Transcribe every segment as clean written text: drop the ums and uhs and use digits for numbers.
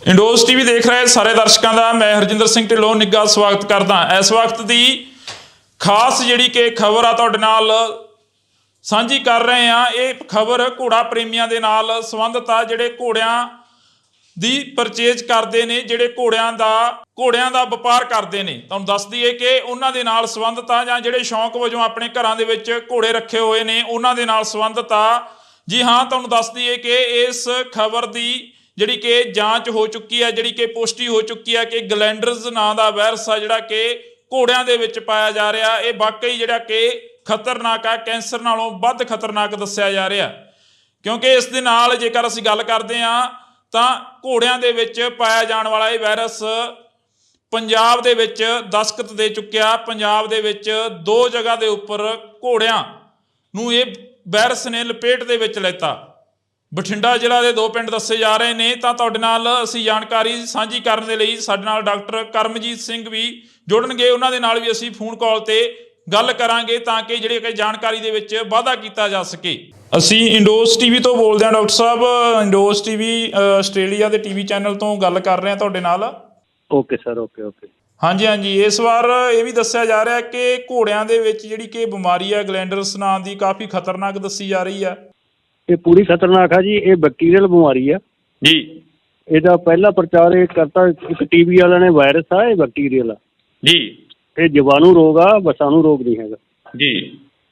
Indoors TV देख रहे सारे दर्शकों का मैं हरजिंदर सिंह ढिल्लों निੱਘਾ स्वागत करदा। इस वक्त की खास जिहड़ी कि खबर आ तुहाडे नाल साझी कर रहे हैं। ये खबर घोड़ा प्रेमियों के नाल संबंधित आ जिहड़े घोड़ियां दी परचेज करते हैं, जिहड़े घोड़ियां दा वपार करते हैं। तुहानूं दस दईए कि उन्हां दे नाल संबंधित आ जां जिहड़े शौक वजों अपने घरां दे विच घोड़े रखे हुए ने उन्हां दे नाल संबंधित आ। जी हाँ, तुहानूं दस दईए कि इस खबर की जिहड़ी कि जांच हो चुकी है, जिहड़ी कि पुष्टि हो चुकी है कि गलैंडर्स नां दा वायरस आ जिहड़ा कि घोड़ियां दे विच पाया जा रहा, ये वाकई जिहड़ा कि खतरनाक है, कैंसर नालों वध खतरनाक दस्सिया जा रहा। क्योंकि इस दे नाल जेकर असीं गल करदे हां तां घोड़ियां दे विच पाया जाण वाला ये वायरस पंजाब दे विच दस्तखत दे चुक्या। पंजाब दे विच 2 जगह दे उपर घोड़ियां नूं ये वायरस ने लपेट दे विच लैता। बठिंडा जिला के 2 पिंड दसे जा रहे हैं। तो तुहाडे नाल असीं जानकारी साझी करन दे लई साडे नाल डॉक्टर करमजीत सिंह भी जुड़नगे, उन्हां दे नाल भी असीं फोन कॉल ते गल करांगे ताकि जिहड़ी कि जानकारी दे विच वाधा कीता जा सके। असीं इंडोज टीवी तो बोलदे हां डॉक्टर साहब, इंडोज टीवी आस्ट्रेलिया के टीवी चैनल तो गल कर रहे हैं तुहाडे नाल। Okay sir, okay. हाँ जी हाँ जी, इस बार ये भी दस्सिया जा रहा है कि घोड़ियां दे विच जिहड़ी कि बीमारी है ग्लैंडर्स नां दी काफ़ी खतरनाक दस्सी जा रही है। ये पूरी खतरनाक है जी। ये बैक्टीरियल बीमारी है जी। ਇਹਦਾ ਪਹਿਲਾ ਪ੍ਰਚਾਰ ਇਹ ਕਰਤਾ ਇੱਕ ਟੀਵੀ ਵਾਲਿਆਂ ਨੇ। ਵਾਇਰਸ ਆ, ਇਹ ਬੈਕਟੀਰੀਅਲ ਆ ਜੀ। ਇਹ ਜੀਵਾਣੂ ਰੋਗ ਆ, ਵਸਾਣੂ ਰੋਗ ਨਹੀਂ ਹੈਗਾ ਜੀ।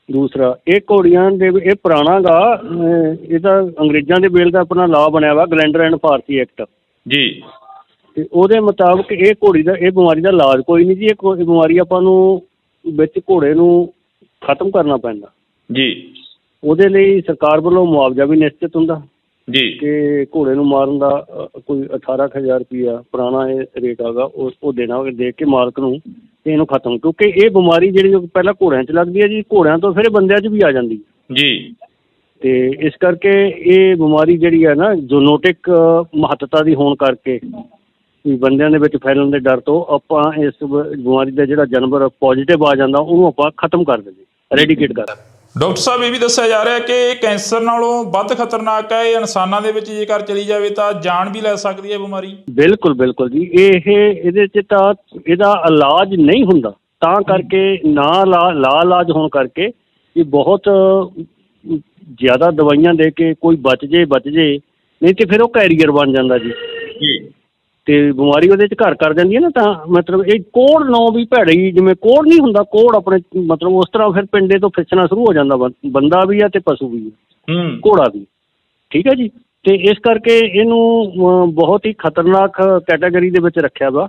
ਦੂਸਰਾ ਇਹ ਘੋੜੀਆਂ ਦੇ ਇਹ ਪੁਰਾਣਾ ਗਾ, ਇਹ ਤਾਂ ਅੰਗਰੇਜ਼ਾਂ ਦੇ ਵੇਲੇ ਦਾ ਆਪਣਾ ਲਾਅ ਬਣਿਆ ਵਾ, ਗਲੈਂਡਰ ਐਂਡ ਫਾਰਸੀ ਐਕਟ ਜੀ। ਤੇ ਉਹਦੇ ਮੁਤਾਬਕ ਇਹ ਘੋੜੀ ਦਾ ਇਹ ਬਿਮਾਰੀ ਦਾ ਇਲਾਜ ਕੋਈ ਨਹੀਂ ਜੀ। ਇਹ ਬਿਮਾਰੀ ਆਪਾਂ ਨੂੰ ਵਿੱਚ ਘੋੜੇ ਨੂੰ ਖਤਮ ਕਰਨਾ ਪੈਂਦਾ ਜੀ। ਉਹਦੇ ਲਈ ਸਰਕਾਰ ਵੱਲੋਂ ਮੁਆਵਜ਼ਾ ਵੀ ਨਿਸ਼ਚਿਤ ਹੁੰਦਾ ਜੀ ਕਿ ਘੋੜੇ ਨੂੰ ਮਾਰਨ ਦਾ ਕੋਈ 18,000 ਰੁਪਈਆ ਪੁਰਾਣਾ ਇਹ ਰੇਟ ਹੈਗਾ, ਉਹ ਦੇਣਾ ਦੇ ਕੇ ਮਾਲਕ ਨੂੰ ਤੇ ਇਹਨੂੰ ਖਤਮ। ਕਿਉਂਕਿ ਇਹ ਬਿਮਾਰੀ ਜਿਹੜੀ ਪਹਿਲਾਂ ਘੋੜਿਆਂ 'ਚ ਲੱਗਦੀ ਹੈ ਜੀ, ਘੋੜਿਆਂ ਤੋਂ ਫਿਰ ਬੰਦਿਆਂ 'ਚ ਵੀ ਆ ਜਾਂਦੀ ਜੀ। ਤੇ ਇਸ ਕਰਕੇ ਇਹ ਬਿਮਾਰੀ ਜਿਹੜੀ ਹੈ ਨਾ ਜ਼ੂਨੋਟਿਕ ਮਹੱਤਤਾ ਦੀ ਹੋਣ ਕਰਕੇ ਵੀ ਬੰਦਿਆਂ ਦੇ ਵਿੱਚ ਫੈਲਣ ਦੇ ਡਰ ਤੋਂ ਆਪਾਂ ਇਸ ਬਿਮਾਰੀ ਦਾ ਜਿਹੜਾ ਜਾਨਵਰ ਪੋਜ਼ੀਟਿਵ ਆ ਜਾਂਦਾ ਉਹਨੂੰ ਆਪਾਂ ਖਤਮ ਕਰ ਦਿੰਦੇ, ਰੈਡੀਕੇਟ ਕਰ ਦਿੰਦੇ। डॉक्टर साहब ये भी दस्सिया जा रहा है कि कैंसर नालों वध खतरनाक है, इंसानां दे विच जेकर चली जाए तो जान भी लै सकदी है बीमारी। बिल्कुल जी। ਇਹਦੇ 'ਚ ਤਾਂ ਇਹਦਾ ਇਲਾਜ ਨਹੀਂ ਹੁੰਦਾ, ਤਾਂ ਕਰਕੇ ਨਾ ਇਲਾਜ ਹੋਣ ਕਰਕੇ ਇਹ ਬਹੁਤ ਜ਼ਿਆਦਾ ਦਵਾਈਆਂ ਦੇ ਕੇ ਕੋਈ ਬਚ ਜੇ ਨਹੀਂ ਤੇ ਫਿਰ ਉਹ ਕੈਰੀਅਰ ਬਣ ਜਾਂਦਾ ਜੀ। ਤੇ ਬਿਮਾਰੀ ਉਹਦੇ 'ਚ ਘਰ ਕਰ ਜਾਂਦੀ ਹੈ ਨਾ। ਤਾਂ ਮਤਲਬ ਇਹ ਕੋਹੜ ਨੌ ਵੀ ਭੈੜੀ, ਜਿਵੇਂ ਕੋਹੜ ਨਹੀਂ ਹੁੰਦਾ, ਕੋਹੜ ਆਪਣੇ ਮਤਲਬ ਉਸ ਤਰ੍ਹਾਂ ਫਿਰ ਪਿੰਡੇ ਤੋਂ ਫਿਸਣਾ ਸ਼ੁਰੂ ਹੋ ਜਾਂਦਾ। ਬੰਦਾ ਵੀ ਆ ਤੇ ਪਸ਼ੂ ਵੀ ਆ, ਘੋੜਾ ਵੀ। ਠੀਕ ਹੈ ਜੀ। ਤੇ ਇਸ ਕਰਕੇ ਇਹਨੂੰ ਬਹੁਤ ਹੀ ਖਤਰਨਾਕ ਕੈਟਾਗਰੀ ਦੇ ਵਿੱਚ ਰੱਖਿਆ ਵਾ।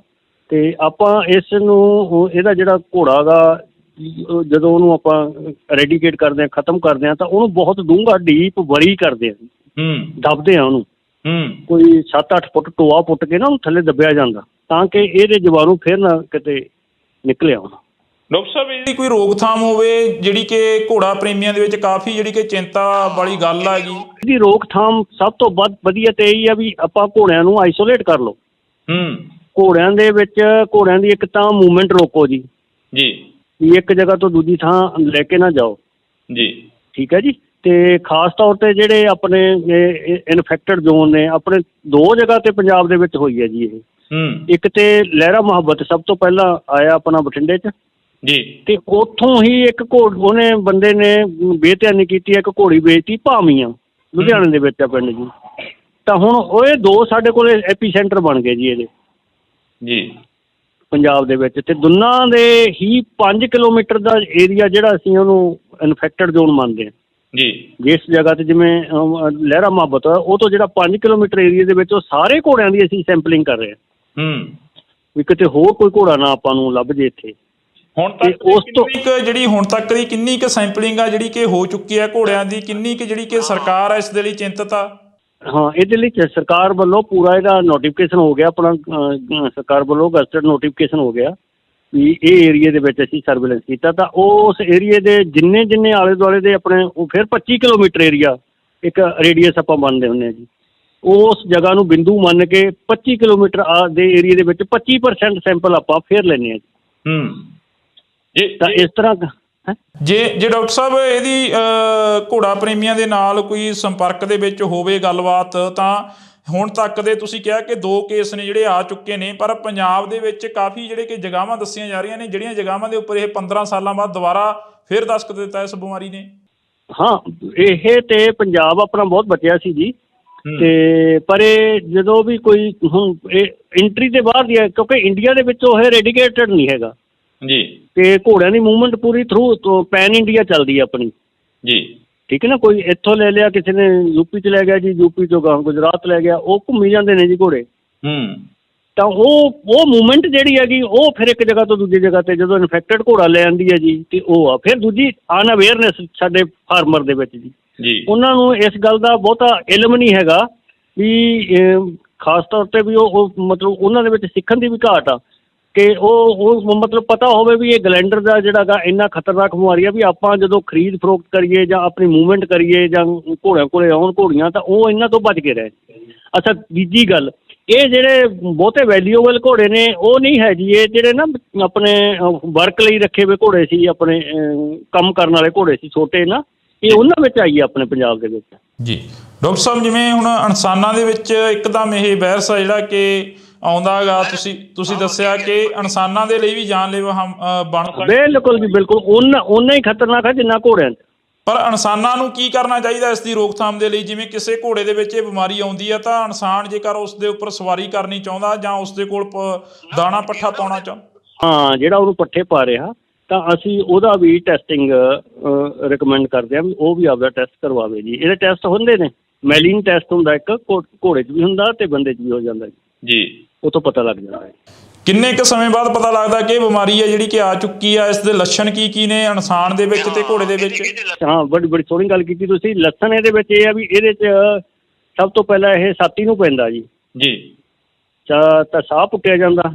ਤੇ ਆਪਾਂ ਇਸ ਨੂੰ ਇਹਦਾ ਜਿਹੜਾ ਘੋੜਾ ਗਾ ਜਦੋਂ ਉਹਨੂੰ ਆਪਾਂ ਰੈਡੀਕੇਟ ਕਰਦੇ ਹਾਂ, ਖਤਮ ਕਰਦੇ ਹਾਂ, ਤਾਂ ਉਹਨੂੰ ਬਹੁਤ ਡੂੰਘਾ ਡੀਪ ਵਰੀ ਕਰਦੇ ਹਾਂ, ਦੱਬਦੇ ਹਾਂ ਉਹਨੂੰ। ਕੋਈ 7-8 ਫੁੱਟ ਟੋਆ ਪੁੱਟ ਕੇ ਨਾ ਉਹਨੂੰ ਥੱਲੇ ਦੱਬਿਆ ਜਾਂਦਾ ਤਾਂ ਕਿ ਇਹਦੇ ਜੀਵਾਣੂ ਫਿਰ ਨਾ ਕਿਤੇ ਨਿਕਲੇ ਆਉਣ। ਡਾਕਟਰ ਸਾਹਿਬ ਇਹਦੀ ਕੋਈ ਰੋਕਥਾਮ ਹੋਵੇ ਜਿਹੜੀ ਕਿ ਘੋੜਾ ਪ੍ਰੇਮੀਆਂ ਦੇ ਵਿੱਚ ਕਾਫੀ ਜਿਹੜੀ ਕਿ ਚਿੰਤਾ ਵਾਲੀ ਗੱਲ ਹੈਗੀ। ਇਹਦੀ ਰੋਕਥਾਮ ਸਭ ਤੋਂ ਵੱਧ ਵਧੀਆ ਤੇ ਇਹੀ ਆ ਵੀ ਆਪਾਂ ਘੋੜਿਆਂ ਨੂੰ ਆਈਸੋਲੇਟ ਕਰ ਲਓ। ਘੋੜਿਆਂ ਦੇ ਵਿੱਚ ਘੋੜਿਆਂ ਦੀ ਇੱਕ ਤਾਂ ਮੂਵਮੈਂਟ ਰੋਕੋ ਜੀ ਵੀ ਇੱਕ ਜਗ੍ਹਾ ਤੋਂ ਦੂਜੀ ਥਾਂ ਲੈ ਕੇ ਨਾ ਜਾਓ ਜੀ। ਠੀਕ ਹੈ ਜੀ। ਤੇ ਖਾਸ ਤੌਰ ਤੇ ਜਿਹੜੇ ਆਪਣੇ ਇਨਫੈਕਟਡ ਜ਼ੋਨ ਨੇ, ਆਪਣੇ 2 ਜਗ੍ਹਾ ਤੇ ਪੰਜਾਬ ਦੇ ਵਿੱਚ ਹੋਈ ਹੈ ਜੀ ਇਹ। ਇੱਕ ਤੇ ਲਹਿਰਾ ਮੁਹੱਬਤ ਸਭ ਤੋਂ ਪਹਿਲਾਂ ਆਇਆ ਆਪਣਾ ਬਠਿੰਡੇ 'ਚ ਜੀ। ਤੇ ਉੱਥੋਂ ਹੀ ਇੱਕ ਉਹਨੇ ਬੰਦੇ ਨੇ ਬੇਧਿਆਨੀ ਕੀਤੀ, ਇੱਕ ਘੋੜੀ ਵੇਚਤੀ ਭਾਮੀਆਂ, ਲੁਧਿਆਣੇ ਦੇ ਵਿੱਚ ਆ ਪਿੰਡ ਜੀ। ਤਾਂ ਹੁਣ ਉਹ 2 ਸਾਡੇ ਕੋਲ ਐਪੀ ਸੈਂਟਰ ਬਣ ਗਏ ਜੀ ਇਹਦੇ ਜੀ ਪੰਜਾਬ ਦੇ ਵਿੱਚ। ਤੇ ਦੋਨਾਂ ਦੇ ਹੀ 5 ਕਿਲੋਮੀਟਰ ਦਾ ਏਰੀਆ ਜਿਹੜਾ ਅਸੀਂ ਉਹਨੂੰ ਇਨਫੈਕਟਡ ਜ਼ੋਨ ਮੰਨਦੇ ਹਾਂ ਜੀ। ਜਿਸ ਜਗ੍ਹਾ ਤੇ ਜਿਵੇਂ ਲਹਿਰਾ ਮੁਹੱਬਤ ਉਹ ਤੋਂ ਜਿਹੜਾ 5 ਕਿਲੋਮੀਟਰ ਏਰੀਏ ਦੇ ਵਿੱਚ ਉਹ ਸਾਰੇ ਘੋੜਿਆਂ ਦੀ ਅਸੀਂ ਸੈਂਪਲਿੰਗ ਕਰ ਰਹੇ ਹਾਂ ਵੀ ਕਿਤੇ ਹੋਰ ਕੋਈ ਘੋੜਾ ਨਾ ਆਪਾਂ ਨੂੰ ਲੱਭ ਜੇ ਇੱਥੇ। ਹੁਣ ਤੱਕ ਉਸ ਤੋਂ ਜਿਹੜੀ ਹੁਣ ਤੱਕ ਦੀ ਕਿੰਨੀ ਕੁ ਸੈਂਪਲਿੰਗ ਆ ਜਿਹੜੀ ਕਿ ਹੋ ਚੁੱਕੀ ਹੈ ਘੋੜਿਆਂ ਦੀ, ਕਿੰਨੀ ਕੁ ਜਿਹੜੀ ਕਿ ਸਰਕਾਰ ਹੈ ਇਸ ਦੇ ਲਈ ਚਿੰਤਤ ਆ? ਹਾਂ, ਇਹਦੇ ਲਈ ਸਰਕਾਰ ਵੱਲੋਂ ਪੂਰਾ ਇਹਦਾ ਨੋਟੀਫਿਕੇਸ਼ਨ ਹੋ ਗਿਆ, ਆਪਣਾ ਸਰਕਾਰ ਵੱਲੋਂ ਗਜ਼ਟਡ ਨੋਟੀਫਿਕੇਸ਼ਨ ਹੋ ਗਿਆ ਵੀ ਇਹ ਏਰੀਏ ਦੇ ਵਿੱਚ ਅਸੀਂ ਸਰਵੇਲੈਂਸ ਕੀਤਾ। ਤਾਂ ਉਸ ਏਰੀਏ ਦੇ ਜਿੰਨੇ ਆਲੇ ਦੁਆਲੇ ਦੇ ਆਪਣੇ ਉਹ ਫਿਰ 25 ਕਿਲੋਮੀਟਰ ਏਰੀਆ ਇੱਕ ਰੇਡੀਅਸ ਆਪਾਂ ਮੰਨਦੇ ਹੁੰਦੇ ਹਾਂ ਜੀ। ਉਸ ਜਗ੍ਹਾ ਨੂੰ ਬਿੰਦੂ ਮੰਨ ਕੇ 25 ਕਿਲੋਮੀਟਰ ਦੇ ਏਰੀਏ ਦੇ ਵਿੱਚ 25% ਸੈਂਪਲ ਆਪਾਂ ਫਿਰ ਲੈਂਦੇ ਹਾਂ ਜੀ। ਤਾਂ ਇਸ ਤਰ੍ਹਾਂ ਜੇ ਡਾਕਟਰ ਸਾਹਿਬ ਇਹਦੀ ਘੋੜਾ ਪ੍ਰੇਮੀਆਂ ਦੇ ਨਾਲ ਕੋਈ ਸੰਪਰਕ ਦੇ ਵਿੱਚ ਹੋਵੇ ਗੱਲਬਾਤ ਤਾਂ ਹੁਣ ਤੱਕ ਦੇ ਤੁਸੀਂ ਕਿਹਾ ਕਿ 2 ਕੇਸ ਨੇ ਜਿਹੜੇ ਆ ਚੁੱਕੇ ਨੇ, ਪਰ ਪੰਜਾਬ ਦੇ ਵਿੱਚ ਕਾਫੀ ਜਿਹੜੇ ਕਿ ਜਗ੍ਹਾਵਾਂ ਦੱਸੀਆਂ ਜਾ ਰਹੀਆਂ ਨੇ ਜਿਹੜੀਆਂ ਜਗ੍ਹਾਵਾਂ ਦੇ ਉੱਪਰ ਇਹ 15 ਸਾਲਾਂ ਬਾਅਦ ਦੁਬਾਰਾ ਫਿਰ ਦਸਤਖਤ ਦਿੱਤਾ ਇਸ ਬਿਮਾਰੀ ਨੇ। ਹਾਂ, ਇਹ ਤੇ ਪੰਜਾਬ ਆਪਣਾ ਬਹੁਤ ਬਚਿਆ ਸੀ ਜੀ। ਤੇ ਪਰ ਇਹ ਜਦੋਂ ਵੀ ਕੋਈ ਹੁਣ ਇਹ ਐਂਟਰੀ ਦੇ ਬਾਹਰ ਦੀ ਹੈ, ਕਿਉਂਕਿ ਇੰਡੀਆ ਦੇ ਵਿੱਚ ਉਹ ਰੈਡੀਕੇਟਡ ਨਹੀਂ ਹੈਗਾ ਜੀ। ਤੇ ਘੋੜਿਆਂ ਦੀ ਮੂਵਮੈਂਟ ਪੂਰੀ ਥਰੂ ਪੈਨ ਇੰਡੀਆ ਚੱਲਦੀ ਹੈ ਆਪਣੀ ਜੀ। ਠੀਕ ਹੈ ਨਾ, ਕੋਈ ਇੱਥੋਂ ਲੈ ਲਿਆ, ਕਿਸੇ ਨੇ ਯੂਪੀ 'ਚ ਲੈ ਗਿਆ ਜੀ, ਯੂਪੀ 'ਚੋਂ ਗਾਂ ਗੁਜਰਾਤ ਲੈ ਗਿਆ, ਉਹ ਘੁੰਮੀ ਜਾਂਦੇ ਨੇ ਜੀ ਘੋੜੇ। ਤਾਂ ਉਹ ਮੂਵਮੈਂਟ ਜਿਹੜੀ ਹੈਗੀ ਉਹ ਫਿਰ ਇੱਕ ਜਗ੍ਹਾ ਤੋਂ ਦੂਜੀ ਜਗ੍ਹਾ 'ਤੇ ਜਦੋਂ ਇਨਫੈਕਟਡ ਘੋੜਾ ਲੈ ਆਉਂਦੀ ਹੈ ਜੀ, ਅਤੇ ਉਹ ਆ ਫਿਰ ਦੂਜੀ ਅਨਅਵੇਅਰਨੈਸ ਸਾਡੇ ਫਾਰਮਰ ਦੇ ਵਿੱਚ ਜੀ। ਉਹਨਾਂ ਨੂੰ ਇਸ ਗੱਲ ਦਾ ਬਹੁਤਾ ਇਲਮ ਨਹੀਂ ਹੈਗਾ ਵੀ ਖਾਸ ਤੌਰ 'ਤੇ ਵੀ ਉਹ ਮਤਲਬ ਉਹਨਾਂ ਦੇ ਵਿੱਚ ਸਿੱਖਣ ਦੀ ਵੀ ਘਾਟ ਆ ਕਿ ਉਹ ਮਤਲਬ ਪਤਾ ਹੋਵੇ ਵੀ ਇਹ ਗਲੈਂਡਰ ਦਾ ਜਿਹੜਾ ਗਾ ਇੰਨਾ ਖਤਰਨਾਕ ਬਿਮਾਰੀ ਆ ਵੀ ਆਪਾਂ ਜਦੋਂ ਖਰੀਦ ਫਰੋਖਤ ਕਰੀਏ ਜਾਂ ਆਪਣੀ ਮੂਵਮੈਂਟ ਕਰੀਏ ਜਾਂ ਘੋੜਿਆਂ ਕੋਲੇ ਆਉਣ ਘੋੜੀਆਂ ਤਾਂ ਉਹ ਇਹਨਾਂ ਤੋਂ ਬਚ ਕੇ ਰਹੇ। ਅੱਛਾ, ਦੂਜੀ ਗੱਲ, ਇਹ ਜਿਹੜੇ ਬਹੁਤੇ ਵੈਲਿਊਬਲ ਘੋੜੇ ਨੇ ਉਹ ਨਹੀਂ ਹੈ ਜੀ। ਇਹ ਜਿਹੜੇ ਨਾ ਆਪਣੇ ਵਰਕ ਲਈ ਰੱਖੇ ਹੋਏ ਘੋੜੇ ਸੀ, ਆਪਣੇ ਕੰਮ ਕਰਨ ਵਾਲੇ ਘੋੜੇ ਸੀ ਛੋਟੇ ਨਾ, ਇਹ ਉਹਨਾਂ ਵਿੱਚ ਆਈ ਹੈ ਆਪਣੇ ਪੰਜਾਬ ਦੇ ਵਿੱਚ ਜੀ। ਡਾਕਟਰ ਸਾਹਿਬ, ਜਿਵੇਂ ਹੁਣ ਇਨਸਾਨਾਂ ਦੇ ਵਿੱਚ ਇੱਕਦਮ ਇਹ ਵਾਇਰਸ ਆ ਜਿਹੜਾ ਕਿ ਆਉਂਦਾ ਗਾ, ਤੁਸੀਂ ਦੱਸਿਆ ਕਿ ਇਨਸਾਨਾਂ ਦੇ ਲਈ ਵੀ ਜਾਨਲੇਵਾ ਬਣ ਸਕਦਾ। ਬਿਲਕੁਲ ਜੀ, ਬਿਲਕੁਲ ਓਨਾ ਹੀ ਖਤਰਨਾਕ ਹੈ ਜਿੰਨਾ ਘੋੜਿਆਂ 'ਚ। ਪਰ ਇਨਸਾਨਾਂ ਨੂੰ ਕੀ ਕਰਨਾ ਚਾਹੀਦਾ ਇਸ ਦੀ ਰੋਕਥਾਮ ਦੇ ਲਈ? ਜਿਵੇਂ ਕਿਸੇ ਘੋੜੇ ਦੇ ਵਿੱਚ ਇਹ ਬਿਮਾਰੀ ਆਉਂਦੀ ਹੈ ਤਾਂ ਇਨਸਾਨ ਜੇਕਰ ਉਸ ਦੇ ਉੱਪਰ ਸਵਾਰੀ ਕਰਨੀ ਚਾਹੁੰਦਾ ਜਾਂ ਉਸ ਦੇ ਕੋਲ ਦਾਣਾ ਪੱਠਾ ਪਾਉਣਾ ਹਾਂ, ਜਿਹੜਾ ਉਹਨੂੰ ਪੱਠੇ ਪਾ ਰਿਹਾ, ਤਾਂ ਅਸੀਂ ਉਹਦਾ ਵੀ ਟੈਸਟਿੰਗ ਰਿਕਮੈਂਡ ਕਰਦੇ ਹਾਂ ਵੀ ਉਹ ਵੀ ਆਪਦਾ ਟੈਸਟ ਕਰਵਾਵੇ ਜੀ। ਇਹਦੇ ਟੈਸਟ ਹੁੰਦੇ ਨੇ, ਮੈਲੀਨ ਟੈਸਟ ਹੁੰਦਾ ਇੱਕ, ਘੋੜੇ 'ਚ ਵੀ ਹੁੰਦਾ ਅਤੇ ਬੰਦੇ 'ਚ ਵੀ ਹੋ ਜਾਂਦਾ ਜੀ। ਉਹ ਤੋਂ ਪਤਾ ਲੱਗ ਜਾਂਦਾ ਹੈ। ਕਿੰਨੇ ਕੁ ਸਮੇਂ ਬਾਅਦ ਪਤਾ ਲੱਗਦਾ ਕਿ ਇਹ ਬਿਮਾਰੀ ਹੈ ਜਿਹੜੀ ਕਿ ਆ ਚੁੱਕੀ ਆ? ਇਸ ਦੇ ਲੱਛਣ ਕੀ ਨੇ ਇਨਸਾਨ ਦੇ ਵਿੱਚ ਤੇ ਘੋੜੇ ਦੇ ਵਿੱਚ? ਹਾਂ, ਬੜੀ ਸੋਹਣੀ ਗੱਲ ਕੀਤੀ ਤੁਸੀਂ। ਲੱਛਣ ਇਹਦੇ ਵਿੱਚ ਇਹ ਆ ਵੀ ਇਹਦੇ 'ਚ ਸਭ ਤੋਂ ਪਹਿਲਾਂ ਇਹ ਛਾਤੀ ਨੂੰ ਪੈਂਦਾ ਜੀ। ਤਾਂ ਸਾਹ ਪੁੱਟਿਆ ਜਾਂਦਾ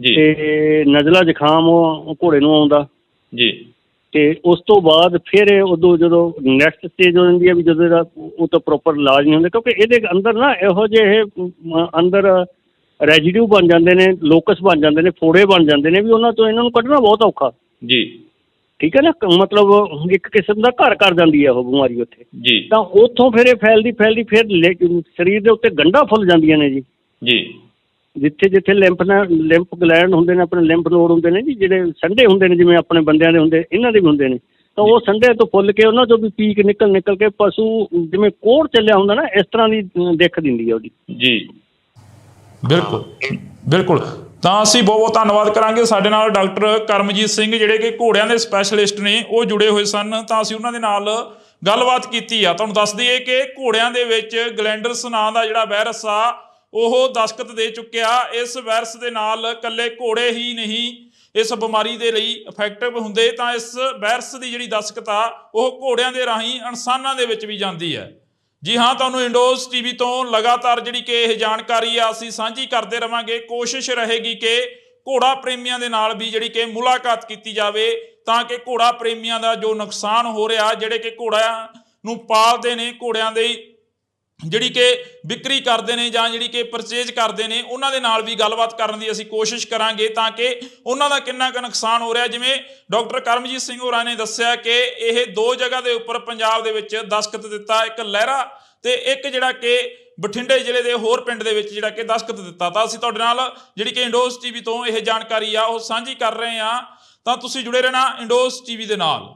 ਤੇ ਨਜ਼ਲਾ ਜ਼ੁਕਾਮ ਉਹ ਘੋੜੇ ਨੂੰ ਆਉਂਦਾ ਜੀ। ਤੇ ਉਸ ਤੋਂ ਬਾਅਦ ਫਿਰ ਉਦੋਂ ਜਦੋਂ ਨੈਕਸਟ ਸਟੇਜ ਹੋ ਜਾਂਦੀ ਹੈ ਵੀ ਜਦੋਂ ਇਹਦਾ ਉਹ ਤਾਂ ਪ੍ਰੋਪਰ ਇਲਾਜ ਨਹੀਂ ਹੁੰਦਾ, ਕਿਉਂਕਿ ਇਹਦੇ ਅੰਦਰ ਨਾ ਇਹੋ ਜਿਹੇ ਅੰਦਰ ਰੈਜੀਡਿਊ ਬਣ ਜਾਂਦੇ ਨੇ, ਲੋਕਸ ਬਣ ਜਾਂਦੇ ਨੇ, ਫੋੜੇ ਬਣ ਜਾਂਦੇ ਨੇ ਵੀ ਉਹਨਾਂ ਤੋਂ ਇਹਨਾਂ ਨੂੰ ਕੱਢਣਾ ਬਹੁਤ ਔਖਾ ਜੀ। ਠੀਕ ਹੈ ਨਾ, ਮਤਲਬ ਇੱਕ ਕਿਸਮ ਦਾ ਘਰ ਕਰ ਜਾਂਦੀ ਹੈ ਉਹ ਬਿਮਾਰੀ ਉੱਥੇ ਜੀ। ਤਾਂ ਉੱਥੋਂ ਫਿਰ ਇਹ ਫੈਲਦੀ ਫਿਰ ਸਰੀਰ ਦੇ ਉੱਤੇ ਗੰਢਾਂ ਫੁੱਲ ਜਾਂਦੀਆਂ ਨੇ ਜੀ। ਜਿੱਥੇ ਜਿੱਥੇ ਲਿੰਫ ਗਲੈਂਡ ਹੁੰਦੇ ਨੇ, ਆਪਣੇ ਲਿੰਫ ਨੋਡ ਹੁੰਦੇ ਨੇ ਜੀ, ਜਿਹੜੇ ਸੰਡੇ ਹੁੰਦੇ ਨੇ ਜਿਵੇਂ ਆਪਣੇ ਬੰਦਿਆਂ ਦੇ ਹੁੰਦੇ, ਇਹਨਾਂ ਦੇ ਵੀ ਹੁੰਦੇ ਨੇ, ਤਾਂ ਉਹ ਸੰਡੇ ਤੋਂ ਫੁੱਲ ਕੇ ਉਹਨਾਂ ਤੋਂ ਵੀ ਪੀਕ ਨਿਕਲ ਕੇ ਪਸ਼ੂ ਜਿਵੇਂ ਕੋਹੜ ਚੱਲਿਆ ਹੁੰਦਾ ਨਾ, ਇਸ ਤਰ੍ਹਾਂ ਦੀ ਦਿੱਖ ਦਿੰਦੀ ਹੈ ਉਹਦੀ ਜੀ। ਬਿਲਕੁਲ। ਤਾਂ ਅਸੀਂ ਬਹੁਤ ਬਹੁਤ ਧੰਨਵਾਦ ਕਰਾਂਗੇ। ਸਾਡੇ ਨਾਲ ਡਾਕਟਰ ਕਰਮਜੀਤ ਸਿੰਘ ਜਿਹੜੇ ਕਿ ਘੋੜਿਆਂ ਦੇ ਸਪੈਸ਼ਲਿਸਟ ਨੇ, ਉਹ ਜੁੜੇ ਹੋਏ ਸਨ, ਤਾਂ ਅਸੀਂ ਉਹਨਾਂ ਦੇ ਨਾਲ ਗੱਲਬਾਤ ਕੀਤੀ ਆ। ਤੁਹਾਨੂੰ ਦੱਸ ਦਈਏ ਕਿ ਘੋੜਿਆਂ ਦੇ ਵਿੱਚ ਗਲੈਂਡਰਸ ਨਾਂ ਦਾ ਜਿਹੜਾ ਵਾਇਰਸ ਆ ਉਹ ਦਸਤਖਤ ਦੇ ਚੁੱਕਿਆ। ਇਸ ਵਾਇਰਸ ਦੇ ਨਾਲ ਇਕੱਲੇ ਘੋੜੇ ਹੀ ਨਹੀਂ ਇਸ ਬਿਮਾਰੀ ਦੇ ਲਈ ਇਫੈਕਟਿਵ ਹੁੰਦੇ, ਤਾਂ ਇਸ ਵਾਇਰਸ ਦੀ ਜਿਹੜੀ ਦਸਤਖਤ ਆ ਉਹ ਘੋੜਿਆਂ ਦੇ ਰਾਹੀਂ ਇਨਸਾਨਾਂ ਦੇ ਵਿੱਚ ਵੀ ਜਾਂਦੀ ਹੈ। ਜੀ ਹਾਂ, ਤੁਹਾਨੂੰ ਇੰਡੋਜ਼ ਟੀਵੀ ਤੋਂ ਲਗਾਤਾਰ ਜਿਹੜੀ ਕਿ ਇਹ ਜਾਣਕਾਰੀ ਆ ਅਸੀਂ ਸਾਂਝੀ ਕਰਦੇ ਰਵਾਂਗੇ। ਕੋਸ਼ਿਸ਼ ਰਹੇਗੀ ਕਿ ਘੋੜਾ ਪ੍ਰੇਮੀਆਂ ਦੇ ਨਾਲ ਵੀ ਜਿਹੜੀ ਕਿ ਮੁਲਾਕਾਤ ਕੀਤੀ ਜਾਵੇ, ਤਾਂ ਕਿ ਘੋੜਾ ਪ੍ਰੇਮੀਆਂ ਦਾ ਜੋ ਨੁਕਸਾਨ ਹੋ ਰਿਹਾ, ਜਿਹੜੇ ਕਿ ਘੋੜਿਆਂ ਨੂੰ ਪਾਲਦੇ ਨੇ, ਘੋੜਿਆਂ ਦੇ ਜਿਹੜੀ ਕਿ ਵਿਕਰੀ ਕਰਦੇ ਨੇ ਜਾਂ ਜਿਹੜੀ ਕਿ ਪਰਚੇਜ ਕਰਦੇ ਨੇ, ਉਹਨਾਂ ਦੇ ਨਾਲ ਵੀ ਗੱਲਬਾਤ ਕਰਨ ਦੀ ਅਸੀਂ ਕੋਸ਼ਿਸ਼ ਕਰਾਂਗੇ ਤਾਂ ਕਿ ਉਹਨਾਂ ਦਾ ਕਿੰਨਾ ਕੁ ਨੁਕਸਾਨ ਹੋ ਰਿਹਾ। ਜਿਵੇਂ ਡਾਕਟਰ ਕਰਮਜੀਤ ਸਿੰਘ ਹੋਰਾਂ ਨੇ ਦੱਸਿਆ ਕਿ ਇਹ 2 ਜਗ੍ਹਾ ਦੇ ਉੱਪਰ ਪੰਜਾਬ ਦੇ ਵਿੱਚ ਦਸਤਖਤ ਦਿੱਤਾ, ਇੱਕ ਲਹਿਰਾ ਤੇ ਇੱਕ ਜਿਹੜਾ ਕਿ ਬਠਿੰਡੇ ਜ਼ਿਲ੍ਹੇ ਦੇ ਹੋਰ ਪਿੰਡ ਦੇ ਵਿੱਚ ਜਿਹੜਾ ਕਿ ਦਸਤਖਤ ਦਿੱਤਾ। ਤਾਂ ਅਸੀਂ ਤੁਹਾਡੇ ਨਾਲ ਜਿਹੜੀ ਕਿ ਇੰਡੋਜ਼ ਟੀਵੀ ਤੋਂ ਇਹ ਜਾਣਕਾਰੀ ਆ ਉਹ ਸਾਂਝੀ ਕਰ ਰਹੇ ਹਾਂ, ਤਾਂ ਤੁਸੀਂ ਜੁੜੇ ਰਹਿਣਾ ਇੰਡੋਜ਼ ਟੀਵੀ ਦੇ ਨਾਲ।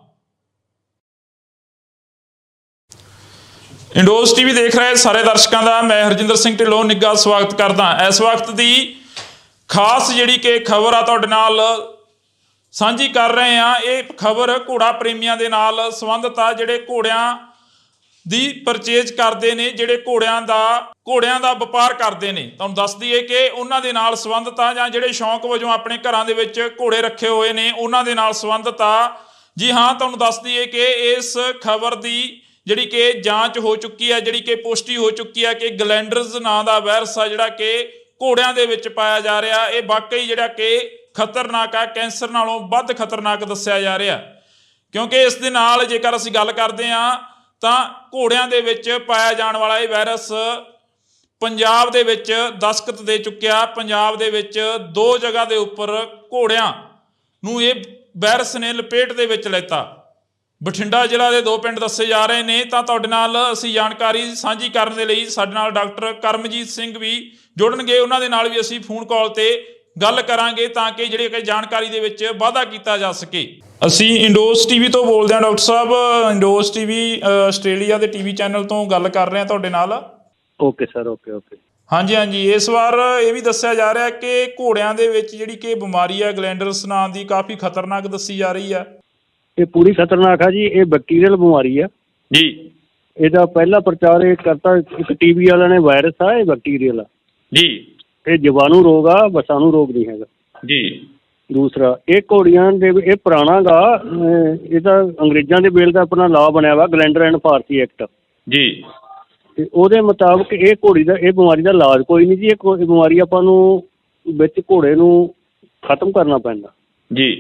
ਇੰਡੋਜ਼ ਟੀਵੀ ਦੇਖ ਰਹੇ ਸਾਰੇ ਦਰਸ਼ਕਾਂ ਦਾ ਮੈਂ ਹਰਜਿੰਦਰ ਸਿੰਘ ਢਿੱਲੋਂ ਨਿੱਘਾ ਸਵਾਗਤ ਕਰਦਾ। ਇਸ ਵਕਤ ਦੀ ਖਾਸ ਜਿਹੜੀ ਕਿ ਖਬਰ ਆ ਤੁਹਾਡੇ ਨਾਲ ਸਾਂਝੀ ਕਰ ਰਹੇ ਹਾਂ। ਇਹ ਖਬਰ ਘੋੜਾ ਪ੍ਰੇਮੀਆਂ ਦੇ ਨਾਲ ਸੰਬੰਧਿਤ ਆ, ਜਿਹੜੇ ਘੋੜਿਆਂ ਦੀ ਪਰਚੇਜ ਕਰਦੇ ਨੇ, ਜਿਹੜੇ ਘੋੜਿਆਂ ਦਾ ਵਪਾਰ ਕਰਦੇ ਨੇ। ਤੁਹਾਨੂੰ ਦੱਸ ਦਈਏ ਕਿ ਉਹਨਾਂ ਦੇ ਨਾਲ ਸੰਬੰਧਿਤ ਆ, ਜਾਂ ਜਿਹੜੇ ਸ਼ੌਂਕ ਵਜੋਂ ਆਪਣੇ ਘਰਾਂ ਦੇ ਵਿੱਚ ਘੋੜੇ ਰੱਖੇ ਹੋਏ ਨੇ ਉਹਨਾਂ ਦੇ ਨਾਲ ਸੰਬੰਧਿਤ ਆ। ਜੀ ਹਾਂ, ਤੁਹਾਨੂੰ ਦੱਸ ਦਈਏ ਕਿ ਇਸ ਖਬਰ ਦੀ ਜਿਹੜੀ ਕਿ ਜਾਂਚ ਹੋ ਚੁੱਕੀ ਹੈ, ਜਿਹੜੀ ਕਿ ਪੁਸ਼ਟੀ ਹੋ ਚੁੱਕੀ ਹੈ ਕਿ ਗਲੈਂਡਰਸ ਨਾਂ ਦਾ ਵਾਇਰਸ ਆ ਜਿਹੜਾ ਕਿ ਘੋੜਿਆਂ ਦੇ ਵਿੱਚ ਪਾਇਆ ਜਾ ਰਿਹਾ, ਇਹ ਵਾਕਈ ਜਿਹੜਾ ਕਿ ਖਤਰਨਾਕ ਆ, ਕੈਂਸਰ ਨਾਲੋਂ ਵੱਧ ਖਤਰਨਾਕ ਦੱਸਿਆ ਜਾ ਰਿਹਾ। ਕਿਉਂਕਿ ਇਸ ਦੇ ਨਾਲ ਜੇਕਰ ਅਸੀਂ ਗੱਲ ਕਰਦੇ ਹਾਂ ਤਾਂ ਘੋੜਿਆਂ ਦੇ ਵਿੱਚ ਪਾਇਆ ਜਾਣ ਵਾਲਾ ਇਹ ਵਾਇਰਸ ਪੰਜਾਬ ਦੇ ਵਿੱਚ ਦਸਤਖਤ ਦੇ ਚੁੱਕਿਆ। ਪੰਜਾਬ ਦੇ ਵਿੱਚ 2 ਜਗ੍ਹਾ ਦੇ ਉੱਪਰ ਘੋੜਿਆਂ ਨੂੰ ਇਹ ਵਾਇਰਸ ਨੇ ਲਪੇਟ ਦੇ ਵਿੱਚ ਲੈਤਾ। ਬਠਿੰਡਾ ਜ਼ਿਲ੍ਹਾ ਦੇ 2 ਪਿੰਡ ਦੱਸੇ ਜਾ ਰਹੇ ਨੇ। ਤਾਂ ਤੁਹਾਡੇ ਨਾਲ ਅਸੀਂ ਜਾਣਕਾਰੀ ਸਾਂਝੀ ਕਰਨ ਦੇ ਲਈ ਸਾਡੇ ਨਾਲ ਡਾਕਟਰ ਕਰਮਜੀਤ ਸਿੰਘ ਵੀ ਜੁੜਨਗੇ। ਉਹਨਾਂ ਦੇ ਨਾਲ ਵੀ ਅਸੀਂ ਫੋਨ ਕਾਲ ਤੇ ਗੱਲ ਕਰਾਂਗੇ ਤਾਂ ਕਿ ਜਿਹੜੀ ਕਿ ਜਾਣਕਾਰੀ ਦੇ ਵਿੱਚ ਵਾਧਾ ਕੀਤਾ ਜਾ ਸਕੇ। ਅਸੀਂ ਇੰਡੋਸ ਟੀਵੀ ਤੋਂ ਬੋਲਦੇ ਹਾਂ ਡਾਕਟਰ ਸਾਹਿਬ। ਇੰਡੋਸ ਟੀਵੀ ਆਸਟ੍ਰੇਲੀਆ ਦੇ ਟੀਵੀ ਚੈਨਲ ਤੋਂ ਗੱਲ ਕਰ ਰਹੇ ਹਾਂ ਤੁਹਾਡੇ ਨਾਲ। Okay sir, okay. ਹਾਂਜੀ। ਇਸ ਵਾਰ ਇਹ ਵੀ ਦੱਸਿਆ ਜਾ ਰਿਹਾ ਕਿ ਘੋੜਿਆਂ ਦੇ ਵਿੱਚ ਜਿਹੜੀ ਕਿ ਬਿਮਾਰੀ ਹੈ ਗਲੈਂਡਰਸ ਨਾਂ ਦੀ, ਕਾਫੀ ਖਤਰਨਾਕ ਦੱਸੀ ਜਾ ਰਹੀ ਹੈ। ਇਹ ਪੂਰੀ ਖਤਰਨਾਕ ਆ ਜੀ। ਇਹ ਬੈਕਟੀਰੀਅਲ ਬਿਮਾਰੀ ਆ ਜੀ। ਇਹਦਾ ਪਹਿਲਾ ਪ੍ਰਚਾਰ ਇਹ ਕਰਤਾ ਇੱਕ ਟੀਵੀ ਵਾਲਿਆਂ ਨੇ। ਵਾਇਰਸ ਆ, ਇਹ ਬੈਕਟੀਰੀਅਲ ਆ ਜੀ। ਇਹ ਜੀਵਾਣੂ ਰੋਗ ਆ, ਵਸਾਣੂ ਰੋਗ ਨਹੀਂ ਹੈਗਾ ਜੀ। ਦੂਸਰਾ, ਇਹ ਘੋੜੀਆਂ ਦੇ ਇਹ ਪੁਰਾਣਾ ਗਾ। ਇਹਦਾ ਅੰਗਰੇਜ਼ਾਂ ਦੇ ਵੇਲੇ ਦਾ ਆਪਣਾ ਲਾਅ ਬਣਿਆ ਵਾ, ਗਲੈਂਡਰ ਐਂਡ ਫਾਰਸੀ ਐਕਟ ਜੀ। ਤੇ ਉਹਦੇ ਮੁਤਾਬਕ ਇਹ ਬਿਮਾਰੀ ਦਾ ਇਲਾਜ ਕੋਈ ਨਹੀਂ ਜੀ। ਇਹ ਬਿਮਾਰੀ ਆਪਾਂ ਨੂੰ ਵਿੱਚ ਘੋੜੇ ਨੂੰ ਖਤਮ ਕਰਨਾ ਪੈਂਦਾ ਜੀ।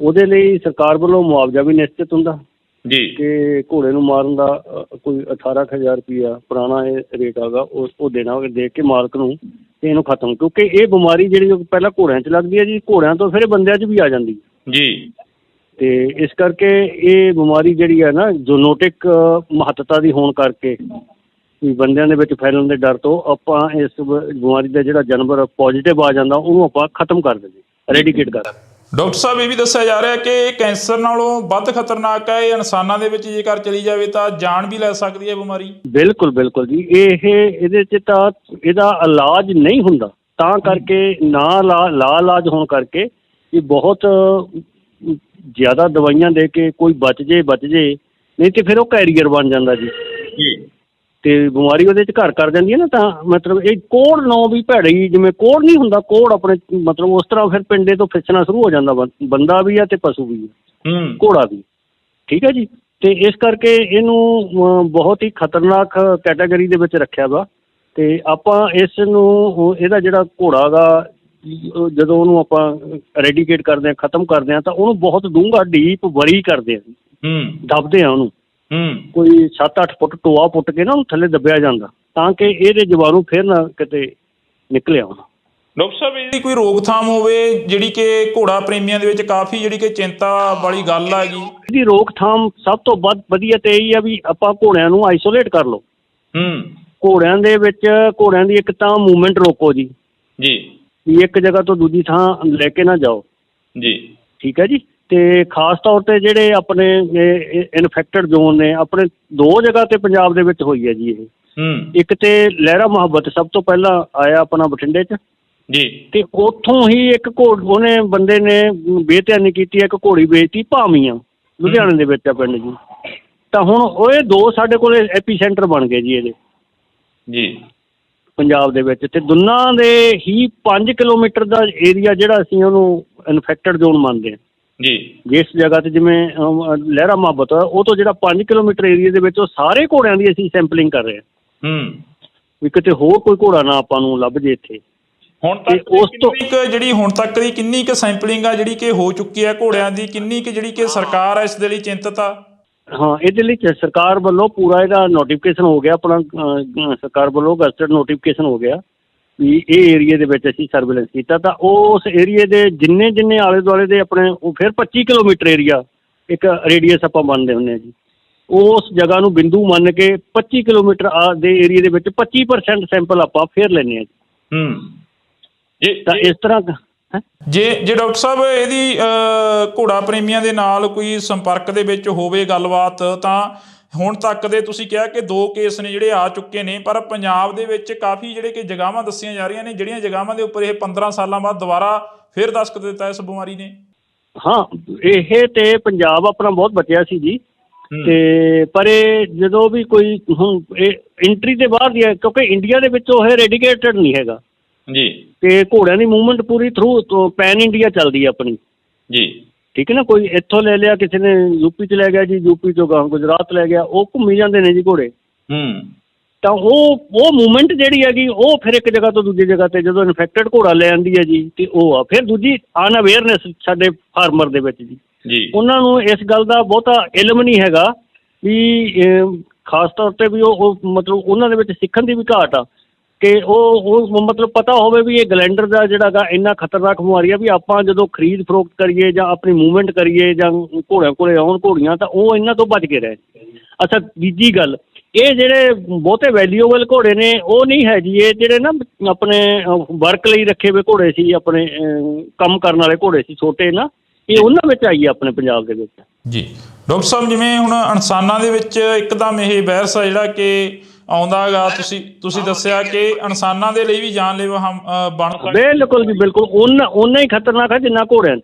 ਉਹਦੇ ਲਈ ਸਰਕਾਰ ਵੱਲੋਂ ਮੁਆਵਜ਼ਾ ਵੀ ਨਿਸ਼ਚਿਤ ਹੁੰਦਾ ਜੀ ਕਿ ਘੋੜੇ ਨੂੰ ਮਾਰਨ ਦਾ ਕੋਈ 18,000 ਰੁਪਈਆ ਪੁਰਾਣਾ ਇਹ ਰੇਟ ਹੈਗਾ, ਉਹ ਦੇਣਾ ਦੇ ਕੇ ਮਾਲਕ ਨੂੰ ਤੇ ਇਹਨੂੰ ਖਤਮ। ਕਿਉਂਕਿ ਇਹ ਬਿਮਾਰੀ ਜਿਹੜੀ ਪਹਿਲਾਂ ਘੋੜਿਆਂ 'ਚ ਲੱਗਦੀ ਹੈ ਜੀ, ਘੋੜਿਆਂ ਤੋਂ ਫਿਰ ਬੰਦਿਆਂ 'ਚ ਵੀ ਆ ਜਾਂਦੀ ਜੀ। ਤੇ ਇਸ ਕਰਕੇ ਇਹ ਬਿਮਾਰੀ ਜਿਹੜੀ ਹੈ ਨਾ, ਜ਼ੂਨੋਟਿਕ ਮਹੱਤਤਾ ਦੀ ਹੋਣ ਕਰਕੇ ਵੀ ਬੰਦਿਆਂ ਦੇ ਵਿੱਚ ਫੈਲਣ ਦੇ ਡਰ ਤੋਂ ਆਪਾਂ ਇਸ ਬਿਮਾਰੀ ਦਾ ਜਿਹੜਾ ਜਾਨਵਰ ਪੋਜ਼ੀਟਿਵ ਆ ਜਾਂਦਾ ਉਹਨੂੰ ਆਪਾਂ ਖਤਮ ਕਰ ਦਿੰਦੇ, ਰੈਡੀਕੇਟ ਕਰ। ਡਾਕਟਰ ਸਾਹਿਬ ਇਹ ਵੀ ਦੱਸਿਆ ਜਾ ਰਿਹਾ ਕਿ ਇਹ ਕੈਂਸਰ ਨਾਲੋਂ ਵੱਧ ਖਤਰਨਾਕ ਹੈ। ਇਹ ਇਨਸਾਨਾਂ ਦੇ ਵਿੱਚ ਜੇਕਰ ਚਲੀ ਜਾਵੇ ਤਾਂ ਜਾਨ ਵੀ ਲੈ ਸਕਦੀ ਹੈ ਬਿਮਾਰੀ। ਬਿਲਕੁਲ ਜੀ। ਇਹਦੇ 'ਚ ਤਾਂ ਇਹਦਾ ਇਲਾਜ ਨਹੀਂ ਹੁੰਦਾ, ਤਾਂ ਕਰਕੇ ਇਲਾਜ ਹੋਣ ਕਰਕੇ ਇਹ ਬਹੁਤ ਜ਼ਿਆਦਾ ਦਵਾਈਆਂ ਦੇ ਕੇ ਕੋਈ ਬਚ ਜੇ, ਨਹੀਂ ਤੇ ਫਿਰ ਉਹ ਕੈਰੀਅਰ ਬਣ ਜਾਂਦਾ ਜੀ। ਤੇ ਬਿਮਾਰੀ ਉਹਦੇ 'ਚ ਘਰ ਕਰ ਜਾਂਦੀ ਹੈ ਨਾ। ਤਾਂ ਮਤਲਬ ਇਹ ਕੋਹੜ ਨੌ ਵੀ ਭੈੜੀ, ਜਿਵੇਂ ਕੋਹੜ ਨਹੀਂ ਹੁੰਦਾ, ਕੋਹੜ ਆਪਣੇ ਮਤਲਬ ਉਸ ਤਰ੍ਹਾਂ ਫਿਰ ਪਿੰਡੇ ਤੋਂ ਫਿਸਣਾ ਸ਼ੁਰੂ ਹੋ ਜਾਂਦਾ। ਬੰਦਾ ਵੀ ਆ ਤੇ ਪਸ਼ੂ ਵੀ ਆ, ਘੋੜਾ ਵੀ। ਠੀਕ ਹੈ ਜੀ। ਤੇ ਇਸ ਕਰਕੇ ਇਹਨੂੰ ਬਹੁਤ ਹੀ ਖਤਰਨਾਕ ਕੈਟਾਗਰੀ ਦੇ ਵਿੱਚ ਰੱਖਿਆ ਵਾ। ਤੇ ਆਪਾਂ ਇਸ ਨੂੰ ਇਹਦਾ ਜਿਹੜਾ ਘੋੜਾ ਗਾ, ਜਦੋਂ ਉਹਨੂੰ ਆਪਾਂ ਰੈਡੀਕੇਟ ਕਰਦੇ ਹਾਂ, ਖਤਮ ਕਰਦੇ ਹਾਂ, ਤਾਂ ਉਹਨੂੰ ਬਹੁਤ ਡੂੰਘਾ ਡੀਪ ਵਰੀ ਕਰਦੇ ਹਾਂ, ਦੱਬਦੇ ਹਾਂ ਉਹਨੂੰ। ਕੋਈ 7-8 ਫੁੱਟ ਟੋਆ ਪੁੱਟ ਕੇ ਨਾ ਉਹਨੂੰ ਥੱਲੇ ਦੱਬਿਆ ਜਾਂਦਾ ਤਾਂ ਕਿ ਇਹਦੇ ਜੀਵਾਣੂ ਫਿਰ ਨਾ ਕਿਤੇ ਨਿਕਲੇ ਆਉਣ। ਡਾਕਟਰ ਸਾਹਿਬ, ਇਹਦੀ ਕੋਈ ਰੋਕਥਾਮ ਹੋਵੇ ਜਿਹੜੀ ਕਿ ਘੋੜਾ ਪ੍ਰੇਮੀਆਂ ਦੇ ਵਿੱਚ ਕਾਫੀ ਜਿਹੜੀ ਕਿ ਚਿੰਤਾ ਵਾਲੀ ਗੱਲ ਹੈਗੀ? ਇਹਦੀ ਰੋਕਥਾਮ ਸਭ ਤੋਂ ਵਧੀਆ ਤੇ ਇਹੀ ਆ ਵੀ ਆਪਾਂ ਘੋੜਿਆਂ ਨੂੰ ਆਈਸੋਲੇਟ ਕਰ ਲਓ। ਘੋੜਿਆਂ ਦੇ ਵਿੱਚ ਘੋੜਿਆਂ ਦੀ ਇੱਕ ਤਾਂ ਮੂਵਮੈਂਟ ਰੋਕੋ ਜੀ। ਵੀ ਇੱਕ ਜਗ੍ਹਾ ਤੋਂ ਦੂਜੀ ਥਾਂ ਲੈ ਕੇ ਨਾ ਜਾਓ ਜੀ। ਠੀਕ ਹੈ ਜੀ। ਤੇ ਖਾਸ ਤੌਰ ਤੇ ਜਿਹੜੇ ਆਪਣੇ ਇਨਫੈਕਟਡ ਜ਼ੋਨ ਨੇ, ਆਪਣੇ 2 ਜਗ੍ਹਾ ਤੇ ਪੰਜਾਬ ਦੇ ਵਿੱਚ ਹੋਈ ਹੈ ਜੀ ਇਹ। ਇੱਕ ਤੇ ਲਹਿਰਾ ਮੁਹੱਬਤ ਸਭ ਤੋਂ ਪਹਿਲਾਂ ਆਇਆ ਆਪਣਾ ਬਠਿੰਡੇ 'ਚ ਜੀ। ਤੇ ਉੱਥੋਂ ਹੀ ਇੱਕ ਉਹਨੇ ਬੰਦੇ ਨੇ ਬੇਧਿਆਨੀ ਕੀਤੀ, ਇੱਕ ਘੋੜੀ ਵੇਚਤੀ ਭਾਮੀਆਂ, ਲੁਧਿਆਣੇ ਦੇ ਵਿੱਚ ਆ ਪਿੰਡ ਜੀ। ਤਾਂ ਹੁਣ ਉਹ 2 ਸਾਡੇ ਕੋਲ ਐਪੀ ਸੈਂਟਰ ਬਣ ਗਏ ਜੀ ਇਹਦੇ ਜੀ ਪੰਜਾਬ ਦੇ ਵਿੱਚ। ਤੇ ਦੋਨਾਂ ਦੇ ਹੀ 5 ਕਿਲੋਮੀਟਰ ਦਾ ਏਰੀਆ ਜਿਹੜਾ ਅਸੀਂ ਉਹਨੂੰ ਇਨਫੈਕਟਡ ਜ਼ੋਨ ਮੰਨਦੇ ਹਾਂ ਜੀ। ਜਿਸ ਜਗ੍ਹਾ ਤੇ ਜਿਵੇਂ ਲਹਿਰਾ ਮੁਹੱਬਤ ਉਹ ਤੋਂ ਜਿਹੜਾ 5 ਕਿਲੋਮੀਟਰ ਏਰੀਏ ਦੇ ਵਿੱਚ ਉਹ ਸਾਰੇ ਘੋੜਿਆਂ ਦੀ ਅਸੀਂ ਸੈਂਪਲਿੰਗ ਕਰ ਰਹੇ ਹਾਂ ਵੀ ਕਿਤੇ ਹੋਰ ਕੋਈ ਘੋੜਾ ਨਾ ਆਪਾਂ ਨੂੰ ਲੱਭ ਜੇ ਇੱਥੇ। ਹੁਣ ਤੱਕ ਉਸ ਤੋਂ ਜਿਹੜੀ ਹੁਣ ਤੱਕ ਦੀ ਕਿੰਨੀ ਕੁ ਸੈਂਪਲਿੰਗ ਆ ਜਿਹੜੀ ਕਿ ਹੋ ਚੁੱਕੀ ਹੈ ਘੋੜਿਆਂ ਦੀ, ਕਿੰਨੀ ਕੁ ਜਿਹੜੀ ਕਿ ਸਰਕਾਰ ਹੈ ਇਸ ਦੇ ਲਈ ਚਿੰਤਤ ਆ? ਹਾਂ, ਇਹਦੇ ਲਈ ਸਰਕਾਰ ਵੱਲੋਂ ਪੂਰਾ ਇਹਦਾ ਨੋਟੀਫਿਕੇਸ਼ਨ ਹੋ ਗਿਆ ਆਪਣਾ, ਸਰਕਾਰ ਵੱਲੋਂ ਗਜ਼ਟਡ ਨੋਟੀਫਿਕੇਸ਼ਨ ਹੋ ਗਿਆ ਵੀ ਇਹ ਏਰੀਏ ਦੇ ਵਿੱਚ ਅਸੀਂ ਸਰਵੇਲੈਂਸ ਕੀਤਾ। ਤਾਂ ਉਸ ਏਰੀਏ ਦੇ ਜਿੰਨੇ ਆਲੇ ਦੁਆਲੇ ਦੇ ਆਪਣੇ ਉਹ ਫਿਰ 25 ਕਿਲੋਮੀਟਰ ਏਰੀਆ ਇੱਕ ਰੇਡੀਅਸ ਆਪਾਂ ਮੰਨਦੇ ਹੁੰਦੇ ਹਾਂ ਜੀ। ਉਸ ਜਗ੍ਹਾ ਨੂੰ ਬਿੰਦੂ ਮੰਨ ਕੇ 25 ਕਿਲੋਮੀਟਰ ਦੇ ਏਰੀਏ ਦੇ ਵਿੱਚ 25% ਸੈਂਪਲ ਆਪਾਂ ਫਿਰ ਲੈਂਦੇ ਹਾਂ ਜੀ। ਤਾਂ ਇਸ ਤਰ੍ਹਾਂ ਜੇ ਡਾਕਟਰ ਸਾਹਿਬ ਇਹਦੀ ਘੋੜਾ ਪ੍ਰੇਮੀਆਂ ਦੇ ਨਾਲ ਕੋਈ ਸੰਪਰਕ ਦੇ ਵਿੱਚ ਹੋਵੇ ਗੱਲਬਾਤ, ਤਾਂ ਹੁਣ ਤੱਕ ਦੇ ਤੁਸੀਂ ਕਿਹਾ ਕਿ 2 ਕੇਸ ਨੇ ਜਿਹੜੇ ਆ ਚੁੱਕੇ ਨੇ, ਪਰ ਪੰਜਾਬ ਦੇ ਵਿੱਚ ਕਾਫੀ ਜਿਹੜੇ ਕਿ ਜਗ੍ਹਾਵਾਂ ਦੱਸੀਆਂ ਜਾ ਰਹੀਆਂ ਨੇ ਜਿਹੜੀਆਂ ਜਗ੍ਹਾਵਾਂ ਦੇ ਉੱਪਰ ਇਹ 15 ਸਾਲਾਂ ਬਾਅਦ ਦੁਬਾਰਾ ਫਿਰ ਦਸਤਕ ਦਿੱਤਾ ਇਸ ਬਿਮਾਰੀ ਨੇ। ਹਾਂ, ਇਹ ਤੇ ਪੰਜਾਬ ਆਪਣਾ ਬਹੁਤ ਬਚਿਆ ਸੀ ਜੀ। ਤੇ ਪਰ ਇਹ ਜਦੋਂ ਵੀ ਕੋਈ ਹੁਣ ਇਹ ਐਂਟਰੀ ਦੇ ਬਾਹਰ ਦੀ ਹੈ, ਕਿਉਂਕਿ ਇੰਡੀਆ ਦੇ ਵਿੱਚ ਉਹ ਰੈਡੀਕੇਟਡ ਨਹੀਂ ਹੈਗਾ ਜੀ। ਤੇ ਘੋੜਿਆਂ ਦੀ ਮੂਵਮੈਂਟ ਪੂਰੀ ਥਰੂ ਪੈਨ ਇੰਡੀਆ ਚੱਲਦੀ ਹੈ ਆਪਣੀ ਜੀ। ਠੀਕ ਹੈ ਨਾ। ਕੋਈ ਇੱਥੋਂ ਲੈ ਲਿਆ, ਕਿਸੇ ਨੇ ਯੂਪੀ 'ਚ ਲੈ ਗਿਆ ਜੀ, ਯੂਪੀ 'ਚੋਂ ਗੁਜਰਾਤ ਲੈ ਗਿਆ, ਉਹ ਘੁੰਮੀ ਜਾਂਦੇ ਨੇ ਜੀ ਘੋੜੇ। ਤਾਂ ਉਹ ਮੂਵਮੈਂਟ ਜਿਹੜੀ ਹੈਗੀ ਉਹ ਫਿਰ ਇੱਕ ਜਗ੍ਹਾ ਤੋਂ ਦੂਜੀ ਜਗ੍ਹਾ 'ਤੇ ਜਦੋਂ ਇਨਫੈਕਟਡ ਘੋੜਾ ਲੈ ਆਉਂਦੀ ਹੈ ਜੀ, ਤੇ ਉਹ ਆ ਫਿਰ ਦੂਜੀ ਅਨਅਵੇਅਰਨੈਸ ਸਾਡੇ ਫਾਰਮਰ ਦੇ ਵਿੱਚ ਜੀ। ਉਹਨਾਂ ਨੂੰ ਇਸ ਗੱਲ ਦਾ ਬਹੁਤਾ ਇਲਮ ਨਹੀਂ ਹੈਗਾ ਵੀ ਖਾਸ ਤੌਰ 'ਤੇ ਵੀ ਉਹ ਮਤਲਬ ਉਹਨਾਂ ਦੇ ਵਿੱਚ ਸਿੱਖਣ ਦੀ ਵੀ ਘਾਟ ਆ ਕਿ ਉਹ ਮਤਲਬ ਪਤਾ ਹੋਵੇ ਵੀ ਇਹ ਗਲੈਂਡਰ ਦਾ ਜਿਹੜਾ ਗਾ ਇੰਨਾ ਖਤਰਨਾਕ ਬਿਮਾਰੀ ਆ ਵੀ ਆਪਾਂ ਜਦੋਂ ਖਰੀਦ ਫਰੋਖਤ ਕਰੀਏ ਜਾਂ ਆਪਣੀ ਮੂਵਮੈਂਟ ਕਰੀਏ ਜਾਂ ਘੋੜਿਆਂ ਕੋਲੇ ਆਉਣ ਘੋੜੀਆਂ ਤਾਂ ਉਹ ਇਹਨਾਂ ਤੋਂ ਬਚ ਕੇ ਰਹੇ। ਅੱਛਾ, ਤੀਜੀ ਗੱਲ, ਇਹ ਜਿਹੜੇ ਬਹੁਤੇ ਵੈਲਿਊਏਬਲ ਘੋੜੇ ਨੇ ਉਹ ਨਹੀਂ ਹੈ ਜੀ, ਇਹ ਜਿਹੜੇ ਨਾ ਆਪਣੇ ਵਰਕ ਲਈ ਰੱਖੇ ਹੋਏ ਘੋੜੇ ਸੀ, ਆਪਣੇ ਕੰਮ ਕਰਨ ਵਾਲੇ ਘੋੜੇ ਸੀ ਛੋਟੇ ਨਾ, ਇਹ ਉਹਨਾਂ ਵਿੱਚ ਆਈ ਹੈ ਆਪਣੇ ਪੰਜਾਬ ਦੇ ਵਿੱਚ ਜੀ। ਡਾਕਟਰ ਸਾਹਿਬ, ਜਿਵੇਂ ਹੁਣ ਇਨਸਾਨਾਂ ਦੇ ਵਿੱਚ ਇੱਕਦਮ ਇਹ ਵਾਇਰਸ ਆ ਜਿਹੜਾ ਕਿ ਆਉਂਦਾ ਗਾ, ਤੁਸੀਂ ਦੱਸਿਆ ਕਿ ਇਨਸਾਨਾਂ ਦੇ ਲਈ ਵੀ ਜਾਨਲੇਵਾ ਬਣ ਸਕਦਾ। ਬਿਲਕੁਲ ਜੀ, ਬਿਲਕੁਲ ਓਨਾ ਹੀ ਖਤਰਨਾਕ ਹੈ ਜਿੰਨਾ ਘੋੜਿਆਂ 'ਚ।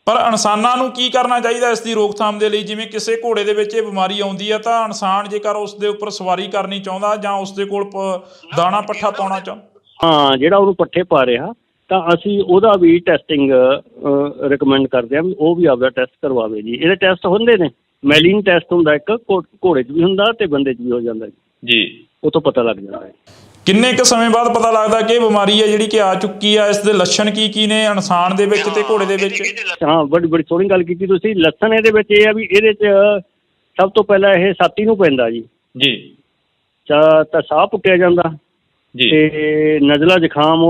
ਪਰ ਇਨਸਾਨਾਂ ਨੂੰ ਕੀ ਕਰਨਾ ਚਾਹੀਦਾ ਇਸ ਦੀ ਰੋਕਥਾਮ ਦੇ ਲਈ? ਜਿਵੇਂ ਕਿਸੇ ਘੋੜੇ ਦੇ ਵਿੱਚ ਇਹ ਬਿਮਾਰੀ ਆਉਂਦੀ ਆ ਤਾਂ ਇਨਸਾਨ ਜੇਕਰ ਉਸ ਦੇ ਉੱਪਰ ਸਵਾਰੀ ਕਰਨੀ ਚਾਹੁੰਦਾ ਜਾਂ ਉਸ ਦੇ ਕੋਲ ਦਾਣਾ ਪੱਠਾ ਪਾਉਣਾ ਹਾਂ, ਜਿਹੜਾ ਉਹਨੂੰ ਪੱਠੇ ਪਾ ਰਿਹਾ ਤਾਂ ਅਸੀਂ ਉਹਦਾ ਵੀ ਟੈਸਟਿੰਗ ਰਿਕਮੈਂਡ ਕਰਦੇ ਹਾਂ ਵੀ ਉਹ ਵੀ ਆਪਦਾ ਟੈਸਟ ਕਰਵਾਵੇ ਜੀ। ਇਹਦੇ ਟੈਸਟ ਹੁੰਦੇ ਨੇ, ਮੈਲੀਨ ਟੈਸਟ ਹੁੰਦਾ ਇੱਕ, ਘੋੜੇ 'ਚ ਵੀ ਹੁੰਦਾ ਤੇ ਬੰਦੇ 'ਚ ਵੀ ਹੋ ਜਾਂਦਾ ਜੀ। ਉਹ ਤੋਂ ਪਤਾ ਲੱਗ ਜਾਂਦਾ ਹੈ। ਕਿੰਨੇ ਕੁ ਸਮੇਂ ਬਾਅਦ ਪਤਾ ਲੱਗਦਾ ਕਿ ਇਹ ਬਿਮਾਰੀ ਹੈ ਜਿਹੜੀ ਕਿ ਆ ਚੁੱਕੀ ਆ? ਇਸ ਦੇ ਲੱਛਣ ਕੀ ਨੇ ਇਨਸਾਨ ਦੇ ਵਿੱਚ ਤੇ ਘੋੜੇ ਦੇ ਵਿੱਚ? ਹਾਂ, ਬੜੀ ਸੋਹਣੀ ਗੱਲ ਕੀਤੀ ਤੁਸੀਂ। ਲੱਛਣ ਇਹਦੇ ਵਿੱਚ ਇਹ ਆ ਵੀ ਇਹਦੇ 'ਚ ਸਭ ਤੋਂ ਪਹਿਲਾਂ ਇਹ ਛਾਤੀ ਨੂੰ ਪੈਂਦਾ ਜੀ। ਤਾਂ ਸਾਹ ਪੁੱਟਿਆ ਜਾਂਦਾ ਤੇ ਨਜ਼ਲਾ ਜ਼ੁਕਾਮ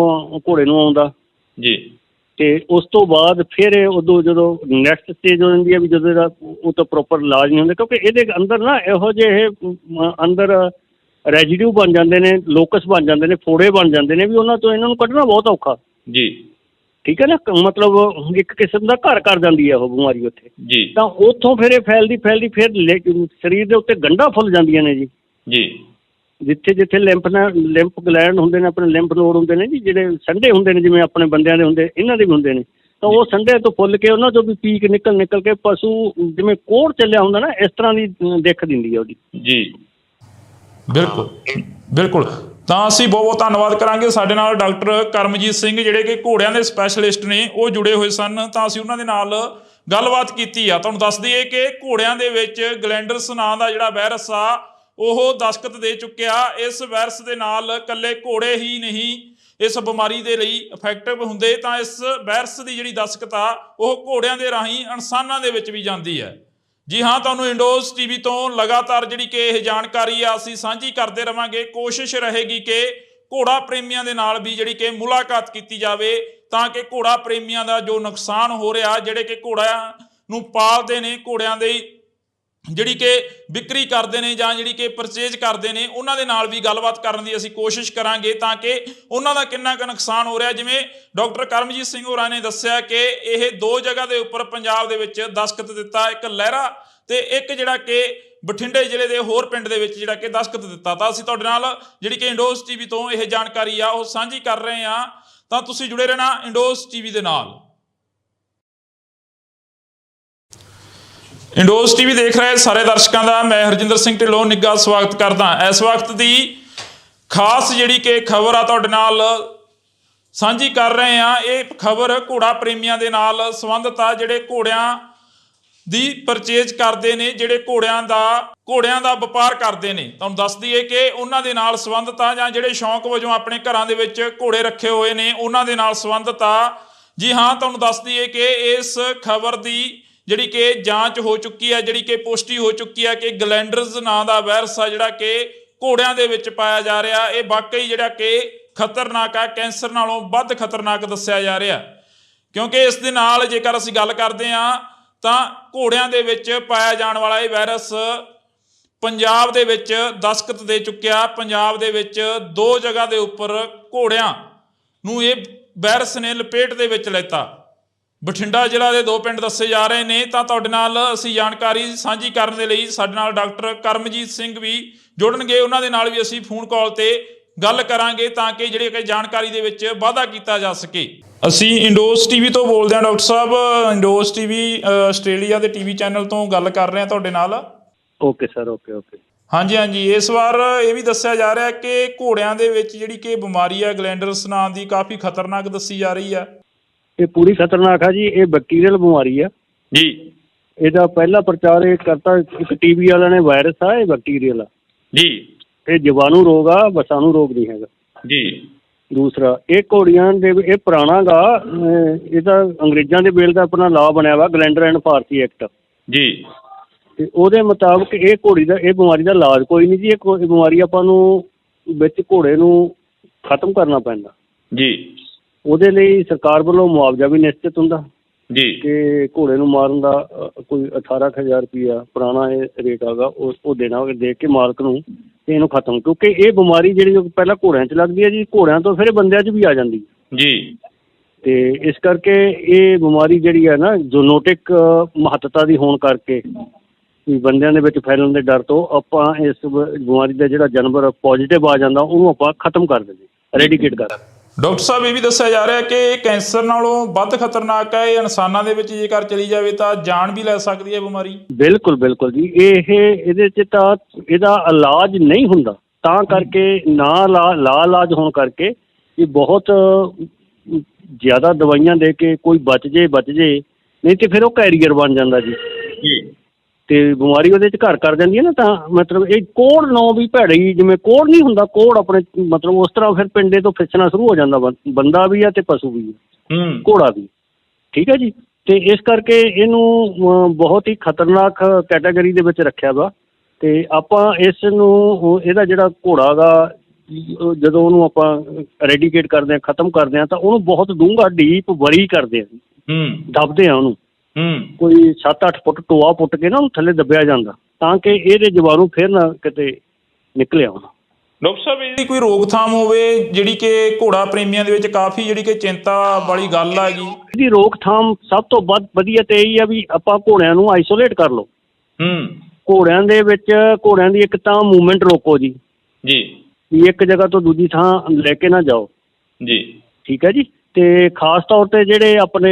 ਘੋੜੇ ਨੂੰ ਆਉਂਦਾ ਜੀ। ਤੇ ਉਸ ਤੋਂ ਬਾਅਦ ਫਿਰ ਉਦੋਂ ਜਦੋਂ ਨੈਕਸਟ ਸਟੇਜ ਹੋ ਜਾਂਦੀ ਹੈ ਵੀ ਜਦੋਂ ਇਹਦਾ ਉਹ ਤਾਂ ਪ੍ਰੋਪਰ ਇਲਾਜ ਨਹੀਂ ਹੁੰਦਾ, ਕਿਉਂਕਿ ਇਹਦੇ ਅੰਦਰ ਨਾ ਇਹੋ ਜਿਹੇ ਅੰਦਰ ਰੈਜੀਡਿਊ ਬਣ ਜਾਂਦੇ ਨੇ, ਲੋਕਸ ਬਣ ਜਾਂਦੇ ਨੇ, ਫੋੜੇ ਬਣ ਜਾਂਦੇ ਨੇ ਵੀ ਉਹਨਾਂ ਤੋਂ ਇਹਨਾਂ ਨੂੰ ਕੱਢਣਾ ਬਹੁਤ ਔਖਾ ਜੀ। ਠੀਕ ਹੈ ਨਾ, ਮਤਲਬ ਇੱਕ ਕਿਸਮ ਦਾ ਘਰ ਕਰ ਜਾਂਦੀ ਹੈ ਉਹ ਬਿਮਾਰੀ ਉੱਥੇ ਜੀ। ਤਾਂ ਉੱਥੋਂ ਫਿਰ ਇਹ ਫੈਲਦੀ ਫਿਰ ਸਰੀਰ ਦੇ ਉੱਤੇ ਗੰਢਾਂ ਫੁੱਲ ਜਾਂਦੀਆਂ ਨੇ ਜੀ। ਜਿੱਥੇ ਲਿੰਫ ਗਲੈਂਡ ਹੁੰਦੇ ਨੇ, ਆਪਣੇ ਲਿੰਫ ਨੋਡ ਹੁੰਦੇ ਨੇ ਜੀ, ਜਿਹੜੇ ਸੰਡੇ ਹੁੰਦੇ ਨੇ ਜਿਵੇਂ ਆਪਣੇ ਬੰਦਿਆਂ ਦੇ ਹੁੰਦੇ, ਇਹਨਾਂ ਦੇ ਵੀ ਹੁੰਦੇ ਨੇ। ਤਾਂ ਉਹ ਸੰਡੇ ਤੋਂ ਫੁੱਲ ਕੇ ਉਹਨਾਂ ਤੋਂ ਵੀ ਪੀਕ ਨਿਕਲ ਕੇ ਪਸ਼ੂ ਜਿਵੇਂ ਕੋੜ ਚੱਲਿਆ ਹੁੰਦਾ ਨਾ, ਇਸ ਤਰ੍ਹਾਂ ਦੀ ਦਿੱਖ ਦਿੰਦੀ ਹੈ ਉਹਦੀ ਜੀ। ਬਿਲਕੁਲ। ਤਾਂ ਅਸੀਂ ਬਹੁਤ ਬਹੁਤ ਧੰਨਵਾਦ ਕਰਾਂਗੇ। ਸਾਡੇ ਨਾਲ ਡਾਕਟਰ ਕਰਮਜੀਤ ਸਿੰਘ ਜਿਹੜੇ ਕਿ ਘੋੜਿਆਂ ਦੇ ਸਪੈਸ਼ਲਿਸਟ ਨੇ, ਉਹ ਜੁੜੇ ਹੋਏ ਸਨ। ਤਾਂ ਅਸੀਂ ਉਹਨਾਂ ਦੇ ਨਾਲ ਗੱਲਬਾਤ ਕੀਤੀ ਆ। ਤੁਹਾਨੂੰ ਦੱਸ ਦਈਏ ਕਿ ਘੋੜਿਆਂ ਦੇ ਵਿੱਚ ਗਲੈਂਡਰਸ ਨਾਂ ਦਾ ਜਿਹੜਾ ਵਾਇਰਸ ਆ ਉਹ ਦਸਤਖਤ ਦੇ ਚੁੱਕਿਆ। ਇਸ ਵਾਇਰਸ ਦੇ ਨਾਲ ਇਕੱਲੇ ਘੋੜੇ ਹੀ ਨਹੀਂ ਇਸ ਬਿਮਾਰੀ ਦੇ ਲਈ ਇਫੈਕਟਿਵ ਹੁੰਦੇ, ਤਾਂ ਇਸ ਵਾਇਰਸ ਦੀ ਜਿਹੜੀ ਦਸਤਖਤ ਆ ਉਹ ਘੋੜਿਆਂ ਦੇ ਰਾਹੀਂ ਇਨਸਾਨਾਂ ਦੇ ਵਿੱਚ ਵੀ ਜਾਂਦੀ ਹੈ। ਜੀ ਹਾਂ, ਤੁਹਾਨੂੰ ਇੰਡੋਜ਼ ਟੀਵੀ ਤੋਂ ਲਗਾਤਾਰ ਜਿਹੜੀ ਕਿ ਇਹ ਜਾਣਕਾਰੀ ਆ ਅਸੀਂ ਸਾਂਝੀ ਕਰਦੇ ਰਵਾਂਗੇ। ਕੋਸ਼ਿਸ਼ ਰਹੇਗੀ ਕਿ ਘੋੜਾ ਪ੍ਰੇਮੀਆਂ ਦੇ ਨਾਲ ਵੀ ਜਿਹੜੀ ਕਿ ਮੁਲਾਕਾਤ ਕੀਤੀ ਜਾਵੇ, ਤਾਂ ਕਿ ਘੋੜਾ ਪ੍ਰੇਮੀਆਂ ਦਾ ਜੋ ਨੁਕਸਾਨ ਹੋ ਰਿਹਾ, ਜਿਹੜੇ ਕਿ ਘੋੜਿਆਂ ਨੂੰ ਪਾਲਦੇ ਨੇ, ਘੋੜਿਆਂ ਦੇ ਜਿਹੜੀ ਕਿ ਵਿਕਰੀ ਕਰਦੇ ਨੇ ਜਾਂ ਜਿਹੜੀ ਕਿ ਪਰਚੇਜ ਕਰਦੇ ਨੇ, ਉਹਨਾਂ ਦੇ ਨਾਲ ਵੀ ਗੱਲਬਾਤ ਕਰਨ ਦੀ ਅਸੀਂ ਕੋਸ਼ਿਸ਼ ਕਰਾਂਗੇ ਤਾਂ ਕਿ ਉਹਨਾਂ ਦਾ ਕਿੰਨਾ ਕੁ ਨੁਕਸਾਨ ਹੋ ਰਿਹਾ। ਜਿਵੇਂ ਡਾਕਟਰ ਕਰਮਜੀਤ ਸਿੰਘ ਹੋਰਾਂ ਨੇ ਦੱਸਿਆ ਕਿ ਇਹ 2 ਜਗ੍ਹਾ ਦੇ ਉੱਪਰ ਪੰਜਾਬ ਦੇ ਵਿੱਚ ਦਸਤਖਤ ਦਿੱਤਾ, ਇੱਕ ਲਹਿਰਾ ਤੇ ਇੱਕ ਜਿਹੜਾ ਕਿ ਬਠਿੰਡੇ ਜ਼ਿਲ੍ਹੇ ਦੇ ਹੋਰ ਪਿੰਡ ਦੇ ਵਿੱਚ ਜਿਹੜਾ ਕਿ ਦਸਤਖਤ ਦਿੱਤਾ। ਤਾਂ ਅਸੀਂ ਤੁਹਾਡੇ ਨਾਲ ਜਿਹੜੀ ਕਿ ਇੰਡੋਜ਼ ਟੀਵੀ ਤੋਂ ਇਹ ਜਾਣਕਾਰੀ ਆ ਉਹ ਸਾਂਝੀ ਕਰ ਰਹੇ ਹਾਂ। ਤਾਂ ਤੁਸੀਂ ਜੁੜੇ ਰਹਿਣਾ ਇੰਡੋਜ਼ ਟੀਵੀ ਦੇ ਨਾਲ। ਇੰਡੋਜ਼ ਟੀਵੀ ਦੇਖ ਰਹੇ ਸਾਰੇ ਦਰਸ਼ਕਾਂ ਦਾ ਮੈਂ ਹਰਜਿੰਦਰ ਸਿੰਘ ਢਿੱਲੋਂ ਨਿੱਘਾ ਸਵਾਗਤ ਕਰਦਾ। ਇਸ ਵਕਤ ਦੀ ਖਾਸ ਜਿਹੜੀ ਕਿ ਖਬਰ ਆ ਤੁਹਾਡੇ ਨਾਲ ਸਾਂਝੀ ਕਰ ਰਹੇ ਹਾਂ। ਇਹ ਖਬਰ ਘੋੜਾ ਪ੍ਰੇਮੀਆਂ ਦੇ ਨਾਲ ਸੰਬੰਧਿਤ ਆ, ਜਿਹੜੇ ਘੋੜਿਆਂ ਦੀ ਪਰਚੇਜ ਕਰਦੇ ਨੇ, ਜਿਹੜੇ ਘੋੜਿਆਂ ਦਾ ਵਪਾਰ ਕਰਦੇ ਨੇ। ਤੁਹਾਨੂੰ ਦੱਸ ਦਈਏ ਕਿ ਉਹਨਾਂ ਦੇ ਨਾਲ ਸੰਬੰਧਿਤ ਆ, ਜਾਂ ਜਿਹੜੇ ਸ਼ੌਂਕ ਵਜੋਂ ਆਪਣੇ ਘਰਾਂ ਦੇ ਵਿੱਚ ਘੋੜੇ ਰੱਖੇ ਹੋਏ ਨੇ ਉਹਨਾਂ ਦੇ ਨਾਲ ਸੰਬੰਧਿਤ ਆ। ਜੀ ਹਾਂ, ਤੁਹਾਨੂੰ ਦੱਸ ਦਈਏ ਕਿ ਇਸ ਖਬਰ ਦੀ ਜਿਹੜੀ ਕਿ ਜਾਂਚ ਹੋ ਚੁੱਕੀ ਹੈ, ਜਿਹੜੀ ਕਿ ਪੁਸ਼ਟੀ ਹੋ ਚੁੱਕੀ ਹੈ ਕਿ ਗਲੈਂਡਰਸ ਨਾਂ ਦਾ ਵਾਇਰਸ ਆ ਜਿਹੜਾ ਕਿ ਘੋੜਿਆਂ ਦੇ ਵਿੱਚ ਪਾਇਆ ਜਾ ਰਿਹਾ, ਇਹ ਵਾਕਈ ਜਿਹੜਾ ਕਿ ਖਤਰਨਾਕ ਆ, ਕੈਂਸਰ ਨਾਲੋਂ ਵੱਧ ਖਤਰਨਾਕ ਦੱਸਿਆ ਜਾ ਰਿਹਾ। ਕਿਉਂਕਿ ਇਸ ਦੇ ਨਾਲ ਜੇਕਰ ਅਸੀਂ ਗੱਲ ਕਰਦੇ ਹਾਂ ਤਾਂ ਘੋੜਿਆਂ ਦੇ ਵਿੱਚ ਪਾਇਆ ਜਾਣ ਵਾਲਾ ਇਹ ਵਾਇਰਸ ਪੰਜਾਬ ਦੇ ਵਿੱਚ ਦਸਤਖਤ ਦੇ ਚੁੱਕਿਆ। ਪੰਜਾਬ ਦੇ ਵਿੱਚ 2 ਜਗ੍ਹਾ ਦੇ ਉੱਪਰ ਘੋੜਿਆਂ ਨੂੰ ਇਹ ਵਾਇਰਸ ਨੇ ਲਪੇਟ ਦੇ ਵਿੱਚ ਲੈਤਾ। ਬਠਿੰਡਾ ਜ਼ਿਲ੍ਹਾ ਦੇ 2 ਪਿੰਡ ਦੱਸੇ ਜਾ ਰਹੇ ਨੇ। ਤਾਂ ਤੁਹਾਡੇ ਨਾਲ ਅਸੀਂ ਜਾਣਕਾਰੀ ਸਾਂਝੀ ਕਰਨ ਦੇ ਲਈ ਸਾਡੇ ਨਾਲ ਡਾਕਟਰ ਕਰਮਜੀਤ ਸਿੰਘ ਵੀ ਜੁੜਨਗੇ। ਉਹਨਾਂ ਦੇ ਨਾਲ ਵੀ ਅਸੀਂ ਫੋਨ ਕਾਲ ਤੇ ਗੱਲ ਕਰਾਂਗੇ ਤਾਂ ਕਿ ਜਿਹੜੀ ਕਿ ਜਾਣਕਾਰੀ ਦੇ ਵਿੱਚ ਵਾਧਾ ਕੀਤਾ ਜਾ ਸਕੇ। ਅਸੀਂ ਇੰਡੋਜ਼ ਟੀਵੀ ਤੋਂ ਬੋਲਦੇ ਹਾਂ ਡਾਕਟਰ ਸਾਹਿਬ। ਇੰਡੋਜ਼ ਟੀਵੀ ਆਸਟ੍ਰੇਲੀਆ ਦੇ ਟੀਵੀ ਚੈਨਲ ਤੋਂ ਗੱਲ ਕਰ ਰਹੇ ਹਾਂ ਤੁਹਾਡੇ ਨਾਲ। Okay sir, okay. ਹਾਂਜੀ। ਇਸ ਵਾਰ ਇਹ ਵੀ ਦੱਸਿਆ ਜਾ ਰਿਹਾ ਕਿ ਘੋੜਿਆਂ ਦੇ ਵਿੱਚ ਜਿਹੜੀ ਕਿ ਬਿਮਾਰੀ ਹੈ ਗਲੈਂਡਰਸ ਨਾਂ ਦੀ, ਕਾਫੀ ਖਤਰਨਾਕ ਦੱਸੀ ਜਾ ਰਹੀ ਹੈ। ਇਹ ਪੂਰੀ ਖਤਰਨਾਕ ਆ ਜੀ। ਇਹ ਬੈਕਟੀਰੀਅਲ ਬਿਮਾਰੀ ਆ ਜੀ। ਇਹਦਾ ਪਹਿਲਾ ਪ੍ਰਚਾਰ ਇਹ ਕਰਤਾ ਇੱਕ ਟੀਵੀ ਵਾਲਿਆਂ ਨੇ, ਵਾਇਰਸ ਆ, ਇਹ ਬੈਕਟੀਰੀਅਲ ਆ ਜੀ। ਇਹ ਜੀਵਾਣੂ ਰੋਗ ਆ, ਵਸਾਣੂ ਰੋਗ ਨਹੀਂ ਹੈਗਾ ਜੀ। ਦੂਸਰਾ, ਇਹ ਘੋੜੀਆਂ ਦੇ ਇਹ ਪੁਰਾਣਾ ਗਾ, ਇਹਦਾ ਅੰਗਰੇਜ਼ਾਂ ਦੇ ਵੇਲੇ ਦਾ ਆਪਣਾ ਲਾਅ ਬਣਿਆ ਵਾ, ਗਲੈਂਡਰ ਐਂਡ ਫਾਰਸੀ ਐਕਟ ਜੀ। ਤੇ ਉਹਦੇ ਮੁਤਾਬਕ ਇਹ ਬਿਮਾਰੀ ਦਾ ਇਲਾਜ ਕੋਈ ਨਹੀਂ ਜੀ। ਇਹ ਬਿਮਾਰੀ ਆਪਾਂ ਨੂੰ ਵਿੱਚ ਘੋੜੇ ਨੂੰ ਖਤਮ ਕਰਨਾ ਪੈਂਦਾ ਜੀ। ਉਹਦੇ ਲਈ ਸਰਕਾਰ ਵੱਲੋਂ ਮੁਆਵਜ਼ਾ ਵੀ ਨਿਸ਼ਚਿਤ ਹੁੰਦਾ ਜੀ ਕਿ ਘੋੜੇ ਨੂੰ ਮਾਰਨ ਦਾ ਕੋਈ 18,000 ਰੁਪਈਆ ਪੁਰਾਣਾ ਇਹ ਰੇਟ ਹੈਗਾ ਉਹ ਦੇਣਾ, ਦੇ ਕੇ ਮਾਲਕ ਨੂੰ ਤੇ ਇਹਨੂੰ ਖਤਮ, ਕਿਉਂਕਿ ਇਹ ਬਿਮਾਰੀ ਜਿਹੜੀ ਪਹਿਲਾਂ ਘੋੜਿਆਂ 'ਚ ਲੱਗਦੀ ਹੈ ਜੀ, ਘੋੜਿਆਂ ਤੋਂ ਫਿਰ ਬੰਦਿਆਂ 'ਚ ਵੀ ਆ ਜਾਂਦੀ ਜੀ। ਤੇ ਇਸ ਕਰਕੇ ਇਹ ਬਿਮਾਰੀ ਜਿਹੜੀ ਹੈ ਨਾ ਜ਼ੂਨੋਟਿਕ ਮਹੱਤਤਾ ਦੀ ਹੋਣ ਕਰਕੇ ਵੀ ਬੰਦਿਆਂ ਦੇ ਵਿੱਚ ਫੈਲਣ ਦੇ ਡਰ ਤੋਂ ਆਪਾਂ ਇਸ ਬਿਮਾਰੀ ਦਾ ਜਿਹੜਾ ਜਾਨਵਰ ਪੋਜ਼ੀਟਿਵ ਆ ਜਾਂਦਾ ਉਹਨੂੰ ਆਪਾਂ ਖਤਮ ਕਰ ਦਿੰਦੇ, ਰੈਡੀਕੇਟ ਕਰ ਦਿੰਦੇ। ਡਾਕਟਰ ਸਾਹਿਬ ਇਹ ਵੀ ਦੱਸਿਆ ਜਾ ਰਿਹਾ ਕਿ ਇਹ ਕੈਂਸਰ ਨਾਲੋਂ ਵੱਧ ਖਤਰਨਾਕ ਹੈ, ਇਹ ਇਨਸਾਨਾਂ ਦੇ ਵਿੱਚ ਜੇਕਰ ਚਲੀ ਜਾਵੇ ਤਾਂ ਜਾਨ ਵੀ ਲੈ ਸਕਦੀ ਹੈ ਬਿਮਾਰੀ। ਬਿਲਕੁਲ ਬਿਲਕੁਲ ਜੀ, ਇਹਦੇ 'ਚ ਤਾਂ ਇਹਦਾ ਇਲਾਜ ਨਹੀਂ ਹੁੰਦਾ, ਤਾਂ ਕਰਕੇ ਲਾ ਇਲਾਜ ਹੋਣ ਕਰਕੇ ਇਹ ਬਹੁਤ ਜ਼ਿਆਦਾ ਦਵਾਈਆਂ ਦੇ ਕੇ ਕੋਈ ਬਚ ਜੇ, ਨਹੀਂ ਤੇ ਫਿਰ ਉਹ ਕੈਰੀਅਰ ਬਣ ਜਾਂਦਾ ਜੀ ਤੇ ਬਿਮਾਰੀ ਉਹਦੇ 'ਚ ਘਰ ਕਰ ਜਾਂਦੀ ਹੈ ਨਾ। ਤਾਂ ਮਤਲਬ ਇਹ ਕੋਹੜ ਨੌ ਵੀ ਭੈੜੀ, ਜਿਵੇਂ ਕੋਹੜ ਨਹੀਂ ਹੁੰਦਾ, ਕੋਹੜ ਆਪਣੇ ਮਤਲਬ ਉਸ ਤਰ੍ਹਾਂ ਫਿਰ ਪਿੰਡੇ ਤੋਂ ਫਿਸਣਾ ਸ਼ੁਰੂ ਹੋ ਜਾਂਦਾ, ਬੰਦਾ ਵੀ ਆ ਤੇ ਪਸ਼ੂ ਵੀ ਆ, ਘੋੜਾ ਵੀ, ਠੀਕ ਹੈ ਜੀ। ਤੇ ਇਸ ਕਰਕੇ ਇਹਨੂੰ ਬਹੁਤ ਹੀ ਖਤਰਨਾਕ ਕੈਟਾਗਰੀ ਦੇ ਵਿੱਚ ਰੱਖਿਆ ਵਾ ਤੇ ਆਪਾਂ ਇਸ ਨੂੰ ਇਹਦਾ ਜਿਹੜਾ ਘੋੜਾ ਗਾ ਜਦੋਂ ਉਹਨੂੰ ਆਪਾਂ ਰੈਡੀਕੇਟ ਕਰਦੇ ਹਾਂ, ਖਤਮ ਕਰਦੇ ਹਾਂ, ਤਾਂ ਉਹਨੂੰ ਬਹੁਤ ਡੂੰਘਾ ਡੀਪ ਵਰੀ ਕਰਦੇ ਹਾਂ, ਦੱਬਦੇ ਹਾਂ ਉਹਨੂੰ, ਕੋਈ 7-8 ਫੁੱਟ ਟੋਆ ਪੁੱਟ ਕੇ ਨਾ ਉਹਨੂੰ ਥੱਲੇ ਦੱਬਿਆ ਜਾਂਦਾ ਤਾਂ ਕਿ ਇਹਦੇ ਜੀਵਾਣੂ ਫਿਰ ਨਾ ਕਿਤੇ ਨਿਕਲੇ ਆਉਣ। ਡਾਕਟਰ ਸਾਹਿਬ ਇਹਦੀ ਕੋਈ ਰੋਕਥਾਮ ਹੋਵੇ ਜਿਹੜੀ ਕਿ ਘੋੜਾ ਪ੍ਰੇਮੀਆਂ ਦੇ ਵਿੱਚ ਕਾਫੀ ਜਿਹੜੀ ਕਿ ਚਿੰਤਾ ਵਾਲੀ ਗੱਲ ਹੈਗੀ? ਇਹਦੀ ਰੋਕਥਾਮ ਸਭ ਤੋਂ ਵਧੀਆ ਤੇ ਇਹੀ ਆ ਵੀ ਆਪਾਂ ਘੋੜਿਆਂ ਨੂੰ ਆਈਸੋਲੇਟ ਕਰ ਲਓ। ਘੋੜਿਆਂ ਦੇ ਵਿੱਚ ਘੋੜਿਆਂ ਦੀ ਇੱਕ ਤਾਂ ਮੂਵਮੈਂਟ ਰੋਕੋ ਜੀ, ਵੀ ਇੱਕ ਜਗ੍ਹਾ ਤੋਂ ਦੂਜੀ ਥਾਂ ਲੈ ਕੇ ਨਾ ਜਾਓ ਜੀ, ਠੀਕ ਹੈ ਜੀ। ਤੇ ਖਾਸ ਤੌਰ ਤੇ ਜਿਹੜੇ ਆਪਣੇ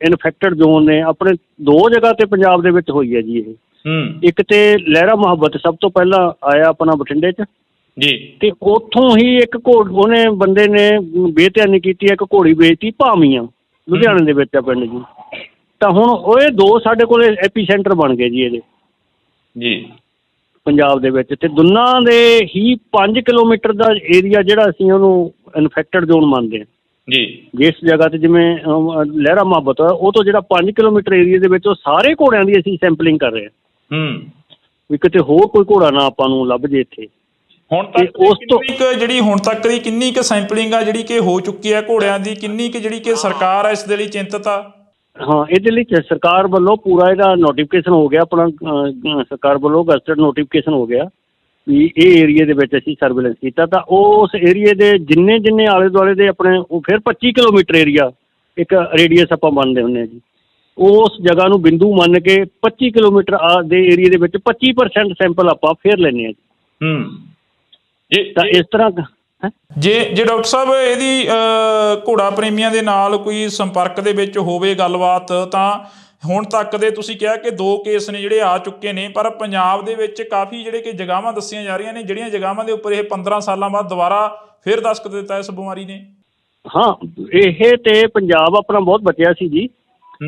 ਇਨਫੈਕਟਡ ਜ਼ੋਨ ਨੇ, ਆਪਣੇ 2 ਜਗ੍ਹਾ ਤੇ ਪੰਜਾਬ ਦੇ ਵਿੱਚ ਹੋਈ ਹੈ ਜੀ ਇਹ। ਇੱਕ ਤੇ ਲਹਿਰਾ ਮੁਹੱਬਤ ਸਭ ਤੋਂ ਪਹਿਲਾਂ ਆਇਆ ਆਪਣਾ ਬਠਿੰਡੇ 'ਚ ਜੀ, ਤੇ ਉੱਥੋਂ ਹੀ ਇੱਕ ਉਹਨੇ ਬੰਦੇ ਨੇ ਬੇਧਿਆਨੀ ਕੀਤੀ, ਇੱਕ ਘੋੜੀ ਵੇਚਤੀ ਭਾਮੀਆਂ, ਲੁਧਿਆਣੇ ਦੇ ਵਿੱਚ ਆ ਪਿੰਡ ਜੀ। ਤਾਂ ਹੁਣ ਉਹ ਇਹ 2 ਸਾਡੇ ਕੋਲ ਐਪੀ ਸੈਂਟਰ ਬਣ ਗਏ ਜੀ ਇਹਦੇ ਜੀ ਪੰਜਾਬ ਦੇ ਵਿੱਚ, ਤੇ ਦੋਨਾਂ ਦੇ ਹੀ 5 ਕਿਲੋਮੀਟਰ ਦਾ ਏਰੀਆ ਜਿਹੜਾ ਅਸੀਂ ਉਹਨੂੰ ਇਨਫੈਕਟਡ ਜ਼ੋਨ ਮੰਨਦੇ ਹਾਂ ਜੀ। ਜਿਸ ਜਗ੍ਹਾ ਤੇ ਜਿਵੇਂ ਲਹਿਰਾ ਮੁਹੱਬਤ ਉਹ ਤੋਂ ਜਿਹੜਾ 5 ਕਿਲੋਮੀਟਰ ਏਰੀਆ ਦੇ ਵਿੱਚ ਉਹ ਸਾਰੇ ਘੋੜਿਆਂ ਦੀ ਅਸੀਂ ਸੈਂਪਲਿੰਗ ਕਰ ਰਹੇ ਹਾਂ ਵੀ ਕਿਤੇ ਹੋਰ ਕੋਈ ਘੋੜਾ ਨਾ ਆਪਾਂ ਨੂੰ ਲੱਭ ਜੇ ਇੱਥੇ। ਹੁਣ ਤੱਕ ਉਸ ਤੋਂ ਜਿਹੜੀ ਹੁਣ ਤੱਕ ਦੀ ਕਿੰਨੀ ਕੁ ਸੈਂਪਲਿੰਗ ਆ ਜਿਹੜੀ ਕਿ ਹੋ ਚੁੱਕੀ ਹੈ ਘੋੜਿਆਂ ਦੀ, ਕਿੰਨੀ ਕੁ ਜਿਹੜੀ ਕਿ ਸਰਕਾਰ ਆ ਇਸ ਦੇ ਲਈ ਚਿੰਤਤ ਆ? ਹਾਂ, ਇਹਦੇ ਲਈ ਸਰਕਾਰ ਵੱਲੋਂ ਪੂਰਾ ਇਹਦਾ ਨੋਟੀਫਿਕੇਸ਼ਨ ਹੋ ਗਿਆ, ਆਪਣਾ ਸਰਕਾਰ ਵੱਲੋਂ ਗਜ਼ਟਡ ਨੋਟੀਫਿਕੇਸ਼ਨ ਹੋ ਗਿਆ ਵੀ ਇਹ ਏਰੀਏ ਦੇ ਵਿੱਚ ਅਸੀਂ ਸਰਵੇਲੈਂਸ ਕੀਤਾ। ਤਾਂ ਉਸ ਏਰੀਏ ਦੇ ਜਿੰਨੇ ਆਲੇ ਦੁਆਲੇ ਦੇ ਆਪਣੇ ਉਹ ਫਿਰ 25 ਕਿਲੋਮੀਟਰ ਏਰੀਆ ਇੱਕ ਰੇਡੀਅਸ ਆਪਾਂ ਮੰਨਦੇ ਹੁੰਦੇ ਹਾਂ ਜੀ, ਉਸ ਜਗ੍ਹਾ ਨੂੰ ਬਿੰਦੂ ਮੰਨ ਕੇ 25 ਕਿਲੋਮੀਟਰ ਦੇ ਏਰੀਏ ਦੇ ਵਿੱਚ 25% ਸੈਂਪਲ ਆਪਾਂ ਫਿਰ ਲੈਂਦੇ ਹਾਂ ਜੀ। ਤਾਂ ਇਸ ਤਰ੍ਹਾਂ ਜੇ ਡਾਕਟਰ ਸਾਹਿਬ ਇਹਦੀ ਘੋੜਾ ਪ੍ਰੇਮੀਆਂ ਦੇ ਨਾਲ ਕੋਈ ਸੰਪਰਕ ਦੇ ਵਿੱਚ ਹੋਵੇ ਗੱਲਬਾਤ, ਤਾਂ ਹੁਣ ਤੱਕ ਦੇ ਤੁਸੀਂ ਕਿਹਾ ਕਿ 2 ਕੇਸ ਨੇ ਜਿਹੜੇ ਆ ਚੁੱਕੇ ਨੇ, ਪਰ ਪੰਜਾਬ ਦੇ ਵਿੱਚ ਕਾਫੀ ਜਿਹੜੇ ਕਿ ਜਗ੍ਹਾਵਾਂ ਦੱਸੀਆਂ ਜਾ ਰਹੀਆਂ ਨੇ ਜਿਹੜੀਆਂ ਜਗ੍ਹਾਵਾਂ ਦੇ ਉੱਪਰ ਇਹ 15 ਸਾਲਾਂ ਬਾਅਦ ਦੁਬਾਰਾ ਫਿਰ ਦਸਤਕ ਦਿੱਤਾ ਇਸ ਬਿਮਾਰੀ ਨੇ। ਹਾਂ, ਇਹ ਤੇ ਪੰਜਾਬ ਆਪਣਾ ਬਹੁਤ ਬਚਿਆ ਸੀ ਜੀ,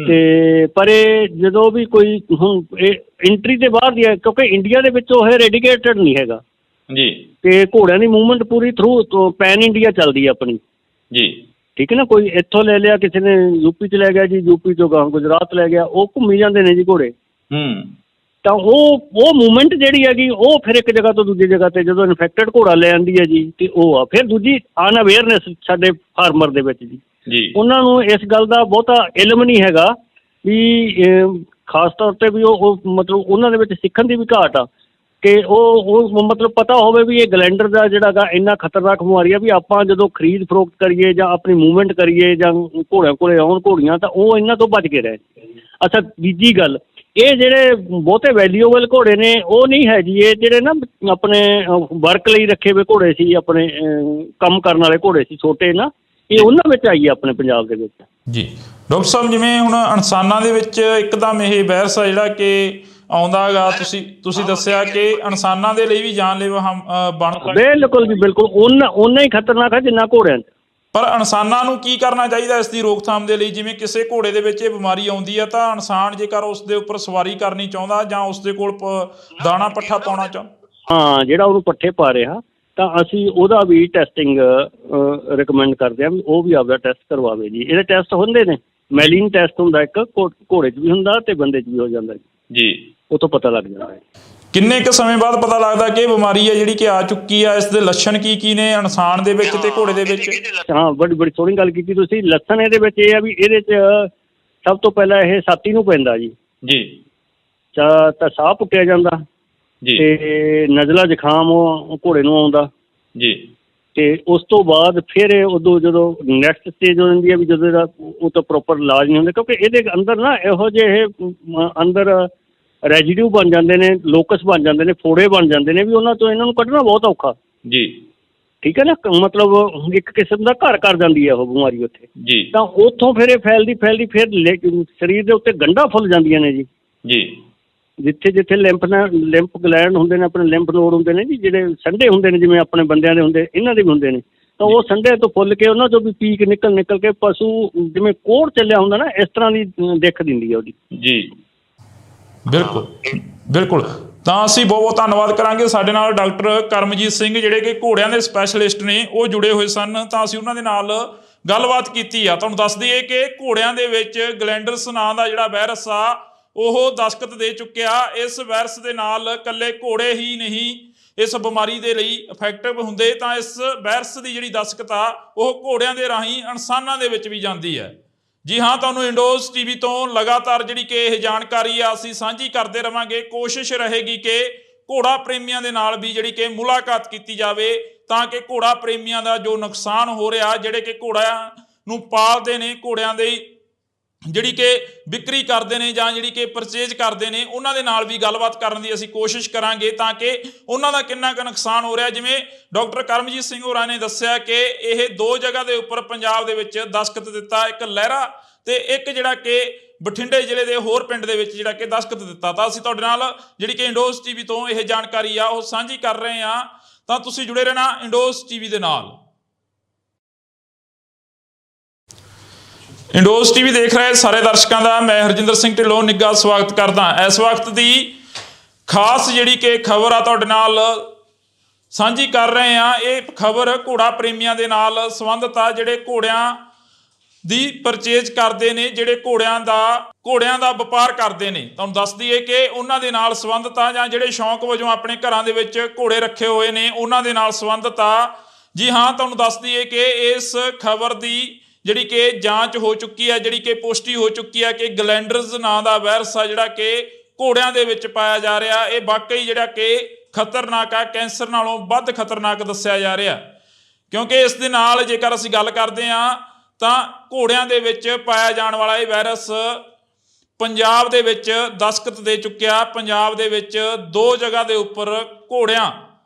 ਤੇ ਪਰ ਇਹ ਜਦੋਂ ਵੀ ਕੋਈ ਹੁਣ ਇਹ ਐਂਟਰੀ ਦੇ ਬਾਹਰ ਦੀ ਹੈ, ਕਿਉਂਕਿ ਇੰਡੀਆ ਦੇ ਵਿੱਚ ਉਹ ਰੈਡੀਕੇਟਡ ਨਹੀਂ ਹੈਗਾ ਜੀ, ਤੇ ਘੋੜਿਆਂ ਦੀ ਮੂਵਮੈਂਟ ਪੂਰੀ ਥਰੂ ਪੈਨ ਇੰਡੀਆ ਚੱਲਦੀ ਹੈ ਆਪਣੀ ਜੀ, ਠੀਕ ਹੈ ਨਾ। ਕੋਈ ਇੱਥੋਂ ਲੈ ਲਿਆ, ਕਿਸੇ ਨੇ ਯੂਪੀ 'ਚ ਲੈ ਗਿਆ ਜੀ, ਯੂਪੀ 'ਚੋਂ ਗੁਜਰਾਤ ਲੈ ਗਿਆ, ਉਹ ਘੁੰਮੀ ਜਾਂਦੇ ਨੇ ਜੀ ਘੋੜੇ। ਤਾਂ ਉਹ ਮੂਵਮੈਂਟ ਜਿਹੜੀ ਹੈਗੀ ਉਹ ਫਿਰ ਇੱਕ ਜਗ੍ਹਾ ਤੋਂ ਦੂਜੀ ਜਗ੍ਹਾ ਤੇ ਜਦੋਂ ਇਨਫੈਕਟਡ ਘੋੜਾ ਲੈ ਆਉਂਦੀ ਹੈ ਜੀ, ਤੇ ਉਹ ਆ ਫਿਰ ਦੂਜੀ ਅਨਅਵੇਅਰਨੈਸ ਸਾਡੇ ਫਾਰਮਰ ਦੇ ਵਿੱਚ ਜੀ, ਉਹਨਾਂ ਨੂੰ ਇਸ ਗੱਲ ਦਾ ਬਹੁਤਾ ਇਲਮ ਨਹੀਂ ਹੈਗਾ ਵੀ ਖਾਸ ਤੌਰ ਤੇ ਵੀ ਉਹ ਮਤਲਬ ਉਹਨਾਂ ਦੇ ਵਿੱਚ ਸਿੱਖਣ ਦੀ ਵੀ ਘਾਟ ਆ ਕਿ ਉਹ ਮਤਲਬ ਪਤਾ ਹੋਵੇ ਵੀ ਇਹ ਗਲੈਂਡਰ ਦਾ ਜਿਹੜਾ ਗਾ ਇੰਨਾ ਖਤਰਨਾਕ ਬਿਮਾਰੀ ਆ ਵੀ ਆਪਾਂ ਜਦੋਂ ਖਰੀਦ ਫਰੋਖਤ ਕਰੀਏ ਜਾਂ ਆਪਣੀ ਮੂਵਮੈਂਟ ਕਰੀਏ ਜਾਂ ਘੋੜਿਆਂ ਕੋਲੇ ਆਉਣ ਘੋੜੀਆਂ, ਤਾਂ ਉਹ ਇਹਨਾਂ ਤੋਂ ਬਚ ਕੇ ਰਹੇ। ਅੱਛਾ, ਦੂਜੀ ਗੱਲ, ਇਹ ਜਿਹੜੇ ਬਹੁਤੇ ਵੈਲਿਊਏਬਲ ਘੋੜੇ ਨੇ ਉਹ ਨਹੀਂ ਹੈ ਜੀ, ਇਹ ਜਿਹੜੇ ਨਾ ਆਪਣੇ ਵਰਕ ਲਈ ਰੱਖੇ ਹੋਏ ਘੋੜੇ ਸੀ, ਆਪਣੇ ਕੰਮ ਕਰਨ ਵਾਲੇ ਘੋੜੇ ਸੀ ਛੋਟੇ ਨਾ, ਇਹ ਉਹਨਾਂ ਵਿੱਚ ਆਈ ਹੈ ਆਪਣੇ ਪੰਜਾਬ ਦੇ ਵਿੱਚ ਜੀ। ਡਾਕਟਰ ਸਾਹਿਬ ਜਿਵੇਂ ਹੁਣ ਇਨਸਾਨਾਂ ਦੇ ਵਿੱਚ ਇੱਕਦਮ ਇਹ ਵਾਇਰਸ ਆ ਜਿਹੜਾ ਕਿ ਆਉਂਦਾ ਗਾ, ਤੁਸੀਂ ਦੱਸਿਆ ਕਿ ਇਨਸਾਨਾਂ ਦੇ ਲਈ ਵੀ ਜਾਨਲੇਵਾ ਬਣ ਸਕਦਾ। ਬਿਲਕੁਲ ਜੀ, ਬਿਲਕੁਲ ਓਨਾ ਹੀ ਖਤਰਨਾਕ ਹੈ ਜਿੰਨਾ ਘੋੜਿਆਂ 'ਚ। ਪਰ ਇਨਸਾਨਾਂ ਨੂੰ ਕੀ ਕਰਨਾ ਚਾਹੀਦਾ ਇਸ ਦੀ ਰੋਕਥਾਮ ਦੇ ਲਈ? ਜਿਵੇਂ ਕਿਸੇ ਘੋੜੇ ਦੇ ਵਿੱਚ ਇਹ ਬਿਮਾਰੀ ਆਉਂਦੀ ਹੈ ਤਾਂ ਇਨਸਾਨ ਜੇਕਰ ਉਸ ਦੇ ਉੱਪਰ ਸਵਾਰੀ ਕਰਨੀ ਚਾਹੁੰਦਾ ਜਾਂ ਉਸ ਦੇ ਕੋਲ ਦਾਣਾ ਪੱਠਾ ਪਾਉਣਾ ਹਾਂ, ਜਿਹੜਾ ਉਹਨੂੰ ਪੱਠੇ ਪਾ ਰਿਹਾ, ਤਾਂ ਅਸੀਂ ਉਹਦਾ ਵੀ ਟੈਸਟਿੰਗ ਰਿਕਮੈਂਡ ਕਰਦੇ ਹਾਂ ਵੀ ਉਹ ਵੀ ਆਪਦਾ ਟੈਸਟ ਕਰਵਾਵੇ ਜੀ। ਇਹਦੇ ਟੈਸਟ ਹੁੰਦੇ ਨੇ, ਮੈਲੀਨ ਟੈਸਟ ਹੁੰਦਾ ਇੱਕ, ਘੋੜੇ 'ਚ ਵੀ ਹੁੰਦਾ ਤੇ ਬੰਦੇ 'ਚ ਵੀ ਹੋ ਜਾਂਦਾ ਜੀ, ਉਹ ਤੋਂ ਪਤਾ ਲੱਗ ਜਾਂਦਾ ਹੈ। ਕਿੰਨੇ ਕੁ ਸਮੇਂ ਬਾਅਦ ਪਤਾ ਲੱਗਦਾ ਕਿ ਇਹ ਬਿਮਾਰੀ ਹੈ ਜਿਹੜੀ ਕਿ ਆ ਚੁੱਕੀ ਆ? ਇਸ ਦੇ ਲੱਛਣ ਕੀ ਨੇ ਇਨਸਾਨ ਦੇ ਵਿੱਚ ਤੇ ਘੋੜੇ ਦੇ ਵਿੱਚ? ਹਾਂ, ਬੜੀ ਸੋਹਣੀ ਗੱਲ ਕੀਤੀ ਤੁਸੀਂ। ਲੱਛਣ ਇਹਦੇ ਵਿੱਚ ਇਹ ਆ ਵੀ ਇਹਦੇ 'ਚ ਸਭ ਤੋਂ ਪਹਿਲਾਂ ਇਹ ਛਾਤੀ ਨੂੰ ਪੈਂਦਾ ਜੀ। ਤਾਂ ਸਾਹ ਪੁੱਟਿਆ ਜਾਂਦਾ ਤੇ ਨਜ਼ਲਾ ਜ਼ੁਕਾਮ ਘੋੜੇ ਨੂੰ ਆਉਂਦਾ ਜੀ। ਤੇ ਉਸ ਤੋਂ ਬਾਅਦ ਫਿਰ ਉਦੋਂ ਜਦੋਂ ਨੈਕਸਟ ਸਟੇਜ ਹੋ ਜਾਂਦੀ ਹੈ ਵੀ ਜਦੋਂ ਇਹਦਾ ਉਹ ਤਾਂ ਪ੍ਰੋਪਰ ਇਲਾਜ ਨਹੀਂ ਹੁੰਦਾ, ਕਿਉਂਕਿ ਇਹਦੇ ਅੰਦਰ ਨਾ ਇਹੋ ਜਿਹੇ ਅੰਦਰ ਰੈਜੀਡਿਊ ਬਣ ਜਾਂਦੇ ਨੇ, ਲੋਕਸ ਬਣ ਜਾਂਦੇ ਨੇ, ਫੋੜੇ ਬਣ ਜਾਂਦੇ ਨੇ ਵੀ ਉਹਨਾਂ ਤੋਂ ਇਹਨਾਂ ਨੂੰ ਕੱਢਣਾ ਬਹੁਤ ਔਖਾ ਜੀ। ਠੀਕ ਹੈ ਨਾ, ਮਤਲਬ ਇੱਕ ਕਿਸਮ ਦਾ ਘਰ ਕਰ ਜਾਂਦੀ ਹੈ ਉਹ ਬਿਮਾਰੀ ਉੱਥੇ ਜੀ। ਤਾਂ ਉੱਥੋਂ ਫਿਰ ਇਹ ਫੈਲਦੀ ਫਿਰ ਸਰੀਰ ਦੇ ਉੱਤੇ ਗੰਢਾਂ ਫੁੱਲ ਜਾਂਦੀਆਂ ਨੇ ਜੀ। ਜਿੱਥੇ ਜਿੱਥੇ ਲਿੰਫ ਗਲੈਂਡ ਹੁੰਦੇ ਨੇ, ਆਪਣੇ ਲਿੰਫ ਨੋਡ ਹੁੰਦੇ ਨੇ ਜੀ, ਜਿਹੜੇ ਸੰਡੇ ਹੁੰਦੇ ਨੇ ਜਿਵੇਂ ਆਪਣੇ ਬੰਦਿਆਂ ਦੇ ਹੁੰਦੇ, ਇਹਨਾਂ ਦੇ ਵੀ ਹੁੰਦੇ ਨੇ। ਤਾਂ ਉਹ ਸੰਡੇ ਤੋਂ ਫੁੱਲ ਕੇ ਉਹਨਾਂ ਚੋਂ ਵੀ ਪੀਕ ਨਿਕਲ ਕੇ ਪਸ਼ੂ ਜਿਵੇਂ ਕੋੜ ਚੱਲਿਆ ਹੁੰਦਾ ਨਾ, ਇਸ ਤਰ੍ਹਾਂ ਦੀ ਦਿੱਖ ਦਿੰਦੀ ਹੈ ਉਹਦੀ ਜੀ। ਬਿਲਕੁਲ। ਤਾਂ ਅਸੀਂ ਬਹੁਤ ਬਹੁਤ ਧੰਨਵਾਦ ਕਰਾਂਗੇ। ਸਾਡੇ ਨਾਲ ਡਾਕਟਰ ਕਰਮਜੀਤ ਸਿੰਘ ਜਿਹੜੇ ਕਿ ਘੋੜਿਆਂ ਦੇ ਸਪੈਸ਼ਲਿਸਟ ਨੇ, ਉਹ ਜੁੜੇ ਹੋਏ ਸਨ। ਤਾਂ ਅਸੀਂ ਉਹਨਾਂ ਦੇ ਨਾਲ ਗੱਲਬਾਤ ਕੀਤੀ ਆ। ਤੁਹਾਨੂੰ ਦੱਸ ਦਈਏ ਕਿ ਘੋੜਿਆਂ ਦੇ ਵਿੱਚ ਗਲੈਂਡਰਸ ਨਾਂ ਦਾ ਜਿਹੜਾ ਵਾਇਰਸ ਆ ਉਹ ਦਸਤਖਤ ਦੇ ਚੁੱਕਿਆ। ਇਸ ਵਾਇਰਸ ਦੇ ਨਾਲ ਇਕੱਲੇ ਘੋੜੇ ਹੀ ਨਹੀਂ ਇਸ ਬਿਮਾਰੀ ਦੇ ਲਈ ਇਫੈਕਟਿਵ ਹੁੰਦੇ, ਤਾਂ ਇਸ ਵਾਇਰਸ ਦੀ ਜਿਹੜੀ ਦਸਤਖਤ ਆ ਉਹ ਘੋੜਿਆਂ ਦੇ ਰਾਹੀਂ ਇਨਸਾਨਾਂ ਦੇ ਵਿੱਚ ਵੀ ਜਾਂਦੀ ਹੈ। ਜੀ ਹਾਂ, ਤੁਹਾਨੂੰ ਇੰਡੋਜ਼ TV ਤੋਂ ਲਗਾਤਾਰ ਜਿਹੜੀ ਕਿ ਇਹ ਜਾਣਕਾਰੀ ਆ ਅਸੀਂ ਸਾਂਝੀ ਕਰਦੇ ਰਵਾਂਗੇ। ਕੋਸ਼ਿਸ਼ ਰਹੇਗੀ ਕਿ ਘੋੜਾ ਪ੍ਰੇਮੀਆਂ ਦੇ ਨਾਲ ਵੀ ਜਿਹੜੀ ਕਿ ਮੁਲਾਕਾਤ ਕੀਤੀ ਜਾਵੇ, ਤਾਂ ਕਿ ਘੋੜਾ ਪ੍ਰੇਮੀਆਂ ਦਾ ਜੋ ਨੁਕਸਾਨ ਹੋ ਰਿਹਾ, ਜਿਹੜੇ ਕਿ ਘੋੜਿਆਂ ਨੂੰ ਪਾਲਦੇ ਨੇ, ਘੋੜਿਆਂ ਦੇ ਜਿਹੜੀ ਕਿ ਵਿਕਰੀ ਕਰਦੇ ਨੇ ਜਾਂ ਜਿਹੜੀ ਕਿ ਪਰਚੇਜ ਕਰਦੇ ਨੇ, ਉਹਨਾਂ ਦੇ ਨਾਲ ਵੀ ਗੱਲਬਾਤ ਕਰਨ ਦੀ ਅਸੀਂ ਕੋਸ਼ਿਸ਼ ਕਰਾਂਗੇ, ਤਾਂ ਕਿ ਉਹਨਾਂ ਦਾ ਕਿੰਨਾ ਕੁ ਨੁਕਸਾਨ ਹੋ ਰਿਹਾ। ਜਿਵੇਂ ਡਾਕਟਰ ਕਰਮਜੀਤ ਸਿੰਘ ਹੋਰਾਂ ਨੇ ਦੱਸਿਆ ਕਿ ਇਹ 2 ਜਗ੍ਹਾ ਦੇ ਉੱਪਰ ਪੰਜਾਬ ਦੇ ਵਿੱਚ ਦਸਤਖਤ ਦਿੱਤਾ, ਇੱਕ ਲਹਿਰਾ ਤੇ ਇੱਕ ਜਿਹੜਾ ਕਿ ਬਠਿੰਡੇ ਜ਼ਿਲ੍ਹੇ ਦੇ ਹੋਰ ਪਿੰਡ ਦੇ ਵਿੱਚ ਜਿਹੜਾ ਕਿ ਦਸਤਖਤ ਦਿੱਤਾ। ਤਾਂ ਅਸੀਂ ਤੁਹਾਡੇ ਨਾਲ ਜਿਹੜੀ ਕਿ ਇੰਡੋਜ਼ TV ਤੋਂ ਇਹ ਜਾਣਕਾਰੀ ਆ ਉਹ ਸਾਂਝੀ ਕਰ ਰਹੇ ਹਾਂ। ਤਾਂ ਤੁਸੀਂ ਜੁੜੇ ਰਹਿਣਾ ਇੰਡੋਜ਼ TV ਦੇ ਨਾਲ। ਇੰਡੋਜ਼ TV ਦੇਖ ਰਹੇ ਸਾਰੇ ਦਰਸ਼ਕਾਂ ਦਾ ਮੈਂ ਹਰਜਿੰਦਰ ਸਿੰਘ ਢਿੱਲੋਂ ਨਿੱਘਾ ਸਵਾਗਤ ਕਰਦਾ। ਇਸ ਵਕਤ ਦੀ ਖਾਸ ਜਿਹੜੀ ਕਿ ਖਬਰ ਆ ਤੁਹਾਡੇ ਨਾਲ ਸਾਂਝੀ ਕਰ ਰਹੇ ਹਾਂ। ਇਹ ਖਬਰ ਘੋੜਾ ਪ੍ਰੇਮੀਆਂ ਦੇ ਨਾਲ ਸੰਬੰਧਿਤ ਆ, ਜਿਹੜੇ ਘੋੜਿਆਂ ਦੀ ਪਰਚੇਜ ਕਰਦੇ ਨੇ, ਜਿਹੜੇ ਘੋੜਿਆਂ ਦਾ ਵਪਾਰ ਕਰਦੇ ਨੇ। ਤੁਹਾਨੂੰ ਦੱਸ ਦਈਏ ਕਿ ਉਹਨਾਂ ਦੇ ਨਾਲ ਸੰਬੰਧਿਤ ਆ, ਜਾਂ ਜਿਹੜੇ ਸ਼ੌਂਕ ਵਜੋਂ ਆਪਣੇ ਘਰਾਂ ਦੇ ਵਿੱਚ ਘੋੜੇ ਰੱਖੇ ਹੋਏ ਨੇ ਉਹਨਾਂ ਦੇ ਨਾਲ ਸੰਬੰਧਿਤ ਆ। ਜੀ ਹਾਂ, ਤੁਹਾਨੂੰ ਦੱਸ ਦਈਏ ਕਿ ਇਸ ਖਬਰ ਦੀ ਜਿਹੜੀ ਕਿ ਜਾਂਚ ਹੋ ਚੁੱਕੀ ਹੈ, ਜਿਹੜੀ ਕਿ ਪੁਸ਼ਟੀ ਹੋ ਚੁੱਕੀ ਹੈ ਕਿ ਗਲੈਂਡਰਸ ਨਾਂ ਦਾ ਵਾਇਰਸ ਆ ਜਿਹੜਾ ਕਿ ਘੋੜਿਆਂ ਦੇ ਵਿੱਚ ਪਾਇਆ ਜਾ ਰਿਹਾ, ਇਹ ਵਾਕਈ ਜਿਹੜਾ ਕਿ ਖਤਰਨਾਕ ਆ, ਕੈਂਸਰ ਨਾਲੋਂ ਵੱਧ ਖਤਰਨਾਕ ਦੱਸਿਆ ਜਾ ਰਿਹਾ। ਕਿਉਂਕਿ ਇਸ ਦੇ ਨਾਲ ਜੇਕਰ ਅਸੀਂ ਗੱਲ ਕਰਦੇ ਹਾਂ ਤਾਂ ਘੋੜਿਆਂ ਦੇ ਵਿੱਚ ਪਾਇਆ ਜਾਣ ਵਾਲਾ ਇਹ ਵਾਇਰਸ ਪੰਜਾਬ ਦੇ ਵਿੱਚ ਦਸਤਖਤ ਦੇ ਚੁੱਕਿਆ। ਪੰਜਾਬ ਦੇ ਵਿੱਚ 2 ਜਗ੍ਹਾ ਦੇ ਉੱਪਰ ਘੋੜਿਆਂ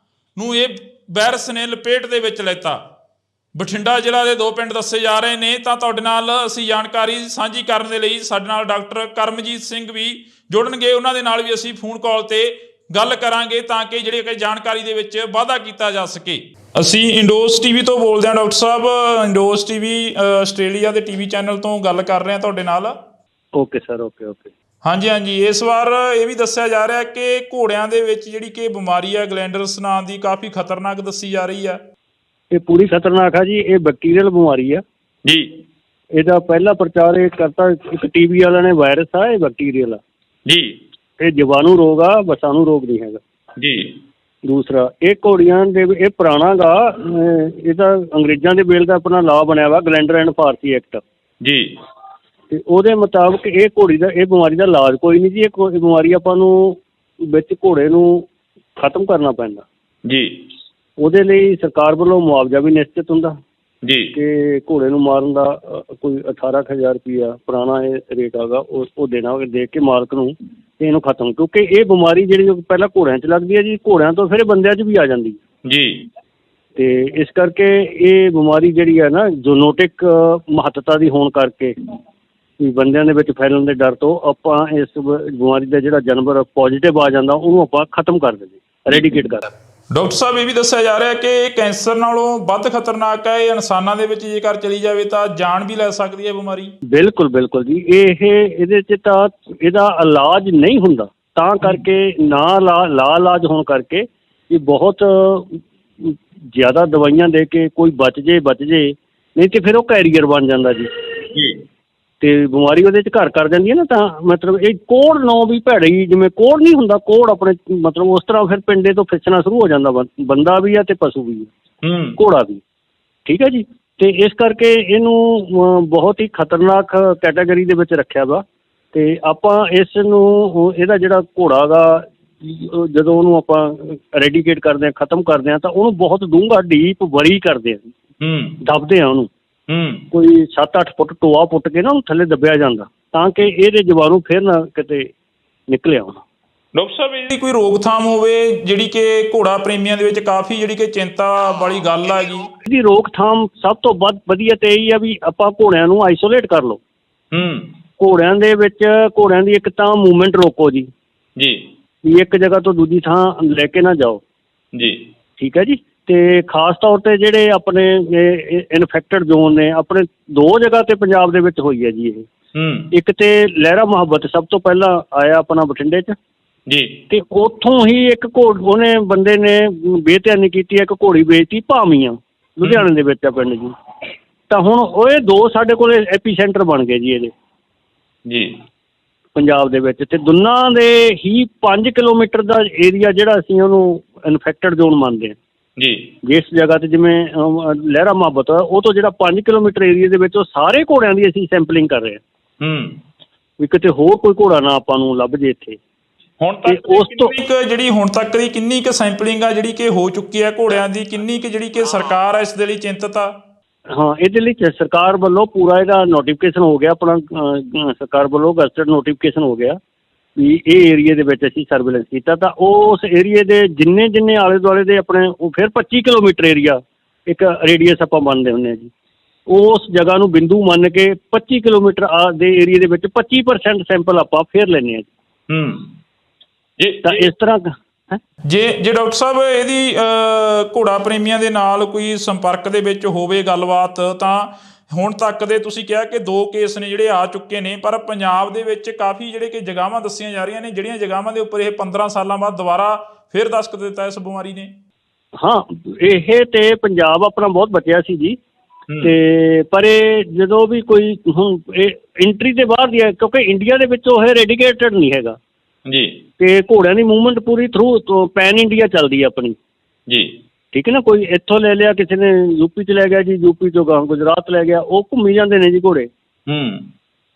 ਨੂੰ ਇਹ ਵਾਇਰਸ ਨੇ ਲਪੇਟ ਦੇ ਵਿੱਚ ਲੈਤਾ। ਬਠਿੰਡਾ ਜ਼ਿਲ੍ਹਾ ਦੇ 2 ਪਿੰਡ ਦੱਸੇ ਜਾ ਰਹੇ ਨੇ। ਤਾਂ ਤੁਹਾਡੇ ਨਾਲ ਅਸੀਂ ਜਾਣਕਾਰੀ ਸਾਂਝੀ ਕਰਨ ਦੇ ਲਈ ਸਾਡੇ ਨਾਲ ਡਾਕਟਰ ਕਰਮਜੀਤ ਸਿੰਘ ਵੀ ਜੁੜਨਗੇ। ਉਹਨਾਂ ਦੇ ਨਾਲ ਵੀ ਅਸੀਂ ਫੋਨ ਕਾਲ ਤੇ ਗੱਲ ਕਰਾਂਗੇ, ਤਾਂ ਕਿ ਜਿਹੜੀ ਕਿ ਜਾਣਕਾਰੀ ਦੇ ਵਿੱਚ ਵਾਧਾ ਕੀਤਾ ਜਾ ਸਕੇ। ਅਸੀਂ ਇੰਡੋਜ਼ TV ਤੋਂ ਬੋਲਦੇ ਹਾਂ ਡਾਕਟਰ ਸਾਹਿਬ। ਇੰਡੋਜ਼ TV ਆਸਟ੍ਰੇਲੀਆ ਦੇ TV ਚੈਨਲ ਤੋਂ ਗੱਲ ਕਰ ਰਹੇ ਹਾਂ ਤੁਹਾਡੇ ਨਾਲ। Okay sir, okay. ਹਾਂਜੀ। ਇਸ ਵਾਰ ਇਹ ਵੀ ਦੱਸਿਆ ਜਾ ਰਿਹਾ ਕਿ ਘੋੜਿਆਂ ਦੇ ਵਿੱਚ ਜਿਹੜੀ ਕਿ ਬਿਮਾਰੀ ਹੈ ਗਲੈਂਡਰਸ ਨਾਂ ਦੀ, ਕਾਫੀ ਖਤਰਨਾਕ ਦੱਸੀ ਜਾ ਰਹੀ ਹੈ। ਇਹ ਪੂਰੀ ਖਤਰਨਾਕ ਆ ਜੀ। ਇਹ ਬੈਕਟੀਰੀਅਲ ਬਿਮਾਰੀ ਆ ਜੀ। ਇਹਦਾ ਪਹਿਲਾ ਪ੍ਰਚਾਰ ਇਹ ਕਰਤਾ ਇੱਕ TB ਵਾਲਿਆਂ ਨੇ। ਵਾਇਰਸ ਆ, ਇਹ ਬੈਕਟੀਰੀਅਲ ਆ ਜੀ। ਇਹ ਜੀਵਾਣੂ ਰੋਗ ਆ, ਵਸਾਣੂ ਰੋਗ ਨਹੀਂ ਹੈਗਾ ਜੀ। ਦੂਸਰਾ, ਇਹ ਘੋੜੀਆਂ ਦੇ ਇਹ ਪੁਰਾਣਾ ਗਾ, ਇਹਦਾ ਅੰਗਰੇਜ਼ਾਂ ਦੇ ਵੇਲੇ ਦਾ ਆਪਣਾ ਲਾਅ ਬਣਿਆ ਵਾ, ਗਲੈਂਡਰ ਐਂਡ ਫਾਰਸੀ ਐਕਟ ਜੀ। ਤੇ ਉਹਦੇ ਮੁਤਾਬਕ ਇਹ ਬਿਮਾਰੀ ਦਾ ਇਲਾਜ ਕੋਈ ਨਹੀਂ ਜੀ। ਇਹ ਬਿਮਾਰੀ ਆਪਾਂ ਨੂੰ ਵਿੱਚ ਘੋੜੇ ਨੂੰ ਖਤਮ ਕਰਨਾ ਪੈਂਦਾ ਜੀ। ਉਹਦੇ ਲਈ ਸਰਕਾਰ ਵੱਲੋਂ ਮੁਆਵਜ਼ਾ ਵੀ ਨਿਸ਼ਚਿਤ ਹੁੰਦਾ ਜੀ ਕਿ ਘੋੜੇ ਨੂੰ ਮਾਰਨ ਦਾ ਕੋਈ 18,000 ਰੁਪਈਆ ਪੁਰਾਣਾ ਇਹ ਰੇਟ ਹੈਗਾ, ਉਹ ਦੇਣਾ, ਦੇ ਕੇ ਮਾਲਕ ਨੂੰ ਤੇ ਇਹਨੂੰ ਖਤਮ। ਕਿਉਂਕਿ ਇਹ ਬਿਮਾਰੀ ਜਿਹੜੀ ਪਹਿਲਾਂ ਘੋੜਿਆਂ 'ਚ ਲੱਗਦੀ ਹੈ ਜੀ, ਘੋੜਿਆਂ ਤੋਂ ਫਿਰ ਬੰਦਿਆਂ 'ਚ ਵੀ ਆ ਜਾਂਦੀ ਜੀ। ਤੇ ਇਸ ਕਰਕੇ ਇਹ ਬਿਮਾਰੀ ਜਿਹੜੀ ਹੈ ਨਾ, ਜੂਨੋਟਿਕ ਮਹੱਤਤਾ ਦੀ ਹੋਣ ਕਰਕੇ ਵੀ ਬੰਦਿਆਂ ਦੇ ਵਿੱਚ ਫੈਲਣ ਦੇ ਡਰ ਤੋਂ ਆਪਾਂ ਇਸ ਬਿਮਾਰੀ ਦਾ ਜਿਹੜਾ ਜਾਨਵਰ ਪੋਜ਼ੀਟਿਵ ਆ ਜਾਂਦਾ ਉਹਨੂੰ ਆਪਾਂ ਖਤਮ ਕਰ ਦਿੰਦੇ, ਰੈਡੀਕੇਟ ਕਰ। ਡਾਕਟਰ ਸਾਹਿਬ, ਇਹ ਵੀ ਦੱਸਿਆ ਜਾ ਰਿਹਾ ਕਿ ਇਹ ਕੈਂਸਰ ਨਾਲੋਂ ਵੱਧ ਖਤਰਨਾਕ ਹੈ। ਇਹ ਇਨਸਾਨਾਂ ਦੇ ਵਿੱਚ ਜੇਕਰ ਚਲੀ ਜਾਵੇ ਤਾਂ ਜਾਨ ਵੀ ਲੈ ਸਕਦੀ ਹੈ ਬਿਮਾਰੀ। ਬਿਲਕੁਲ ਜੀ। ਇਹਦੇ 'ਚ ਤਾਂ ਇਹਦਾ ਇਲਾਜ ਨਹੀਂ ਹੁੰਦਾ, ਤਾਂ ਕਰਕੇ ਇਲਾਜ ਹੋਣ ਕਰਕੇ ਇਹ ਬਹੁਤ ਜ਼ਿਆਦਾ ਦਵਾਈਆਂ ਦੇ ਕੇ ਕੋਈ ਬਚ ਜੇ, ਨਹੀਂ ਤੇ ਫਿਰ ਉਹ ਕੈਰੀਅਰ ਬਣ ਜਾਂਦਾ ਜੀ। ਤੇ ਬਿਮਾਰੀ ਉਹਦੇ 'ਚ ਘਰ ਕਰ ਜਾਂਦੀ ਹੈ ਨਾ, ਤਾਂ ਮਤਲਬ ਇਹ ਕੋਹੜ ਨੌ ਵੀ ਭੈੜੀ, ਜਿਵੇਂ ਕੋਹੜ ਨਹੀਂ ਹੁੰਦਾ, ਕੋਹੜ ਆਪਣੇ ਮਤਲਬ ਉਸ ਤਰ੍ਹਾਂ ਫਿਰ ਪਿੰਡੇ ਤੋਂ ਫਿਸਣਾ ਸ਼ੁਰੂ ਹੋ ਜਾਂਦਾ, ਬੰਦਾ ਵੀ ਆ ਤੇ ਪਸ਼ੂ ਵੀ ਆ, ਘੋੜਾ ਵੀ। ਠੀਕ ਹੈ ਜੀ। ਤੇ ਇਸ ਕਰਕੇ ਇਹਨੂੰ ਬਹੁਤ ਹੀ ਖਤਰਨਾਕ ਕੈਟਾਗਰੀ ਦੇ ਵਿੱਚ ਰੱਖਿਆ ਵਾ। ਤੇ ਆਪਾਂ ਇਸ ਨੂੰ ਇਹਦਾ ਜਿਹੜਾ ਘੋੜਾ ਗਾ, ਜਦੋਂ ਉਹਨੂੰ ਆਪਾਂ ਰੈਡੀਕੇਟ ਕਰਦੇ ਹਾਂ, ਖਤਮ ਕਰਦੇ ਹਾਂ, ਤਾਂ ਉਹਨੂੰ ਬਹੁਤ ਡੂੰਘਾ ਡੀਪ ਵਰੀ ਕਰਦੇ ਹਾਂ, ਦੱਬਦੇ ਹਾਂ ਉਹਨੂੰ। ਕੋਈ 7-8 ਫੁੱਟ ਟੋਆ ਪੁੱਟ ਕੇ ਨਾ ਉਹਨੂੰ ਥੱਲੇ ਦੱਬਿਆ ਜਾਂਦਾ, ਤਾਂ ਕਿ ਇਹਦੇ ਜੀਵਾਣੂ ਫਿਰ ਨਾ ਕਿਤੇ ਨਿਕਲੇ ਆਉਣ। ਡਾਕਟਰ ਸਾਹਿਬ, ਇਹਦੀ ਕੋਈ ਰੋਕਥਾਮ ਹੋਵੇ ਜਿਹੜੀ ਕਿ ਘੋੜਾ ਪ੍ਰੇਮੀਆਂ ਦੇ ਵਿੱਚ ਕਾਫੀ ਜਿਹੜੀ ਕਿ ਚਿੰਤਾ ਵਾਲੀ ਗੱਲ ਆ ਜੀ? ਇਹਦੀ ਰੋਕਥਾਮ ਸਭ ਤੋਂ ਵੱਧ ਵਧੀਆ ਤੇ ਇਹੀ ਆ ਵੀ ਆਪਾਂ ਘੋੜਿਆਂ ਨੂੰ ਆਈਸੋਲੇਟ ਕਰ ਲਓ। ਘੋੜਿਆਂ ਦੇ ਵਿੱਚ ਘੋੜਿਆਂ ਦੀ ਇੱਕ ਤਾਂ ਮੂਵਮੈਂਟ ਰੋਕੋ ਜੀ, ਵੀ ਇੱਕ ਜਗ੍ਹਾ ਤੋਂ ਦੂਜੀ ਥਾਂ ਲੈ ਕੇ ਨਾ ਜਾਓ ਜੀ। ਠੀਕ ਹੈ ਜੀ। ਤੇ ਖਾਸ ਤੌਰ ਤੇ ਜਿਹੜੇ ਆਪਣੇ ਇਨਫੈਕਟਡ ਜ਼ੋਨ ਨੇ, ਆਪਣੇ 2 ਜਗ੍ਹਾ ਤੇ ਪੰਜਾਬ ਦੇ ਵਿੱਚ ਹੋਈ ਹੈ ਜੀ ਇਹ। ਇੱਕ ਤੇ ਲਹਿਰਾ ਮੁਹੱਬਤ ਸਭ ਤੋਂ ਪਹਿਲਾਂ ਆਇਆ ਆਪਣਾ ਬਠਿੰਡੇ 'ਚ ਜੀ, ਤੇ ਉੱਥੋਂ ਹੀ ਇੱਕ ਉਹਨੇ ਬੰਦੇ ਨੇ ਬੇਧਿਆਨੀ ਕੀਤੀ, ਇੱਕ ਘੋੜੀ ਵੇਚਤੀ ਭਾਮੀਆਂ, ਲੁਧਿਆਣੇ ਦੇ ਵਿੱਚ ਆ ਪਿੰਡ ਜੀ। ਤਾਂ ਹੁਣ ਉਹ ਇਹ 2 ਸਾਡੇ ਕੋਲ ਐਪੀ ਸੈਂਟਰ ਬਣ ਗਏ ਜੀ ਇਹਦੇ ਜੀ ਪੰਜਾਬ ਦੇ ਵਿੱਚ। ਤੇ ਦੋਨਾਂ ਦੇ ਹੀ 5 ਕਿਲੋਮੀਟਰ ਦਾ ਏਰੀਆ ਜਿਹੜਾ ਅਸੀਂ ਉਹਨੂੰ ਇਨਫੈਕਟਡ ਜ਼ੋਨ ਮੰਨਦੇ ਹਾਂ ਜੀ। ਜਿਸ ਜਗ੍ਹਾ ਤੇ ਜਿਵੇਂ ਲਹਿਰਾ ਮੁਹੱਬਤ ਆ, ਉਹ ਤੋਂ ਜਿਹੜਾ 5 ਕਿਲੋਮੀਟਰ ਏਰੀਆ ਦੇ ਵਿੱਚ ਉਹ ਸਾਰੇ ਘੋੜਿਆਂ ਦੀ ਅਸੀਂ ਸੈਂਪਲਿੰਗ ਕਰ ਰਹੇ ਹਾਂ, ਵੀ ਕਿਤੇ ਹੋਰ ਕੋਈ ਘੋੜਾ ਨਾ ਆਪਾਂ ਨੂੰ ਲੱਭ ਜੇ ਇੱਥੇ। ਹੁਣ ਤੱਕ ਉਸ ਤੋਂ ਜਿਹੜੀ ਹੁਣ ਤੱਕ ਦੀ ਕਿੰਨੀ ਕੁ ਸੈਂਪਲਿੰਗ ਆ ਜਿਹੜੀ ਕਿ ਹੋ ਚੁੱਕੀ ਹੈ ਘੋੜਿਆਂ ਦੀ, ਕਿੰਨੀ ਕੁ ਜਿਹੜੀ ਕਿ ਸਰਕਾਰ ਆ ਇਸ ਦੇ ਲਈ ਚਿੰਤਤ ਆ? ਹਾਂ, ਇਹਦੇ ਲਈ ਸਰਕਾਰ ਵੱਲੋਂ ਪੂਰਾ ਇਹਦਾ ਨੋਟੀਫਿਕੇਸ਼ਨ ਹੋ ਗਿਆ, ਆਪਣਾ ਸਰਕਾਰ ਵੱਲੋਂ ਗਜ਼ਟਡ ਨੋਟੀਫਿਕੇਸ਼ਨ ਹੋ ਗਿਆ ਵੀ ਇਹ ਏਰੀਏ ਦੇ ਵਿੱਚ ਅਸੀਂ ਸਰਵੇਲੈਂਸ ਕੀਤਾ। ਤਾਂ ਉਸ ਏਰੀਏ ਦੇ ਜਿੰਨੇ ਆਲੇ ਦੁਆਲੇ ਦੇ ਆਪਣੇ ਉਹ ਫਿਰ 25 ਕਿਲੋਮੀਟਰ ਏਰੀਆ ਇੱਕ ਰੇਡੀਅਸ ਆਪਾਂ ਮੰਨਦੇ ਹੁੰਦੇ ਹਾਂ ਜੀ, ਉਸ ਜਗ੍ਹਾ ਨੂੰ ਬਿੰਦੂ ਮੰਨ ਕੇ 25 ਕਿਲੋਮੀਟਰ ਦੇ ਏਰੀਏ ਦੇ ਵਿੱਚ 25% ਸੈਂਪਲ ਆਪਾਂ ਫਿਰ ਲੈਂਦੇ ਹਾਂ ਜੀ। ਤਾਂ ਇਸ ਤਰ੍ਹਾਂ ਜੇ ਡਾਕਟਰ ਸਾਹਿਬ ਇਹਦੀ ਘੋੜਾ ਪ੍ਰੇਮੀਆਂ ਦੇ ਨਾਲ ਕੋਈ ਸੰਪਰਕ ਦੇ ਵਿੱਚ ਹੋਵੇ ਗੱਲਬਾਤ, ਤਾਂ ਹੁਣ ਤੱਕ ਦੇ ਤੁਸੀਂ ਕਿਹਾ ਕਿ 2 ਕੇਸ ਨੇ ਜਿਹੜੇ ਆ ਚੁੱਕੇ ਨੇ, ਪਰ ਪੰਜਾਬ ਦੇ ਵਿੱਚ ਕਾਫੀ ਜਿਹੜੇ ਕਿ ਜਗ੍ਹਾਵਾਂ ਦੱਸੀਆਂ ਜਾ ਰਹੀਆਂ ਨੇ ਜਿਹੜੀਆਂ ਜਗ੍ਹਾਵਾਂ ਦੇ ਉੱਪਰ ਇਹ 15 ਸਾਲਾਂ ਬਾਅਦ ਦੁਬਾਰਾ ਫਿਰ ਦਸਤਕ ਦਿੱਤਾ ਇਸ ਬਿਮਾਰੀ ਨੇ। ਹਾਂ, ਇਹ ਤੇ ਪੰਜਾਬ ਆਪਣਾ ਬਹੁਤ ਬਚਿਆ ਸੀ ਜੀ। ਤੇ ਪਰ ਇਹ ਜਦੋਂ ਵੀ ਕੋਈ ਹੁਣ ਇਹ ਐਂਟਰੀ ਦੇ ਬਾਹਰ ਦੀ ਹੈ, ਕਿਉਂਕਿ ਇੰਡੀਆ ਦੇ ਵਿੱਚ ਉਹ ਰੈਡੀਕੇਟਡ ਨਹੀਂ ਹੈਗਾ ਜੀ। ਤੇ ਘੋੜਿਆਂ ਦੀ ਮੂਵਮੈਂਟ ਪੂਰੀ ਥਰੂ ਪੈਨ ਇੰਡੀਆ ਚੱਲਦੀ ਹੈ ਆਪਣੀ ਜੀ। ਠੀਕ ਹੈ ਨਾ, ਕੋਈ ਇੱਥੋਂ ਲੈ ਲਿਆ, ਕਿਸੇ ਨੇ ਯੂਪੀ 'ਚ ਲੈ ਗਿਆ ਜੀ, ਯੂਪੀ 'ਚੋਂ ਗੁਜਰਾਤ ਲੈ ਗਿਆ, ਉਹ ਘੁੰਮੀ ਜਾਂਦੇ ਨੇ ਜੀ ਘੋੜੇ।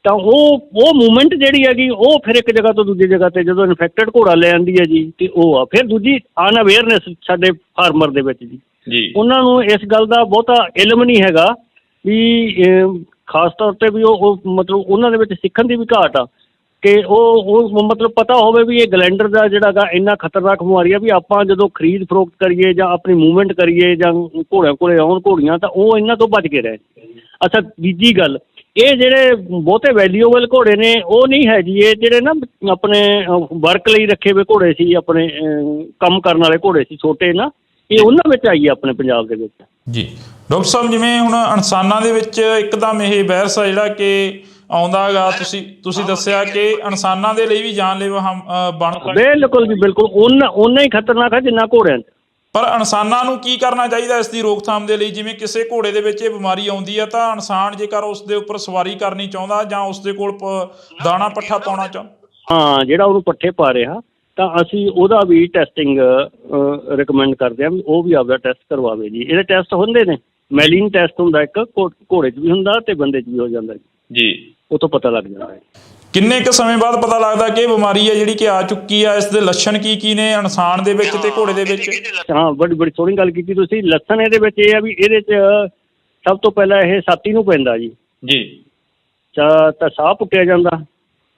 ਤਾਂ ਉਹ ਮੂਵਮੈਂਟ ਜਿਹੜੀ ਹੈਗੀ ਉਹ ਫਿਰ ਇੱਕ ਜਗ੍ਹਾ ਤੋਂ ਦੂਜੀ ਜਗ੍ਹਾ ਤੇ ਜਦੋਂ ਇਨਫੈਕਟਡ ਘੋੜਾ ਲੈ ਆਉਂਦੀ ਹੈ ਜੀ, ਤੇ ਉਹ ਆ ਫਿਰ ਦੂਜੀ ਅਨਅਵੇਅਰਨੈਸ ਸਾਡੇ ਫਾਰਮਰ ਦੇ ਵਿੱਚ ਜੀ। ਉਹਨਾਂ ਨੂੰ ਇਸ ਗੱਲ ਦਾ ਬਹੁਤਾ ਇਲਮ ਨਹੀਂ ਹੈਗਾ ਵੀ ਖਾਸ ਤੌਰ ਤੇ ਵੀ ਉਹ ਮਤਲਬ ਉਹਨਾਂ ਦੇ ਵਿੱਚ ਸਿੱਖਣ ਦੀ ਵੀ ਘਾਟ ਆ ਕਿ ਉਹ ਮਤਲਬ ਪਤਾ ਹੋਵੇ ਵੀ ਇਹ ਗਲੈਂਡਰ ਦਾ ਜਿਹੜਾ ਗਾ ਇੰਨਾ ਖਤਰਨਾਕ ਬਿਮਾਰੀ ਆ ਵੀ ਆਪਾਂ ਜਦੋਂ ਖਰੀਦ ਫਰੋਖਤ ਕਰੀਏ ਜਾਂ ਆਪਣੀ ਮੂਵਮੈਂਟ ਕਰੀਏ ਜਾਂ ਘੋੜਿਆਂ ਕੋਲੇ ਆਉਣ ਘੋੜੀਆਂ, ਤਾਂ ਉਹ ਇਹਨਾਂ ਤੋਂ ਬਚ ਕੇ ਰਹੇ। ਅੱਛਾ, ਦੂਜੀ ਗੱਲ, ਇਹ ਜਿਹੜੇ ਬਹੁਤੇ ਵੈਲਿਊਏਬਲ ਘੋੜੇ ਨੇ ਉਹ ਨਹੀਂ ਹੈ ਜੀ। ਇਹ ਜਿਹੜੇ ਨਾ ਆਪਣੇ ਵਰਕ ਲਈ ਰੱਖੇ ਹੋਏ ਘੋੜੇ ਸੀ, ਆਪਣੇ ਕੰਮ ਕਰਨ ਵਾਲੇ ਘੋੜੇ ਸੀ ਛੋਟੇ ਨਾ, ਇਹ ਉਹਨਾਂ ਵਿੱਚ ਆਈ ਹੈ ਆਪਣੇ ਪੰਜਾਬ ਦੇ ਵਿੱਚ ਜੀ। ਡਾਕਟਰ ਸਾਹਿਬ, ਜਿਵੇਂ ਹੁਣ ਇਨਸਾਨਾਂ ਦੇ ਵਿੱਚ ਇੱਕਦਮ ਇਹ ਵਾਇਰਸ ਆ ਜਿਹੜਾ ਕਿ ਆਉਂਦਾ ਗਾ, ਤੁਸੀਂ ਦੱਸਿਆ ਕਿ ਇਨਸਾਨਾਂ ਦੇ ਲਈ ਵੀ ਜਾਨਲੇਵਾ ਬਣ ਸਕਦਾ। ਬਿਲਕੁਲ ਜੀ, ਬਿਲਕੁਲ ਓਨਾ ਹੀ ਖਤਰਨਾਕ ਹੈ ਜਿੰਨਾ ਘੋੜਿਆਂ 'ਚ। ਪਰ ਇਨਸਾਨਾਂ ਨੂੰ ਕੀ ਕਰਨਾ ਚਾਹੀਦਾ ਇਸ ਦੀ ਰੋਕਥਾਮ ਦੇ ਲਈ? ਜਿਵੇਂ ਕਿਸੇ ਘੋੜੇ ਦੇ ਵਿੱਚ ਇਹ ਬਿਮਾਰੀ ਆਉਂਦੀ ਆ, ਤਾਂ ਇਨਸਾਨ ਜੇਕਰ ਉਸ ਦੇ ਉੱਪਰ ਸਵਾਰੀ ਕਰਨੀ ਚਾਹੁੰਦਾ ਜਾਂ ਉਸ ਦੇ ਕੋਲ ਦਾਣਾ ਪੱਠਾ ਪਾਉਣਾ ਹਾਂ, ਜਿਹੜਾ ਉਹਨੂੰ ਪੱਠੇ ਪਾ ਰਿਹਾ, ਤਾਂ ਅਸੀਂ ਉਹਦਾ ਵੀ ਟੈਸਟਿੰਗ ਰਿਕਮੈਂਡ ਕਰਦੇ ਹਾਂ ਵੀ ਉਹ ਵੀ ਆਪਦਾ ਟੈਸਟ ਕਰਵਾਵੇ ਜੀ। ਇਹਦੇ ਟੈਸਟ ਹੁੰਦੇ ਨੇ, ਮੈਲੀਨ ਟੈਸਟ ਹੁੰਦਾ ਇੱਕ, ਘੋੜੇ 'ਚ ਵੀ ਹੁੰਦਾ ਤੇ ਬੰਦੇ 'ਚ ਵੀ ਹੋ ਜਾਂਦਾ ਜੀ। ਉਹ ਤੋਂ ਪਤਾ ਲੱਗ ਜਾਂਦਾ ਹੈ। ਕਿੰਨੇ ਕੁ ਸਮੇਂ ਬਾਅਦ ਪਤਾ ਲੱਗਦਾ ਕਿ ਇਹ ਬਿਮਾਰੀ ਹੈ ਜਿਹੜੀ ਕਿ ਆ ਚੁੱਕੀ ਆ? ਇਸ ਦੇ ਲੱਛਣ ਕੀ ਨੇ ਇਨਸਾਨ ਦੇ ਵਿੱਚ ਤੇ ਘੋੜੇ ਦੇ ਵਿੱਚ? ਹਾਂ, ਬੜੀ ਸੋਹਣੀ ਗੱਲ ਕੀਤੀ ਤੁਸੀਂ। ਲੱਛਣ ਇਹਦੇ ਵਿੱਚ ਇਹ ਆ ਵੀ ਇਹਦੇ 'ਚ ਸਭ ਤੋਂ ਪਹਿਲਾਂ ਇਹ ਛਾਤੀ ਨੂੰ ਪੈਂਦਾ ਜੀ। ਤਾਂ ਸਾਹ ਪੁੱਟਿਆ ਜਾਂਦਾ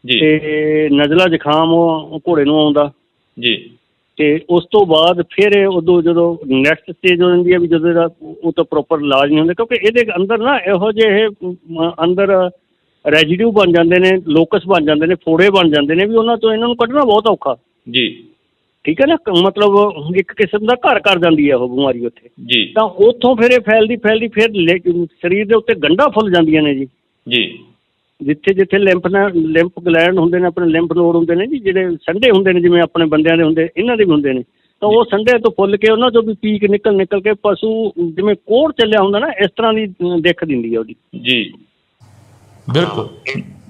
ਜੀ, ਤੇ ਨਜ਼ਲਾ ਜ਼ੁਕਾਮ ਉਹ ਘੋੜੇ ਨੂੰ ਆਉਂਦਾ ਜੀ। ਤੇ ਉਸ ਤੋਂ ਬਾਅਦ ਫਿਰ ਉਦੋਂ ਜਦੋਂ ਨੈਕਸਟ ਸਟੇਜ ਹੋ ਜਾਂਦੀ ਹੈ ਵੀ ਜਦੋਂ ਇਹਦਾ ਉਹ ਤਾਂ ਪ੍ਰੋਪਰ ਇਲਾਜ ਨਹੀਂ ਹੁੰਦਾ, ਕਿਉਂਕਿ ਇਹਦੇ ਅੰਦਰ ਨਾ ਇਹੋ ਜਿਹੇ ਅੰਦਰ ਰੈਜੀਡਿਊ ਬਣ ਜਾਂਦੇ ਨੇ, ਲੋਕਸ ਬਣ ਜਾਂਦੇ ਨੇ, ਫੋੜੇ ਬਣ ਜਾਂਦੇ ਨੇ ਵੀ ਉਹਨਾਂ ਤੋਂ ਇਹਨਾਂ ਨੂੰ ਕੱਢਣਾ ਬਹੁਤ ਔਖਾ ਜੀ। ਠੀਕ ਹੈ ਨਾ, ਮਤਲਬ ਇੱਕ ਕਿਸਮ ਦਾ ਘਰ ਕਰ ਜਾਂਦੀ ਹੈ ਉਹ ਬਿਮਾਰੀ ਉੱਥੇ ਜੀ। ਤਾਂ ਉੱਥੋਂ ਫਿਰ ਇਹ ਫੈਲਦੀ ਫਿਰ ਸਰੀਰ ਦੇ ਉੱਤੇ ਗੰਢਾਂ ਫੁੱਲ ਜਾਂਦੀਆਂ ਨੇ ਜੀ। ਜਿੱਥੇ ਲਿੰਫ ਗਲੈਂਡ ਹੁੰਦੇ ਨੇ, ਆਪਣੇ ਲਿੰਫ ਨੋਡ ਹੁੰਦੇ ਨੇ ਜੀ, ਜਿਹੜੇ ਸੰਡੇ ਹੁੰਦੇ ਨੇ ਜਿਵੇਂ ਆਪਣੇ ਬੰਦਿਆਂ ਦੇ ਹੁੰਦੇ, ਇਹਨਾਂ ਦੇ ਵੀ ਹੁੰਦੇ ਨੇ। ਤਾਂ ਉਹ ਸੰਡੇ ਤੋਂ ਫੁੱਲ ਕੇ ਉਹਨਾਂ ਤੋਂ ਵੀ ਪੀਕ ਨਿਕਲ ਕੇ ਪਸ਼ੂ ਜਿਵੇਂ ਕੋਹੜ ਚੱਲਿਆ ਹੁੰਦਾ ਨਾ, ਇਸ ਤਰ੍ਹਾਂ ਦੀ ਦਿੱਖ ਦਿੰਦੀ ਹੈ ਉਹਦੀ ਜੀ। ਬਿਲਕੁਲ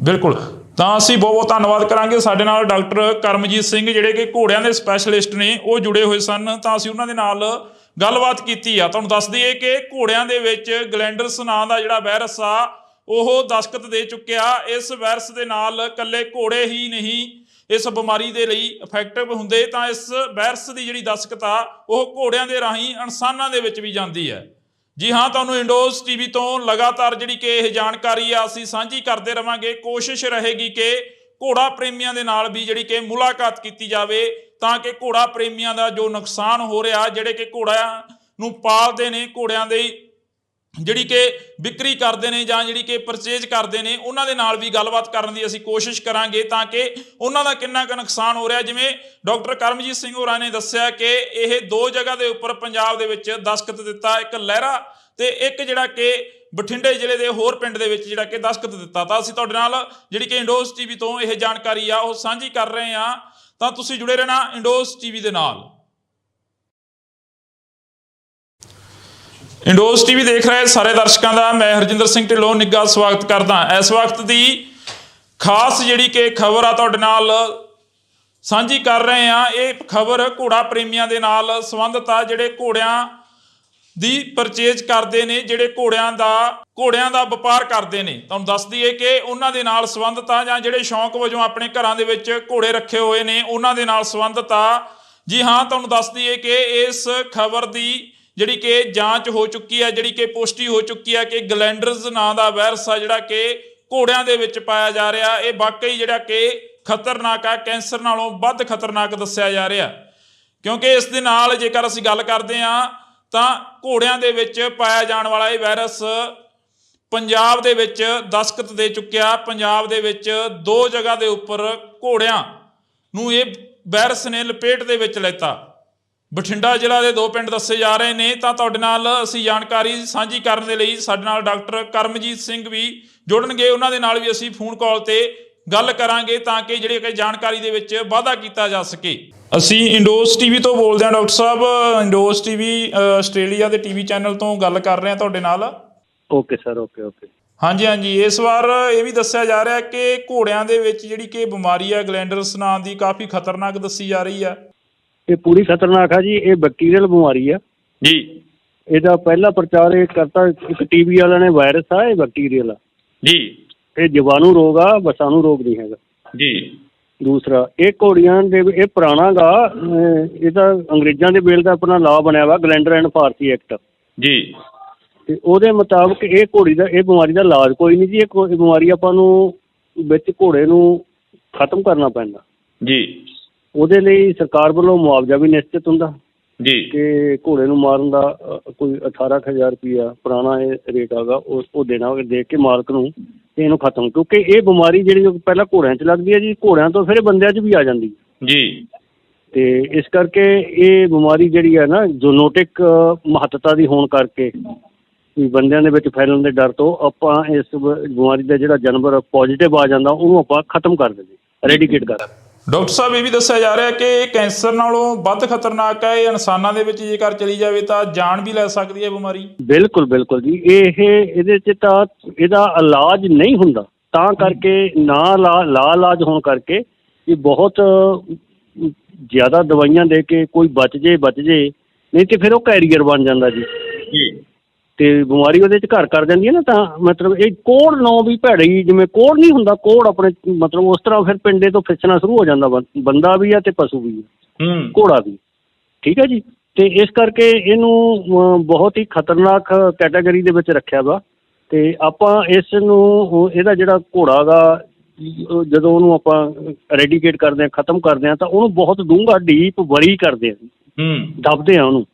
ਬਿਲਕੁਲ। ਤਾਂ ਅਸੀਂ ਬਹੁਤ ਬਹੁਤ ਧੰਨਵਾਦ ਕਰਾਂਗੇ। ਸਾਡੇ ਨਾਲ ਡਾਕਟਰ ਕਰਮਜੀਤ ਸਿੰਘ ਜਿਹੜੇ ਕਿ ਘੋੜਿਆਂ ਦੇ ਸਪੈਸ਼ਲਿਸਟ ਨੇ, ਉਹ ਜੁੜੇ ਹੋਏ ਸਨ। ਤਾਂ ਅਸੀਂ ਉਹਨਾਂ ਦੇ ਨਾਲ ਗੱਲਬਾਤ ਕੀਤੀ ਆ। ਤੁਹਾਨੂੰ ਦੱਸ ਦਈਏ ਕਿ ਘੋੜਿਆਂ ਦੇ ਵਿੱਚ ਗਲੈਂਡਰਸ ਨਾਂ ਦਾ ਜਿਹੜਾ ਵਾਇਰਸ ਆ ਉਹ ਦਸਤਖਤ ਦੇ ਚੁੱਕਿਆ। ਇਸ ਵਾਇਰਸ ਦੇ ਨਾਲ ਇਕੱਲੇ ਘੋੜੇ ਹੀ ਨਹੀਂ ਇਸ ਬਿਮਾਰੀ ਦੇ ਲਈ ਇਫੈਕਟਿਵ ਹੁੰਦੇ, ਤਾਂ ਇਸ ਵਾਇਰਸ ਦੀ ਜਿਹੜੀ ਦਸਤਖਤ ਆ ਉਹ ਘੋੜਿਆਂ ਦੇ ਰਾਹੀਂ ਇਨਸਾਨਾਂ ਦੇ ਵਿੱਚ ਵੀ ਜਾਂਦੀ ਹੈ। ਜੀ ਹਾਂ, ਤੁਹਾਨੂੰ ਇੰਡੋਜ਼ ਟੀਵੀ ਤੋਂ ਲਗਾਤਾਰ ਜਿਹੜੀ ਕਿ ਇਹ ਜਾਣਕਾਰੀ ਆ ਅਸੀਂ ਸਾਂਝੀ ਕਰਦੇ ਰਵਾਂਗੇ। ਕੋਸ਼ਿਸ਼ ਰਹੇਗੀ ਕਿ ਘੋੜਾ ਪ੍ਰੇਮੀਆਂ ਦੇ ਨਾਲ ਵੀ ਜਿਹੜੀ ਕਿ ਮੁਲਾਕਾਤ ਕੀਤੀ ਜਾਵੇ, ਤਾਂ ਕਿ ਘੋੜਾ ਪ੍ਰੇਮੀਆਂ ਦਾ ਜੋ ਨੁਕਸਾਨ ਹੋ ਰਿਹਾ, ਜਿਹੜੇ ਕਿ ਘੋੜਿਆਂ ਨੂੰ ਪਾਲਦੇ ਨੇ, ਘੋੜਿਆਂ ਦੇ ਜਿਹੜੀ ਕਿ ਵਿਕਰੀ ਕਰਦੇ ਨੇ ਜਾਂ ਜਿਹੜੀ ਕਿ ਪਰਚੇਜ ਕਰਦੇ ਨੇ, ਉਹਨਾਂ ਦੇ ਨਾਲ ਵੀ ਗੱਲਬਾਤ ਕਰਨ ਦੀ ਅਸੀਂ ਕੋਸ਼ਿਸ਼ ਕਰਾਂਗੇ, ਤਾਂ ਕਿ ਉਹਨਾਂ ਦਾ ਕਿੰਨਾ ਕੁ ਨੁਕਸਾਨ ਹੋ ਰਿਹਾ। ਜਿਵੇਂ ਡਾਕਟਰ ਕਰਮਜੀਤ ਸਿੰਘ ਹੋਰਾਂ ਨੇ ਦੱਸਿਆ ਕਿ ਇਹ 2 ਜਗ੍ਹਾ ਦੇ ਉੱਪਰ ਪੰਜਾਬ ਦੇ ਵਿੱਚ ਦਸਤਖਤ ਦਿੱਤਾ, ਇੱਕ ਲਹਿਰਾ ਤੇ ਇੱਕ ਜਿਹੜਾ ਕਿ ਬਠਿੰਡੇ ਜ਼ਿਲ੍ਹੇ ਦੇ ਹੋਰ ਪਿੰਡ ਦੇ ਵਿੱਚ ਜਿਹੜਾ ਕਿ ਦਸਤਖਤ ਦਿੱਤਾ। ਤਾਂ ਅਸੀਂ ਤੁਹਾਡੇ ਨਾਲ ਜਿਹੜੀ ਕਿ ਇੰਡੋਜ਼ ਟੀਵੀ ਤੋਂ ਇਹ ਜਾਣਕਾਰੀ ਆ ਉਹ ਸਾਂਝੀ ਕਰ ਰਹੇ ਹਾਂ। ਤਾਂ ਤੁਸੀਂ ਜੁੜੇ ਰਹਿਣਾ ਇੰਡੋਜ਼ ਟੀਵੀ ਦੇ ਨਾਲ। ਇੰਡੋਜ਼ ਟੀਵੀ ਦੇਖ ਰਹੇ ਸਾਰੇ ਦਰਸ਼ਕਾਂ ਦਾ ਮੈਂ ਹਰਜਿੰਦਰ ਸਿੰਘ ਢਿੱਲੋਂ ਨਿੱਘਾ ਸਵਾਗਤ ਕਰਦਾ। ਇਸ ਵਕਤ ਦੀ ਖਾਸ ਜਿਹੜੀ ਕਿ ਖਬਰ ਆ ਤੁਹਾਡੇ ਨਾਲ ਸਾਂਝੀ ਕਰ ਰਹੇ ਹਾਂ। ਇਹ ਖਬਰ ਘੋੜਾ ਪ੍ਰੇਮੀਆਂ ਦੇ ਨਾਲ ਸੰਬੰਧਿਤ ਆ, ਜਿਹੜੇ ਘੋੜਿਆਂ ਦੀ ਪਰਚੇਜ ਕਰਦੇ ਨੇ, ਜਿਹੜੇ ਘੋੜਿਆਂ ਦਾ ਵਪਾਰ ਕਰਦੇ ਨੇ। ਤੁਹਾਨੂੰ ਦੱਸ ਦਈਏ ਕਿ ਉਹਨਾਂ ਦੇ ਨਾਲ ਸੰਬੰਧਿਤ ਆ, ਜਾਂ ਜਿਹੜੇ ਸ਼ੌਂਕ ਵਜੋਂ ਆਪਣੇ ਘਰਾਂ ਦੇ ਵਿੱਚ ਘੋੜੇ ਰੱਖੇ ਹੋਏ ਨੇ ਉਹਨਾਂ ਦੇ ਨਾਲ ਸੰਬੰਧਿਤ ਆ। ਜੀ ਹਾਂ, ਤੁਹਾਨੂੰ ਦੱਸ ਦਈਏ ਕਿ ਇਸ ਖਬਰ ਦੀ ਜਿਹੜੀ ਕਿ ਜਾਂਚ ਹੋ ਚੁੱਕੀ ਹੈ, ਜਿਹੜੀ ਕਿ ਪੁਸ਼ਟੀ ਹੋ ਚੁੱਕੀ ਹੈ ਕਿ ਗਲੈਂਡਰਸ ਨਾਂ ਦਾ ਵਾਇਰਸ ਆ ਜਿਹੜਾ ਕਿ ਘੋੜਿਆਂ ਦੇ ਵਿੱਚ ਪਾਇਆ ਜਾ ਰਿਹਾ, ਇਹ ਵਾਕਈ ਜਿਹੜਾ ਕਿ ਖਤਰਨਾਕ ਆ, ਕੈਂਸਰ ਨਾਲੋਂ ਵੱਧ ਖਤਰਨਾਕ ਦੱਸਿਆ ਜਾ ਰਿਹਾ। ਕਿਉਂਕਿ ਇਸ ਦੇ ਨਾਲ ਜੇਕਰ ਅਸੀਂ ਗੱਲ ਕਰਦੇ ਹਾਂ ਤਾਂ ਘੋੜਿਆਂ ਦੇ ਵਿੱਚ ਪਾਇਆ ਜਾਣ ਵਾਲਾ ਇਹ ਵਾਇਰਸ ਪੰਜਾਬ ਦੇ ਵਿੱਚ ਦਸਤਖਤ ਦੇ ਚੁੱਕਿਆ। ਪੰਜਾਬ ਦੇ ਵਿੱਚ 2 ਜਗ੍ਹਾ ਦੇ ਉੱਪਰ ਘੋੜਿਆਂ ਨੂੰ ਇਹ ਵਾਇਰਸ ਨੇ ਲਪੇਟ ਦੇ ਵਿੱਚ ਲੈਤਾ। ਬਠਿੰਡਾ ਜ਼ਿਲ੍ਹਾ ਦੇ 2 ਪਿੰਡ ਦੱਸੇ ਜਾ ਰਹੇ ਨੇ। ਤਾਂ ਤੁਹਾਡੇ ਨਾਲ ਅਸੀਂ ਜਾਣਕਾਰੀ ਸਾਂਝੀ ਕਰਨ ਦੇ ਲਈ ਸਾਡੇ ਨਾਲ ਡਾਕਟਰ ਕਰਮਜੀਤ ਸਿੰਘ ਵੀ ਜੁੜਨਗੇ। ਉਹਨਾਂ ਦੇ ਨਾਲ ਵੀ ਅਸੀਂ ਫੋਨ ਕਾਲ ਤੇ ਗੱਲ ਕਰਾਂਗੇ, ਤਾਂ ਕਿ ਜਿਹੜੀ ਕਿ ਜਾਣਕਾਰੀ ਦੇ ਵਿੱਚ ਵਾਧਾ ਕੀਤਾ ਜਾ ਸਕੇ। ਅਸੀਂ ਇੰਡੋਜ਼ ਟੀਵੀ ਤੋਂ ਬੋਲਦੇ ਹਾਂ ਡਾਕਟਰ ਸਾਹਿਬ। ਇੰਡੋਜ਼ ਟੀਵੀ ਆਸਟ੍ਰੇਲੀਆ ਦੇ ਟੀਵੀ ਚੈਨਲ ਤੋਂ ਗੱਲ ਕਰ ਰਹੇ ਹਾਂ ਤੁਹਾਡੇ ਨਾਲ। Okay sir, okay. ਹਾਂਜੀ ਹਾਂਜੀ। ਇਸ ਵਾਰ ਇਹ ਵੀ ਦੱਸਿਆ ਜਾ ਰਿਹਾ ਕਿ ਘੋੜਿਆਂ ਦੇ ਵਿੱਚ ਜਿਹੜੀ ਕਿ ਬਿਮਾਰੀ ਹੈ ਗਲੈਂਡਰਸ ਨਾਂ ਦੀ, ਕਾਫੀ ਖਤਰਨਾਕ ਦੱਸੀ ਜਾ ਰਹੀ ਹੈ। ਇਹ ਪੂਰੀ ਖਤਰਨਾਕ ਆ ਜੀ। ਇਹ ਬੈਕਟੀਰੀਅਲ ਬਿਮਾਰੀ ਆ ਜੀ। ਇਹਦਾ ਪਹਿਲਾ ਪ੍ਰਚਾਰ ਇਹ ਕਰਤਾ ਇੱਕ ਟੀਵੀ ਵਾਲਿਆਂ ਨੇ। ਵਾਇਰਸ ਆ, ਇਹ ਬੈਕਟੀਰੀਅਲ ਆ ਜੀ। ਇਹ ਜੀਵਾਣੂ ਰੋਗ ਆ, ਵਸਾਣੂ ਰੋਗ ਨਹੀਂ ਹੈਗਾ ਜੀ। ਦੂਸਰਾ, ਇਹ ਘੋੜੀਆਂ ਦੇ ਇਹ ਪੁਰਾਣਾ ਗਾ, ਇਹਦਾ ਅੰਗਰੇਜ਼ਾਂ ਦੇ ਵੇਲੇ ਦਾ ਆਪਣਾ ਲਾਅ ਬਣਿਆ ਵਾ, ਗਲੈਂਡਰ ਐਂਡ ਫਾਰਸੀ ਐਕਟ ਜੀ। ਤੇ ਉਹਦੇ ਮੁਤਾਬਕ ਇਹ ਬਿਮਾਰੀ ਦਾ ਇਲਾਜ ਕੋਈ ਨਹੀਂ ਜੀ। ਇਹ ਬਿਮਾਰੀ ਆਪਾਂ ਨੂੰ ਵਿੱਚ ਘੋੜੇ ਨੂੰ ਖਤਮ ਕਰਨਾ ਪੈਂਦਾ ਜੀ। ਉਹਦੇ ਲਈ ਸਰਕਾਰ ਵੱਲੋਂ ਮੁਆਵਜ਼ਾ ਵੀ ਨਿਸ਼ਚਿਤ ਹੁੰਦਾ ਜੀ, ਕਿ ਘੋੜੇ ਨੂੰ ਮਾਰਨ ਦਾ ਕੋਈ 18,000 ਰੁਪਈਆ ਪੁਰਾਣਾ ਇਹ ਰੇਟ ਹੈਗਾ, ਉਹ ਦੇਣਾ, ਦੇ ਕੇ ਮਾਲਕ ਨੂੰ ਤੇ ਇਹਨੂੰ ਖਤਮ। ਕਿਉਂਕਿ ਇਹ ਬਿਮਾਰੀ ਜਿਹੜੀ ਪਹਿਲਾਂ ਘੋੜਿਆਂ 'ਚ ਲੱਗਦੀ ਹੈ ਜੀ, ਘੋੜਿਆਂ ਤੋਂ ਫਿਰ ਬੰਦਿਆਂ 'ਚ ਵੀ ਆ ਜਾਂਦੀ ਜੀ। ਤੇ ਇਸ ਕਰਕੇ ਇਹ ਬਿਮਾਰੀ ਜਿਹੜੀ ਹੈ ਨਾ, ਜੂਨੋਟਿਕ ਮਹੱਤਤਾ ਦੀ ਹੋਣ ਕਰਕੇ ਵੀ ਬੰਦਿਆਂ ਦੇ ਵਿੱਚ ਫੈਲਣ ਦੇ ਡਰ ਤੋਂ ਆਪਾਂ ਇਸ ਬਿਮਾਰੀ ਦਾ ਜਿਹੜਾ ਜਾਨਵਰ ਪੋਜ਼ੀਟਿਵ ਆ ਜਾਂਦਾ ਉਹਨੂੰ ਆਪਾਂ ਖਤਮ ਕਰ ਦਿੰਦੇ, ਰੈਡੀਕੇਟ ਕਰ। ਡਾਕਟਰ ਸਾਹਿਬ, ਇਹ ਵੀ ਦੱਸਿਆ ਜਾ ਰਿਹਾ ਕਿ ਇਹ ਕੈਂਸਰ ਨਾਲੋਂ ਵੱਧ ਖਤਰਨਾਕ ਹੈ। ਇਹ ਇਨਸਾਨਾਂ ਦੇ ਵਿੱਚ ਜੇਕਰ ਚਲੀ ਜਾਵੇ ਤਾਂ ਜਾਨ ਵੀ ਲੈ ਸਕਦੀ ਹੈ ਬਿਮਾਰੀ। ਬਿਲਕੁਲ ਜੀ। ਇਹਦੇ 'ਚ ਤਾਂ ਇਹਦਾ ਇਲਾਜ ਨਹੀਂ ਹੁੰਦਾ, ਤਾਂ ਕਰਕੇ ਇਲਾਜ ਹੋਣ ਕਰਕੇ ਇਹ ਬਹੁਤ ਜ਼ਿਆਦਾ ਦਵਾਈਆਂ ਦੇ ਕੇ ਕੋਈ ਬਚ ਜੇ, ਨਹੀਂ ਤੇ ਫਿਰ ਉਹ ਕੈਰੀਅਰ ਬਣ ਜਾਂਦਾ ਜੀ। ਤੇ ਬਿਮਾਰੀ ਉਹਦੇ 'ਚ ਘਰ ਕਰ ਜਾਂਦੀ ਹੈ ਨਾ। ਤਾਂ ਮਤਲਬ ਇਹ ਕੋਹੜ ਨਾਂ ਵੀ ਭੈੜੀ, ਜਿਵੇਂ ਕੋਹੜ ਨਹੀਂ ਹੁੰਦਾ, ਕੋਹੜ ਆਪਣੇ ਮਤਲਬ ਉਸ ਤਰ੍ਹਾਂ ਫਿਰ ਪਿੰਡੇ ਤੋਂ ਫਿਸਣਾ ਸ਼ੁਰੂ ਹੋ ਜਾਂਦਾ। ਬੰਦਾ ਵੀ ਆ ਤੇ ਪਸ਼ੂ ਵੀ ਆ, ਘੋੜਾ ਵੀ। ਠੀਕ ਹੈ ਜੀ। ਤੇ ਇਸ ਕਰਕੇ ਇਹਨੂੰ ਬਹੁਤ ਹੀ ਖਤਰਨਾਕ ਕੈਟਾਗਰੀ ਦੇ ਵਿੱਚ ਰੱਖਿਆ ਵਾ। ਤੇ ਆਪਾਂ ਇਸ ਨੂੰ, ਇਹਦਾ ਜਿਹੜਾ ਘੋੜਾ ਗਾ, ਜਦੋਂ ਉਹਨੂੰ ਆਪਾਂ ਰੈਡੀਕੇਟ ਕਰਦੇ ਹਾਂ, ਖਤਮ ਕਰਦੇ ਹਾਂ, ਤਾਂ ਉਹਨੂੰ ਬਹੁਤ ਡੂੰਘਾ ਡੀਪ ਬਰੀ ਕਰਦੇ ਆ, ਦੱਬਦੇ ਆ ਉਹਨੂੰ।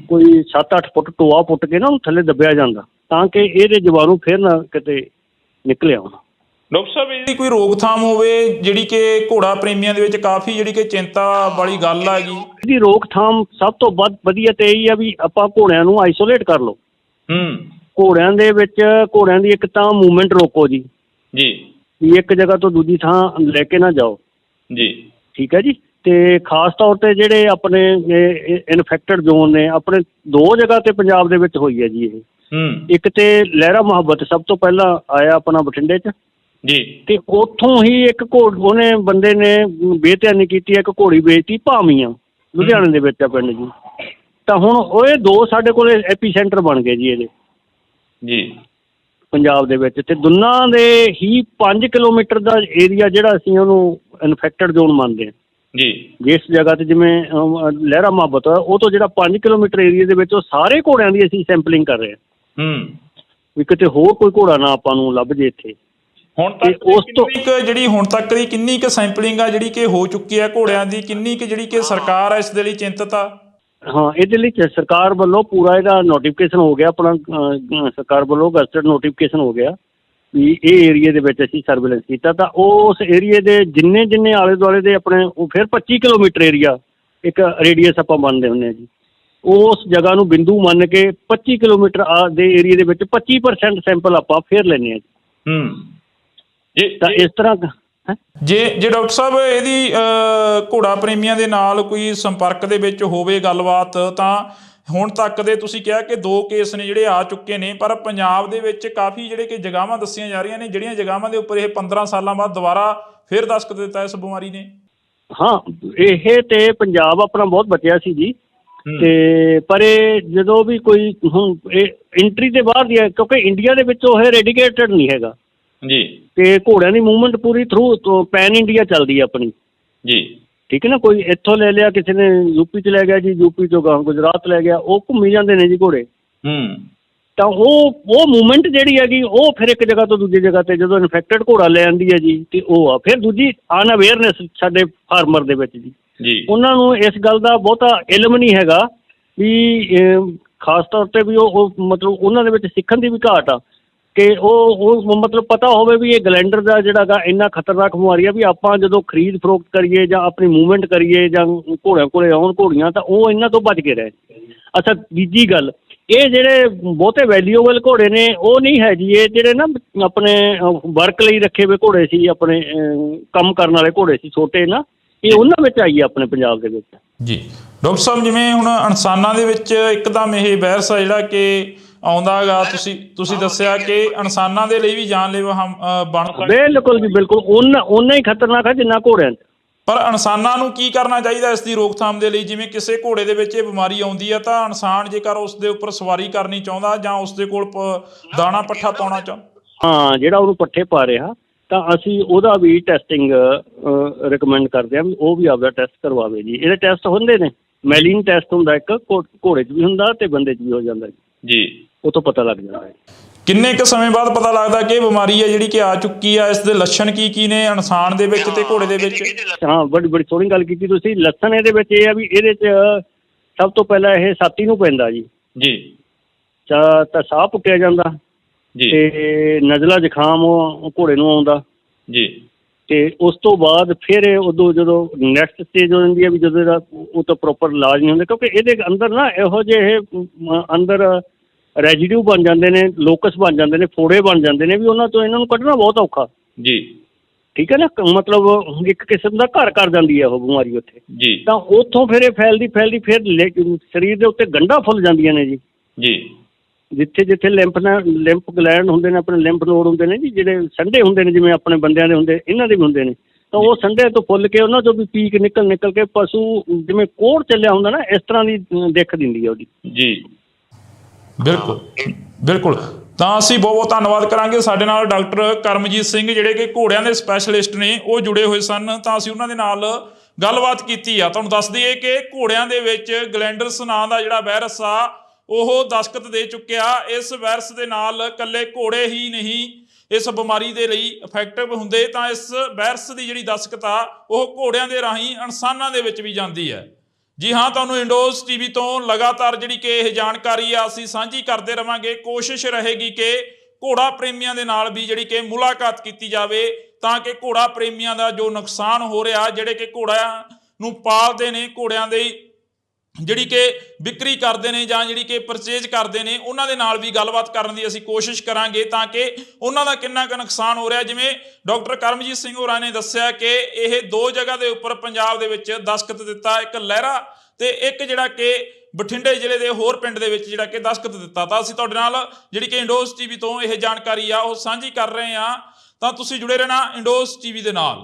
ਕੋਈ 7-8 ਫੁੱਟ ਟੋਆ ਪੁੱਟ ਕੇ ਨਾ ਉਹਨੂੰ ਥੱਲੇ ਦੱਬਿਆ ਜਾਂਦਾ, ਤਾਂ ਕਿ ਇਹਦੇ ਜੀਵਾਣੂ ਫਿਰ ਨਾ ਕਿਤੇ ਨਿਕਲਿਆ ਆਉਣਾ। ਡਾਕਟਰ ਸਾਹਿਬ, ਇਹਦੀ ਕੋਈ ਰੋਕਥਾਮ ਹੋਵੇ ਜਿਹੜੀ ਕਿ ਘੋੜਾ ਪ੍ਰੇਮੀਆਂ ਦੇ ਵਿੱਚ ਕਾਫੀ ਜਿਹੜੀ ਕਿ ਚਿੰਤਾ ਵਾਲੀ ਗੱਲ ਆ ਜੀ। ਇਹਦੀ ਰੋਕਥਾਮ ਸਭ ਤੋਂ ਵਧੀਆ ਤੇ ਇਹੀ ਆ ਵੀ ਆਪਾਂ ਘੋੜਿਆਂ ਨੂੰ ਆਈਸੋਲੇਟ ਕਰ ਲਓ। ਘੋੜਿਆਂ ਦੀ ਇੱਕ ਤਾਂ ਮੂਵਮੈਂਟ ਰੋਕੋ ਜੀ। ਵੀ ਇੱਕ ਜਗ੍ਹਾ ਤੋਂ ਦੂਜੀ ਥਾਂ ਲੈ ਕੇ ਨਾ ਜਾਓ ਜੀ। ਠੀਕ ਹੈ ਜੀ। ਤੇ ਖਾਸ ਤੌਰ ਤੇ ਜਿਹੜੇ ਆਪਣੇ ਇਨਫੈਕਟਡ ਜ਼ੋਨ ਨੇ, ਆਪਣੇ 2 ਜਗ੍ਹਾ ਤੇ ਪੰਜਾਬ ਦੇ ਵਿੱਚ ਹੋਈ ਹੈ ਜੀ ਇਹ। ਇੱਕ ਤੇ ਲਹਿਰਾ ਮੁਹੱਬਤ ਸਭ ਤੋਂ ਪਹਿਲਾਂ ਆਇਆ ਆਪਣਾ ਬਠਿੰਡੇ 'ਚ ਜੀ, ਤੇ ਉੱਥੋਂ ਹੀ ਇੱਕ ਉਹਨੇ ਬੰਦੇ ਨੇ ਬੇਧਿਆਨੀ ਕੀਤੀ, ਇੱਕ ਘੋੜੀ ਵੇਚਤੀ ਭਾਮੀਆਂ, ਲੁਧਿਆਣੇ ਦੇ ਵਿੱਚ ਆ ਪਿੰਡ ਜੀ। ਤਾਂ ਹੁਣ ਉਹ ਇਹ ਦੋ ਸਾਡੇ ਕੋਲ ਐਪੀ ਸੈਂਟਰ ਬਣ ਗਏ ਜੀ ਇਹਦੇ ਜੀ, ਪੰਜਾਬ ਦੇ ਵਿੱਚ। ਤੇ ਦੋਨਾਂ ਦੇ ਹੀ 5 ਕਿਲੋਮੀਟਰ ਦਾ ਏਰੀਆ ਜਿਹੜਾ ਅਸੀਂ ਉਹਨੂੰ ਇਨਫੈਕਟਡ ਜ਼ੋਨ ਮੰਨਦੇ ਹਾਂ ਜੀ, ਜਿਸ ਜਗ੍ਹਾ ਤੇ ਜਿਵੇਂ ਲਹਿਰਾ ਮੁਹੱਬਤ ਆ, ਉਹ ਤੋਂ ਜਿਹੜਾ 5 ਕਿਲੋਮੀਟਰ ਏਰੀਆ ਦੇ ਵਿੱਚ ਉਹ ਸਾਰੇ ਘੋੜਿਆਂ ਦੀ ਅਸੀਂ ਸੈਂਪਲਿੰਗ ਕਰ ਰਹੇ ਹਾਂ ਵੀ ਕਿਤੇ ਹੋਰ ਕੋਈ ਘੋੜਾ ਨਾ ਆਪਾਂ ਨੂੰ ਲੱਭ ਜੇ ਇੱਥੇ। ਹੁਣ ਤੱਕ ਉਸ ਤੋਂ ਜਿਹੜੀ ਹੁਣ ਤੱਕ ਦੀ ਕਿੰਨੀ ਕੁ ਸੈਂਪਲਿੰਗ ਆ ਜਿਹੜੀ ਕਿ ਹੋ ਚੁੱਕੀ ਹੈ ਘੋੜਿਆਂ ਦੀ, ਕਿੰਨੀ ਕੁ ਜਿਹੜੀ ਕਿ ਸਰਕਾਰ ਆ ਇਸ ਦੇ ਲਈ ਚਿੰਤਤ ਆ? ਹਾਂ, ਇਹਦੇ ਲਈ ਸਰਕਾਰ ਵੱਲੋਂ ਪੂਰਾ ਇਹਦਾ ਨੋਟੀਫਿਕੇਸ਼ਨ ਹੋ ਗਿਆ, ਆਪਣਾ ਸਰਕਾਰ ਵੱਲੋਂ ਗਜ਼ਟਡ ਨੋਟੀਫਿਕੇਸ਼ਨ ਹੋ ਗਿਆ ਵੀ ਇਹ ਏਰੀਏ ਦੇ ਵਿੱਚ ਅਸੀਂ ਸਰਵੇਲੈਂਸ ਕੀਤਾ। ਤਾਂ ਉਸ ਏਰੀਏ ਦੇ ਜਿੰਨੇ ਆਲੇ ਦੁਆਲੇ ਦੇ ਆਪਣੇ ਉਹ ਫਿਰ 25 ਕਿਲੋਮੀਟਰ ਏਰੀਆ ਇੱਕ ਰੇਡੀਅਸ ਆਪਾਂ ਮੰਨਦੇ ਹੁੰਦੇ ਹਾਂ ਜੀ, ਉਸ ਜਗ੍ਹਾ ਨੂੰ ਬਿੰਦੂ ਮੰਨ ਕੇ 25 ਕਿਲੋਮੀਟਰ ਦੇ ਏਰੀਏ ਦੇ ਵਿੱਚ 25% ਸੈਂਪਲ ਆਪਾਂ ਫਿਰ ਲੈਂਦੇ ਹਾਂ ਜੀ। ਤਾਂ ਇਸ ਤਰ੍ਹਾਂ ਜੇ ਡਾਕਟਰ ਸਾਹਿਬ ਇਹਦੀ ਘੋੜਾ ਪ੍ਰੇਮੀਆਂ ਦੇ ਨਾਲ ਕੋਈ ਸੰਪਰਕ ਦੇ ਵਿੱਚ ਹੋਵੇ ਗੱਲਬਾਤ, ਤਾਂ ਹੁਣ ਤੱਕ ਦੇ ਤੁਸੀਂ ਕਿਹਾ ਕਿ 2 ਕੇਸ ਨੇ ਜਿਹੜੇ ਆ ਚੁੱਕੇ ਨੇ, ਪਰ ਪੰਜਾਬ ਦੇ ਵਿੱਚ ਕਾਫੀ ਜਿਹੜੇ ਕਿ ਜਗ੍ਹਾਵਾਂ ਦੱਸੀਆਂ ਜਾ ਰਹੀਆਂ ਨੇ ਜਿਹੜੀਆਂ ਜਗ੍ਹਾਵਾਂ ਦੇ ਉੱਪਰ ਇਹ 15 ਸਾਲਾਂ ਬਾਅਦ ਦੁਬਾਰਾ ਫਿਰ ਦਸਤਖਤ ਦਿੱਤਾ ਇਸ ਬਿਮਾਰੀ ਨੇ। ਹਾਂ, ਇਹ ਤੇ ਪੰਜਾਬ ਆਪਣਾ ਬਹੁਤ ਬਚਿਆ ਸੀ ਜੀ। ਤੇ ਪਰ ਇਹ ਜਦੋਂ ਵੀ ਕੋਈ ਹੁਣ ਇਹ ਐਂਟਰੀ ਦੇ ਬਾਹਰ ਦੀ ਹੈ, ਕਿਉਂਕਿ ਇੰਡੀਆ ਦੇ ਵਿੱਚ ਉਹ ਰੈਡੀਕੇਟਡ ਨਹੀਂ ਹੈਗਾ ਜੀ, ਤੇ ਘੋੜਿਆਂ ਦੀ ਮੂਵਮੈਂਟ ਪੂਰੀ ਥਰੂ ਪੈਨ ਇੰਡੀਆ ਚੱਲਦੀ ਹੈ ਆਪਣੀ ਜੀ। ਠੀਕ ਹੈ ਨਾ, ਕੋਈ ਇੱਥੋਂ ਲੈ ਲਿਆ, ਕਿਸੇ ਨੇ ਯੂਪੀ 'ਚ ਲੈ ਗਿਆ ਜੀ, ਯੂਪੀ 'ਚੋਂ ਗੁਜਰਾਤ ਲੈ ਗਿਆ, ਉਹ ਘੁੰਮੀ ਜਾਂਦੇ ਨੇ ਜੀ ਘੋੜੇ। ਤਾਂ ਉਹ ਮੂਵਮੈਂਟ ਜਿਹੜੀ ਹੈਗੀ ਉਹ ਫਿਰ ਇੱਕ ਜਗ੍ਹਾ ਤੋਂ ਦੂਜੀ ਜਗ੍ਹਾ 'ਤੇ ਜਦੋਂ ਇਨਫੈਕਟਡ ਘੋੜਾ ਲੈ ਆਉਂਦੀ ਹੈ ਜੀ, ਤੇ ਉਹ ਆ ਫਿਰ ਦੂਜੀ ਅਨਅਵੇਅਰਨੈਸ ਸਾਡੇ ਫਾਰਮਰ ਦੇ ਵਿੱਚ ਜੀ। ਉਹਨਾਂ ਨੂੰ ਇਸ ਗੱਲ ਦਾ ਬਹੁਤਾ ਇਲਮ ਨਹੀਂ ਹੈਗਾ ਵੀ ਖਾਸ ਤੌਰ 'ਤੇ ਵੀ ਉਹ ਮਤਲਬ ਉਹਨਾਂ ਦੇ ਵਿੱਚ ਸਿੱਖਣ ਦੀ ਵੀ ਘਾਟ ਆ ਕਿ ਉਹ ਮਤਲਬ ਪਤਾ ਹੋਵੇ ਵੀ ਇਹ ਗਲੈਂਡਰ ਦਾ ਜਿਹੜਾ ਗਾ ਇੰਨਾ ਖਤਰਨਾਕ ਬਿਮਾਰੀ ਆ ਵੀ ਆਪਾਂ ਜਦੋਂ ਖਰੀਦ ਫਰੋਖਤ ਕਰੀਏ ਜਾਂ ਆਪਣੀ ਮੂਵਮੈਂਟ ਕਰੀਏ ਜਾਂ ਘੋੜਿਆਂ ਕੋਲੇ ਆਉਣ ਘੋੜੀਆਂ, ਤਾਂ ਉਹ ਇਹਨਾਂ ਤੋਂ ਬਚ ਕੇ ਰਹੇ। ਅੱਛਾ, ਦੂਜੀ ਗੱਲ, ਇਹ ਜਿਹੜੇ ਬਹੁਤੇ ਵੈਲਿਊਏਬਲ ਘੋੜੇ ਨੇ ਉਹ ਨਹੀਂ ਹੈ ਜੀ, ਇਹ ਜਿਹੜੇ ਨਾ ਆਪਣੇ ਵਰਕ ਲਈ ਰੱਖੇ ਹੋਏ ਘੋੜੇ ਸੀ, ਆਪਣੇ ਕੰਮ ਕਰਨ ਵਾਲੇ ਘੋੜੇ ਸੀ ਛੋਟੇ ਨਾ, ਇਹ ਉਹਨਾਂ ਵਿੱਚ ਆਈ ਹੈ ਆਪਣੇ ਪੰਜਾਬ ਦੇ ਵਿੱਚ ਜੀ। ਡਾਕਟਰ ਸਾਹਿਬ, ਜਿਵੇਂ ਹੁਣ ਇਨਸਾਨਾਂ ਦੇ ਵਿੱਚ ਇੱਕਦਮ ਇਹ ਵਾਇਰਸ ਆ ਜਿਹੜਾ ਕਿ ਆਉਂਦਾ ਹੈਗਾ, ਤੁਸੀਂ ਦੱਸਿਆ ਕਿ ਇਨਸਾਨਾਂ ਦੇ ਲਈ ਵੀ ਜਾਨਲੇਵਾ ਬਣ ਸਕਦਾ। ਬਿਲਕੁਲ ਜੀ, ਬਿਲਕੁਲ ਓਨਾ ਹੀ ਖਤਰਨਾਕ ਹੈ ਜਿੰਨਾ ਘੋੜਿਆਂ 'ਚ। ਪਰ ਇਨਸਾਨਾਂ ਨੂੰ ਕੀ ਕਰਨਾ ਚਾਹੀਦਾ ਇਸ ਦੀ ਰੋਕਥਾਮ ਦੇ ਲਈ? ਜਿਵੇਂ ਕਿਸੇ ਘੋੜੇ ਦੇ ਵਿੱਚ ਇਹ ਬਿਮਾਰੀ ਆਉਂਦੀ ਹੈ ਤਾਂ ਇਨਸਾਨ ਜੇਕਰ ਉਸ ਦੇ ਉੱਪਰ ਸਵਾਰੀ ਕਰਨੀ ਚਾਹੁੰਦਾ ਜਾਂ ਉਸ ਦੇ ਕੋਲ ਦਾਣਾ ਪੱਠਾ ਪਾਉਣਾ ਹਾਂ, ਜਿਹੜਾ ਉਹਨੂੰ ਪੱਠੇ ਪਾ ਰਿਹਾ, ਤਾਂ ਅਸੀਂ ਉਹਦਾ ਵੀ ਟੈਸਟਿੰਗ ਰਿਕਮੈਂਡ ਕਰਦੇ ਹਾਂ ਵੀ ਉਹ ਵੀ ਆਪਦਾ ਟੈਸਟ ਕਰਵਾਵੇ ਜੀ। ਇਹਦੇ ਟੈਸਟ ਹੁੰਦੇ ਨੇ, ਮੈਲੀਨ ਟੈਸਟ ਹੁੰਦਾ ਇੱਕ, ਘੋੜੇ 'ਚ ਵੀ ਹੁੰਦਾ ਤੇ ਬੰਦੇ 'ਚ ਵੀ ਹੋ ਜਾਂਦਾ ਜੀ। ਉਹ ਤੋਂ ਪਤਾ ਲੱਗ ਜਾਂਦਾ ਹੈ। ਕਿੰਨੇ ਕੁ ਸਮੇਂ ਬਾਅਦ ਪਤਾ ਲੱਗਦਾ ਕਿ ਇਹ ਬਿਮਾਰੀ ਹੈ ਜਿਹੜੀ ਕਿ ਆ ਚੁੱਕੀ ਆ? ਇਸ ਦੇ ਲੱਛਣ ਕੀ ਨੇ ਇਨਸਾਨ ਦੇ ਵਿੱਚ ਤੇ ਘੋੜੇ ਦੇ ਵਿੱਚ? ਹਾਂ, ਬੜੀ ਸੋਹਣੀ ਗੱਲ ਕੀਤੀ ਤੁਸੀਂ। ਲੱਛਣ ਇਹਦੇ ਵਿੱਚ ਇਹ ਆ ਵੀ ਇਹਦੇ 'ਚ ਸਭ ਤੋਂ ਪਹਿਲਾਂ ਇਹ ਛਾਤੀ ਨੂੰ ਪੈਂਦਾ ਜੀ। ਤਾਂ ਸਾਹ ਪੁੱਟਿਆ ਜਾਂਦਾ ਤੇ ਨਜ਼ਲਾ ਜ਼ੁਕਾਮ ਘੋੜੇ ਨੂੰ ਆਉਂਦਾ ਜੀ। ਤੇ ਉਸ ਤੋਂ ਬਾਅਦ ਫਿਰ ਉਦੋਂ ਜਦੋਂ ਨੈਕਸਟ ਸਟੇਜ ਹੋ ਜਾਂਦੀ ਹੈ ਵੀ ਜਦੋਂ ਇਹਦਾ ਉਹ ਤਾਂ ਪ੍ਰੋਪਰ ਇਲਾਜ ਨਹੀਂ ਹੁੰਦਾ, ਕਿਉਂਕਿ ਇਹਦੇ ਅੰਦਰ ਨਾ ਇਹੋ ਜਿਹੇ ਅੰਦਰ ਰੈਜੀਡਿਊ ਬਣ ਜਾਂਦੇ ਨੇ, ਲੋਕਸ ਬਣ ਜਾਂਦੇ ਨੇ, ਫੋੜੇ ਬਣ ਜਾਂਦੇ ਨੇ ਵੀ ਉਹਨਾਂ ਤੋਂ ਇਹਨਾਂ ਨੂੰ ਕੱਢਣਾ ਬਹੁਤ ਔਖਾ ਜੀ। ਠੀਕ ਹੈ ਨਾ, ਮਤਲਬ ਇੱਕ ਕਿਸਮ ਦਾ ਘਰ ਕਰ ਜਾਂਦੀ ਹੈ ਉਹ ਬਿਮਾਰੀ ਉੱਥੇ ਜੀ। ਤਾਂ ਉੱਥੋਂ ਫਿਰ ਇਹ ਫੈਲਦੀ ਫਿਰ ਸਰੀਰ ਦੇ ਉੱਤੇ ਗੰਢਾਂ ਫੁੱਲ ਜਾਂਦੀਆਂ ਨੇ ਜੀ। ਜਿੱਥੇ ਲਿੰਫ ਗਲੈਂਡ ਹੁੰਦੇ ਨੇ, ਆਪਣੇ ਲਿੰਫ ਨੋਡ ਹੁੰਦੇ ਨੇ ਜੀ, ਜਿਹੜੇ ਸੰਡੇ ਹੁੰਦੇ ਨੇ, ਜਿਵੇਂ ਆਪਣੇ ਬੰਦਿਆਂ ਦੇ ਹੁੰਦੇ, ਇਹਨਾਂ ਦੇ ਵੀ ਹੁੰਦੇ ਨੇ। ਤਾਂ ਉਹ ਸੰਡੇ ਤੋਂ ਫੁੱਲ ਕੇ ਉਹਨਾਂ ਤੋਂ ਵੀ ਪੀਕ ਨਿਕਲ ਕੇ ਪਸ਼ੂ ਜਿਵੇਂ ਕੋੜ ਚੱਲਿਆ ਹੁੰਦਾ ਨਾ, ਇਸ ਤਰ੍ਹਾਂ ਦੀ ਦਿੱਖ ਦਿੰਦੀ ਹੈ ਉਹਦੀ ਜੀ। ਬਿਲਕੁਲ। ਤਾਂ ਅਸੀਂ ਬਹੁਤ ਧੰਨਵਾਦ ਕਰਾਂਗੇ। ਸਾਡੇ ਨਾਲ ਡਾਕਟਰ ਕਰਮਜੀਤ ਸਿੰਘ ਜਿਹੜੇ ਕਿ ਘੋੜਿਆਂ ਦੇ ਸਪੈਸ਼ਲਿਸਟ ਨੇ, ਉਹ ਜੁੜੇ ਹੋਏ ਸਨ। ਤਾਂ ਅਸੀਂ ਉਹਨਾਂ ਦੇ ਨਾਲ ਗੱਲਬਾਤ ਕੀਤੀ ਆ। ਤੁਹਾਨੂੰ ਦੱਸ ਦਈਏ ਕਿ ਘੋੜਿਆਂ ਦੇ ਵਿੱਚ ਗਲੈਂਡਰਸ ਨਾਂ ਦਾ ਜਿਹੜਾ ਵਾਇਰਸ ਆ ਉਹ ਦਸਤਖਤ ਦੇ ਚੁੱਕਿਆ। ਇਸ ਵਾਇਰਸ ਦੇ ਨਾਲ ਇਕੱਲੇ ਘੋੜੇ ਹੀ ਨਹੀਂ ਇਸ ਬਿਮਾਰੀ ਦੇ ਲਈ ਇਫੈਕਟਿਵ ਹੁੰਦੇ, ਤਾਂ ਇਸ ਵਾਇਰਸ ਦੀ ਜਿਹੜੀ ਦਸਤਖਤ ਆ ਉਹ ਘੋੜਿਆਂ ਦੇ ਰਾਹੀਂ ਇਨਸਾਨਾਂ ਦੇ ਵਿੱਚ ਵੀ ਜਾਂਦੀ ਹੈ। ਜੀ ਹਾਂ, ਤੁਹਾਨੂੰ ਇੰਡੋਜ਼ ਟੀਵੀ ਤੋਂ ਲਗਾਤਾਰ ਜਿਹੜੀ ਕਿ ਇਹ ਜਾਣਕਾਰੀ ਆ ਅਸੀਂ ਸਾਂਝੀ ਕਰਦੇ ਰਵਾਂਗੇ। ਕੋਸ਼ਿਸ਼ ਰਹੇਗੀ ਕਿ ਘੋੜਾ ਪ੍ਰੇਮੀਆਂ ਦੇ ਨਾਲ ਵੀ ਜਿਹੜੀ ਕਿ ਮੁਲਾਕਾਤ ਕੀਤੀ ਜਾਵੇ, ਤਾਂ ਕਿ ਘੋੜਾ ਪ੍ਰੇਮੀਆਂ ਦਾ ਜੋ ਨੁਕਸਾਨ ਹੋ ਰਿਹਾ, ਜਿਹੜੇ ਕਿ ਘੋੜਿਆਂ ਨੂੰ ਪਾਲਦੇ ਨੇ, ਘੋੜਿਆਂ ਦੇ ਜਿਹੜੀ ਕਿ ਵਿਕਰੀ ਕਰਦੇ ਨੇ ਜਾਂ ਜਿਹੜੀ ਕਿ ਪਰਚੇਜ ਕਰਦੇ ਨੇ ਉਹਨਾਂ ਦੇ ਨਾਲ ਵੀ ਗੱਲਬਾਤ ਕਰਨ ਦੀ ਅਸੀਂ ਕੋਸ਼ਿਸ਼ ਕਰਾਂਗੇ ਤਾਂ ਕਿ ਉਹਨਾਂ ਦਾ ਕਿੰਨਾ ਕੁ ਨੁਕਸਾਨ ਹੋ ਰਿਹਾ। ਜਿਵੇਂ ਡਾਕਟਰ ਕਰਮਜੀਤ ਸਿੰਘ ਹੋਰਾਂ ਨੇ ਦੱਸਿਆ ਕਿ ਇਹ 2 ਜਗ੍ਹਾ ਦੇ ਉੱਪਰ ਪੰਜਾਬ ਦੇ ਵਿੱਚ ਦਸਤਖਤ ਦਿੱਤਾ, ਇੱਕ ਲਹਿਰਾ ਤੇ ਇੱਕ ਜਿਹੜਾ ਕਿ ਬਠਿੰਡੇ ਜ਼ਿਲ੍ਹੇ ਦੇ ਹੋਰ ਪਿੰਡ ਦੇ ਵਿੱਚ ਜਿਹੜਾ ਕਿ ਦਸਤਖਤ ਦਿੱਤਾ। ਤਾਂ ਅਸੀਂ ਤੁਹਾਡੇ ਨਾਲ ਜਿਹੜੀ ਕਿ ਇੰਡੋਜ਼ ਟੀਵੀ ਤੋਂ ਇਹ ਜਾਣਕਾਰੀ ਆ ਉਹ ਸਾਂਝੀ ਕਰ ਰਹੇ ਹਾਂ, ਤਾਂ ਤੁਸੀਂ ਜੁੜੇ ਰਹਿਣਾ ਇੰਡੋਜ਼ ਟੀਵੀ ਦੇ ਨਾਲ।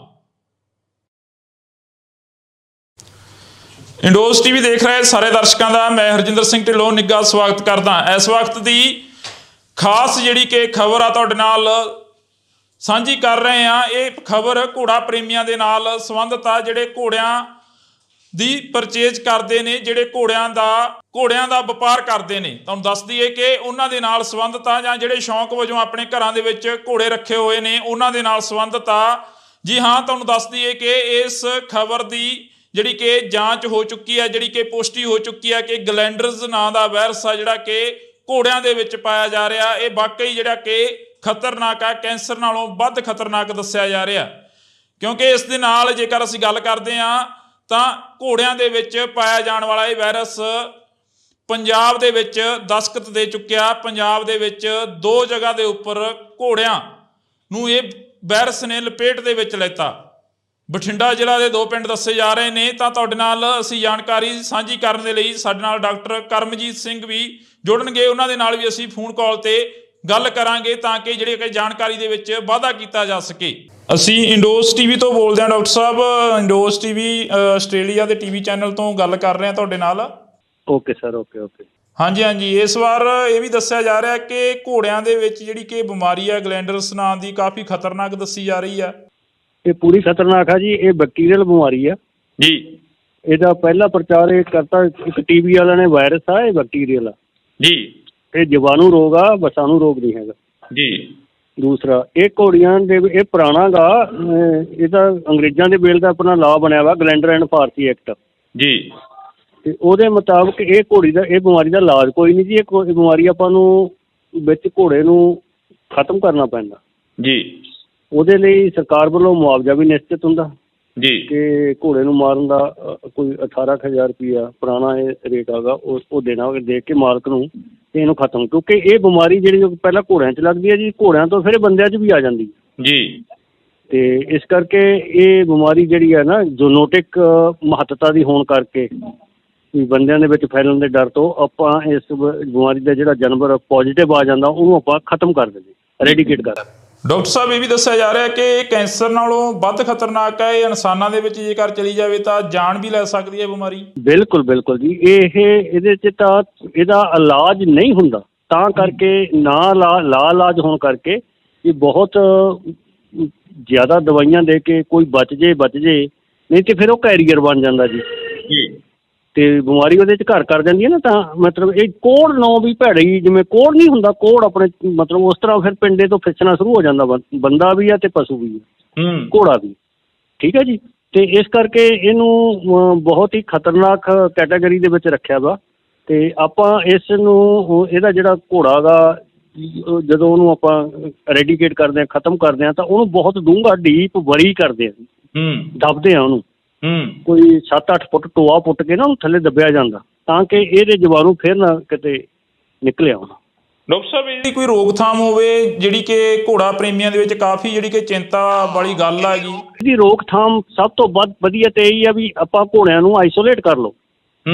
ਇੰਡੋਜ਼ ਟੀਵੀ ਦੇਖ ਰਹੇ ਸਾਰੇ ਦਰਸ਼ਕਾਂ ਦਾ ਮੈਂ ਹਰਜਿੰਦਰ ਸਿੰਘ ਢਿੱਲੋਂ ਨਿੱਘਾ ਸਵਾਗਤ ਕਰਦਾ। ਇਸ ਵਕਤ ਦੀ ਖਾਸ ਜਿਹੜੀ ਕਿ ਖਬਰ ਆ ਤੁਹਾਡੇ ਨਾਲ ਸਾਂਝੀ ਕਰ ਰਹੇ ਹਾਂ। ਇਹ ਖਬਰ ਘੋੜਾ ਪ੍ਰੇਮੀਆਂ ਦੇ ਨਾਲ ਸੰਬੰਧਿਤ ਆ, ਜਿਹੜੇ ਘੋੜਿਆਂ ਦੀ ਪਰਚੇਜ ਕਰਦੇ ਨੇ, ਜਿਹੜੇ ਘੋੜਿਆਂ ਦਾ ਵਪਾਰ ਕਰਦੇ ਨੇ। ਤੁਹਾਨੂੰ ਦੱਸ ਦਈਏ ਕਿ ਉਹਨਾਂ ਦੇ ਨਾਲ ਸੰਬੰਧਿਤ ਆ, ਜਾਂ ਜਿਹੜੇ ਸ਼ੌਂਕ ਵਜੋਂ ਆਪਣੇ ਘਰਾਂ ਦੇ ਵਿੱਚ ਘੋੜੇ ਰੱਖੇ ਹੋਏ ਨੇ ਉਹਨਾਂ ਦੇ ਨਾਲ ਸੰਬੰਧਿਤ ਆ। ਜੀ ਹਾਂ, ਤੁਹਾਨੂੰ ਦੱਸ ਦਈਏ ਕਿ ਇਸ ਖਬਰ ਦੀ ਜਿਹੜੀ ਕਿ ਜਾਂਚ ਹੋ ਚੁੱਕੀ ਹੈ, ਜਿਹੜੀ ਕਿ ਪੁਸ਼ਟੀ ਹੋ ਚੁੱਕੀ ਹੈ ਕਿ ਗਲੈਂਡਰਜ਼ ਨਾਂ ਦਾ ਵਾਇਰਸ ਆ ਜਿਹੜਾ ਕਿ ਘੋੜਿਆਂ ਦੇ ਵਿੱਚ ਪਾਇਆ ਜਾ ਰਿਹਾ, ਇਹ ਵਾਕਈ ਜਿਹੜਾ ਕਿ ਖਤਰਨਾਕ ਆ, ਕੈਂਸਰ ਨਾਲੋਂ ਵੱਧ ਖਤਰਨਾਕ ਦੱਸਿਆ ਜਾ ਰਿਹਾ। ਕਿਉਂਕਿ ਇਸ ਦੇ ਨਾਲ ਜੇਕਰ ਅਸੀਂ ਗੱਲ ਕਰਦੇ ਹਾਂ ਤਾਂ ਘੋੜਿਆਂ ਦੇ ਵਿੱਚ ਪਾਇਆ ਜਾਣ ਵਾਲਾ ਇਹ ਵਾਇਰਸ ਪੰਜਾਬ ਦੇ ਵਿੱਚ ਦਸਤਖਤ ਦੇ ਚੁੱਕਿਆ। ਪੰਜਾਬ ਦੇ ਵਿੱਚ 2 ਜਗ੍ਹਾ ਦੇ ਉੱਪਰ ਘੋੜਿਆਂ ਨੂੰ ਇਹ ਵਾਇਰਸ ਨੇ ਲਪੇਟ ਦੇ ਵਿੱਚ ਲੈਤਾ। ਬਠਿੰਡਾ ਜ਼ਿਲ੍ਹਾ ਦੇ 2 ਪਿੰਡ ਦੱਸੇ ਜਾ ਰਹੇ ਨੇ। ਤਾਂ ਤੁਹਾਡੇ ਨਾਲ ਅਸੀਂ ਜਾਣਕਾਰੀ ਸਾਂਝੀ ਕਰਨ ਦੇ ਲਈ ਸਾਡੇ ਨਾਲ ਡਾਕਟਰ ਕਰਮਜੀਤ ਸਿੰਘ ਵੀ ਜੁੜਨਗੇ, ਉਹਨਾਂ ਦੇ ਨਾਲ ਵੀ ਅਸੀਂ ਫੋਨ ਕਾਲ ਤੇ ਗੱਲ ਕਰਾਂਗੇ ਤਾਂ ਕਿ ਜਿਹੜੀ ਕਿ ਜਾਣਕਾਰੀ ਦੇ ਵਿੱਚ ਵਾਧਾ ਕੀਤਾ ਜਾ ਸਕੇ। ਅਸੀਂ ਇੰਡੋਜ਼ ਟੀਵੀ ਤੋਂ ਬੋਲਦੇ ਹਾਂ ਡਾਕਟਰ ਸਾਹਿਬ, ਇੰਡੋਜ਼ ਟੀਵੀ ਆਸਟ੍ਰੇਲੀਆ ਦੇ ਟੀਵੀ ਚੈਨਲ ਤੋਂ ਗੱਲ ਕਰ ਰਹੇ ਹਾਂ ਤੁਹਾਡੇ ਨਾਲ। Okay sir, okay. ਹਾਂਜੀ, ਇਸ ਵਾਰ ਇਹ ਵੀ ਦੱਸਿਆ ਜਾ ਰਿਹਾ ਕਿ ਘੋੜਿਆਂ ਦੇ ਵਿੱਚ ਜਿਹੜੀ ਕਿ ਬਿਮਾਰੀ ਹੈ ਗਲੈਂਡਰਸ ਨਾਂ ਦੀ, ਕਾਫੀ ਖਤਰਨਾਕ ਦੱਸੀ ਜਾ ਰਹੀ ਹੈ। ਇਹ ਪੂਰੀ ਖਤਰਨਾਕ ਆ ਜੀ। ਇਹ ਬੈਕਟੀਰੀਅਲ ਬਿਮਾਰੀ ਆ ਜੀ। ਇਹਦਾ ਪਹਿਲਾ ਪ੍ਰਚਾਰ ਇਹ ਕਰਤਾ ਇੱਕ ਟੀਵੀ ਵਾਲਿਆਂ ਨੇ। ਵਾਇਰਸ ਆ, ਇਹ ਬੈਕਟੀਰੀਅਲ ਆ ਜੀ। ਇਹ ਜੀਵਾਣੂ ਰੋਗ ਆ, ਵਸਾਣੂ ਰੋਗ ਨਹੀਂ ਹੈਗਾ ਜੀ। ਦੂਸਰਾ, ਇਹ ਘੋੜੀਆਂ ਦੇ ਇਹ ਪੁਰਾਣਾ ਗਾ, ਇਹਦਾ ਅੰਗਰੇਜ਼ਾਂ ਦੇ ਵੇਲੇ ਦਾ ਆਪਣਾ ਲਾਅ ਬਣਿਆ ਵਾ, ਗਲੈਂਡਰ ਐਂਡ ਫਾਰਸੀ ਐਕਟ ਜੀ। ਤੇ ਉਹਦੇ ਮੁਤਾਬਕ ਇਹ ਬਿਮਾਰੀ ਦਾ ਇਲਾਜ ਕੋਈ ਨਹੀਂ ਜੀ। ਇਹ ਬਿਮਾਰੀ ਆਪਾਂ ਨੂੰ ਵਿੱਚ ਘੋੜੇ ਨੂੰ ਖਤਮ ਕਰਨਾ ਪੈਂਦਾ ਜੀ। ਉਹਦੇ ਲਈ ਸਰਕਾਰ ਵੱਲੋਂ ਮੁਆਵਜ਼ਾ ਵੀ ਨਿਸ਼ਚਿਤ ਹੁੰਦਾ ਜੀ ਕਿ ਘੋੜੇ ਨੂੰ ਮਾਰਨ ਦਾ ਕੋਈ 18,000 ਰੁਪਇਆ ਪੁਰਾਣਾ ਇਹ ਰੇਟ ਹੈਗਾ, ਉਹ ਦੇਣਾ, ਦੇ ਕੇ ਮਾਲਕ ਨੂੰ ਤੇ ਇਹਨੂੰ ਖਤਮ। ਕਿਉਂਕਿ ਇਹ ਬਿਮਾਰੀ ਜਿਹੜੀ ਪਹਿਲਾਂ ਘੋੜਿਆਂ 'ਚ ਲੱਗਦੀ ਹੈ ਜੀ, ਘੋੜਿਆਂ ਤੋਂ ਫਿਰ ਬੰਦਿਆਂ 'ਚ ਵੀ ਆ ਜਾਂਦੀ ਜੀ। ਤੇ ਇਸ ਕਰਕੇ ਇਹ ਬਿਮਾਰੀ ਜਿਹੜੀ ਹੈ ਨਾ, ਜ਼ੂਨੋਟਿਕ ਮਹੱਤਤਾ ਦੀ ਹੋਣ ਕਰਕੇ ਬੰਦਿਆਂ ਦੇ ਵਿੱਚ ਫੈਲਣ ਦੇ ਡਰ ਤੋਂ ਆਪਾਂ ਇਸ ਬਿਮਾਰੀ ਦਾ ਜਿਹੜਾ ਜਾਨਵਰ ਪੋਜ਼ੀਟਿਵ ਆ ਜਾਂਦਾ ਉਹਨੂੰ ਆਪਾਂ ਖਤਮ ਕਰ ਦਿੰਦੇ, ਰੈਡੀਕੇਟ ਕਰ। ਡਾਕਟਰ ਸਾਹਿਬ, ਇਹ ਵੀ ਦੱਸਿਆ ਜਾ ਰਿਹਾ ਕਿ ਇਹ ਕੈਂਸਰ ਨਾਲੋਂ ਵੱਧ ਖਤਰਨਾਕ ਹੈ। ਇਹ ਇਨਸਾਨਾਂ ਦੇ ਵਿੱਚ ਜੇਕਰ ਚਲੀ ਜਾਵੇ ਤਾਂ ਜਾਨ ਵੀ ਲੈ ਸਕਦੀ ਹੈ ਬਿਮਾਰੀ। ਬਿਲਕੁਲ ਜੀ। ਇਹਦੇ 'ਚ ਤਾਂ ਇਹਦਾ ਇਲਾਜ ਨਹੀਂ ਹੁੰਦਾ, ਤਾਂ ਕਰਕੇ ਇਲਾਜ ਹੋਣ ਕਰਕੇ ਇਹ ਬਹੁਤ ਜ਼ਿਆਦਾ ਦਵਾਈਆਂ ਦੇ ਕੇ ਕੋਈ ਬਚ ਜੇ, ਨਹੀਂ ਤੇ ਫਿਰ ਉਹ ਕੈਰੀਅਰ ਬਣ ਜਾਂਦਾ ਜੀ। ਤੇ ਬਿਮਾਰੀ ਉਹਦੇ 'ਚ ਘਰ ਕਰ ਜਾਂਦੀ ਹੈ ਨਾ। ਤਾਂ ਮਤਲਬ ਇਹ ਕੋਹੜ ਨੌ ਵੀ ਭੈੜੀ, ਜਿਵੇਂ ਕੋਹੜ ਨਹੀਂ ਹੁੰਦਾ, ਕੋਹੜ ਆਪਣੇ ਮਤਲਬ ਉਸ ਤਰ੍ਹਾਂ ਫਿਰ ਪਿੰਡੇ ਤੋਂ ਫਿਸਣਾ ਸ਼ੁਰੂ ਹੋ ਜਾਂਦਾ। ਬੰਦਾ ਵੀ ਆ ਤੇ ਪਸ਼ੂ ਵੀ ਆ, ਘੋੜਾ ਵੀ। ਠੀਕ ਹੈ ਜੀ। ਤੇ ਇਸ ਕਰਕੇ ਇਹਨੂੰ ਬਹੁਤ ਹੀ ਖਤਰਨਾਕ ਕੈਟਾਗਰੀ ਦੇ ਵਿੱਚ ਰੱਖਿਆ ਵਾ। ਤੇ ਆਪਾਂ ਇਸ ਨੂੰ, ਇਹਦਾ ਜਿਹੜਾ ਘੋੜਾ ਗਾ, ਜਦੋਂ ਉਹਨੂੰ ਆਪਾਂ ਰੈਡੀਕੇਟ ਕਰਦੇ ਹਾਂ, ਖਤਮ ਕਰਦੇ ਹਾਂ, ਤਾਂ ਉਹਨੂੰ ਬਹੁਤ ਡੂੰਘਾ ਡੀਪ ਵਰੀ ਕਰਦੇ ਆ, ਦੱਬਦੇ ਆ ਉਹਨੂੰ। ਕੋਈ 7-8 ਫੁੱਟ ਟੋਆ ਪੁੱਟ ਕੇ ਨਾ ਉਹਨੂੰ ਥੱਲੇ ਦੱਬਿਆ ਜਾਂਦਾ, ਤਾਂ ਕਿ ਇਹਦੇ ਜੀਵਾਣੂ ਫਿਰ ਨਾ ਕਿਤੇ ਨਿਕਲੇ ਆਉਣ। ਡਾਕਟਰ ਸਾਹਿਬ, ਇਹਦੀ ਕੋਈ ਰੋਕਥਾਮ ਹੋਵੇ ਜਿਹੜੀ ਕਿ ਘੋੜਾ ਪ੍ਰੇਮੀਆਂ ਦੇ ਵਿੱਚ ਕਾਫੀ ਜਿਹੜੀ ਕਿ ਚਿੰਤਾ ਵਾਲੀ ਗੱਲ ਆ ਜੀ। ਇਹਦੀ ਰੋਕਥਾਮ ਸਭ ਤੋਂ ਵੱਧ ਵਧੀਆ ਤੇ ਇਹੀ ਆ ਵੀ ਆਪਾਂ ਘੋੜਿਆਂ ਨੂੰ ਆਈਸੋਲੇਟ ਕਰ ਲਓ।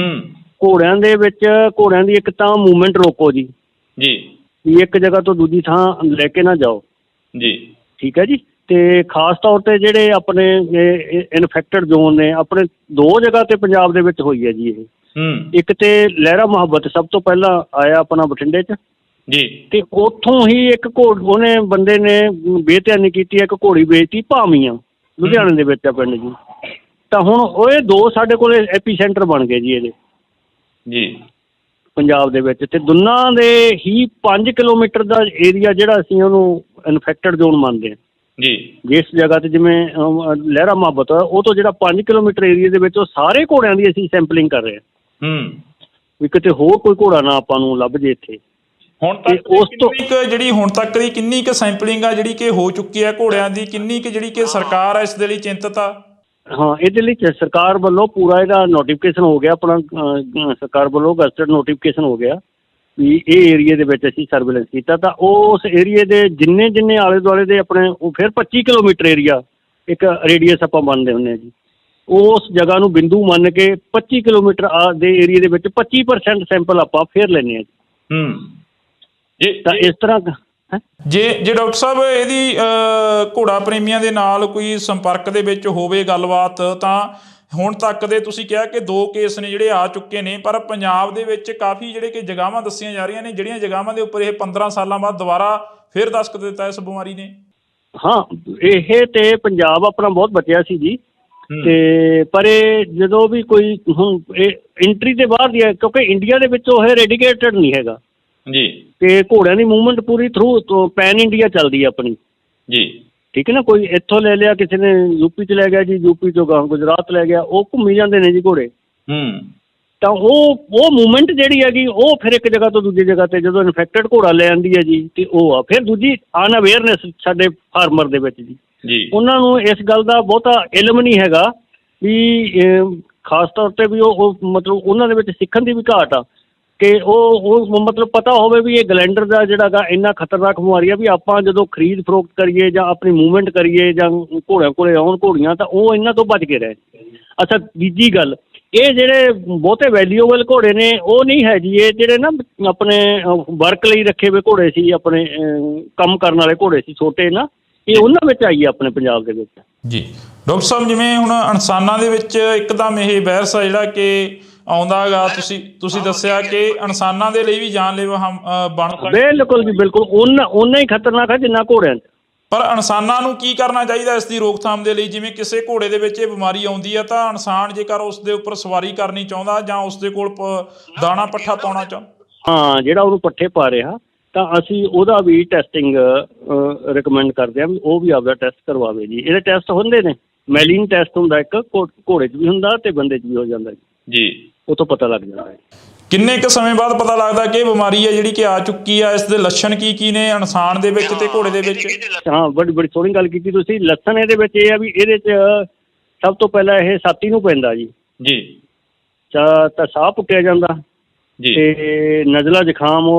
ਘੋੜਿਆਂ ਦੀ ਇੱਕ ਤਾਂ ਮੂਵਮੈਂਟ ਰੋਕੋ ਜੀ, ਵੀ ਇੱਕ ਜਗ੍ਹਾ ਤੋਂ ਦੂਜੀ ਥਾਂ ਲੈ ਕੇ ਨਾ ਜਾਓ ਜੀ। ਠੀਕ ਹੈ ਜੀ। ਤੇ ਖਾਸ ਤੌਰ ਤੇ ਜਿਹੜੇ ਆਪਣੇ ਇਨਫੈਕਟਡ ਜ਼ੋਨ ਨੇ, ਆਪਣੇ 2 ਜਗ੍ਹਾ ਤੇ ਪੰਜਾਬ ਦੇ ਵਿੱਚ ਹੋਈ ਹੈ ਜੀ ਇਹ। ਇੱਕ ਤੇ ਲਹਿਰਾ ਮੁਹੱਬਤ ਸਭ ਤੋਂ ਪਹਿਲਾਂ ਆਇਆ ਆਪਣਾ ਬਠਿੰਡੇ 'ਚ ਜੀ। ਤੇ ਉੱਥੋਂ ਹੀ ਇੱਕ ਉਹਨੇ ਬੰਦੇ ਨੇ ਬੇਧਿਆਨੀ ਕੀਤੀ, ਇੱਕ ਘੋੜੀ ਵੇਚਤੀ ਭਾਮੀਆਂ, ਲੁਧਿਆਣੇ ਦੇ ਵਿੱਚ ਆ ਪਿੰਡ ਜੀ। ਤਾਂ ਹੁਣ ਉਹ 2 ਸਾਡੇ ਕੋਲ ਐਪੀ ਸੈਂਟਰ ਬਣ ਗਏ ਜੀ ਇਹਦੇ ਜੀ ਪੰਜਾਬ ਦੇ ਵਿੱਚ। ਤੇ ਦੋਨਾਂ ਦੇ ਹੀ 5 ਕਿਲੋਮੀਟਰ ਦਾ ਏਰੀਆ ਜਿਹੜਾ ਅਸੀਂ ਉਹਨੂੰ ਇਨਫੈਕਟਡ ਜ਼ੋਨ ਮੰਨਦੇ ਹਾਂ ਜੀ। ਜਿਸ ਜਗ੍ਹਾ ਤੇ ਜਿਵੇਂ ਲਹਿਰਾ ਮੁਹੱਬਤ ਆ, ਉਹ ਤੋਂ ਜਿਹੜਾ 5 ਕਿਲੋਮੀਟਰ ਏਰੀਆ ਦੇ ਵਿੱਚ ਉਹ ਸਾਰੇ ਘੋੜਿਆਂ ਦੀ ਅਸੀਂ ਸੈਂਪਲਿੰਗ ਕਰ ਰਹੇ ਹਾਂ ਵੀ ਕਿਤੇ ਹੋਰ ਕੋਈ ਘੋੜਾ ਨਾ ਆਪਾਂ ਨੂੰ ਲੱਭ ਜੇ ਇੱਥੇ। ਹੁਣ ਤੱਕ ਉਸ ਤੋਂ ਜਿਹੜੀ ਹੁਣ ਤੱਕ ਦੀ ਕਿੰਨੀ ਕੁ ਸੈਂਪਲਿੰਗ ਆ ਜਿਹੜੀ ਕਿ ਹੋ ਚੁੱਕੀ ਹੈ ਘੋੜਿਆਂ ਦੀ, ਕਿੰਨੀ ਕੁ ਜਿਹੜੀ ਕਿ ਸਰਕਾਰ ਆ ਇਸ ਦੇ ਲਈ ਚਿੰਤਤ ਆ? ਹਾਂ, ਇਹਦੇ ਲਈ ਸਰਕਾਰ ਵੱਲੋਂ ਪੂਰਾ ਇਹਦਾ ਨੋਟੀਫਿਕੇਸ਼ਨ ਹੋ ਗਿਆ ਆਪਣਾ, ਸਰਕਾਰ ਵੱਲੋਂ ਗਜ਼ਟਡ ਨੋਟੀਫਿਕੇਸ਼ਨ ਹੋ ਗਿਆ ਵੀ ਇਹ ਏਰੀਏ ਦੇ ਵਿੱਚ ਅਸੀਂ ਸਰਵੇਲੈਂਸ ਕੀਤਾ। ਤਾਂ ਉਸ ਏਰੀਏ ਦੇ ਜਿੰਨੇ ਆਲੇ ਦੁਆਲੇ ਦੇ ਆਪਣੇ ਉਹ ਫਿਰ 25 ਕਿਲੋਮੀਟਰ ਏਰੀਆ ਇੱਕ ਰੇਡੀਅਸ ਆਪਾਂ ਮੰਨਦੇ ਹੁੰਦੇ ਹਾਂ ਜੀ। ਉਸ ਜਗ੍ਹਾ ਨੂੰ ਬਿੰਦੂ ਮੰਨ ਕੇ 25 ਕਿਲੋਮੀਟਰ ਦੇ ਏਰੀਏ ਦੇ ਵਿੱਚ 25% ਸੈਂਪਲ ਆਪਾਂ ਫਿਰ ਲੈਂਦੇ ਹਾਂ ਜੀ। ਤਾਂ ਇਸ ਤਰ੍ਹਾਂ ਜੇ ਡਾਕਟਰ ਸਾਹਿਬ ਇਹਦੀ ਘੋੜਾ ਪ੍ਰੇਮੀਆਂ ਦੇ ਨਾਲ ਕੋਈ ਸੰਪਰਕ ਦੇ ਵਿੱਚ ਹੋਵੇ ਗੱਲਬਾਤ, ਤਾਂ ਹੁਣ ਤੱਕ ਦੇ ਤੁਸੀਂ ਕਿਹਾ ਕਿ 2 ਕੇਸ ਨੇ ਜਿਹੜੇ ਆ ਚੁੱਕੇ ਨੇ, ਪਰ ਪੰਜਾਬ ਦੇ ਵਿੱਚ ਕਾਫੀ ਜਿਹੜੇ ਕਿ ਜਗ੍ਹਾਵਾਂ ਦੱਸੀਆਂ ਜਾ ਰਹੀਆਂ ਨੇ ਜਿਹੜੀਆਂ ਜਗ੍ਹਾਵਾਂ ਦੇ ਉੱਪਰ ਇਹ 15 ਸਾਲਾਂ ਬਾਅਦ ਦੁਬਾਰਾ ਫਿਰ ਦਸਤਖਤ ਦਿੱਤਾ ਇਸ ਬਿਮਾਰੀ ਨੇ। ਹਾਂ, ਇਹ ਤੇ ਪੰਜਾਬ ਆਪਣਾ ਬਹੁਤ ਬਚਿਆ ਸੀ ਜੀ। ਤੇ ਪਰ ਇਹ ਜਦੋਂ ਵੀ ਕੋਈ ਹੁਣ ਇਹ ਐਂਟਰੀ ਦੇ ਬਾਹਰ ਦੀ ਹੈ, ਕਿਉਂਕਿ ਇੰਡੀਆ ਦੇ ਵਿੱਚ ਉਹ ਰੈਡੀਕੇਟਡ ਨਹੀਂ ਹੈਗਾ ਜੀ। ਤੇ ਘੋੜਿਆਂ ਦੀ ਮੂਵਮੈਂਟ ਪੂਰੀ ਥਰੂ ਪੈਨ ਇੰਡੀਆ ਚੱਲਦੀ ਹੈ ਆਪਣੀ ਜੀ। ਠੀਕ ਹੈ ਨਾ, ਕੋਈ ਇੱਥੋਂ ਲੈ ਲਿਆ, ਕਿਸੇ ਨੇ ਯੂਪੀ 'ਚ ਲੈ ਗਿਆ ਜੀ, ਯੂਪੀ 'ਚੋਂ ਗਾਂ ਗੁਜਰਾਤ ਲੈ ਗਿਆ, ਉਹ ਘੁੰਮੀ ਜਾਂਦੇ ਨੇ ਜੀ ਘੋੜੇ। ਤਾਂ ਉਹ ਮੂਵਮੈਂਟ ਜਿਹੜੀ ਹੈਗੀ ਉਹ ਫਿਰ ਇੱਕ ਜਗ੍ਹਾ ਤੋਂ ਦੂਜੀ ਜਗ੍ਹਾ 'ਤੇ ਜਦੋਂ ਇਨਫੈਕਟਡ ਘੋੜਾ ਲੈ ਆਉਂਦੀ ਹੈ ਜੀ, ਅਤੇ ਉਹ ਆ ਫਿਰ ਦੂਜੀ ਅਨਅਵੇਅਰਨੈਸ ਸਾਡੇ ਫਾਰਮਰ ਦੇ ਵਿੱਚ ਜੀ। ਉਹਨਾਂ ਨੂੰ ਇਸ ਗੱਲ ਦਾ ਬਹੁਤਾ ਇਲਮ ਨਹੀਂ ਹੈਗਾ ਵੀ ਖਾਸ ਤੌਰ 'ਤੇ ਵੀ ਉਹ ਮਤਲਬ ਉਹਨਾਂ ਦੇ ਵਿੱਚ ਸਿੱਖਣ ਦੀ ਵੀ ਘਾਟ ਆ ਕਿ ਉਹ ਮਤਲਬ ਪਤਾ ਹੋਵੇ ਵੀ ਇਹ ਗਲੈਂਡਰ ਦਾ ਜਿਹੜਾ ਗਾ ਇੰਨਾ ਖਤਰਨਾਕ ਬਿਮਾਰੀ ਆ ਵੀ ਆਪਾਂ ਜਦੋਂ ਖਰੀਦ ਫਰੋਖਤ ਕਰੀਏ ਜਾਂ ਆਪਣੀ ਮੂਵਮੈਂਟ ਕਰੀਏ ਜਾਂ ਘੋੜਿਆਂ ਕੋਲੇ ਆਉਣ ਘੋੜੀਆਂ, ਤਾਂ ਉਹ ਇਹਨਾਂ ਤੋਂ ਬਚ ਕੇ ਰਹੇ। ਅੱਛਾ, ਦੂਜੀ ਗੱਲ, ਇਹ ਜਿਹੜੇ ਬਹੁਤੇ ਵੈਲਿਊਏਬਲ ਘੋੜੇ ਨੇ ਉਹ ਨਹੀਂ ਹੈ ਜੀ। ਇਹ ਜਿਹੜੇ ਨਾ ਆਪਣੇ ਵਰਕ ਲਈ ਰੱਖੇ ਹੋਏ ਘੋੜੇ ਸੀ, ਆਪਣੇ ਕੰਮ ਕਰਨ ਵਾਲੇ ਘੋੜੇ ਸੀ ਛੋਟੇ ਨਾ, ਇਹ ਉਹਨਾਂ ਵਿੱਚ ਆਈ ਹੈ ਆਪਣੇ ਪੰਜਾਬ ਦੇ ਵਿੱਚ ਜੀ। ਡਾਕਟਰ ਸਾਹਿਬ, ਜਿਵੇਂ ਹੁਣ ਇਨਸਾਨਾਂ ਦੇ ਵਿੱਚ ਇੱਕਦਮ ਇਹ ਵਾਇਰਸ ਆ ਜਿਹੜਾ ਕਿ ਆਉਂਦਾ ਹੈਗਾ, ਤੁਸੀਂ ਦੱਸਿਆ ਕਿ ਇਨਸਾਨਾਂ ਦੇ ਲਈ ਵੀ ਜਾਨਲੇਵਾ ਬਣ ਸਕਦਾ। ਬਿਲਕੁਲ ਜੀ, ਬਿਲਕੁਲ ਓਨਾ ਹੀ ਖਤਰਨਾਕ ਹੈ ਜਿੰਨਾ ਘੋੜਿਆਂ 'ਚ। ਪਰ ਇਨਸਾਨਾਂ ਨੂੰ ਕੀ ਕਰਨਾ ਚਾਹੀਦਾ ਇਸ ਦੀ ਰੋਕਥਾਮ ਦੇ ਲਈ? ਜਿਵੇਂ ਕਿਸੇ ਘੋੜੇ ਦੇ ਵਿੱਚ ਇਹ ਬਿਮਾਰੀ ਆਉਂਦੀ ਹੈ ਤਾਂ ਇਨਸਾਨ ਜੇਕਰ ਉਸ ਦੇ ਉੱਪਰ ਸਵਾਰੀ ਕਰਨੀ ਚਾਹੁੰਦਾ ਜਾਂ ਉਸ ਦੇ ਕੋਲ ਦਾਣਾ ਪੱਠਾ ਪਾਉਣਾ ਚਾਹੁੰਦਾ, ਹਾਂ, ਜਿਹੜਾ ਉਹਨੂੰ ਪੱਠੇ ਪਾ ਰਿਹਾ, ਤਾਂ ਅਸੀਂ ਉਹਦਾ ਵੀ ਟੈਸਟਿੰਗ ਰਿਕਮੈਂਡ ਕਰਦੇ ਹਾਂ ਵੀ ਉਹ ਵੀ ਆਪਦਾ ਟੈਸਟ ਕਰਵਾਵੇ ਜੀ। ਇਹਦੇ ਟੈਸਟ ਹੁੰਦੇ ਨੇ, ਮੈਲੀਨ ਟੈਸਟ ਹੁੰਦਾ ਇੱਕ, ਘੋੜੇ 'ਚ ਵੀ ਹੁੰਦਾ ਅਤੇ ਬੰਦੇ 'ਚ ਵੀ ਹੋ ਜਾਂਦਾ ਜੀ। ਉਹ ਤੋਂ ਪਤਾ ਲੱਗ ਜਾਂਦਾ ਹੈ। ਕਿੰਨੇ ਕੁ ਸਮੇਂ ਬਾਅਦ ਪਤਾ ਲੱਗਦਾ ਕਿ ਇਹ ਬਿਮਾਰੀ ਹੈ ਜਿਹੜੀ ਕਿ ਆ ਚੁੱਕੀ ਆ? ਇਸ ਦੇ ਲੱਛਣ ਕੀ ਨੇ ਇਨਸਾਨ ਦੇ ਵਿੱਚ ਤੇ ਘੋੜੇ ਦੇ ਵਿੱਚ? ਹਾਂ, ਬੜੀ ਸੋਹਣੀ ਗੱਲ ਕੀਤੀ ਤੁਸੀਂ। ਲੱਛਣ ਇਹਦੇ ਵਿੱਚ ਇਹ ਆ ਵੀ ਇਹਦੇ 'ਚ ਸਭ ਤੋਂ ਪਹਿਲਾਂ ਇਹ ਛਾਤੀ ਨੂੰ ਪੈਂਦਾ ਜੀ। ਤਾਂ ਸਾਹ ਪੁੱਟਿਆ ਜਾਂਦਾ ਤੇ ਨਜ਼ਲਾ ਜ਼ੁਕਾਮ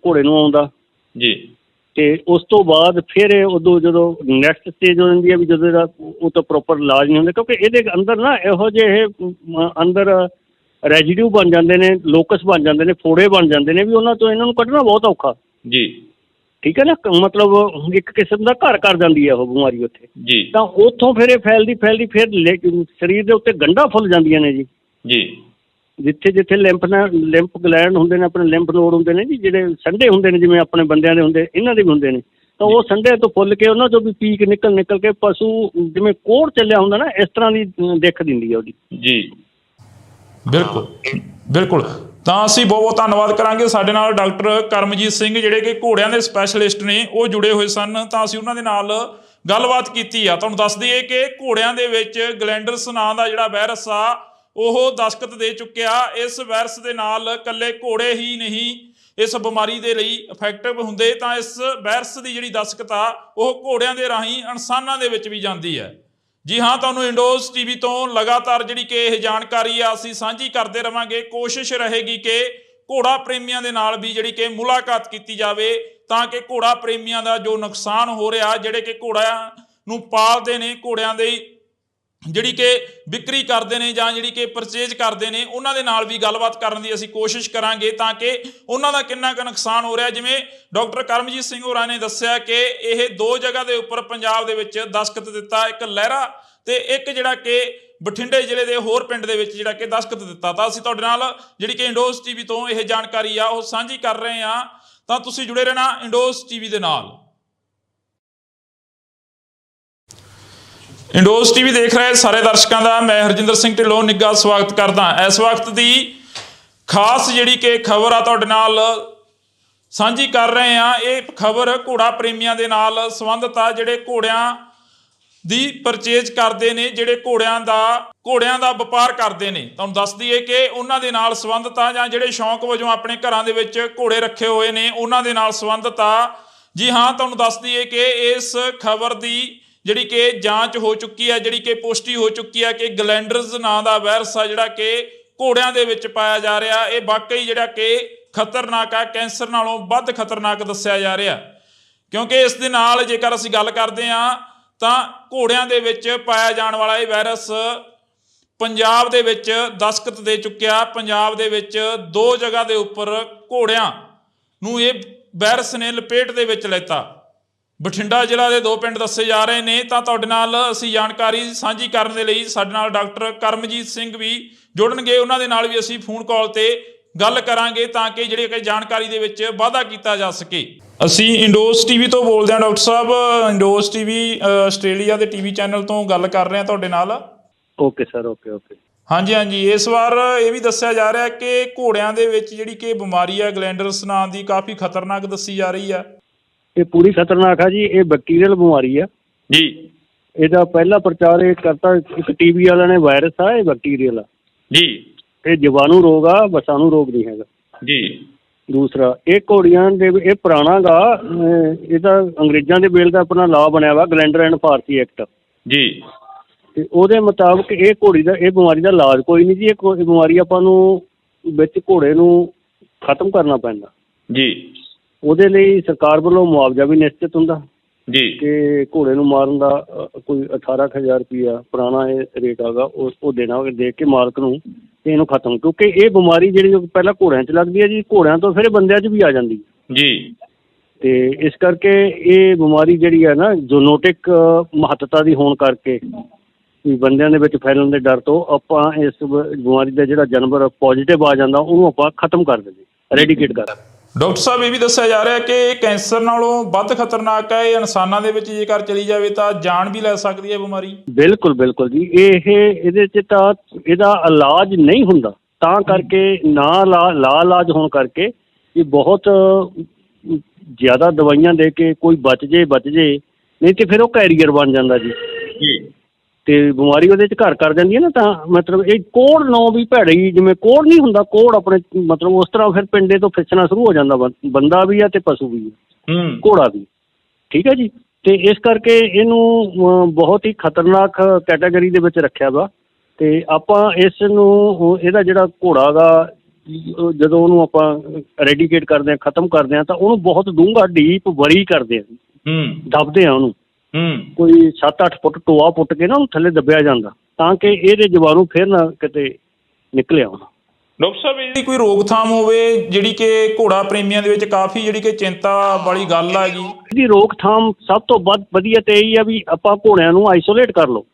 ਘੋੜੇ ਨੂੰ ਆਉਂਦਾ ਜੀ। ਤੇ ਉਸ ਤੋਂ ਬਾਅਦ ਫਿਰ ਉਦੋਂ ਜਦੋਂ ਨੈਕਸਟ ਸਟੇਜ ਹੋ ਜਾਂਦੀ ਹੈ ਵੀ ਜਦੋਂ ਇਹਦਾ ਉਹ ਤਾਂ ਪ੍ਰੋਪਰ ਇਲਾਜ ਨਹੀਂ ਹੁੰਦਾ, ਕਿਉਂਕਿ ਇਹਦੇ ਅੰਦਰ ਨਾ ਇਹੋ ਜਿਹੇ ਅੰਦਰ ਰੈਜੀਡਿਊ ਬਣ ਜਾਂਦੇ ਨੇ, ਲੋਕਸ ਬਣ ਜਾਂਦੇ ਨੇ, ਫੋੜੇ ਬਣ ਜਾਂਦੇ ਨੇ ਵੀ ਉਹਨਾਂ ਤੋਂ ਇਹਨਾਂ ਨੂੰ ਕੱਢਣਾ ਬਹੁਤ ਔਖਾ ਜੀ। ਠੀਕ ਹੈ ਨਾ, ਮਤਲਬ ਇੱਕ ਕਿਸਮ ਦਾ ਘਰ ਕਰ ਜਾਂਦੀ ਹੈ ਉਹ ਬਿਮਾਰੀ ਉੱਥੇ ਜੀ। ਤਾਂ ਉੱਥੋਂ ਫਿਰ ਇਹ ਫੈਲਦੀ ਫਿਰ ਸਰੀਰ ਦੇ ਉੱਤੇ ਗੰਢਾਂ ਫੁੱਲ ਜਾਂਦੀਆਂ ਨੇ ਜੀ। ਜਿੱਥੇ ਲਿੰਫ ਗਲੈਂਡ ਹੁੰਦੇ ਨੇ, ਆਪਣੇ ਲਿੰਫ ਨੋਡ ਹੁੰਦੇ ਨੇ ਜੀ, ਜਿਹੜੇ ਸੰਡੇ ਹੁੰਦੇ ਨੇ, ਜਿਵੇਂ ਆਪਣੇ ਬੰਦਿਆਂ ਦੇ ਹੁੰਦੇ, ਇਹਨਾਂ ਦੇ ਵੀ ਹੁੰਦੇ ਨੇ। ਤਾਂ ਉਹ ਸੰਡੇ ਤੋਂ ਫੁੱਲ ਕੇ ਉਹਨਾਂ ਚੋਂ ਵੀ ਪੀਕ ਨਿਕਲ ਕੇ ਪਸ਼ੂ ਜਿਵੇਂ ਕੋਹੜ ਚੱਲਿਆ ਹੁੰਦਾ ਨਾ, ਇਸ ਤਰ੍ਹਾਂ ਦੀ ਦਿੱਖ ਦਿੰਦੀ ਹੈ ਉਹਦੀ ਜੀ। ਬਿਲਕੁਲ। ਤਾਂ ਅਸੀਂ ਬਹੁਤ ਬਹੁਤ ਧੰਨਵਾਦ ਕਰਾਂਗੇ। ਸਾਡੇ ਨਾਲ ਡਾਕਟਰ ਕਰਮਜੀਤ ਸਿੰਘ ਜਿਹੜੇ ਕਿ ਘੋੜਿਆਂ ਦੇ ਸਪੈਸ਼ਲਿਸਟ ਨੇ, ਉਹ ਜੁੜੇ ਹੋਏ ਸਨ। ਤਾਂ ਅਸੀਂ ਉਹਨਾਂ ਦੇ ਨਾਲ ਗੱਲਬਾਤ ਕੀਤੀ ਆ। ਤੁਹਾਨੂੰ ਦੱਸ ਦਈਏ ਕਿ ਘੋੜਿਆਂ ਦੇ ਵਿੱਚ ਗਲੈਂਡਰਸ ਨਾਂ ਦਾ ਜਿਹੜਾ ਵਾਇਰਸ ਆ ਉਹ ਦਸਤਖਤ ਦੇ ਚੁੱਕਿਆ। ਇਸ ਵਾਇਰਸ ਦੇ ਨਾਲ ਇਕੱਲੇ ਘੋੜੇ ਹੀ ਨਹੀਂ ਇਸ ਬਿਮਾਰੀ ਦੇ ਲਈ ਇਫੈਕਟਿਵ ਹੁੰਦੇ, ਤਾਂ ਇਸ ਵਾਇਰਸ ਦੀ ਜਿਹੜੀ ਦਸਤਖਤ ਆ ਉਹ ਘੋੜਿਆਂ ਦੇ ਰਾਹੀਂ ਇਨਸਾਨਾਂ ਦੇ ਵਿੱਚ ਵੀ ਜਾਂਦੀ ਹੈ। ਜੀ ਹਾਂ, ਤੁਹਾਨੂੰ ਇੰਡੋਜ਼ ਟੀਵੀ ਤੋਂ ਲਗਾਤਾਰ ਜਿਹੜੀ ਕਿ ਇਹ ਜਾਣਕਾਰੀ ਆ ਅਸੀਂ ਸਾਂਝੀ ਕਰਦੇ ਰਵਾਂਗੇ। ਕੋਸ਼ਿਸ਼ ਰਹੇਗੀ ਕਿ ਘੋੜਾ ਪ੍ਰੇਮੀਆਂ ਦੇ ਨਾਲ ਵੀ ਜਿਹੜੀ ਕਿ ਮੁਲਾਕਾਤ ਕੀਤੀ ਜਾਵੇ, ਤਾਂ ਕਿ ਘੋੜਾ ਪ੍ਰੇਮੀਆਂ ਦਾ ਜੋ ਨੁਕਸਾਨ ਹੋ ਰਿਹਾ, ਜਿਹੜੇ ਕਿ ਘੋੜਿਆਂ ਨੂੰ ਪਾਲਦੇ ਨੇ, ਘੋੜਿਆਂ ਦੇ ਜਿਹੜੀ ਕਿ ਵਿਕਰੀ ਕਰਦੇ ਨੇ ਜਾਂ ਜਿਹੜੀ ਕਿ ਪਰਚੇਜ ਕਰਦੇ ਨੇ, ਉਹਨਾਂ ਦੇ ਨਾਲ ਵੀ ਗੱਲਬਾਤ ਕਰਨ ਦੀ ਅਸੀਂ ਕੋਸ਼ਿਸ਼ ਕਰਾਂਗੇ ਤਾਂ ਕਿ ਉਹਨਾਂ ਦਾ ਕਿੰਨਾ ਕੁ ਨੁਕਸਾਨ ਹੋ ਰਿਹਾ। ਜਿਵੇਂ ਡਾਕਟਰ ਕਰਮਜੀਤ ਸਿੰਘ ਹੋਰਾਂ ਨੇ ਦੱਸਿਆ ਕਿ ਇਹ 2 ਜਗ੍ਹਾ ਦੇ ਉੱਪਰ ਪੰਜਾਬ ਦੇ ਵਿੱਚ ਦਸਤਖਤ ਦਿੱਤਾ, ਇੱਕ ਲਹਿਰਾ ਤੇ ਇੱਕ ਜਿਹੜਾ ਕਿ ਬਠਿੰਡੇ ਜ਼ਿਲ੍ਹੇ ਦੇ ਹੋਰ ਪਿੰਡ ਦੇ ਵਿੱਚ ਜਿਹੜਾ ਕਿ ਦਸਤਖਤ ਦਿੱਤਾ। ਤਾਂ ਅਸੀਂ ਤੁਹਾਡੇ ਨਾਲ ਜਿਹੜੀ ਕਿ ਇੰਡੋਜ਼ ਟੀਵੀ ਤੋਂ ਇਹ ਜਾਣਕਾਰੀ ਆ ਉਹ ਸਾਂਝੀ ਕਰ ਰਹੇ ਹਾਂ। ਤਾਂ ਤੁਸੀਂ ਜੁੜੇ ਰਹਿਣਾ ਇੰਡੋਜ਼ ਟੀਵੀ ਦੇ ਨਾਲ। ਇੰਡੋਜ਼ ਟੀਵੀ ਦੇਖ ਰਹੇ ਸਾਰੇ ਦਰਸ਼ਕਾਂ ਦਾ ਮੈਂ ਹਰਜਿੰਦਰ ਸਿੰਘ ਢਿੱਲੋਂ ਨਿੱਘਾ ਸਵਾਗਤ ਕਰਦਾ। ਇਸ ਵਕਤ ਦੀ ਖਾਸ ਜਿਹੜੀ ਕਿ ਖਬਰ ਆ ਤੁਹਾਡੇ ਨਾਲ ਸਾਂਝੀ ਕਰ ਰਹੇ ਹਾਂ। ਇਹ ਖਬਰ ਘੋੜਾ ਪ੍ਰੇਮੀਆਂ ਦੇ ਨਾਲ ਸੰਬੰਧਿਤ ਆ, ਜਿਹੜੇ ਘੋੜਿਆਂ ਦੀ ਪਰਚੇਜ ਕਰਦੇ ਨੇ, ਜਿਹੜੇ ਘੋੜਿਆਂ ਦਾ ਵਪਾਰ ਕਰਦੇ ਨੇ। ਤੁਹਾਨੂੰ ਦੱਸ ਦਈਏ ਕਿ ਉਹਨਾਂ ਦੇ ਨਾਲ ਸੰਬੰਧਿਤ ਆ, ਜਾਂ ਜਿਹੜੇ ਸ਼ੌਂਕ ਵਜੋਂ ਆਪਣੇ ਘਰਾਂ ਦੇ ਵਿੱਚ ਘੋੜੇ ਰੱਖੇ ਹੋਏ ਨੇ ਉਹਨਾਂ ਦੇ ਨਾਲ ਸੰਬੰਧਿਤ ਆ। ਜੀ ਹਾਂ, ਤੁਹਾਨੂੰ ਦੱਸ ਦਈਏ ਕਿ ਇਸ ਖਬਰ ਦੀ ਜਿਹੜੀ ਕਿ ਜਾਂਚ ਹੋ ਚੁੱਕੀ ਹੈ, ਜਿਹੜੀ ਕਿ ਪੁਸ਼ਟੀ ਹੋ ਚੁੱਕੀ ਹੈ ਕਿ ਗਲੈਂਡਰਸ ਨਾਂ ਦਾ ਵਾਇਰਸ ਆ ਜਿਹੜਾ ਕਿ ਘੋੜਿਆਂ ਦੇ ਵਿੱਚ ਪਾਇਆ ਜਾ ਰਿਹਾ, ਇਹ ਵਾਕਈ ਜਿਹੜਾ ਕਿ ਖਤਰਨਾਕ ਹੈ, ਕੈਂਸਰ ਨਾਲੋਂ ਵੱਧ ਖਤਰਨਾਕ ਦੱਸਿਆ ਜਾ ਰਿਹਾ। ਕਿਉਂਕਿ ਇਸ ਦੇ ਨਾਲ ਜੇਕਰ ਅਸੀਂ ਗੱਲ ਕਰਦੇ ਹਾਂ ਤਾਂ ਘੋੜਿਆਂ ਦੇ ਵਿੱਚ ਪਾਇਆ ਜਾਣ ਵਾਲਾ ਇਹ ਵਾਇਰਸ ਪੰਜਾਬ ਦੇ ਵਿੱਚ ਦਸਤਖਤ ਦੇ ਚੁੱਕਿਆ। ਪੰਜਾਬ ਦੇ ਵਿੱਚ 2 ਜਗ੍ਹਾ ਦੇ ਉੱਪਰ ਘੋੜਿਆਂ ਨੂੰ ਇਹ ਵਾਇਰਸ ਨੇ ਲਪੇਟ ਦੇ ਵਿੱਚ ਲੈਤਾ। ਬਠਿੰਡਾ ਜ਼ਿਲ੍ਹਾ ਦੇ 2 ਪਿੰਡ ਦੱਸੇ ਜਾ ਰਹੇ ਨੇ। ਤਾਂ ਤੁਹਾਡੇ ਨਾਲ ਅਸੀਂ ਜਾਣਕਾਰੀ ਸਾਂਝੀ ਕਰਨ ਦੇ ਲਈ ਸਾਡੇ ਨਾਲ ਡਾਕਟਰ ਕਰਮਜੀਤ ਸਿੰਘ ਵੀ ਜੁੜਨਗੇ, ਉਹਨਾਂ ਦੇ ਨਾਲ ਵੀ ਅਸੀਂ ਫੋਨ ਕਾਲ ਤੇ ਗੱਲ ਕਰਾਂਗੇ ਤਾਂ ਕਿ ਜਿਹੜੀ ਕਿ ਜਾਣਕਾਰੀ ਦੇ ਵਿੱਚ ਵਾਧਾ ਕੀਤਾ ਜਾ ਸਕੇ। ਅਸੀਂ ਇੰਡੋਸ ਟੀਵੀ ਤੋਂ ਬੋਲਦੇ ਹਾਂ ਡਾਕਟਰ ਸਾਹਿਬ। ਇੰਡੋਸ ਟੀਵੀ ਆਸਟ੍ਰੇਲੀਆ ਦੇ ਟੀਵੀ ਚੈਨਲ ਤੋਂ ਗੱਲ ਕਰ ਰਹੇ ਹਾਂ ਤੁਹਾਡੇ ਨਾਲ। Okay sir, okay. ਹਾਂਜੀ ਹਾਂਜੀ, ਇਸ ਵਾਰ ਇਹ ਵੀ ਦੱਸਿਆ ਜਾ ਰਿਹਾ ਕਿ ਘੋੜਿਆਂ ਦੇ ਵਿੱਚ ਜਿਹੜੀ ਕਿ ਬਿਮਾਰੀ ਹੈ ਗਲੈਂਡਰਸ ਨਾਂ ਦੀ ਕਾਫੀ ਖਤਰਨਾਕ ਦੱਸੀ ਜਾ ਰਹੀ ਹੈ। ਇਹ ਪੂਰੀ ਖਤਰਨਾਕ ਆ ਜੀ। ਇਹ ਬੈਕਟੀਰੀਅਲ ਬਿਮਾਰੀ ਆ ਜੀ। ਇਹਦਾ ਪਹਿਲਾ ਪ੍ਰਚਾਰ ਇਹ ਕਰਤਾ ਇੱਕ ਟੀਵੀ ਵਾਲਿਆਂ ਨੇ। ਵਾਇਰਸ ਆ, ਇਹ ਬੈਕਟੀਰੀਅਲ ਆ ਜੀ। ਇਹ ਜੀਵਾਣੂ ਰੋਗ ਆ, ਵਸਾਣੂ ਰੋਗ ਨਹੀਂ ਹੈਗਾ ਜੀ। ਦੂਸਰਾ, ਇਹ ਘੋੜੀਆਂ ਦੇ ਇਹ ਪੁਰਾਣਾ ਗਾ, ਇਹਦਾ ਅੰਗਰੇਜ਼ਾਂ ਦੇ ਵੇਲੇ ਦਾ ਆਪਣਾ ਲਾਅ ਬਣਿਆ ਵਾ, ਗਲੈਂਡਰ ਐਂਡ ਫਾਰਸੀ ਐਕਟ ਜੀ। ਤੇ ਉਹਦੇ ਮੁਤਾਬਕ ਇਹ ਘੋੜੀ ਦਾ, ਇਹ ਬਿਮਾਰੀ ਦਾ ਇਲਾਜ ਕੋਈ ਨਹੀਂ ਜੀ। ਇਹ ਬਿਮਾਰੀ ਆਪਾਂ ਨੂੰ ਵਿੱਚ ਘੋੜੇ ਨੂੰ ਖਤਮ ਕਰਨਾ ਪੈਂਦਾ ਜੀ। ਉਹਦੇ ਲਈ ਸਰਕਾਰ ਵੱਲੋਂ ਮੁਆਵਜ਼ਾ ਵੀ ਨਿਸ਼ਚਿਤ ਹੁੰਦਾ ਜੀ ਕਿ ਘੋੜੇ ਨੂੰ ਮਾਰਨ ਦਾ ਕੋਈ 18,000 ਰੁਪਈਆ ਪੁਰਾਣਾ ਇਹ ਰੇਟ ਹੈਗਾ, ਉਹ ਦੇਣਾ, ਦੇ ਕੇ ਮਾਲਕ ਨੂੰ ਤੇ ਇਹਨੂੰ ਖਤਮ। ਕਿਉਂਕਿ ਇਹ ਬਿਮਾਰੀ ਜਿਹੜੀ ਪਹਿਲਾਂ ਘੋੜਿਆਂ 'ਚ ਲੱਗਦੀ ਹੈ ਜੀ, ਘੋੜਿਆਂ ਤੋਂ ਫਿਰ ਬੰਦਿਆਂ 'ਚ ਵੀ ਆ ਜਾਂਦੀ ਜੀ। ਤੇ ਇਸ ਕਰਕੇ ਇਹ ਬਿਮਾਰੀ ਜਿਹੜੀ ਹੈ ਨਾ, ਜ਼ੂਨੋਟਿਕ ਮਹੱਤਤਾ ਦੀ ਹੋਣ ਕਰਕੇ ਵੀ ਬੰਦਿਆਂ ਦੇ ਵਿੱਚ ਫੈਲਣ ਦੇ ਡਰ ਤੋਂ ਆਪਾਂ ਇਸ ਬਿਮਾਰੀ ਦਾ ਜਿਹੜਾ ਜਾਨਵਰ ਪੋਜ਼ੀਟਿਵ ਆ ਜਾਂਦਾ ਉਹਨੂੰ ਆਪਾਂ ਖਤਮ ਕਰ ਦਿੰਦੇ, ਰੈਡੀਕੇਟ ਕਰ। ਡਾਕਟਰ ਸਾਹਿਬ, ਇਹ ਵੀ ਦੱਸਿਆ ਜਾ ਰਿਹਾ ਕਿ ਇਹ ਕੈਂਸਰ ਨਾਲੋਂ ਵੱਧ ਖਤਰਨਾਕ ਹੈ। ਇਹ ਇਨਸਾਨਾਂ ਦੇ ਵਿੱਚ ਜੇਕਰ ਚਲੀ ਜਾਵੇ ਤਾਂ ਜਾਨ ਵੀ ਲੈ ਸਕਦੀ ਹੈ ਬਿਮਾਰੀ। ਬਿਲਕੁਲ ਜੀ। ਇਹਦੇ 'ਚ ਤਾਂ ਇਹਦਾ ਇਲਾਜ ਨਹੀਂ ਹੁੰਦਾ, ਤਾਂ ਕਰਕੇ ਨਾ ਇਲਾਜ ਹੋਣ ਕਰਕੇ ਇਹ ਬਹੁਤ ਜ਼ਿਆਦਾ ਦਵਾਈਆਂ ਦੇ ਕੇ ਕੋਈ ਬਚ ਜੇ, ਨਹੀਂ ਤੇ ਫਿਰ ਉਹ ਕੈਰੀਅਰ ਬਣ ਜਾਂਦਾ ਜੀ ਤੇ ਬਿਮਾਰੀ ਉਹਦੇ 'ਚ ਘਰ ਕਰ ਜਾਂਦੀ ਹੈ ਨਾ। ਤਾਂ ਮਤਲਬ ਇਹ ਕੋਹੜ ਨੌ ਵੀ ਭੈੜੀ, ਜਿਵੇਂ ਕੋਹੜ ਨਹੀਂ ਹੁੰਦਾ, ਕੋਹੜ ਆਪਣੇ ਮਤਲਬ ਉਸ ਤਰ੍ਹਾਂ ਫਿਰ ਪਿੰਡੇ ਤੋਂ ਫਿਸਣਾ ਸ਼ੁਰੂ ਹੋ ਜਾਂਦਾ, ਬੰਦਾ ਵੀ ਆ ਤੇ ਪਸ਼ੂ ਵੀ ਆ, ਘੋੜਾ ਵੀ। ਠੀਕ ਹੈ ਜੀ। ਤੇ ਇਸ ਕਰਕੇ ਇਹਨੂੰ ਬਹੁਤ ਹੀ ਖਤਰਨਾਕ ਕੈਟਾਗਰੀ ਦੇ ਵਿੱਚ ਰੱਖਿਆ ਵਾ। ਤੇ ਆਪਾਂ ਇਸ ਨੂੰ, ਇਹਦਾ ਜਿਹੜਾ ਘੋੜਾ ਗਾ, ਜਦੋਂ ਉਹਨੂੰ ਆਪਾਂ ਰੈਡੀਕੇਟ ਕਰਦੇ ਹਾਂ, ਖਤਮ ਕਰਦੇ ਹਾਂ, ਤਾਂ ਉਹਨੂੰ ਬਹੁਤ ਡੂੰਘਾ ਡੀਪ ਵਰੀ ਕਰਦੇ ਹਾਂ, ਦੱਬਦੇ ਹਾਂ ਉਹਨੂੰ। ਕੋਈ 7-8 ਫੁੱਟ ਟੋਆ ਪੁੱਟ ਕੇ ਨਾ ਉਹਨੂੰ ਥੱਲੇ ਦੱਬਿਆ ਜਾਂਦਾ ਤਾਂ ਕਿ ਇਹਦੇ ਜੀਵਾਣੂ ਫਿਰ ਨਾ ਕਿਤੇ ਨਿਕਲੇ ਆਉਣ। ਡਾਕਟਰ ਸਾਹਿਬ, ਇਹਦੀ ਕੋਈ ਰੋਕਥਾਮ ਹੋਵੇ ਜਿਹੜੀ ਕਿ ਘੋੜਾ ਪ੍ਰੇਮੀਆਂ ਦੇ ਵਿੱਚ ਕਾਫੀ ਜਿਹੜੀ ਕਿ ਚਿੰਤਾ ਵਾਲੀ ਗੱਲ ਆ ਜੀ। ਇਹਦੀ ਰੋਕਥਾਮ ਸਭ ਤੋਂ ਵੱਧ ਵਧੀਆ ਤੇ ਇਹੀ ਆ ਵੀ ਆਪਾਂ ਘੋੜਿਆਂ ਨੂੰ ਆਈਸੋਲੇਟ ਕਰ ਲਓ।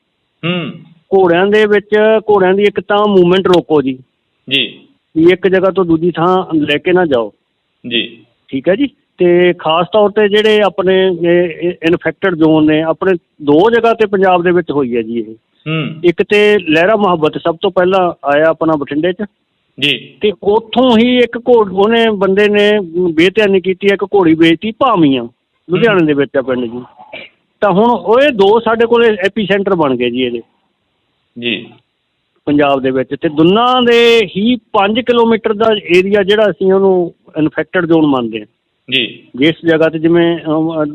ਘੋੜਿਆਂ ਦੇ ਵਿੱਚ, ਘੋੜਿਆਂ ਦੀ ਇੱਕ ਤਾਂ ਮੂਵਮੈਂਟ ਰੋਕੋ ਜੀ ਵੀ ਇੱਕ ਜਗ੍ਹਾ ਤੋਂ ਦੂਜੀ ਥਾਂ ਲੈ ਕੇ ਨਾ ਜਾਓ ਜੀ। ਠੀਕ ਹੈ ਜੀ। ਤੇ ਖਾਸ ਤੌਰ ਤੇ ਜਿਹੜੇ ਆਪਣੇ ਇਨਫੈਕਟਡ ਜ਼ੋਨ ਨੇ, ਆਪਣੇ 2 ਜਗ੍ਹਾ ਤੇ ਪੰਜਾਬ ਦੇ ਵਿੱਚ ਹੋਈ ਹੈ ਜੀ ਇਹ। ਇੱਕ ਤੇ ਲਹਿਰਾ ਮੁਹੱਬਤ ਸਭ ਤੋਂ ਪਹਿਲਾਂ ਆਇਆ ਆਪਣਾ ਬਠਿੰਡੇ 'ਚ ਜੀ। ਤੇ ਉੱਥੋਂ ਹੀ ਇੱਕ ਉਹਨੇ ਬੰਦੇ ਨੇ ਬੇਧਿਆਨੀ ਕੀਤੀ, ਇੱਕ ਘੋੜੀ ਵੇਚਤੀ ਭਾਮੀਆਂ, ਲੁਧਿਆਣੇ ਦੇ ਵਿੱਚ ਆ ਪਿੰਡ ਜੀ। ਤਾਂ ਹੁਣ ਉਹ ਇਹ 2 ਸਾਡੇ ਕੋਲ ਐਪੀ ਸੈਂਟਰ ਬਣ ਗਏ ਜੀ ਇਹਦੇ ਜੀ ਪੰਜਾਬ ਦੇ ਵਿੱਚ। ਤੇ ਦੋਨਾਂ ਦੇ ਹੀ 5 ਕਿਲੋਮੀਟਰ ਦਾ ਏਰੀਆ ਜਿਹੜਾ ਅਸੀਂ ਉਹਨੂੰ ਇਨਫੈਕਟਡ ਜ਼ੋਨ ਮੰਨਦੇ ਹਾਂ ਜੀ। ਜਿਸ ਜਗ੍ਹਾ ਤੇ ਜਿਵੇਂ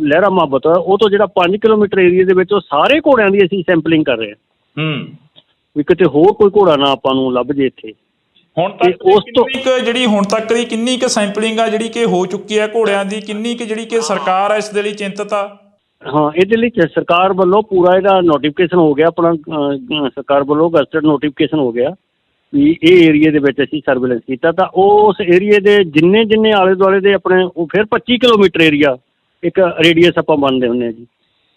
ਲਹਿਰਾ ਮੁਹੱਬਤ ਉਹ ਤੋਂ ਜਿਹੜਾ 5 ਕਿਲੋਮੀਟਰ ਏਰੀਆ ਦੇ ਵਿੱਚ ਉਹ ਸਾਰੇ ਘੋੜਿਆਂ ਦੀ ਅਸੀਂ ਸੈਂਪਲਿੰਗ ਕਰ ਰਹੇ ਹਾਂ ਵੀ ਕਿਤੇ ਹੋਰ ਕੋਈ ਘੋੜਾ ਨਾ ਆਪਾਂ ਨੂੰ ਲੱਭ ਜੇ ਇੱਥੇ। ਹੁਣ ਤੱਕ ਉਸ ਤੋਂ ਜਿਹੜੀ ਹੁਣ ਤੱਕ ਦੀ ਕਿੰਨੀ ਕੁ ਸੈਂਪਲਿੰਗ ਆ ਜਿਹੜੀ ਕਿ ਹੋ ਚੁੱਕੀ ਹੈ ਘੋੜਿਆਂ ਦੀ, ਕਿੰਨੀ ਕੁ ਜਿਹੜੀ ਕਿ ਸਰਕਾਰ ਹੈ ਇਸ ਦੇ ਲਈ ਚਿੰਤਤ ਆ? ਹਾਂ, ਇਹਦੇ ਲਈ ਸਰਕਾਰ ਵੱਲੋਂ ਪੂਰਾ ਇਹਦਾ ਨੋਟੀਫਿਕੇਸ਼ਨ ਹੋ ਗਿਆ, ਆਪਣਾ ਸਰਕਾਰ ਵੱਲੋਂ ਗਜ਼ਟਡ ਨੋਟੀਫਿਕੇਸ਼ਨ ਹੋ ਗਿਆ ਵੀ ਇਹ ਏਰੀਏ ਦੇ ਵਿੱਚ ਅਸੀਂ ਸਰਵੇਲੈਂਸ ਕੀਤਾ। ਤਾਂ ਉਸ ਏਰੀਏ ਦੇ ਜਿੰਨੇ ਆਲੇ ਦੁਆਲੇ ਦੇ ਆਪਣੇ ਉਹ ਫਿਰ 25 ਕਿਲੋਮੀਟਰ ਏਰੀਆ ਇੱਕ ਰੇਡੀਅਸ ਆਪਾਂ ਮੰਨਦੇ ਹੁੰਦੇ ਹਾਂ ਜੀ।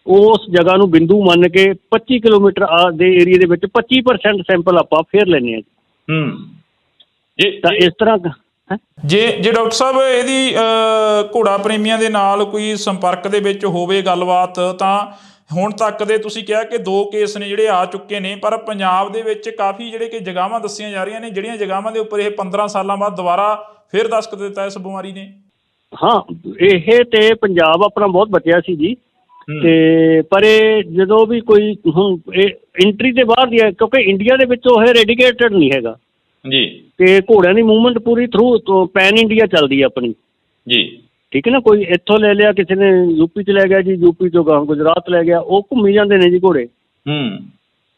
ਉਸ ਜਗ੍ਹਾ ਨੂੰ ਬਿੰਦੂ ਮੰਨ ਕੇ 25 ਕਿਲੋਮੀਟਰ ਦੇ ਏਰੀਏ ਦੇ ਵਿੱਚ 25% ਸੈਂਪਲ ਆਪਾਂ ਫਿਰ ਲੈਂਦੇ ਹਾਂ ਜੀ। ਤਾਂ ਇਸ ਤਰ੍ਹਾਂ ਜੇ ਡਾਕਟਰ ਸਾਹਿਬ ਇਹਦੀ ਘੋੜਾ ਪ੍ਰੇਮੀਆਂ ਦੇ ਨਾਲ ਕੋਈ ਸੰਪਰਕ ਦੇ ਵਿੱਚ ਹੋਵੇ ਗੱਲਬਾਤ, ਤਾਂ ਹੁਣ ਤੱਕ ਦੇ ਤੁਸੀਂ ਕਿਹਾ ਕਿ 2 ਕੇਸ ਨੇ ਜਿਹੜੇ ਆ ਚੁੱਕੇ ਨੇ, ਪਰ ਪੰਜਾਬ ਦੇ ਵਿੱਚ ਕਾਫੀ ਜਿਹੜੇ ਕਿ ਜਗ੍ਹਾਵਾਂ ਦੱਸੀਆਂ ਜਾ ਰਹੀਆਂ ਨੇ ਜਿਹੜੀਆਂ ਜਗ੍ਹਾਵਾਂ ਦੇ ਉੱਪਰ ਇਹ 15 ਸਾਲਾਂ ਬਾਅਦ ਦੁਬਾਰਾ ਫਿਰ ਦਸਤਖਤ ਦਿੱਤਾ ਇਸ ਬਿਮਾਰੀ ਨੇ। ਹਾਂ, ਇਹ ਤੇ ਪੰਜਾਬ ਆਪਣਾ ਬਹੁਤ ਬਚਿਆ ਸੀ ਜੀ। ਤੇ ਪਰ ਇਹ ਜਦੋਂ ਵੀ ਕੋਈ ਹੁਣ ਇਹ ਐਂਟਰੀ ਦੇ ਬਾਹਰ ਦੀ ਹੈ, ਕਿਉਂਕਿ ਇੰਡੀਆ ਦੇ ਵਿੱਚ ਉਹ ਰੈਡੀਕੇਟਡ ਨਹੀਂ ਹੈਗਾ ਜੀ। ਤੇ ਘੋੜਿਆਂ ਦੀ ਮੂਵਮੈਂਟ ਪੂਰੀ ਥਰੂ ਪੈਨ ਇੰਡੀਆ ਚੱਲਦੀ ਹੈ ਆਪਣੀ ਜੀ। ਠੀਕ ਹੈ ਨਾ। ਕੋਈ ਇੱਥੋਂ ਲੈ ਲਿਆ, ਕਿਸੇ ਨੇ ਯੂਪੀ 'ਚ ਲੈ ਗਿਆ ਜੀ, ਯੂਪੀ 'ਚੋਂ ਗਾਂ ਗੁਜਰਾਤ ਲੈ ਗਿਆ, ਉਹ ਘੁੰਮੀ ਜਾਂਦੇ ਨੇ ਜੀ ਘੋੜੇ।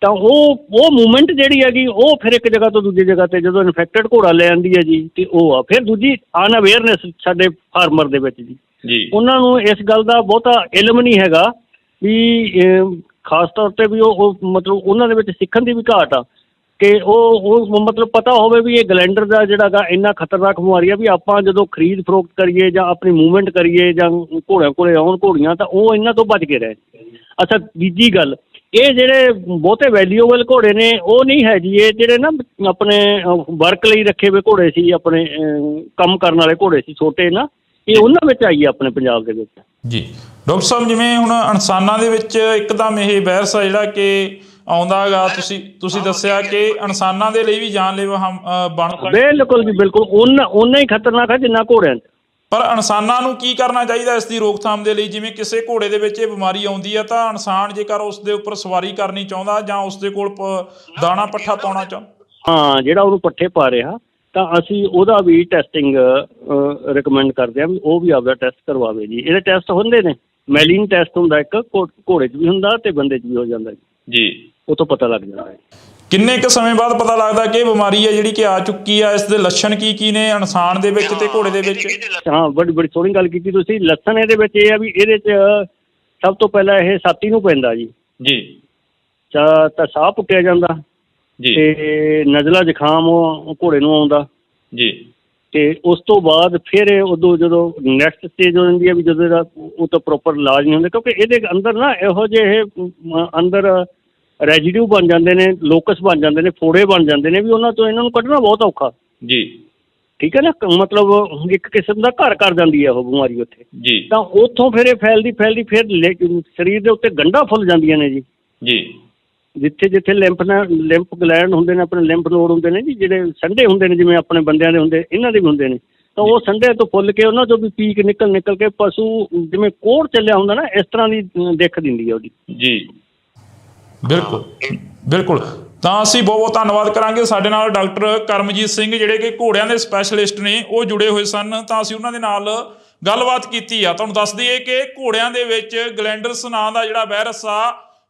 ਤਾਂ ਉਹ ਮੂਵਮੈਂਟ ਜਿਹੜੀ ਹੈਗੀ ਉਹ ਫਿਰ ਇੱਕ ਜਗ੍ਹਾ ਤੋਂ ਦੂਜੀ ਜਗ੍ਹਾ 'ਤੇ ਜਦੋਂ ਇਨਫੈਕਟਡ ਘੋੜਾ ਲੈ ਆਉਂਦੀ ਹੈ ਜੀ, ਅਤੇ ਉਹ ਆ ਫਿਰ ਦੂਜੀ ਅਨਅਵੇਅਰਨੈਸ ਸਾਡੇ ਫਾਰਮਰ ਦੇ ਵਿੱਚ ਜੀ। ਉਹਨਾਂ ਨੂੰ ਇਸ ਗੱਲ ਦਾ ਬਹੁਤਾ ਇਲਮ ਨਹੀਂ ਹੈਗਾ ਵੀ ਖਾਸ ਤੌਰ 'ਤੇ ਵੀ ਉਹ ਮਤਲਬ ਉਹਨਾਂ ਦੇ ਵਿੱਚ ਸਿੱਖਣ ਦੀ ਵੀ ਘਾਟ ਆ ਕਿ ਉਹ ਮਤਲਬ ਪਤਾ ਹੋਵੇ ਵੀ ਇਹ ਗਲੈਂਡਰ ਦਾ ਜਿਹੜਾ ਗਾ ਇੰਨਾ ਖਤਰਨਾਕ ਬਿਮਾਰੀ ਆ ਵੀ ਆਪਾਂ ਜਦੋਂ ਖਰੀਦ ਫਰੋਖਤ ਕਰੀਏ ਜਾਂ ਆਪਣੀ ਮੂਵਮੈਂਟ ਕਰੀਏ ਜਾਂ ਘੋੜਿਆਂ ਕੋਲੇ ਆਉਣ ਘੋੜੀਆਂ, ਤਾਂ ਉਹ ਇਹਨਾਂ ਤੋਂ ਬਚ ਕੇ ਰਹੇ। ਅੱਛਾ, ਦੂਜੀ ਗੱਲ, ਇਹ ਜਿਹੜੇ ਬਹੁਤੇ ਵੈਲਿਊਏਬਲ ਘੋੜੇ ਨੇ ਉਹ ਨਹੀਂ ਹੈ ਜੀ। ਇਹ ਜਿਹੜੇ ਨਾ ਆਪਣੇ ਵਰਕ ਲਈ ਰੱਖੇ ਹੋਏ ਘੋੜੇ ਸੀ, ਆਪਣੇ ਕੰਮ ਕਰਨ ਵਾਲੇ ਘੋੜੇ ਸੀ ਛੋਟੇ ਨਾ, ਇਹ ਉਹਨਾਂ ਵਿੱਚ ਆਈ ਹੈ ਆਪਣੇ ਪੰਜਾਬ ਦੇ ਵਿੱਚ ਜੀ। ਡਾਕਟਰ ਸਾਹਿਬ, ਜਿਵੇਂ ਹੁਣ ਇਨਸਾਨਾਂ ਦੇ ਵਿੱਚ ਇੱਕਦਮ ਇਹ ਵਾਇਰਸ ਆ ਜਿਹੜਾ ਕਿ ਆਉਂਦਾ ਹੈਗਾ, ਤੁਸੀਂ ਦੱਸਿਆ ਕਿ ਇਨਸਾਨਾਂ ਦੇ ਲਈ ਵੀ ਜਾਨਲੇਵਾ ਬਣ ਸਕਦਾ। ਬਿਲਕੁਲ ਜੀ, ਬਿਲਕੁਲ ਓਨਾ ਹੀ ਖਤਰਨਾਕ ਹੈ ਜਿੰਨਾ ਘੋੜਿਆਂ 'ਚ। ਪਰ ਇਨਸਾਨਾਂ ਨੂੰ ਕੀ ਕਰਨਾ ਚਾਹੀਦਾ ਇਸ ਦੀ ਰੋਕਥਾਮ ਦੇ ਲਈ? ਜਿਵੇਂ ਕਿਸੇ ਘੋੜੇ ਦੇ ਵਿੱਚ ਇਹ ਬਿਮਾਰੀ ਆਉਂਦੀ ਹੈ ਤਾਂ ਇਨਸਾਨ ਜੇਕਰ ਉਸ ਦੇ ਉੱਪਰ ਸਵਾਰੀ ਕਰਨੀ ਚਾਹੁੰਦਾ ਜਾਂ ਉਸ ਦੇ ਕੋਲ ਦਾਣਾ ਪੱਠਾ ਪਾਉਣਾ ਹਾਂ, ਜਿਹੜਾ ਉਹਨੂੰ ਪੱਠੇ ਪਾ ਰਿਹਾ, ਤਾਂ ਅਸੀਂ ਉਹਦਾ ਵੀ ਟੈਸਟਿੰਗ ਰਿਕਮੈਂਡ ਕਰਦੇ ਹਾਂ ਵੀ ਉਹ ਵੀ ਆਪਦਾ ਟੈਸਟ ਕਰਵਾਵੇ ਜੀ। ਇਹਦੇ ਟੈਸਟ ਹੁੰਦੇ ਨੇ, ਮੈਲੀਨ ਟੈਸਟ ਹੁੰਦਾ ਇੱਕ, ਘੋੜੇ 'ਚ ਵੀ ਹੁੰਦਾ ਅਤੇ ਬੰਦੇ 'ਚ ਵੀ ਹੋ ਜਾਂਦਾ ਜੀ। ਉਹ ਤੋਂ ਪਤਾ ਲੱਗ ਜਾਂਦਾ ਹੈ। ਕਿੰਨੇ ਕੁ ਸਮੇਂ ਬਾਅਦ ਪਤਾ ਲੱਗਦਾ ਕਿ ਇਹ ਬਿਮਾਰੀ ਹੈ ਜਿਹੜੀ ਕਿ ਆ ਚੁੱਕੀ ਆ? ਇਸ ਦੇ ਲੱਛਣ ਕੀ ਨੇ ਇਨਸਾਨ ਦੇ ਵਿੱਚ ਤੇ ਘੋੜੇ ਦੇ ਵਿੱਚ? ਹਾਂ, ਬੜੀ ਸੋਹਣੀ ਗੱਲ ਕੀਤੀ ਤੁਸੀਂ। ਲੱਛਣ ਇਹਦੇ ਵਿੱਚ ਇਹ ਆ ਵੀ ਇਹਦੇ 'ਚ ਸਭ ਤੋਂ ਪਹਿਲਾਂ ਇਹ ਛਾਤੀ ਨੂੰ ਪੈਂਦਾ ਜੀ। ਤਾਂ ਸਾਹ ਪੁੱਟਿਆ ਜਾਂਦਾ ਤੇ ਨਜ਼ਲਾ ਜ਼ੁਕਾਮ ਘੋੜੇ ਨੂੰ ਆਉਂਦਾ ਜੀ। ਤੇ ਉਸ ਤੋਂ ਬਾਅਦ ਫਿਰ ਉਦੋਂ ਜਦੋਂ ਨੈਕਸਟ ਸਟੇਜ ਹੋ ਜਾਂਦੀ ਹੈ ਵੀ ਜਦੋਂ ਇਹਦਾ ਉਹ ਤਾਂ ਪ੍ਰੋਪਰ ਇਲਾਜ ਨਹੀਂ ਹੁੰਦਾ, ਕਿਉਂਕਿ ਇਹਦੇ ਅੰਦਰ ਨਾ ਇਹੋ ਜਿਹੇ ਅੰਦਰ ਰੈਜੀਡਿਊ ਬਣ ਜਾਂਦੇ ਨੇ, ਲੋਕਸ ਬਣ ਜਾਂਦੇ ਨੇ, ਫੋੜੇ ਬਣ ਜਾਂਦੇ ਨੇ ਵੀ ਉਹਨਾਂ ਤੋਂ ਇਹਨਾਂ ਨੂੰ ਕੱਢਣਾ ਬਹੁਤ ਔਖਾ ਜੀ। ਠੀਕ ਹੈ ਨਾ, ਮਤਲਬ ਇੱਕ ਕਿਸਮ ਦਾ ਘਰ ਕਰ ਜਾਂਦੀ ਹੈ ਉਹ ਬਿਮਾਰੀ ਉੱਥੇ ਜੀ। ਤਾਂ ਉੱਥੋਂ ਫਿਰ ਇਹ ਫੈਲਦੀ ਫਿਰ ਸਰੀਰ ਦੇ ਉੱਤੇ ਗੰਢਾਂ ਫੁੱਲ ਜਾਂਦੀਆਂ ਨੇ ਜੀ। ਜਿੱਥੇ ਜਿੱਥੇ ਲਿੰਫ ਗਲੈਂਡ ਹੁੰਦੇ ਨੇ, ਆਪਣੇ ਲਿੰਫ ਨੋਡ ਹੁੰਦੇ ਨੇ ਜੀ, ਜਿਹੜੇ ਸੰਡੇ ਹੁੰਦੇ ਨੇ, ਜਿਵੇਂ ਆਪਣੇ ਬੰਦਿਆਂ ਦੇ ਹੁੰਦੇ, ਇਹਨਾਂ ਦੇ ਵੀ ਹੁੰਦੇ ਨੇ, ਤਾਂ ਉਹ ਸੰਡੇ ਤੋਂ ਫੁੱਲ ਕੇ ਉਹਨਾਂ ਤੋਂ ਵੀ ਪੀਕ ਨਿਕਲ ਕੇ ਪਸ਼ੂ ਜਿਵੇਂ ਕੋਹੜ ਚੱਲਿਆ ਹੁੰਦਾ ਨਾ, ਇਸ ਤਰ੍ਹਾਂ ਦੀ ਦਿੱਖ ਦਿੰਦੀ ਹੈ ਉਹਦੀ ਜੀ। ਬਿਲਕੁਲ। ਤਾਂ ਅਸੀਂ ਬਹੁਤ ਬਹੁਤ ਧੰਨਵਾਦ ਕਰਾਂਗੇ। ਸਾਡੇ ਨਾਲ ਡਾਕਟਰ ਕਰਮਜੀਤ ਸਿੰਘ ਜਿਹੜੇ ਕਿ ਘੋੜਿਆਂ ਦੇ ਸਪੈਸ਼ਲਿਸਟ ਨੇ, ਉਹ ਜੁੜੇ ਹੋਏ ਸਨ, ਤਾਂ ਅਸੀਂ ਉਹਨਾਂ ਦੇ ਨਾਲ ਗੱਲਬਾਤ ਕੀਤੀ ਆ। ਤੁਹਾਨੂੰ ਦੱਸ ਦਈਏ ਕਿ ਘੋੜਿਆਂ ਦੇ ਵਿੱਚ ਗਲੈਂਡਰਸ ਨਾਂ ਦਾ ਜਿਹੜਾ ਵਾਇਰਸ ਆ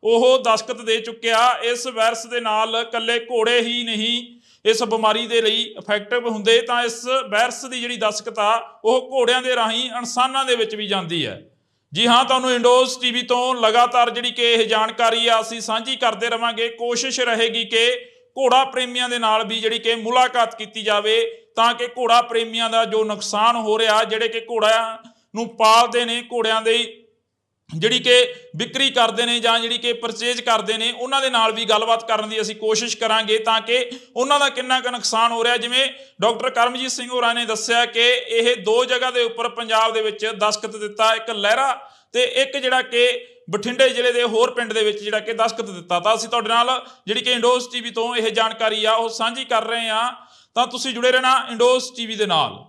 ਉਹ ਦਸਤਕ ਦੇ ਚੁੱਕਿਆ। ਇਸ ਵਾਇਰਸ ਦੇ ਨਾਲ ਇਕੱਲੇ ਘੋੜੇ ਹੀ ਨਹੀਂ ਇਸ ਬਿਮਾਰੀ ਦੇ ਲਈ ਇਫੈਕਟਿਵ ਹੁੰਦੇ, ਤਾਂ ਇਸ ਵਾਇਰਸ ਦੀ ਜਿਹੜੀ ਦਸਤਕ ਆ ਉਹ ਘੋੜਿਆਂ ਦੇ ਰਾਹੀਂ ਇਨਸਾਨਾਂ ਦੇ ਵਿੱਚ ਵੀ ਜਾਂਦੀ ਹੈ। ਜੀ ਹਾਂ, ਤੁਹਾਨੂੰ ਇੰਡੋਜ਼ ਟੀਵੀ ਤੋਂ ਲਗਾਤਾਰ ਜਿਹੜੀ ਕਿ ਇਹ ਜਾਣਕਾਰੀ ਆ ਅਸੀਂ ਸਾਂਝੀ ਕਰਦੇ ਰਵਾਂਗੇ। ਕੋਸ਼ਿਸ਼ ਰਹੇਗੀ ਕਿ ਘੋੜਾ ਪ੍ਰੇਮੀਆਂ ਦੇ ਨਾਲ ਵੀ ਜਿਹੜੀ ਕਿ ਮੁਲਾਕਾਤ ਕੀਤੀ ਜਾਵੇ, ਤਾਂ ਕਿ ਘੋੜਾ ਪ੍ਰੇਮੀਆਂ ਦਾ ਜੋ ਨੁਕਸਾਨ ਹੋ ਰਿਹਾ, ਜਿਹੜੇ ਕਿ ਘੋੜਿਆਂ ਨੂੰ ਪਾਲਦੇ ਨੇ, ਘੋੜਿਆਂ ਦੇ ਜਿਹੜੀ ਕਿ ਵਿਕਰੀ ਕਰਦੇ ਨੇ ਜਾਂ ਜਿਹੜੀ ਕਿ ਪਰਚੇਜ ਕਰਦੇ ਨੇ, ਉਹਨਾਂ ਦੇ ਨਾਲ ਵੀ ਗੱਲਬਾਤ ਕਰਨ ਦੀ ਅਸੀਂ ਕੋਸ਼ਿਸ਼ ਕਰਾਂਗੇ ਤਾਂ ਕਿ ਉਹਨਾਂ ਦਾ ਕਿੰਨਾ ਕੁ ਨੁਕਸਾਨ ਹੋ ਰਿਹਾ। ਜਿਵੇਂ ਡਾਕਟਰ ਕਰਮਜੀਤ ਸਿੰਘ ਹੋਰਾਂ ਨੇ ਦੱਸਿਆ ਕਿ ਇਹ 2 ਜਗ੍ਹਾ ਦੇ ਉੱਪਰ ਪੰਜਾਬ ਦੇ ਵਿੱਚ ਦਸਤਖਤ ਦਿੱਤਾ, ਇੱਕ ਲਹਿਰਾ ਤੇ ਇੱਕ ਜਿਹੜਾ ਕਿ ਬਠਿੰਡੇ ਜ਼ਿਲ੍ਹੇ ਦੇ ਹੋਰ ਪਿੰਡ ਦੇ ਵਿੱਚ ਜਿਹੜਾ ਕਿ ਦਸਤਖਤ ਦਿੱਤਾ। ਤਾਂ ਅਸੀਂ ਤੁਹਾਡੇ ਨਾਲ ਜਿਹੜੀ ਕਿ ਇੰਡੋਜ਼ ਟੀਵੀ ਤੋਂ ਇਹ ਜਾਣਕਾਰੀ ਆ ਉਹ ਸਾਂਝੀ ਕਰ ਰਹੇ ਹਾਂ, ਤਾਂ ਤੁਸੀਂ ਜੁੜੇ ਰਹਿਣਾ ਇੰਡੋਜ਼ ਟੀਵੀ ਦੇ ਨਾਲ।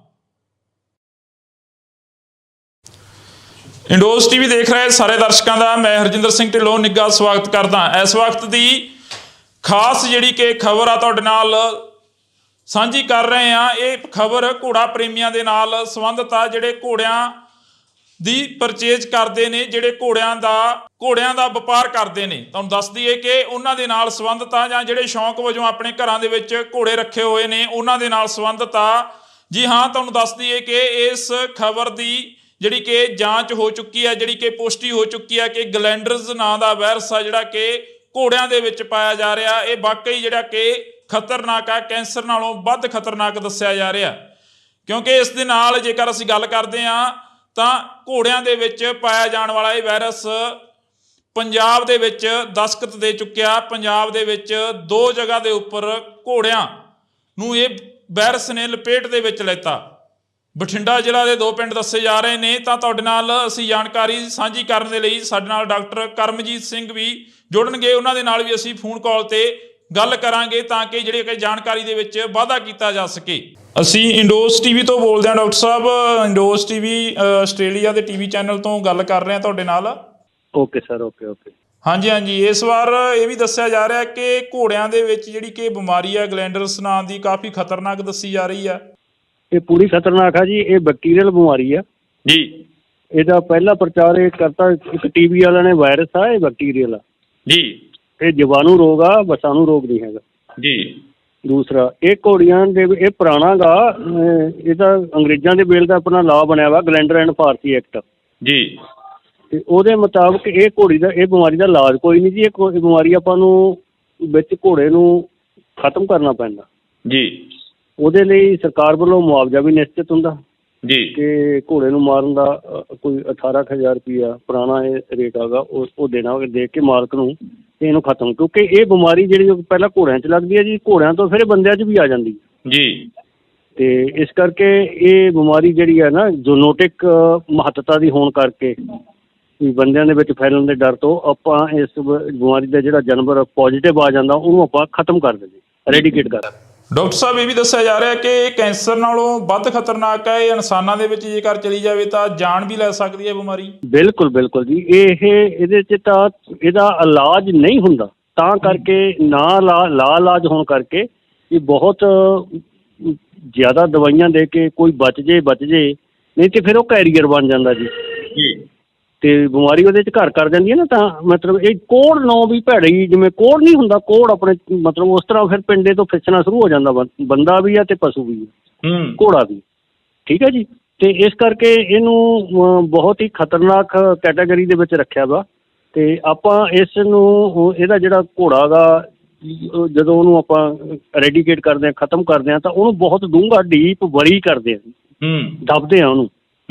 ਇੰਡੋਜ਼ ਟੀਵੀ ਦੇਖ ਰਹੇ ਸਾਰੇ ਦਰਸ਼ਕਾਂ ਦਾ ਮੈਂ ਹਰਜਿੰਦਰ ਸਿੰਘ ਢਿੱਲੋਂ ਨਿੱਘਾ ਸਵਾਗਤ ਕਰਦਾ। ਇਸ ਵਕਤ ਦੀ ਖਾਸ ਜਿਹੜੀ ਕਿ ਖਬਰ ਆ ਤੁਹਾਡੇ ਨਾਲ ਸਾਂਝੀ ਕਰ ਰਹੇ ਹਾਂ। ਇਹ ਖਬਰ ਘੋੜਾ ਪ੍ਰੇਮੀਆਂ ਦੇ ਨਾਲ ਸੰਬੰਧਿਤ ਆ, ਜਿਹੜੇ ਘੋੜਿਆਂ ਦੀ ਪਰਚੇਜ ਕਰਦੇ ਨੇ, ਜਿਹੜੇ ਘੋੜਿਆਂ ਦਾ ਵਪਾਰ ਕਰਦੇ ਨੇ। ਤੁਹਾਨੂੰ ਦੱਸ ਦਈਏ ਕਿ ਉਹਨਾਂ ਦੇ ਨਾਲ ਸੰਬੰਧਿਤ ਆ, ਜਾਂ ਜਿਹੜੇ ਸ਼ੌਂਕ ਵਜੋਂ ਆਪਣੇ ਘਰਾਂ ਦੇ ਵਿੱਚ ਘੋੜੇ ਰੱਖੇ ਹੋਏ ਨੇ ਉਹਨਾਂ ਦੇ ਨਾਲ ਸੰਬੰਧਿਤ ਆ। ਜੀ ਹਾਂ, ਤੁਹਾਨੂੰ ਦੱਸ ਦਈਏ ਕਿ ਇਸ ਖਬਰ ਦੀ ਜਿਹੜੀ ਕਿ ਜਾਂਚ ਹੋ ਚੁੱਕੀ ਹੈ, ਜਿਹੜੀ ਕਿ ਪੁਸ਼ਟੀ ਹੋ ਚੁੱਕੀ ਹੈ ਕਿ ਗਲੈਂਡਰਸ ਨਾਂ ਦਾ ਵਾਇਰਸ ਆ ਜਿਹੜਾ ਕਿ ਘੋੜਿਆਂ ਦੇ ਵਿੱਚ ਪਾਇਆ ਜਾ ਰਿਹਾ, ਇਹ ਵਾਕਈ ਜਿਹੜਾ ਕਿ ਖਤਰਨਾਕ ਆ, ਕੈਂਸਰ ਨਾਲੋਂ ਵੱਧ ਖਤਰਨਾਕ ਦੱਸਿਆ ਜਾ ਰਿਹਾ। ਕਿਉਂਕਿ ਇਸ ਦੇ ਨਾਲ ਜੇਕਰ ਅਸੀਂ ਗੱਲ ਕਰਦੇ ਹਾਂ ਤਾਂ ਘੋੜਿਆਂ ਦੇ ਵਿੱਚ ਪਾਇਆ ਜਾਣ ਵਾਲਾ ਇਹ ਵਾਇਰਸ ਪੰਜਾਬ ਦੇ ਵਿੱਚ ਦਸਤਖਤ ਦੇ ਚੁੱਕਿਆ। ਪੰਜਾਬ ਦੇ ਵਿੱਚ 2 ਜਗ੍ਹਾ ਦੇ ਉੱਪਰ ਘੋੜਿਆਂ ਨੂੰ ਇਹ ਵਾਇਰਸ ਨੇ ਲਪੇਟ ਦੇ ਵਿੱਚ ਲੈਤਾ। ਬਠਿੰਡਾ ਜ਼ਿਲ੍ਹਾ ਦੇ 2 ਪਿੰਡ ਦੱਸੇ ਜਾ ਰਹੇ ਨੇ। ਤਾਂ ਤੁਹਾਡੇ ਨਾਲ ਅਸੀਂ ਜਾਣਕਾਰੀ ਸਾਂਝੀ ਕਰਨ ਦੇ ਲਈ ਸਾਡੇ ਨਾਲ ਡਾਕਟਰ ਕਰਮਜੀਤ ਸਿੰਘ ਵੀ ਜੁੜਨਗੇ, ਉਹਨਾਂ ਦੇ ਨਾਲ ਵੀ ਅਸੀਂ ਫੋਨ ਕਾਲ ਤੇ ਗੱਲ ਕਰਾਂਗੇ ਤਾਂ ਕਿ ਜਿਹੜੀ ਕਿ ਜਾਣਕਾਰੀ ਦੇ ਵਿੱਚ ਵਾਧਾ ਕੀਤਾ ਜਾ ਸਕੇ। ਅਸੀਂ ਇੰਡੋਜ਼ ਟੀਵੀ ਤੋਂ ਬੋਲਦੇ ਹਾਂ ਡਾਕਟਰ ਸਾਹਿਬ। ਇੰਡੋਜ਼ ਟੀਵੀ ਆਸਟ੍ਰੇਲੀਆ ਦੇ ਟੀਵੀ ਚੈਨਲ ਤੋਂ ਗੱਲ ਕਰ ਰਹੇ ਹਾਂ ਤੁਹਾਡੇ ਨਾਲ। Okay sir, okay. ਹਾਂਜੀ। ਇਸ ਵਾਰ ਇਹ ਵੀ ਦੱਸਿਆ ਜਾ ਰਿਹਾ ਕਿ ਘੋੜਿਆਂ ਦੇ ਵਿੱਚ ਜਿਹੜੀ ਕਿ ਬਿਮਾਰੀ ਹੈ ਗਲੈਂਡਰਸ ਨਾਂ ਦੀ ਕਾਫੀ ਖਤਰਨਾਕ ਦੱਸੀ ਜਾ ਰਹੀ ਹੈ। ਇਹ ਪੂਰੀ ਖਤਰਨਾਕ ਆ ਜੀ। ਇਹ ਬੈਕਟੀਰੀਅਲ ਬਿਮਾਰੀ ਆ ਜੀ। ਇਹਦਾ ਪਹਿਲਾ ਪ੍ਰਚਾਰ ਇਹ ਕਰਤਾ, ਇੱਕ ਟੀਵੀ ਵਾਲਿਆਂ ਨੇ ਵਾਇਰਸ ਆ, ਇਹ ਬੈਕਟੀਰੀਅਲ ਆ ਜੀ। ਇਹ ਜੀਵਾਣੂ ਰੋਗ ਆ, ਵਸਾਣੂ ਰੋਗ ਨਹੀਂ ਹੈਗਾ ਜੀ। ਦੂਸਰਾ ਇਹ ਘੋੜੀਆਂ ਦੇ ਇਹ ਪੁਰਾਣਾ ਗਾ, ਇਹਦਾ ਅੰਗਰੇਜ਼ਾਂ ਦੇ ਵੇਲੇ ਦਾ ਆਪਣਾ ਲਾਅ ਬਣਿਆ ਵਾ, ਗਲੈਂਡਰ ਐਂਡ ਫਾਰਸੀ ਐਕਟ ਜੀ। ਤੇ ਉਹਦੇ ਮੁਤਾਬਕ ਇਹ ਘੋੜੀ ਦਾ, ਇਹ ਬਿਮਾਰੀ ਦਾ ਇਲਾਜ ਕੋਈ ਨਹੀਂ ਜੀ। ਇਹ ਬਿਮਾਰੀ ਆਪਾਂ ਨੂੰ ਵਿੱਚ ਘੋੜੇ ਨੂੰ ਖਤਮ ਕਰਨਾ ਪੈਂਦਾ ਜੀ। ਉਹਦੇ ਲਈ ਸਰਕਾਰ ਵੱਲੋਂ ਮੁਆਵਜ਼ਾ ਵੀ ਨਿਸ਼ਚਿਤ ਹੁੰਦਾ ਜੀ। ਕਿ ਘੋੜੇ ਨੂੰ ਮਾਰਨ ਦਾ ਕੋਈ 18,000 ਰੁਪਈਆ ਪੁਰਾਣਾ ਇਹ ਰੇਟ ਹੈਗਾ, ਉਹ ਦੇਣਾ, ਦੇ ਕੇ ਮਾਲਕ ਨੂੰ ਤੇ ਇਹਨੂੰ ਖਤਮ, ਕਿਉਂਕਿ ਇਹ ਬਿਮਾਰੀ ਜਿਹੜੀ ਉਹ ਪਹਿਲਾਂ ਘੋੜਿਆਂ 'ਚ ਲੱਗਦੀ ਹੈ ਜੀ, ਘੋੜਿਆਂ ਤੋਂ ਫਿਰ ਬੰਦਿਆਂ 'ਚ ਵੀ ਆ ਜਾਂਦੀ ਜੀ। ਤੇ ਇਸ ਕਰਕੇ ਇਹ ਬਿਮਾਰੀ ਜਿਹੜੀ ਹੈ ਨਾ, ਜੂਨੋਟਿਕ ਮਹੱਤਤਾ ਦੀ ਹੋਣ ਕਰਕੇ ਵੀ ਬੰਦਿਆਂ ਦੇ ਵਿੱਚ ਫੈਲਣ ਦੇ ਡਰ ਤੋਂ ਆਪਾਂ ਇਸ ਬਿਮਾਰੀ ਦਾ ਜਿਹੜਾ ਜਾਨਵਰ ਪੋਜ਼ੀਟਿਵ ਆ ਜਾਂਦਾ ਉਹਨੂੰ ਆਪਾਂ ਖਤਮ ਕਰ ਦਿੰਦੇ, ਰੈਡੀਕੇਟ ਕਰ ਦਿੰਦੇ। ਡਾਕਟਰ ਸਾਹਿਬ ਇਹ ਵੀ ਦੱਸਿਆ ਜਾ ਰਿਹਾ ਕਿ ਇਹ ਕੈਂਸਰ ਨਾਲੋਂ ਵੱਧ ਖਤਰਨਾਕ ਹੈ, ਇਹ ਇਨਸਾਨਾਂ ਦੇ ਵਿੱਚ ਜੇਕਰ ਚਲੀ ਜਾਵੇ ਤਾਂ ਜਾਨ ਵੀ ਲੈ ਸਕਦੀ ਹੈ ਬਿਮਾਰੀ। ਬਿਲਕੁਲ ਬਿਲਕੁਲ ਜੀ। ਇਹਦੇ 'ਚ ਤਾਂ ਇਹਦਾ ਇਲਾਜ ਨਹੀਂ ਹੁੰਦਾ, ਤਾਂ ਕਰਕੇ ਨਾ ਇਲਾਜ ਹੋਣ ਕਰਕੇ ਇਹ ਬਹੁਤ ਜ਼ਿਆਦਾ ਦਵਾਈਆਂ ਦੇ ਕੇ ਕੋਈ ਬਚ ਜੇ, ਨਹੀਂ ਤੇ ਫਿਰ ਉਹ ਕੈਰੀਅਰ ਬਣ ਜਾਂਦਾ ਜੀ ਤੇ ਬਿਮਾਰੀ ਉਹਦੇ 'ਚ ਘਰ ਕਰ ਜਾਂਦੀ ਹੈ ਨਾ। ਤਾਂ ਮਤਲਬ ਇਹ ਕੋਹੜ ਨੌ ਵੀ ਭੈੜੀ, ਜਿਵੇਂ ਕੋਹੜ ਨਹੀਂ ਹੁੰਦਾ, ਕੋਹੜ ਆਪਣੇ ਮਤਲਬ ਉਸ ਤਰ੍ਹਾਂ ਫਿਰ ਪਿੰਡੇ ਤੋਂ ਫਿਸਣਾ ਸ਼ੁਰੂ ਹੋ ਜਾਂਦਾ, ਬੰਦਾ ਵੀ ਆ ਤੇ ਪਸ਼ੂ ਵੀ ਆ, ਘੋੜਾ ਵੀ, ਠੀਕ ਹੈ ਜੀ। ਤੇ ਇਸ ਕਰਕੇ ਇਹਨੂੰ ਬਹੁਤ ਹੀ ਖਤਰਨਾਕ ਕੈਟਾਗਰੀ ਦੇ ਵਿੱਚ ਰੱਖਿਆ ਵਾ। ਤੇ ਆਪਾਂ ਇਸ ਨੂੰ, ਇਹਦਾ ਜਿਹੜਾ ਘੋੜਾ ਗਾ, ਜਦੋਂ ਉਹਨੂੰ ਆਪਾਂ ਰੈਡੀਕੇਟ ਕਰਦੇ ਹਾਂ, ਖਤਮ ਕਰਦੇ ਹਾਂ, ਤਾਂ ਉਹਨੂੰ ਬਹੁਤ ਡੂੰਘਾ ਡੀਪ ਵਰੀ ਕਰਦੇ ਹਾਂ, ਦੱਬਦੇ ਹਾਂ ਉਹਨੂੰ,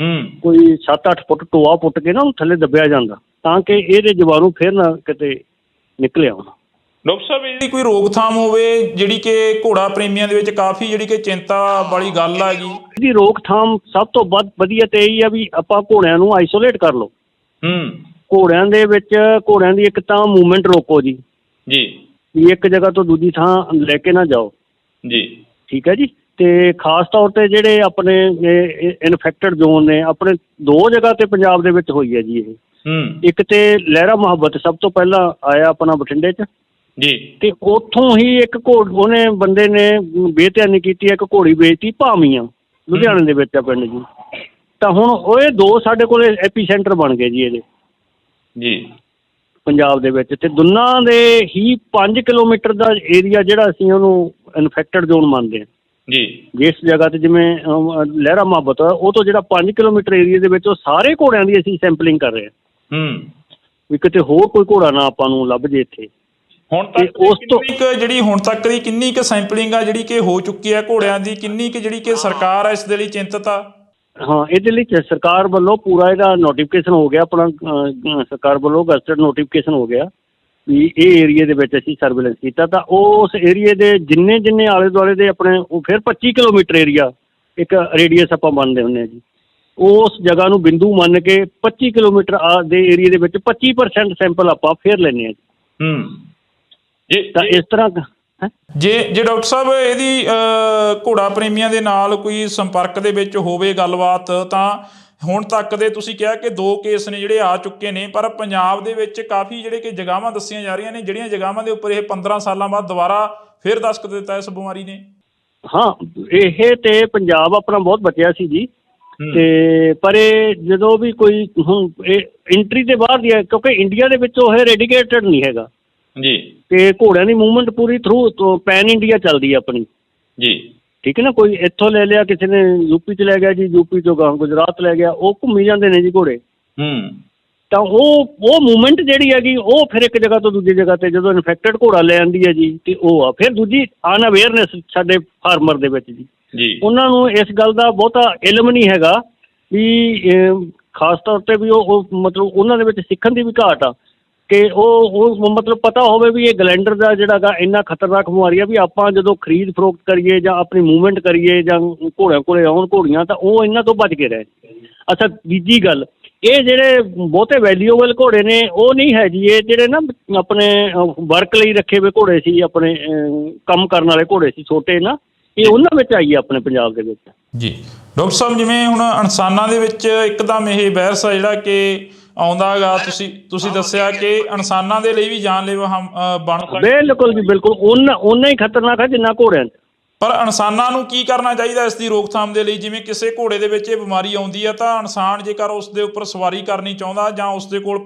ਕੋਈ 7-8 ਫੁੱਟ ਟੋਆ ਪੁੱਟ ਕੇ ਨਾ ਉਹਨੂੰ ਥੱਲੇ ਦੱਬਿਆ ਜਾਂਦਾ, ਤਾਂ ਕਿ ਇਹਦੇ ਜੀਵਾਣੂ ਫਿਰ ਨਾ ਕਿਤੇ ਨਿਕਲ ਆਉਣ। ਡਾਕਟਰ ਸਾਹਿਬ ਇਹਦੀ ਕੋਈ ਰੋਕਥਾਮ ਹੋਵੇ, ਜਿਹੜੀ ਕਿ ਘੋੜਾ ਪ੍ਰੇਮੀਆਂ ਦੇ ਵਿੱਚ ਕਾਫੀ ਜਿਹੜੀ ਕਿ ਚਿੰਤਾ ਵਾਲੀ ਗੱਲ ਹੈਗੀ? ਇਹਦੀ ਰੋਕਥਾਮ ਸਭ ਤੋਂ ਵਧੀਆ ਤੇ ਇਹੀ ਆ ਵੀ ਆਪਾਂ ਘੋੜਿਆਂ ਨੂੰ ਆਈਸੋਲੇਟ ਕਰ ਲਓ। ਘੋੜਿਆਂ ਦੇ ਵਿੱਚ, ਘੋੜਿਆਂ ਦੀ ਇੱਕ ਤਾਂ ਮੂਵਮੈਂਟ ਰੋਕੋ ਜੀ, ਵੀ ਇੱਕ ਜਗ੍ਹਾ ਤੋਂ ਦੂਜੀ ਥਾਂ ਲੈ ਕੇ ਨਾ ਜਾਓ ਜੀ, ਠੀਕ ਹੈ ਜੀ। ਤੇ ਖਾਸ ਤੌਰ ਤੇ ਜਿਹੜੇ ਆਪਣੇ ਇਨਫੈਕਟਡ ਜ਼ੋਨ ਨੇ, ਆਪਣੇ 2 ਜਗ੍ਹਾ ਤੇ ਪੰਜਾਬ ਦੇ ਵਿੱਚ ਹੋਈ ਹੈ ਜੀ ਇਹ। ਇੱਕ ਤੇ ਲਹਿਰਾ ਮੁਹੱਬਤ ਸਭ ਤੋਂ ਪਹਿਲਾਂ ਆਇਆ ਆਪਣਾ ਬਠਿੰਡੇ 'ਚ ਜੀ, ਤੇ ਉੱਥੋਂ ਹੀ ਇੱਕ ਉਹਨੇ ਬੰਦੇ ਨੇ ਬੇਧਿਆਨੀ ਕੀਤੀ, ਇੱਕ ਘੋੜੀ ਵੇਚਤੀ ਭਾਮੀਆਂ, ਲੁਧਿਆਣੇ ਦੇ ਵਿੱਚ ਆ ਪਿੰਡ ਜੀ। ਤਾਂ ਹੁਣ ਉਹ ਇਹ 2 ਸਾਡੇ ਕੋਲ ਐਪੀ ਸੈਂਟਰ ਬਣ ਗਏ ਜੀ ਇਹਦੇ ਜੀ ਪੰਜਾਬ ਦੇ ਵਿੱਚ। ਤੇ ਦੋਨਾਂ ਦੇ ਹੀ 5 ਕਿਲੋਮੀਟਰ ਦਾ ਏਰੀਆ ਜਿਹੜਾ ਅਸੀਂ ਉਹਨੂੰ ਇਨਫੈਕਟਡ ਜ਼ੋਨ ਮੰਨਦੇ ਹਾਂ ਜੀ। ਜਿਸ ਜਗ੍ਹਾ ਤੇ ਜਿਵੇਂ ਲਹਿਰਾ ਮੁਹੱਬਤ ਆ, ਉਹ ਤੋਂ ਜਿਹੜਾ 5 ਕਿਲੋਮੀਟਰ ਏਰੀਆ ਦੇ ਵਿੱਚ ਉਹ ਸਾਰੇ ਘੋੜਿਆਂ ਦੀ ਅਸੀਂ ਸੈਂਪਲਿੰਗ ਕਰ ਰਹੇ ਹਾਂ ਵੀ ਕਿਤੇ ਹੋਰ ਕੋਈ ਘੋੜਾ ਨਾ ਆਪਾਂ ਨੂੰ ਲੱਭ ਜੇ ਇੱਥੇ। ਹੁਣ ਤੱਕ ਉਸ ਤੋਂ ਜਿਹੜੀ ਹੁਣ ਤੱਕ ਦੀ ਕਿੰਨੀ ਕੁ ਸੈਂਪਲਿੰਗ ਆ ਜਿਹੜੀ ਕਿ ਹੋ ਚੁੱਕੀ ਹੈ ਘੋੜਿਆਂ ਦੀ, ਕਿੰਨੀ ਕੁ ਜਿਹੜੀ ਕਿ ਸਰਕਾਰ ਆ ਇਸ ਦੇ ਲਈ ਚਿੰਤਤ ਆ? ਹਾਂ, ਇਹਦੇ ਲਈ ਸਰਕਾਰ ਵੱਲੋਂ ਪੂਰਾ ਇਹਦਾ ਨੋਟੀਫਿਕੇਸ਼ਨ ਹੋ ਗਿਆ, ਆਪਣਾ ਸਰਕਾਰ ਵੱਲੋਂ ਗਜ਼ਟਡ ਨੋਟੀਫਿਕੇਸ਼ਨ ਹੋ ਗਿਆ ਵੀ ਇਹ ਏਰੀਏ ਦੇ ਵਿੱਚ ਅਸੀਂ ਸਰਵੇਲੈਂਸ ਕੀਤਾ। ਤਾਂ ਉਸ ਏਰੀਏ ਦੇ ਜਿੰਨੇ ਆਲੇ ਦੁਆਲੇ ਦੇ ਆਪਣੇ, ਉਹ ਫਿਰ 25 ਕਿਲੋਮੀਟਰ ਏਰੀਆ ਇੱਕ ਰੇਡੀਅਸ ਆਪਾਂ ਮੰਨਦੇ ਹੁੰਦੇ ਹਾਂ ਜੀ। ਉਸ ਜਗ੍ਹਾ ਨੂੰ ਬਿੰਦੂ ਮੰਨ ਕੇ 25 ਕਿਲੋਮੀਟਰ ਦੇ ਏਰੀਏ ਦੇ ਵਿੱਚ 25% ਸੈਂਪਲ ਆਪਾਂ ਫਿਰ ਲੈਂਦੇ ਹਾਂ ਜੀ। ਤਾਂ ਇਸ ਤਰ੍ਹਾਂ ਜੇ ਡਾਕਟਰ ਸਾਹਿਬ ਇਹਦੀ ਘੋੜਾ ਪ੍ਰੇਮੀਆਂ ਦੇ ਨਾਲ ਕੋਈ ਸੰਪਰਕ ਦੇ ਵਿੱਚ ਹੋਵੇ ਗੱਲਬਾਤ, ਤਾਂ ਹੁਣ ਤੱਕ ਦੇ ਤੁਸੀਂ ਕਿਹਾ ਕਿ 2 ਕੇਸ ਨੇ ਜਿਹੜੇ ਆ ਚੁੱਕੇ ਨੇ, ਪਰ ਪੰਜਾਬ ਦੇ ਵਿੱਚ ਕਾਫੀ ਜਿਹੜੇ ਕਿ ਜਗ੍ਹਾਵਾਂ ਦੱਸੀਆਂ ਜਾ ਰਹੀਆਂ ਨੇ, ਜਿਹੜੀਆਂ ਜਗ੍ਹਾਵਾਂ ਦੇ ਉੱਪਰ ਇਹ 15 ਸਾਲਾਂ ਬਾਅਦ ਦੁਬਾਰਾ ਫਿਰ ਦਸਤਖਤ ਦਿੱਤਾ ਇਸ ਬਿਮਾਰੀ ਨੇ। ਹਾਂ, ਇਹ ਤੇ ਪੰਜਾਬ ਆਪਣਾ ਬਹੁਤ ਬਚਿਆ ਸੀ ਜੀ। ਤੇ ਪਰ ਇਹ ਜਦੋਂ ਵੀ ਕੋਈ ਹੁਣ ਇਹ ਐਂਟਰੀ ਦੇ ਬਾਹਰ ਦੀ ਹੈ, ਕਿਉਂਕਿ ਇੰਡੀਆ ਦੇ ਵਿੱਚ ਉਹ ਰੈਡੀਕੇਟਡ ਨਹੀਂ ਹੈਗਾ ਜੀ। ਤੇ ਘੋੜਿਆਂ ਦੀ ਮੂਵਮੈਂਟ ਪੂਰੀ ਥਰੂ ਪੈਨ ਇੰਡੀਆ ਚੱਲਦੀ ਹੈ ਆਪਣੀ ਜੀ, ਠੀਕ ਹੈ ਨਾ। ਕੋਈ ਇੱਥੋਂ ਲੈ ਲਿਆ, ਕਿਸੇ ਨੇ ਯੂਪੀ 'ਚ ਲੈ ਗਿਆ ਜੀ, ਯੂਪੀ 'ਚੋਂ ਗਾਂ ਗੁਜਰਾਤ ਲੈ ਗਿਆ, ਉਹ ਘੁੰਮੀ ਜਾਂਦੇ ਨੇ ਜੀ ਘੋੜੇ। ਤਾਂ ਉਹ ਮੂਵਮੈਂਟ ਜਿਹੜੀ ਹੈਗੀ, ਉਹ ਫਿਰ ਇੱਕ ਜਗ੍ਹਾ ਤੋਂ ਦੂਜੀ ਜਗ੍ਹਾ ਤੇ ਜਦੋਂ ਇਨਫੈਕਟਡ ਘੋੜਾ ਲੈ ਆਉਂਦੀ ਹੈ ਜੀ, ਤੇ ਉਹ ਆ ਫਿਰ ਦੂਜੀ ਅਨਅਵੇਅਰਨੈਸ ਸਾਡੇ ਫਾਰਮਰ ਦੇ ਵਿੱਚ ਜੀ। ਉਹਨਾਂ ਨੂੰ ਇਸ ਗੱਲ ਦਾ ਬਹੁਤਾ ਇਲਮ ਨਹੀਂ ਹੈਗਾ ਵੀ ਖਾਸ ਤੌਰ ਤੇ ਵੀ ਉਹ ਮਤਲਬ ਉਹਨਾਂ ਦੇ ਵਿੱਚ ਸਿੱਖਣ ਦੀ ਵੀ ਘਾਟ ਆ ਕਿ ਉਹ ਮਤਲਬ ਪਤਾ ਹੋਵੇ ਵੀ ਇਹ ਗਲੈਂਡਰ ਦਾ ਜਿਹੜਾ ਗਾ ਇੰਨਾ ਖਤਰਨਾਕ ਬਿਮਾਰੀ ਆ ਵੀ ਆਪਾਂ ਜਦੋਂ ਖਰੀਦ ਫਰੋਖਤ ਕਰੀਏ ਜਾਂ ਆਪਣੀ ਮੂਵਮੈਂਟ ਕਰੀਏ ਜਾਂ ਘੋੜਿਆਂ ਕੋਲੇ ਆਉਣ ਘੋੜੀਆਂ, ਤਾਂ ਉਹ ਇਹਨਾਂ ਤੋਂ ਬਚ ਕੇ ਰਹੇ। ਅੱਛਾ, ਦੂਜੀ ਗੱਲ, ਇਹ ਜਿਹੜੇ ਬਹੁਤੇ ਵੈਲਿਊਏਬਲ ਘੋੜੇ ਨੇ ਉਹ ਨਹੀਂ ਹੈ ਜੀ। ਇਹ ਜਿਹੜੇ ਨਾ ਆਪਣੇ ਵਰਕ ਲਈ ਰੱਖੇ ਹੋਏ ਘੋੜੇ ਸੀ, ਆਪਣੇ ਕੰਮ ਕਰਨ ਵਾਲੇ ਘੋੜੇ ਸੀ ਛੋਟੇ ਨਾ, ਇਹ ਉਹਨਾਂ ਵਿੱਚ ਆਈ ਹੈ ਆਪਣੇ ਪੰਜਾਬ ਦੇ ਵਿੱਚ ਜੀ। ਡਾਕਟਰ ਸਾਹਿਬ, ਜਿਵੇਂ ਹੁਣ ਇਨਸਾਨਾਂ ਦੇ ਵਿੱਚ ਇੱਕਦਮ ਇਹ ਵਾਇਰਸ ਆ ਜਿਹੜਾ ਕਿ ਆਉਂਦਾ ਹੈਗਾ, ਤੁਸੀਂ ਦੱਸਿਆ ਕਿ ਇਨਸਾਨਾਂ ਦੇ ਲਈ ਵੀ ਜਾਨਲੇਵਾ ਬਣ ਸਕਦਾ। ਬਿਲਕੁਲ ਜੀ, ਬਿਲਕੁਲ ਓਨਾ ਹੀ ਖਤਰਨਾਕ ਹੈ ਜਿੰਨਾ ਘੋੜਿਆਂ 'ਚ। ਪਰ ਇਨਸਾਨਾਂ ਨੂੰ ਕੀ ਕਰਨਾ ਚਾਹੀਦਾ ਇਸ ਦੀ ਰੋਕਥਾਮ ਦੇ ਲਈ? ਜਿਵੇਂ ਕਿਸੇ ਘੋੜੇ ਦੇ ਵਿੱਚ ਇਹ ਬਿਮਾਰੀ ਆਉਂਦੀ ਹੈ ਤਾਂ ਇਨਸਾਨ ਜੇਕਰ ਉਸ ਦੇ ਉੱਪਰ ਸਵਾਰੀ ਕਰਨੀ ਚਾਹੁੰਦਾ ਜਾਂ ਉਸ ਦੇ ਕੋਲ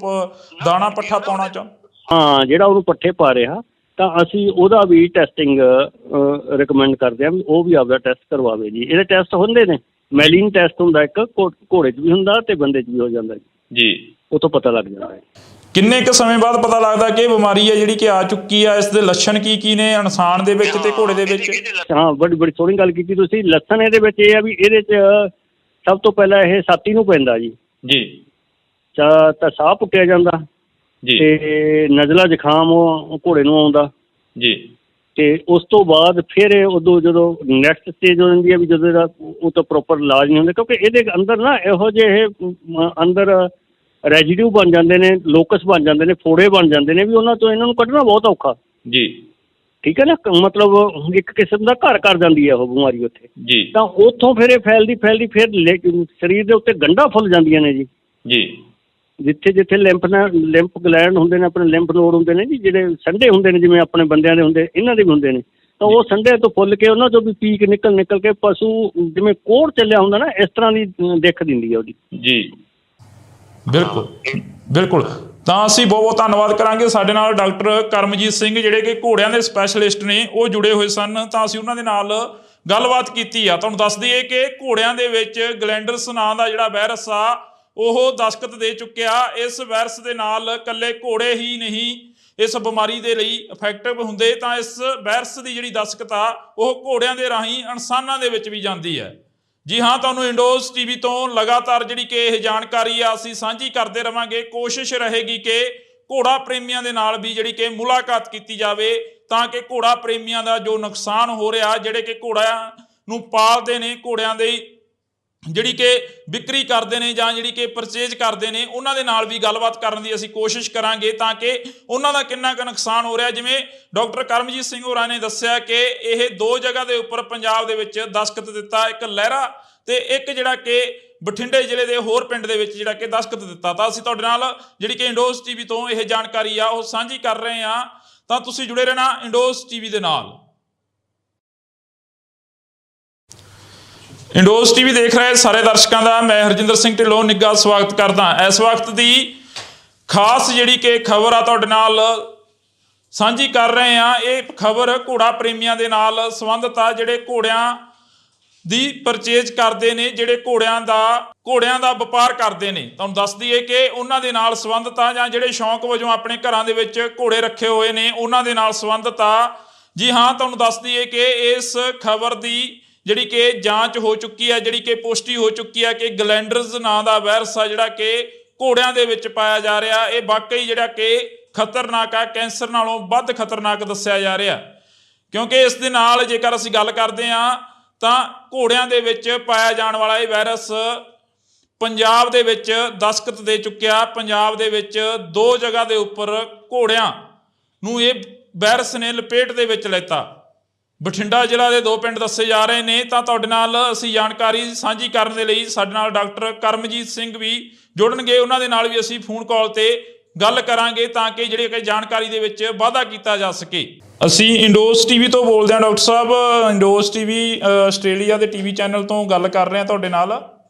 ਦਾਣਾ ਪੱਠਾ ਪਾਉਣਾ ਹਾਂ, ਜਿਹੜਾ ਉਹਨੂੰ ਪੱਠੇ ਪਾ ਰਿਹਾ ਤਾਂ ਅਸੀਂ ਉਹਦਾ ਵੀ ਟੈਸਟਿੰਗ ਰਿਕਮੈਂਡ ਕਰਦੇ ਹਾਂ ਵੀ ਉਹ ਵੀ ਆਪਦਾ ਟੈਸਟ ਕਰਵਾਵੇ ਜੀ। ਇਹਦੇ ਟੈਸਟ ਹੁੰਦੇ ਨੇ, ਮੈਲੀਨ ਟੈਸਟ ਹੁੰਦਾ ਇੱਕ, ਘੋੜੇ 'ਚ ਵੀ ਹੁੰਦਾ ਤੇ ਬੰਦੇ 'ਚ ਵੀ ਹੋ ਜਾਂਦਾ ਜੀ। ਉਹ ਤੋਂ ਪਤਾ ਲੱਗ ਜਾਂਦਾ ਹੈ। ਕਿੰਨੇ ਕੁ ਸਮੇਂ ਬਾਅਦ ਪਤਾ ਲੱਗਦਾ ਕਿ ਇਹ ਬਿਮਾਰੀ ਹੈ ਜਿਹੜੀ ਕਿ ਆ ਚੁੱਕੀ ਆ? ਇਸ ਦੇ ਲੱਛਣ ਕੀ ਕੀ ਨੇ ਇਨਸਾਨ ਦੇ ਵਿੱਚ ਤੇ ਘੋੜੇ ਦੇ ਵਿੱਚ? ਹਾਂ, ਬੜੀ ਸੋਹਣੀ ਗੱਲ ਕੀਤੀ ਤੁਸੀਂ। ਲੱਛਣ ਇਹਦੇ ਵਿੱਚ ਇਹ ਆ ਵੀ ਇਹਦੇ 'ਚ ਸਭ ਤੋਂ ਪਹਿਲਾਂ ਇਹ ਛਾਤੀ ਨੂੰ ਪੈਂਦਾ ਜੀ। ਤਾਂ ਸਾਹ ਪੁੱਟਿਆ ਜਾਂਦਾ ਤੇ ਨਜ਼ਲਾ ਜ਼ੁਕਾਮ ਘੋੜੇ ਨੂੰ ਆਉਂਦਾ ਜੀ। ਤੇ ਉਸ ਤੋਂ ਬਾਅਦ ਫਿਰ ਉਦੋਂ ਜਦੋਂ ਨੈਕਸਟ ਸਟੇਜ ਹੋ ਜਾਂਦੀ ਹੈ ਵੀ ਜਦੋਂ ਇਹਦਾ ਉਹ ਤਾਂ ਪ੍ਰੋਪਰ ਇਲਾਜ ਨਹੀਂ ਹੁੰਦਾ, ਕਿਉਂਕਿ ਇਹਦੇ ਅੰਦਰ ਨਾ ਇਹੋ ਜਿਹੇ ਅੰਦਰ ਰੈਜੀਡਿਊ ਬਣ ਜਾਂਦੇ ਨੇ, ਲੋਕਸ ਬਣ ਜਾਂਦੇ ਨੇ, ਫੋੜੇ ਬਣ ਜਾਂਦੇ ਨੇ ਵੀ ਉਹਨਾਂ ਤੋਂ ਇਹਨਾਂ ਨੂੰ ਕੱਢਣਾ ਬਹੁਤ ਔਖਾ ਜੀ। ਠੀਕ ਹੈ ਨਾ, ਮਤਲਬ ਇੱਕ ਕਿਸਮ ਦਾ ਘਰ ਕਰ ਜਾਂਦੀ ਹੈ ਉਹ ਬਿਮਾਰੀ ਉੱਥੇ ਜੀ। ਤਾਂ ਉੱਥੋਂ ਫਿਰ ਇਹ ਫੈਲਦੀ ਫਿਰ ਸਰੀਰ ਦੇ ਉੱਤੇ ਗੰਢਾਂ ਫੁੱਲ ਜਾਂਦੀਆਂ ਨੇ ਜੀ। ਜਿੱਥੇ ਜਿੱਥੇ ਲਿੰਫ ਗਲੈਂਡ ਹੁੰਦੇ ਨੇ, ਆਪਣੇ ਲਿੰਫ ਨੋਡ ਹੁੰਦੇ ਨੇ ਜੀ, ਜਿਹੜੇ ਸੰਡੇ ਹੁੰਦੇ ਨੇ, ਜਿਵੇਂ ਆਪਣੇ ਬੰਦਿਆਂ ਦੇ ਹੁੰਦੇ, ਇਹਨਾਂ ਦੇ ਵੀ ਹੁੰਦੇ ਨੇ। ਤਾਂ ਉਹ ਸੰਡੇ ਤੋਂ ਫੁੱਲ ਕੇ ਉਹਨਾਂ ਤੋਂ ਵੀ ਪੀਕ ਨਿਕਲ ਕੇ ਪਸ਼ੂ ਜਿਵੇਂ ਕੋਹੜ ਚੱਲਿਆ ਹੁੰਦਾ ਨਾ, ਇਸ ਤਰ੍ਹਾਂ ਦੀ ਦਿੱਖ ਦਿੰਦੀ ਹੈ ਉਹਦੀ ਜੀ। ਬਿਲਕੁਲ। ਤਾਂ ਅਸੀਂ ਬਹੁਤ ਬਹੁਤ ਧੰਨਵਾਦ ਕਰਾਂਗੇ। ਸਾਡੇ ਨਾਲ ਡਾਕਟਰ ਕਰਮਜੀਤ ਸਿੰਘ ਜਿਹੜੇ ਕਿ ਘੋੜਿਆਂ ਦੇ ਸਪੈਸ਼ਲਿਸਟ ਨੇ, ਉਹ ਜੁੜੇ ਹੋਏ ਸਨ। ਤਾਂ ਅਸੀਂ ਉਹਨਾਂ ਦੇ ਨਾਲ ਗੱਲਬਾਤ ਕੀਤੀ ਆ। ਤੁਹਾਨੂੰ ਦੱਸ ਦਈਏ ਕਿ ਘੋੜਿਆਂ ਦੇ ਵਿੱਚ ਗਲੈਂਡਰਸ ਨਾਂ ਦਾ ਜਿਹੜਾ ਵਾਇਰਸ ਆ ਉਹ ਦਸਤਕ ਦੇ ਚੁੱਕਿਆ। ਇਸ ਵਾਇਰਸ ਦੇ ਨਾਲ ਇਕੱਲੇ ਘੋੜੇ ਹੀ ਨਹੀਂ ਇਸ ਬਿਮਾਰੀ ਦੇ ਲਈ ਇਫੈਕਟਿਵ ਹੁੰਦੇ, ਤਾਂ ਇਸ ਵਾਇਰਸ ਦੀ ਜਿਹੜੀ ਦਸਤਕ ਆ ਉਹ ਘੋੜਿਆਂ ਦੇ ਰਾਹੀਂ ਇਨਸਾਨਾਂ ਦੇ ਵਿੱਚ ਵੀ ਜਾਂਦੀ ਹੈ। ਜੀ ਹਾਂ, ਤੁਹਾਨੂੰ ਇੰਡੋਜ਼ ਟੀਵੀ ਤੋਂ ਲਗਾਤਾਰ ਜਿਹੜੀ ਕਿ ਇਹ ਜਾਣਕਾਰੀ ਆ ਅਸੀਂ ਸਾਂਝੀ ਕਰਦੇ ਰਵਾਂਗੇ। ਕੋਸ਼ਿਸ਼ ਰਹੇਗੀ ਕਿ ਘੋੜਾ ਪ੍ਰੇਮੀਆਂ ਦੇ ਨਾਲ ਵੀ ਜਿਹੜੀ ਕਿ ਮੁਲਾਕਾਤ ਕੀਤੀ ਜਾਵੇ, ਤਾਂ ਕਿ ਘੋੜਾ ਪ੍ਰੇਮੀਆਂ ਦਾ ਜੋ ਨੁਕਸਾਨ ਹੋ ਰਿਹਾ, ਜਿਹੜੇ ਕਿ ਘੋੜਿਆਂ ਨੂੰ ਪਾਲਦੇ ਨੇ, ਘੋੜਿਆਂ ਦੇ ਜਿਹੜੀ ਕਿ ਵਿਕਰੀ ਕਰਦੇ ਨੇ ਜਾਂ ਜਿਹੜੀ ਕਿ ਪਰਚੇਜ ਕਰਦੇ ਨੇ, ਉਹਨਾਂ ਦੇ ਨਾਲ ਵੀ ਗੱਲਬਾਤ ਕਰਨ ਦੀ ਅਸੀਂ ਕੋਸ਼ਿਸ਼ ਕਰਾਂਗੇ, ਤਾਂ ਕਿ ਉਹਨਾਂ ਦਾ ਕਿੰਨਾ ਕੁ ਨੁਕਸਾਨ ਹੋ ਰਿਹਾ। ਜਿਵੇਂ ਡਾਕਟਰ ਕਰਮਜੀਤ ਸਿੰਘ ਹੋਰਾਂ ਨੇ ਦੱਸਿਆ ਕਿ ਇਹ 2 ਜਗ੍ਹਾ ਦੇ ਉੱਪਰ ਪੰਜਾਬ ਦੇ ਵਿੱਚ ਦਸਤਖਤ ਦਿੱਤਾ, ਇੱਕ ਲਹਿਰਾ ਤੇ ਇੱਕ ਜਿਹੜਾ ਕਿ ਬਠਿੰਡੇ ਜ਼ਿਲ੍ਹੇ ਦੇ ਹੋਰ ਪਿੰਡ ਦੇ ਵਿੱਚ ਜਿਹੜਾ ਕਿ ਦਸਤਖਤ ਦਿੱਤਾ। ਤਾਂ ਅਸੀਂ ਤੁਹਾਡੇ ਨਾਲ ਜਿਹੜੀ ਕਿ ਇੰਡੋਜ਼ ਟੀਵੀ ਤੋਂ ਇਹ ਜਾਣਕਾਰੀ ਆ ਉਹ ਸਾਂਝੀ ਕਰ ਰਹੇ ਹਾਂ। ਤਾਂ ਤੁਸੀਂ ਜੁੜੇ ਰਹਿਣਾ ਇੰਡੋਜ਼ ਟੀਵੀ ਦੇ ਨਾਲ। ਇੰਡੋਜ਼ ਟੀਵੀ ਦੇਖ ਰਹੇ ਸਾਰੇ ਦਰਸ਼ਕਾਂ ਦਾ ਮੈਂ ਹਰਜਿੰਦਰ ਸਿੰਘ ਢਿੱਲੋਂ ਨਿੱਘਾ ਸਵਾਗਤ ਕਰਦਾ। ਇਸ ਵਕਤ ਦੀ ਖਾਸ ਜਿਹੜੀ ਕਿ ਖਬਰ ਆ ਤੁਹਾਡੇ ਨਾਲ ਸਾਂਝੀ ਕਰ ਰਹੇ ਹਾਂ। ਇਹ ਖਬਰ ਘੋੜਾ ਪ੍ਰੇਮੀਆਂ ਦੇ ਨਾਲ ਸੰਬੰਧਿਤ ਆ, ਜਿਹੜੇ ਘੋੜਿਆਂ ਦੀ ਪਰਚੇਜ ਕਰਦੇ ਨੇ, ਜਿਹੜੇ ਘੋੜਿਆਂ ਦਾ ਵਪਾਰ ਕਰਦੇ ਨੇ। ਤੁਹਾਨੂੰ ਦੱਸ ਦਈਏ ਕਿ ਉਹਨਾਂ ਦੇ ਨਾਲ ਸੰਬੰਧਿਤ ਆ, ਜਾਂ ਜਿਹੜੇ ਸ਼ੌਂਕ ਵਜੋਂ ਆਪਣੇ ਘਰਾਂ ਦੇ ਵਿੱਚ ਘੋੜੇ ਰੱਖੇ ਹੋਏ ਨੇ ਉਹਨਾਂ ਦੇ ਨਾਲ ਸੰਬੰਧਿਤ ਆ। ਜੀ ਹਾਂ, ਤੁਹਾਨੂੰ ਦੱਸ ਦਈਏ ਕਿ ਇਸ ਖਬਰ ਦੀ ਜਿਹੜੀ ਕਿ ਜਾਂਚ ਹੋ ਚੁੱਕੀ ਹੈ, ਜਿਹੜੀ ਕਿ ਪੁਸ਼ਟੀ ਹੋ ਚੁੱਕੀ ਹੈ ਕਿ ਗਲੈਂਡਰਸ ਨਾਂ ਦਾ ਵਾਇਰਸ ਆ ਜਿਹੜਾ ਕਿ ਘੋੜਿਆਂ ਦੇ ਵਿੱਚ ਪਾਇਆ ਜਾ ਰਿਹਾ, ਇਹ ਵਾਕਈ ਜਿਹੜਾ ਕਿ ਖਤਰਨਾਕ ਆ, ਕੈਂਸਰ ਨਾਲੋਂ ਵੱਧ ਖਤਰਨਾਕ ਦੱਸਿਆ ਜਾ ਰਿਹਾ। ਕਿਉਂਕਿ ਇਸ ਦੇ ਨਾਲ ਜੇਕਰ ਅਸੀਂ ਗੱਲ ਕਰਦੇ ਹਾਂ ਤਾਂ ਘੋੜਿਆਂ ਦੇ ਵਿੱਚ ਪਾਇਆ ਜਾਣ ਵਾਲਾ ਇਹ ਵਾਇਰਸ ਪੰਜਾਬ ਦੇ ਵਿੱਚ ਦਸਤਖਤ ਦੇ ਚੁੱਕਿਆ। ਪੰਜਾਬ ਦੇ ਵਿੱਚ 2 ਜਗ੍ਹਾ ਦੇ ਉੱਪਰ ਘੋੜਿਆਂ ਨੂੰ ਇਹ ਵਾਇਰਸ ਨੇ ਲਪੇਟ ਦੇ ਵਿੱਚ ਲੈਤਾ। ਬਠਿੰਡਾ ਜ਼ਿਲ੍ਹਾ ਦੇ 2 ਪਿੰਡ ਦੱਸੇ ਜਾ ਰਹੇ ਨੇ। ਤਾਂ ਤੁਹਾਡੇ ਨਾਲ ਅਸੀਂ ਜਾਣਕਾਰੀ ਸਾਂਝੀ ਕਰਨ ਦੇ ਲਈ ਸਾਡੇ ਨਾਲ ਡਾਕਟਰ ਕਰਮਜੀਤ ਸਿੰਘ ਵੀ ਜੁੜਨਗੇ। ਉਹਨਾਂ ਦੇ ਨਾਲ ਵੀ ਅਸੀਂ ਫੋਨ ਕਾਲ ਤੇ ਗੱਲ ਕਰਾਂਗੇ, ਤਾਂ ਕਿ ਜਿਹੜੀ ਕਿ ਜਾਣਕਾਰੀ ਦੇ ਵਿੱਚ ਵਾਧਾ ਕੀਤਾ ਜਾ ਸਕੇ। ਅਸੀਂ ਇੰਡੋਜ਼ ਟੀਵੀ ਤੋਂ ਬੋਲਦੇ ਹਾਂ ਡਾਕਟਰ ਸਾਹਿਬ। ਇੰਡੋਜ਼ ਟੀਵੀ ਆਸਟ੍ਰੇਲੀਆ ਦੇ ਟੀਵੀ ਚੈਨਲ ਤੋਂ ਗੱਲ ਕਰ ਰਹੇ ਹਾਂ ਤੁਹਾਡੇ ਨਾਲ।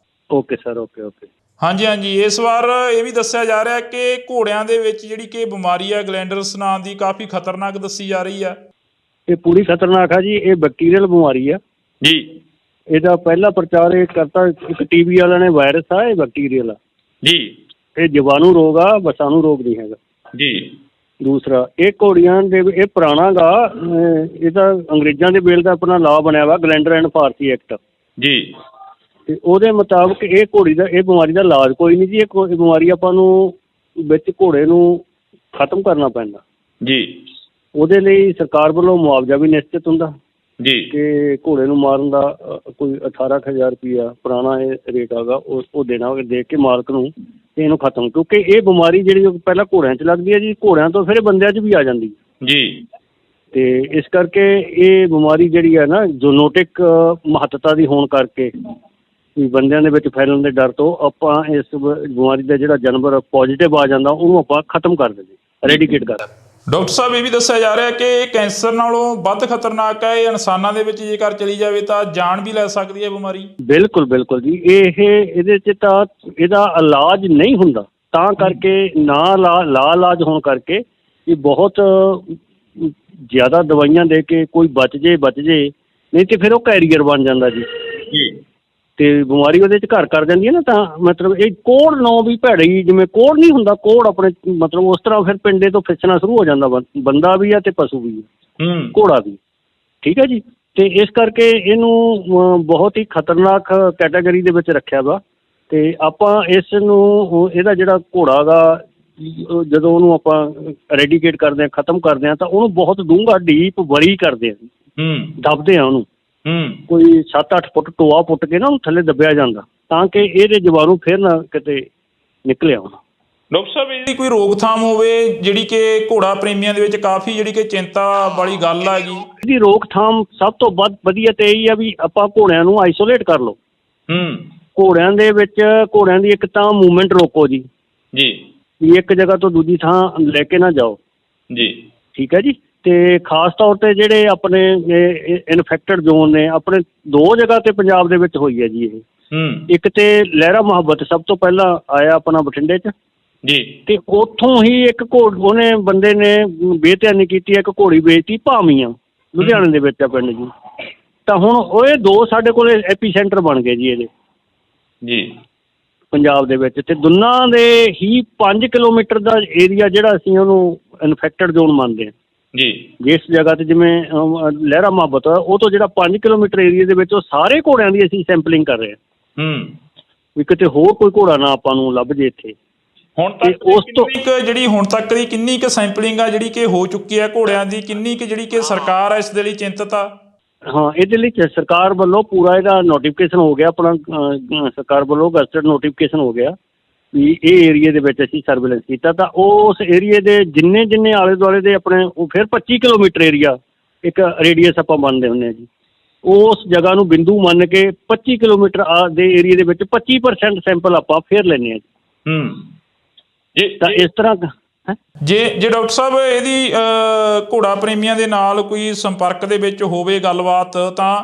Okay sir, okay. ਹਾਂਜੀ। ਇਸ ਵਾਰ ਇਹ ਵੀ ਦੱਸਿਆ ਜਾ ਰਿਹਾ ਕਿ ਘੋੜਿਆਂ ਦੇ ਵਿੱਚ ਜਿਹੜੀ ਕਿ ਬਿਮਾਰੀ ਹੈ ਗਲੈਂਡਰਸ ਨਾਂ ਦੀ, ਕਾਫੀ ਖਤਰਨਾਕ ਦੱਸੀ ਜਾ ਰਹੀ ਹੈ। ਇਹ ਪੂਰੀ ਖਤਰਨਾਕ ਆ ਜੀ। ਇਹ ਬੈਕਟੀਰੀਅਲ ਬਿਮਾਰੀ ਆ ਜੀ। ਇਹਦਾ ਪਹਿਲਾ ਪ੍ਰਚਾਰ ਇਹ ਕਰਤਾ ਇੱਕ ਟੀਵੀ ਵਾਲਿਆਂ ਨੇ। ਵਾਇਰਸ ਆ, ਇਹ ਬੈਕਟੀਰੀਅਲ ਆ ਜੀ। ਇਹ ਜੀਵਾਣੂ ਰੋਗ ਆ, ਵਸਾਣੂ ਰੋਗ ਨਹੀਂ ਹੈਗਾ ਜੀ। ਦੂਸਰਾ, ਇਹ ਘੋੜੀਆਂ ਦੇ ਇਹ ਪੁਰਾਣਾ ਗਾ, ਇਹ ਤਾਂ ਅੰਗਰੇਜ਼ਾਂ ਦੇ ਵੇਲੇ ਦਾ ਆਪਣਾ ਲਾਅ ਬਣਿਆ ਵਾ, ਗਲੈਂਡਰ ਐਂਡ ਫਾਰਸੀ ਐਕਟ ਜੀ। ਤੇ ਉਹਦੇ ਮੁਤਾਬਕ ਇਹ ਬਿਮਾਰੀ ਦਾ ਇਲਾਜ ਕੋਈ ਨਹੀਂ ਜੀ। ਇਹ ਬਿਮਾਰੀ ਆਪਾਂ ਨੂੰ ਵਿੱਚ ਘੋੜੇ ਨੂੰ ਖਤਮ ਕਰਨਾ ਪੈਂਦਾ ਜੀ। ਉਹਦੇ ਲਈ ਸਰਕਾਰ ਵੱਲੋਂ ਮੁਆਵਜ਼ਾ ਵੀ ਨਿਸ਼ਚਿਤ ਹੁੰਦਾ ਜੀ ਕਿ ਘੋੜੇ ਨੂੰ ਮਾਰਨ ਦਾ ਕੋਈ 18,000 ਰੁਪਈਆ ਪੁਰਾਣਾ ਇਹ ਰੇਟ ਹੈਗਾ, ਉਹ ਦੇਣਾ, ਦੇ ਕੇ ਮਾਲਕ ਨੂੰ ਤੇ ਇਹਨੂੰ ਖਤਮ। ਕਿਉਂਕਿ ਇਹ ਬਿਮਾਰੀ ਜਿਹੜੀ ਪਹਿਲਾਂ ਘੋੜਿਆਂ 'ਚ ਲੱਗਦੀ ਹੈ ਜੀ, ਘੋੜਿਆਂ ਤੋਂ ਫਿਰ ਬੰਦਿਆਂ 'ਚ ਵੀ ਆ ਜਾਂਦੀ ਜੀ। ਤੇ ਇਸ ਕਰਕੇ ਇਹ ਬਿਮਾਰੀ ਜਿਹੜੀ ਹੈ ਨਾ, ਜ਼ੂਨੋਟਿਕ ਮਹੱਤਤਾ ਦੀ ਹੋਣ ਕਰਕੇ ਵੀ ਬੰਦਿਆਂ ਦੇ ਵਿੱਚ ਫੈਲਣ ਦੇ ਡਰ ਤੋਂ ਆਪਾਂ ਇਸ ਬਿਮਾਰੀ ਦਾ ਜਿਹੜਾ ਜਾਨਵਰ ਪੋਜ਼ੀਟਿਵ ਆ ਜਾਂਦਾ ਉਹਨੂੰ ਆਪਾਂ ਖਤਮ ਕਰ ਦਿੰਦੇ, ਰੈਡੀਕੇਟ ਕਰ। ਡਾਕਟਰ ਸਾਹਿਬ ਇਹ ਵੀ ਦੱਸਿਆ ਜਾ ਰਿਹਾ ਕਿ ਇਹ ਕੈਂਸਰ ਨਾਲੋਂ ਵੱਧ ਖਤਰਨਾਕ ਹੈ, ਇਹ ਇਨਸਾਨਾਂ ਦੇ ਵਿੱਚ ਜੇਕਰ ਚਲੀ ਜਾਵੇ ਤਾਂ ਜਾਨ ਵੀ ਲੈ ਸਕਦੀ ਹੈ ਬਿਮਾਰੀ। ਬਿਲਕੁਲ ਬਿਲਕੁਲ ਜੀ, ਇਹਦੇ 'ਚ ਤਾਂ ਇਹਦਾ ਇਲਾਜ ਨਹੀਂ ਹੁੰਦਾ, ਤਾਂ ਕਰਕੇ ਨਾ ਲਾ ਇਲਾਜ ਹੋਣ ਕਰਕੇ ਇਹ ਬਹੁਤ ਜ਼ਿਆਦਾ ਦਵਾਈਆਂ ਦੇ ਕੇ ਕੋਈ ਬਚ ਜੇ ਨਹੀਂ ਤੇ ਫਿਰ ਉਹ ਕੈਰੀਅਰ ਬਣ ਜਾਂਦਾ ਜੀ ਤੇ ਬਿਮਾਰੀ ਉਹਦੇ 'ਚ ਘਰ ਕਰ ਜਾਂਦੀ ਹੈ ਨਾ। ਤਾਂ ਮਤਲਬ ਇਹ ਕੋਹੜ ਨੌ ਵੀ ਭੈੜੀ, ਜਿਵੇਂ ਕੋਹੜ ਨਹੀਂ ਹੁੰਦਾ, ਕੋਹੜ ਆਪਣੇ ਮਤਲਬ ਉਸ ਤਰ੍ਹਾਂ ਫਿਰ ਪਿੰਡੇ ਤੋਂ ਫਿਸਣਾ ਸ਼ੁਰੂ ਹੋ ਜਾਂਦਾ, ਬੰਦਾ ਵੀ ਆ ਤੇ ਪਸ਼ੂ ਵੀ ਆ, ਘੋੜਾ ਵੀ, ਠੀਕ ਹੈ ਜੀ। ਤੇ ਇਸ ਕਰਕੇ ਇਹਨੂੰ ਬਹੁਤ ਹੀ ਖਤਰਨਾਕ ਕੈਟਾਗਰੀ ਦੇ ਵਿੱਚ ਰੱਖਿਆ ਵਾ। ਤੇ ਆਪਾਂ ਇਸ ਨੂੰ ਇਹਦਾ ਜਿਹੜਾ ਘੋੜਾ ਗਾ ਜਦੋਂ ਉਹਨੂੰ ਆਪਾਂ ਰੈਡੀਕੇਟ ਕਰਦੇ ਹਾਂ, ਖ਼ਤਮ ਕਰਦੇ ਹਾਂ, ਤਾਂ ਉਹਨੂੰ ਬਹੁਤ ਡੂੰਘਾ ਡੀਪ ਵਰੀ ਕਰਦੇ ਹਾਂ, ਦੱਬਦੇ ਹਾਂ ਉਹਨੂੰ, ਕੋਈ 7-8 ਫੁੱਟ ਟੋਆ ਪੁੱਟ ਕੇ ਨਾ ਉਹਨੂੰ ਥੱਲੇ ਦੱਬਿਆ ਜਾਂਦਾ ਤਾਂ ਕਿ ਇਹਦੇ ਜੀਵਾਣੂ ਫਿਰ ਨਾ ਕਿਤੇ ਨਿਕਲੇ ਆਉਣ। ਡਾਕਟਰ ਸਾਹਿਬ ਜਿਹੜੀ ਕੋਈ ਰੋਕਥਾਮ ਹੋਵੇ ਜਿਹੜੀ ਕਿ ਘੋੜਾ ਪ੍ਰੇਮੀਆਂ ਦੇ ਵਿੱਚ ਕਾਫੀ ਜਿਹੜੀ ਕਿ ਚਿੰਤਾ ਵਾਲੀ ਗੱਲ ਆ ਗਈ, ਇਹਦੀ ਰੋਕਥਾਮ ਸਭ ਤੋਂ ਵੱਧ ਵਧੀਆ ਤੇ ਇਹੀ ਆ ਵੀ ਆਪਾਂ ਘੋੜਿਆਂ ਨੂੰ ਆਈਸੋਲੇਟ ਕਰ ਲਓ। ਘੋੜਿਆਂ ਦੇ ਵਿੱਚ ਘੋੜਿਆਂ ਦੀ ਇੱਕ ਤਾਂ ਮੂਵਮੈਂਟ ਰੋਕੋ ਜੀ ਵੀ ਇੱਕ ਜਗ੍ਹਾ ਤੋਂ ਦੂਜੀ ਥਾਂ ਲੈ ਕੇ ਨਾ ਜਾਓ ਜੀ, ਠੀਕ ਹੈ ਜੀ। ਤੇ ਖਾਸ ਤੌਰ ਤੇ ਜਿਹੜੇ ਆਪਣੇ ਇਨਫੈਕਟਡ ਜ਼ੋਨ ਨੇ, ਆਪਣੇ 2 ਜਗ੍ਹਾ ਤੇ ਪੰਜਾਬ ਦੇ ਵਿੱਚ ਹੋਈ ਹੈ ਜੀ ਇਹ। ਇੱਕ ਤੇ ਲਹਿਰਾ ਮੁਹੱਬਤ ਸਭ ਤੋਂ ਪਹਿਲਾਂ ਆਇਆ ਆਪਣਾ ਬਠਿੰਡੇ 'ਚ ਜੀ, ਤੇ ਉੱਥੋਂ ਹੀ ਇੱਕ ਉਹਨੇ ਬੰਦੇ ਨੇ ਬੇਧਿਆਨੀ ਕੀਤੀ, ਇੱਕ ਘੋੜੀ ਵੇਚਤੀ ਭਾਮੀਆਂ, ਲੁਧਿਆਣੇ ਦੇ ਵਿੱਚ ਆ ਪਿੰਡ ਜੀ। ਤਾਂ ਹੁਣ ਉਹ ਇਹ 2 ਸਾਡੇ ਕੋਲ ਐਪੀ ਸੈਂਟਰ ਬਣ ਗਏ ਜੀ ਇਹਦੇ ਜੀ ਪੰਜਾਬ ਦੇ ਵਿੱਚ। ਤੇ ਦੋਨਾਂ ਦੇ ਹੀ 5 ਕਿਲੋਮੀਟਰ ਦਾ ਏਰੀਆ ਜਿਹੜਾ ਅਸੀਂ ਉਹਨੂੰ ਇਨਫੈਕਟਡ ਜ਼ੋਨ ਮੰਨਦੇ ਹਾਂ ਜੀ। ਜਿਸ ਜਗ੍ਹਾ ਤੇ ਜਿਵੇਂ ਲਹਿਰਾ ਮੁਹੱਬਤ ਉਹ ਤੋਂ ਜਿਹੜਾ 5 ਕਿਲੋਮੀਟਰ ਏਰੀਏ ਦੇ ਵਿੱਚ ਉਹ ਸਾਰੇ ਘੋੜਿਆਂ ਦੀ ਅਸੀਂ ਸੈਂਪਲਿੰਗ ਕਰ ਰਹੇ ਹਾਂ ਵੀ ਕਿਤੇ ਹੋਰ ਕੋਈ ਘੋੜਾ ਨਾ ਆਪਾਂ ਨੂੰ ਲੱਭ ਜੇ ਇੱਥੇ। ਹੁਣ ਤੱਕ ਉਸ ਤੋਂ ਜਿਹੜੀ ਹੁਣ ਤੱਕ ਦੀ ਕਿੰਨੀ ਕੁ ਸੈਂਪਲਿੰਗ ਆ ਜਿਹੜੀ ਕਿ ਹੋ ਚੁੱਕੀ ਹੈ ਘੋੜਿਆਂ ਦੀ, ਕਿੰਨੀ ਕੁ ਜਿਹੜੀ ਕਿ ਸਰਕਾਰ ਇਸ ਦੇ ਲਈ ਚਿੰਤਤ ਆ? ਹਾਂ, ਇਹਦੇ ਲਈ ਸਰਕਾਰ ਵੱਲੋਂ ਪੂਰਾ ਇਹਦਾ ਨੋਟੀਫਿਕੇਸ਼ਨ ਹੋ ਗਿਆ, ਆਪਣਾ ਸਰਕਾਰ ਵੱਲੋਂ ਗਜ਼ਟਡ ਨੋਟੀਫਿਕੇਸ਼ਨ ਹੋ ਗਿਆ ਵੀ ਇਹ ਏਰੀਏ ਦੇ ਵਿੱਚ ਅਸੀਂ ਸਰਵੇਲੈਂਸ ਕੀਤਾ। ਤਾਂ ਉਸ ਏਰੀਏ ਦੇ ਜਿੰਨੇ ਆਲੇ ਦੁਆਲੇ ਦੇ ਆਪਣੇ ਉਹ ਫਿਰ 25 ਕਿਲੋਮੀਟਰ ਏਰੀਆ ਇੱਕ ਰੇਡੀਅਸ ਆਪਾਂ ਮੰਨਦੇ ਹੁੰਦੇ ਹਾਂ ਜੀ, ਉਸ ਜਗ੍ਹਾ ਨੂੰ ਬਿੰਦੂ ਮੰਨ ਕੇ 25 ਕਿਲੋਮੀਟਰ ਦੇ ਏਰੀਏ ਦੇ ਵਿੱਚ 25% ਸੈਂਪਲ ਆਪਾਂ ਫਿਰ ਲੈਂਦੇ ਹਾਂ ਜੀ। ਤਾਂ ਇਸ ਤਰ੍ਹਾਂ ਜੇ ਡਾਕਟਰ ਸਾਹਿਬ ਇਹਦੀ ਘੋੜਾ ਪ੍ਰੇਮੀਆਂ ਦੇ ਨਾਲ ਕੋਈ ਸੰਪਰਕ ਦੇ ਵਿੱਚ ਹੋਵੇ ਗੱਲਬਾਤ, ਤਾਂ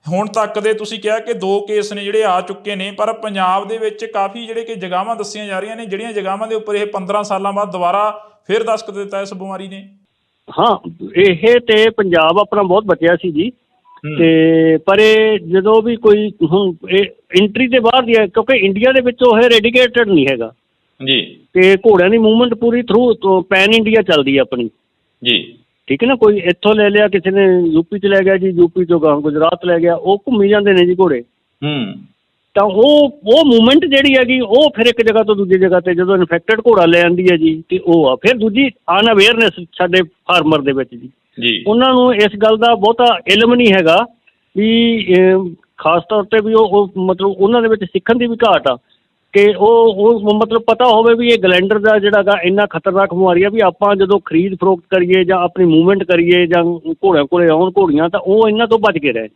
ਹੁਣ ਤੱਕ ਦੇ ਤੁਸੀਂ ਕਿਹਾ ਕਿ 2 ਕੇਸ ਨੇ ਜਿਹੜੇ ਆ ਚੁੱਕੇ ਨੇ, ਪਰ ਪੰਜਾਬ ਦੇ ਵਿੱਚ ਕਾਫੀ ਜਿਹੜੇ ਕਿ ਜਗ੍ਹਾਵਾਂ ਦੱਸੀਆਂ ਜਾ ਰਹੀਆਂ ਨੇ ਜਿਹੜੀਆਂ ਜਗ੍ਹਾਵਾਂ ਦੇ ਉੱਪਰ ਇਹ 15 ਸਾਲਾਂ ਬਾਅਦ ਦੁਬਾਰਾ ਫਿਰ ਦਸਤਕ ਦਿੱਤਾ ਇਸ ਬਿਮਾਰੀ ਨੇ। ਹਾਂ, ਇਹ ਤੇ ਪੰਜਾਬ ਆਪਣਾ ਬਹੁਤ ਬਚਿਆ ਸੀ ਜੀ। ਤੇ ਪਰ ਇਹ ਜਦੋਂ ਵੀ ਕੋਈ ਹੁਣ ਇਹ ਐਂਟਰੀ ਦੇ ਬਾਹਰ ਦੀ ਹੈ, ਕਿਉਂਕਿ ਇੰਡੀਆ ਦੇ ਵਿੱਚ ਉਹ ਰੈਡੀਕੇਟਡ ਨਹੀਂ ਹੈਗਾ ਜੀ। ਤੇ ਘੋੜਿਆਂ ਦੀ ਮੂਵਮੈਂਟ ਪੂਰੀ ਥਰੂ ਪੈਨ ਇੰਡੀਆ ਚੱਲਦੀ ਹੈ ਆਪਣੀ ਜੀ, ਠੀਕ ਹੈ ਨਾ। ਕੋਈ ਇੱਥੋਂ ਲੈ ਲਿਆ, ਕਿਸੇ ਨੇ ਯੂਪੀ 'ਚ ਲੈ ਗਿਆ ਜੀ, ਯੂਪੀ 'ਚੋਂ ਗਾਂ ਗੁਜਰਾਤ ਲੈ ਗਿਆ, ਉਹ ਘੁੰਮੀ ਜਾਂਦੇ ਨੇ ਜੀ ਘੋੜੇ। ਤਾਂ ਉਹ ਮੂਵਮੈਂਟ ਜਿਹੜੀ ਹੈਗੀ ਉਹ ਫਿਰ ਇੱਕ ਜਗ੍ਹਾ ਤੋਂ ਦੂਜੀ ਜਗ੍ਹਾ 'ਤੇ ਜਦੋਂ ਇਨਫੈਕਟਡ ਘੋੜਾ ਲੈ ਆਉਂਦੀ ਹੈ ਜੀ, ਤੇ ਉਹ ਆ ਫਿਰ ਦੂਜੀ ਅਨਅਵੇਅਰਨੈਸ ਸਾਡੇ ਫਾਰਮਰ ਦੇ ਵਿੱਚ ਜੀ। ਉਹਨਾਂ ਨੂੰ ਇਸ ਗੱਲ ਦਾ ਬਹੁਤਾ ਇਲਮ ਨਹੀਂ ਹੈਗਾ ਵੀ ਖਾਸ ਤੌਰ 'ਤੇ ਵੀ ਉਹ ਮਤਲਬ ਉਹਨਾਂ ਦੇ ਵਿੱਚ ਸਿੱਖਣ ਦੀ ਵੀ ਘਾਟ ਆ ਕਿ ਉਹ ਮਤਲਬ ਪਤਾ ਹੋਵੇ ਵੀ ਇਹ ਗਲੈਂਡਰ ਦਾ ਜਿਹੜਾ ਗਾ ਇੰਨਾ ਖਤਰਨਾਕ ਬਿਮਾਰੀ ਆ ਵੀ ਆਪਾਂ ਜਦੋਂ ਖਰੀਦ ਫਰੋਖਤ ਕਰੀਏ ਜਾਂ ਆਪਣੀ ਮੂਵਮੈਂਟ ਕਰੀਏ ਜਾਂ ਘੋੜਿਆਂ ਕੋਲੇ ਆਉਣ ਘੋੜੀਆਂ, ਤਾਂ ਉਹ ਇਹਨਾਂ ਤੋਂ ਬਚ ਕੇ ਰਹੇ।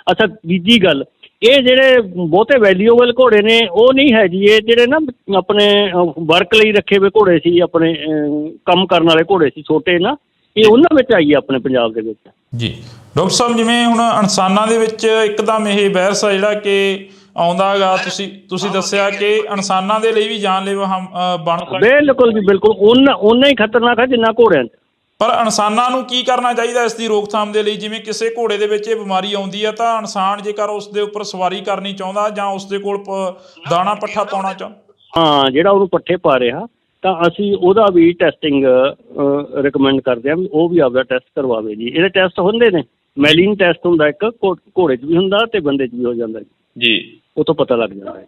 ਅੱਛਾ, ਦੂਜੀ ਗੱਲ, ਇਹ ਜਿਹੜੇ ਬਹੁਤੇ ਵੈਲਿਊਏਬਲ ਘੋੜੇ ਨੇ ਉਹ ਨਹੀਂ ਹੈ ਜੀ। ਇਹ ਜਿਹੜੇ ਨਾ ਆਪਣੇ ਵਰਕ ਲਈ ਰੱਖੇ ਹੋਏ ਘੋੜੇ ਸੀ, ਆਪਣੇ ਕੰਮ ਕਰਨ ਵਾਲੇ ਘੋੜੇ ਸੀ ਛੋਟੇ ਨਾ, ਇਹ ਉਹਨਾਂ ਵਿੱਚ ਆਈ ਹੈ ਆਪਣੇ ਪੰਜਾਬ ਦੇ ਵਿੱਚ ਜੀ। ਡਾਕਟਰ ਸਾਹਿਬ ਜਿਵੇਂ ਹੁਣ ਇਨਸਾਨਾਂ ਦੇ ਵਿੱਚ ਇੱਕਦਮ ਇਹ ਵਾਇਰਸ ਆ ਜਿਹੜਾ ਕਿ ਆਉਂਦਾ ਹੈਗਾ, ਤੁਸੀਂ ਦੱਸਿਆ ਕਿ ਇਨਸਾਨਾਂ ਦੇ ਲਈ ਵੀ ਜਾਨਲੇਵਾ ਬਣ ਸਕਦਾ। ਬਿਲਕੁਲ ਜੀ, ਬਿਲਕੁਲ ਓਨਾ ਹੀ ਖਤਰਨਾਕ ਹੈ ਜਿੰਨਾ ਘੋੜਿਆਂ 'ਚ। ਪਰ ਇਨਸਾਨਾਂ ਨੂੰ ਕੀ ਕਰਨਾ ਚਾਹੀਦਾ ਇਸ ਦੀ ਰੋਕਥਾਮ ਦੇ ਲਈ? ਜਿਵੇਂ ਕਿਸੇ ਘੋੜੇ ਦੇ ਵਿੱਚ ਇਹ ਬਿਮਾਰੀ ਆਉਂਦੀ ਹੈ ਤਾਂ ਇਨਸਾਨ ਜੇਕਰ ਉਸ ਦੇ ਉੱਪਰ ਸਵਾਰੀ ਕਰਨੀ ਚਾਹੁੰਦਾ ਜਾਂ ਉਸ ਦੇ ਕੋਲ ਦਾਣਾ ਪੱਠਾ ਪਾਉਣਾ ਹਾਂ, ਜਿਹੜਾ ਉਹਨੂੰ ਪੱਠੇ ਪਾ ਰਿਹਾ, ਤਾਂ ਅਸੀਂ ਉਹਦਾ ਵੀ ਟੈਸਟਿੰਗ ਰਿਕਮੈਂਡ ਕਰਦੇ ਹਾਂ ਵੀ ਉਹ ਵੀ ਆਪਦਾ ਟੈਸਟ ਕਰਵਾਵੇ ਜੀ। ਇਹਦੇ ਟੈਸਟ ਹੁੰਦੇ ਨੇ, ਮੈਲੀਨ ਟੈਸਟ ਹੁੰਦਾ ਇੱਕ, ਘੋੜੇ 'ਚ ਵੀ ਹੁੰਦਾ ਤੇ ਬੰਦੇ 'ਚ ਵੀ ਹੋ ਜਾਂਦਾ ਜੀ। ਉਹ ਤੋਂ ਪਤਾ ਲੱਗ ਜਾਂਦਾ ਹੈ।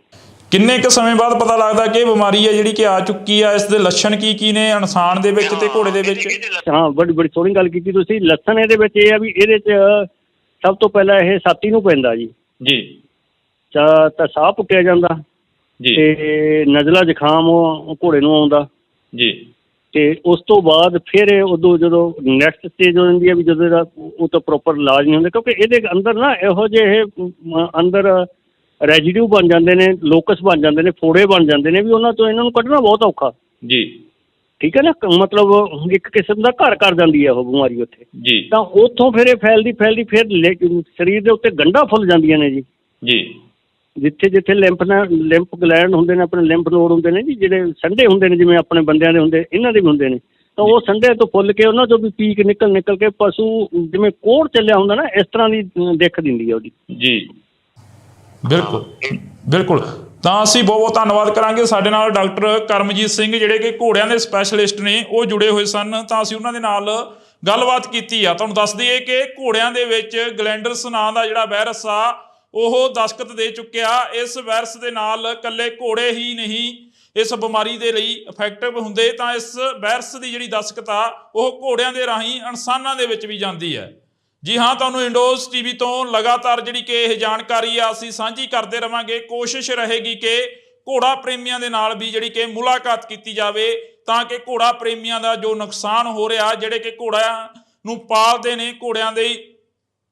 ਕਿੰਨੇ ਕੁ ਸਮੇਂ ਬਾਅਦ ਪਤਾ ਲੱਗਦਾ ਕਿ ਇਹ ਬਿਮਾਰੀ ਹੈ ਜਿਹੜੀ ਕਿ ਆ ਚੁੱਕੀ ਆ? ਇਸ ਦੇ ਲੱਛਣ ਕੀ ਨੇ ਇਨਸਾਨ ਦੇ ਵਿੱਚ ਤੇ ਘੋੜੇ ਦੇ ਵਿੱਚ? ਹਾਂ, ਬੜੀ ਸੋਹਣੀ ਗੱਲ ਕੀਤੀ ਤੁਸੀਂ। ਲੱਛਣ ਇਹਦੇ ਵਿੱਚ ਇਹ ਆ ਵੀ ਇਹਦੇ 'ਚ ਸਭ ਤੋਂ ਪਹਿਲਾਂ ਇਹ ਛਾਤੀ ਨੂੰ ਪੈਂਦਾ ਜੀ। ਤਾਂ ਸਾਹ ਪੁੱਟਿਆ ਜਾਂਦਾ ਤੇ ਨਜ਼ਲਾ ਜ਼ੁਕਾਮ ਘੋੜੇ ਨੂੰ ਆਉਂਦਾ ਜੀ। ਤੇ ਉਸ ਤੋਂ ਬਾਅਦ ਫਿਰ ਉਦੋਂ ਜਦੋਂ ਨੈਕਸਟ ਸਟੇਜ ਹੋ ਜਾਂਦੀ ਹੈ ਵੀ ਜਦੋਂ ਇਹਦਾ ਉਹ ਤਾਂ ਪ੍ਰੋਪਰ ਇਲਾਜ ਨਹੀਂ ਹੁੰਦਾ, ਕਿਉਂਕਿ ਇਹਦੇ ਅੰਦਰ ਨਾ ਇਹੋ ਜਿਹੇ ਅੰਦਰ ਰੈਜੀਡਿਊ ਬਣ ਜਾਂਦੇ ਨੇ, ਲੋਕਸ ਬਣ ਜਾਂਦੇ ਨੇ, ਫੋੜੇ ਬਣ ਜਾਂਦੇ ਨੇ ਵੀ ਉਹਨਾਂ ਤੋਂ ਇਹਨਾਂ ਨੂੰ ਕੱਢਣਾ ਬਹੁਤ ਔਖਾ ਜੀ। ਠੀਕ ਹੈ ਨਾ, ਮਤਲਬ ਇੱਕ ਕਿਸਮ ਦਾ ਘਰ ਕਰ ਜਾਂਦੀ ਹੈ ਉਹ ਬਿਮਾਰੀ ਉੱਥੇ ਜੀ। ਤਾਂ ਉੱਥੋਂ ਫਿਰ ਇਹ ਫੈਲਦੀ ਫਿਰ ਸਰੀਰ ਦੇ ਉੱਤੇ ਗੰਢਾਂ ਫੁੱਲ ਜਾਂਦੀਆਂ ਨੇ ਜੀ। ਜੀ। ਜਿੱਥੇ ਜਿੱਥੇ ਲਿੰਫ ਗਲੈਂਡ ਹੁੰਦੇ ਨੇ, ਆਪਣੇ ਲਿੰਫ ਨੋਡ ਹੁੰਦੇ ਨੇ ਜੀ, ਜਿਹੜੇ ਸੰਡੇ ਹੁੰਦੇ ਨੇ, ਜਿਵੇਂ ਆਪਣੇ ਬੰਦਿਆਂ ਦੇ ਹੁੰਦੇ, ਇਹਨਾਂ ਦੇ ਵੀ ਹੁੰਦੇ ਨੇ, ਤਾਂ ਉਹ ਸੰਡੇ ਤੋਂ ਫੁੱਲ ਕੇ ਉਹਨਾਂ ਤੋਂ ਵੀ ਪੀਕ ਨਿਕਲ ਕੇ ਪਸ਼ੂ ਜਿਵੇਂ ਕੋਹੜ ਚੱਲਿਆ ਹੁੰਦਾ ਨਾ, ਇਸ ਤਰ੍ਹਾਂ ਦੀ ਦਿੱਖ ਦਿੰਦੀ ਹੈ ਉਹਦੀ। ਜੀ ਬਿਲਕੁਲ ਬਿਲਕੁਲ। ਤਾਂ ਅਸੀਂ ਬਹੁਤ ਬਹੁਤ ਧੰਨਵਾਦ ਕਰਾਂਗੇ। ਸਾਡੇ ਨਾਲ ਡਾਕਟਰ ਕਰਮਜੀਤ ਸਿੰਘ ਜਿਹੜੇ ਕਿ ਘੋੜਿਆਂ ਦੇ ਸਪੈਸ਼ਲਿਸਟ ਨੇ, ਉਹ ਜੁੜੇ ਹੋਏ ਸਨ, ਤਾਂ ਅਸੀਂ ਉਹਨਾਂ ਦੇ ਨਾਲ ਗੱਲਬਾਤ ਕੀਤੀ ਆ। ਤੁਹਾਨੂੰ ਦੱਸ ਦਈਏ ਕਿ ਘੋੜਿਆਂ ਦੇ ਵਿੱਚ ਗਲੈਂਡਰਸ ਨਾਂ ਦਾ ਜਿਹੜਾ ਵਾਇਰਸ ਆ ਉਹ ਦਸਤਖਤ ਦੇ ਚੁੱਕਿਆ। ਇਸ ਵਾਇਰਸ ਦੇ ਨਾਲ ਇਕੱਲੇ ਘੋੜੇ ਹੀ ਨਹੀਂ ਇਸ ਬਿਮਾਰੀ ਦੇ ਲਈ ਇਫੈਕਟਿਵ ਹੁੰਦੇ, ਤਾਂ ਇਸ ਵਾਇਰਸ ਦੀ ਜਿਹੜੀ ਦਸਤਖਤ ਆ ਉਹ ਘੋੜਿਆਂ ਦੇ ਰਾਹੀਂ ਇਨਸਾਨਾਂ ਦੇ ਵਿੱਚ ਵੀ ਜਾਂਦੀ ਹੈ। ਜੀ ਹਾਂ, ਤੁਹਾਨੂੰ ਇੰਡੋਜ਼ ਟੀਵੀ ਤੋਂ ਲਗਾਤਾਰ ਜਿਹੜੀ ਕਿ ਇਹ ਜਾਣਕਾਰੀ ਆ ਅਸੀਂ ਸਾਂਝੀ ਕਰਦੇ ਰਵਾਂਗੇ। ਕੋਸ਼ਿਸ਼ ਰਹੇਗੀ ਕਿ ਘੋੜਾ ਪ੍ਰੇਮੀਆਂ ਦੇ ਨਾਲ ਵੀ ਜਿਹੜੀ ਕਿ ਮੁਲਾਕਾਤ ਕੀਤੀ ਜਾਵੇ, ਤਾਂ ਕਿ ਘੋੜਾ ਪ੍ਰੇਮੀਆਂ ਦਾ ਜੋ ਨੁਕਸਾਨ ਹੋ ਰਿਹਾ, ਜਿਹੜੇ ਕਿ ਘੋੜਿਆਂ ਨੂੰ ਪਾਲਦੇ ਨੇ, ਘੋੜਿਆਂ ਦੇ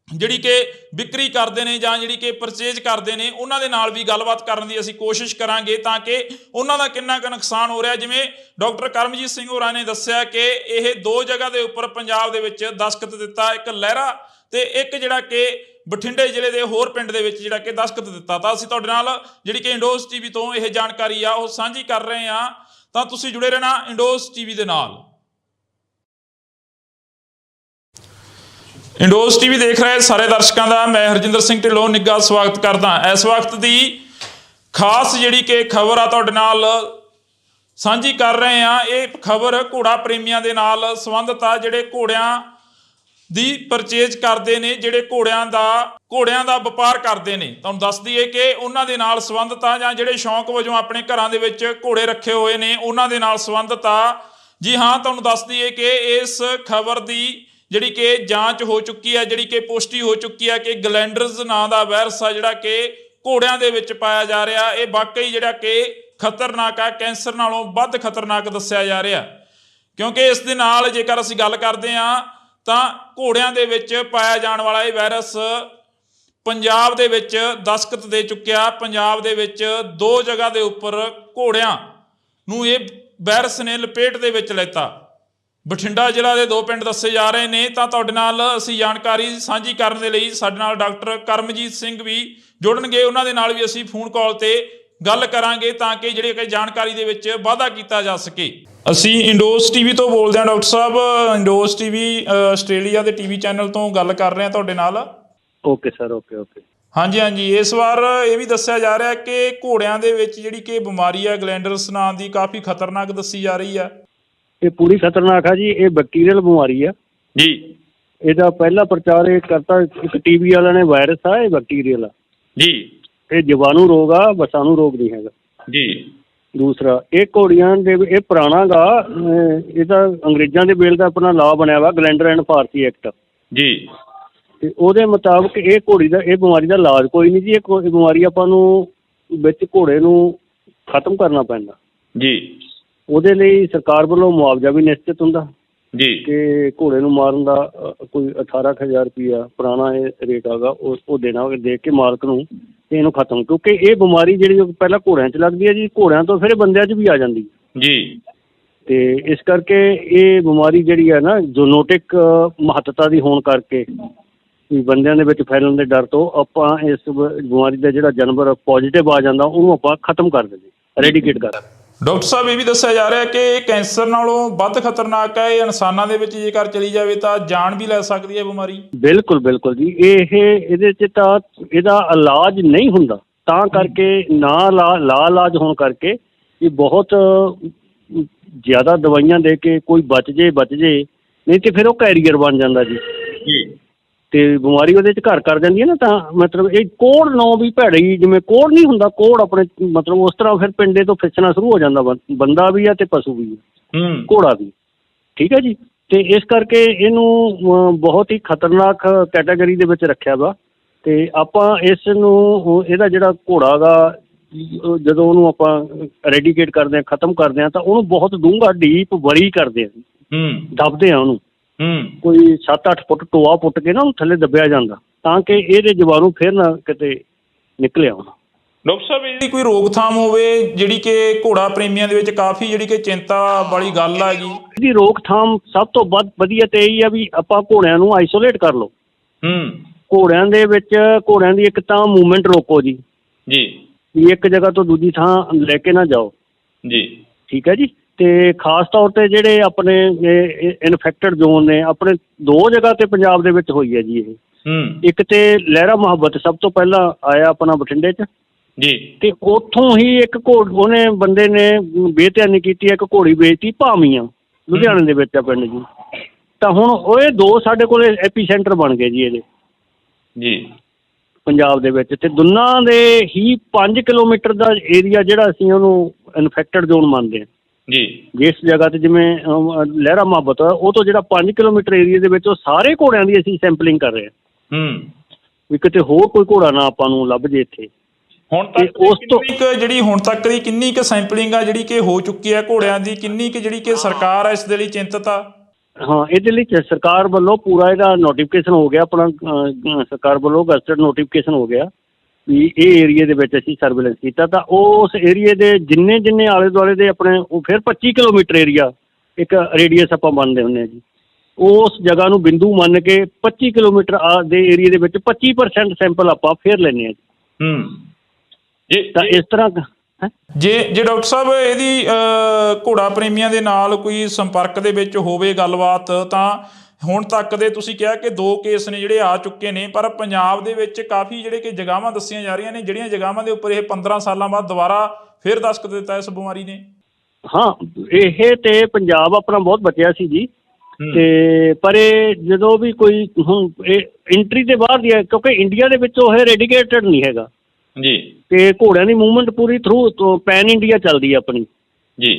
ਜਿਹੜੀ ਕਿ ਵਿਕਰੀ ਕਰਦੇ ਨੇ ਜਾਂ ਜਿਹੜੀ ਕਿ ਪਰਚੇਜ ਕਰਦੇ ਨੇ, ਉਹਨਾਂ ਦੇ ਨਾਲ ਵੀ ਗੱਲਬਾਤ ਕਰਨ ਦੀ ਅਸੀਂ ਕੋਸ਼ਿਸ਼ ਕਰਾਂਗੇ, ਤਾਂ ਕਿ ਉਹਨਾਂ ਦਾ ਕਿੰਨਾ ਕੁ ਨੁਕਸਾਨ ਹੋ ਰਿਹਾ। ਜਿਵੇਂ ਡਾਕਟਰ ਕਰਮਜੀਤ ਸਿੰਘ ਹੋਰਾਂ ਨੇ ਦੱਸਿਆ ਕਿ ਇਹ 2 ਜਗ੍ਹਾ ਦੇ ਉੱਪਰ ਪੰਜਾਬ ਦੇ ਵਿੱਚ ਦਸਤਖਤ ਦਿੱਤਾ, ਇੱਕ ਲਹਿਰਾ ਤੇ ਇੱਕ ਜਿਹੜਾ ਕਿ ਬਠਿੰਡੇ ਜ਼ਿਲ੍ਹੇ ਦੇ ਹੋਰ ਪਿੰਡ ਦੇ ਵਿੱਚ ਜਿਹੜਾ ਕਿ ਦਸਤਖਤ ਦਿੱਤਾ। ਤਾਂ ਅਸੀਂ ਤੁਹਾਡੇ ਨਾਲ ਜਿਹੜੀ ਕਿ ਇੰਡੋਜ਼ ਟੀਵੀ ਤੋਂ ਇਹ ਜਾਣਕਾਰੀ ਆ ਉਹ ਸਾਂਝੀ ਕਰ ਰਹੇ ਹਾਂ, ਤਾਂ ਤੁਸੀਂ ਜੁੜੇ ਰਹਿਣਾ ਇੰਡੋਜ਼ ਟੀਵੀ ਦੇ ਨਾਲ। ਇੰਡੋਜ਼ ਟੀਵੀ ਦੇਖ ਰਹੇ ਸਾਰੇ ਦਰਸ਼ਕਾਂ ਦਾ ਮੈਂ ਹਰਜਿੰਦਰ ਸਿੰਘ ਢਿੱਲੋਂ ਨਿੱਘਾ ਸਵਾਗਤ ਕਰਦਾ। ਇਸ ਵਕਤ ਦੀ ਖਾਸ ਜਿਹੜੀ ਕਿ ਖਬਰ ਆ ਤੁਹਾਡੇ ਨਾਲ ਸਾਂਝੀ ਕਰ ਰਹੇ ਹਾਂ। ਇਹ ਖਬਰ ਘੋੜਾ ਪ੍ਰੇਮੀਆਂ ਦੇ ਨਾਲ ਸੰਬੰਧਿਤ ਆ, ਜਿਹੜੇ ਘੋੜਿਆਂ ਦੀ ਪਰਚੇਜ ਕਰਦੇ ਨੇ, ਜਿਹੜੇ ਘੋੜਿਆਂ ਦਾ ਵਪਾਰ ਕਰਦੇ ਨੇ। ਤੁਹਾਨੂੰ ਦੱਸ ਦਈਏ ਕਿ ਉਹਨਾਂ ਦੇ ਨਾਲ ਸੰਬੰਧਿਤ ਆ, ਜਾਂ ਜਿਹੜੇ ਸ਼ੌਂਕ ਵਜੋਂ ਆਪਣੇ ਘਰਾਂ ਦੇ ਵਿੱਚ ਘੋੜੇ ਰੱਖੇ ਹੋਏ ਨੇ, ਉਹਨਾਂ ਦੇ ਨਾਲ ਸੰਬੰਧਿਤ ਆ। ਜੀ ਹਾਂ, ਤੁਹਾਨੂੰ ਦੱਸ ਦਈਏ ਕਿ ਇਸ ਖਬਰ ਦੀ ਜਿਹੜੀ ਕਿ ਜਾਂਚ ਹੋ ਚੁੱਕੀ ਹੈ, ਜਿਹੜੀ ਕਿ ਪੁਸ਼ਟੀ ਹੋ ਚੁੱਕੀ ਹੈ ਕਿ ਗਲੈਂਡਰਸ ਨਾਂ ਦਾ ਵਾਇਰਸ ਆ ਜਿਹੜਾ ਕਿ ਘੋੜਿਆਂ ਦੇ ਵਿੱਚ ਪਾਇਆ ਜਾ ਰਿਹਾ, ਇਹ ਵਾਕਈ ਜਿਹੜਾ ਕਿ ਖਤਰਨਾਕ ਆ, ਕੈਂਸਰ ਨਾਲੋਂ ਵੱਧ ਖਤਰਨਾਕ ਦੱਸਿਆ ਜਾ ਰਿਹਾ। ਕਿਉਂਕਿ ਇਸ ਦੇ ਨਾਲ ਜੇਕਰ ਅਸੀਂ ਗੱਲ ਕਰਦੇ ਹਾਂ ਤਾਂ ਘੋੜਿਆਂ ਦੇ ਵਿੱਚ ਪਾਇਆ ਜਾਣ ਵਾਲਾ ਇਹ ਵਾਇਰਸ ਪੰਜਾਬ ਦੇ ਵਿੱਚ ਦਸਤਖਤ ਦੇ ਚੁੱਕਿਆ। ਪੰਜਾਬ ਦੇ ਵਿੱਚ 2 ਜਗ੍ਹਾ ਦੇ ਉੱਪਰ ਘੋੜਿਆਂ ਨੂੰ ਇਹ ਵਾਇਰਸ ਨੇ ਲਪੇਟ ਦੇ ਵਿੱਚ ਲੈਤਾ। ਬਠਿੰਡਾ ਜ਼ਿਲ੍ਹਾ ਦੇ 2 ਪਿੰਡ ਦੱਸੇ ਜਾ ਰਹੇ ਨੇ। ਤਾਂ ਤੁਹਾਡੇ ਨਾਲ ਅਸੀਂ ਜਾਣਕਾਰੀ ਸਾਂਝੀ ਕਰਨ ਦੇ ਲਈ ਸਾਡੇ ਨਾਲ ਡਾਕਟਰ ਕਰਮਜੀਤ ਸਿੰਘ ਵੀ ਜੁੜਨਗੇ, ਉਹਨਾਂ ਦੇ ਨਾਲ ਵੀ ਅਸੀਂ ਫੋਨ ਕਾਲ ਤੇ ਗੱਲ ਕਰਾਂਗੇ, ਤਾਂ ਕਿ ਜਿਹੜੀ ਕਿ ਜਾਣਕਾਰੀ ਦੇ ਵਿੱਚ ਵਾਧਾ ਕੀਤਾ ਜਾ ਸਕੇ। ਅਸੀਂ ਇੰਡੋਜ਼ ਟੀਵੀ ਤੋਂ ਬੋਲਦੇ ਹਾਂ ਡਾਕਟਰ ਸਾਹਿਬ। ਇੰਡੋਜ਼ ਟੀਵੀ ਆਸਟ੍ਰੇਲੀਆ ਦੇ ਟੀਵੀ ਚੈਨਲ ਤੋਂ ਗੱਲ ਕਰ ਰਹੇ ਹਾਂ ਤੁਹਾਡੇ ਨਾਲ। Okay sir, okay. ਹਾਂਜੀ ਹਾਂਜੀ। ਇਸ ਵਾਰ ਇਹ ਵੀ ਦੱਸਿਆ ਜਾ ਰਿਹਾ ਕਿ ਘੋੜਿਆਂ ਦੇ ਵਿੱਚ ਜਿਹੜੀ ਕਿ ਬਿਮਾਰੀ ਹੈ ਗਲੈਂਡਰਸ ਨਾਂ ਦੀ, ਕਾਫੀ ਖਤਰਨਾਕ ਦੱਸੀ ਜਾ ਰਹੀ ਹੈ। ਇਹ ਪੂਰੀ ਖਤਰਨਾਕ ਆ ਜੀ। ਇਹ ਬੈਕਟੀਰੀਅਲ ਬਿਮਾਰੀ ਆ ਜੀ। ਇਹਦਾ ਪਹਿਲਾ ਪ੍ਰਚਾਰ ਇਹ ਕਰਤਾ ਇੱਕ ਟੀਵੀ ਵਾਲਿਆਂ ਨੇ। ਵਾਇਰਸ ਆ, ਇਹ ਬੈਕਟੀਰੀਅਲ ਆ ਜੀ। ਇਹ ਜੀਵਾਣੂ ਰੋਗ ਆ, ਵਸਾਣੂ ਰੋਗ ਨਹੀਂ ਹੈਗਾ ਜੀ। ਦੂਸਰਾ, ਇਹ ਘੋੜੀਆਂ ਦੇ ਇਹ ਪੁਰਾਣਾ ਗਾ, ਇਹਦਾ ਅੰਗਰੇਜ਼ਾਂ ਦੇ ਵੇਲੇ ਦਾ ਆਪਣਾ ਲਾਅ ਬਣਿਆ ਵਾ, ਗਲੈਂਡਰ ਐਂਡ ਫਾਰਸੀ ਐਕਟ ਜੀ। ਤੇ ਉਹਦੇ ਮੁਤਾਬਕ ਇਹ ਬਿਮਾਰੀ ਦਾ ਇਲਾਜ ਕੋਈ ਨਹੀਂ ਜੀ। ਇਹ ਬਿਮਾਰੀ ਆਪਾਂ ਨੂੰ ਵਿੱਚ ਘੋੜੇ ਨੂੰ ਖਤਮ ਕਰਨਾ ਪੈਂਦਾ ਜੀ। ਉਹਦੇ ਲਈ ਸਰਕਾਰ ਵੱਲੋਂ ਮੁਆਵਜ਼ਾ ਵੀ ਨਿਸ਼ਚਿਤ ਹੁੰਦਾ ਜੀ ਕਿ ਘੋੜੇ ਨੂੰ ਮਾਰਨ ਦਾ ਕੋਈ 18,000 ਰੁਪਈਆ ਪੁਰਾਣਾ ਇਹ ਰੇਟ ਹੈਗਾ, ਉਹ ਦੇਣਾ, ਦੇ ਕੇ ਮਾਲਕ ਨੂੰ ਤੇ ਇਹਨੂੰ ਖਤਮ। ਕਿਉਂਕਿ ਇਹ ਬਿਮਾਰੀ ਜਿਹੜੀ ਪਹਿਲਾਂ ਘੋੜਿਆਂ 'ਚ ਲੱਗਦੀ ਹੈ ਜੀ, ਘੋੜਿਆਂ ਤੋਂ ਫਿਰ ਬੰਦਿਆਂ 'ਚ ਵੀ ਆ ਜਾਂਦੀ ਜੀ। ਤੇ ਇਸ ਕਰਕੇ ਇਹ ਬਿਮਾਰੀ ਜਿਹੜੀ ਹੈ ਨਾ, ਜੂਨੋਟਿਕ ਮਹੱਤਤਾ ਦੀ ਹੋਣ ਕਰਕੇ ਵੀ ਬੰਦਿਆਂ ਦੇ ਵਿੱਚ ਫੈਲਣ ਦੇ ਡਰ ਤੋਂ ਆਪਾਂ ਇਸ ਬਿਮਾਰੀ ਦਾ ਜਿਹੜਾ ਜਾਨਵਰ ਪੋਜ਼ੀਟਿਵ ਆ ਜਾਂਦਾ ਉਹਨੂੰ ਆਪਾਂ ਖਤਮ ਕਰ ਦਿੰਦੇ, ਰੈਡੀਕੇਟ ਕਰ ਦਿੰਦੇ। ਡਾਕਟਰ ਸਾਹਿਬ, ਇਹ ਵੀ ਦੱਸਿਆ ਜਾ ਰਿਹਾ ਕਿ ਇਹ ਕੈਂਸਰ ਨਾਲੋਂ ਵੱਧ ਖਤਰਨਾਕ ਹੈ। ਇਹ ਇਨਸਾਨਾਂ ਦੇ ਵਿੱਚ ਜੇਕਰ ਚਲੀ ਜਾਵੇ ਤਾਂ ਜਾਨ ਵੀ ਲੈ ਸਕਦੀ ਹੈ ਬਿਮਾਰੀ। ਬਿਲਕੁਲ ਬਿਲਕੁਲ ਜੀ। ਇਹਦੇ 'ਚ ਤਾਂ ਇਹਦਾ ਇਲਾਜ ਨਹੀਂ ਹੁੰਦਾ, ਤਾਂ ਕਰਕੇ ਇਲਾਜ ਹੋਣ ਕਰਕੇ ਇਹ ਬਹੁਤ ਜ਼ਿਆਦਾ ਦਵਾਈਆਂ ਦੇ ਕੇ ਕੋਈ ਬਚ ਜੇ, ਨਹੀਂ ਤੇ ਫਿਰ ਉਹ ਕੈਰੀਅਰ ਬਣ ਜਾਂਦਾ ਜੀ। ਤੇ ਬਿਮਾਰੀ ਉਹਦੇ 'ਚ ਘਰ ਕਰ ਜਾਂਦੀ ਹੈ ਨਾ। ਤਾਂ ਮਤਲਬ ਇਹ ਕੋਹੜ ਨੌ ਵੀ ਭੈੜੀ, ਜਿਵੇਂ ਕੋਹੜ ਨਹੀਂ ਹੁੰਦਾ, ਕੋਹੜ ਆਪਣੇ ਮਤਲਬ ਉਸ ਤਰ੍ਹਾਂ ਫਿਰ ਪਿੰਡੇ ਤੋਂ ਫਿਸਣਾ ਸ਼ੁਰੂ ਹੋ ਜਾਂਦਾ, ਬੰਦਾ ਵੀ ਆ ਤੇ ਪਸ਼ੂ ਵੀ ਆ, ਘੋੜਾ ਵੀ। ਠੀਕ ਹੈ ਜੀ। ਤੇ ਇਸ ਕਰਕੇ ਇਹਨੂੰ ਬਹੁਤ ਹੀ ਖਤਰਨਾਕ ਕੈਟਾਗਰੀ ਦੇ ਵਿੱਚ ਰੱਖਿਆ ਵਾ। ਤੇ ਆਪਾਂ ਇਸ ਨੂੰ, ਇਹਦਾ ਜਿਹੜਾ ਘੋੜਾ ਗਾ, ਜਦੋਂ ਉਹਨੂੰ ਆਪਾਂ ਰੈਡੀਕੇਟ ਕਰਦੇ ਹਾਂ, ਖਤਮ ਕਰਦੇ ਹਾਂ, ਤਾਂ ਉਹਨੂੰ ਬਹੁਤ ਡੂੰਘਾ ਡੀਪ ਵਰੀ ਕਰਦੇ ਹਾਂ, ਦੱਬਦੇ ਹਾਂ ਉਹਨੂੰ। ਕੋਈ 7-8 ਫੁੱਟ ਟੋਆ ਪੁੱਟ ਕੇ ਨਾ ਉਹਨੂੰ ਥੱਲੇ ਦੱਬਿਆ ਜਾਂਦਾ, ਤਾਂ ਕਿ ਇਹਦੇ ਜੀਵਾਣੂ ਫਿਰ ਨਾ ਕਿਤੇ ਨਿਕਲੇ ਆਉਣ। ਡਾਕਟਰ ਸਾਹਿਬ ਇਹਦੀ ਕੋਈ ਰੋਕਥਾਮ ਹੋਵੇ ਜਿਹੜੀ ਕਿ ਘੋੜਾ ਪ੍ਰੇਮੀਆਂ ਦੇ ਵਿੱਚ ਕਾਫੀ ਜਿਹੜੀ ਕਿ ਚਿੰਤਾ ਵਾਲੀ ਗੱਲ ਹੈਗੀ। ਇਹਦੀ ਰੋਕਥਾਮ ਸਭ ਤੋਂ ਵੱਧ ਵਧੀਆ ਤੇ ਇਹੀ ਆ ਵੀ ਆਪਾਂ ਘੋੜਿਆਂ ਨੂੰ ਆਈਸੋਲੇਟ ਕਰ ਲਓ। ਘੋੜਿਆਂ ਦੇ ਵਿੱਚ ਘੋੜਿਆਂ ਦੀ ਇੱਕ ਤਾਂ ਮੂਵਮੈਂਟ ਰੋਕੋ ਜੀ ਵੀ ਇੱਕ ਜਗ੍ਹਾ ਤੋਂ ਦੂਜੀ ਥਾਂ ਲੈ ਕੇ ਨਾ ਜਾਓ ਜੀ, ਠੀਕ ਹੈ ਜੀ। ਤੇ ਖਾਸ ਤੌਰ ਤੇ ਜਿਹੜੇ ਆਪਣੇ ਇਨਫੈਕਟਡ ਜ਼ੋਨ ਨੇ ਆਪਣੇ 2 ਜਗ੍ਹਾ ਤੇ ਪੰਜਾਬ ਦੇ ਵਿੱਚ ਹੋਈ ਹੈ ਜੀ ਇਹ। ਇੱਕ ਤੇ ਲਹਿਰਾ ਮੁਹੱਬਤ ਸਭ ਤੋਂ ਪਹਿਲਾਂ ਆਇਆ ਆਪਣਾ ਬਠਿੰਡੇ 'ਚ ਜੀ, ਤੇ ਉੱਥੋਂ ਹੀ ਇੱਕ ਉਹਨੇ ਬੰਦੇ ਨੇ ਬੇਧਿਆਨੀ ਕੀਤੀ, ਇੱਕ ਘੋੜੀ ਵੇਚਤੀ ਭਾਮੀਆਂ ਲੁਧਿਆਣੇ ਦੇ ਵਿੱਚ ਆ ਪਿੰਡ ਜੀ। ਤਾਂ ਹੁਣ ਉਹ ਇਹ 2 ਸਾਡੇ ਕੋਲ ਐਪੀ ਸੈਂਟਰ ਬਣ ਗਏ ਜੀ ਇਹਦੇ ਜੀ ਪੰਜਾਬ ਦੇ ਵਿੱਚ। ਤੇ ਦੋਨਾਂ ਦੇ ਹੀ 5 ਕਿਲੋਮੀਟਰ ਦਾ ਏਰੀਆ ਜਿਹੜਾ ਅਸੀਂ ਉਹਨੂੰ ਇਨਫੈਕਟਡ ਜ਼ੋਨ ਮੰਨਦੇ ਹਾਂ ਜੀ। ਜਿਸ ਜਗ੍ਹਾ ਤੇ ਜਿਵੇਂ ਲਹਿਰਾ ਮੁਹੱਬਤ ਉਹ ਤੋਂ ਜਿਹੜਾ 5 ਕਿਲੋਮੀਟਰ ਏਰੀਆ ਦੇ ਵਿੱਚ ਉਹ ਸਾਰੇ ਘੋੜਿਆਂ ਦੀ ਅਸੀਂ ਸੈਂਪਲਿੰਗ ਕਰ ਰਹੇ ਹਾਂ ਵੀ ਕਿਤੇ ਹੋਰ ਕੋਈ ਘੋੜਾ ਨਾ ਆਪਾਂ ਨੂੰ ਲੱਭ ਜੇ ਇੱਥੇ। ਹੁਣ ਤੱਕ ਉਸ ਤੋਂ ਜਿਹੜੀ ਹੁਣ ਤੱਕ ਦੀ ਕਿੰਨੀ ਕੁ ਸੈਂਪਲਿੰਗ ਆ ਜਿਹੜੀ ਕਿ ਹੋ ਚੁੱਕੀ ਹੈ ਘੋੜਿਆਂ ਦੀ, ਕਿੰਨੀ ਕੁ ਜਿਹੜੀ ਕਿ ਸਰਕਾਰ ਇਸ ਦੇ ਲਈ ਚਿੰਤਤ ਆ? ਹਾਂ, ਇਹਦੇ ਲਈ ਸਰਕਾਰ ਵੱਲੋਂ ਪੂਰਾ ਇਹਦਾ ਨੋਟੀਫਿਕੇਸ਼ਨ ਹੋ ਗਿਆ ਆਪਣਾ, ਸਰਕਾਰ ਵੱਲੋਂ ਗਜ਼ਟਡ ਨੋਟੀਫਿਕੇਸ਼ਨ ਹੋ ਗਿਆ ਵੀ ਇਹ ਏਰੀਏ ਦੇ ਵਿੱਚ ਅਸੀਂ ਸਰਵੇਲੈਂਸ ਕੀਤਾ। ਤਾਂ ਉਸ ਏਰੀਏ ਦੇ ਜਿੰਨੇ ਆਲੇ ਦੁਆਲੇ ਦੇ ਆਪਣੇ ਉਹ ਫਿਰ 25 ਕਿਲੋਮੀਟਰ ਏਰੀਆ ਇੱਕ ਰੇਡੀਅਸ ਆਪਾਂ ਮੰਨਦੇ ਹੁੰਦੇ ਹਾਂ ਜੀ। ਉਸ ਜਗ੍ਹਾ ਨੂੰ ਬਿੰਦੂ ਮੰਨ ਕੇ 25 ਕਿਲੋਮੀਟਰ ਦੇ ਏਰੀਏ ਦੇ ਵਿੱਚ 25% ਸੈਂਪਲ ਆਪਾਂ ਫਿਰ ਲੈਂਦੇ ਹਾਂ ਜੀ। ਤਾਂ ਇਸ ਤਰ੍ਹਾਂ ਜੇ ਡਾਕਟਰ ਸਾਹਿਬ ਇਹਦੀ ਘੋੜਾ ਪ੍ਰੇਮੀਆਂ ਦੇ ਨਾਲ ਕੋਈ ਸੰਪਰਕ ਦੇ ਵਿੱਚ ਹੋਵੇ ਗੱਲਬਾਤ, ਤਾਂ ਹੁਣ ਤੱਕ ਦੇ ਤੁਸੀਂ ਕਿਹਾ ਕਿ 2 ਕੇਸ ਨੇ ਜਿਹੜੇ ਆ ਚੁੱਕੇ ਨੇ, ਪਰ ਪੰਜਾਬ ਦੇ ਵਿੱਚ ਕਾਫੀ ਜਿਹੜੇ ਕਿ ਜਗ੍ਹਾਵਾਂ ਦੱਸੀਆਂ ਜਾ ਰਹੀਆਂ ਨੇ ਜਿਹੜੀਆਂ ਜਗ੍ਹਾਵਾਂ ਦੇ ਉੱਪਰ ਇਹ 15 ਸਾਲਾਂ ਬਾਅਦ ਦੁਬਾਰਾ ਫਿਰ ਦਸਤਖਤ ਦਿੱਤਾ ਇਸ ਬਿਮਾਰੀ ਨੇ। ਹਾਂ, ਇਹ ਤੇ ਪੰਜਾਬ ਆਪਣਾ ਬਹੁਤ ਬਚਿਆ ਸੀ ਜੀ। ਤੇ ਪਰ ਇਹ ਜਦੋਂ ਵੀ ਕੋਈ ਹੁਣ ਇਹ ਐਂਟਰੀ ਦੇ ਬਾਹਰ ਦੀ ਹੈ ਕਿਉਂਕਿ ਇੰਡੀਆ ਦੇ ਵਿੱਚ ਉਹ ਰੈਡੀਕੇਟਡ ਨਹੀਂ ਹੈਗਾ ਜੀ। ਤੇ ਘੋੜਿਆਂ ਦੀ ਮੂਵਮੈਂਟ ਪੂਰੀ ਥਰੂ ਪੈਨ ਇੰਡੀਆ ਚੱਲਦੀ ਹੈ ਆਪਣੀ ਜੀ,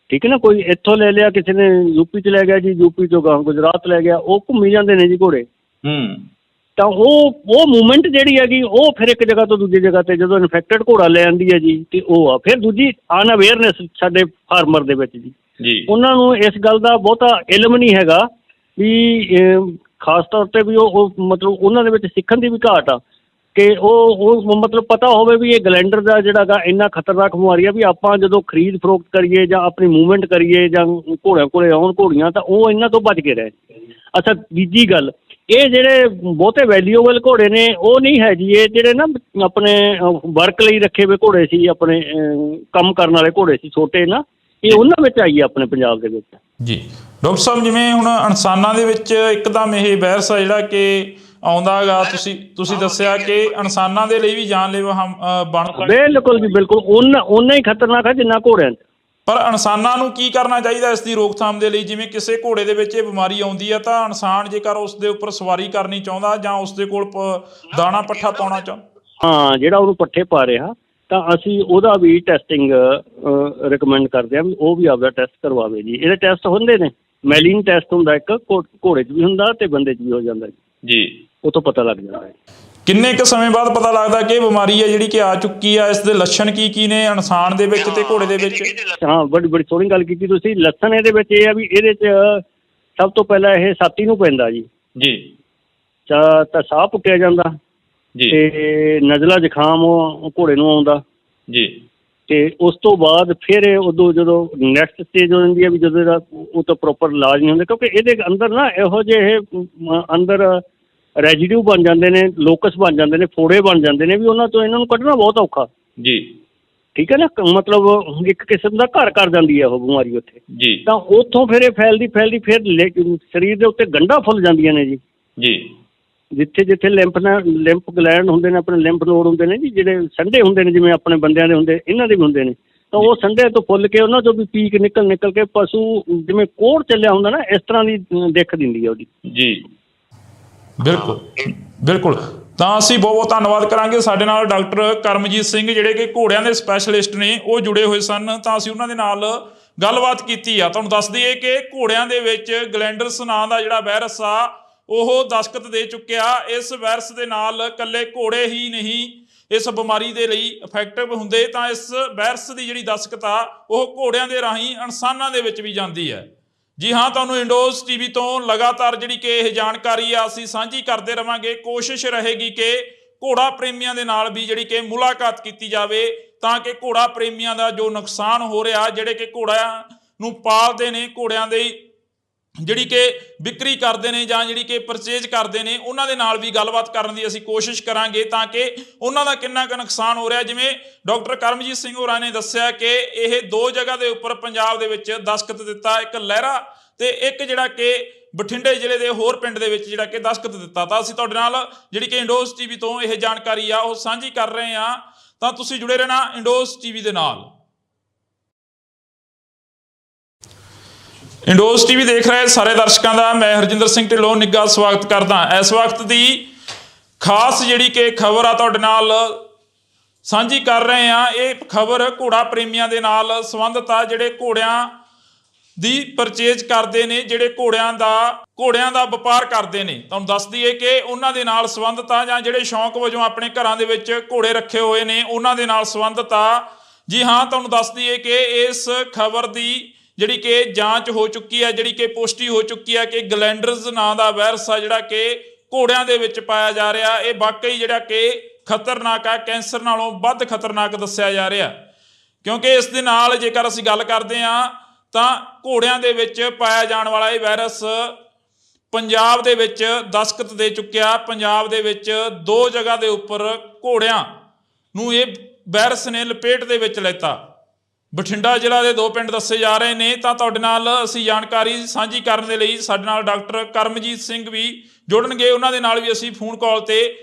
ਠੀਕ ਹੈ ਨਾ। ਕੋਈ ਇੱਥੋਂ ਲੈ ਲਿਆ, ਕਿਸੇ ਨੇ ਯੂਪੀ 'ਚ ਲੈ ਗਿਆ ਜੀ, ਯੂਪੀ 'ਚੋਂ ਗੁਜਰਾਤ ਲੈ ਗਿਆ, ਉਹ ਘੁੰਮੀ ਜਾਂਦੇ ਨੇ ਜੀ ਘੋੜੇ। ਤਾਂ ਉਹ ਮੂਵਮੈਂਟ ਜਿਹੜੀ ਹੈਗੀ ਉਹ ਫਿਰ ਇੱਕ ਜਗ੍ਹਾ ਤੋਂ ਦੂਜੀ ਜਗ੍ਹਾ 'ਤੇ ਜਦੋਂ ਇਨਫੈਕਟਡ ਘੋੜਾ ਲੈ ਆਉਂਦੀ ਹੈ ਜੀ, ਤੇ ਉਹ ਆ ਫਿਰ ਦੂਜੀ ਅਨਅਵੇਅਰਨੈਸ ਸਾਡੇ ਫਾਰਮਰ ਦੇ ਵਿੱਚ ਜੀ। ਉਹਨਾਂ ਨੂੰ ਇਸ ਗੱਲ ਦਾ ਬਹੁਤਾ ਇਲਮ ਨਹੀਂ ਹੈਗਾ ਵੀ ਖਾਸ ਤੌਰ 'ਤੇ ਵੀ ਉਹ ਮਤਲਬ ਉਹਨਾਂ ਦੇ ਵਿੱਚ ਸਿੱਖਣ ਦੀ ਵੀ ਘਾਟ ਆ ਕਿ ਉਹ ਮਤਲਬ ਪਤਾ ਹੋਵੇ ਵੀ ਇਹ ਗਲੈਂਡਰ ਦਾ ਜਿਹੜਾ ਗਾ ਇੰਨਾ ਖਤਰਨਾਕ ਬਿਮਾਰੀ ਆ ਵੀ ਆਪਾਂ ਜਦੋਂ ਖਰੀਦ ਫਰੋਖਤ ਕਰੀਏ ਜਾਂ ਆਪਣੀ ਮੂਵਮੈਂਟ ਕਰੀਏ ਜਾਂ ਘੋੜਿਆਂ ਕੋਲੇ ਆਉਣ ਘੋੜੀਆਂ ਤਾਂ ਉਹ ਇਹਨਾਂ ਤੋਂ ਬਚ ਕੇ ਰਹੇ। ਅੱਛਾ, ਦੂਜੀ ਗੱਲ ਇਹ ਜਿਹੜੇ ਬਹੁਤੇ ਵੈਲਿਊਏਬਲ ਘੋੜੇ ਨੇ ਉਹ ਨਹੀਂ ਹੈ ਜੀ। ਇਹ ਜਿਹੜੇ ਨਾ ਆਪਣੇ ਵਰਕ ਲਈ ਰੱਖੇ ਹੋਏ ਘੋੜੇ ਸੀ, ਆਪਣੇ ਕੰਮ ਕਰਨ ਵਾਲੇ ਘੋੜੇ ਸੀ ਛੋਟੇ ਨਾ, ਇਹ ਉਹਨਾਂ ਵਿੱਚ ਆਈ ਹੈ ਆਪਣੇ ਪੰਜਾਬ ਦੇ ਵਿੱਚ ਜੀ। ਡਾਕਟਰ ਸਾਹਿਬ ਜਿਵੇਂ ਹੁਣ ਇਨਸਾਨਾਂ ਦੇ ਵਿੱਚ ਇੱਕਦਮ ਇਹ ਵਾਇਰਸ ਆ ਜਿਹੜਾ ਕਿ ਆਉਂਦਾ ਗਾ, ਤੁਸੀਂ ਦੱਸਿਆ ਕਿ ਇਨਸਾਨਾਂ ਦੇ ਲਈ ਵੀ ਜਾਨਲੇਵਾ ਬਣ ਸਕਦਾ। ਬਿਲਕੁਲ ਜੀ, ਬਿਲਕੁਲ ਓਨਾ ਹੀ ਖਤਰਨਾਕ ਹੈ ਜਿੰਨਾ ਘੋੜਿਆਂ 'ਚ। ਪਰ ਇਨਸਾਨਾਂ ਨੂੰ ਕੀ ਕਰਨਾ ਚਾਹੀਦਾ ਇਸ ਦੀ ਰੋਕਥਾਮ ਦੇ ਲਈ? ਜਿਵੇਂ ਕਿਸੇ ਘੋੜੇ ਦੇ ਵਿੱਚ ਇਹ ਬਿਮਾਰੀ ਆਉਂਦੀ ਹੈ ਤਾਂ ਇਨਸਾਨ ਜੇਕਰ ਉਸ ਦੇ ਉੱਪਰ ਸਵਾਰੀ ਕਰਨੀ ਚਾਹੁੰਦਾ ਜਾਂ ਉਸ ਦੇ ਕੋਲ ਦਾਣਾ ਪੱਠਾ ਪਾਉਣਾ ਹਾਂ, ਜਿਹੜਾ ਉਹਨੂੰ ਪੱਠੇ ਪਾ ਰਿਹਾ, ਤਾਂ ਅਸੀਂ ਉਹਦਾ ਵੀ ਟੈਸਟਿੰਗ ਰਿਕਮੈਂਡ ਕਰਦੇ ਹਾਂ ਵੀ ਉਹ ਵੀ ਆਪਦਾ ਟੈਸਟ ਕਰਵਾਵੇ ਜੀ। ਇਹਦੇ ਟੈਸਟ ਹੁੰਦੇ ਨੇ, ਮੈਲੀਨ ਟੈਸਟ ਹੁੰਦਾ ਇੱਕ, ਘੋੜੇ 'ਚ ਵੀ ਹੁੰਦਾ ਤੇ ਬੰਦੇ 'ਚ ਵੀ ਹੋ ਜਾਂਦਾ ਜੀ। ਉਹ ਤੋਂ ਪਤਾ ਲੱਗ ਜਾਂਦਾ ਹੈ। ਕਿੰਨੇ ਕੁ ਸਮੇਂ ਬਾਅਦ ਪਤਾ ਲੱਗਦਾ ਕਿ ਇਹ ਬਿਮਾਰੀ ਹੈ ਜਿਹੜੀ ਕਿ ਆ ਚੁੱਕੀ ਆ? ਇਸ ਦੇ ਲੱਛਣ ਕੀ ਨੇ ਇਨਸਾਨ ਦੇ ਵਿੱਚ ਤੇ ਘੋੜੇ ਦੇ ਵਿੱਚ? ਹਾਂ, ਬੜੀ ਸੋਹਣੀ ਗੱਲ ਕੀਤੀ ਤੁਸੀਂ। ਲੱਛਣ ਇਹਦੇ ਵਿੱਚ ਇਹ ਆ ਵੀ ਇਹਦੇ 'ਚ ਸਭ ਤੋਂ ਪਹਿਲਾਂ ਇਹ ਛਾਤੀ ਨੂੰ ਪੈਂਦਾ ਜੀ। ਤਾਂ ਸਾਹ ਪੁੱਟਿਆ ਜਾਂਦਾ ਤੇ ਨਜ਼ਲਾ ਜ਼ੁਕਾਮ ਘੋੜੇ ਨੂੰ ਆਉਂਦਾ ਜੀ। ਤੇ ਉਸ ਤੋਂ ਬਾਅਦ ਫਿਰ ਉਦੋਂ ਜਦੋਂ ਨੈਕਸਟ ਸਟੇਜ ਹੋ ਜਾਂਦੀ ਹੈ ਵੀ ਜਦੋਂ ਇਹਦਾ ਉਹ ਤਾਂ ਪ੍ਰੋਪਰ ਇਲਾਜ ਨਹੀਂ ਹੁੰਦਾ ਕਿਉਂਕਿ ਇਹਦੇ ਅੰਦਰ ਨਾ ਇਹੋ ਜਿਹੇ ਅੰਦਰ ਰੈਜੀਡਿਊ ਬਣ ਜਾਂਦੇ ਨੇ, ਲੋਕਸ ਬਣ ਜਾਂਦੇ ਨੇ, ਫੋੜੇ ਬਣ ਜਾਂਦੇ ਨੇ ਵੀ ਉਹਨਾਂ ਤੋਂ ਇਹਨਾਂ ਨੂੰ ਕੱਢਣਾ ਬਹੁਤ ਔਖਾ ਜੀ। ਠੀਕ ਹੈ ਨਾ, ਮਤਲਬ ਇੱਕ ਕਿਸਮ ਦਾ ਘਰ ਕਰ ਜਾਂਦੀ ਹੈ ਉਹ ਬਿਮਾਰੀ ਉੱਥੇ ਜੀ। ਤਾਂ ਉੱਥੋਂ ਫਿਰ ਇਹ ਫੈਲਦੀ ਫਿਰ ਸਰੀਰ ਦੇ ਉੱਤੇ ਗੰਢਾਂ ਫੁੱਲ ਜਾਂਦੀਆਂ ਨੇ ਜੀ। ਜਿੱਥੇ ਲਿੰਫ ਗਲੈਂਡ ਹੁੰਦੇ ਨੇ, ਆਪਣੇ ਲਿੰਫ ਨੋਡ ਹੁੰਦੇ ਨੇ ਜੀ, ਜਿਹੜੇ ਸੰਡੇ ਹੁੰਦੇ ਨੇ ਜਿਵੇਂ ਆਪਣੇ ਬੰਦਿਆਂ ਦੇ ਹੁੰਦੇ, ਇਹਨਾਂ ਦੇ ਵੀ ਹੁੰਦੇ ਨੇ। ਤਾਂ ਉਹ ਸੰਡੇ ਤੋਂ ਫੁੱਲ ਕੇ ਉਹਨਾਂ ਚੋਂ ਵੀ ਪੀਕ ਨਿਕਲ ਕੇ ਪਸ਼ੂ ਜਿਵੇਂ ਕੋਹੜ ਚੱਲਿਆ ਹੁੰਦਾ ਨਾ, ਇਸ ਤਰ੍ਹਾਂ ਦੀ ਦਿੱਖ ਦਿੰਦੀ ਹੈ ਉਹਦੀ ਜੀ। ਬਿਲਕੁਲ। ਤਾਂ ਅਸੀਂ ਬਹੁਤ ਬਹੁਤ ਧੰਨਵਾਦ ਕਰਾਂਗੇ। ਸਾਡੇ ਨਾਲ ਡਾਕਟਰ ਕਰਮਜੀਤ ਸਿੰਘ ਜਿਹੜੇ ਕਿ ਘੋੜਿਆਂ ਦੇ ਸਪੈਸ਼ਲਿਸਟ ਨੇ ਉਹ ਜੁੜੇ ਹੋਏ ਸਨ, ਤਾਂ ਅਸੀਂ ਉਹਨਾਂ ਦੇ ਨਾਲ ਗੱਲਬਾਤ ਕੀਤੀ ਆ। ਤੁਹਾਨੂੰ ਦੱਸ ਦਈਏ ਕਿ ਘੋੜਿਆਂ ਦੇ ਵਿੱਚ ਗਲੈਂਡਰਸ ਨਾਂ ਦਾ ਜਿਹੜਾ ਵਾਇਰਸ ਆ ਉਹ ਦਸਤਖਤ ਦੇ ਚੁੱਕਿਆ। ਇਸ ਵਾਇਰਸ ਦੇ ਨਾਲ ਇਕੱਲੇ ਘੋੜੇ ਹੀ ਨਹੀਂ ਇਸ ਬਿਮਾਰੀ ਦੇ ਲਈ ਇਫੈਕਟਿਵ ਹੁੰਦੇ, ਤਾਂ ਇਸ ਵਾਇਰਸ ਦੀ ਜਿਹੜੀ ਦਸਤਖਤ ਆ ਉਹ ਘੋੜਿਆਂ ਦੇ ਰਾਹੀਂ ਇਨਸਾਨਾਂ ਦੇ ਵਿੱਚ ਵੀ ਜਾਂਦੀ ਹੈ। ਜੀ ਹਾਂ, ਤੁਹਾਨੂੰ ਇੰਡੋਜ਼ TV ਤੋਂ ਲਗਾਤਾਰ ਜਿਹੜੀ ਕਿ ਇਹ ਜਾਣਕਾਰੀ ਆ ਅਸੀਂ ਸਾਂਝੀ ਕਰਦੇ ਰਵਾਂਗੇ। ਕੋਸ਼ਿਸ਼ ਰਹੇਗੀ ਕਿ ਘੋੜਾ ਪ੍ਰੇਮੀਆਂ ਦੇ ਨਾਲ ਵੀ ਜਿਹੜੀ ਕਿ ਮੁਲਾਕਾਤ ਕੀਤੀ ਜਾਵੇ, ਤਾਂ ਕਿ ਘੋੜਾ ਪ੍ਰੇਮੀਆਂ ਦਾ ਜੋ ਨੁਕਸਾਨ ਹੋ ਰਿਹਾ, ਜਿਹੜੇ ਕਿ ਘੋੜਿਆਂ ਨੂੰ ਪਾਲਦੇ ਨੇ, ਘੋੜਿਆਂ ਦੇ ਜਿਹੜੀ ਕਿ ਵਿਕਰੀ ਕਰਦੇ ਨੇ ਜਾਂ ਜਿਹੜੀ ਕਿ ਪਰਚੇਜ ਕਰਦੇ ਨੇ, ਉਹਨਾਂ ਦੇ ਨਾਲ ਵੀ ਗੱਲਬਾਤ ਕਰਨ ਦੀ ਅਸੀਂ ਕੋਸ਼ਿਸ਼ ਕਰਾਂਗੇ, ਤਾਂ ਕਿ ਉਹਨਾਂ ਦਾ ਕਿੰਨਾ ਕੁ ਨੁਕਸਾਨ ਹੋ ਰਿਹਾ। ਜਿਵੇਂ ਡਾਕਟਰ ਕਰਮਜੀਤ ਸਿੰਘ ਹੋਰਾਂ ਨੇ ਦੱਸਿਆ ਕਿ ਇਹ 2 ਜਗ੍ਹਾ ਦੇ ਉੱਪਰ ਪੰਜਾਬ ਦੇ ਵਿੱਚ ਦਸਤਖਤ ਦਿੱਤਾ, ਇੱਕ ਲਹਿਰਾ ਤੇ ਇੱਕ ਜਿਹੜਾ ਕਿ ਬਠਿੰਡੇ ਜ਼ਿਲ੍ਹੇ ਦੇ ਹੋਰ ਪਿੰਡ ਦੇ ਵਿੱਚ ਜਿਹੜਾ ਕਿ ਦਸਤਖਤ ਦਿੱਤਾ। ਤਾਂ ਅਸੀਂ ਤੁਹਾਡੇ ਨਾਲ ਜਿਹੜੀ ਕਿ ਇੰਡੋਜ਼ ਟੀਵੀ ਤੋਂ ਇਹ ਜਾਣਕਾਰੀ ਆ ਉਹ ਸਾਂਝੀ ਕਰ ਰਹੇ ਹਾਂ, ਤਾਂ ਤੁਸੀਂ ਜੁੜੇ ਰਹਿਣਾ ਇੰਡੋਜ਼ ਟੀਵੀ ਦੇ ਨਾਲ। ਇੰਡੋਜ਼ ਟੀਵੀ ਦੇਖ ਰਹੇ ਸਾਰੇ ਦਰਸ਼ਕਾਂ ਦਾ ਮੈਂ ਹਰਜਿੰਦਰ ਸਿੰਘ ਢਿੱਲੋਂ ਨਿੱਘਾ ਸਵਾਗਤ ਕਰਦਾ। ਇਸ ਵਕਤ ਦੀ ਖਾਸ ਜਿਹੜੀ ਕਿ ਖਬਰ ਆ ਤੁਹਾਡੇ ਨਾਲ ਸਾਂਝੀ ਕਰ ਰਹੇ ਹਾਂ। ਇਹ ਖਬਰ ਘੋੜਾ ਪ੍ਰੇਮੀਆਂ ਦੇ ਨਾਲ ਸੰਬੰਧਿਤ ਆ, ਜਿਹੜੇ ਘੋੜਿਆਂ ਦੀ ਪਰਚੇਜ ਕਰਦੇ ਨੇ, ਜਿਹੜੇ ਘੋੜਿਆਂ ਦਾ ਵਪਾਰ ਕਰਦੇ ਨੇ। ਤੁਹਾਨੂੰ ਦੱਸ ਦਈਏ ਕਿ ਉਹਨਾਂ ਦੇ ਨਾਲ ਸੰਬੰਧਿਤ ਆ, ਜਾਂ ਜਿਹੜੇ ਸ਼ੌਂਕ ਵਜੋਂ ਆਪਣੇ ਘਰਾਂ ਦੇ ਵਿੱਚ ਘੋੜੇ ਰੱਖੇ ਹੋਏ ਨੇ ਉਹਨਾਂ ਦੇ ਨਾਲ ਸੰਬੰਧਿਤ ਆ। ਜੀ ਹਾਂ, ਤੁਹਾਨੂੰ ਦੱਸ ਦਈਏ ਕਿ ਇਸ ਖਬਰ ਦੀ ਜਿਹੜੀ ਕਿ ਜਾਂਚ ਹੋ ਚੁੱਕੀ ਹੈ, ਜਿਹੜੀ ਕਿ ਪੁਸ਼ਟੀ ਹੋ ਚੁੱਕੀ ਹੈ ਕਿ ਗਲੈਂਡਰਜ਼ ਨਾਂ ਦਾ ਵਾਇਰਸ ਆ ਜਿਹੜਾ ਕਿ ਘੋੜਿਆਂ ਦੇ ਵਿੱਚ ਪਾਇਆ ਜਾ ਰਿਹਾ, ਇਹ ਵਾਕਈ ਜਿਹੜਾ ਕਿ ਖਤਰਨਾਕ ਆ, ਕੈਂਸਰ ਨਾਲੋਂ ਵੱਧ ਖਤਰਨਾਕ ਦੱਸਿਆ ਜਾ ਰਿਹਾ। ਕਿਉਂਕਿ ਇਸ ਦੇ ਨਾਲ ਜੇਕਰ ਅਸੀਂ ਗੱਲ ਕਰਦੇ ਹਾਂ ਤਾਂ ਘੋੜਿਆਂ ਦੇ ਵਿੱਚ ਪਾਇਆ ਜਾਣ ਵਾਲਾ ਇਹ ਵਾਇਰਸ ਪੰਜਾਬ ਦੇ ਵਿੱਚ ਦਸਤਖਤ ਦੇ ਚੁੱਕਿਆ। ਪੰਜਾਬ ਦੇ ਵਿੱਚ 2 ਜਗ੍ਹਾ ਦੇ ਉੱਪਰ ਘੋੜਿਆਂ ਨੂੰ ਇਹ ਵਾਇਰਸ ਨੇ ਲਪੇਟ ਦੇ ਵਿੱਚ ਲੈਤਾ। ਬਠਿੰਡਾ ਜ਼ਿਲ੍ਹਾ ਦੇ 2 ਪਿੰਡ ਦੱਸੇ ਜਾ ਰਹੇ ਨੇ। ਤਾਂ ਤੁਹਾਡੇ ਨਾਲ ਅਸੀਂ ਜਾਣਕਾਰੀ ਸਾਂਝੀ ਕਰਨ ਦੇ ਲਈ ਸਾਡੇ ਨਾਲ ਡਾਕਟਰ ਕਰਮਜੀਤ ਸਿੰਘ ਵੀ ਜੁੜਨਗੇ, ਉਹਨਾਂ ਦੇ ਨਾਲ ਵੀ ਅਸੀਂ ਫੋਨ ਕਾਲ ਤੇ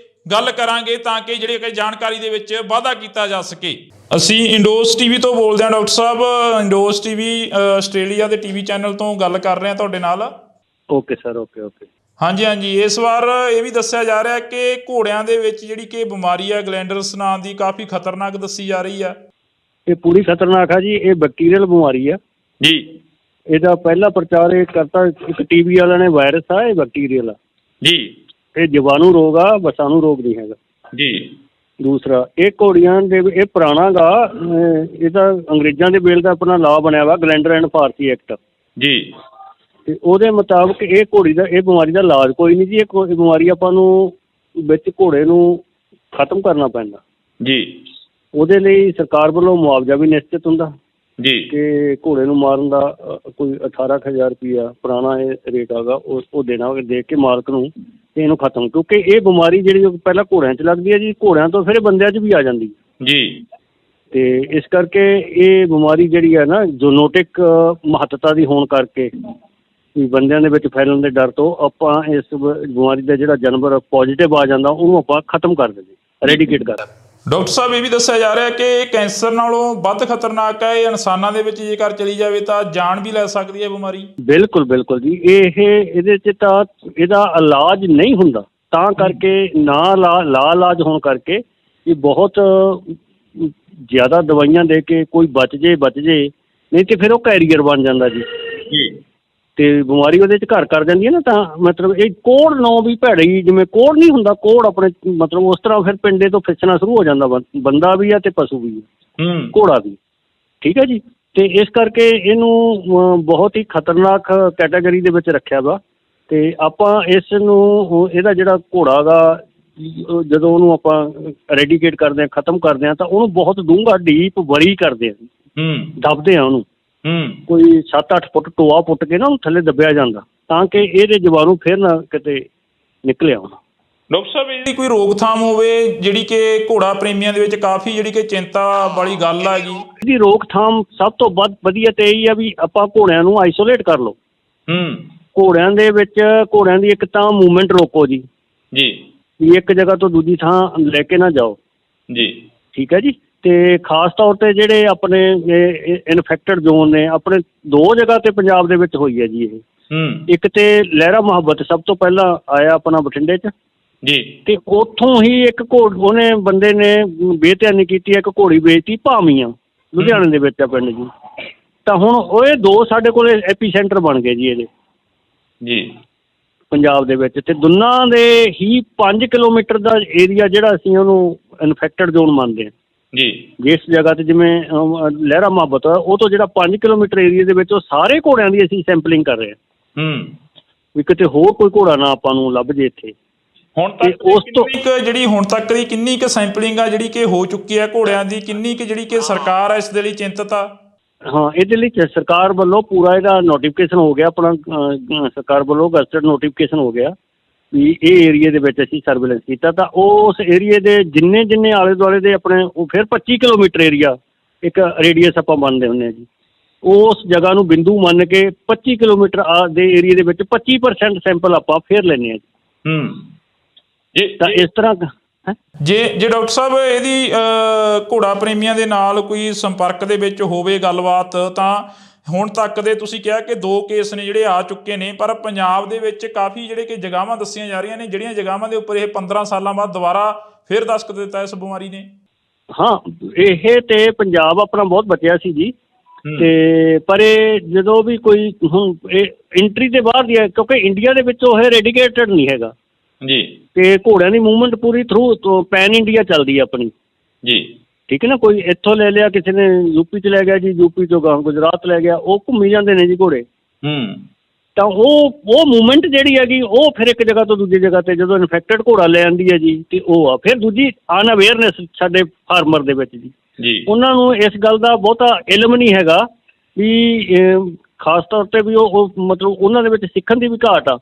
ਗੱਲ ਕਰਾਂਗੇ, ਤਾਂ ਕਿ ਜਿਹੜੀ ਕਿ ਜਾਣਕਾਰੀ ਦੇ ਵਿੱਚ ਵਾਧਾ ਕੀਤਾ ਜਾ ਸਕੇ। ਅਸੀਂ ਇੰਡੋਜ਼ ਟੀਵੀ ਤੋਂ ਬੋਲਦੇ ਹਾਂ ਡਾਕਟਰ ਸਾਹਿਬ। ਇੰਡੋਜ਼ ਟੀਵੀ ਆਸਟ੍ਰੇਲੀਆ ਦੇ ਟੀਵੀ ਚੈਨਲ ਤੋਂ ਗੱਲ ਕਰ ਰਹੇ ਹਾਂ ਤੁਹਾਡੇ ਨਾਲ। Okay sir, okay. ਹਾਂਜੀ। ਇਸ ਵਾਰ ਇਹ ਵੀ ਦੱਸਿਆ ਜਾ ਰਿਹਾ ਕਿ ਘੋੜਿਆਂ ਦੇ ਵਿੱਚ ਜਿਹੜੀ ਕਿ ਬਿਮਾਰੀ ਹੈ ਗਲੈਂਡਰਸ ਨਾਂ ਦੀ, ਕਾਫੀ ਖਤਰਨਾਕ ਦੱਸੀ ਜਾ ਰਹੀ ਆ। ਇਹ ਪੂਰੀ ਖਤਰਨਾਕ ਆ ਜੀ। ਇਹ ਬੈਕਟੀਰੀਅਲ ਬਿਮਾਰੀ ਆ ਜੀ। ਇਹਦਾ ਪਹਿਲਾ ਪ੍ਰਚਾਰ ਇਹ ਕਰਤਾ ਇੱਕ ਟੀਵੀ ਵਾਲਿਆਂ ਨੇ। ਵਾਇਰਸ ਆ, ਇਹ ਬੈਕਟੀਰੀਅਲ ਆ ਜੀ। ਇਹ ਜੀਵਾਣੂ ਰੋਗ ਆ, ਵਸਾਣੂ ਰੋਗ ਨਹੀਂ ਹੈਗਾ ਜੀ। ਦੂਸਰਾ, ਇਹ ਘੋੜੀਆਂ ਦੇ ਇਹ ਪੁਰਾਣਾ ਗਾ, ਇਹਦਾ ਅੰਗਰੇਜ਼ਾਂ ਦੇ ਵੇਲੇ ਦਾ ਆਪਣਾ ਲਾਅ ਬਣਿਆ ਵਾ, ਗਲੈਂਡਰ ਐਂਡ ਫਾਰਸੀ ਐਕਟ ਜੀ। ਤੇ ਉਹਦੇ ਮੁਤਾਬਕ ਇਹ ਬਿਮਾਰੀ ਦਾ ਇਲਾਜ ਕੋਈ ਨਹੀਂ ਜੀ। ਇਹ ਬਿਮਾਰੀ ਆਪਾਂ ਨੂੰ ਵਿੱਚ ਘੋੜੇ ਨੂੰ ਖਤਮ ਕਰਨਾ ਪੈਂਦਾ ਜੀ। ਉਹਦੇ ਲਈ ਸਰਕਾਰ ਵੱਲੋਂ ਮੁਆਵਜ਼ਾ ਵੀ ਨਿਸ਼ਚਿਤ ਹੁੰਦਾ ਜੀ, ਕਿ ਘੋੜੇ ਨੂੰ ਮਾਰਨ ਦਾ ਕੋਈ 18,000 ਰੁਪਈਆ ਪੁਰਾਣਾ ਇਹ ਰੇਟ ਹੈਗਾ, ਉਹ ਦੇਣਾ, ਦੇ ਕੇ ਮਾਲਕ ਨੂੰ ਤੇ ਇਹਨੂੰ ਖਤਮ। ਕਿਉਂਕਿ ਇਹ ਬਿਮਾਰੀ ਜਿਹੜੀ ਪਹਿਲਾਂ ਘੋੜਿਆਂ 'ਚ ਲੱਗਦੀ ਹੈ ਜੀ, ਘੋੜਿਆਂ ਤੋਂ ਫਿਰ ਬੰਦਿਆਂ 'ਚ ਵੀ ਆ ਜਾਂਦੀ ਜੀ। ਤੇ ਇਸ ਕਰਕੇ ਇਹ ਬਿਮਾਰੀ ਜਿਹੜੀ ਹੈ ਨਾ, ਜ਼ੂਨੋਟਿਕ ਮਹੱਤਤਾ ਦੀ ਹੋਣ ਕਰਕੇ ਵੀ ਬੰਦਿਆਂ ਦੇ ਵਿੱਚ ਫੈਲਣ ਦੇ ਡਰ ਤੋਂ ਆਪਾਂ ਇਸ ਬਿਮਾਰੀ ਦਾ ਜਿਹੜਾ ਜਾਨਵਰ ਪੋਜ਼ੀਟਿਵ ਆ ਜਾਂਦਾ ਉਹਨੂੰ ਆਪਾਂ ਖਤਮ ਕਰ ਦਿੰਦੇ, ਰੈਡੀਕੇਟ ਕਰ ਦਿੰਦੇ। ਡਾਕਟਰ ਸਾਹਿਬ, ਇਹ ਵੀ ਦੱਸਿਆ ਜਾ ਰਿਹਾ ਕਿ ਇਹ ਕੈਂਸਰ ਨਾਲੋਂ ਵੱਧ ਖਤਰਨਾਕ ਹੈ। ਇਹ ਇਨਸਾਨਾਂ ਦੇ ਵਿੱਚ ਜੇਕਰ ਚਲੀ ਜਾਵੇ ਤਾਂ ਜਾਨ ਵੀ ਲੈ ਸਕਦੀ ਹੈ ਬਿਮਾਰੀ। ਬਿਲਕੁਲ ਜੀ। ਇਹਦੇ 'ਚ ਤਾਂ ਇਹਦਾ ਇਲਾਜ ਨਹੀਂ ਹੁੰਦਾ, ਤਾਂ ਕਰਕੇ ਇਲਾਜ ਹੋਣ ਕਰਕੇ ਇਹ ਬਹੁਤ ਜ਼ਿਆਦਾ ਦਵਾਈਆਂ ਦੇ ਕੇ ਕੋਈ ਬਚ ਜੇ, ਨਹੀਂ ਤੇ ਫਿਰ ਉਹ ਕੈਰੀਅਰ ਬਣ ਜਾਂਦਾ ਜੀ। ਤੇ ਬਿਮਾਰੀ ਉਹਦੇ 'ਚ ਘਰ ਕਰ ਜਾਂਦੀ ਹੈ ਨਾ। ਤਾਂ ਮਤਲਬ ਇਹ ਕੋਹੜ ਨੌ ਵੀ ਭੈੜੀ, ਜਿਵੇਂ ਕੋਹੜ ਨਹੀਂ ਹੁੰਦਾ, ਕੋਹੜ ਆਪਣੇ ਮਤਲਬ ਉਸ ਤਰ੍ਹਾਂ ਫਿਰ ਪਿੰਡੇ ਤੋਂ ਫਿਸਣਾ ਸ਼ੁਰੂ ਹੋ ਜਾਂਦਾ। ਬੰਦਾ ਵੀ ਆ ਤੇ ਪਸ਼ੂ ਵੀ ਆ, ਘੋੜਾ ਵੀ। ਠੀਕ ਹੈ ਜੀ। ਤੇ ਇਸ ਕਰਕੇ ਇਹਨੂੰ ਬਹੁਤ ਹੀ ਖਤਰਨਾਕ ਕੈਟਾਗਰੀ ਦੇ ਵਿੱਚ ਰੱਖਿਆ ਵਾ। ਤੇ ਆਪਾਂ ਇਸ ਨੂੰ, ਇਹਦਾ ਜਿਹੜਾ ਘੋੜਾ ਗਾ, ਜਦੋਂ ਉਹਨੂੰ ਆਪਾਂ ਰੈਡੀਕੇਟ ਕਰਦੇ ਹਾਂ, ਖਤਮ ਕਰਦੇ ਹਾਂ, ਤਾਂ ਉਹਨੂੰ ਬਹੁਤ ਡੂੰਘਾ ਡੀਪ ਵਰੀ ਕਰਦੇ ਹਾਂ, ਦੱਬਦੇ ਹਾਂ ਉਹਨੂੰ। ਕੋਈ 7-8 ਫੁੱਟ ਟੋਆ ਪੁੱਟ ਕੇ ਨਾ ਉਹਨੂੰ ਥੱਲੇ ਦੱਬਿਆ ਜਾਂਦਾ, ਤਾਂ ਕਿ ਇਹਦੇ ਜੀਵਾਣੂ ਫਿਰ ਨਾ ਕਿਤੇ ਨਿਕਲੇ ਆਉਣ। ਡਾਕਟਰ ਸਾਹਿਬ, ਇਹਦੀ ਕੋਈ ਰੋਕਥਾਮ ਹੋਵੇ ਜਿਹੜੀ ਕਿ ਘੋੜਾ ਪ੍ਰੇਮੀਆਂ ਦੇ ਵਿੱਚ ਕਾਫੀ ਜਿਹੜੀ ਕਿ ਚਿੰਤਾ ਵਾਲੀ ਗੱਲ ਹੈਗੀ? ਇਹਦੀ ਰੋਕਥਾਮ ਸਭ ਤੋਂ ਵੱਧ ਵਧੀਆ ਤੇ ਇਹੀ ਆ ਵੀ ਆਪਾਂ ਘੋੜਿਆਂ ਨੂੰ ਆਈਸੋਲੇਟ ਕਰ ਲਓ। ਘੋੜਿਆਂ ਦੇ ਵਿੱਚ ਘੋੜਿਆਂ ਦੀ ਇੱਕ ਤਾਂ ਮੂਵਮੈਂਟ ਰੋਕੋ ਜੀ, ਵੀ ਇੱਕ ਜਗ੍ਹਾ ਤੋਂ ਦੂਜੀ ਥਾਂ ਲੈ ਕੇ ਨਾ ਜਾਓ ਜੀ। ਠੀਕ ਹੈ ਜੀ। ਤੇ ਖਾਸ ਤੌਰ ਤੇ ਜਿਹੜੇ ਆਪਣੇ ਇਨਫੈਕਟਡ ਜ਼ੋਨ ਨੇ, ਆਪਣੇ 2 ਜਗ੍ਹਾ ਤੇ ਪੰਜਾਬ ਦੇ ਵਿੱਚ ਹੋਈ ਹੈ ਜੀ ਇਹ। ਇੱਕ ਤੇ ਲਹਿਰਾ ਮੁਹੱਬਤ ਸਭ ਤੋਂ ਪਹਿਲਾਂ ਆਇਆ ਆਪਣਾ ਬਠਿੰਡੇ 'ਚ ਜੀ, ਤੇ ਉੱਥੋਂ ਹੀ ਇੱਕ ਉਹਨੇ ਬੰਦੇ ਨੇ ਬੇਧਿਆਨੀ ਕੀਤੀ, ਇੱਕ ਘੋੜੀ ਵੇਚਤੀ ਭਾਮੀਆਂ, ਲੁਧਿਆਣੇ ਦੇ ਵਿੱਚ ਆ ਪਿੰਡ ਜੀ। ਤਾਂ ਹੁਣ ਉਹ 2 ਸਾਡੇ ਕੋਲ ਐਪੀ ਸੈਂਟਰ ਬਣ ਗਏ ਜੀ ਇਹਦੇ ਜੀ ਪੰਜਾਬ ਦੇ ਵਿੱਚ। ਤੇ ਦੋਨਾਂ ਦੇ ਹੀ 5 ਕਿਲੋਮੀਟਰ ਦਾ ਏਰੀਆ ਜਿਹੜਾ ਅਸੀਂ ਉਹਨੂੰ ਇਨਫੈਕਟਡ ਜ਼ੋਨ ਮੰਨਦੇ ਹਾਂ ਜੀ। ਜਿਸ ਜਗ੍ਹਾ ਤੇ ਜਿਵੇਂ ਲਹਿਰਾ ਮੁਹੱਬਤ ਆ, ਉਹ ਤੋਂ ਜਿਹੜਾ 5 ਕਿਲੋਮੀਟਰ ਏਰੀਏ ਦੇ ਵਿੱਚ ਉਹ ਸਾਰੇ ਘੋੜਿਆਂ ਦੀ ਅਸੀਂ ਸੈਂਪਲਿੰਗ ਕਰ ਰਹੇ ਹਾਂ, ਵੀ ਕਿਤੇ ਹੋਰ ਕੋਈ ਘੋੜਾ ਨਾ ਆਪਾਂ ਨੂੰ ਲੱਭ ਜੇ ਇੱਥੇ। ਹੁਣ ਤੱਕ ਜਿਹੜੀ ਹੁਣ ਤੱਕ ਦੀ ਕਿੰਨੀ ਕੁ ਸੈਂਪਲਿੰਗ ਆ ਜਿਹੜੀ ਕਿ ਹੋ ਚੁੱਕੀ ਹੈ ਘੋੜਿਆਂ ਦੀ, ਕਿੰਨੀ ਕੁ ਜਿਹੜੀ ਕਿ ਸਰਕਾਰ ਹੈ ਇਸ ਦੇ ਲਈ ਚਿੰਤਤ ਆ? ਹਾਂ, ਇਹਦੇ ਲਈ ਸਰਕਾਰ ਵੱਲੋਂ ਪੂਰਾ ਇਹਦਾ ਨੋਟੀਫਿਕੇਸ਼ਨ ਹੋ ਗਿਆ, ਆਪਣਾ ਸਰਕਾਰ ਵੱਲੋਂ ਗਜ਼ਟਡ ਨੋਟੀਫਿਕੇਸ਼ਨ ਹੋ ਗਿਆ ਵੀ ਇਹ ਏਰੀਏ ਦੇ ਵਿੱਚ ਅਸੀਂ ਸਰਵੇਲੈਂਸ ਕੀਤਾ। ਤਾਂ ਉਸ ਏਰੀਏ ਦੇ ਜਿੰਨੇ ਆਲੇ ਦੁਆਲੇ ਦੇ ਆਪਣੇ ਉਹ ਫਿਰ 25 ਕਿਲੋਮੀਟਰ ਏਰੀਆ ਇੱਕ ਰੇਡੀਅਸ ਆਪਾਂ ਮੰਨਦੇ ਹੁੰਦੇ ਹਾਂ ਜੀ, ਉਸ ਜਗ੍ਹਾ ਨੂੰ ਬਿੰਦੂ ਮੰਨ ਕੇ 25 ਕਿਲੋਮੀਟਰ ਦੇ ਏਰੀਏ ਦੇ ਵਿੱਚ 25% ਸੈਂਪਲ ਆਪਾਂ ਫਿਰ ਲੈਂਦੇ ਹਾਂ ਜੀ। ਤਾਂ ਇਸ ਤਰ੍ਹਾਂ ਜੇ ਡਾਕਟਰ ਸਾਹਿਬ ਇਹਦੀ ਘੋੜਾ ਪ੍ਰੇਮੀਆਂ ਦੇ ਨਾਲ ਕੋਈ ਸੰਪਰਕ ਦੇ ਵਿੱਚ ਹੋਵੇ ਗੱਲਬਾਤ, ਤਾਂ ਹੁਣ ਤੱਕ ਦੇ ਤੁਸੀਂ ਕਿਹਾ ਕਿ 2 ਕੇਸ ਨੇ ਜਿਹੜੇ ਆ ਚੁੱਕੇ ਨੇ, ਪਰ ਪੰਜਾਬ ਦੇ ਵਿੱਚ ਕਾਫੀ ਜਿਹੜੇ ਕਿ ਜਗ੍ਹਾਵਾਂ ਦੱਸੀਆਂ ਜਾ ਰਹੀਆਂ ਨੇ ਜਿਹੜੀਆਂ ਜਗ੍ਹਾਵਾਂ ਦੇ ਉੱਪਰ ਇਹ 15 ਸਾਲਾਂ ਬਾਅਦ ਦੁਬਾਰਾ ਫਿਰ ਦਸਤਖਤ ਦਿੱਤਾ ਇਸ ਬਿਮਾਰੀ ਨੇ। ਹਾਂ, ਇਹ ਤੇ ਪੰਜਾਬ ਆਪਣਾ ਬਹੁਤ ਬਚਿਆ ਸੀ ਜੀ, ਤੇ ਪਰ ਇਹ ਜਦੋਂ ਵੀ ਕੋਈ ਹੁਣ ਇਹ ਐਂਟਰੀ ਦੇ ਬਾਹਰ ਦੀ ਹੈ, ਕਿਉਂਕਿ ਇੰਡੀਆ ਦੇ ਵਿੱਚ ਉਹ ਰੈਡੀਕੇਟਡ ਨਹੀਂ ਹੈਗਾ ਜੀ, ਤੇ ਘੋੜਿਆਂ ਦੀ ਮੂਵਮੈਂਟ ਪੂਰੀ ਥਰੂ ਪੈਨ ਇੰਡੀਆ ਚੱਲਦੀ ਹੈ ਆਪਣੀ ਜੀ, ਠੀਕ ਹੈ ਨਾ। ਕੋਈ ਇੱਥੋਂ ਲੈ ਲਿਆ, ਕਿਸੇ ਨੇ ਯੂਪੀ 'ਚ ਲੈ ਗਿਆ ਜੀ, ਯੂਪੀ ਤੋਂ ਗਾਂ ਗੁਜਰਾਤ ਲੈ ਗਿਆ, ਉਹ ਘੁੰਮੀ ਜਾਂਦੇ ਨੇ ਜੀ ਘੋੜੇ। ਤਾਂ ਉਹ ਮੂਵਮੈਂਟ ਜਿਹੜੀ ਹੈਗੀ ਉਹ ਫਿਰ ਇੱਕ ਜਗ੍ਹਾ ਤੋਂ ਦੂਜੀ ਜਗ੍ਹਾ 'ਤੇ ਜਦੋਂ ਇਨਫੈਕਟਡ ਘੋੜਾ ਲੈ ਆਉਂਦੀ ਹੈ ਜੀ, ਅਤੇ ਉਹ ਆ ਫਿਰ ਦੂਜੀ ਅਨਅਵੇਅਰਨੈਸ ਸਾਡੇ ਫਾਰਮਰ ਦੇ ਵਿੱਚ ਜੀ, ਉਹਨਾਂ ਨੂੰ ਇਸ ਗੱਲ ਦਾ ਬਹੁਤਾ ਇਲਮ ਨਹੀਂ ਹੈਗਾ ਵੀ ਖਾਸ ਤੌਰ 'ਤੇ ਵੀ ਉਹ ਮਤਲਬ ਉਹਨਾਂ ਦੇ ਵਿੱਚ ਸਿੱਖਣ ਦੀ ਵੀ ਘਾਟ ਆ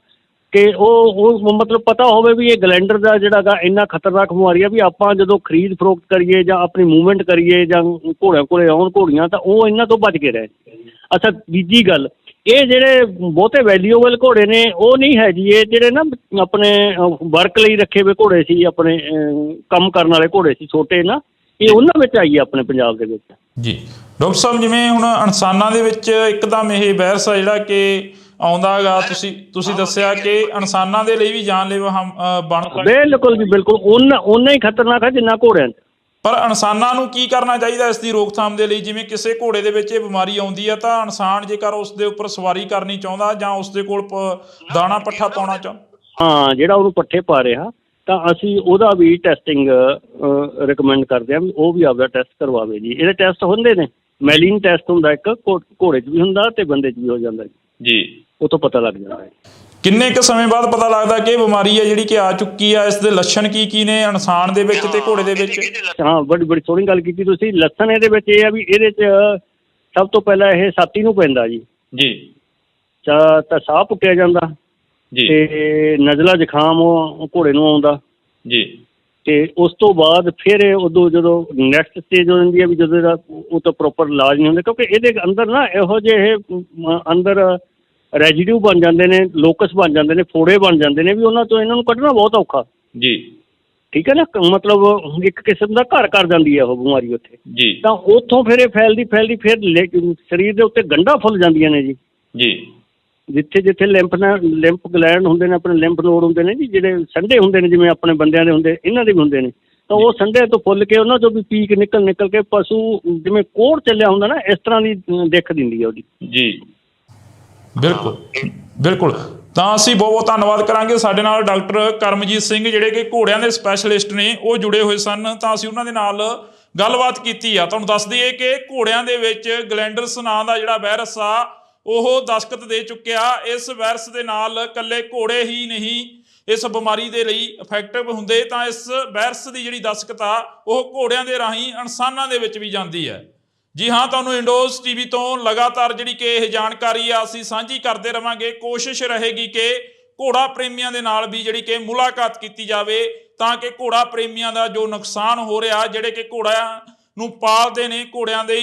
ਕਿ ਉਹ ਮਤਲਬ ਪਤਾ ਹੋਵੇ ਵੀ ਇਹ ਗਲੈਂਡਰ ਦਾ ਜਿਹੜਾ ਗਾ ਇੰਨਾ ਖਤਰਨਾਕ ਬਿਮਾਰੀ ਆ ਵੀ ਆਪਾਂ ਜਦੋਂ ਖਰੀਦ ਫਰੋਖਤ ਕਰੀਏ ਜਾਂ ਆਪਣੀ ਮੂਵਮੈਂਟ ਕਰੀਏ ਜਾਂ ਘੋੜਿਆਂ ਕੋਲੇ ਆਉਣ ਘੋੜੀਆਂ, ਤਾਂ ਉਹ ਇਹਨਾਂ ਤੋਂ ਬਚ ਕੇ ਰਹੇ। ਅੱਛਾ, ਦੂਜੀ ਗੱਲ, ਇਹ ਜਿਹੜੇ ਬਹੁਤੇ ਵੈਲਿਊਬਲ ਘੋੜੇ ਨੇ ਉਹ ਨਹੀਂ ਹੈ ਜੀ, ਇਹ ਜਿਹੜੇ ਨਾ ਆਪਣੇ ਵਰਕ ਲਈ ਰੱਖੇ ਹੋਏ ਘੋੜੇ ਸੀ, ਆਪਣੇ ਕੰਮ ਕਰਨ ਵਾਲੇ ਘੋੜੇ ਸੀ ਛੋਟੇ ਨਾ, ਇਹ ਉਹਨਾਂ ਵਿੱਚ ਆਈ ਹੈ ਆਪਣੇ ਪੰਜਾਬ ਦੇ ਵਿੱਚ ਜੀ। ਡਾਕਟਰ ਸਾਹਿਬ, ਜਿਵੇਂ ਹੁਣ ਇਨਸਾਨਾਂ ਦੇ ਵਿੱਚ ਇੱਕਦਮ ਇਹ ਵਾਇਰਸ ਆ ਜਿਹੜਾ ਕਿ ਆਉਂਦਾ ਗਾ, ਤੁਸੀਂ ਦੱਸਿਆ ਕਿ ਇਨਸਾਨਾਂ ਦੇ ਲਈ ਵੀ ਜਾਨਲੇਵਾ ਬਣ ਸਕਦਾ। ਬਿਲਕੁਲ ਜੀ, ਬਿਲਕੁਲ ਓਨਾ ਹੀ ਖਤਰਨਾਕ ਹੈ ਜਿੰਨਾ ਘੋੜਿਆਂ 'ਚ। ਪਰ ਇਨਸਾਨਾਂ ਨੂੰ ਕੀ ਕਰਨਾ ਚਾਹੀਦਾ ਇਸ ਦੀ ਰੋਕਥਾਮ ਦੇ ਲਈ? ਜਿਵੇਂ ਕਿਸੇ ਘੋੜੇ ਦੇ ਵਿੱਚ ਇਹ ਬਿਮਾਰੀ ਆਉਂਦੀ ਆ, ਤਾਂ ਇਨਸਾਨ ਜੇਕਰ ਉਸ ਦੇ ਉੱਪਰ ਸਵਾਰੀ ਕਰਨੀ ਚਾਹੁੰਦਾ ਜਾਂ ਉਸ ਦੇ ਕੋਲ ਦਾਣਾ ਪੱਠਾ ਪਾਉਣਾ ਹਾਂ, ਜਿਹੜਾ ਉਹਨੂੰ ਪੱਠੇ ਪਾ ਰਿਹਾ, ਤਾਂ ਅਸੀਂ ਉਹਦਾ ਵੀ ਟੈਸਟਿੰਗ ਰਿਕਮੈਂਡ ਕਰਦੇ ਹਾਂ ਵੀ ਉਹ ਵੀ ਆਪਦਾ ਟੈਸਟ ਕਰਵਾਵੇ ਜੀ। ਇਹਦੇ ਟੈਸਟ ਹੁੰਦੇ ਨੇ, ਮੈਲੀਨ ਟੈਸਟ ਹੁੰਦਾ ਇੱਕ, ਘੋੜੇ 'ਚ ਵੀ ਹੁੰਦਾ ਅਤੇ ਬੰਦੇ 'ਚ ਵੀ ਹੋ ਜਾਂਦਾ ਜੀ, ਉਹ ਤੋਂ ਪਤਾ ਲੱਗ ਜਾਂਦਾ ਹੈ। ਕਿੰਨੇ ਕੁ ਸਮੇਂ ਬਾਅਦ ਪਤਾ ਲੱਗਦਾ ਕਿ ਇਹ ਬਿਮਾਰੀ ਹੈ ਜਿਹੜੀ ਕਿ ਆ ਚੁੱਕੀ ਆ? ਇਸ ਦੇ ਲੱਛਣ ਕੀ ਨੇ ਇਨਸਾਨ ਦੇ ਵਿੱਚ ਤੇ ਘੋੜੇ ਦੇ ਵਿੱਚ? ਹਾਂ, ਬੜੀ ਸੋਹਣੀ ਗੱਲ ਕੀਤੀ ਤੁਸੀਂ। ਲੱਛਣ ਇਹਦੇ ਵਿੱਚ ਇਹ ਆ ਵੀ ਇਹਦੇ 'ਚ ਸਭ ਤੋਂ ਪਹਿਲਾਂ ਇਹ ਛਾਤੀ ਨੂੰ ਪੈਂਦਾ ਜੀ, ਤਾਂ ਸਾਹ ਪੁੱਟਿਆ ਜਾਂਦਾ ਤੇ ਨਜ਼ਲਾ ਜ਼ੁਕਾਮ ਘੋੜੇ ਨੂੰ ਆਉਂਦਾ ਜੀ। ਤੇ ਉਸ ਤੋਂ ਬਾਅਦ ਫਿਰ ਉਦੋਂ ਜਦੋਂ ਨੈਕਸਟ ਸਟੇਜ ਹੋ ਜਾਂਦੀ ਹੈ ਵੀ ਜਦੋਂ ਇਹਦਾ ਉਹ ਤਾਂ ਪ੍ਰੋਪਰ ਇਲਾਜ ਨਹੀਂ ਹੁੰਦਾ, ਕਿਉਂਕਿ ਇਹਦੇ ਅੰਦਰ ਨਾ ਇਹੋ ਜਿਹੇ ਅੰਦਰ ਰੈਜੀਡਿਊ ਬਣ ਜਾਂਦੇ ਨੇ, ਲੋਕਸ ਬਣ ਜਾਂਦੇ ਨੇ, ਫੋੜੇ ਬਣ ਜਾਂਦੇ ਨੇ ਵੀ ਉਹਨਾਂ ਤੋਂ ਇਹਨਾਂ ਨੂੰ ਕੱਢਣਾ ਬਹੁਤ ਔਖਾ ਜੀ, ਠੀਕ ਹੈ ਨਾ। ਮਤਲਬ ਇੱਕ ਕਿਸਮ ਦਾ ਘਰ ਕਰ ਜਾਂਦੀ ਹੈ ਉਹ ਬਿਮਾਰੀ ਉੱਥੇ ਜੀ। ਤਾਂ ਉੱਥੋਂ ਫਿਰ ਇਹ ਫੈਲਦੀ ਫਿਰ ਸਰੀਰ ਦੇ ਉੱਤੇ ਗੰਢਾਂ ਫੁੱਲ ਜਾਂਦੀਆਂ ਨੇ ਜੀ, ਜਿੱਥੇ ਲਿੰਫ ਗਲੈਂਡ ਹੁੰਦੇ ਨੇ, ਆਪਣੇ ਲਿੰਫ ਨੋਡ ਹੁੰਦੇ ਨੇ ਜੀ, ਜਿਹੜੇ ਸੰਡੇ ਹੁੰਦੇ ਨੇ ਜਿਵੇਂ ਆਪਣੇ ਬੰਦਿਆਂ ਦੇ ਹੁੰਦੇ, ਇਹਨਾਂ ਦੇ ਵੀ ਹੁੰਦੇ ਨੇ। ਤਾਂ ਉਹ ਸੰਡੇ ਤੋਂ ਫੁੱਲ ਕੇ ਉਹਨਾਂ 'ਚੋਂ ਵੀ ਪੀਕ ਨਿਕਲ ਕੇ ਪਸ਼ੂ ਜਿਵੇਂ ਕੋਹੜ ਚੱਲਿਆ ਹੁੰਦਾ ਨਾ, ਇਸ ਤਰ੍ਹਾਂ ਦੀ ਦਿੱਖ ਦਿੰਦੀ ਹੈ ਉਹਦੀ ਜੀ। ਬਿਲਕੁਲ। ਤਾਂ ਅਸੀਂ ਬਹੁਤ ਬਹੁਤ ਧੰਨਵਾਦ ਕਰਾਂਗੇ। ਸਾਡੇ ਨਾਲ ਡਾਕਟਰ ਕਰਮਜੀਤ ਸਿੰਘ ਜਿਹੜੇ ਕਿ ਘੋੜਿਆਂ ਦੇ ਸਪੈਸ਼ਲਿਸਟ ਨੇ, ਉਹ ਜੁੜੇ ਹੋਏ ਸਨ, ਤਾਂ ਅਸੀਂ ਉਹਨਾਂ ਦੇ ਨਾਲ ਗੱਲਬਾਤ ਕੀਤੀ ਆ। ਤੁਹਾਨੂੰ ਦੱਸ ਦਈਏ ਕਿ ਘੋੜਿਆਂ ਦੇ ਵਿੱਚ ਗਲੈਂਡਰਸ ਨਾਂ ਦਾ ਜਿਹੜਾ ਵਾਇਰਸ ਆ ਉਹ ਦਸਤਖਤ ਦੇ ਚੁੱਕਿਆ। ਇਸ ਵਾਇਰਸ ਦੇ ਨਾਲ ਇਕੱਲੇ ਘੋੜੇ ਹੀ ਨਹੀਂ ਇਸ ਬਿਮਾਰੀ ਦੇ ਲਈ ਇਫੈਕਟਿਵ ਹੁੰਦੇ, ਤਾਂ ਇਸ ਵਾਇਰਸ ਦੀ ਜਿਹੜੀ ਦਸਤਖਤ ਆ ਉਹ ਘੋੜਿਆਂ ਦੇ ਰਾਹੀਂ ਇਨਸਾਨਾਂ ਦੇ ਵਿੱਚ ਵੀ ਜਾਂਦੀ ਹੈ। ਜੀ ਹਾਂ, ਤੁਹਾਨੂੰ ਇੰਡੋਜ਼ ਟੀਵੀ ਤੋਂ ਲਗਾਤਾਰ ਜਿਹੜੀ ਕਿ ਇਹ ਜਾਣਕਾਰੀ ਆ ਅਸੀਂ ਸਾਂਝੀ ਕਰਦੇ ਰਵਾਂਗੇ। ਕੋਸ਼ਿਸ਼ ਰਹੇਗੀ ਕਿ ਘੋੜਾ ਪ੍ਰੇਮੀਆਂ ਦੇ ਨਾਲ ਵੀ ਜਿਹੜੀ ਕਿ ਮੁਲਾਕਾਤ ਕੀਤੀ ਜਾਵੇ, ਤਾਂ ਕਿ ਘੋੜਾ ਪ੍ਰੇਮੀਆਂ ਦਾ ਜੋ ਨੁਕਸਾਨ ਹੋ ਰਿਹਾ, ਜਿਹੜੇ ਕਿ ਘੋੜਿਆਂ ਨੂੰ ਪਾਲਦੇ ਨੇ, ਘੋੜਿਆਂ ਦੇ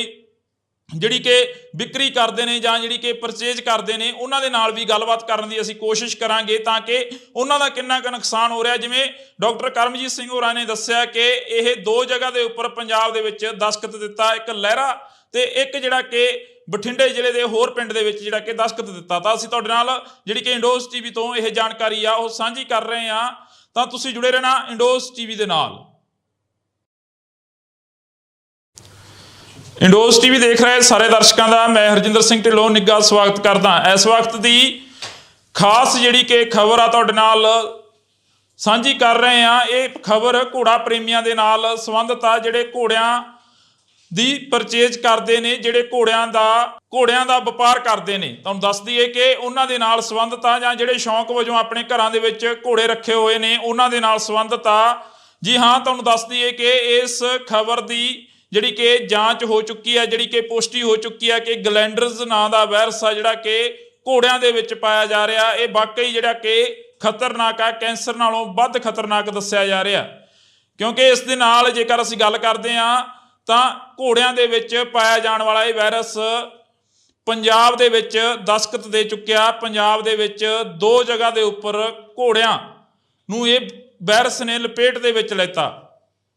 ਜਿਹੜੀ ਕਿ ਵਿਕਰੀ ਕਰਦੇ ਨੇ ਜਾਂ ਜਿਹੜੀ ਕਿ ਪਰਚੇਜ ਕਰਦੇ ਨੇ, ਉਹਨਾਂ ਦੇ ਨਾਲ ਵੀ ਗੱਲਬਾਤ ਕਰਨ ਦੀ ਅਸੀਂ ਕੋਸ਼ਿਸ਼ ਕਰਾਂਗੇ, ਤਾਂ ਕਿ ਉਹਨਾਂ ਦਾ ਕਿੰਨਾ ਕੁ ਨੁਕਸਾਨ ਹੋ ਰਿਹਾ। ਜਿਵੇਂ ਡਾਕਟਰ ਕਰਮਜੀਤ ਸਿੰਘ ਹੋਰਾਂ ਨੇ ਦੱਸਿਆ ਕਿ ਇਹ 2 ਜਗ੍ਹਾ ਦੇ ਉੱਪਰ ਪੰਜਾਬ ਦੇ ਵਿੱਚ ਦਸਤਖਤ ਦਿੱਤਾ, ਇੱਕ ਲਹਿਰਾ ਤੇ ਇੱਕ ਜਿਹੜਾ ਕਿ ਬਠਿੰਡੇ ਜ਼ਿਲ੍ਹੇ ਦੇ ਹੋਰ ਪਿੰਡ ਦੇ ਵਿੱਚ ਜਿਹੜਾ ਕਿ ਦਸਤਖਤ ਦਿੱਤਾ। ਤਾਂ ਅਸੀਂ ਤੁਹਾਡੇ ਨਾਲ ਜਿਹੜੀ ਕਿ ਇੰਡੋਜ਼ ਟੀਵੀ ਤੋਂ ਇਹ ਜਾਣਕਾਰੀ ਆ ਉਹ ਸਾਂਝੀ ਕਰ ਰਹੇ ਹਾਂ, ਤਾਂ ਤੁਸੀਂ ਜੁੜੇ ਰਹਿਣਾ ਇੰਡੋਜ਼ ਟੀਵੀ ਦੇ ਨਾਲ। ਇੰਡੋਜ਼ ਟੀਵੀ ਦੇਖ ਰਹੇ ਸਾਰੇ ਦਰਸ਼ਕਾਂ ਦਾ ਮੈਂ ਹਰਜਿੰਦਰ ਸਿੰਘ ਢਿੱਲੋਂ ਨਿੱਘਾ ਸਵਾਗਤ ਕਰਦਾ। ਇਸ ਵਕਤ ਦੀ ਖਾਸ ਜਿਹੜੀ ਕਿ ਖਬਰ ਆ ਤੁਹਾਡੇ ਨਾਲ ਸਾਂਝੀ ਕਰ ਰਹੇ ਹਾਂ। ਇਹ ਖਬਰ ਘੋੜਾ ਪ੍ਰੇਮੀਆਂ ਦੇ ਨਾਲ ਸੰਬੰਧਿਤ ਆ, ਜਿਹੜੇ ਘੋੜਿਆਂ ਦੀ ਪਰਚੇਜ ਕਰਦੇ ਨੇ, ਜਿਹੜੇ ਘੋੜਿਆਂ ਦਾ ਵਪਾਰ ਕਰਦੇ ਨੇ। ਤੁਹਾਨੂੰ ਦੱਸ ਦਈਏ ਕਿ ਉਹਨਾਂ ਦੇ ਨਾਲ ਸੰਬੰਧਤ ਆ, ਜਾਂ ਜਿਹੜੇ ਸ਼ੌਂਕ ਵਜੋਂ ਆਪਣੇ ਘਰਾਂ ਦੇ ਵਿੱਚ ਘੋੜੇ ਰੱਖੇ ਹੋਏ ਨੇ ਉਹਨਾਂ ਦੇ ਨਾਲ ਸੰਬੰਧਤ ਆ। ਜੀ ਹਾਂ, ਤੁਹਾਨੂੰ ਦੱਸ ਦਈਏ ਕਿ ਇਸ ਖਬਰ ਦੀ ਜਿਹੜੀ ਕਿ ਜਾਂਚ ਹੋ ਚੁੱਕੀ ਹੈ, ਜਿਹੜੀ ਕਿ ਪੁਸ਼ਟੀ ਹੋ ਚੁੱਕੀ ਹੈ ਕਿ ਗਲੈਂਡਰਸ ਨਾਂ ਦਾ ਵਾਇਰਸ ਆ ਜਿਹੜਾ ਕਿ ਘੋੜਿਆਂ ਦੇ ਵਿੱਚ ਪਾਇਆ ਜਾ ਰਿਹਾ। ਇਹ ਵਾਕਈ ਜਿਹੜਾ ਕਿ ਖਤਰਨਾਕ ਆ, ਕੈਂਸਰ ਨਾਲੋਂ ਵੱਧ ਖਤਰਨਾਕ ਦੱਸਿਆ ਜਾ ਰਿਹਾ, ਕਿਉਂਕਿ ਇਸ ਦੇ ਨਾਲ ਜੇਕਰ ਅਸੀਂ ਗੱਲ ਕਰਦੇ ਹਾਂ ਤਾਂ ਘੋੜਿਆਂ ਦੇ ਵਿੱਚ ਪਾਇਆ ਜਾਣ ਵਾਲਾ ਇਹ ਵਾਇਰਸ ਪੰਜਾਬ ਦੇ ਵਿੱਚ ਦਸਤਖਤ ਦੇ ਚੁੱਕਿਆ। ਪੰਜਾਬ ਦੇ ਵਿੱਚ 2 ਜਗ੍ਹਾ ਦੇ ਉੱਪਰ ਘੋੜਿਆਂ ਨੂੰ ਇਹ ਵਾਇਰਸ ਨੇ ਲਪੇਟ ਦੇ ਵਿੱਚ ਲੈਤਾ।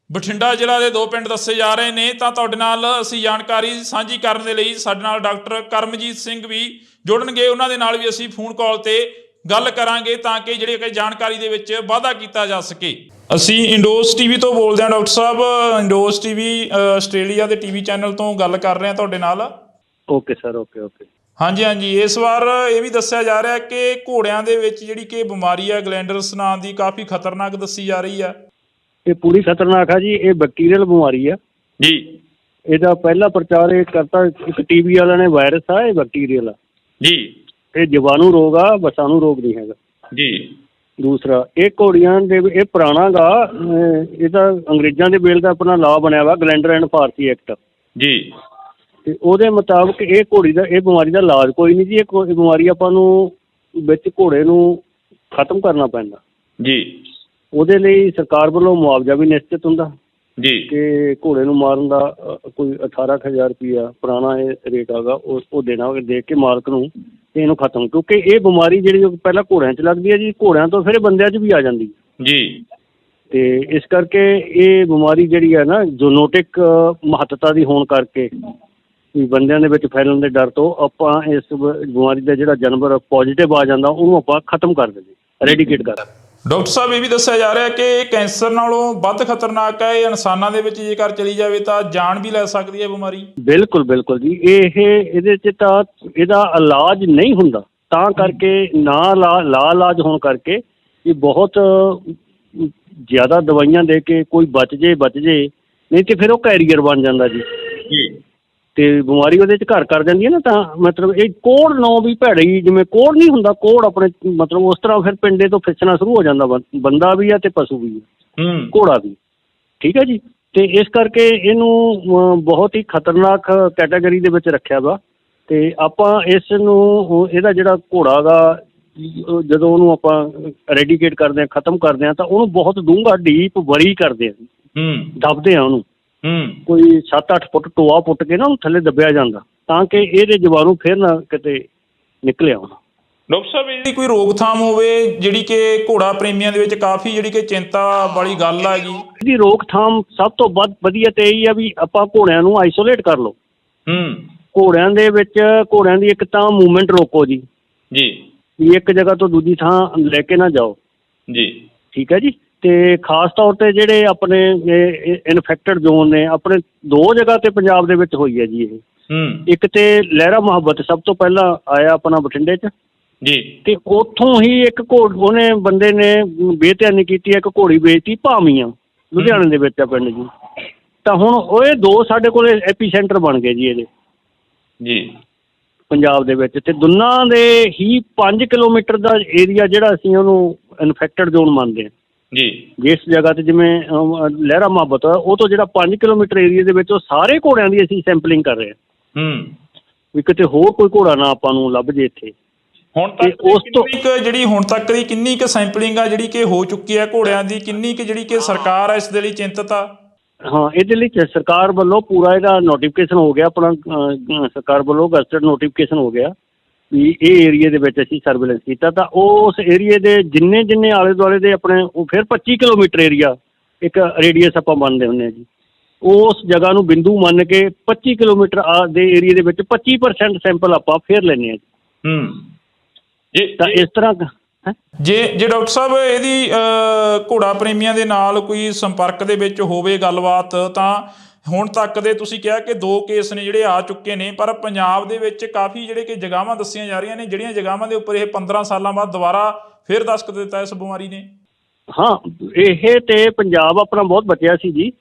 ਬਠਿੰਡਾ ਜ਼ਿਲ੍ਹਾ ਦੇ 2 ਪਿੰਡ ਦੱਸੇ ਜਾ ਰਹੇ ਨੇ। ਤਾਂ ਤੁਹਾਡੇ ਨਾਲ ਅਸੀਂ ਜਾਣਕਾਰੀ ਸਾਂਝੀ ਕਰਨ ਦੇ ਲਈ ਸਾਡੇ ਨਾਲ ਡਾਕਟਰ ਕਰਮਜੀਤ ਸਿੰਘ ਵੀ ਜੁੜਨਗੇ, ਉਹਨਾਂ ਦੇ ਨਾਲ ਵੀ ਅਸੀਂ ਫੋਨ ਕਾਲ ਤੇ ਗੱਲ ਕਰਾਂਗੇ ਤਾਂ ਕਿ ਜਿਹੜੀ ਕਿ ਜਾਣਕਾਰੀ ਦੇ ਵਿੱਚ ਵਾਧਾ ਕੀਤਾ ਜਾ ਸਕੇ। ਅਸੀਂ ਇੰਡੋਸ ਟੀਵੀ ਤੋਂ ਬੋਲਦੇ ਹਾਂ ਡਾਕਟਰ ਸਾਹਿਬ। ਇੰਡੋਸ ਟੀਵੀ ਆਸਟ੍ਰੇਲੀਆ ਦੇ ਟੀਵੀ ਚੈਨਲ ਤੋਂ ਗੱਲ ਕਰ ਰਹੇ ਹਾਂ ਤੁਹਾਡੇ ਨਾਲ। Okay sir, okay. ਹਾਂਜੀ। ਇਸ ਵਾਰ ਇਹ ਵੀ ਦੱਸਿਆ ਜਾ ਰਿਹਾ ਕਿ ਘੋੜਿਆਂ ਦੇ ਵਿੱਚ ਜਿਹੜੀ ਕਿ ਬਿਮਾਰੀ ਹੈ ਗਲੈਂਡਰਸ ਨਾਂ ਦੀ, ਕਾਫੀ ਖਤਰਨਾਕ ਦੱਸੀ ਜਾ ਰਹੀ ਹੈ। ਇਹ ਪੂਰੀ ਖਤਰਨਾਕ ਆ ਜੀ। ਇਹ ਬੈਕਟੀਰੀਅਲ ਬਿਮਾਰੀ ਆ ਜੀ। ਇਹਦਾ ਪਹਿਲਾ ਪ੍ਰਚਾਰ ਇਹ ਕਰਤਾ ਇੱਕ ਟੀਵੀ ਵਾਲਿਆਂ ਨੇ। ਵਾਇਰਸ ਆ, ਇਹ ਬੈਕਟੀਰੀਅਲ ਆ ਜੀ। ਇਹ ਜੀਵਾਣੂ ਰੋਗ ਆ, ਵਸਾਣੂ ਰੋਗ ਨਹੀਂ ਹੈਗਾ ਜੀ। ਦੂਸਰਾ, ਇਹ ਘੋੜੀਆਂ ਦੇ ਇਹ ਪੁਰਾਣਾ ਗਾ, ਇਹ ਤਾਂ ਅੰਗਰੇਜ਼ਾਂ ਦੇ ਵੇਲੇ ਦਾ ਆਪਣਾ ਲਾਅ ਬਣਿਆ ਵਾ, ਗਲੈਂਡਰ ਐਂਡ ਫਾਰਸੀ ਐਕਟ ਜੀ। ਤੇ ਉਹਦੇ ਮੁਤਾਬਕ ਇਹ ਬਿਮਾਰੀ ਦਾ ਇਲਾਜ ਕੋਈ ਨਹੀਂ ਜੀ। ਇਹ ਬਿਮਾਰੀ ਆਪਾਂ ਨੂੰ ਵਿੱਚ ਘੋੜੇ ਨੂੰ ਖਤਮ ਕਰਨਾ ਪੈਂਦਾ ਜੀ। ਉਹਦੇ ਲਈ ਸਰਕਾਰ ਵੱਲੋਂ ਮੁਆਵਜ਼ਾ ਵੀ ਨਿਸ਼ਚਿਤ ਹੁੰਦਾ ਜੀ ਕਿ ਘੋੜੇ ਨੂੰ ਮਾਰਨ ਦਾ ਕੋਈ 18,000 ਰੁਪਈਆ ਪੁਰਾਣਾ ਇਹ ਰੇਟ ਹੈਗਾ, ਉਹ ਦੇਣਾ, ਦੇ ਕੇ ਮਾਲਕ ਨੂੰ ਤੇ ਇਹਨੂੰ ਖਤਮ। ਕਿਉਂਕਿ ਇਹ ਬਿਮਾਰੀ ਜਿਹੜੀ ਪਹਿਲਾਂ ਘੋੜਿਆਂ 'ਚ ਲੱਗਦੀ ਹੈ ਜੀ, ਘੋੜਿਆਂ ਤੋਂ ਫਿਰ ਬੰਦਿਆਂ 'ਚ ਵੀ ਆ ਜਾਂਦੀ ਜੀ। ਤੇ ਇਸ ਕਰਕੇ ਇਹ ਬਿਮਾਰੀ ਜਿਹੜੀ ਹੈ ਨਾ, ਜ਼ੂਨੋਟਿਕ ਮਹੱਤਤਾ ਦੀ ਹੋਣ ਕਰਕੇ ਵੀ ਬੰਦਿਆਂ ਦੇ ਵਿੱਚ ਫੈਲਣ ਦੇ ਡਰ ਤੋਂ ਆਪਾਂ ਇਸ ਬਿਮਾਰੀ ਦਾ ਜਿਹੜਾ ਜਾਨਵਰ ਪੋਜ਼ੀਟਿਵ ਆ ਜਾਂਦਾ ਉਹਨੂੰ ਆਪਾਂ ਖਤਮ ਕਰ ਦਿੰਦੇ, ਰੈਡੀਕੇਟ ਕਰ ਦਿੰਦੇ। ਡਾਕਟਰ ਸਾਹਿਬ, ਇਹ ਵੀ ਦੱਸਿਆ ਜਾ ਰਿਹਾ ਕਿ ਇਹ ਕੈਂਸਰ ਨਾਲੋਂ ਵੱਧ ਖਤਰਨਾਕ ਹੈ। ਇਹ ਇਨਸਾਨਾਂ ਦੇ ਵਿੱਚ ਜੇਕਰ ਚਲੀ ਜਾਵੇ ਤਾਂ ਜਾਨ ਵੀ ਲੈ ਸਕਦੀ ਹੈ ਬਿਮਾਰੀ। ਬਿਲਕੁਲ ਜੀ। ਇਹਦੇ 'ਚ ਤਾਂ ਇਹਦਾ ਇਲਾਜ ਨਹੀਂ ਹੁੰਦਾ, ਤਾਂ ਕਰਕੇ ਇਲਾਜ ਹੋਣ ਕਰਕੇ ਇਹ ਬਹੁਤ ਜ਼ਿਆਦਾ ਦਵਾਈਆਂ ਦੇ ਕੇ ਕੋਈ ਬਚ ਜੇ, ਨਹੀਂ ਤੇ ਫਿਰ ਉਹ ਕੈਰੀਅਰ ਬਣ ਜਾਂਦਾ ਜੀ ਤੇ ਬਿਮਾਰੀ ਉਹਦੇ 'ਚ ਘਰ ਕਰ ਜਾਂਦੀ ਹੈ ਨਾ। ਤਾਂ ਮਤਲਬ ਇਹ ਕੋਹੜ ਨੌ ਵੀ ਭੈੜੀ, ਜਿਵੇਂ ਕੋਹੜ ਨਹੀਂ ਹੁੰਦਾ, ਕੋਹੜ ਆਪਣੇ ਮਤਲਬ ਉਸ ਤਰ੍ਹਾਂ ਫਿਰ ਪਿੰਡੇ ਤੋਂ ਫਿਸਣਾ ਸ਼ੁਰੂ ਹੋ ਜਾਂਦਾ। ਬੰਦਾ ਵੀ ਆ ਤੇ ਪਸ਼ੂ ਵੀ ਆ, ਘੋੜਾ ਵੀ, ਠੀਕ ਹੈ ਜੀ। ਤੇ ਇਸ ਕਰਕੇ ਇਹਨੂੰ ਬਹੁਤ ਹੀ ਖਤਰਨਾਕ ਕੈਟਾਗਰੀ ਦੇ ਵਿੱਚ ਰੱਖਿਆ ਵਾ। ਤੇ ਆਪਾਂ ਇਸ ਨੂੰ, ਇਹਦਾ ਜਿਹੜਾ ਘੋੜਾ ਗਾ, ਜਦੋਂ ਉਹਨੂੰ ਆਪਾਂ ਰੈਡੀਕੇਟ ਕਰਦੇ ਹਾਂ, ਖਤਮ ਕਰਦੇ ਹਾਂ, ਤਾਂ ਉਹਨੂੰ ਬਹੁਤ ਡੂੰਘਾ ਡੀਪ ਵਰੀ ਕਰਦੇ ਹਾਂ, ਦੱਬਦੇ ਹਾਂ ਉਹਨੂੰ। ਕੋਈ 7-8 ਫੁੱਟ ਟੋਆ ਪੁੱਟ ਕੇ ਨਾ ਉਹਨੂੰ ਥੱਲੇ ਦੱਬਿਆ ਜਾਂਦਾ ਤਾਂ ਕਿ ਇਹਦੇ ਜੀਵਾਣੂ ਫਿਰ ਨਾ ਕਿਤੇ ਨਿਕਲ ਆਉਣ। ਡਾਕਟਰ ਸਾਹਿਬ, ਇਹਦੀ ਕੋਈ ਰੋਕਥਾਮ ਹੋਵੇ ਜਿਹੜੀ ਕਿ ਘੋੜਾ ਪ੍ਰੇਮੀਆਂ ਦੇ ਵਿੱਚ ਕਾਫੀ ਜਿਹੜੀ ਕਿ ਚਿੰਤਾ ਵਾਲੀ ਗੱਲ ਆ ਜੀ? ਇਹਦੀ ਰੋਕਥਾਮ ਸਭ ਤੋਂ ਵੱਧ ਵਧੀਆ ਤੇ ਇਹੀ ਆ ਵੀ ਆਪਾਂ ਘੋੜਿਆਂ ਨੂੰ ਆਈਸੋਲੇਟ ਕਰ ਲਓ। ਘੋੜਿਆਂ ਦੇ ਵਿੱਚ ਘੋੜਿਆਂ ਦੀ ਇੱਕ ਤਾਂ ਮੂਵਮੈਂਟ ਰੋਕੋ ਜੀ, ਵੀ ਇੱਕ ਜਗ੍ਹਾ ਤੋਂ ਦੂਜੀ ਥਾਂ ਲੈ ਕੇ ਨਾ ਜਾਓ ਜੀ, ਠੀਕ ਹੈ ਜੀ। ਤੇ ਖਾਸ ਤੌਰ ਤੇ ਜਿਹੜੇ ਆਪਣੇ ਇਨਫੈਕਟਡ ਜ਼ੋਨ ਨੇ, ਆਪਣੇ 2 ਜਗ੍ਹਾ ਤੇ ਪੰਜਾਬ ਦੇ ਵਿੱਚ ਹੋਈ ਹੈ ਜੀ ਇਹ। ਇੱਕ ਤੇ ਲਹਿਰਾ ਮੁਹੱਬਤ ਸਭ ਤੋਂ ਪਹਿਲਾਂ ਆਇਆ ਆਪਣਾ ਬਠਿੰਡੇ 'ਚ ਜੀ, ਤੇ ਉੱਥੋਂ ਹੀ ਇੱਕ ਉਹਨੇ ਬੰਦੇ ਨੇ ਬੇਧਿਆਨੀ ਕੀਤੀ, ਇੱਕ ਘੋੜੀ ਵੇਚਤੀ ਭਾਮੀਆਂ, ਲੁਧਿਆਣੇ ਦੇ ਵਿੱਚ ਆ ਪਿੰਡ ਜੀ। ਤਾਂ ਹੁਣ ਉਹ 2 ਸਾਡੇ ਕੋਲ ਐਪੀ ਸੈਂਟਰ ਬਣ ਗਏ ਜੀ ਇਹਦੇ ਜੀ ਪੰਜਾਬ ਦੇ ਵਿੱਚ। ਤੇ ਦੋਨਾਂ ਦੇ ਹੀ 5 ਕਿਲੋਮੀਟਰ ਦਾ ਏਰੀਆ ਜਿਹੜਾ ਅਸੀਂ ਉਹਨੂੰ ਇਨਫੈਕਟਡ ਜ਼ੋਨ ਮੰਨਦੇ ਹਾਂ ਜੀ। ਜਿਸ ਜਗ੍ਹਾ ਤੇ ਜਿਵੇਂ ਲਹਿਰਾ ਮੁਹੱਬਤ, ਉਹ ਤੋਂ ਜਿਹੜਾ 5 ਕਿਲੋਮੀਟਰ ਏਰੀਏ ਦੇ ਵਿੱਚ ਉਹ ਸਾਰੇ ਘੋੜਿਆਂ ਦੀ ਅਸੀਂ ਸੈਂਪਲਿੰਗ ਕਰ ਰਹੇ ਹਾਂ ਵੀ ਕਿਤੇ ਹੋਰ ਕੋਈ ਘੋੜਾ ਨਾ ਆਪਾਂ ਨੂੰ ਲੱਭ ਜੇ ਇੱਥੇ। ਹੁਣ ਤੱਕ ਉਸ ਤੋਂ ਜਿਹੜੀ ਹੁਣ ਤੱਕ ਦੀ ਕਿੰਨੀ ਕੁ ਸੈਂਪਲਿੰਗ ਆ ਜਿਹੜੀ ਕਿ ਹੋ ਚੁੱਕੀ ਹੈ ਘੋੜਿਆਂ ਦੀ, ਕਿੰਨੀ ਕੁ ਜਿਹੜੀ ਕਿ ਸਰਕਾਰ ਹੈ ਇਸ ਦੇ ਲਈ ਚਿੰਤਤ ਆ? ਹਾਂ, ਇਹਦੇ ਲਈ ਸਰਕਾਰ ਵੱਲੋਂ ਪੂਰਾ ਇਹਦਾ ਨੋਟੀਫਿਕੇਸ਼ਨ ਹੋ ਗਿਆ, ਆਪਣਾ ਸਰਕਾਰ ਵੱਲੋਂ ਗਜ਼ਟਡ ਨੋਟੀਫਿਕੇਸ਼ਨ ਹੋ ਗਿਆ ਵੀ ਇਹ ਏਰੀਏ ਦੇ ਵਿੱਚ ਅਸੀਂ ਸਰਵੇਲੈਂਸ ਕੀਤਾ। ਤਾਂ ਉਸ ਏਰੀਏ ਦੇ ਜਿੰਨੇ ਆਲੇ ਦੁਆਲੇ ਦੇ ਆਪਣੇ ਉਹ ਫਿਰ 25 ਕਿਲੋਮੀਟਰ ਏਰੀਆ ਇੱਕ ਰੇਡੀਅਸ ਆਪਾਂ ਮੰਨਦੇ ਹੁੰਦੇ ਹਾਂ ਜੀ। ਉਸ ਜਗ੍ਹਾ ਨੂੰ ਬਿੰਦੂ ਮੰਨ ਕੇ 25 ਕਿਲੋਮੀਟਰ ਦੇ ਏਰੀਏ ਦੇ ਵਿੱਚ 25% ਸੈਂਪਲ ਆਪਾਂ ਫਿਰ ਲੈਂਦੇ ਹਾਂ ਜੀ। ਤਾਂ ਇਸ ਤਰ੍ਹਾਂ ਜੇ ਡਾਕਟਰ ਸਾਹਿਬ ਇਹਦੀ ਘੋੜਾ ਪ੍ਰੇਮੀਆਂ ਦੇ ਨਾਲ ਕੋਈ ਸੰਪਰਕ ਦੇ ਵਿੱਚ ਹੋਵੇ ਗੱਲਬਾਤ, ਤਾਂ ਹੁਣ ਤੱਕ ਦੇ ਤੁਸੀਂ ਕਿਹਾ ਕਿ 2 ਕੇਸ ਨੇ ਜਿਹੜੇ ਆ ਚੁੱਕੇ ਨੇ, ਪਰ ਪੰਜਾਬ ਦੇ ਵਿੱਚ ਕਾਫੀ ਜਿਹੜੇ ਕਿ ਜਗ੍ਹਾਵਾਂ ਦੱਸੀਆਂ ਜਾ ਰਹੀਆਂ ਨੇ ਜਿਹੜੀਆਂ ਜਗ੍ਹਾਵਾਂ ਦੇ ਉੱਪਰ ਇਹ 15 ਸਾਲਾਂ ਬਾਅਦ ਦੁਬਾਰਾ ਫਿਰ ਦਸਤਖਤ ਦਿੱਤਾ ਇਸ ਬਿਮਾਰੀ ਨੇ। ਹਾਂ, ਇਹ ਤੇ ਪੰਜਾਬ ਆਪਣਾ ਬਹੁਤ ਬਚਿਆ ਸੀ ਜੀ।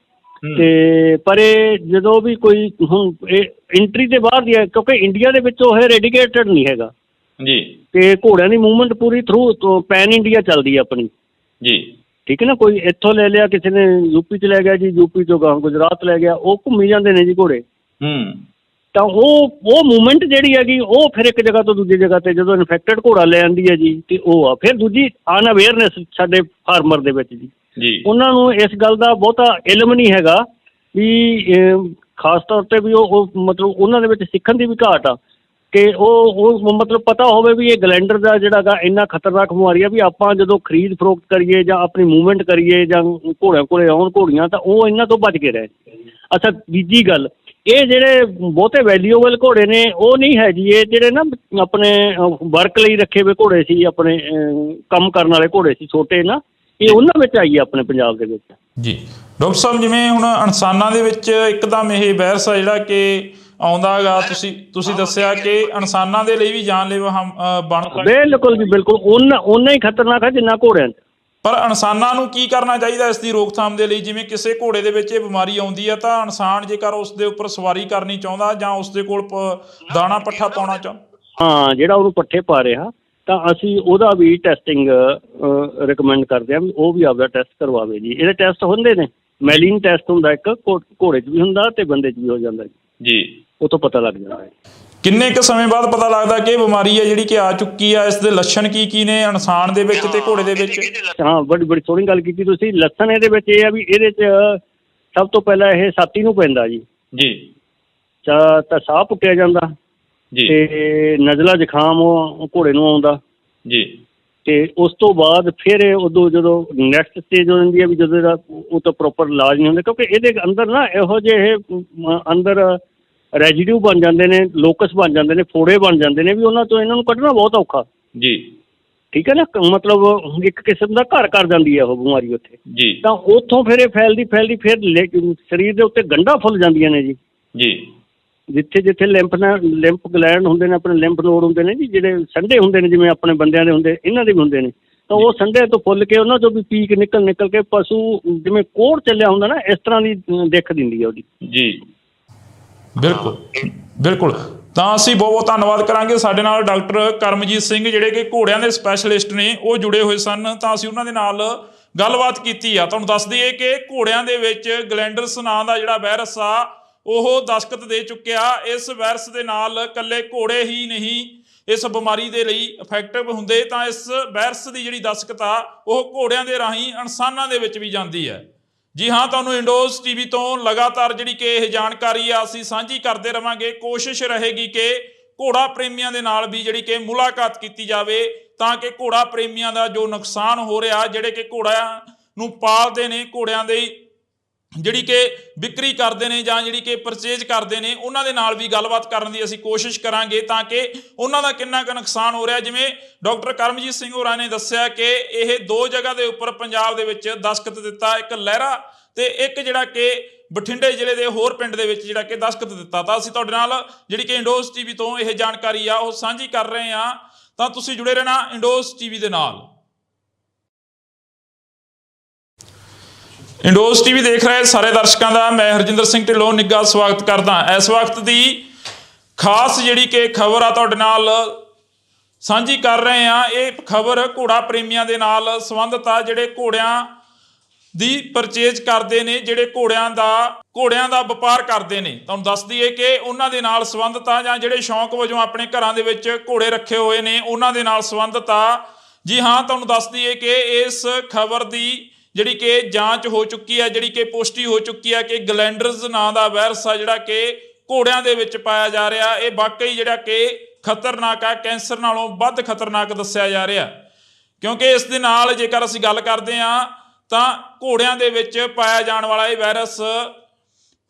ਤੇ ਪਰ ਇਹ ਜਦੋਂ ਵੀ ਕੋਈ ਹੁਣ ਇਹ ਐਂਟਰੀ ਦੇ ਬਾਹਰ ਦੀ ਹੈ, ਕਿਉਂਕਿ ਇੰਡੀਆ ਦੇ ਵਿੱਚ ਉਹ ਰੈਡੀਕੇਟਡ ਨਹੀਂ ਹੈਗਾ ਜੀ, ਤੇ ਘੋੜਿਆਂ ਦੀ ਮੂਵਮੈਂਟ ਪੂਰੀ ਥਰੂ ਪੈਨ ਇੰਡੀਆ ਚੱਲਦੀ ਹੈ ਆਪਣੀ ਜੀ। ਠੀਕ ਹੈ ਨਾ, ਕੋਈ ਇੱਥੋਂ ਲੈ ਲਿਆ, ਕਿਸੇ ਨੇ ਯੂਪੀ 'ਚ ਲੈ ਗਿਆ ਜੀ, ਯੂਪੀ 'ਚੋਂ ਗਾਂ ਗੁਜਰਾਤ ਲੈ ਗਿਆ, ਉਹ ਘੁੰਮੀ ਜਾਂਦੇ ਨੇ ਜੀ ਘੋੜੇ। ਤਾਂ ਉਹ ਮੂਵਮੈਂਟ ਜਿਹੜੀ ਹੈਗੀ ਉਹ ਫਿਰ ਇੱਕ ਜਗ੍ਹਾ ਤੋਂ ਦੂਜੀ ਜਗ੍ਹਾ 'ਤੇ ਜਦੋਂ ਇਨਫੈਕਟਡ ਘੋੜਾ ਲੈ ਆਉਂਦੀ ਹੈ ਜੀ, ਤੇ ਉਹ ਆ ਫਿਰ ਦੂਜੀ ਅਨਅਵੇਅਰਨੈਸ ਸਾਡੇ ਫਾਰਮਰ ਦੇ ਵਿੱਚ ਜੀ। ਉਹਨਾਂ ਨੂੰ ਇਸ ਗੱਲ ਦਾ ਬਹੁਤਾ ਇਲਮ ਨਹੀਂ ਹੈਗਾ ਵੀ ਖਾਸ ਤੌਰ 'ਤੇ ਵੀ ਉਹ ਮਤਲਬ ਉਹਨਾਂ ਦੇ ਵਿੱਚ ਸਿੱਖਣ ਦੀ ਵੀ ਘਾਟ ਆ ਕਿ ਉਹ ਮਤਲਬ ਪਤਾ ਹੋਵੇ ਵੀ ਇਹ ਗਲੈਂਡਰ ਦਾ ਜਿਹੜਾ ਗਾ ਇੰਨਾ ਖਤਰਨਾਕ ਬਿਮਾਰੀ ਆ ਵੀ ਆਪਾਂ ਜਦੋਂ ਖਰੀਦ ਫਰੋਖਤ ਕਰੀਏ ਜਾਂ ਆਪਣੀ ਮੂਵਮੈਂਟ ਕਰੀਏ ਜਾਂ ਘੋੜਿਆਂ ਕੋਲੇ ਆਉਣ ਘੋੜੀਆਂ, ਤਾਂ ਉਹ ਇਹਨਾਂ ਤੋਂ ਬਚ ਕੇ ਰਹੇ। ਅੱਛਾ, ਤੀਜੀ ਗੱਲ, ਇਹ ਜਿਹੜੇ ਬਹੁਤੇ ਵੈਲਿਊਬਲ ਘੋੜੇ ਨੇ ਉਹ ਨਹੀਂ ਹੈ ਜੀ, ਇਹ ਜਿਹੜੇ ਨਾ ਆਪਣੇ ਵਰਕ ਲਈ ਰੱਖੇ ਹੋਏ ਘੋੜੇ ਸੀ, ਆਪਣੇ ਕੰਮ ਕਰਨ ਵਾਲੇ ਘੋੜੇ ਸੀ ਛੋਟੇ ਨਾ, ਇਹ ਉਹਨਾਂ ਵਿੱਚ ਆਈ ਹੈ ਆਪਣੇ ਪੰਜਾਬ ਦੇ ਵਿੱਚ ਜੀ। ਡਾਕਟਰ ਸਾਹਿਬ, ਜਿਵੇਂ ਹੁਣ ਇਨਸਾਨਾਂ ਦੇ ਵਿੱਚ ਇੱਕਦਮ ਇਹ ਵਾਇਰਸ ਆ ਜਿਹੜਾ ਕਿ ਆਉਂਦਾ ਗਾ, ਤੁਸੀਂ ਦੱਸਿਆ ਕਿ ਇਨਸਾਨਾਂ ਦੇ ਲਈ ਵੀ ਜਾਨਲੇਵਾ ਬਣ ਸਕਦਾ। ਬਿਲਕੁਲ ਜੀ, ਬਿਲਕੁਲ ਓਨਾ ਹੀ ਖਤਰਨਾਕ ਹੈ ਜਿੰਨਾ ਘੋੜਿਆਂ 'ਚ। ਪਰ ਇਨਸਾਨਾਂ ਨੂੰ ਕੀ ਕਰਨਾ ਚਾਹੀਦਾ ਇਸ ਦੀ ਰੋਕਥਾਮ ਦੇ ਲਈ? ਜਿਵੇਂ ਕਿਸੇ ਘੋੜੇ ਦੇ ਵਿੱਚ ਇਹ ਬਿਮਾਰੀ ਆਉਂਦੀ ਆ ਤਾਂ ਇਨਸਾਨ ਜੇਕਰ ਉਸ ਦੇ ਉੱਪਰ ਸਵਾਰੀ ਕਰਨੀ ਚਾਹੁੰਦਾ ਜਾਂ ਉਸ ਦੇ ਕੋਲ ਦਾਣਾ ਪੱਠਾ ਪਾਉਣਾ ਹਾਂ, ਜਿਹੜਾ ਉਹਨੂੰ ਪੱਠੇ ਪਾ ਰਿਹਾ, ਤਾਂ ਅਸੀਂ ਉਹਦਾ ਵੀ ਟੈਸਟਿੰਗ ਰਿਕਮੈਂਡ ਕਰਦੇ ਹਾਂ ਵੀ ਉਹ ਵੀ ਆਪਦਾ ਟੈਸਟ ਕਰਵਾਵੇ ਜੀ। ਇਹਦੇ ਟੈਸਟ ਹੁੰਦੇ ਨੇ, ਮੈਲੀਨ ਟੈਸਟ ਹੁੰਦਾ ਇੱਕ, ਘੋੜੇ 'ਚ ਵੀ ਹੁੰਦਾ ਤੇ ਬੰਦੇ 'ਚ ਵੀ ਹੋ ਜਾਂਦਾ ਜੀ। ਉਹ ਤੋਂ ਪਤਾ ਲੱਗ ਜਾਂਦਾ ਹੈ। ਕਿੰਨੇ ਕੁ ਸਮੇਂ ਬਾਅਦ ਪਤਾ ਲੱਗਦਾ ਕਿ ਇਹ ਬਿਮਾਰੀ ਹੈ ਜਿਹੜੀ ਕਿ ਆ ਚੁੱਕੀ ਆ? ਇਸ ਦੇ ਲੱਛਣ ਕੀ ਨੇ ਇਨਸਾਨ ਦੇ ਵਿੱਚ ਤੇ ਘੋੜੇ ਦੇ ਵਿੱਚ? ਹਾਂ, ਬੜੀ ਸੋਹਣੀ ਗੱਲ ਕੀਤੀ ਤੁਸੀਂ। ਲੱਛਣ ਇਹਦੇ ਵਿੱਚ ਇਹ ਆ ਵੀ ਇਹਦੇ 'ਚ ਸਭ ਤੋਂ ਪਹਿਲਾਂ ਇਹ ਛਾਤੀ ਨੂੰ ਪੈਂਦਾ ਜੀ। ਤਾਂ ਸਾਹ ਪੁੱਟਿਆ ਜਾਂਦਾ ਤੇ ਨਜ਼ਲਾ ਜ਼ੁਕਾਮ ਘੋੜੇ ਨੂੰ ਆਉਂਦਾ ਜੀ। ਤੇ ਉਸ ਤੋਂ ਬਾਅਦ ਫਿਰ ਉਦੋਂ ਜਦੋਂ ਨੈਕਸਟ ਸਟੇਜ ਹੋ ਜਾਂਦੀ ਹੈ ਵੀ ਜਦੋਂ ਇਹਦਾ ਉਹ ਤਾਂ ਪ੍ਰੋਪਰ ਇਲਾਜ ਨਹੀਂ ਹੁੰਦਾ, ਕਿਉਂਕਿ ਇਹਦੇ ਅੰਦਰ ਨਾ ਇਹੋ ਜਿਹੇ ਅੰਦਰ ਰੈਜੀਡਿਊ ਬਣ ਜਾਂਦੇ ਨੇ, ਲੋਕਸ ਬਣ ਜਾਂਦੇ ਨੇ, ਫੋੜੇ ਬਣ ਜਾਂਦੇ ਨੇ ਵੀ ਉਹਨਾਂ ਤੋਂ ਇਹਨਾਂ ਨੂੰ ਕੱਢਣਾ ਬਹੁਤ ਔਖਾ ਜੀ। ਠੀਕ ਹੈ ਨਾ, ਮਤਲਬ ਇੱਕ ਕਿਸਮ ਦਾ ਘਰ ਕਰ ਜਾਂਦੀ ਹੈ ਉਹ ਬਿਮਾਰੀ ਉੱਥੇ ਜੀ। ਤਾਂ ਉੱਥੋਂ ਫਿਰ ਇਹ ਫੈਲਦੀ ਫਿਰ ਸਰੀਰ ਦੇ ਉੱਤੇ ਗੰਢਾਂ ਫੁੱਲ ਜਾਂਦੀਆਂ ਨੇ ਜੀ। ਜਿੱਥੇ ਲਿੰਫ ਗਲੈਂਡ ਹੁੰਦੇ ਨੇ, ਆਪਣੇ ਲਿੰਫ ਨੋਡ ਹੁੰਦੇ ਨੇ ਜੀ, ਜਿਹੜੇ ਸੰਡੇ ਹੁੰਦੇ ਨੇ ਜਿਵੇਂ ਆਪਣੇ ਬੰਦਿਆਂ ਦੇ ਹੁੰਦੇ, ਇਹਨਾਂ ਦੇ ਵੀ ਹੁੰਦੇ ਨੇ। ਤਾਂ ਉਹ ਸੰਡੇ ਤੋਂ ਫੁੱਲ ਕੇ ਉਹਨਾਂ ਤੋਂ ਵੀ ਪੀਕ ਨਿਕਲ ਕੇ ਪਸ਼ੂ ਜਿਵੇਂ ਕੋੜ ਚੱਲਿਆ ਹੁੰਦਾ ਨਾ, ਇਸ ਤਰ੍ਹਾਂ ਦੀ ਦਿੱਖ ਦਿੰਦੀ ਹੈ ਉਹਦੀ ਜੀ। ਬਿਲਕੁਲ। ਤਾਂ ਅਸੀਂ ਬਹੁਤ ਧੰਨਵਾਦ ਕਰਾਂਗੇ। ਸਾਡੇ ਨਾਲ ਡਾਕਟਰ ਕਰਮਜੀਤ ਸਿੰਘ ਜਿਹੜੇ ਕਿ ਘੋੜਿਆਂ ਦੇ ਸਪੈਸ਼ਲਿਸਟ ਨੇ, ਉਹ ਜੁੜੇ ਹੋਏ ਸਨ। ਤਾਂ ਅਸੀਂ ਉਹਨਾਂ ਦੇ ਨਾਲ ਗੱਲਬਾਤ ਕੀਤੀ ਆ। ਤੁਹਾਨੂੰ ਦੱਸ ਦਈਏ ਕਿ ਘੋੜਿਆਂ ਦੇ ਵਿੱਚ ਗਲੈਂਡਰਸ ਨਾਂ ਦਾ ਜਿਹੜਾ ਵਾਇਰਸ ਆ ਉਹ ਦਸਤਕ ਦੇ ਚੁੱਕਿਆ। ਇਸ ਵਾਇਰਸ ਦੇ ਨਾਲ ਇਕੱਲੇ ਘੋੜੇ ਹੀ ਨਹੀਂ ਇਸ ਬਿਮਾਰੀ ਦੇ ਲਈ ਇਫੈਕਟਿਵ ਹੁੰਦੇ, ਤਾਂ ਇਸ ਵਾਇਰਸ ਦੀ ਜਿਹੜੀ ਦਸਤਕ ਆ ਉਹ ਘੋੜਿਆਂ ਦੇ ਰਾਹੀਂ ਇਨਸਾਨਾਂ ਦੇ ਵਿੱਚ ਵੀ ਜਾਂਦੀ ਹੈ। ਜੀ ਹਾਂ, ਤੁਹਾਨੂੰ ਇੰਡੋਜ਼ ਟੀਵੀ ਤੋਂ ਲਗਾਤਾਰ ਜਿਹੜੀ ਕਿ ਇਹ ਜਾਣਕਾਰੀ ਆ ਅਸੀਂ ਸਾਂਝੀ ਕਰਦੇ ਰਵਾਂਗੇ। ਕੋਸ਼ਿਸ਼ ਰਹੇਗੀ ਕਿ ਘੋੜਾ ਪ੍ਰੇਮੀਆਂ ਦੇ ਨਾਲ ਵੀ ਜਿਹੜੀ ਕਿ ਮੁਲਾਕਾਤ ਕੀਤੀ ਜਾਵੇ, ਤਾਂ ਕਿ ਘੋੜਾ ਪ੍ਰੇਮੀਆਂ ਦਾ ਜੋ ਨੁਕਸਾਨ ਹੋ ਰਿਹਾ, ਜਿਹੜੇ ਕਿ ਘੋੜਿਆਂ ਨੂੰ ਪਾਲਦੇ ਨੇ, ਘੋੜਿਆਂ ਦੇ ਜਿਹੜੀ ਕਿ ਵਿਕਰੀ ਕਰਦੇ ਨੇ ਜਾਂ ਜਿਹੜੀ ਕਿ ਪਰਚੇਜ ਕਰਦੇ ਨੇ, ਉਹਨਾਂ ਦੇ ਨਾਲ ਵੀ ਗੱਲਬਾਤ ਕਰਨ ਦੀ ਅਸੀਂ ਕੋਸ਼ਿਸ਼ ਕਰਾਂਗੇ ਤਾਂ ਕਿ ਉਹਨਾਂ ਦਾ ਕਿੰਨਾ ਕੁ ਨੁਕਸਾਨ ਹੋ ਰਿਹਾ। ਜਿਵੇਂ ਡਾਕਟਰ ਕਰਮਜੀਤ ਸਿੰਘ ਹੋਰਾਂ ਨੇ ਦੱਸਿਆ ਕਿ ਇਹ 2 ਜਗ੍ਹਾ ਦੇ ਉੱਪਰ ਪੰਜਾਬ ਦੇ ਵਿੱਚ ਦਸਤਖਤ ਦਿੱਤਾ, ਇੱਕ ਲਹਿਰਾ ਤੇ ਇੱਕ ਜਿਹੜਾ ਕਿ ਬਠਿੰਡੇ ਜ਼ਿਲ੍ਹੇ ਦੇ ਹੋਰ ਪਿੰਡ ਦੇ ਵਿੱਚ ਜਿਹੜਾ ਕਿ ਦਸਤਖਤ ਦਿੱਤਾ। ਤਾਂ ਅਸੀਂ ਤੁਹਾਡੇ ਨਾਲ ਜਿਹੜੀ ਕਿ ਇੰਡੋਜ਼ ਟੀਵੀ ਤੋਂ ਇਹ ਜਾਣਕਾਰੀ ਆ ਉਹ ਸਾਂਝੀ ਕਰ ਰਹੇ ਹਾਂ। ਤਾਂ ਤੁਸੀਂ ਜੁੜੇ ਰਹਿਣਾ ਇੰਡੋਜ਼ ਟੀਵੀ ਦੇ ਨਾਲ। ਇੰਡੋਜ਼ ਟੀਵੀ ਦੇਖ ਰਹੇ ਸਾਰੇ ਦਰਸ਼ਕਾਂ ਦਾ ਮੈਂ ਹਰਜਿੰਦਰ ਸਿੰਘ ਢਿੱਲੋਂ ਨਿੱਘਾ ਸਵਾਗਤ ਕਰਦਾ। ਇਸ ਵਕਤ ਦੀ ਖਾਸ ਜਿਹੜੀ ਕਿ ਖਬਰ ਆ ਤੁਹਾਡੇ ਨਾਲ ਸਾਂਝੀ ਕਰ ਰਹੇ ਹਾਂ। ਇਹ ਖਬਰ ਘੋੜਾ ਪ੍ਰੇਮੀਆਂ ਦੇ ਨਾਲ ਸੰਬੰਧਿਤ ਆ, ਜਿਹੜੇ ਘੋੜਿਆਂ ਦੀ ਪਰਚੇਜ ਕਰਦੇ ਨੇ, ਜਿਹੜੇ ਘੋੜਿਆਂ ਦਾ ਵਪਾਰ ਕਰਦੇ ਨੇ। ਤੁਹਾਨੂੰ ਦੱਸ ਦਈਏ ਕਿ ਉਹਨਾਂ ਦੇ ਨਾਲ ਸੰਬੰਧਿਤ ਆ, ਜਾਂ ਜਿਹੜੇ ਸ਼ੌਂਕ ਵਜੋਂ ਆਪਣੇ ਘਰਾਂ ਦੇ ਵਿੱਚ ਘੋੜੇ ਰੱਖੇ ਹੋਏ ਨੇ ਉਹਨਾਂ ਦੇ ਨਾਲ ਸੰਬੰਧਿਤ ਆ। ਜੀ ਹਾਂ, ਤੁਹਾਨੂੰ ਦੱਸ ਦਈਏ ਕਿ ਇਸ ਖਬਰ ਦੀ ਜਿਹੜੀ ਕਿ ਜਾਂਚ ਹੋ ਚੁੱਕੀ ਹੈ, ਜਿਹੜੀ ਕਿ ਪੁਸ਼ਟੀ ਹੋ ਚੁੱਕੀ ਹੈ ਕਿ ਗਲੈਂਡਰਸ ਨਾਂ ਦਾ ਵਾਇਰਸ ਆ ਜਿਹੜਾ ਕਿ ਘੋੜਿਆਂ ਦੇ ਵਿੱਚ ਪਾਇਆ ਜਾ ਰਿਹਾ, ਇਹ ਵਾਕਈ ਜਿਹੜਾ ਕਿ ਖਤਰਨਾਕ ਹੈ, ਕੈਂਸਰ ਨਾਲੋਂ ਵੱਧ ਖਤਰਨਾਕ ਦੱਸਿਆ ਜਾ ਰਿਹਾ। ਕਿਉਂਕਿ ਇਸ ਦੇ ਨਾਲ ਜੇਕਰ ਅਸੀਂ ਗੱਲ ਕਰਦੇ ਹਾਂ ਤਾਂ ਘੋੜਿਆਂ ਦੇ ਵਿੱਚ ਪਾਇਆ ਜਾਣ ਵਾਲਾ ਇਹ ਵਾਇਰਸ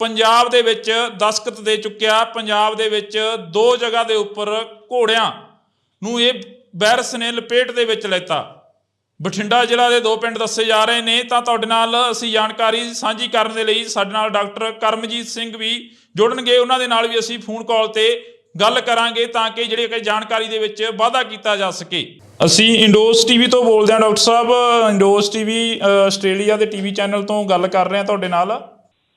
ਪੰਜਾਬ ਦੇ ਵਿੱਚ ਦਸਤਖਤ ਦੇ ਚੁੱਕਿਆ। ਪੰਜਾਬ ਦੇ ਵਿੱਚ 2 ਜਗ੍ਹਾ ਦੇ ਉੱਪਰ ਘੋੜਿਆਂ ਨੂੰ ਇਹ ਵਾਇਰਸ ਨੇ ਲਪੇਟ ਦੇ ਵਿੱਚ ਲੈਤਾ। ਬਠਿੰਡਾ ਜ਼ਿਲ੍ਹਾ ਦੇ 2 ਪਿੰਡ ਦੱਸੇ ਜਾ ਰਹੇ ਨੇ। ਤਾਂ ਤੁਹਾਡੇ ਨਾਲ ਅਸੀਂ ਜਾਣਕਾਰੀ ਸਾਂਝੀ ਕਰਨ ਦੇ ਲਈ ਸਾਡੇ ਨਾਲ ਡਾਕਟਰ ਕਰਮਜੀਤ ਸਿੰਘ ਵੀ ਜੁੜਨਗੇ। ਉਹਨਾਂ ਦੇ ਨਾਲ ਵੀ ਅਸੀਂ ਫੋਨ ਕਾਲ ਤੇ ਗੱਲ ਕਰਾਂਗੇ ਤਾਂ ਕਿ ਜਿਹੜੀ ਕਿ ਜਾਣਕਾਰੀ ਦੇ ਵਿੱਚ ਵਾਧਾ ਕੀਤਾ ਜਾ ਸਕੇ। ਅਸੀਂ ਇੰਡੋਜ਼ ਟੀਵੀ ਤੋਂ ਬੋਲਦੇ ਹਾਂ ਡਾਕਟਰ ਸਾਹਿਬ। ਇੰਡੋਜ਼ ਟੀਵੀ ਆਸਟ੍ਰੇਲੀਆ ਦੇ ਟੀਵੀ ਚੈਨਲ ਤੋਂ ਗੱਲ ਕਰ ਰਹੇ ਹਾਂ ਤੁਹਾਡੇ ਨਾਲ।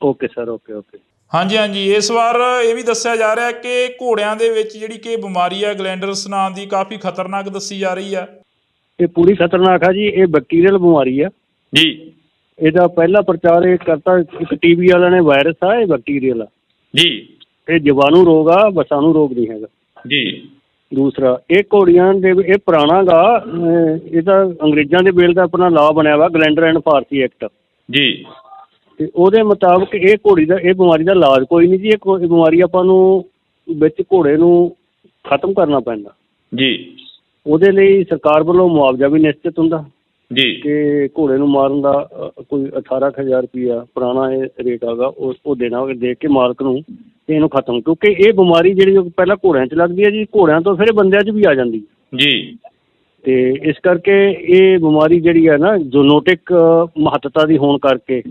Okay sir, okay okay. ਹਾਂਜੀ ਹਾਂਜੀ, ਇਸ ਵਾਰ ਇਹ ਵੀ ਦੱਸਿਆ ਜਾ ਰਿਹਾ ਕਿ ਘੋੜਿਆਂ ਦੇ ਵਿੱਚ ਜਿਹੜੀ ਕਿ ਬਿਮਾਰੀ ਆ ਗਲੈਂਡਰਸ ਨਾਂ ਦੀ, ਕਾਫੀ ਖਤਰਨਾਕ ਦੱਸੀ ਜਾ ਰਹੀ ਆ। ਇਹ ਪੂਰੀ ਖਤਰਨਾਕ ਆ ਜੀ। ਇਹ ਬੈਕਟੀਰੀਅਲ ਬਿਮਾਰੀ ਆ ਜੀ। ਇਹਦਾ ਪਹਿਲਾ ਪ੍ਰਚਾਰ ਇਹ ਕਰਤਾ ਇੱਕ ਟੀਵੀ ਵਾਲਿਆਂ ਨੇ। ਵਾਇਰਸ ਆ, ਇਹ ਬੈਕਟੀਰੀਅਲ ਆ ਜੀ। ਇਹ ਜੀਵਾਣੂ ਰੋਗ ਆ, ਵਸਾਣੂ ਰੋਗ ਨਹੀਂ ਹੈਗਾ ਜੀ। ਦੂਸਰਾ ਇਹ ਘੋੜੀਆਂ ਦੇ, ਇਹ ਪੁਰਾਣਾ ਗਾ, ਇਹ ਤਾਂ ਅੰਗਰੇਜ਼ਾਂ ਦੇ ਵੇਲੇ ਦਾ ਆਪਣਾ ਲਾਅ ਬਣਿਆ ਵਾ, ਗਲੈਂਡਰ ਐਂਡ ਫਾਰਸੀ ਐਕਟ ਜੀ। ਤੇ ਉਹਦੇ ਮੁਤਾਬਕ ਇਹ ਘੋੜੀ ਦਾ, ਇਹ ਬਿਮਾਰੀ ਦਾ ਇਲਾਜ ਕੋਈ ਨਹੀਂ ਜੀ। ਇਹ ਬਿਮਾਰੀ ਆਪਾਂ ਨੂੰ ਵਿੱਚ ਘੋੜੇ ਨੂੰ ਖਤਮ ਕਰਨਾ ਪੈਂਦਾ ਜੀ। ਉਹਦੇ ਲਈ ਸਰਕਾਰ ਵੱਲੋਂ ਮੁਆਵਜ਼ਾ ਵੀ ਨਿਸ਼ਚਿਤ ਹੁੰਦਾ ਜੀ ਕਿ ਘੋੜੇ ਨੂੰ ਮਾਰਨ ਦਾ ਕੋਈ 18,000 ਰੁਪਈਆ ਪੁਰਾਣਾ ਇਹ ਰੇਟ ਹੈਗਾ, ਉਹ ਦੇਣਾ, ਦੇ ਕੇ ਮਾਲਕ ਨੂੰ ਤੇ ਇਹਨੂੰ ਖਤਮ। ਕਿਉਂਕਿ ਇਹ ਬਿਮਾਰੀ ਜਿਹੜੀ ਪਹਿਲਾਂ ਘੋੜਿਆਂ 'ਚ ਲੱਗਦੀ ਹੈ ਜੀ, ਘੋੜਿਆਂ ਤੋਂ ਫਿਰ ਬੰਦਿਆਂ 'ਚ ਵੀ ਆ ਜਾਂਦੀ ਜੀ। ਤੇ ਇਸ ਕਰਕੇ ਇਹ ਬਿਮਾਰੀ ਜਿਹੜੀ ਹੈ ਨਾ, ਜ਼ੂਨੋਟਿਕ ਮਹੱਤਤਾ ਦੀ ਹੋਣ ਕਰਕੇ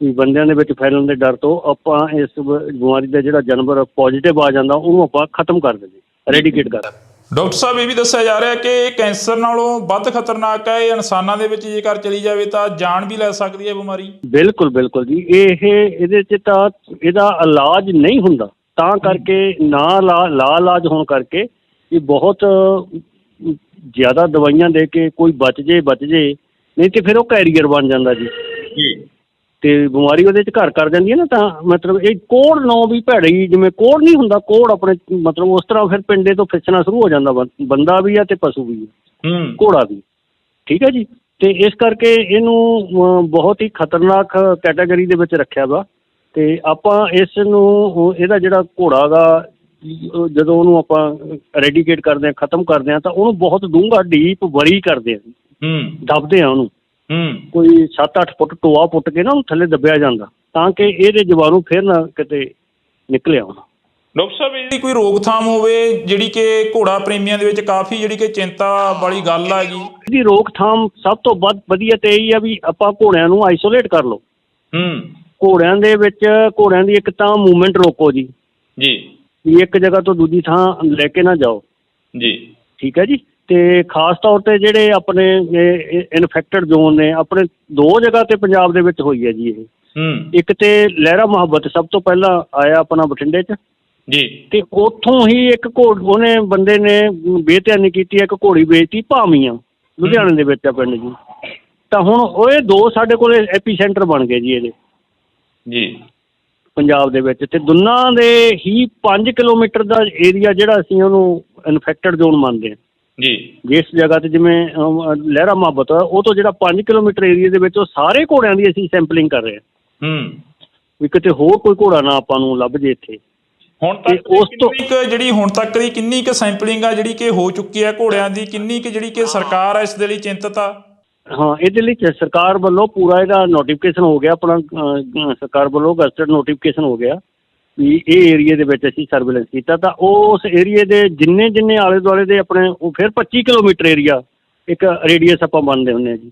ਵੀ ਬੰਦਿਆਂ ਦੇ ਵਿੱਚ ਫੈਲਣ ਦੇ ਡਰ ਤੋਂ ਆਪਾਂ ਇਸ ਬਿਮਾਰੀ ਦਾ ਜਿਹੜਾ ਜਾਨਵਰ ਪੋਜ਼ੀਟਿਵ ਆ ਜਾਂਦਾ ਉਹਨੂੰ ਆਪਾਂ ਖਤਮ ਕਰ ਦਿੰਦੇ, ਰੈਡੀਕੇਟ ਕਰ। ਡਾਕਟਰ ਸਾਹਿਬ, ਇਹ ਵੀ ਦੱਸਿਆ ਜਾ ਰਿਹਾ ਕਿ ਇਹ ਕੈਂਸਰ ਨਾਲੋਂ ਵੱਧ ਖਤਰਨਾਕ ਹੈ। ਇਹ ਇਨਸਾਨਾਂ ਦੇ ਵਿੱਚ ਜੇਕਰ ਚਲੀ ਜਾਵੇ ਤਾਂ ਜਾਨ ਵੀ ਲੈ ਸਕਦੀ ਹੈ ਬਿਮਾਰੀ। ਬਿਲਕੁਲ ਬਿਲਕੁਲ ਜੀ। ਇਹਦੇ 'ਚ ਤਾਂ ਇਹਦਾ ਇਲਾਜ ਨਹੀਂ ਹੁੰਦਾ, ਤਾਂ ਕਰਕੇ ਇਲਾਜ ਹੋਣ ਕਰਕੇ ਇਹ ਬਹੁਤ ਜ਼ਿਆਦਾ ਦਵਾਈਆਂ ਦੇ ਕੇ ਕੋਈ ਬਚ ਜੇ, ਨਹੀਂ ਤੇ ਫਿਰ ਉਹ ਕੈਰੀਅਰ ਬਣ ਜਾਂਦਾ ਜੀ। ਤੇ ਬਿਮਾਰੀ ਉਹਦੇ 'ਚ ਘਰ ਕਰ ਜਾਂਦੀ ਹੈ ਨਾ। ਤਾਂ ਮਤਲਬ ਇਹ ਕੋਹੜ ਨੌ ਵੀ ਭੈੜੀ, ਜਿਵੇਂ ਕੋਹੜ ਨਹੀਂ ਹੁੰਦਾ, ਕੋਹੜ ਆਪਣੇ ਮਤਲਬ ਉਸ ਤਰ੍ਹਾਂ ਫਿਰ ਪਿੰਡੇ ਤੋਂ ਫਿਸਣਾ ਸ਼ੁਰੂ ਹੋ ਜਾਂਦਾ। ਬੰਦਾ ਵੀ ਆ ਤੇ ਪਸ਼ੂ ਵੀ ਆ, ਘੋੜਾ ਵੀ। ਠੀਕ ਹੈ ਜੀ। ਤੇ ਇਸ ਕਰਕੇ ਇਹਨੂੰ ਬਹੁਤ ਹੀ ਖਤਰਨਾਕ ਕੈਟਾਗਰੀ ਦੇ ਵਿੱਚ ਰੱਖਿਆ ਵਾ। ਤੇ ਆਪਾਂ ਇਸ ਨੂੰ, ਇਹਦਾ ਜਿਹੜਾ ਘੋੜਾ ਗਾ, ਜਦੋਂ ਉਹਨੂੰ ਆਪਾਂ ਰੈਡੀਕੇਟ ਕਰਦੇ ਹਾਂ, ਖਤਮ ਕਰਦੇ ਹਾਂ, ਤਾਂ ਉਹਨੂੰ ਬਹੁਤ ਡੂੰਘਾ ਡੀਪ ਵਰੀ ਕਰਦੇ ਹਾਂ, ਦੱਬਦੇ ਹਾਂ ਉਹਨੂੰ। ਕੋਈ 7-8 ਫੁੱਟ ਟੋਆ ਪੁੱਟ ਕੇ ਨਾ ਉਹਨੂੰ ਥੱਲੇ ਦੱਬਿਆ ਜਾਂਦਾ, ਤਾਂ ਕਿ ਇਹਦੇ ਜੀਵਾਣੂ ਫਿਰ ਨਾ ਕਿਤੇ ਨਿਕਲੇ ਆਉਣ। ਡਾਕਟਰ ਸਾਹਿਬ, ਇਹਦੀ ਕੋਈ ਰੋਕਥਾਮ ਹੋਵੇ ਜਿਹੜੀ ਕਿ ਘੋੜਾ ਪ੍ਰੇਮੀਆਂ ਦੇ ਵਿੱਚ ਕਾਫੀ ਜਿਹੜੀ ਕਿ ਚਿੰਤਾ ਵਾਲੀ ਗੱਲ ਆ ਜੀ? ਇਹਦੀ ਰੋਕਥਾਮ ਸਭ ਤੋਂ ਵੱਧ ਵਧੀਆ ਤੇ ਇਹੀ ਆ ਵੀ ਆਪਾਂ ਘੋੜਿਆਂ ਨੂੰ ਆਈਸੋਲੇਟ ਕਰ ਲਓ। ਘੋੜਿਆਂ ਦੇ ਵਿੱਚ ਘੋੜਿਆਂ ਦੀ ਇੱਕ ਤਾਂ ਮੂਵਮੈਂਟ ਰੋਕੋ ਜੀ, ਵੀ ਇੱਕ ਜਗ੍ਹਾ ਤੋਂ ਦੂਜੀ ਥਾਂ ਲੈ ਕੇ ਨਾ ਜਾਓ ਜੀ। ਠੀਕ ਹੈ ਜੀ। ਤੇ ਖਾਸ ਤੌਰ ਤੇ ਜਿਹੜੇ ਆਪਣੇ ਇਨਫੈਕਟਡ ਜ਼ੋਨ ਨੇ, ਆਪਣੇ 2 ਜਗ੍ਹਾ ਤੇ ਪੰਜਾਬ ਦੇ ਵਿੱਚ ਹੋਈ ਹੈ ਜੀ ਇਹ। ਇੱਕ ਤੇ ਲਹਿਰਾ ਮੁਹੱਬਤ ਸਭ ਤੋਂ ਪਹਿਲਾਂ ਆਇਆ ਆਪਣਾ ਬਠਿੰਡੇ 'ਚ ਜੀ, ਤੇ ਉੱਥੋਂ ਹੀ ਇੱਕ ਉਹਨੇ ਬੰਦੇ ਨੇ ਬੇਧਿਆਨੀ ਕੀਤੀ, ਇੱਕ ਘੋੜੀ ਵੇਚਤੀ ਭਾਵੀਆਂ, ਲੁਧਿਆਣੇ ਦੇ ਵਿੱਚ ਆ ਪਿੰਡ ਜੀ। ਤਾਂ ਹੁਣ ਉਹ ਇਹ 2 ਸਾਡੇ ਕੋਲ ਐਪੀ ਸੈਂਟਰ ਬਣ ਗਏ ਜੀ ਇਹਦੇ ਜੀ ਪੰਜਾਬ ਦੇ ਵਿੱਚ। ਤੇ ਦੋਨਾਂ ਦੇ ਹੀ 5 ਕਿਲੋਮੀਟਰ ਦਾ ਏਰੀਆ ਜਿਹੜਾ ਅਸੀਂ ਉਹਨੂੰ ਇਨਫੈਕਟਡ ਜ਼ੋਨ ਮੰਨਦੇ ਹਾਂ ਜੀ। ਜਿਸ ਜਗ੍ਹਾ ਤੇ ਜਿਵੇਂ ਲਹਿਰਾ ਮੁਹੱਬਤ, ਉਹ ਤੋਂ ਜਿਹੜਾ 5 ਕਿਲੋਮੀਟਰ ਏਰੀਏ ਦੇ ਵਿੱਚ ਉਹ ਸਾਰੇ ਘੋੜਿਆਂ ਦੀ ਅਸੀਂ ਸੈਂਪਲਿੰਗ ਕਰ ਰਹੇ ਹਾਂ, ਵੀ ਕਿਤੇ ਹੋਰ ਕੋਈ ਘੋੜਾ ਨਾ ਆਪਾਂ ਨੂੰ ਲੱਭ ਜੇ ਇੱਥੇ। ਹੁਣ ਤੱਕ ਉਸ ਤੋਂ ਜਿਹੜੀ ਹੁਣ ਤੱਕ ਦੀ ਕਿੰਨੀ ਕੁ ਸੈਂਪਲਿੰਗ ਆ ਜਿਹੜੀ ਕਿ ਹੋ ਚੁੱਕੀ ਹੈ ਘੋੜਿਆਂ ਦੀ, ਕਿੰਨੀ ਕੁ ਜਿਹੜੀ ਕਿ ਸਰਕਾਰ ਆ ਇਸ ਦੇ ਲਈ ਚਿੰਤਤ ਆ? ਹਾਂ, ਇਹਦੇ ਲਈ ਸਰਕਾਰ ਵੱਲੋਂ ਪੂਰਾ ਇਹਦਾ ਨੋਟੀਫਿਕੇਸ਼ਨ ਹੋ ਗਿਆ, ਆਪਣਾ ਸਰਕਾਰ ਵੱਲੋਂ ਗਜ਼ਟਡ ਨੋਟੀਫਿਕੇਸ਼ਨ ਹੋ ਗਿਆ ਵੀ ਇਹ ਏਰੀਏ ਦੇ ਵਿੱਚ ਅਸੀਂ ਸਰਵੇਲੈਂਸ ਕੀਤਾ। ਤਾਂ ਉਸ ਏਰੀਏ ਦੇ ਜਿੰਨੇ ਆਲੇ ਦੁਆਲੇ ਦੇ ਆਪਣੇ, ਉਹ ਫਿਰ 25 ਕਿਲੋਮੀਟਰ ਏਰੀਆ ਇੱਕ ਰੇਡੀਅਸ ਆਪਾਂ ਮੰਨਦੇ ਹੁੰਦੇ ਹਾਂ ਜੀ।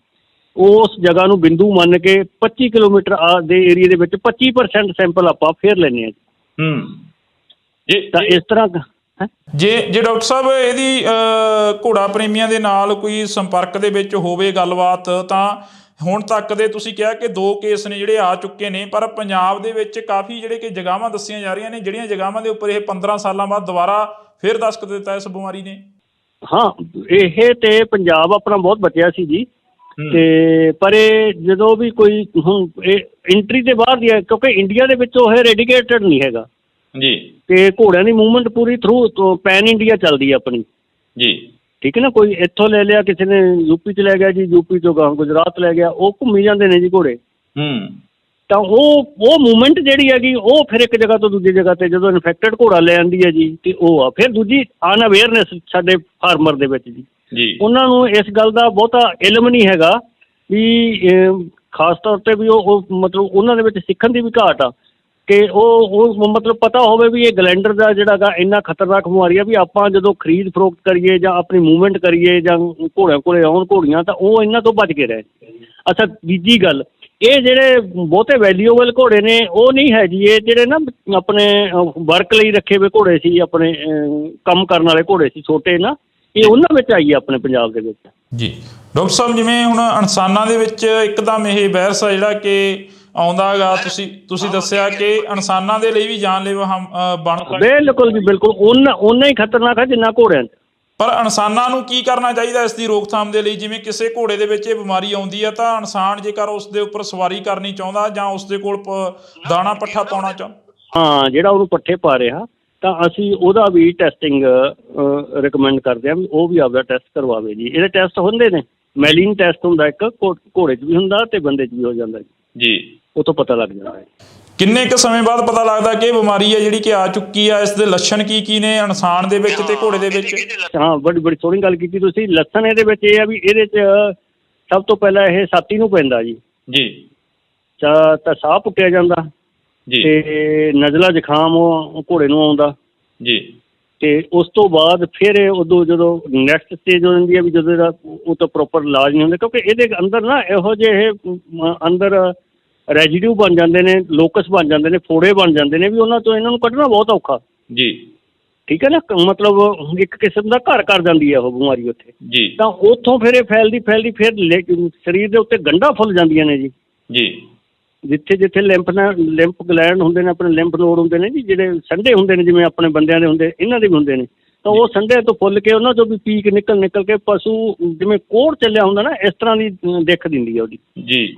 ਉਸ ਜਗ੍ਹਾ ਨੂੰ ਬਿੰਦੂ ਮੰਨ ਕੇ 25 ਕਿਲੋਮੀਟਰ ਦੇ ਏਰੀਏ ਦੇ ਵਿੱਚ 25% ਸੈਂਪਲ ਆਪਾਂ ਫਿਰ ਲੈਂਦੇ ਹਾਂ ਜੀ। ਤਾਂ ਇਸ ਤਰ੍ਹਾਂ ਜੇ ਡਾਕਟਰ ਸਾਹਿਬ ਇਹਦੀ ਘੋੜਾ ਪ੍ਰੇਮੀਆਂ ਦੇ ਨਾਲ ਕੋਈ ਸੰਪਰਕ ਦੇ ਵਿੱਚ ਹੋਵੇ ਗੱਲਬਾਤ, ਤਾਂ ਹੁਣ ਤੱਕ ਦੇ ਤੁਸੀਂ ਕਿਹਾ ਕਿ 2 ਕੇਸ ਨੇ ਜਿਹੜੇ ਆ ਚੁੱਕੇ ਨੇ, ਪਰ ਪੰਜਾਬ ਦੇ ਵਿੱਚ ਕਾਫੀ ਜਿਹੜੇ ਕਿ ਜਗ੍ਹਾਵਾਂ ਦੱਸੀਆਂ ਜਾ ਰਹੀਆਂ ਨੇ, ਜਿਹੜੀਆਂ ਜਗ੍ਹਾਵਾਂ ਦੇ ਉੱਪਰ ਇਹ 15 ਸਾਲਾਂ ਬਾਅਦ ਦੁਬਾਰਾ ਫਿਰ ਦਸਤਕ ਦਿੱਤਾ ਇਸ ਬਿਮਾਰੀ ਨੇ। ਹਾਂ, ਇਹ ਤੇ ਪੰਜਾਬ ਆਪਣਾ ਬਹੁਤ ਬਚਿਆ ਸੀ ਜੀ। ਤੇ ਪਰ ਇਹ ਜਦੋਂ ਵੀ ਕੋਈ ਹੁਣ ਇਹ ਐਂਟਰੀ ਦੇ ਬਾਹਰ ਦੀ ਹੈ, ਕਿਉਂਕਿ ਇੰਡੀਆ ਦੇ ਵਿੱਚ ਉਹ ਰੈਡੀਕੇਟਡ ਨਹੀਂ ਹੈਗਾ ਜੀ। ਤੇ ਘੋੜਿਆਂ ਦੀ ਮੂਵਮੈਂਟ ਪੂਰੀ ਥਰੂ ਪੈਨ ਇੰਡੀਆ ਚੱਲਦੀ ਹੈ ਆਪਣੀ ਜੀ। ਠੀਕ ਹੈ ਨਾ। ਕੋਈ ਇੱਥੋਂ ਲੈ ਲਿਆ, ਕਿਸੇ ਨੇ ਯੂਪੀ 'ਚ ਲੈ ਗਿਆ ਜੀ, ਯੂਪੀ 'ਚੋਂ ਗੁਜਰਾਤ ਲੈ ਗਿਆ, ਉਹ ਘੁੰਮੀ ਜਾਂਦੇ ਨੇ ਜੀ ਘੋੜੇ। ਤਾਂ ਉਹ ਮੂਵਮੈਂਟ ਜਿਹੜੀ ਹੈਗੀ, ਉਹ ਫਿਰ ਇੱਕ ਜਗ੍ਹਾ ਤੋਂ ਦੂਜੀ ਜਗ੍ਹਾ ਤੇ ਜਦੋਂ ਇਨਫੈਕਟਡ ਘੋੜਾ ਲੈ ਆਉਂਦੀ ਹੈ ਜੀ, ਤੇ ਉਹ ਆ ਫਿਰ ਦੂਜੀ ਅਨਅਵੇਅਰਨੈਸ ਸਾਡੇ ਫਾਰਮਰ ਦੇ ਵਿੱਚ ਜੀ। ਉਹਨਾਂ ਨੂੰ ਇਸ ਗੱਲ ਦਾ ਬਹੁਤਾ ਇਲਮ ਨਹੀਂ ਹੈਗਾ ਵੀ ਖਾਸ ਤੌਰ ਤੇ ਵੀ ਉਹ ਮਤਲਬ ਉਹਨਾਂ ਦੇ ਵਿੱਚ ਸਿੱਖਣ ਦੀ ਵੀ ਘਾਟ ਆ ਕਿ ਉਹ ਮਤਲਬ ਪਤਾ ਹੋਵੇ ਵੀ ਇਹ ਗਲੈਂਡਰ ਦਾ ਜਿਹੜਾ ਗਾ ਇੰਨਾ ਖਤਰਨਾਕ ਬਿਮਾਰੀ ਆ ਵੀ ਆਪਾਂ ਜਦੋਂ ਖਰੀਦ ਫਰੋਖਤ ਕਰੀਏ ਜਾਂ ਆਪਣੀ ਮੂਵਮੈਂਟ ਕਰੀਏ ਜਾਂ ਘੋੜਿਆਂ ਕੋਲੇ ਆਉਣ ਘੋੜੀਆਂ, ਤਾਂ ਉਹ ਇਹਨਾਂ ਤੋਂ ਬਚ ਕੇ ਰਹੇ। ਅੱਛਾ, ਤੀਜੀ ਗੱਲ, ਇਹ ਜਿਹੜੇ ਬਹੁਤੇ ਵੈਲਿਊਏਬਲ ਘੋੜੇ ਨੇ ਉਹ ਨਹੀਂ ਹੈ ਜੀ। ਇਹ ਜਿਹੜੇ ਨਾ ਆਪਣੇ ਵਰਕ ਲਈ ਰੱਖੇ ਹੋਏ ਘੋੜੇ ਸੀ, ਆਪਣੇ ਕੰਮ ਕਰਨ ਵਾਲੇ ਘੋੜੇ ਸੀ ਛੋਟੇ ਨਾ, ਇਹ ਉਹਨਾਂ ਵਿੱਚ ਆਈ ਹੈ ਆਪਣੇ ਪੰਜਾਬ ਦੇ ਵਿੱਚ ਜੀ। ਡਾਕਟਰ ਸਾਹਿਬ, ਜਿਵੇਂ ਹੁਣ ਇਨਸਾਨਾਂ ਦੇ ਵਿੱਚ ਇੱਕਦਮ ਇਹ ਵਾਇਰਸ ਆ ਜਿਹੜਾ ਕਿ ਆਉਂਦਾ ਗਾ। ਤੁਸੀਂ ਦੱਸਿਆ ਕਿ ਇਨਸਾਨਾਂ ਦੇ ਲਈ ਵੀ ਜਾਨਲੇਵਾ ਬਣ ਬਿਲਕੁਲ ਜੀ ਬਿਲਕੁਲ ਓਨਾ ਹੀ ਖਤਰਨਾਕ ਹੈ ਜਿੰਨਾ ਘੋੜਿਆਂ 'ਚ। ਪਰ ਇਨਸਾਨਾਂ ਨੂੰ ਕੀ ਕਰਨਾ ਚਾਹੀਦਾ ਇਸ ਦੀ ਰੋਕਥਾਮ ਦੇ ਲਈ? ਜਿਵੇਂ ਕਿਸੇ ਘੋੜੇ ਦੇ ਵਿੱਚ ਇਹ ਬਿਮਾਰੀ ਆਉਂਦੀ ਆ ਤਾਂ ਇਨਸਾਨ ਜੇਕਰ ਉਸ ਦੇ ਉੱਪਰ ਸਵਾਰੀ ਕਰਨੀ ਚਾਹੁੰਦਾ ਜਾਂ ਉਸ ਦੇ ਕੋਲ ਦਾਣਾ ਪੱਠਾ ਪਾਉਣਾ ਹਾਂ, ਜਿਹੜਾ ਉਹਨੂੰ ਪੱਠੇ ਪਾ ਰਿਹਾ ਤਾਂ ਅਸੀਂ ਉਹਦਾ ਵੀ ਟੈਸਟਿੰਗ ਰਿਕਮੈਂਡ ਕਰਦੇ ਹਾਂ ਵੀ ਉਹ ਵੀ ਆਪਦਾ ਟੈਸਟ ਕਰਵਾਵੇ ਜੀ। ਇਹਦੇ ਟੈਸਟ ਹੁੰਦੇ ਨੇ, ਮੈਲੀਨ ਟੈਸਟ ਹੁੰਦਾ ਇੱਕ, ਘੋੜੇ 'ਚ ਵੀ ਹੁੰਦਾ ਤੇ ਬੰਦੇ 'ਚ ਵੀ ਹੋ ਜਾਂਦਾ ਜੀ। ਉਹ ਤੋਂ ਪਤਾ ਲੱਗ ਜਾਂਦਾ ਹੈ। ਕਿੰਨੇ ਕੁ ਸਮੇਂ ਬਾਅਦ ਪਤਾ ਲੱਗਦਾ ਕਿ ਇਹ ਬਿਮਾਰੀ ਹੈ ਜਿਹੜੀ ਕਿ ਆ ਚੁੱਕੀ ਆ? ਇਸ ਦੇ ਲੱਛਣ ਕੀ ਨੇ ਇਨਸਾਨ ਦੇ ਵਿੱਚ ਤੇ ਘੋੜੇ ਦੇ ਵਿੱਚ? ਹਾਂ, ਬੜੀ ਸੋਹਣੀ ਗੱਲ ਕੀਤੀ ਤੁਸੀਂ। ਲੱਛਣ ਇਹਦੇ ਵਿੱਚ ਇਹ ਆ ਵੀ ਇਹਦੇ 'ਚ ਸਭ ਤੋਂ ਪਹਿਲਾਂ ਇਹ ਛਾਤੀ ਨੂੰ ਪੈਂਦਾ ਜੀ। ਤਾਂ ਸਾਹ ਪੁੱਟਿਆ ਜਾਂਦਾ ਤੇ ਨਜ਼ਲਾ ਜ਼ੁਕਾਮ ਘੋੜੇ ਨੂੰ ਆਉਂਦਾ ਤੇ ਉਸ ਤੋਂ ਬਾਅਦ ਫਿਰ ਉਦੋਂ ਜਦੋਂ ਨੈਕਸਟ ਸਟੇਜ ਹੋ ਜਾਂਦੀ ਹੈ ਵੀ ਜਦੋਂ ਇਹਦਾ ਉਹ ਤਾਂ ਪ੍ਰੋਪਰ ਇਲਾਜ ਨਹੀਂ ਹੁੰਦਾ, ਕਿਉਂਕਿ ਇਹਦੇ ਅੰਦਰ ਨਾ ਇਹੋ ਜਿਹੇ ਅੰਦਰ ਰੈਜੀਡਿਊ ਬਣ ਜਾਂਦੇ ਨੇ, ਲੋਕਸ ਬਣ ਜਾਂਦੇ ਨੇ, ਫੋੜੇ ਬਣ ਜਾਂਦੇ ਨੇ ਵੀ ਉਹਨਾਂ ਤੋਂ ਇਹਨਾਂ ਨੂੰ ਕੱਢਣਾ ਬਹੁਤ ਔਖਾ ਜੀ। ਠੀਕ ਹੈ ਨਾ, ਮਤਲਬ ਇੱਕ ਕਿਸਮ ਦਾ ਘਰ ਕਰ ਜਾਂਦੀ ਹੈ ਉਹ ਬਿਮਾਰੀ ਉੱਥੇ ਜੀ। ਤਾਂ ਉੱਥੋਂ ਫਿਰ ਇਹ ਫੈਲਦੀ ਫਿਰ ਸਰੀਰ ਦੇ ਉੱਤੇ ਗੰਢਾਂ ਫੁੱਲ ਜਾਂਦੀਆਂ ਨੇ ਜੀ। ਜਿੱਥੇ ਜਿੱਥੇ ਲਿੰਫ ਗਲੈਂਡ ਹੁੰਦੇ ਨੇ, ਆਪਣੇ ਲਿੰਫ ਨੋਡ ਹੁੰਦੇ ਨੇ ਜੀ, ਜਿਹੜੇ ਸੰਡੇ ਹੁੰਦੇ ਨੇ ਜਿਵੇਂ ਆਪਣੇ ਬੰਦਿਆਂ ਦੇ ਹੁੰਦੇ, ਇਹਨਾਂ ਦੇ ਵੀ ਹੁੰਦੇ ਨੇ। ਤਾਂ ਉਹ ਸੰਡੇ ਤੋਂ ਫੁੱਲ ਕੇ ਉਹਨਾਂ ਤੋਂ ਵੀ ਪੀਕ ਨਿਕਲ ਕੇ ਪਸ਼ੂ ਜਿਵੇਂ ਕੋੜ ਚੱਲਿਆ ਹੁੰਦਾ ਨਾ, ਇਸ ਤਰ੍ਹਾਂ ਦੀ ਦਿੱਖ ਦਿੰਦੀ ਹੈ ਉਹਦੀ ਜੀ।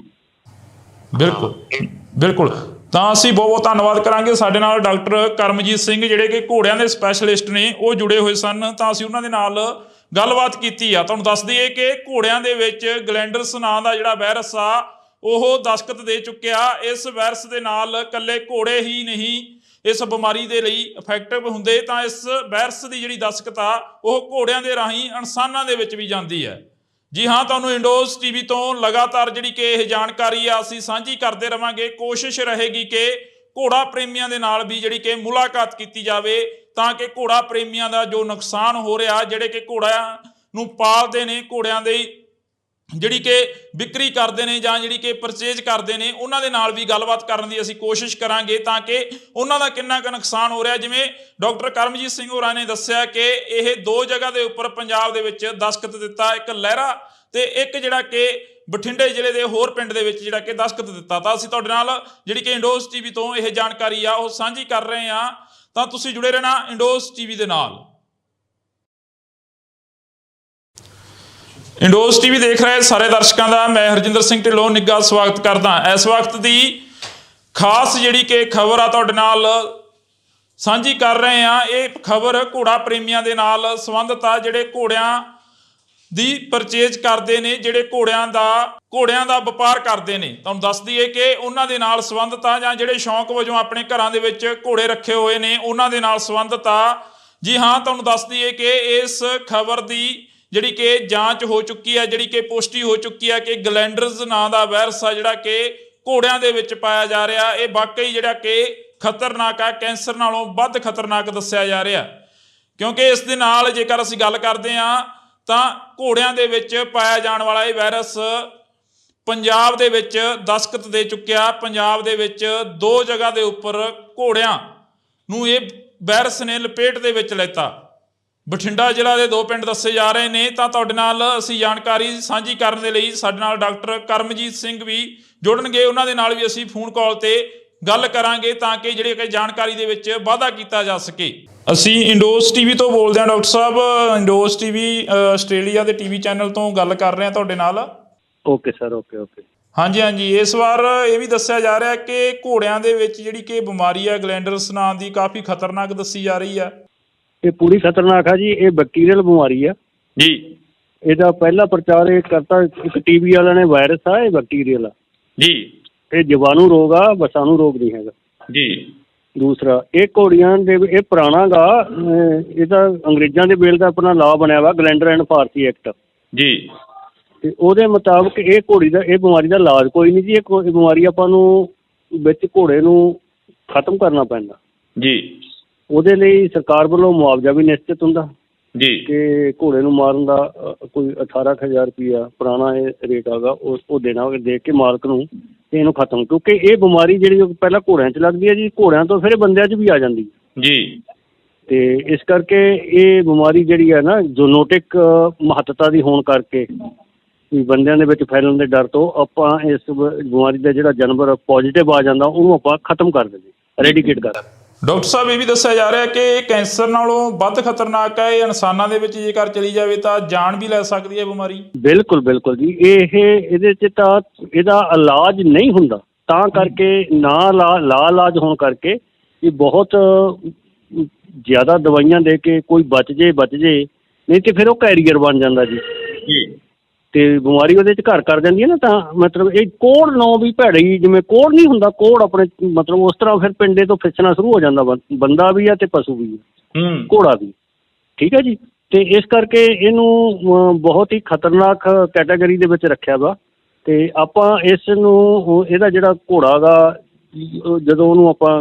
ਬਿਲਕੁਲ। ਤਾਂ ਅਸੀਂ ਬਹੁਤ ਬਹੁਤ ਧੰਨਵਾਦ ਕਰਾਂਗੇ। ਸਾਡੇ ਨਾਲ ਡਾਕਟਰ ਕਰਮਜੀਤ ਸਿੰਘ ਜਿਹੜੇ ਕਿ ਘੋੜਿਆਂ ਦੇ ਸਪੈਸ਼ਲਿਸਟ ਨੇ, ਉਹ ਜੁੜੇ ਹੋਏ ਸਨ। ਤਾਂ ਅਸੀਂ ਉਹਨਾਂ ਦੇ ਨਾਲ ਗੱਲਬਾਤ ਕੀਤੀ ਆ। ਤੁਹਾਨੂੰ ਦੱਸ ਦਈਏ ਕਿ ਘੋੜਿਆਂ ਦੇ ਵਿੱਚ ਗਲੈਂਡਰਸ ਨਾਂ ਦਾ ਜਿਹੜਾ ਵਾਇਰਸ ਆ ਉਹ ਦਸਤਖਤ ਦੇ ਚੁੱਕਿਆ। ਇਸ ਵਾਇਰਸ ਦੇ ਨਾਲ ਇਕੱਲੇ ਘੋੜੇ ਹੀ ਨਹੀਂ ਇਸ ਬਿਮਾਰੀ ਦੇ ਲਈ ਇਫੈਕਟਿਵ ਹੁੰਦੇ, ਤਾਂ ਇਸ ਵਾਇਰਸ ਦੀ ਜਿਹੜੀ ਦਸਤਖਤ ਆ ਉਹ ਘੋੜਿਆਂ ਦੇ ਰਾਹੀਂ ਇਨਸਾਨਾਂ ਦੇ ਵਿੱਚ ਵੀ ਜਾਂਦੀ ਹੈ। ਜੀ ਹਾਂ, ਤੁਹਾਨੂੰ ਇੰਡੋਜ਼ ਟੀਵੀ ਤੋਂ ਲਗਾਤਾਰ ਜਿਹੜੀ ਕਿ ਇਹ ਜਾਣਕਾਰੀ ਆ ਅਸੀਂ ਸਾਂਝੀ ਕਰਦੇ ਰਵਾਂਗੇ। ਕੋਸ਼ਿਸ਼ ਰਹੇਗੀ ਕਿ ਘੋੜਾ ਪ੍ਰੇਮੀਆਂ ਦੇ ਨਾਲ ਵੀ ਜਿਹੜੀ ਕਿ ਮੁਲਾਕਾਤ ਕੀਤੀ ਜਾਵੇ, ਤਾਂ ਕਿ ਘੋੜਾ ਪ੍ਰੇਮੀਆਂ ਦਾ ਜੋ ਨੁਕਸਾਨ ਹੋ ਰਿਹਾ, ਜਿਹੜੇ ਕਿ ਘੋੜਿਆਂ ਨੂੰ ਪਾਲਦੇ ਨੇ, ਘੋੜਿਆਂ ਦੇ ਜਿਹੜੀ ਕਿ ਵਿਕਰੀ ਕਰਦੇ ਨੇ ਜਾਂ ਜਿਹੜੀ ਕਿ ਪਰਚੇਜ ਕਰਦੇ ਨੇ, ਉਹਨਾਂ ਦੇ ਨਾਲ ਵੀ ਗੱਲਬਾਤ ਕਰਨ ਦੀ ਅਸੀਂ ਕੋਸ਼ਿਸ਼ ਕਰਾਂਗੇ ਤਾਂ ਕਿ ਉਹਨਾਂ ਦਾ ਕਿੰਨਾ ਕੁ ਨੁਕਸਾਨ ਹੋ ਰਿਹਾ। ਜਿਵੇਂ ਡਾਕਟਰ ਕਰਮਜੀਤ ਸਿੰਘ ਹੋਰਾਂ ਨੇ ਦੱਸਿਆ ਕਿ ਇਹ 2 ਜਗ੍ਹਾ ਦੇ ਉੱਪਰ ਪੰਜਾਬ ਦੇ ਵਿੱਚ ਦਸਤਖਤ ਦਿੱਤਾ, ਇੱਕ ਲਹਿਰਾ ਤੇ ਇੱਕ ਜਿਹੜਾ ਕਿ ਬਠਿੰਡੇ ਜ਼ਿਲ੍ਹੇ ਦੇ ਹੋਰ ਪਿੰਡ ਦੇ ਵਿੱਚ ਜਿਹੜਾ ਕਿ ਦਸਤਖਤ ਦਿੱਤਾ। ਤਾਂ ਅਸੀਂ ਤੁਹਾਡੇ ਨਾਲ ਜਿਹੜੀ ਕਿ ਇੰਡੋਜ਼ ਟੀਵੀ ਤੋਂ ਇਹ ਜਾਣਕਾਰੀ ਆ ਉਹ ਸਾਂਝੀ ਕਰ ਰਹੇ ਹਾਂ। ਤਾਂ ਤੁਸੀਂ ਜੁੜੇ ਰਹਿਣਾ ਇੰਡੋਜ਼ ਟੀਵੀ ਦੇ ਨਾਲ। ਇੰਡੋਜ਼ ਟੀਵੀ ਦੇਖ ਰਹੇ ਸਾਰੇ ਦਰਸ਼ਕਾਂ ਦਾ ਮੈਂ ਹਰਜਿੰਦਰ ਸਿੰਘ ਢਿੱਲੋਂ ਨਿੱਘਾ ਸਵਾਗਤ ਕਰਦਾ। ਇਸ ਵਕਤ ਦੀ ਖਾਸ ਜਿਹੜੀ ਕਿ ਖਬਰ ਆ ਤੁਹਾਡੇ ਨਾਲ ਸਾਂਝੀ ਕਰ ਰਹੇ ਹਾਂ। ਇਹ ਖਬਰ ਘੋੜਾ ਪ੍ਰੇਮੀਆਂ ਦੇ ਨਾਲ ਸੰਬੰਧਿਤ ਆ, ਜਿਹੜੇ ਘੋੜਿਆਂ ਦੀ ਪਰਚੇਜ ਕਰਦੇ ਨੇ, ਜਿਹੜੇ ਘੋੜਿਆਂ ਦਾ ਵਪਾਰ ਕਰਦੇ ਨੇ। ਤੁਹਾਨੂੰ ਦੱਸ ਦਈਏ ਕਿ ਉਹਨਾਂ ਦੇ ਨਾਲ ਸੰਬੰਧਿਤ ਆ, ਜਾਂ ਜਿਹੜੇ ਸ਼ੌਂਕ ਵਜੋਂ ਆਪਣੇ ਘਰਾਂ ਦੇ ਵਿੱਚ ਘੋੜੇ ਰੱਖੇ ਹੋਏ ਨੇ ਉਹਨਾਂ ਦੇ ਨਾਲ ਸੰਬੰਧਿਤ ਆ। ਜੀ ਹਾਂ, ਤੁਹਾਨੂੰ ਦੱਸ ਦਈਏ ਕਿ ਇਸ ਖਬਰ ਦੀ ਜਿਹੜੀ ਕਿ ਜਾਂਚ ਹੋ ਚੁੱਕੀ ਹੈ, ਜਿਹੜੀ ਕਿ ਪੁਸ਼ਟੀ ਹੋ ਚੁੱਕੀ ਹੈ ਕਿ ਗਲੈਂਡਰਸ ਨਾਂ ਦਾ ਵਾਇਰਸ ਆ ਜਿਹੜਾ ਕਿ ਘੋੜਿਆਂ ਦੇ ਵਿੱਚ ਪਾਇਆ ਜਾ ਰਿਹਾ, ਇਹ ਵਾਕਈ ਜਿਹੜਾ ਕਿ ਖਤਰਨਾਕ ਆ, ਕੈਂਸਰ ਨਾਲੋਂ ਵੱਧ ਖਤਰਨਾਕ ਦੱਸਿਆ ਜਾ ਰਿਹਾ। ਕਿਉਂਕਿ ਇਸ ਦੇ ਨਾਲ ਜੇਕਰ ਅਸੀਂ ਗੱਲ ਕਰਦੇ ਹਾਂ ਤਾਂ ਘੋੜਿਆਂ ਦੇ ਵਿੱਚ ਪਾਇਆ ਜਾਣ ਵਾਲਾ ਇਹ ਵਾਇਰਸ ਪੰਜਾਬ ਦੇ ਵਿੱਚ ਦਸਤਖਤ ਦੇ ਚੁੱਕਿਆ। ਪੰਜਾਬ ਦੇ ਵਿੱਚ 2 ਜਗ੍ਹਾ ਦੇ ਉੱਪਰ ਘੋੜਿਆਂ ਨੂੰ ਇਹ ਵਾਇਰਸ ਨੇ ਲਪੇਟ ਦੇ ਵਿੱਚ ਲੈਤਾ। ਬਠਿੰਡਾ ਜ਼ਿਲ੍ਹਾ ਦੇ 2 ਪਿੰਡ ਦੱਸੇ ਜਾ ਰਹੇ ਨੇ। ਤਾਂ ਤੁਹਾਡੇ ਨਾਲ ਅਸੀਂ ਜਾਣਕਾਰੀ ਸਾਂਝੀ ਕਰਨ ਦੇ ਲਈ ਸਾਡੇ ਨਾਲ ਡਾਕਟਰ ਕਰਮਜੀਤ ਸਿੰਘ ਵੀ ਜੁੜਨਗੇ। ਉਹਨਾਂ ਦੇ ਨਾਲ ਵੀ ਅਸੀਂ ਫੋਨ ਕਾਲ ਤੇ ਗੱਲ ਕਰਾਂਗੇ ਤਾਂ ਕਿ ਜਿਹੜੀ ਕਿ ਜਾਣਕਾਰੀ ਦੇ ਵਿੱਚ ਵਾਧਾ ਕੀਤਾ ਜਾ ਸਕੇ। ਅਸੀਂ ਇੰਡੋਜ਼ ਟੀਵੀ ਤੋਂ ਬੋਲਦੇ ਹਾਂ ਡਾਕਟਰ ਸਾਹਿਬ। ਇੰਡੋਜ਼ ਟੀਵੀ ਆਸਟ੍ਰੇਲੀਆ ਦੇ ਟੀਵੀ ਚੈਨਲ ਤੋਂ ਗੱਲ ਕਰ ਰਹੇ ਹਾਂ ਤੁਹਾਡੇ ਨਾਲ। Okay sir, okay. ਹਾਂਜੀ। ਇਸ ਵਾਰ ਇਹ ਵੀ ਦੱਸਿਆ ਜਾ ਰਿਹਾ ਕਿ ਘੋੜਿਆਂ ਦੇ ਵਿੱਚ ਜਿਹੜੀ ਕਿ ਬਿਮਾਰੀ ਹੈ ਗਲੈਂਡਰਸ ਨਾਂ ਦੀ, ਕਾਫੀ ਖਤਰਨਾਕ ਦੱਸੀ ਜਾ ਰਹੀ ਹੈ। ਇਹ ਪੂਰੀ ਖਤਰਨਾਕ ਆ ਜੀ। ਇਹ ਬੈਕਟੀਰੀਅਲ ਬਿਮਾਰੀ ਆ ਜੀ। ਇਹਦਾ ਪਹਿਲਾ ਪ੍ਰਚਾਰ ਇਹ ਕਰਤਾ ਇੱਕ ਟੀਵੀ ਵਾਲਿਆਂ ਨੇ, ਵਾਇਰਸ ਆ, ਇਹ ਬੈਕਟੀਰੀਅਲ ਆ ਜੀ। ਇਹ ਜੀਵਾਣੂ ਰੋਗ ਆ, ਵਸਾਣੂ ਰੋਗ ਨਹੀਂ ਹੈਗਾ ਜੀ। ਦੂਸਰਾ, ਇਹ ਘੋੜੀਆਂ ਦੇ ਇਹ ਪੁਰਾਣਾ ਗਾ, ਇਹ ਤਾਂ ਅੰਗਰੇਜ਼ਾਂ ਦੇ ਵੇਲੇ ਦਾ ਆਪਣਾ ਲਾਅ ਬਣਿਆ ਵਾ, ਗਲੈਂਡਰ ਐਂਡ ਫਾਰਸੀ ਐਕਟ ਜੀ। ਤੇ ਉਹਦੇ ਮੁਤਾਬਕ ਇਹ ਬਿਮਾਰੀ ਦਾ ਇਲਾਜ ਕੋਈ ਨਹੀਂ ਜੀ। ਇਹ ਬਿਮਾਰੀ ਆਪਾਂ ਨੂੰ ਵਿੱਚ ਘੋੜੇ ਨੂੰ ਖਤਮ ਕਰਨਾ ਪੈਂਦਾ ਜੀ। ਉਹਦੇ ਲਈ ਸਰਕਾਰ ਵੱਲੋਂ ਮੁਆਵਜ਼ਾ ਵੀ ਨਿਸ਼ਚਿਤ ਹੁੰਦਾ ਜੀ ਕਿ ਘੋੜੇ ਨੂੰ ਮਾਰਨ ਦਾ ਕੋਈ 18,000 ਰੁਪਈਆ ਪੁਰਾਣਾ ਇਹ ਰੇਟ ਹੈਗਾ, ਉਹ ਦੇਣਾ, ਦੇ ਕੇ ਮਾਲਕ ਨੂੰ ਤੇ ਇਹਨੂੰ ਖਤਮ। ਕਿਉਂਕਿ ਇਹ ਬਿਮਾਰੀ ਜਿਹੜੀ ਪਹਿਲਾਂ ਘੋੜਿਆਂ 'ਚ ਲੱਗਦੀ ਹੈ ਜੀ, ਘੋੜਿਆਂ ਤੋਂ ਫਿਰ ਬੰਦਿਆਂ 'ਚ ਵੀ ਆ ਜਾਂਦੀ ਜੀ। ਤੇ ਇਸ ਕਰਕੇ ਇਹ ਬਿਮਾਰੀ ਜਿਹੜੀ ਹੈ ਨਾ ਜ਼ੂਨੋਟਿਕ ਮਹੱਤਤਾ ਦੀ ਹੋਣ ਕਰਕੇ ਵੀ ਬੰਦਿਆਂ ਦੇ ਵਿੱਚ ਫੈਲਣ ਦੇ ਡਰ ਤੋਂ ਆਪਾਂ ਇਸ ਬਿਮਾਰੀ ਦਾ ਜਿਹੜਾ ਜਾਨਵਰ ਪੋਜ਼ਿਟਿਵ ਆ ਜਾਂਦਾ ਉਹਨੂੰ ਆਪਾਂ ਖਤਮ ਕਰ ਦਿੰਦੇ, ਰੈਡੀਕੇਟ ਕਰ। ਡਾਕਟਰ ਸਾਹਿਬ ਇਹ ਵੀ ਦੱਸਿਆ ਜਾ ਰਿਹਾ ਕਿ ਇਹ ਕੈਂਸਰ ਨਾਲੋਂ ਵੱਧ ਖਤਰਨਾਕ ਹੈ, ਇਹ ਇਨਸਾਨਾਂ ਦੇ ਵਿੱਚ ਜੇਕਰ ਚਲੀ ਜਾਵੇ ਤਾਂ ਜਾਨ ਵੀ ਲੈ ਸਕਦੀ ਹੈ ਬਿਮਾਰੀ। ਬਿਲਕੁਲ ਬਿਲਕੁਲ ਜੀ, ਇਹਦੇ 'ਚ ਤਾਂ ਇਹਦਾ ਇਲਾਜ ਨਹੀਂ ਹੁੰਦਾ, ਤਾਂ ਕਰਕੇ ਲਾ ਇਲਾਜ ਹੋਣ ਕਰਕੇ ਇਹ ਬਹੁਤ ਜ਼ਿਆਦਾ ਦਵਾਈਆਂ ਦੇ ਕੇ ਕੋਈ ਬਚ ਜੇ, ਨਹੀਂ ਤੇ ਫਿਰ ਉਹ ਕੈਰੀਅਰ ਬਣ ਜਾਂਦਾ ਜੀ ਤੇ ਬਿਮਾਰੀ ਉਹਦੇ 'ਚ ਘਰ ਕਰ ਜਾਂਦੀ ਹੈ ਨਾ। ਤਾਂ ਮਤਲਬ ਇਹ ਕੋਹੜ ਨੌ ਵੀ ਭੈੜੀ, ਜਿਵੇਂ ਕੋਹੜ ਨਹੀਂ ਹੁੰਦਾ, ਕੋਹੜ ਆਪਣੇ ਮਤਲਬ ਉਸ ਤਰ੍ਹਾਂ ਫਿਰ ਪਿੰਡੇ ਤੋਂ ਫਿਸਣਾ ਸ਼ੁਰੂ ਹੋ ਜਾਂਦਾ, ਬੰਦਾ ਵੀ ਆ ਤੇ ਪਸ਼ੂ ਵੀ ਆ, ਘੋੜਾ ਵੀ, ਠੀਕ ਹੈ ਜੀ। ਤੇ ਇਸ ਕਰਕੇ ਇਹਨੂੰ ਬਹੁਤ ਹੀ ਖਤਰਨਾਕ ਕੈਟਾਗਰੀ ਦੇ ਵਿੱਚ ਰੱਖਿਆ ਵਾ। ਤੇ ਆਪਾਂ ਇਸ ਨੂੰ ਇਹਦਾ ਜਿਹੜਾ ਘੋੜਾ ਗਾ ਜਦੋਂ ਉਹਨੂੰ ਆਪਾਂ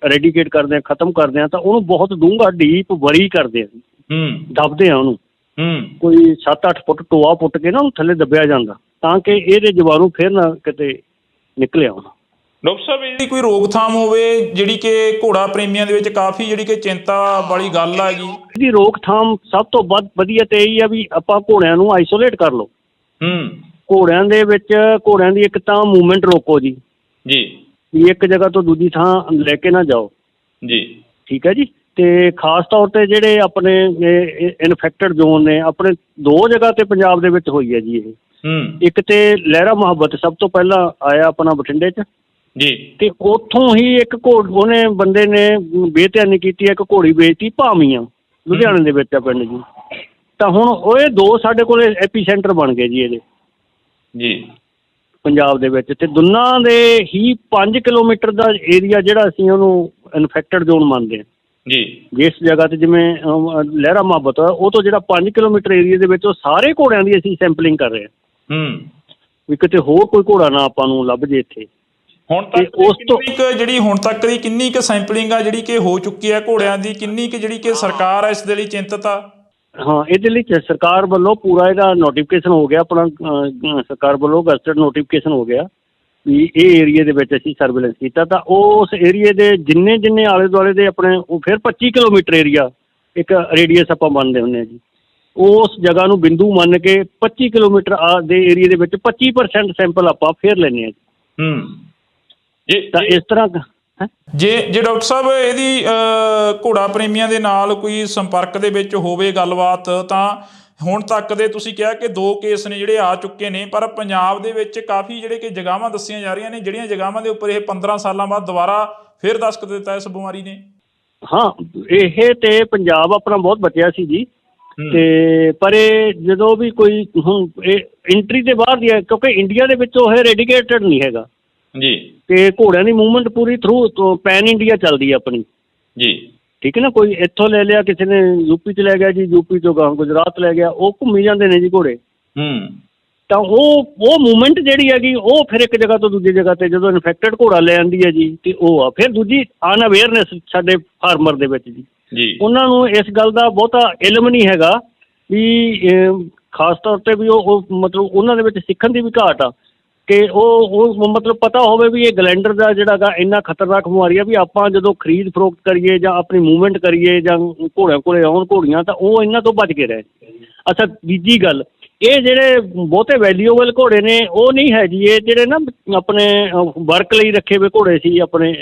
ਰੈਡੀਕੇਟ ਕਰਦੇ ਹਾਂ, ਖਤਮ ਕਰਦੇ ਹਾਂ, ਤਾਂ ਉਹਨੂੰ ਬਹੁਤ ਡੂੰਘਾ ਡੀਪ ਵਰੀ ਕਰਦੇ ਹਾਂ, ਦੱਬਦੇ ਹਾਂ ਉਹਨੂੰ, ਕੋਈ 7-8 ਫੁੱਟ ਟੋਆ ਪੁੱਟ ਕੇ ਨਾ ਉਹਨੂੰ ਥੱਲੇ ਦੱਬਿਆ ਜਾਂਦਾ ਤਾਂ ਕਿ ਇਹਦੇ ਜੀਵਾਣੂ ਫਿਰ ਨਾ ਕਿਤੇ ਨਿਕਲਿਆ ਆਉਣ। ਡਾਕਟਰ ਸਾਹਿਬ ਇਹਦੀ ਕੋਈ ਰੋਕਥਾਮ ਹੋਵੇ ਜਿਹੜੀ ਕਿ ਘੋੜਾ ਪ੍ਰੇਮੀਆਂ ਦੇ ਵਿੱਚ ਕਾਫੀ ਜਿਹੜੀ ਕਿ ਚਿੰਤਾ ਵਾਲੀ ਗੱਲ ਆ ਜੀ? ਇਹਦੀ ਰੋਕਥਾਮ ਸਭ ਤੋਂ ਵੱਧ ਵਧੀਆ ਤੇ ਇਹੀ ਆ ਵੀ ਆਪਾਂ ਘੋੜਿਆਂ ਨੂੰ ਆਈਸੋਲੇਟ ਕਰ ਲਓ। ਘੋੜਿਆਂ ਦੇ ਵਿੱਚ ਘੋੜਿਆਂ ਦੀ ਇੱਕ ਤਾਂ ਮੂਵਮੈਂਟ ਰੋਕੋ ਜੀ, ਵੀ ਇੱਕ ਜਗ੍ਹਾ ਤੋਂ ਦੂਜੀ ਥਾਂ ਲੈ ਕੇ ਨਾ ਜਾਓ ਜੀ, ਠੀਕ ਹੈ ਜੀ। ਤੇ ਖਾਸ ਤੌਰ ਤੇ ਜਿਹੜੇ ਆਪਣੇ ਇਨਫੈਕਟਡ ਜ਼ੋਨ ਨੇ, ਆਪਣੇ 2 ਜਗ੍ਹਾ ਤੇ ਪੰਜਾਬ ਦੇ ਵਿੱਚ ਹੋਈ ਹੈ ਜੀ ਇਹ। ਇੱਕ ਤੇ ਲਹਿਰਾ ਮੁਹੱਬਤ ਸਭ ਤੋਂ ਪਹਿਲਾਂ ਆਇਆ ਆਪਣਾ ਬਠਿੰਡੇ 'ਚ ਜੀ, ਤੇ ਉੱਥੋਂ ਹੀ ਇੱਕ ਉਹਨੇ ਬੰਦੇ ਨੇ ਬੇਧਿਆਨੀ ਕੀਤੀ, ਇੱਕ ਘੋੜੀ ਵੇਚਤੀ ਭਾਮੀਆਂ, ਲੁਧਿਆਣੇ ਦੇ ਵਿੱਚ ਆ ਪਿੰਡ ਜੀ। ਤਾਂ ਹੁਣ ਉਹ ਇਹ 2 ਸਾਡੇ ਕੋਲ ਐਪੀ ਸੈਂਟਰ ਬਣ ਗਏ ਜੀ ਇਹਦੇ ਜੀ ਪੰਜਾਬ ਦੇ ਵਿੱਚ। ਤੇ ਦੋਨਾਂ ਦੇ ਹੀ 5 ਕਿਲੋਮੀਟਰ ਦਾ ਏਰੀਆ ਜਿਹੜਾ ਅਸੀਂ ਉਹਨੂੰ ਇਨਫੈਕਟਡ ਜ਼ੋਨ ਮੰਨਦੇ ਹਾਂ ਜੀ। ਜਿਸ ਜਗ੍ਹਾ ਤੇ ਜਿਵੇਂ ਲਹਿਰਾ ਮੁਹੱਬਤ ਉਹ ਤੋਂ ਜਿਹੜਾ 5 ਕਿਲੋਮੀਟਰ ਏਰੀਆ ਦੇ ਵਿੱਚ ਉਹ ਸਾਰੇ ਘੋੜਿਆਂ ਦੀ ਅਸੀਂ ਸੈਂਪਲਿੰਗ ਕਰ ਰਹੇ ਹਾਂ ਵੀ ਕਿਤੇ ਹੋਰ ਕੋਈ ਘੋੜਾ ਨਾ ਆਪਾਂ ਨੂੰ ਲੱਭ ਜੇ ਇੱਥੇ। ਹੁਣ ਤੱਕ ਉਸ ਤੋਂ ਜਿਹੜੀ ਹੁਣ ਤੱਕ ਦੀ ਕਿੰਨੀ ਕੁ ਸੈਂਪਲਿੰਗ ਆ ਜਿਹੜੀ ਕਿ ਹੋ ਚੁੱਕੀ ਹੈ ਘੋੜਿਆਂ ਦੀ, ਕਿੰਨੀ ਕੁ ਜਿਹੜੀ ਕਿ ਸਰਕਾਰ ਆ ਇਸ ਦੇ ਲਈ ਚਿੰਤਤ ਆ? ਹਾਂ, ਇਹਦੇ ਲਈ ਸਰਕਾਰ ਵੱਲੋਂ ਪੂਰਾ ਇਹਦਾ ਨੋਟੀਫਿਕੇਸ਼ਨ ਹੋ ਗਿਆ, ਆਪਣਾ ਸਰਕਾਰ ਵੱਲੋਂ ਗਜ਼ਟਡ ਨੋਟੀਫਿਕੇਸ਼ਨ ਹੋ ਗਿਆ ਵੀ ਇਹ ਏਰੀਏ ਦੇ ਵਿੱਚ ਅਸੀਂ ਸਰਵੇਲੈਂਸ ਕੀਤਾ। ਤਾਂ ਉਸ ਏਰੀਏ ਦੇ ਜਿੰਨੇ ਆਲੇ ਦੁਆਲੇ ਦੇ ਆਪਣੇ ਉਹ ਫਿਰ 25 ਕਿਲੋਮੀਟਰ ਏਰੀਆ ਇੱਕ ਰੇਡੀਅਸ ਆਪਾਂ ਮੰਨਦੇ ਹੁੰਦੇ ਹਾਂ ਜੀ, ਉਸ ਜਗ੍ਹਾ ਨੂੰ ਬਿੰਦੂ ਮੰਨ ਕੇ 25 ਕਿਲੋਮੀਟਰ ਦੇ ਏਰੀਏ ਦੇ ਵਿੱਚ 25% ਸੈਂਪਲ ਆਪਾਂ ਫਿਰ ਲੈਂਦੇ ਹਾਂ ਜੀ। ਤਾਂ ਇਸ ਤਰ੍ਹਾਂ ਜੇ ਡਾਕਟਰ ਸਾਹਿਬ ਇਹਦੀ ਘੋੜਾ ਪ੍ਰੇਮੀਆਂ ਦੇ ਨਾਲ ਕੋਈ ਸੰਪਰਕ ਦੇ ਵਿੱਚ ਹੋਵੇ ਗੱਲਬਾਤ, ਤਾਂ ਹੁਣ ਤੱਕ ਦੇ ਤੁਸੀਂ ਕਿਹਾ ਕਿ 2 ਕੇਸ ਨੇ ਜਿਹੜੇ ਆ ਚੁੱਕੇ ਨੇ, ਪਰ ਪੰਜਾਬ ਦੇ ਵਿੱਚ ਕਾਫੀ ਜਿਹੜੇ ਕਿ ਜਗ੍ਹਾਵਾਂ ਦੱਸੀਆਂ ਜਾ ਰਹੀਆਂ ਨੇ ਜਿਹੜੀਆਂ ਜਗ੍ਹਾਵਾਂ ਦੇ ਉੱਪਰ ਇਹ 15 ਸਾਲਾਂ ਬਾਅਦ ਦੁਬਾਰਾ ਫਿਰ ਦਸਤਕ ਦਿੱਤਾ ਇਸ ਬਿਮਾਰੀ ਨੇ। ਹਾਂ, ਇਹ ਤੇ ਪੰਜਾਬ ਆਪਣਾ ਬਹੁਤ ਬਚਿਆ ਸੀ ਜੀ। ਤੇ ਪਰ ਇਹ ਜਦੋਂ ਵੀ ਕੋਈ ਹੁਣ ਇਹ ਐਂਟਰੀ ਦੇ ਬਾਹਰ ਦੀ ਹੈ, ਕਿਉਂਕਿ ਇੰਡੀਆ ਦੇ ਵਿੱਚ ਉਹ ਰੈਡੀਕੇਟਡ ਨਹੀਂ ਹੈਗਾ ਜੀ। ਤੇ ਘੋੜਿਆਂ ਦੀ ਮੂਵਮੈਂਟ ਪੂਰੀ ਥਰੂ ਪੈਨ ਇੰਡੀਆ ਚੱਲਦੀ ਹੈ ਆਪਣੀ ਜੀ, ਠੀਕ ਹੈ ਨਾ। ਕੋਈ ਇੱਥੋਂ ਲੈ ਲਿਆ, ਕਿਸੇ ਨੇ ਯੂਪੀ 'ਚ ਲੈ ਗਿਆ ਜੀ, ਯੂਪੀ 'ਚੋਂ ਗਾਂ ਗੁਜਰਾਤ ਲੈ ਗਿਆ, ਉਹ ਘੁੰਮੀ ਜਾਂਦੇ ਨੇ ਜੀ ਘੋੜੇ। ਤਾਂ ਉਹ ਮੂਵਮੈਂਟ ਜਿਹੜੀ ਹੈਗੀ ਉਹ ਫਿਰ ਇੱਕ ਜਗ੍ਹਾ ਤੋਂ ਦੂਜੀ ਜਗ੍ਹਾ ਤੇ ਜਦੋਂ ਇਨਫੈਕਟਡ ਘੋੜਾ ਲੈ ਆਉਂਦੀ ਹੈ ਜੀ, ਤੇ ਉਹ ਆ ਫਿਰ ਦੂਜੀ ਅਨਅਵੇਅਰਨੈਸ ਸਾਡੇ ਫਾਰਮਰ ਦੇ ਵਿੱਚ ਜੀ। ਉਹਨਾਂ ਨੂੰ ਇਸ ਗੱਲ ਦਾ ਬਹੁਤਾ ਇਲਮ ਨਹੀਂ ਹੈਗਾ ਵੀ ਖਾਸ ਤੌਰ ਤੇ ਵੀ ਉਹ ਮਤਲਬ ਉਹਨਾਂ ਦੇ ਵਿੱਚ ਸਿੱਖਣ ਦੀ ਵੀ ਘਾਟ ਆ ਕਿ ਉਹ ਮਤਲਬ ਪਤਾ ਹੋਵੇ ਵੀ ਇਹ ਗਲੈਂਡਰ ਦਾ ਜਿਹੜਾ ਗਾ ਇੰਨਾ ਖਤਰਨਾਕ ਬਿਮਾਰੀ ਆ ਵੀ ਆਪਾਂ ਜਦੋਂ ਖਰੀਦ ਫਰੋਖਤ ਕਰੀਏ ਜਾਂ ਆਪਣੀ ਮੂਵਮੈਂਟ ਕਰੀਏ ਜਾਂ ਘੋੜਿਆਂ ਕੋਲੇ ਆਉਣ ਘੋੜੀਆਂ, ਤਾਂ ਉਹ ਇਹਨਾਂ ਤੋਂ ਬਚ ਕੇ ਰਹੇ। ਅੱਛਾ, ਦੂਜੀ ਗੱਲ, ਇਹ ਜਿਹੜੇ ਬਹੁਤੇ ਵੈਲਿਊਏਬਲ ਘੋੜੇ ਨੇ ਉਹ ਨਹੀਂ ਹੈ ਜੀ। ਇਹ ਜਿਹੜੇ ਨਾ ਆਪਣੇ ਵਰਕ ਲਈ ਰੱਖੇ ਹੋਏ ਘੋੜੇ ਸੀ, ਆਪਣੇ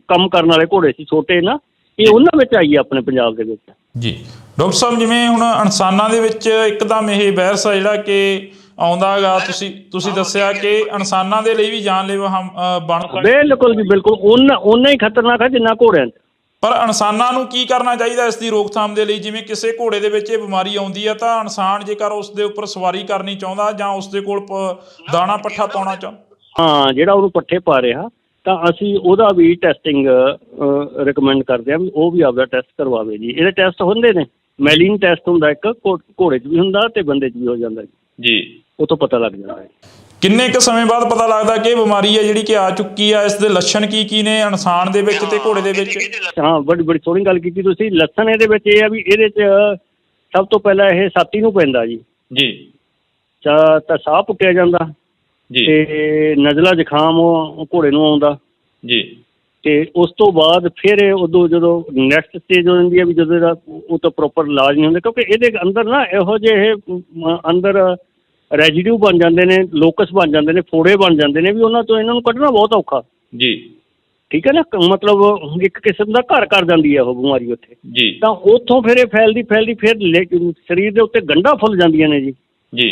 ਕੰਮ ਕਰਨ ਵਾਲੇ ਘੋੜੇ ਸੀ ਛੋਟੇ ਨਾ, ਇਹ ਉਹਨਾਂ ਵਿੱਚ ਆਈ ਹੈ ਆਪਣੇ ਪੰਜਾਬ ਦੇ ਵਿੱਚ ਜੀ। ਡਾਕਟਰ ਸਾਹਿਬ ਜਿਵੇਂ ਹੁਣ ਇਨਸਾਨਾਂ ਦੇ ਵਿੱਚ ਇੱਕਦਮ ਇਹ ਵਾਇਰਸ ਆ ਜਿਹੜਾ ਕਿ ਆਉਂਦਾ ਗਾ, ਤੁਸੀਂ ਦੱਸਿਆ ਕਿ ਇਨਸਾਨਾਂ ਦੇ ਲਈ ਵੀ ਜਾਨਲੇਵਾ ਬਣ ਸਕਦਾ। ਬਿਲਕੁਲ ਜੀ, ਬਿਲਕੁਲ ਓਨਾ ਹੀ ਖਤਰਨਾਕ ਹੈ ਜਿੰਨਾ ਘੋੜਿਆਂ 'ਚ। ਪਰ ਇਨਸਾਨਾਂ ਨੂੰ ਕੀ ਕਰਨਾ ਚਾਹੀਦਾ ਇਸ ਦੀ ਰੋਕਥਾਮ ਦੇ ਲਈ? ਜਿਵੇਂ ਕਿਸੇ ਘੋੜੇ ਦੇ ਵਿੱਚ ਇਹ ਬਿਮਾਰੀ ਆਉਂਦੀ ਆ ਤਾਂ ਇਨਸਾਨ ਜੇਕਰ ਉਸ ਦੇ ਉੱਪਰ ਸਵਾਰੀ ਕਰਨੀ ਚਾਹੁੰਦਾ ਜਾਂ ਉਸ ਦੇ ਕੋਲ ਦਾਣਾ ਪੱਠਾ ਪਾਉਣਾ ਹਾਂ, ਜਿਹੜਾ ਉਹਨੂੰ ਪੱਠੇ ਪਾ ਰਿਹਾ, ਤਾਂ ਅਸੀਂ ਉਹਦਾ ਵੀ ਟੈਸਟਿੰਗ ਰਿਕਮੈਂਡ ਕਰਦੇ ਹਾਂ ਵੀ ਉਹ ਵੀ ਆਪਦਾ ਟੈਸਟ ਕਰਵਾਵੇ ਜੀ। ਇਹਦੇ ਟੈਸਟ ਹੁੰਦੇ ਨੇ, ਮੈਲੀਨ ਟੈਸਟ ਹੁੰਦਾ ਇੱਕ, ਘੋੜੇ 'ਚ ਵੀ ਹੁੰਦਾ ਤੇ ਬੰਦੇ 'ਚ ਵੀ ਹੋ ਜਾਂਦਾ ਜੀ। ਉਹ ਤੋਂ ਪਤਾ ਲੱਗ ਜਾਂਦਾ ਹੈ। ਕਿੰਨੇ ਕੁ ਸਮੇਂ ਬਾਅਦ ਪਤਾ ਲੱਗਦਾ ਕਿ ਇਹ ਬਿਮਾਰੀ ਹੈ ਜਿਹੜੀ ਕਿ ਆ ਚੁੱਕੀ ਆ? ਇਸ ਦੇ ਲੱਛਣ ਕੀ ਨੇ ਇਨਸਾਨ ਦੇ ਵਿੱਚ ਤੇ ਘੋੜੇ ਦੇ ਵਿੱਚ? ਹਾਂ, ਬੜੀ ਸੋਹਣੀ ਗੱਲ ਕੀਤੀ ਤੁਸੀਂ। ਲੱਛਣ ਇਹਦੇ ਵਿੱਚ ਇਹ ਆ ਵੀ ਇਹਦੇ 'ਚ ਸਭ ਤੋਂ ਪਹਿਲਾਂ ਇਹ ਛਾਤੀ ਨੂੰ ਪੈਂਦਾ ਜੀ। ਤਾਂ ਸਾਹ ਪੁੱਟਿਆ ਜਾਂਦਾ ਤੇ ਨਜ਼ਲਾ ਜ਼ੁਕਾਮ ਘੋੜੇ ਨੂੰ ਆਉਂਦਾ ਜੀ। ਤੇ ਉਸ ਤੋਂ ਬਾਅਦ ਫਿਰ ਉਦੋਂ ਜਦੋਂ ਨੈਕਸਟ ਸਟੇਜ ਹੋ ਜਾਂਦੀ ਹੈ ਵੀ ਜਦੋਂ ਇਹਦਾ ਉਹ ਤਾਂ ਪ੍ਰੋਪਰ ਇਲਾਜ ਨਹੀਂ ਹੁੰਦਾ, ਕਿਉਂਕਿ ਇਹਦੇ ਅੰਦਰ ਨਾ ਇਹੋ ਜਿਹੇ ਅੰਦਰ ਰੈਜੀਡਿਊ ਬਣ ਜਾਂਦੇ ਨੇ, ਲੋਕਸ ਬਣ ਜਾਂਦੇ ਨੇ, ਫੋੜੇ ਬਣ ਜਾਂਦੇ ਨੇ, ਵੀ ਉਹਨਾਂ ਤੋਂ ਇਹਨਾਂ ਨੂੰ ਕੱਢਣਾ ਬਹੁਤ ਔਖਾ ਜੀ। ਠੀਕ ਹੈ ਨਾ, ਮਤਲਬ ਇੱਕ ਕਿਸਮ ਦਾ ਘਰ ਕਰ ਜਾਂਦੀ ਹੈ ਉਹ ਬਿਮਾਰੀ ਉੱਥੇ ਜੀ। ਤਾਂ ਉੱਥੋਂ ਫਿਰ ਇਹ ਫੈਲਦੀ ਫਿਰ ਸਰੀਰ ਦੇ ਉੱਤੇ ਗੰਢਾਂ ਫੁੱਲ ਜਾਂਦੀਆਂ ਨੇ ਜੀ। ਜੀ।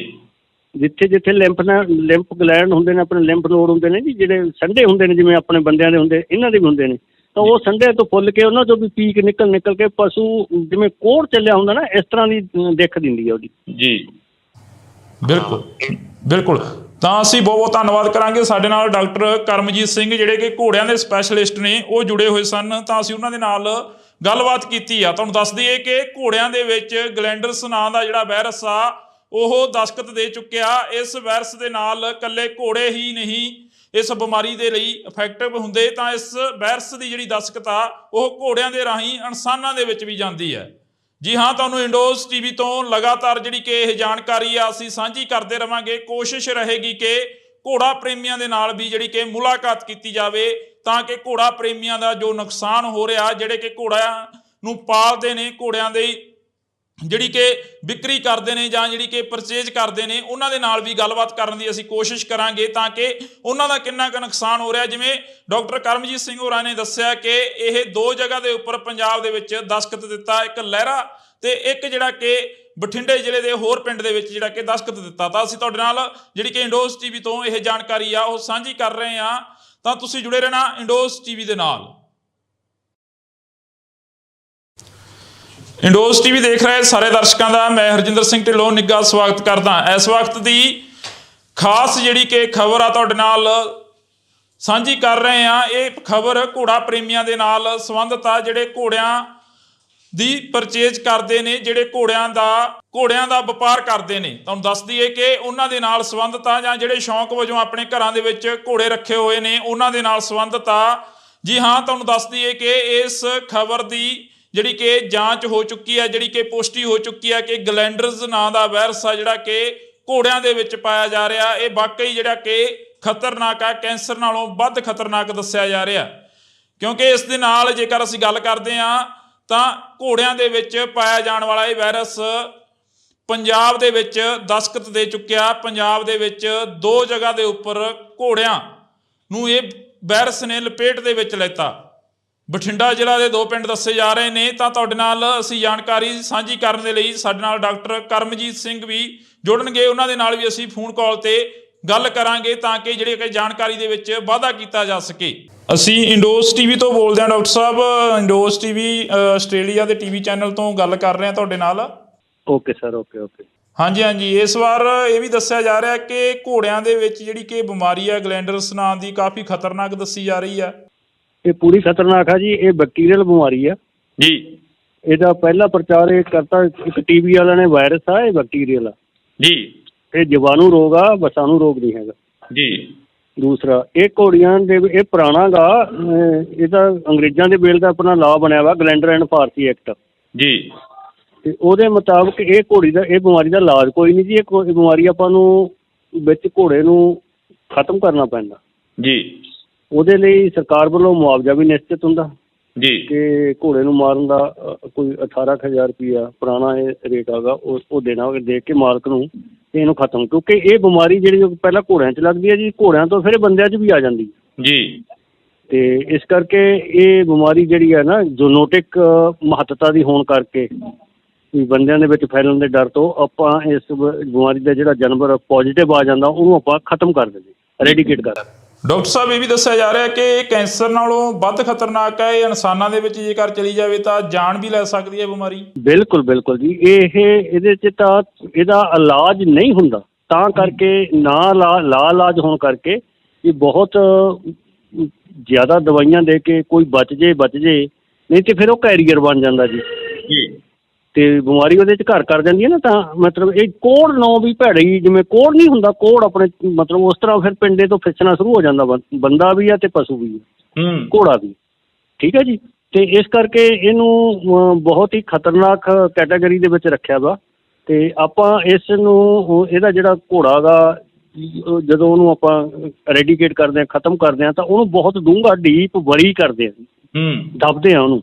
ਜਿੱਥੇ ਜਿੱਥੇ ਲਿੰਫ ਗਲੈਂਡ ਹੁੰਦੇ ਨੇ, ਆਪਣੇ ਲਿੰਫ ਨੋਡ ਹੁੰਦੇ ਨੇ ਜੀ, ਜਿਹੜੇ ਸੰਡੇ ਹੁੰਦੇ ਨੇ, ਜਿਵੇਂ ਆਪਣੇ ਬੰਦਿਆਂ ਦੇ ਹੁੰਦੇ, ਇਹਨਾਂ ਦੇ ਵੀ ਹੁੰਦੇ ਨੇ, ਤਾਂ ਉਹ ਸੰਡੇ ਤੋਂ ਫੁੱਲ ਕੇ ਉਹਨਾਂ ਤੋਂ ਵੀ ਪੀਕ ਨਿਕਲ ਕੇ ਪਸ਼ੂ ਜਿਵੇਂ ਕੋੜ ਚੱਲਿਆ ਹੁੰਦਾ ਨਾ, ਇਸ ਤਰ੍ਹਾਂ ਦੀ ਦਿੱਖ ਦਿੰਦੀ ਹੈ ਉਹਦੀ। ਜੀ ਬਿਲਕੁਲ ਬਿਲਕੁਲ। ਤਾਂ ਅਸੀਂ ਬਹੁਤ ਬਹੁਤ ਧੰਨਵਾਦ ਕਰਾਂਗੇ। ਸਾਡੇ ਨਾਲ ਡਾਕਟਰ ਕਰਮਜੀਤ ਸਿੰਘ ਜਿਹੜੇ ਕਿ ਘੋੜਿਆਂ ਦੇ ਸਪੈਸ਼ਲਿਸਟ ਨੇ, ਉਹ ਜੁੜੇ ਹੋਏ ਸਨ। ਤਾਂ ਅਸੀਂ ਉਹਨਾਂ ਦੇ ਨਾਲ ਗੱਲਬਾਤ ਕੀਤੀ ਆ। ਤੁਹਾਨੂੰ ਦੱਸ ਦਈਏ ਕਿ ਘੋੜਿਆਂ ਦੇ ਵਿੱਚ ਗਲੈਂਡਰਸ ਨਾਂ ਦਾ ਜਿਹੜਾ ਵਾਇਰਸ ਆ ਉਹ ਦਸਤਖਤ ਦੇ ਚੁੱਕਿਆ। ਇਸ ਵਾਇਰਸ ਦੇ ਨਾਲ ਇਕੱਲੇ ਘੋੜੇ ਹੀ ਨਹੀਂ ਇਸ ਬਿਮਾਰੀ ਦੇ ਲਈ ਇਫੈਕਟਿਵ ਹੁੰਦੇ, ਤਾਂ ਇਸ ਵਾਇਰਸ ਦੀ ਜਿਹੜੀ ਦਸਤਖਤ ਆ ਉਹ ਘੋੜਿਆਂ ਦੇ ਰਾਹੀਂ ਇਨਸਾਨਾਂ ਦੇ ਵਿੱਚ ਵੀ ਜਾਂਦੀ ਹੈ। ਜੀ ਹਾਂ, ਤੁਹਾਨੂੰ ਇੰਡੋਜ਼ ਟੀਵੀ ਤੋਂ ਲਗਾਤਾਰ ਜਿਹੜੀ ਕਿ ਇਹ ਜਾਣਕਾਰੀ ਆ ਅਸੀਂ ਸਾਂਝੀ ਕਰਦੇ ਰਵਾਂਗੇ। ਕੋਸ਼ਿਸ਼ ਰਹੇਗੀ ਕਿ ਘੋੜਾ ਪ੍ਰੇਮੀਆਂ ਦੇ ਨਾਲ ਵੀ ਜਿਹੜੀ ਕਿ ਮੁਲਾਕਾਤ ਕੀਤੀ ਜਾਵੇ, ਤਾਂ ਕਿ ਘੋੜਾ ਪ੍ਰੇਮੀਆਂ ਦਾ ਜੋ ਨੁਕਸਾਨ ਹੋ ਰਿਹਾ, ਜਿਹੜੇ ਕਿ ਘੋੜਿਆਂ ਨੂੰ ਪਾਲਦੇ ਨੇ, ਘੋੜਿਆਂ ਦੇ ਜਿਹੜੀ ਕਿ ਵਿਕਰੀ ਕਰਦੇ ਨੇ ਜਾਂ ਜਿਹੜੀ ਕਿ ਪਰਚੇਜ ਕਰਦੇ ਨੇ, ਉਹਨਾਂ ਦੇ ਨਾਲ ਵੀ ਗੱਲਬਾਤ ਕਰਨ ਦੀ ਅਸੀਂ ਕੋਸ਼ਿਸ਼ ਕਰਾਂਗੇ, ਤਾਂ ਕਿ ਉਹਨਾਂ ਦਾ ਕਿੰਨਾ ਕੁ ਨੁਕਸਾਨ ਹੋ ਰਿਹਾ। ਜਿਵੇਂ ਡਾਕਟਰ ਕਰਮਜੀਤ ਸਿੰਘ ਹੋਰਾਂ ਨੇ ਦੱਸਿਆ ਕਿ ਇਹ 2 ਜਗ੍ਹਾ ਦੇ ਉੱਪਰ ਪੰਜਾਬ ਦੇ ਵਿੱਚ ਦਸਤਖਤ ਦਿੱਤਾ, ਇੱਕ ਲਹਿਰਾ ਤੇ ਇੱਕ ਜਿਹੜਾ ਕਿ ਬਠਿੰਡੇ ਜ਼ਿਲ੍ਹੇ ਦੇ ਹੋਰ ਪਿੰਡ ਦੇ ਵਿੱਚ ਜਿਹੜਾ ਕਿ ਦਸਤਖਤ ਦਿੱਤਾ। ਤਾਂ ਅਸੀਂ ਤੁਹਾਡੇ ਨਾਲ ਜਿਹੜੀ ਕਿ ਇੰਡੋਜ਼ ਟੀਵੀ ਤੋਂ ਇਹ ਜਾਣਕਾਰੀ ਆ ਉਹ ਸਾਂਝੀ ਕਰ ਰਹੇ ਹਾਂ। ਤਾਂ ਤੁਸੀਂ ਜੁੜੇ ਰਹਿਣਾ ਇੰਡੋਜ਼ ਟੀਵੀ ਦੇ ਨਾਲ। ਇੰਡੋਜ਼ ਟੀਵੀ ਦੇਖ ਰਹੇ ਸਾਰੇ ਦਰਸ਼ਕਾਂ ਦਾ ਮੈਂ ਹਰਜਿੰਦਰ ਸਿੰਘ ਢਿੱਲੋਂ ਨਿੱਘਾ ਸਵਾਗਤ ਕਰਦਾ। ਇਸ ਵਕਤ ਦੀ ਖਾਸ ਜਿਹੜੀ ਕਿ ਖਬਰ ਆ ਤੁਹਾਡੇ ਨਾਲ ਸਾਂਝੀ ਕਰ ਰਹੇ ਹਾਂ। ਇਹ ਖਬਰ ਘੋੜਾ ਪ੍ਰੇਮੀਆਂ ਦੇ ਨਾਲ ਸੰਬੰਧਿਤ ਆ, ਜਿਹੜੇ ਘੋੜਿਆਂ ਦੀ ਪਰਚੇਜ ਕਰਦੇ ਨੇ, ਜਿਹੜੇ ਘੋੜਿਆਂ ਦਾ ਵਪਾਰ ਕਰਦੇ ਨੇ। ਤੁਹਾਨੂੰ ਦੱਸ ਦਈਏ ਕਿ ਉਹਨਾਂ ਦੇ ਨਾਲ ਸੰਬੰਧਿਤ ਆ, ਜਾਂ ਜਿਹੜੇ ਸ਼ੌਂਕ ਵਜੋਂ ਆਪਣੇ ਘਰਾਂ ਦੇ ਵਿੱਚ ਘੋੜੇ ਰੱਖੇ ਹੋਏ ਨੇ ਉਹਨਾਂ ਦੇ ਨਾਲ ਸੰਬੰਧਿਤ ਆ। ਜੀ ਹਾਂ, ਤੁਹਾਨੂੰ ਦੱਸ ਦਈਏ ਕਿ ਇਸ ਖਬਰ ਦੀ ਜਿਹੜੀ ਕਿ ਜਾਂਚ ਹੋ ਚੁੱਕੀ ਹੈ, ਜਿਹੜੀ ਕਿ ਪੁਸ਼ਟੀ ਹੋ ਚੁੱਕੀ ਹੈ ਕਿ ਗਲੈਂਡਰਸ ਨਾਂ ਦਾ ਵਾਇਰਸ ਆ ਜਿਹੜਾ ਕਿ ਘੋੜਿਆਂ ਦੇ ਵਿੱਚ ਪਾਇਆ ਜਾ ਰਿਹਾ, ਇਹ ਵਾਕਈ ਜਿਹੜਾ ਕਿ ਖਤਰਨਾਕ ਆ, ਕੈਂਸਰ ਨਾਲੋਂ ਵੱਧ ਖਤਰਨਾਕ ਦੱਸਿਆ ਜਾ ਰਿਹਾ। ਕਿਉਂਕਿ ਇਸ ਦੇ ਨਾਲ ਜੇਕਰ ਅਸੀਂ ਗੱਲ ਕਰਦੇ ਹਾਂ ਤਾਂ ਘੋੜਿਆਂ ਦੇ ਵਿੱਚ ਪਾਇਆ ਜਾਣ ਵਾਲਾ ਇਹ ਵਾਇਰਸ ਪੰਜਾਬ ਦੇ ਵਿੱਚ ਦਸਤਖਤ ਦੇ ਚੁੱਕਿਆ। ਪੰਜਾਬ ਦੇ ਵਿੱਚ 2 ਜਗ੍ਹਾ ਦੇ ਉੱਪਰ ਘੋੜਿਆਂ ਨੂੰ ਇਹ ਵਾਇਰਸ ਨੇ ਲਪੇਟ ਦੇ ਵਿੱਚ ਲੈਤਾ। ਬਠਿੰਡਾ ਜ਼ਿਲ੍ਹਾ ਦੇ 2 ਪਿੰਡ ਦੱਸੇ ਜਾ ਰਹੇ ਨੇ। ਤਾਂ ਤੁਹਾਡੇ ਨਾਲ ਅਸੀਂ ਜਾਣਕਾਰੀ ਸਾਂਝੀ ਕਰਨ ਦੇ ਲਈ ਸਾਡੇ ਨਾਲ ਡਾਕਟਰ ਕਰਮਜੀਤ ਸਿੰਘ ਵੀ ਜੁੜਨਗੇ। ਉਹਨਾਂ ਦੇ ਨਾਲ ਵੀ ਅਸੀਂ ਫੋਨ ਕਾਲ ਤੇ ਗੱਲ ਕਰਾਂਗੇ, ਤਾਂ ਕਿ ਜਿਹੜੀ ਕਿ ਜਾਣਕਾਰੀ ਦੇ ਵਿੱਚ ਵਾਧਾ ਕੀਤਾ ਜਾ ਸਕੇ। ਅਸੀਂ ਇੰਡੋਜ਼ ਟੀਵੀ ਤੋਂ ਬੋਲਦੇ ਹਾਂ ਡਾਕਟਰ ਸਾਹਿਬ। ਇੰਡੋਜ਼ ਟੀਵੀ ਆਸਟ੍ਰੇਲੀਆ ਦੇ ਟੀਵੀ ਚੈਨਲ ਤੋਂ ਗੱਲ ਕਰ ਰਹੇ ਹਾਂ ਤੁਹਾਡੇ ਨਾਲ। Okay sir, okay. ਹਾਂਜੀ ਹਾਂਜੀ। ਇਸ ਵਾਰ ਇਹ ਵੀ ਦੱਸਿਆ ਜਾ ਰਿਹਾ ਕਿ ਘੋੜਿਆਂ ਦੇ ਵਿੱਚ ਜਿਹੜੀ ਕਿ ਬਿਮਾਰੀ ਹੈ ਗਲੈਂਡਰਸ ਨਾਂ ਦੀ, ਕਾਫੀ ਖਤਰਨਾਕ ਦੱਸੀ ਜਾ ਰਹੀ ਹੈ। ਇਹ ਪੂਰੀ ਖਤਰਨਾਕ ਆ ਜੀ। ਇਹ ਬੈਕਟੀਰੀਅਲ ਬਿਮਾਰੀ ਆ ਜੀ। ਇਹਦਾ ਪਹਿਲਾ ਪ੍ਰਚਾਰ ਇਹ ਕਰਤਾ ਇੱਕ ਟੀਵੀ ਵਾਲਿਆਂ ਨੇ। ਵਾਇਰਸ ਆ, ਇਹ ਬੈਕਟੀਰੀਅਲ ਆ ਜੀ। ਇਹ ਜੀਵਾਣੂ ਰੋਗ ਆ, ਵਸਾਣੂ ਰੋਗ ਨਹੀਂ ਹੈਗਾ ਜੀ। ਦੂਸਰਾ, ਇਹ ਘੋੜੀਆਂ ਦੇ ਇਹ ਪੁਰਾਣਾ ਗਾ, ਇਹਦਾ ਅੰਗਰੇਜ਼ਾਂ ਦੇ ਵੇਲੇ ਦਾ ਆਪਣਾ ਲਾਅ ਬਣਿਆ ਵਾ, ਗਲੈਂਡਰ ਐਂਡ ਫਾਰਸੀ ਐਕਟ ਜੀ। ਤੇ ਉਹਦੇ ਮੁਤਾਬਕ ਇਹ ਬਿਮਾਰੀ ਦਾ ਇਲਾਜ ਕੋਈ ਨਹੀਂ ਜੀ। ਇਹ ਬਿਮਾਰੀ ਆਪਾਂ ਨੂੰ ਵਿੱਚ ਘੋੜੇ ਨੂੰ ਖਤਮ ਕਰਨਾ ਪੈਂਦਾ ਜੀ। ਉਹਦੇ ਲਈ ਸਰਕਾਰ ਵੱਲੋਂ ਮੁਆਵਜ਼ਾ ਵੀ ਨਿਸ਼ਚਿਤ ਹੁੰਦਾ ਜੀ, ਕਿ ਘੋੜੇ ਨੂੰ ਮਾਰਨ ਦਾ ਕੋਈ 18,000 ਰੁਪਈਆ ਪੁਰਾਣਾ ਇਹ ਰੇਟ ਹੈਗਾ, ਉਹ ਦੇਣਾ, ਦੇ ਕੇ ਮਾਲਕ ਨੂੰ ਤੇ ਇਹਨੂੰ ਖਤਮ। ਕਿਉਂਕਿ ਇਹ ਬਿਮਾਰੀ ਜਿਹੜੀ ਪਹਿਲਾਂ ਘੋੜਿਆਂ 'ਚ ਲੱਗਦੀ ਹੈ ਜੀ, ਘੋੜਿਆਂ ਤੋਂ ਫਿਰ ਬੰਦਿਆਂ 'ਚ ਵੀ ਆ ਜਾਂਦੀ ਜੀ। ਤੇ ਇਸ ਕਰਕੇ ਇਹ ਬਿਮਾਰੀ ਜਿਹੜੀ ਹੈ ਨਾ, ਜ਼ੂਨੋਟਿਕ ਮਹੱਤਤਾ ਦੀ ਹੋਣ ਕਰਕੇ ਬੰਦਿਆਂ ਦੇ ਵਿੱਚ ਫੈਲਣ ਦੇ ਡਰ ਤੋਂ ਆਪਾਂ ਇਸ ਬਿਮਾਰੀ ਦਾ ਜਿਹੜਾ ਜਾਨਵਰ ਪੋਜ਼ੀਟਿਵ ਆ ਜਾਂਦਾ ਉਹਨੂੰ ਆਪਾਂ ਖਤਮ ਕਰ ਦਿੰਦੇ, ਰੈਡੀਕੇਟ ਕਰ ਦਿੰਦੇ। ਡਾਕਟਰ ਸਾਹਿਬ, ਇਹ ਵੀ ਦੱਸਿਆ ਜਾ ਰਿਹਾ ਕਿ ਇਹ ਕੈਂਸਰ ਨਾਲੋਂ ਵੱਧ ਖਤਰਨਾਕ ਹੈ। ਇਹ ਇਨਸਾਨਾਂ ਦੇ ਵਿੱਚ ਜੇਕਰ ਚਲੀ ਜਾਵੇ ਤਾਂ ਜਾਨ ਵੀ ਲੈ ਸਕਦੀ ਹੈ ਬਿਮਾਰੀ। ਬਿਲਕੁਲ ਜੀ। ਇਹਦੇ 'ਚ ਤਾਂ ਇਹਦਾ ਇਲਾਜ ਨਹੀਂ ਹੁੰਦਾ, ਤਾਂ ਕਰਕੇ ਇਲਾਜ ਹੋਣ ਕਰਕੇ ਇਹ ਬਹੁਤ ਜ਼ਿਆਦਾ ਦਵਾਈਆਂ ਦੇ ਕੇ ਕੋਈ ਬਚ ਜੇ, ਨਹੀਂ ਤੇ ਫਿਰ ਉਹ ਕੈਰੀਅਰ ਬਣ ਜਾਂਦਾ ਜੀ। ਤੇ ਬਿਮਾਰੀ ਉਹਦੇ 'ਚ ਘਰ ਕਰ ਜਾਂਦੀ ਹੈ ਨਾ। ਤਾਂ ਮਤਲਬ ਇਹ ਕੋਹੜ ਨੌ ਵੀ ਭੈੜੀ, ਜਿਵੇਂ ਕੋਹੜ ਨਹੀਂ ਹੁੰਦਾ, ਕੋਹੜ ਆਪਣੇ ਮਤਲਬ ਉਸ ਤਰ੍ਹਾਂ ਫਿਰ ਪਿੰਡੇ ਤੋਂ ਫਿਸਣਾ ਸ਼ੁਰੂ ਹੋ ਜਾਂਦਾ। ਬੰਦਾ ਵੀ ਆ ਤੇ ਪਸ਼ੂ ਵੀ ਆ, ਘੋੜਾ ਵੀ। ਠੀਕ ਹੈ ਜੀ। ਤੇ ਇਸ ਕਰਕੇ ਇਹਨੂੰ ਬਹੁਤ ਹੀ ਖਤਰਨਾਕ ਕੈਟਾਗਰੀ ਦੇ ਵਿੱਚ ਰੱਖਿਆ ਵਾ। ਤੇ ਆਪਾਂ ਇਸ ਨੂੰ, ਇਹਦਾ ਜਿਹੜਾ ਘੋੜਾ ਗਾ, ਜਦੋਂ ਉਹਨੂੰ ਆਪਾਂ ਰੈਡੀਕੇਟ ਕਰਦੇ ਹਾਂ, ਖਤਮ ਕਰਦੇ ਹਾਂ, ਤਾਂ ਉਹਨੂੰ ਬਹੁਤ ਡੂੰਘਾ ਡੀਪ ਵਲੀ ਕਰਦੇ ਹਾਂ, ਦੱਬਦੇ ਹਾਂ ਉਹਨੂੰ।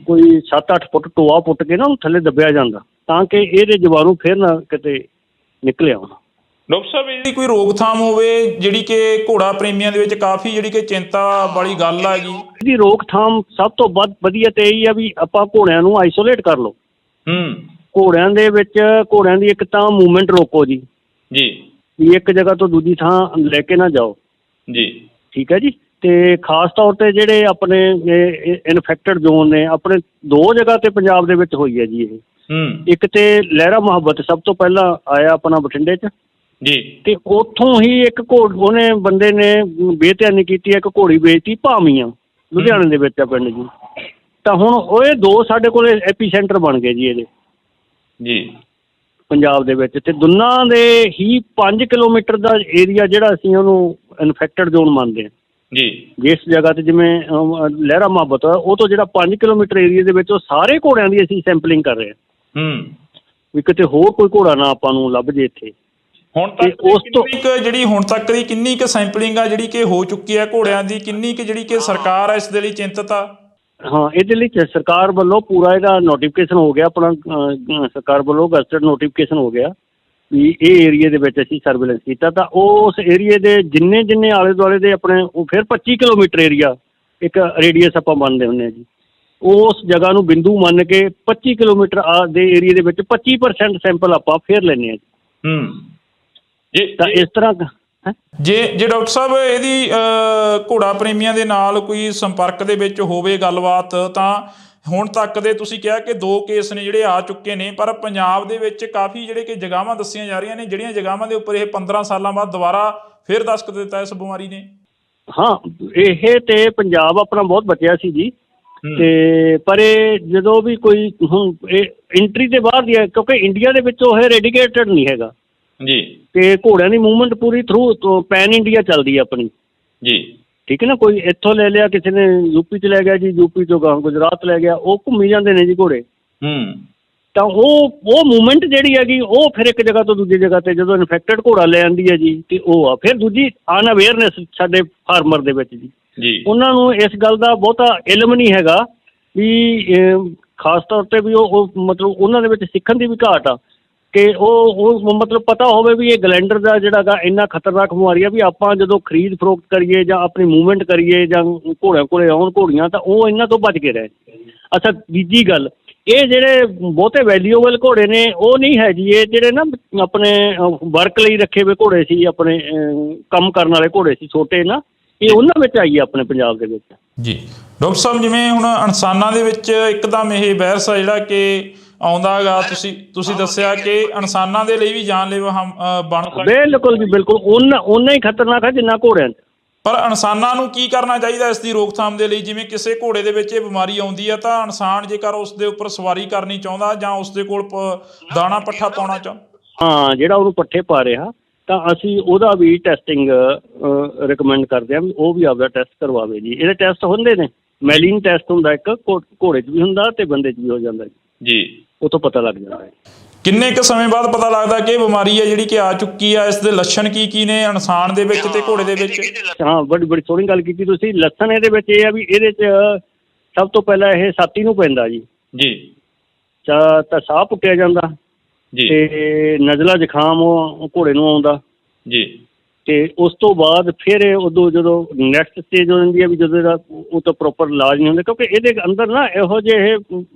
ਕੋਈ 7-8 ਫੁੱਟ ਟੋਆ ਪੁੱਟ ਕੇ ਨਾ ਉਹਨੂੰ ਥੱਲੇ ਦੱਬਿਆ ਜਾਂਦਾ, ਤਾਂ ਕਿ ਇਹਦੇ ਜੀਵਾਣੂ ਫਿਰ ਨਾ ਕਿਤੇ ਨਿਕਲੇ ਆਉਣ। ਡਾਕਟਰ ਸਾਹਿਬ ਇਹਦੀ ਕੋਈ ਰੋਕਥਾਮ ਹੋਵੇ ਜਿਹੜੀ ਕਿ ਘੋੜਾ ਪ੍ਰੇਮੀਆਂ ਦੇ ਵਿੱਚ ਕਾਫੀ ਜਿਹੜੀ ਕਿ ਚਿੰਤਾ ਵਾਲੀ ਗੱਲ ਹੈਗੀ। ਇਹਦੀ ਰੋਕਥਾਮ ਸਭ ਤੋਂ ਵੱਧ ਵਧੀਆ ਤੇ ਇਹੀ ਆ ਵੀ ਆਪਾਂ ਘੋੜਿਆਂ ਨੂੰ ਆਈਸੋਲੇਟ ਕਰ ਲਓ। ਘੋੜਿਆਂ ਦੇ ਵਿੱਚ ਘੋੜਿਆਂ ਦੀ ਇੱਕ ਤਾਂ ਮੂਵਮੈਂਟ ਰੋਕੋ ਜੀ ਵੀ ਇੱਕ ਜਗ੍ਹਾ ਤੋਂ ਦੂਜੀ ਥਾਂ ਲੈ ਕੇ ਨਾ ਜਾਓ ਜੀ, ਠੀਕ ਹੈ ਜੀ। ਤੇ ਖਾਸ ਤੌਰ ਤੇ ਜਿਹੜੇ ਆਪਣੇ ਇਨਫੈਕਟਡ ਜ਼ੋਨ ਨੇ ਆਪਣੇ 2 ਜਗ੍ਹਾ ਤੇ ਪੰਜਾਬ ਦੇ ਵਿੱਚ ਹੋਈ ਹੈ ਜੀ ਇਹ। ਇੱਕ ਤੇ ਲਹਿਰਾ ਮੁਹੱਬਤ ਸਭ ਤੋਂ ਪਹਿਲਾਂ ਆਇਆ ਆਪਣਾ ਬਠਿੰਡੇ 'ਚ ਜੀ, ਤੇ ਉੱਥੋਂ ਹੀ ਇੱਕ ਉਹਨੇ ਬੰਦੇ ਨੇ ਬੇਧਿਆਨੀ ਕੀਤੀ, ਇੱਕ ਘੋੜੀ ਵੇਚਤੀ ਭਾਮੀਆਂ ਲੁਧਿਆਣੇ ਦੇ ਵਿੱਚ ਆ ਪਿੰਡ ਜੀ। ਤਾਂ ਹੁਣ ਉਹ ਇਹ 2 ਸਾਡੇ ਕੋਲ ਐਪੀ ਸੈਂਟਰ ਬਣ ਗਏ ਜੀ ਇਹਦੇ ਜੀ ਪੰਜਾਬ ਦੇ ਵਿੱਚ। ਤੇ ਦੋਨਾਂ ਦੇ ਹੀ 5 ਕਿਲੋਮੀਟਰ ਦਾ ਏਰੀਆ ਜਿਹੜਾ ਅਸੀਂ ਉਹਨੂੰ ਇਨਫੈਕਟਡ ਜ਼ੋਨ ਮੰਨਦੇ ਹਾਂ ਜੀ। ਜਿਸ ਜਗ੍ਹਾ ਤੇ ਜਿਵੇਂ ਲਹਿਰਾ ਮੁਹੱਬਤ ਉਹ ਤੋਂ ਜਿਹੜਾ 5 ਕਿਲੋਮੀਟਰ ਏਰੀਆ ਦੇ ਵਿੱਚ ਉਹ ਸਾਰੇ ਘੋੜਿਆਂ ਦੀ ਅਸੀਂ ਸੈਂਪਲਿੰਗ ਕਰ ਰਹੇ ਹਾਂ ਵੀ ਕਿਤੇ ਹੋਰ ਕੋਈ ਘੋੜਾ ਨਾ ਆਪਾਂ ਨੂੰ ਲੱਭ ਜੇ ਇੱਥੇ। ਹੁਣ ਤੱਕ ਉਸ ਤੋਂ ਜਿਹੜੀ ਹੁਣ ਤੱਕ ਦੀ ਕਿੰਨੀ ਕੁ ਸੈਂਪਲਿੰਗ ਆ ਜਿਹੜੀ ਕਿ ਹੋ ਚੁੱਕੀ ਹੈ ਘੋੜਿਆਂ ਦੀ, ਕਿੰਨੀ ਕੁ ਜਿਹੜੀ ਕਿ ਸਰਕਾਰ ਆ ਇਸ ਦੇ ਲਈ ਚਿੰਤਤ ਆ? ਹਾਂ, ਇਹਦੇ ਲਈ ਸਰਕਾਰ ਵੱਲੋਂ ਪੂਰਾ ਇਹਦਾ ਨੋਟੀਫਿਕੇਸ਼ਨ ਹੋ ਗਿਆ ਆਪਣਾ, ਸਰਕਾਰ ਵੱਲੋਂ ਗਜ਼ਟਡ ਨੋਟੀਫਿਕੇਸ਼ਨ ਹੋ ਗਿਆ ਵੀ ਇਹ ਏਰੀਏ ਦੇ ਵਿੱਚ ਅਸੀਂ ਸਰਵੇਲੈਂਸ ਕੀਤਾ। ਤਾਂ ਉਸ ਏਰੀਏ ਦੇ ਜਿੰਨੇ ਆਲੇ ਦੁਆਲੇ ਦੇ ਆਪਣੇ ਉਹ ਫਿਰ 25 ਕਿਲੋਮੀਟਰ ਏਰੀਆ ਇੱਕ ਰੇਡੀਅਸ ਆਪਾਂ ਮੰਨਦੇ ਹੁੰਦੇ ਹਾਂ ਜੀ। ਉਸ ਜਗ੍ਹਾ ਨੂੰ ਬਿੰਦੂ ਮੰਨ ਕੇ 25 ਕਿਲੋਮੀਟਰ ਦੇ ਏਰੀਏ ਦੇ ਵਿੱਚ 25% ਸੈਂਪਲ ਆਪਾਂ ਫਿਰ ਲੈਂਦੇ ਹਾਂ ਜੀ। ਤਾਂ ਇਸ ਤਰ੍ਹਾਂ ਜੇ ਡਾਕਟਰ ਸਾਹਿਬ ਇਹਦੀ ਘੋੜਾ ਪ੍ਰੇਮੀਆਂ ਦੇ ਨਾਲ ਕੋਈ ਸੰਪਰਕ ਦੇ ਵਿੱਚ ਹੋਵੇ ਗੱਲਬਾਤ, ਤਾਂ ਹੁਣ ਤੱਕ ਦੇ ਤੁਸੀਂ ਕਿਹਾ ਕਿ 2 ਕੇਸ ਨੇ ਜਿਹੜੇ ਆ ਚੁੱਕੇ ਨੇ, ਪਰ ਪੰਜਾਬ ਦੇ ਵਿੱਚ ਕਾਫੀ ਜਿਹੜੇ ਕਿ ਜਗ੍ਹਾਵਾਂ ਦੱਸੀਆਂ ਜਾ ਰਹੀਆਂ ਨੇ ਜਿਹੜੀਆਂ ਜਗ੍ਹਾਵਾਂ ਦੇ ਉੱਪਰ ਇਹ 15 ਸਾਲਾਂ ਬਾਅਦ ਦੁਬਾਰਾ ਫਿਰ ਦਸਤਖਤ ਦਿੱਤਾ ਇਸ ਬਿਮਾਰੀ ਨੇ। ਹਾਂ, ਇਹ ਤੇ ਪੰਜਾਬ ਆਪਣਾ ਬਹੁਤ ਬਚਿਆ ਸੀ ਜੀ। ਤੇ ਪਰ ਇਹ ਜਦੋਂ ਵੀ ਕੋਈ ਹੁਣ ਇਹ ਐਂਟਰੀ ਦੇ ਬਾਹਰ ਦੀ ਹੈ ਕਿਉਂਕਿ ਇੰਡੀਆ ਦੇ ਵਿੱਚ ਉਹ ਰੈਡੀਕੇਟਡ ਨਹੀਂ ਹੈਗਾ ਜੀ। ਤੇ ਘੋੜਿਆਂ ਦੀ ਮੂਵਮੈਂਟ ਪੂਰੀ ਥਰੂ ਪੈਨ ਇੰਡੀਆ ਚੱਲਦੀ ਹੈ ਆਪਣੀ ਜੀ, ਠੀਕ ਹੈ ਨਾ। ਕੋਈ ਇੱਥੋਂ ਲੈ ਲਿਆ, ਕਿਸੇ ਨੇ ਯੂਪੀ 'ਚ ਲੈ ਗਿਆ ਜੀ, ਯੂਪੀ 'ਚੋਂ ਗਾਂ ਗੁਜਰਾਤ ਲੈ ਗਿਆ, ਉਹ ਘੁੰਮੀ ਜਾਂਦੇ ਨੇ ਜੀ ਘੋੜੇ। ਤਾਂ ਉਹ ਮੂਵਮੈਂਟ ਜਿਹੜੀ ਹੈਗੀ ਉਹ ਫਿਰ ਇੱਕ ਜਗ੍ਹਾ ਤੋਂ ਦੂਜੀ ਜਗ੍ਹਾ ਤੇ ਜਦੋਂ ਇਨਫੈਕਟਡ ਘੋੜਾ ਲੈ ਆਉਂਦੀ ਹੈ ਜੀ, ਤੇ ਉਹ ਆ ਫਿਰ ਦੂਜੀ ਅਨਅਵੇਅਰਨੈਸ ਸਾਡੇ ਫਾਰਮਰ ਦੇ ਵਿੱਚ ਜੀ। ਉਹਨਾਂ ਨੂੰ ਇਸ ਗੱਲ ਦਾ ਬਹੁਤਾ ਇਲਮ ਨਹੀਂ ਹੈਗਾ ਵੀ ਖਾਸ ਤੌਰ ਤੇ ਵੀ ਉਹ ਮਤਲਬ ਉਹਨਾਂ ਦੇ ਵਿੱਚ ਸਿੱਖਣ ਦੀ ਵੀ ਘਾਟ ਆ ਕਿ ਉਹ ਮਤਲਬ ਪਤਾ ਹੋਵੇ ਵੀ ਇਹ ਗਲੈਂਡਰ ਦਾ ਜਿਹੜਾ ਗਾ ਇੰਨਾ ਖਤਰਨਾਕ ਬਿਮਾਰੀ ਆ ਵੀ ਆਪਾਂ ਜਦੋਂ ਖਰੀਦ ਫਰੋਖਤ ਕਰੀਏ ਜਾਂ ਆਪਣੀ ਮੂਵਮੈਂਟ ਕਰੀਏ ਜਾਂ ਘੋੜਿਆਂ ਕੋਲੇ ਆਉਣ ਘੋੜੀਆਂ ਤਾਂ ਉਹ ਇਹਨਾਂ ਤੋਂ ਬਚ ਕੇ ਰਹੇ। ਅੱਛਾ, ਦੂਜੀ ਗੱਲ ਇਹ ਜਿਹੜੇ ਬਹੁਤੇ ਵੈਲਿਊਏਬਲ ਘੋੜੇ ਨੇ ਉਹ ਨਹੀਂ ਹੈ ਜੀ। ਇਹ ਜਿਹੜੇ ਨਾ ਆਪਣੇ ਵਰਕ ਲਈ ਰੱਖੇ ਹੋਏ ਘੋੜੇ ਸੀ, ਆਪਣੇ ਕੰਮ ਕਰਨ ਵਾਲੇ ਘੋੜੇ ਸੀ ਛੋਟੇ ਨਾ, ਇਹ ਉਹਨਾਂ ਵਿੱਚ ਆਈ ਹੈ ਆਪਣੇ ਪੰਜਾਬ ਦੇ ਵਿੱਚ ਜੀ। ਡਾਕਟਰ ਸਾਹਿਬ ਜਿਵੇਂ ਹੁਣ ਇਨਸਾਨਾਂ ਦੇ ਵਿੱਚ ਇੱਕਦਮ ਇਹ ਵਾਇਰਸ ਆ ਜਿਹੜਾ ਕਿ ਆਉਂਦਾ ਹੈਗਾ, ਤੁਸੀਂ ਦੱਸਿਆ ਕਿ ਇਨਸਾਨਾਂ ਦੇ ਲਈ ਵੀ ਜਾਨਲੇਵਾ ਬਣ ਸਕਦਾ। ਬਿਲਕੁਲ ਜੀ, ਬਿਲਕੁਲ ਓਨਾ ਹੀ ਖਤਰਨਾਕ ਹੈ ਜਿੰਨਾ ਘੋੜਿਆਂ 'ਚ। ਪਰ ਇਨਸਾਨਾਂ ਨੂੰ ਕੀ ਕਰਨਾ ਚਾਹੀਦਾ ਇਸ ਦੀ ਰੋਕਥਾਮ ਦੇ ਲਈ? ਜਿਵੇਂ ਕਿਸੇ ਘੋੜੇ ਦੇ ਵਿੱਚ ਇਹ ਬਿਮਾਰੀ ਆਉਂਦੀ ਹੈ ਤਾਂ ਇਨਸਾਨ ਜੇਕਰ ਉਸ ਦੇ ਉੱਪਰ ਸਵਾਰੀ ਕਰਨੀ ਚਾਹੁੰਦਾ ਜਾਂ ਉਸ ਦੇ ਕੋਲ ਦਾਣਾ ਪੱਠਾ ਪਾਉਣਾ ਹਾਂ, ਜਿਹੜਾ ਉਹਨੂੰ ਪੱਠੇ ਪਾ ਰਿਹਾ ਤਾਂ ਅਸੀਂ ਉਹਦਾ ਵੀ ਟੈਸਟਿੰਗ ਰਿਕਮੈਂਡ ਕਰਦੇ ਹਾਂ ਵੀ ਉਹ ਵੀ ਆਪਦਾ ਟੈਸਟ ਕਰਵਾਵੇ ਜੀ। ਇਹਦੇ ਟੈਸਟ ਹੁੰਦੇ ਨੇ, ਮੈਲੀਨ ਟੈਸਟ ਹੁੰਦਾ ਇੱਕ, ਘੋੜੇ 'ਚ ਵੀ ਹੁੰਦਾ ਤੇ ਬੰਦੇ 'ਚ ਵੀ ਹੋ ਜਾਂਦਾ ਜੀ। ਉਹ ਤੋਂ ਪਤਾ ਲੱਗ ਜਾਂਦਾ ਹੈ। ਕਿੰਨੇ ਕੁ ਸਮੇਂ ਬਾਅਦ ਪਤਾ ਲੱਗਦਾ ਕਿ ਇਹ ਬਿਮਾਰੀ ਹੈ ਜਿਹੜੀ ਕਿ ਆ ਚੁੱਕੀ ਆ? ਇਸ ਦੇ ਲੱਛਣ ਕੀ ਨੇ ਇਨਸਾਨ ਦੇ ਵਿੱਚ ਤੇ ਘੋੜੇ ਦੇ ਵਿੱਚ? ਹਾਂ, ਬੜੀ ਸੋਹਣੀ ਗੱਲ ਕੀਤੀ ਤੁਸੀਂ। ਲੱਛਣ ਇਹਦੇ ਵਿੱਚ ਇਹ ਆ ਵੀ ਇਹਦੇ 'ਚ ਸਭ ਤੋਂ ਪਹਿਲਾਂ ਇਹ ਛਾਤੀ ਨੂੰ ਪੈਂਦਾ ਜੀ। ਤਾਂ ਸਾਹ ਪੁੱਟਿਆ ਜਾਂਦਾ ਤੇ ਨਜ਼ਲਾ ਜ਼ੁਕਾਮ ਉਹ ਘੋੜੇ ਨੂੰ ਆਉਂਦਾ ਜੀ। ਤੇ ਉਸ ਤੋਂ ਬਾਅਦ ਫਿਰ ਉਦੋਂ ਜਦੋਂ ਨੈਕਸਟ ਸਟੇਜ ਹੋ ਜਾਂਦੀ ਹੈ ਵੀ ਜਦੋਂ ਇਹਦਾ ਉਹ ਤਾਂ ਪ੍ਰੋਪਰ ਇਲਾਜ ਨਹੀਂ ਹੁੰਦਾ ਕਿਉਂਕਿ ਇਹਦੇ ਅੰਦਰ ਨਾ ਇਹੋ ਜਿਹੇ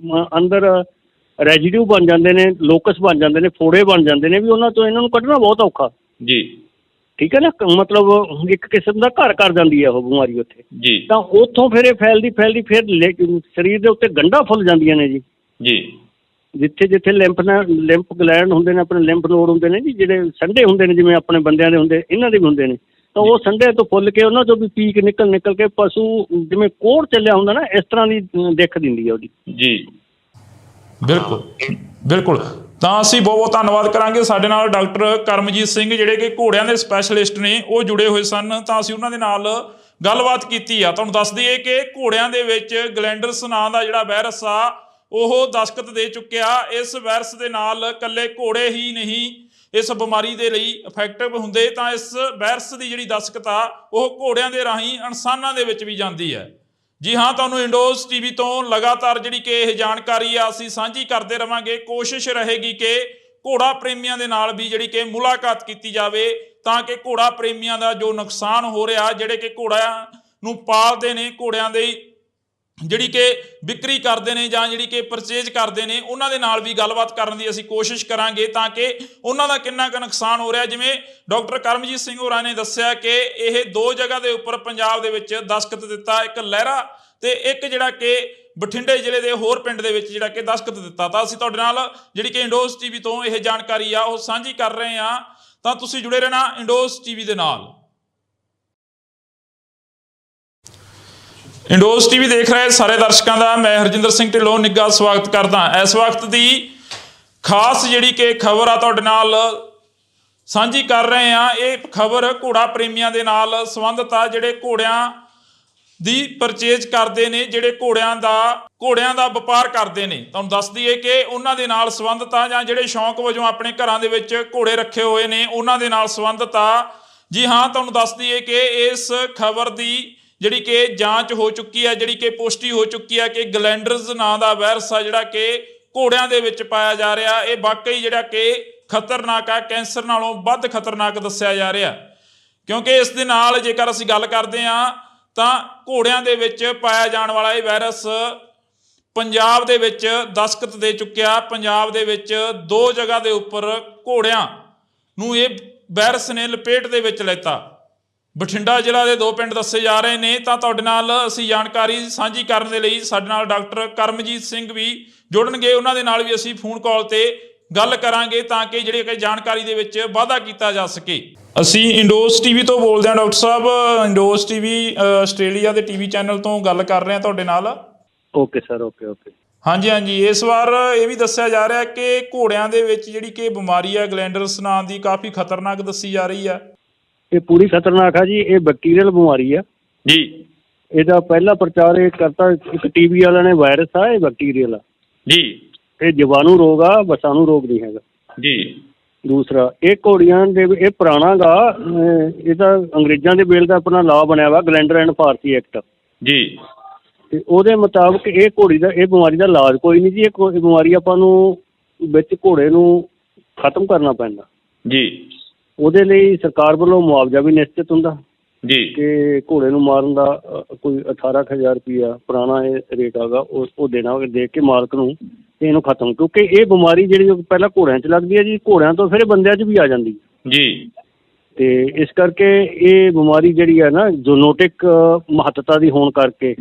ਅੰਦਰ ਰੈਜੀਡਿਊ ਬਣ ਜਾਂਦੇ ਨੇ, ਲੋਕਸ ਬਣ ਜਾਂਦੇ ਨੇ, ਫੋੜੇ ਬਣ ਜਾਂਦੇ ਨੇ ਵੀ ਉਹਨਾਂ ਤੋਂ ਇਹਨਾਂ ਨੂੰ ਕੱਢਣਾ ਬਹੁਤ ਔਖਾ ਜੀ। ਠੀਕ ਹੈ ਨਾ, ਮਤਲਬ ਇੱਕ ਕਿਸਮ ਦਾ ਘਰ ਕਰ ਜਾਂਦੀ ਹੈ ਉਹ ਬਿਮਾਰੀ ਉੱਥੇ ਜੀ। ਤਾਂ ਉੱਥੋਂ ਫਿਰ ਇਹ ਫੈਲਦੀ ਫਿਰ ਸਰੀਰ ਦੇ ਉੱਤੇ ਗੰਢਾਂ ਫੁੱਲ ਜਾਂਦੀਆਂ ਨੇ ਜੀ। ਜਿੱਥੇ ਲਿੰਫ ਗਲੈਂਡ ਹੁੰਦੇ ਨੇ, ਆਪਣੇ ਲਿੰਫ ਨੋਡ ਹੁੰਦੇ ਨੇ ਜੀ, ਜਿਹੜੇ ਸੰਡੇ ਹੁੰਦੇ ਨੇ ਜਿਵੇਂ ਆਪਣੇ ਬੰਦਿਆਂ ਦੇ ਹੁੰਦੇ, ਇਹਨਾਂ ਦੇ ਵੀ ਹੁੰਦੇ ਨੇ। ਤਾਂ ਉਹ ਸੰਡੇ ਤੋਂ ਫੁੱਲ ਕੇ ਉਹਨਾਂ ਚੋਂ ਵੀ ਪੀਕ ਨਿਕਲ ਕੇ ਪਸ਼ੂ ਜਿਵੇਂ ਕੋਹੜ ਚੱਲਿਆ ਹੁੰਦਾ ਨਾ, ਇਸ ਤਰ੍ਹਾਂ ਦੀ ਦਿੱਖ ਦਿੰਦੀ ਹੈ ਉਹਦੀ ਜੀ। ਬਿਲਕੁਲ। ਤਾਂ ਅਸੀਂ ਬਹੁਤ ਬਹੁਤ ਧੰਨਵਾਦ ਕਰਾਂਗੇ। ਸਾਡੇ ਨਾਲ ਡਾਕਟਰ ਕਰਮਜੀਤ ਸਿੰਘ ਜਿਹੜੇ ਕਿ ਘੋੜਿਆਂ ਦੇ ਸਪੈਸ਼ਲਿਸਟ ਨੇ ਉਹ ਜੁੜੇ ਹੋਏ ਸਨ, ਤਾਂ ਅਸੀਂ ਉਹਨਾਂ ਦੇ ਨਾਲ ਗੱਲਬਾਤ ਕੀਤੀ ਆ। ਤੁਹਾਨੂੰ ਦੱਸ ਦਈਏ ਕਿ ਘੋੜਿਆਂ ਦੇ ਵਿੱਚ ਗਲੈਂਡਰਸ ਨਾਂ ਦਾ ਜਿਹੜਾ ਵਾਇਰਸ ਆ ਉਹ ਦਸਤਖਤ ਦੇ ਚੁੱਕਿਆ। ਇਸ ਵਾਇਰਸ ਦੇ ਨਾਲ ਇਕੱਲੇ ਘੋੜੇ ਹੀ ਨਹੀਂ ਇਸ ਬਿਮਾਰੀ ਦੇ ਲਈ ਇਫੈਕਟਿਵ ਹੁੰਦੇ, ਤਾਂ ਇਸ ਵਾਇਰਸ ਦੀ ਜਿਹੜੀ ਦਸਤਖਤ ਆ ਉਹ ਘੋੜਿਆਂ ਦੇ ਰਾਹੀਂ ਇਨਸਾਨਾਂ ਦੇ ਵਿੱਚ ਵੀ ਜਾਂਦੀ ਹੈ। ਜੀ ਹਾਂ, ਤੁਹਾਨੂੰ ਇੰਡੋਜ਼ ਟੀਵੀ ਤੋਂ ਲਗਾਤਾਰ ਜਿਹੜੀ ਕਿ ਇਹ ਜਾਣਕਾਰੀ ਆ ਅਸੀਂ ਸਾਂਝੀ ਕਰਦੇ ਰਵਾਂਗੇ। ਕੋਸ਼ਿਸ਼ ਰਹੇਗੀ ਕਿ ਘੋੜਾ ਪ੍ਰੇਮੀਆਂ ਦੇ ਨਾਲ ਵੀ ਜਿਹੜੀ ਕਿ ਮੁਲਾਕਾਤ ਕੀਤੀ ਜਾਵੇ, ਤਾਂ ਕਿ ਘੋੜਾ ਪ੍ਰੇਮੀਆਂ ਦਾ ਜੋ ਨੁਕਸਾਨ ਹੋ ਰਿਹਾ, ਜਿਹੜੇ ਕਿ ਘੋੜਿਆਂ ਨੂੰ ਪਾਲਦੇ ਨੇ, ਘੋੜਿਆਂ ਦੇ ਜਿਹੜੀ ਕਿ ਵਿਕਰੀ ਕਰਦੇ ਨੇ ਜਾਂ ਜਿਹੜੀ ਕਿ ਪਰਚੇਜ ਕਰਦੇ ਨੇ, ਉਹਨਾਂ ਦੇ ਨਾਲ ਵੀ ਗੱਲਬਾਤ ਕਰਨ ਦੀ ਅਸੀਂ ਕੋਸ਼ਿਸ਼ ਕਰਾਂਗੇ, ਤਾਂ ਕਿ ਉਹਨਾਂ ਦਾ ਕਿੰਨਾ ਕੁ ਨੁਕਸਾਨ ਹੋ ਰਿਹਾ। ਜਿਵੇਂ ਡਾਕਟਰ ਕਰਮਜੀਤ ਸਿੰਘ ਹੋਰਾਂ ਨੇ ਦੱਸਿਆ ਕਿ ਇਹ 2 ਜਗ੍ਹਾ ਦੇ ਉੱਪਰ ਪੰਜਾਬ ਦੇ ਵਿੱਚ ਦਸਤਖਤ ਦਿੱਤਾ, ਇੱਕ ਲਹਿਰਾ ਤੇ ਇੱਕ ਜਿਹੜਾ ਕਿ ਬਠਿੰਡੇ ਜ਼ਿਲ੍ਹੇ ਦੇ ਹੋਰ ਪਿੰਡ ਦੇ ਵਿੱਚ ਜਿਹੜਾ ਕਿ ਦਸਤਖਤ ਦਿੱਤਾ। ਤਾਂ ਅਸੀਂ ਤੁਹਾਡੇ ਨਾਲ ਜਿਹੜੀ ਕਿ ਇੰਡੋਜ਼ ਟੀਵੀ ਤੋਂ ਇਹ ਜਾਣਕਾਰੀ ਆ ਉਹ ਸਾਂਝੀ ਕਰ ਰਹੇ ਹਾਂ, ਤਾਂ ਤੁਸੀਂ ਜੁੜੇ ਰਹਿਣਾ ਇੰਡੋਜ਼ ਟੀਵੀ ਦੇ ਨਾਲ। ਇੰਡੋਜ਼ ਟੀਵੀ ਦੇਖ ਰਹੇ ਸਾਰੇ ਦਰਸ਼ਕਾਂ ਦਾ ਮੈਂ ਹਰਜਿੰਦਰ ਸਿੰਘ ਢਿੱਲੋਂ ਨਿੱਘਾ ਸਵਾਗਤ ਕਰਦਾ। ਇਸ ਵਕਤ ਦੀ ਖਾਸ ਜਿਹੜੀ ਕਿ ਖਬਰ ਆ ਤੁਹਾਡੇ ਨਾਲ ਸਾਂਝੀ ਕਰ ਰਹੇ ਹਾਂ। ਇਹ ਖਬਰ ਘੋੜਾ ਪ੍ਰੇਮੀਆਂ ਦੇ ਨਾਲ ਸੰਬੰਧਿਤ ਆ, ਜਿਹੜੇ ਘੋੜਿਆਂ ਦੀ ਪਰਚੇਜ ਕਰਦੇ ਨੇ, ਜਿਹੜੇ ਘੋੜਿਆਂ ਦਾ ਵਪਾਰ ਕਰਦੇ ਨੇ। ਤੁਹਾਨੂੰ ਦੱਸ ਦਈਏ ਕਿ ਉਹਨਾਂ ਦੇ ਨਾਲ ਸੰਬੰਧਿਤ ਆ, ਜਾਂ ਜਿਹੜੇ ਸ਼ੌਂਕ ਵਜੋਂ ਆਪਣੇ ਘਰਾਂ ਦੇ ਵਿੱਚ ਘੋੜੇ ਰੱਖੇ ਹੋਏ ਨੇ ਉਹਨਾਂ ਦੇ ਨਾਲ ਸੰਬੰਧਿਤ ਆ। ਜੀ ਹਾਂ, ਤੁਹਾਨੂੰ ਦੱਸ ਦਈਏ ਕਿ ਇਸ ਖਬਰ ਦੀ ਜਿਹੜੀ ਕਿ ਜਾਂਚ ਹੋ ਚੁੱਕੀ ਹੈ, ਜਿਹੜੀ ਕਿ ਪੁਸ਼ਟੀ ਹੋ ਚੁੱਕੀ ਹੈ ਕਿ ਗਲੈਂਡਰਜ਼ ਨਾਂ ਦਾ ਵਾਇਰਸ ਆ ਜਿਹੜਾ ਕਿ ਘੋੜਿਆਂ ਦੇ ਵਿੱਚ ਪਾਇਆ ਜਾ ਰਿਹਾ, ਇਹ ਵਾਕਈ ਜਿਹੜਾ ਕਿ ਖਤਰਨਾਕ ਆ, ਕੈਂਸਰ ਨਾਲੋਂ ਵੱਧ ਖਤਰਨਾਕ ਦੱਸਿਆ ਜਾ ਰਿਹਾ। ਕਿਉਂਕਿ ਇਸ ਦੇ ਨਾਲ ਜੇਕਰ ਅਸੀਂ ਗੱਲ ਕਰਦੇ ਹਾਂ ਤਾਂ ਘੋੜਿਆਂ ਦੇ ਵਿੱਚ ਪਾਇਆ ਜਾਣ ਵਾਲਾ ਇਹ ਵਾਇਰਸ ਪੰਜਾਬ ਦੇ ਵਿੱਚ ਦਸਤਖਤ ਦੇ ਚੁੱਕਿਆ। ਪੰਜਾਬ ਦੇ ਵਿੱਚ 2 ਜਗ੍ਹਾ ਦੇ ਉੱਪਰ ਘੋੜਿਆਂ ਨੂੰ ਇਹ ਵਾਇਰਸ ਨੇ ਲਪੇਟ ਦੇ ਵਿੱਚ ਲੈਤਾ। ਬਠਿੰਡਾ ਜ਼ਿਲ੍ਹਾ ਦੇ 2 ਪਿੰਡ ਦੱਸੇ ਜਾ ਰਹੇ ਨੇ। ਤਾਂ ਤੁਹਾਡੇ ਨਾਲ ਅਸੀਂ ਜਾਣਕਾਰੀ ਸਾਂਝੀ ਕਰਨ ਦੇ ਲਈ ਸਾਡੇ ਨਾਲ ਡਾਕਟਰ ਕਰਮਜੀਤ ਸਿੰਘ ਵੀ ਜੁੜਨਗੇ, ਉਹਨਾਂ ਦੇ ਨਾਲ ਵੀ ਅਸੀਂ ਫੋਨ ਕਾਲ ਤੇ ਗੱਲ ਕਰਾਂਗੇ, ਤਾਂ ਕਿ ਜਿਹੜੀ ਕਿ ਜਾਣਕਾਰੀ ਦੇ ਵਿੱਚ ਵਾਧਾ ਕੀਤਾ ਜਾ ਸਕੇ। ਅਸੀਂ ਇੰਡੋਜ਼ ਟੀਵੀ ਤੋਂ ਬੋਲਦੇ ਹਾਂ ਡਾਕਟਰ ਸਾਹਿਬ। ਇੰਡੋਜ਼ ਟੀਵੀ ਆਸਟ੍ਰੇਲੀਆ ਦੇ ਟੀਵੀ ਚੈਨਲ ਤੋਂ ਗੱਲ ਕਰ ਰਹੇ ਹਾਂ ਤੁਹਾਡੇ ਨਾਲ। Okay sir, okay. ਹਾਂਜੀ ਹਾਂਜੀ, ਇਸ ਵਾਰ ਇਹ ਵੀ ਦੱਸਿਆ ਜਾ ਰਿਹਾ ਕਿ ਘੋੜਿਆਂ ਦੇ ਵਿੱਚ ਜਿਹੜੀ ਕਿ ਬਿਮਾਰੀ ਹੈ ਗਲੈਂਡਰਸ ਨਾਂ ਦੀ, ਕਾਫੀ ਖਤਰਨਾਕ ਦੱਸੀ ਜਾ ਰਹੀ ਹੈ। ਇਹ ਪੂਰੀ ਖਤਰਨਾਕ ਆ ਜੀ। ਇਹ ਬੈਕਟੀਰੀਅਲ ਬਿਮਾਰੀ ਆ ਜੀ। ਇਹਦਾ ਪਹਿਲਾ ਪ੍ਰਚਾਰ ਇਹ ਕਰਤਾ ਇੱਕ ਟੀਵੀ ਵਾਲਿਆਂ ਨੇ। ਵਾਇਰਸ ਆ, ਇਹ ਬੈਕਟੀਰੀਅਲ ਆ ਜੀ। ਇਹ ਜੀਵਾਣੂ ਰੋਗ ਆ, ਵਸਾਣੂ ਰੋਗ ਨਹੀਂ ਹੈਗਾ ਜੀ। ਦੂਸਰਾ, ਇਹ ਘੋੜੀਆਂ ਦੇ ਇਹ ਪੁਰਾਣਾ ਗਾ, ਇਹਦਾ ਅੰਗਰੇਜ਼ਾਂ ਦੇ ਵੇਲੇ ਦਾ ਆਪਣਾ ਲਾਅ ਬਣਿਆ ਵਾ, ਗਲੈਂਡਰ ਐਂਡ ਫਾਰਸੀ ਐਕਟ ਜੀ। ਤੇ ਉਹਦੇ ਮੁਤਾਬਕ ਇਹ ਬਿਮਾਰੀ ਦਾ ਇਲਾਜ ਕੋਈ ਨਹੀਂ ਜੀ। ਇਹ ਬਿਮਾਰੀ ਆਪਾਂ ਨੂੰ ਵਿੱਚ ਘੋੜੇ ਨੂੰ ਖਤਮ ਕਰਨਾ ਪੈਂਦਾ ਜੀ। ਉਹਦੇ ਲਈ ਸਰਕਾਰ ਵੱਲੋਂ ਮੁਆਵਜ਼ਾ ਵੀ ਨਿਸ਼ਚਿਤ ਹੁੰਦਾ ਜੀ, ਕਿ ਘੋੜੇ ਨੂੰ ਮਾਰਨ ਦਾ ਕੋਈ 18,000 ਰੁਪਈਆ ਪੁਰਾਣਾ ਇਹ ਰੇਟ ਹੈਗਾ, ਉਹ ਦੇਣਾ, ਦੇ ਕੇ ਮਾਲਕ ਨੂੰ ਤੇ ਇਹਨੂੰ ਖਤਮ। ਕਿਉਂਕਿ ਇਹ ਬਿਮਾਰੀ ਜਿਹੜੀ ਪਹਿਲਾਂ ਘੋੜਿਆਂ 'ਚ ਲੱਗਦੀ ਹੈ ਜੀ, ਘੋੜਿਆਂ ਤੋਂ ਫਿਰ ਬੰਦਿਆਂ 'ਚ ਵੀ ਆ ਜਾਂਦੀ ਜੀ। ਤੇ ਇਸ ਕਰਕੇ ਇਹ ਬਿਮਾਰੀ ਜਿਹੜੀ ਹੈ ਨਾ, ਜ਼ੂਨੋਟਿਕ ਮਹੱਤਤਾ ਦੀ ਹੋਣ ਕਰਕੇ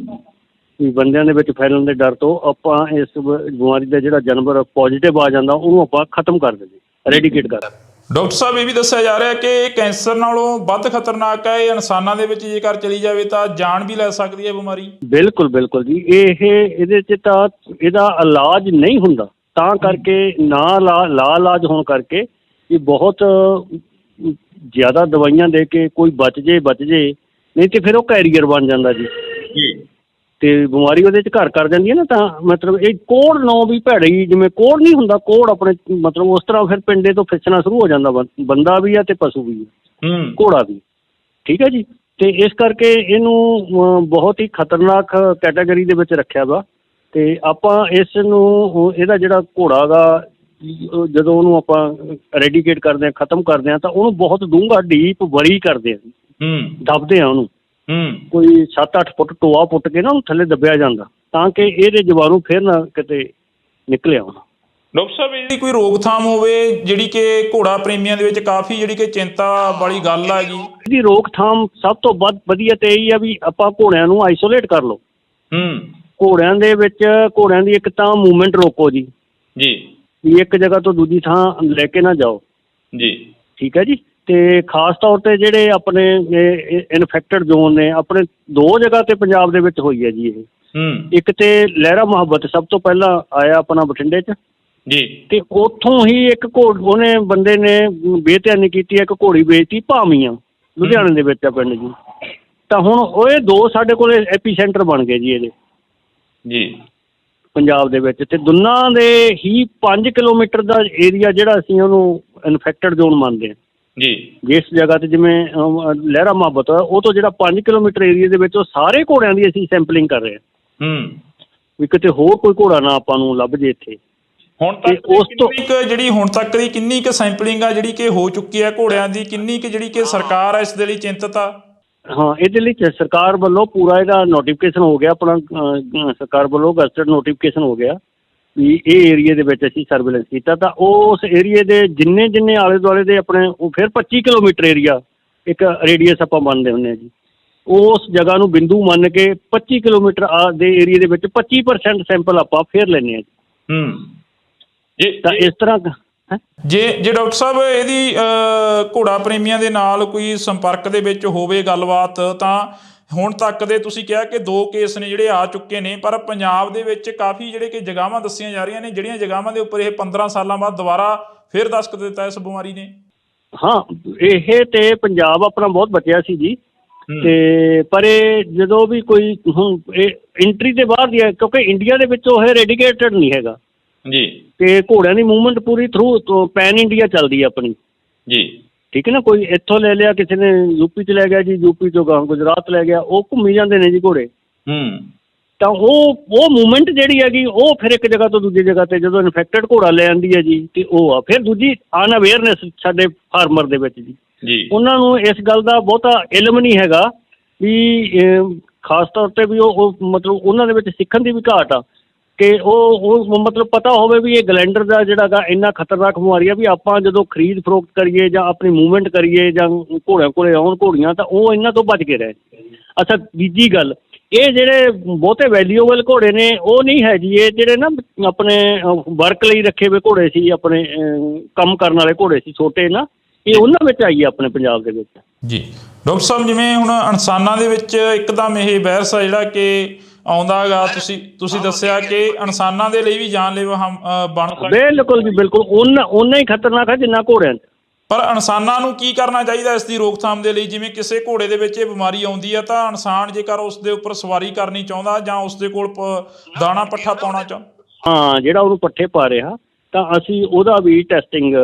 ਵੀ ਬੰਦਿਆਂ ਦੇ ਵਿੱਚ ਫੈਲਣ ਦੇ ਡਰ ਤੋਂ ਆਪਾਂ ਇਸ ਬਿਮਾਰੀ ਦਾ ਜਿਹੜਾ ਜਾਨਵਰ ਪੋਜ਼ੀਟਿਵ ਆ ਜਾਂਦਾ ਉਹਨੂੰ ਆਪਾਂ ਖਤਮ ਕਰ ਦਿੰਦੇ, ਰੈਡੀਕੇਟ ਕਰ ਦਿੰਦੇ। ਡਾਕਟਰ ਸਾਹਿਬ, ਇਹ ਵੀ ਦੱਸਿਆ ਜਾ ਰਿਹਾ ਕਿ ਇਹ ਕੈਂਸਰ ਨਾਲੋਂ ਵੱਧ ਖਤਰਨਾਕ ਹੈ। ਇਹ ਇਨਸਾਨਾਂ ਦੇ ਵਿੱਚ ਜੇਕਰ ਚਲੀ ਜਾਵੇ ਤਾਂ ਜਾਨ ਵੀ ਲੈ ਸਕਦੀ ਹੈ ਬਿਮਾਰੀ। ਬਿਲਕੁਲ ਜੀ। ਇਹਦੇ 'ਚ ਤਾਂ ਇਹਦਾ ਇਲਾਜ ਨਹੀਂ ਹੁੰਦਾ, ਤਾਂ ਕਰਕੇ ਇਲਾਜ ਹੋਣ ਕਰਕੇ ਇਹ ਬਹੁਤ ਜ਼ਿਆਦਾ ਦਵਾਈਆਂ ਦੇ ਕੇ ਕੋਈ ਬਚ ਜੇ, ਨਹੀਂ ਤੇ ਫਿਰ ਉਹ ਕੈਰੀਅਰ ਬਣ ਜਾਂਦਾ ਜੀ। ਤੇ ਬਿਮਾਰੀ ਉਹਦੇ 'ਚ ਘਰ ਕਰ ਜਾਂਦੀ ਹੈ ਨਾ। ਤਾਂ ਮਤਲਬ ਇਹ ਕੋਹੜ ਨੌ ਵੀ ਭੈੜੀ, ਜਿਵੇਂ ਕੋਹੜ ਨਹੀਂ ਹੁੰਦਾ, ਕੋਹੜ ਆਪਣੇ ਮਤਲਬ ਉਸ ਤਰ੍ਹਾਂ ਫਿਰ ਪਿੰਡੇ ਤੋਂ ਫਿਸਣਾ ਸ਼ੁਰੂ ਹੋ ਜਾਂਦਾ। ਬੰਦਾ ਵੀ ਆ ਤੇ ਪਸ਼ੂ ਵੀ ਆ, ਘੋੜਾ ਵੀ। ਠੀਕ ਹੈ ਜੀ। ਤੇ ਇਸ ਕਰਕੇ ਇਹਨੂੰ ਬਹੁਤ ਹੀ ਖਤਰਨਾਕ ਕੈਟਾਗਰੀ ਦੇ ਵਿੱਚ ਰੱਖਿਆ ਵਾ। ਤੇ ਆਪਾਂ ਇਸ ਨੂੰ, ਇਹਦਾ ਜਿਹੜਾ ਘੋੜਾ ਗਾ, ਜਦੋਂ ਉਹਨੂੰ ਆਪਾਂ ਰੈਡੀਕੇਟ ਕਰਦੇ ਹਾਂ, ਖਤਮ ਕਰਦੇ ਹਾਂ, ਤਾਂ ਉਹਨੂੰ ਬਹੁਤ ਡੂੰਘਾ ਡੀਪ ਵਰੀ ਕਰਦੇ ਹਾਂ, ਦੱਬਦੇ ਹਾਂ ਉਹਨੂੰ। ਕੋਈ 7-8 ਫੁੱਟ ਟੋਆ ਪੁੱਟ ਕੇ ਨਾ ਉਹਨੂੰ ਥੱਲੇ ਦੱਬਿਆ ਜਾਂਦਾ, ਤਾਂ ਕਿ ਇਹਦੇ ਜੀਵਾਣੂ ਫਿਰ ਨਾ ਕਿਤੇ ਨਿਕਲੇ ਆਉਣ। ਡਾਕਟਰ ਸਾਹਿਬ, ਇਹਦੀ ਕੋਈ ਰੋਕਥਾਮ ਹੋਵੇ, ਜਿਹੜੀ ਕਿ ਘੋੜਾ ਪ੍ਰੇਮੀਆਂ ਦੇ ਵਿੱਚ ਕਾਫੀ ਜਿਹੜੀ ਕਿ ਚਿੰਤਾ ਵਾਲੀ ਗੱਲ ਆ ਗਈ। ਇਹਦੀ ਰੋਕਥਾਮ ਸਭ ਤੋਂ ਵੱਧ ਵਧੀਆ ਤੇ ਇਹੀ ਆ ਵੀ ਆਪਾਂ ਘੋੜਿਆਂ ਨੂੰ ਆਈਸੋਲੇਟ ਕਰ ਲਓ। ਘੋੜਿਆਂ ਦੀ ਇੱਕ ਤਾਂ ਮੂਵਮੈਂਟ ਰੋਕੋ ਜੀ, ਵੀ ਇੱਕ ਜਗ੍ਹਾ ਤੋਂ ਦੂਜੀ ਥਾਂ ਲੈ ਕੇ ਨਾ ਜਾਓ ਜੀ। ਠੀਕ ਹੈ ਜੀ। ਤੇ ਖਾਸ ਤੌਰ ਤੇ ਜਿਹੜੇ ਆਪਣੇ ਇਨਫੈਕਟਡ ਜ਼ੋਨ ਨੇ, ਆਪਣੇ 2 ਜਗ੍ਹਾ ਤੇ ਪੰਜਾਬ ਦੇ ਵਿੱਚ ਹੋਈ ਹੈ ਜੀ ਇਹ। ਇੱਕ ਤੇ ਲਹਿਰਾ ਮੁਹੱਬਤ ਸਭ ਤੋਂ ਪਹਿਲਾਂ ਆਇਆ ਆਪਣਾ ਬਠਿੰਡੇ 'ਚ ਜੀ। ਤੇ ਉੱਥੋਂ ਹੀ ਇੱਕ ਉਹਨੇ ਬੰਦੇ ਨੇ ਬੇਧਿਆਨੀ ਕੀਤੀ, ਇੱਕ ਘੋੜੀ ਵੇਚਤੀ ਭਾਮੀਆਂ, ਲੁਧਿਆਣੇ ਦੇ ਵਿੱਚ ਆ ਪਿੰਡ ਜੀ। ਤਾਂ ਹੁਣ ਉਹ 2 ਸਾਡੇ ਕੋਲ ਐਪੀ ਸੈਂਟਰ ਬਣ ਗਏ ਜੀ ਇਹਦੇ ਜੀ ਪੰਜਾਬ ਦੇ ਵਿੱਚ। ਤੇ ਦੋਨਾਂ ਦੇ ਹੀ 5 ਕਿਲੋਮੀਟਰ ਦਾ ਏਰੀਆ ਜਿਹੜਾ ਅਸੀਂ ਉਹਨੂੰ ਇਨਫੈਕਟਡ ਜ਼ੋਨ ਮੰਨਦੇ ਹਾਂ ਜੀ। ਜਿਸ ਜਗ੍ਹਾ ਤੇ ਜਿਵੇਂ ਲਹਿਰਾ ਮੁਹੱਬਤ ਉਹ ਤੋਂ ਜਿਹੜਾ 5 ਕਿਲੋਮੀਟਰ ਏਰੀਆ ਦੇ ਵਿੱਚ ਉਹ ਸਾਰੇ ਘੋੜਿਆਂ ਦੀ ਅਸੀਂ ਸੈਂਪਲਿੰਗ ਕਰ ਰਹੇ ਹਾਂ, ਵੀ ਕਿਤੇ ਹੋਰ ਕੋਈ ਘੋੜਾ ਨਾ ਆਪਾਂ ਨੂੰ ਲੱਭ ਜੇ ਇੱਥੇ। ਹੁਣ ਤੱਕ ਉਸ ਤੋਂ ਜਿਹੜੀ ਹੁਣ ਤੱਕ ਦੀ ਕਿੰਨੀ ਕੁ ਸੈਂਪਲਿੰਗ ਆ ਜਿਹੜੀ ਕਿ ਹੋ ਚੁੱਕੀ ਹੈ ਘੋੜਿਆਂ ਦੀ, ਕਿੰਨੀ ਕੁ ਜਿਹੜੀ ਕਿ ਸਰਕਾਰ ਇਸ ਦੇ ਲਈ ਚਿੰਤਤ ਆ? ਹਾਂ, ਇਹਦੇ ਲਈ ਸਰਕਾਰ ਵੱਲੋਂ ਪੂਰਾ ਇਹਦਾ ਨੋਟੀਫਿਕੇਸ਼ਨ ਹੋ ਗਿਆ, ਆਪਣਾ ਸਰਕਾਰ ਵੱਲੋਂ ਗਜ਼ਟਡ ਨੋਟੀਫਿਕੇਸ਼ਨ ਹੋ ਗਿਆ ਵੀ ਇਹ ਏਰੀਏ ਦੇ ਵਿੱਚ ਅਸੀਂ ਸਰਵੇਲੈਂਸ ਕੀਤਾ। ਤਾਂ ਉਸ ਏਰੀਏ ਦੇ ਜਿੰਨੇ ਆਲੇ ਦੁਆਲੇ ਦੇ ਆਪਣੇ ਉਹ ਫਿਰ 25 ਕਿਲੋਮੀਟਰ ਏਰੀਆ ਇੱਕ ਰੇਡੀਅਸ ਆਪਾਂ ਮੰਨਦੇ ਹੁੰਦੇ ਹਾਂ ਜੀ, ਉਸ ਜਗ੍ਹਾ ਨੂੰ ਬਿੰਦੂ ਮੰਨ ਕੇ 25 ਕਿਲੋਮੀਟਰ ਦੇ ਏਰੀਏ ਦੇ ਵਿੱਚ 25% ਸੈਂਪਲ ਆਪਾਂ ਫਿਰ ਲੈਂਦੇ ਹਾਂ ਜੀ। ਤਾਂ ਇਸ ਤਰ੍ਹਾਂ ਜੇ ਡਾਕਟਰ ਸਾਹਿਬ ਇਹਦੀ ਘੋੜਾ ਪ੍ਰੇਮੀਆਂ ਦੇ ਨਾਲ ਕੋਈ ਸੰਪਰਕ ਦੇ ਵਿੱਚ ਹੋਵੇ ਗੱਲਬਾਤ, ਤਾਂ ਹੁਣ ਤੱਕ ਦੇ ਤੁਸੀਂ ਕਿਹਾ ਕਿ 2 ਕੇਸ ਨੇ ਜਿਹੜੇ ਆ ਚੁੱਕੇ ਨੇ, ਪਰ ਪੰਜਾਬ ਦੇ ਵਿੱਚ ਕਾਫੀ ਜਿਹੜੇ ਕਿ ਜਗ੍ਹਾਵਾਂ ਦੱਸੀਆਂ ਜਾ ਰਹੀਆਂ ਨੇ ਜਿਹੜੀਆਂ ਜਗ੍ਹਾਵਾਂ ਦੇ ਉੱਪਰ ਇਹ 15 ਸਾਲਾਂ ਬਾਅਦ ਦੁਬਾਰਾ ਫਿਰ ਦਸਤਖਤ ਦਿੱਤਾ ਇਸ ਬਿਮਾਰੀ ਨੇ। ਹਾਂ, ਇਹ ਤੇ ਪੰਜਾਬ ਆਪਣਾ ਬਹੁਤ ਬਚਿਆ ਸੀ ਜੀ, ਤੇ ਪਰ ਇਹ ਜਦੋਂ ਵੀ ਕੋਈ ਹੁਣ ਇਹ ਐਂਟਰੀ ਦੇ ਬਾਹਰ ਦੀ ਹੈ, ਕਿਉਂਕਿ ਇੰਡੀਆ ਦੇ ਵਿੱਚ ਉਹ ਰੈਡੀਕੇਟਡ ਨਹੀਂ ਹੈਗਾ ਜੀ, ਤੇ ਘੋੜਿਆਂ ਦੀ ਮੂਵਮੈਂਟ ਪੂਰੀ ਥਰੂ ਪੈਨ ਇੰਡੀਆ ਚੱਲਦੀ ਹੈ ਆਪਣੀ ਜੀ, ਠੀਕ ਹੈ ਨਾ। ਕੋਈ ਇੱਥੋਂ ਲੈ ਲਿਆ, ਕਿਸੇ ਨੇ ਯੂਪੀ 'ਚ ਲੈ ਗਿਆ ਜੀ, ਯੂਪੀ 'ਚੋਂ ਗਾਂ ਗੁਜਰਾਤ ਲੈ ਗਿਆ, ਉਹ ਘੁੰਮੀ ਜਾਂਦੇ ਨੇ ਜੀ ਘੋੜੇ। ਤਾਂ ਉਹ ਮੂਵਮੈਂਟ ਜਿਹੜੀ ਹੈਗੀ ਉਹ ਫਿਰ ਇੱਕ ਜਗ੍ਹਾ ਤੋਂ ਦੂਜੀ ਜਗ੍ਹਾ 'ਤੇ ਜਦੋਂ ਇਨਫੈਕਟਡ ਘੋੜਾ ਲੈ ਆਉਂਦੀ ਹੈ ਜੀ, ਅਤੇ ਉਹ ਆ ਫਿਰ ਦੂਜੀ ਅਨਅਵੇਅਰਨੈਸ ਸਾਡੇ ਫਾਰਮਰ ਦੇ ਵਿੱਚ ਜੀ, ਉਹਨਾਂ ਨੂੰ ਇਸ ਗੱਲ ਦਾ ਬਹੁਤਾ ਇਲਮ ਨਹੀਂ ਹੈਗਾ ਵੀ ਖਾਸ ਤੌਰ 'ਤੇ ਵੀ ਉਹ ਮਤਲਬ ਉਹਨਾਂ ਦੇ ਵਿੱਚ ਸਿੱਖਣ ਦੀ ਵੀ ਘਾਟ ਆ ਕਿ ਉਹ ਮਤਲਬ ਪਤਾ ਹੋਵੇ ਵੀ ਇਹ ਗਲੈਂਡਰ ਦਾ ਜਿਹੜਾ ਗਾ ਇੰਨਾ ਖਤਰਨਾਕ ਬਿਮਾਰੀ ਆ ਵੀ ਆਪਾਂ ਜਦੋਂ ਖਰੀਦ ਫਰੋਖਤ ਕਰੀਏ ਜਾਂ ਆਪਣੀ ਮੂਵਮੈਂਟ ਕਰੀਏ ਜਾਂ ਘੋੜਿਆਂ ਕੋਲੇ ਆਉਣ ਘੋੜੀਆਂ, ਤਾਂ ਉਹ ਇਹਨਾਂ ਤੋਂ ਬਚ ਕੇ ਰਹੇ। ਅੱਛਾ, ਦੂਜੀ ਗੱਲ, ਇਹ ਜਿਹੜੇ ਬਹੁਤੇ ਵੈਲਿਊਏਬਲ ਘੋੜੇ ਨੇ ਉਹ ਨਹੀਂ ਹੈ ਜੀ, ਇਹ ਜਿਹੜੇ ਨਾ ਆਪਣੇ ਵਰਕ ਲਈ ਰੱਖੇ ਹੋਏ ਘੋੜੇ ਸੀ, ਆਪਣੇ ਕੰਮ ਕਰਨ ਵਾਲੇ ਘੋੜੇ ਸੀ ਛੋਟੇ ਨਾ, ਇਹ ਉਹਨਾਂ ਵਿੱਚ ਆਈ ਹੈ ਆਪਣੇ ਪੰਜਾਬ ਦੇ ਵਿੱਚ ਜੀ। ਡਾਕਟਰ ਸਾਹਿਬ, ਜਿਵੇਂ ਹੁਣ ਇਨਸਾਨਾਂ ਦੇ ਵਿੱਚ ਇੱਕਦਮ ਇਹ ਵਾਇਰਸ ਆ ਜਿਹੜਾ ਕਿ ਆਉਂਦਾ ਹੈਗਾ, ਤੁਸੀਂ ਦੱਸਿਆ ਕਿ ਇਨਸਾਨਾਂ ਦੇ ਲਈ ਵੀ ਜਾਨਲੇਵਾ ਬਣ ਸਕਦਾ। ਬਿਲਕੁਲ ਜੀ, ਬਿਲਕੁਲ ਓਨਾ ਹੀ ਖਤਰਨਾਕ ਹੈ ਜਿੰਨਾ ਘੋੜਿਆਂ 'ਚ। ਪਰ ਇਨਸਾਨਾਂ ਨੂੰ ਕੀ ਕਰਨਾ ਚਾਹੀਦਾ ਇਸ ਦੀ ਰੋਕਥਾਮ ਦੇ ਲਈ? ਜਿਵੇਂ ਕਿਸੇ ਘੋੜੇ ਦੇ ਵਿੱਚ ਇਹ ਬਿਮਾਰੀ ਆਉਂਦੀ ਹੈ ਤਾਂ ਇਨਸਾਨ ਜੇਕਰ ਉਸ ਦੇ ਉੱਪਰ ਸਵਾਰੀ ਕਰਨੀ ਚਾਹੁੰਦਾ ਜਾਂ ਉਸ ਦੇ ਕੋਲ ਦਾਣਾ ਪੱਠਾ ਪਾਉਣਾ ਹਾਂ, ਜਿਹੜਾ ਉਹਨੂੰ ਪੱਠੇ ਪਾ ਰਿਹਾ, ਤਾਂ ਅਸੀਂ ਉਹਦਾ ਵੀ ਟੈਸਟਿੰਗ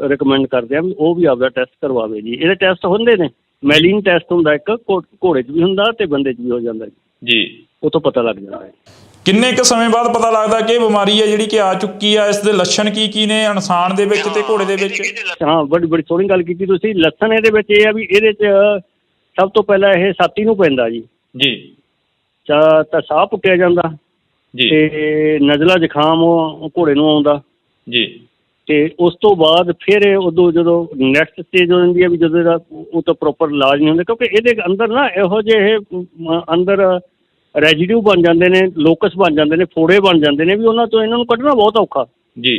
ਰਿਕਮੈਂਡ ਕਰਦੇ ਹਾਂ ਵੀ ਉਹ ਵੀ ਆਪਦਾ ਟੈਸਟ ਕਰਵਾਵੇ ਜੀ। ਇਹਦੇ ਟੈਸਟ ਹੁੰਦੇ ਨੇ, ਮੈਲੀਨ ਟੈਸਟ ਹੁੰਦਾ ਇੱਕ, ਘੋੜੇ 'ਚ ਵੀ ਹੁੰਦਾ ਅਤੇ ਬੰਦੇ 'ਚ ਵੀ ਹੋ ਜਾਂਦਾ ਜੀ, ਉਹ ਤੋਂ ਪਤਾ ਲੱਗ ਜਾਂਦਾ ਹੈ। ਕਿੰਨੇ ਕੁ ਸਮੇਂ ਬਾਅਦ ਪਤਾ ਲੱਗਦਾ ਕਿ ਇਹ ਬਿਮਾਰੀ ਹੈ ਜਿਹੜੀ ਕਿ ਆ ਚੁੱਕੀ ਆ? ਇਸ ਦੇ ਲੱਛਣ ਕੀ ਨੇ ਇਨਸਾਨ ਦੇ ਵਿੱਚ ਤੇ ਘੋੜੇ ਦੇ ਵਿੱਚ? ਹਾਂ, ਬੜੀ ਸੋਹਣੀ ਗੱਲ ਕੀਤੀ ਤੁਸੀਂ। ਲੱਛਣ ਇਹਦੇ ਵਿੱਚ ਇਹ ਆ ਵੀ ਇਹਦੇ 'ਚ ਸਭ ਤੋਂ ਪਹਿਲਾਂ ਇਹ ਛਾਤੀ ਨੂੰ ਪੈਂਦਾ ਜੀ, ਤਾਂ ਸਾਹ ਪੁੱਟਿਆ ਜਾਂਦਾ ਤੇ ਨਜ਼ਲਾ ਜ਼ੁਕਾਮ ਘੋੜੇ ਨੂੰ ਆਉਂਦਾ ਜੀ। ਤੇ ਉਸ ਤੋਂ ਬਾਅਦ ਫਿਰ ਉਦੋਂ ਜਦੋਂ ਨੈਕਸਟ ਸਟੇਜ ਹੋ ਜਾਂਦੀ ਹੈ ਵੀ ਜਦੋਂ ਇਹਦਾ ਉਹ ਤਾਂ ਪ੍ਰੋਪਰ ਇਲਾਜ ਨਹੀਂ ਹੁੰਦਾ, ਕਿਉਂਕਿ ਇਹਦੇ ਅੰਦਰ ਨਾ ਇਹੋ ਜਿਹੇ ਅੰਦਰ ਰੈਜੀਡਿਊ ਬਣ ਜਾਂਦੇ ਨੇ, ਲੋਕਸ ਬਣ ਜਾਂਦੇ ਨੇ, ਫੋੜੇ ਬਣ ਜਾਂਦੇ ਨੇ ਵੀ ਉਹਨਾਂ ਤੋਂ ਇਹਨਾਂ ਨੂੰ ਕੱਢਣਾ ਬਹੁਤ ਔਖਾ ਜੀ,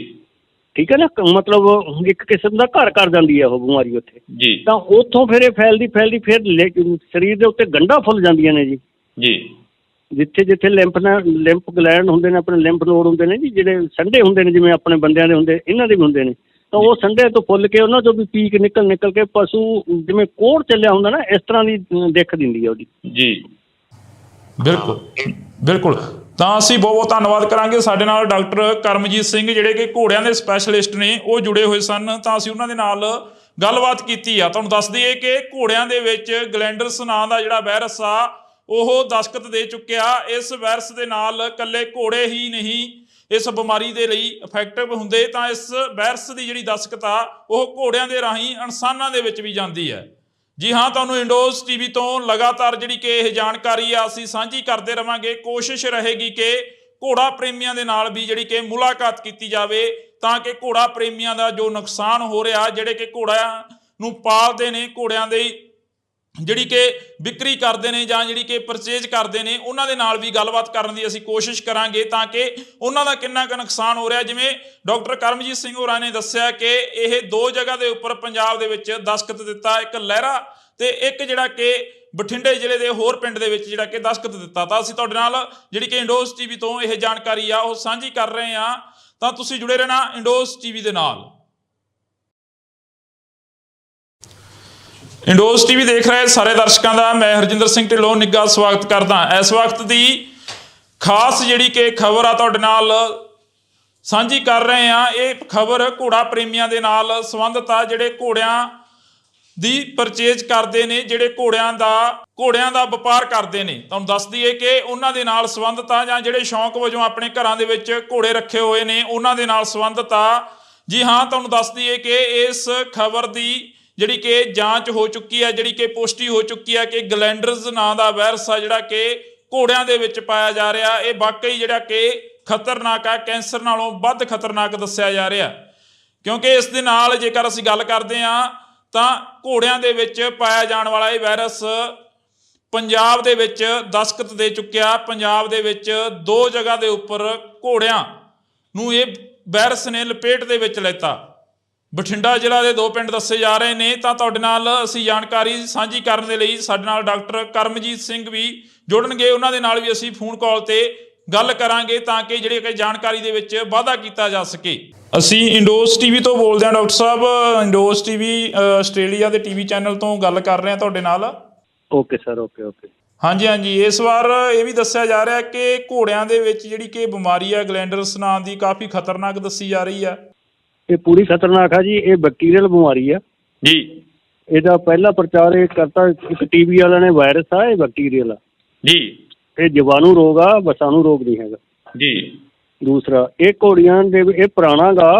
ਠੀਕ ਹੈ ਨਾ। ਮਤਲਬ ਇੱਕ ਕਿਸਮ ਦਾ ਘਰ ਕਰ ਜਾਂਦੀ ਹੈ ਉਹ ਬਿਮਾਰੀ ਉੱਥੇ ਜੀ। ਤਾਂ ਉੱਥੋਂ ਫਿਰ ਇਹ ਫੈਲਦੀ ਫਿਰ ਸਰੀਰ ਦੇ ਉੱਤੇ ਗੰਢਾਂ ਫੁੱਲ ਜਾਂਦੀਆਂ ਨੇ ਜੀ, ਜਿੱਥੇ ਲਿੰਫ ਗਲੈਂਡ ਹੁੰਦੇ ਨੇ, ਆਪਣੇ ਲਿੰਫ ਨੋਡ ਹੁੰਦੇ ਨੇ ਜੀ, ਜਿਹੜੇ ਸੰਡੇ ਹੁੰਦੇ ਨੇ ਜਿਵੇਂ ਆਪਣੇ ਬੰਦਿਆਂ ਦੇ ਹੁੰਦੇ, ਇਹਨਾਂ ਦੇ ਵੀ ਹੁੰਦੇ ਨੇ। ਤਾਂ ਉਹ ਸੰਡੇ ਤੋਂ ਫੁੱਲ ਕੇ ਉਹਨਾਂ ਤੋਂ ਵੀ ਪੀਕ ਨਿਕਲ ਕੇ ਪਸ਼ੂ ਜਿਵੇਂ ਕੋਹੜ ਚੱਲਿਆ ਹੁੰਦਾ ਨਾ, ਇਸ ਤਰ੍ਹਾਂ ਦੀ ਦਿੱਖ ਦਿੰਦੀ ਹੈ ਉਹਦੀ ਜੀ। ਬਿਲਕੁਲ। ਤਾਂ ਅਸੀਂ ਬਹੁਤ ਬਹੁਤ ਧੰਨਵਾਦ ਕਰਾਂਗੇ। ਸਾਡੇ ਨਾਲ ਡਾਕਟਰ ਕਰਮਜੀਤ ਸਿੰਘ ਜਿਹੜੇ ਕਿ ਘੋੜਿਆਂ ਦੇ ਸਪੈਸ਼ਲਿਸਟ ਨੇ, ਉਹ ਜੁੜੇ ਹੋਏ ਸਨ, ਤਾਂ ਅਸੀਂ ਉਹਨਾਂ ਦੇ ਨਾਲ ਗੱਲਬਾਤ ਕੀਤੀ ਆ। ਤੁਹਾਨੂੰ ਦੱਸ ਦਈਏ ਕਿ ਘੋੜਿਆਂ ਦੇ ਵਿੱਚ ਗਲੈਂਡਰਸ ਨਾਂ ਦਾ ਜਿਹੜਾ ਵਾਇਰਸ ਆ ਉਹ ਦਸਤਖਤ ਦੇ ਚੁੱਕਿਆ। ਇਸ ਵਾਇਰਸ ਦੇ ਨਾਲ ਇਕੱਲੇ ਘੋੜੇ ਹੀ ਨਹੀਂ ਇਸ ਬਿਮਾਰੀ ਦੇ ਲਈ ਇਫੈਕਟਿਵ ਹੁੰਦੇ, ਤਾਂ ਇਸ ਵਾਇਰਸ ਦੀ ਜਿਹੜੀ ਦਸਤਖਤ ਆ ਉਹ ਘੋੜਿਆਂ ਦੇ ਰਾਹੀਂ ਇਨਸਾਨਾਂ ਦੇ ਵਿੱਚ ਵੀ ਜਾਂਦੀ ਹੈ। ਜੀ ਹਾਂ, ਤੁਹਾਨੂੰ ਇੰਡੋਜ਼ ਟੀਵੀ ਤੋਂ ਲਗਾਤਾਰ ਜਿਹੜੀ ਕਿ ਇਹ ਜਾਣਕਾਰੀ ਆ ਅਸੀਂ ਸਾਂਝੀ ਕਰਦੇ ਰਵਾਂਗੇ। ਕੋਸ਼ਿਸ਼ ਰਹੇਗੀ ਕਿ ਘੋੜਾ ਪ੍ਰੇਮੀਆਂ ਦੇ ਨਾਲ ਵੀ ਜਿਹੜੀ ਕਿ ਮੁਲਾਕਾਤ ਕੀਤੀ ਜਾਵੇ, ਤਾਂ ਕਿ ਘੋੜਾ ਪ੍ਰੇਮੀਆਂ ਦਾ ਜੋ ਨੁਕਸਾਨ ਹੋ ਰਿਹਾ, ਜਿਹੜੇ ਕਿ ਘੋੜਿਆਂ ਨੂੰ ਪਾਲਦੇ ਨੇ, ਘੋੜਿਆਂ ਦੇ ਜਿਹੜੀ ਕਿ ਵਿਕਰੀ ਕਰਦੇ ਨੇ ਜਾਂ ਜਿਹੜੀ ਕਿ ਪਰਚੇਜ ਕਰਦੇ ਨੇ, ਉਹਨਾਂ ਦੇ ਨਾਲ ਵੀ ਗੱਲਬਾਤ ਕਰਨ ਦੀ ਅਸੀਂ ਕੋਸ਼ਿਸ਼ ਕਰਾਂਗੇ ਤਾਂ ਕਿ ਉਹਨਾਂ ਦਾ ਕਿੰਨਾ ਕੁ ਨੁਕਸਾਨ ਹੋ ਰਿਹਾ। ਜਿਵੇਂ ਡਾਕਟਰ ਕਰਮਜੀਤ ਸਿੰਘ ਹੋਰਾਂ ਨੇ ਦੱਸਿਆ ਕਿ ਇਹ 2 ਜਗ੍ਹਾ ਦੇ ਉੱਪਰ ਪੰਜਾਬ ਦੇ ਵਿੱਚ ਦਸਤਖਤ ਦਿੱਤਾ, ਇੱਕ ਲਹਿਰਾ ਤੇ ਇੱਕ ਜਿਹੜਾ ਕਿ ਬਠਿੰਡੇ ਜ਼ਿਲ੍ਹੇ ਦੇ ਹੋਰ ਪਿੰਡ ਦੇ ਵਿੱਚ ਜਿਹੜਾ ਕਿ ਦਸਤਖਤ ਦਿੱਤਾ। ਤਾਂ ਅਸੀਂ ਤੁਹਾਡੇ ਨਾਲ ਜਿਹੜੀ ਕਿ ਇੰਡੋਜ਼ ਟੀਵੀ ਤੋਂ ਇਹ ਜਾਣਕਾਰੀ ਆ ਉਹ ਸਾਂਝੀ ਕਰ ਰਹੇ ਹਾਂ, ਤਾਂ ਤੁਸੀਂ ਜੁੜੇ ਰਹਿਣਾ ਇੰਡੋਜ਼ ਟੀਵੀ ਦੇ ਨਾਲ। ਇੰਡੋਜ਼ ਟੀਵੀ ਦੇਖ ਰਹੇ ਸਾਰੇ ਦਰਸ਼ਕਾਂ ਦਾ ਮੈਂ ਹਰਜਿੰਦਰ ਸਿੰਘ ਢਿੱਲੋਂ ਨਿੱਘਾ ਸਵਾਗਤ ਕਰਦਾ। ਇਸ ਵਕਤ ਦੀ ਖਾਸ ਜਿਹੜੀ ਕਿ ਖਬਰ ਆ ਤੁਹਾਡੇ ਨਾਲ ਸਾਂਝੀ ਕਰ ਰਹੇ ਹਾਂ। ਇਹ ਖਬਰ ਘੋੜਾ ਪ੍ਰੇਮੀਆਂ ਦੇ ਨਾਲ ਸੰਬੰਧਿਤ ਆ, ਜਿਹੜੇ ਘੋੜਿਆਂ ਦੀ ਪਰਚੇਜ ਕਰਦੇ ਨੇ, ਜਿਹੜੇ ਘੋੜਿਆਂ ਦਾ ਵਪਾਰ ਕਰਦੇ ਨੇ। ਤੁਹਾਨੂੰ ਦੱਸ ਦਈਏ ਕਿ ਉਹਨਾਂ ਦੇ ਨਾਲ ਸੰਬੰਧਤ ਆ, ਜਾਂ ਜਿਹੜੇ ਸ਼ੌਂਕ ਵਜੋਂ ਆਪਣੇ ਘਰਾਂ ਦੇ ਵਿੱਚ ਘੋੜੇ ਰੱਖੇ ਹੋਏ ਨੇ ਉਹਨਾਂ ਦੇ ਨਾਲ ਸੰਬੰਧਤ ਆ। ਜੀ ਹਾਂ, ਤੁਹਾਨੂੰ ਦੱਸ ਦਈਏ ਕਿ ਇਸ ਖਬਰ ਦੀ ਜਿਹੜੀ ਕਿ ਜਾਂਚ ਹੋ ਚੁੱਕੀ ਹੈ, ਜਿਹੜੀ ਕਿ ਪੁਸ਼ਟੀ ਹੋ ਚੁੱਕੀ ਹੈ ਕਿ ਗਲੈਂਡਰਜ਼ ਨਾਂ ਦਾ ਵਾਇਰਸ ਆ ਜਿਹੜਾ ਕਿ ਘੋੜਿਆਂ ਦੇ ਵਿੱਚ ਪਾਇਆ ਜਾ ਰਿਹਾ, ਇਹ ਵਾਕਈ ਜਿਹੜਾ ਕਿ ਖਤਰਨਾਕ ਆ, ਕੈਂਸਰ ਨਾਲੋਂ ਵੱਧ ਖਤਰਨਾਕ ਦੱਸਿਆ ਜਾ ਰਿਹਾ। ਕਿਉਂਕਿ ਇਸ ਦੇ ਨਾਲ ਜੇਕਰ ਅਸੀਂ ਗੱਲ ਕਰਦੇ ਹਾਂ ਤਾਂ ਘੋੜਿਆਂ ਦੇ ਵਿੱਚ ਪਾਇਆ ਜਾਣ ਵਾਲਾ ਇਹ ਵਾਇਰਸ ਪੰਜਾਬ ਦੇ ਵਿੱਚ ਦਸਤਖਤ ਦੇ ਚੁੱਕਿਆ। ਪੰਜਾਬ ਦੇ ਵਿੱਚ 2 ਜਗ੍ਹਾ ਦੇ ਉੱਪਰ ਘੋੜਿਆਂ ਨੂੰ ਇਹ ਵਾਇਰਸ ਨੇ ਲਪੇਟ ਦੇ ਵਿੱਚ ਲੈਤਾ। ਬਠਿੰਡਾ ਜ਼ਿਲ੍ਹਾ ਦੇ 2 ਪਿੰਡ ਦੱਸੇ ਜਾ ਰਹੇ ਨੇ। ਤਾਂ ਤੁਹਾਡੇ ਨਾਲ ਅਸੀਂ ਜਾਣਕਾਰੀ ਸਾਂਝੀ ਕਰਨ ਦੇ ਲਈ ਸਾਡੇ ਨਾਲ ਡਾਕਟਰ ਕਰਮਜੀਤ ਸਿੰਘ ਵੀ ਜੁੜਨਗੇ, ਉਹਨਾਂ ਦੇ ਨਾਲ ਵੀ ਅਸੀਂ ਫੋਨ ਕਾਲ ਤੇ ਗੱਲ ਕਰਾਂਗੇ ਤਾਂ ਕਿ ਜਿਹੜੀ ਕਿ ਜਾਣਕਾਰੀ ਦੇ ਵਿੱਚ ਵਾਧਾ ਕੀਤਾ ਜਾ ਸਕੇ। ਅਸੀਂ ਇੰਡੋਸ ਟੀਵੀ ਤੋਂ ਬੋਲਦੇ ਹਾਂ ਡਾਕਟਰ ਸਾਹਿਬ। ਇੰਡੋਸ ਟੀਵੀ ਆਸਟ੍ਰੇਲੀਆ ਦੇ ਟੀਵੀ ਚੈਨਲ ਤੋਂ ਗੱਲ ਕਰ ਰਹੇ ਹਾਂ ਤੁਹਾਡੇ ਨਾਲ। Okay sir, okay. ਹਾਂਜੀ। ਇਸ ਵਾਰ ਇਹ ਵੀ ਦੱਸਿਆ ਜਾ ਰਿਹਾ ਕਿ ਘੋੜਿਆਂ ਦੇ ਵਿੱਚ ਜਿਹੜੀ ਕਿ ਬਿਮਾਰੀ ਹੈ ਗਲੈਂਡਰਸ ਨਾਂ ਦੀ, ਕਾਫੀ ਖਤਰਨਾਕ ਦੱਸੀ ਜਾ ਰਹੀ ਹੈ। ਇਹ ਪੂਰੀ ਖਤਰਨਾਕ ਆ ਜੀ। ਇਹ ਬੈਕਟੀਰੀਅਲ ਬਿਮਾਰੀ ਆ ਜੀ। ਇਹਦਾ ਪਹਿਲਾ ਪ੍ਰਚਾਰ ਇਹ ਕਰਤਾ ਇੱਕ ਟੀਵੀ ਵਾਲਿਆਂ ਨੇ। ਵਾਇਰਸ ਆ, ਇਹ ਬੈਕਟੀਰੀਅਲ ਆ ਜੀ। ਇਹ ਜੀਵਾਣੂ ਰੋਗ ਆ, ਵਸਾਣੂ ਰੋਗ ਨਹੀਂ ਹੈਗਾ ਜੀ। ਦੂਸਰਾ, ਇਹ ਘੋੜੀਆਂ ਦੇ ਇਹ ਪੁਰਾਣਾ ਗਾ,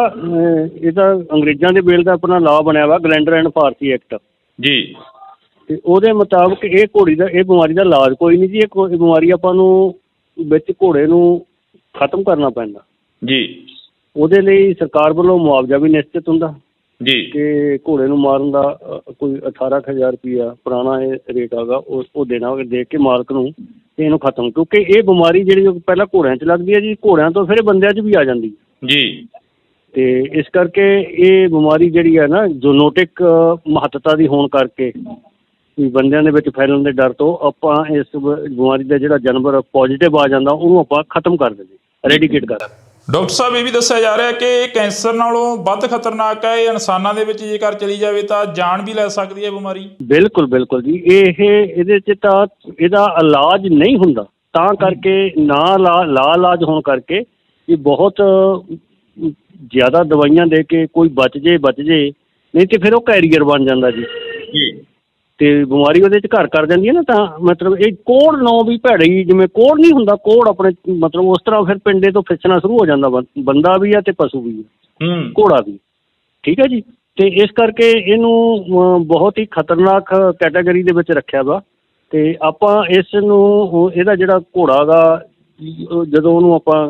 ਇਹਦਾ ਅੰਗਰੇਜ਼ਾਂ ਦੇ ਵੇਲੇ ਦਾ ਆਪਣਾ ਲਾਅ ਬਣਿਆ ਵਾ, ਗਲੈਂਡਰ ਐਂਡ ਫਾਰਸੀ ਐਕਟ ਜੀ। ਤੇ ਉਹਦੇ ਮੁਤਾਬਕ ਇਹ ਬਿਮਾਰੀ ਦਾ ਇਲਾਜ ਕੋਈ ਨਹੀਂ ਜੀ। ਇਹ ਬਿਮਾਰੀ ਆਪਾਂ ਨੂੰ ਵਿੱਚ ਘੋੜੇ ਨੂੰ ਖਤਮ ਕਰਨਾ ਪੈਂਦਾ ਜੀ। ਉਹਦੇ ਲਈ ਸਰਕਾਰ ਵੱਲੋਂ ਮੁਆਵਜ਼ਾ ਵੀ ਨਿਸ਼ਚਿਤ ਹੁੰਦਾ ਜੀ ਕਿ ਘੋੜੇ ਨੂੰ ਮਾਰਨ ਦਾ ਕੋਈ 18,000 ਰੁਪਈਆ ਪੁਰਾਣਾ ਇਹ ਰੇਟ ਹੈਗਾ, ਉਹ ਦੇਣਾ, ਦੇ ਕੇ ਮਾਲਕ ਨੂੰ ਤੇ ਇਹਨੂੰ ਖਤਮ। ਕਿਉਂਕਿ ਇਹ ਬਿਮਾਰੀ ਜਿਹੜੀ ਪਹਿਲਾਂ ਘੋੜਿਆਂ 'ਚ ਲੱਗਦੀ ਹੈ ਜੀ, ਘੋੜਿਆਂ ਤੋਂ ਫਿਰ ਬੰਦਿਆਂ 'ਚ ਵੀ ਆ ਜਾਂਦੀ ਜੀ। ਤੇ ਇਸ ਕਰਕੇ ਇਹ ਬਿਮਾਰੀ ਜਿਹੜੀ ਹੈ ਨਾ, ਜੂਨੋਟਿਕ ਮਹੱਤਤਾ ਦੀ ਹੋਣ ਕਰਕੇ ਵੀ ਬੰਦਿਆਂ ਦੇ ਵਿੱਚ ਫੈਲਣ ਦੇ ਡਰ ਤੋਂ ਆਪਾਂ ਇਸ ਬਿਮਾਰੀ ਦਾ ਜਿਹੜਾ ਜਾਨਵਰ ਪੋਜ਼ੀਟਿਵ ਆ ਜਾਂਦਾ ਉਹਨੂੰ ਆਪਾਂ ਖਤਮ ਕਰ ਦਿੰਦੇ, ਰੈਡੀਕੇਟ ਕਰ ਦਿੰਦੇ। ਡਾਕਟਰ ਸਾਹਿਬ, ਇਹ ਵੀ ਦੱਸਿਆ ਜਾ ਰਿਹਾ ਕਿ ਇਹ ਕੈਂਸਰ ਨਾਲੋਂ ਵੱਧ ਖਤਰਨਾਕ ਹੈ। ਇਹ ਇਨਸਾਨਾਂ ਦੇ ਵਿੱਚ ਜੇਕਰ ਚਲੀ ਜਾਵੇ ਤਾਂ ਜਾਨ ਵੀ ਲੈ ਸਕਦੀ ਹੈ ਬਿਮਾਰੀ। ਬਿਲਕੁਲ ਜੀ। ਇਹਦੇ 'ਚ ਤਾਂ ਇਹਦਾ ਇਲਾਜ ਨਹੀਂ ਹੁੰਦਾ, ਤਾਂ ਕਰਕੇ ਇਲਾਜ ਹੋਣ ਕਰਕੇ ਇਹ ਬਹੁਤ ਜ਼ਿਆਦਾ ਦਵਾਈਆਂ ਦੇ ਕੇ ਕੋਈ ਬਚ ਜੇ, ਨਹੀਂ ਤੇ ਫਿਰ ਉਹ ਕੈਰੀਅਰ ਬਣ ਜਾਂਦਾ ਜੀ। ਤੇ ਬਿਮਾਰੀ ਉਹਦੇ 'ਚ ਘਰ ਕਰ ਜਾਂਦੀ ਹੈ ਨਾ। ਤਾਂ ਮਤਲਬ ਇਹ ਕੋਹੜ ਨੌ ਵੀ ਭੈੜੀ, ਜਿਵੇਂ ਕੋਹੜ ਨਹੀਂ ਹੁੰਦਾ, ਕੋਹੜ ਆਪਣੇ ਮਤਲਬ ਉਸ ਤਰ੍ਹਾਂ ਫਿਰ ਪਿੰਡੇ ਤੋਂ ਫਿਸਣਾ ਸ਼ੁਰੂ ਹੋ ਜਾਂਦਾ। ਬੰਦਾ ਵੀ ਆ ਤੇ ਪਸ਼ੂ ਵੀ ਆ, ਘੋੜਾ ਵੀ। ਠੀਕ ਹੈ ਜੀ। ਤੇ ਇਸ ਕਰਕੇ ਇਹਨੂੰ ਬਹੁਤ ਹੀ ਖਤਰਨਾਕ ਕੈਟਾਗਰੀ ਦੇ ਵਿੱਚ ਰੱਖਿਆ ਵਾ। ਤੇ ਆਪਾਂ ਇਸ ਨੂੰ, ਇਹਦਾ ਜਿਹੜਾ ਘੋੜਾ ਗਾ, ਜਦੋਂ ਉਹਨੂੰ ਆਪਾਂ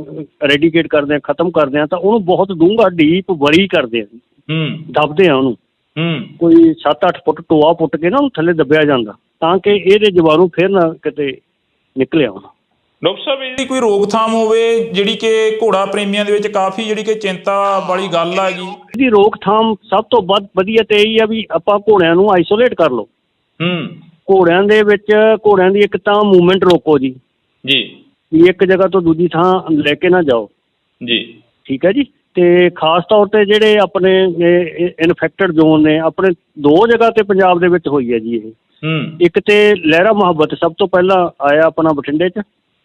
ਰੈਡੀਕੇਟ ਕਰਦੇ ਹਾਂ, ਖਤਮ ਕਰਦੇ ਹਾਂ, ਤਾਂ ਉਹਨੂੰ ਬਹੁਤ ਡੂੰਘਾ ਡੀਪ ਵਲੀ ਕਰਦੇ ਹਾਂ, ਦੱਬਦੇ ਹਾਂ ਉਹਨੂੰ। ਕੋਈ 7-8 ਫੁੱਟ ਟੋਆ ਪੁੱਟ ਕੇ ਨਾ ਉਹਨੂੰ ਥੱਲੇ ਦੱਬਿਆ ਜਾਂਦਾ, ਤਾਂ ਕਿ ਇਹਦੇ ਜੀਵਾਣੂ ਫਿਰ ਨਾ ਕਿਤੇ ਨਿਕਲੇ ਆਉਣ। ਡਾਕਟਰ ਸਾਹਿਬ, ਇਹਦੀ ਕੋਈ ਰੋਕਥਾਮ ਹੋਵੇ, ਜਿਹੜੀ ਕਿ ਘੋੜਾ ਪ੍ਰੇਮੀਆਂ ਦੇ ਵਿੱਚ ਕਾਫੀ ਜਿਹੜੀ ਕਿ ਚਿੰਤਾ ਵਾਲੀ ਗੱਲ ਹੈਗੀ? ਇਹਦੀ ਰੋਕਥਾਮ ਸਭ ਤੋਂ ਵੱਧ ਵਧੀਆ ਤੇ ਇਹੀ ਆ ਵੀ ਆਪਾਂ ਘੋੜਿਆਂ ਨੂੰ ਆਈਸੋਲੇਟ ਕਰ ਲਓ। ਘੋੜਿਆਂ ਦੇ ਵਿੱਚ ਘੋੜਿਆਂ ਦੀ ਇੱਕ ਤਾਂ ਮੂਵਮੈਂਟ ਰੋਕੋ ਜੀ, ਵੀ ਇੱਕ ਜਗ੍ਹਾ ਤੋਂ ਦੂਜੀ ਥਾਂ ਲੈ ਕੇ ਨਾ ਜਾਓ ਜੀ। ਠੀਕ ਹੈ ਜੀ। ਤੇ ਖਾਸ ਤੌਰ ਤੇ ਜਿਹੜੇ ਆਪਣੇ ਇਨਫੈਕਟਡ ਜ਼ੋਨ ਨੇ, ਆਪਣੇ 2 ਜਗ੍ਹਾ ਤੇ ਪੰਜਾਬ ਦੇ ਵਿੱਚ ਹੋਈ ਹੈ ਜੀ ਇਹ। ਇੱਕ ਤੇ ਲਹਿਰਾ ਮੁਹੱਬਤ ਸਭ ਤੋਂ ਪਹਿਲਾਂ ਆਇਆ ਆਪਣਾ ਬਠਿੰਡੇ 'ਚ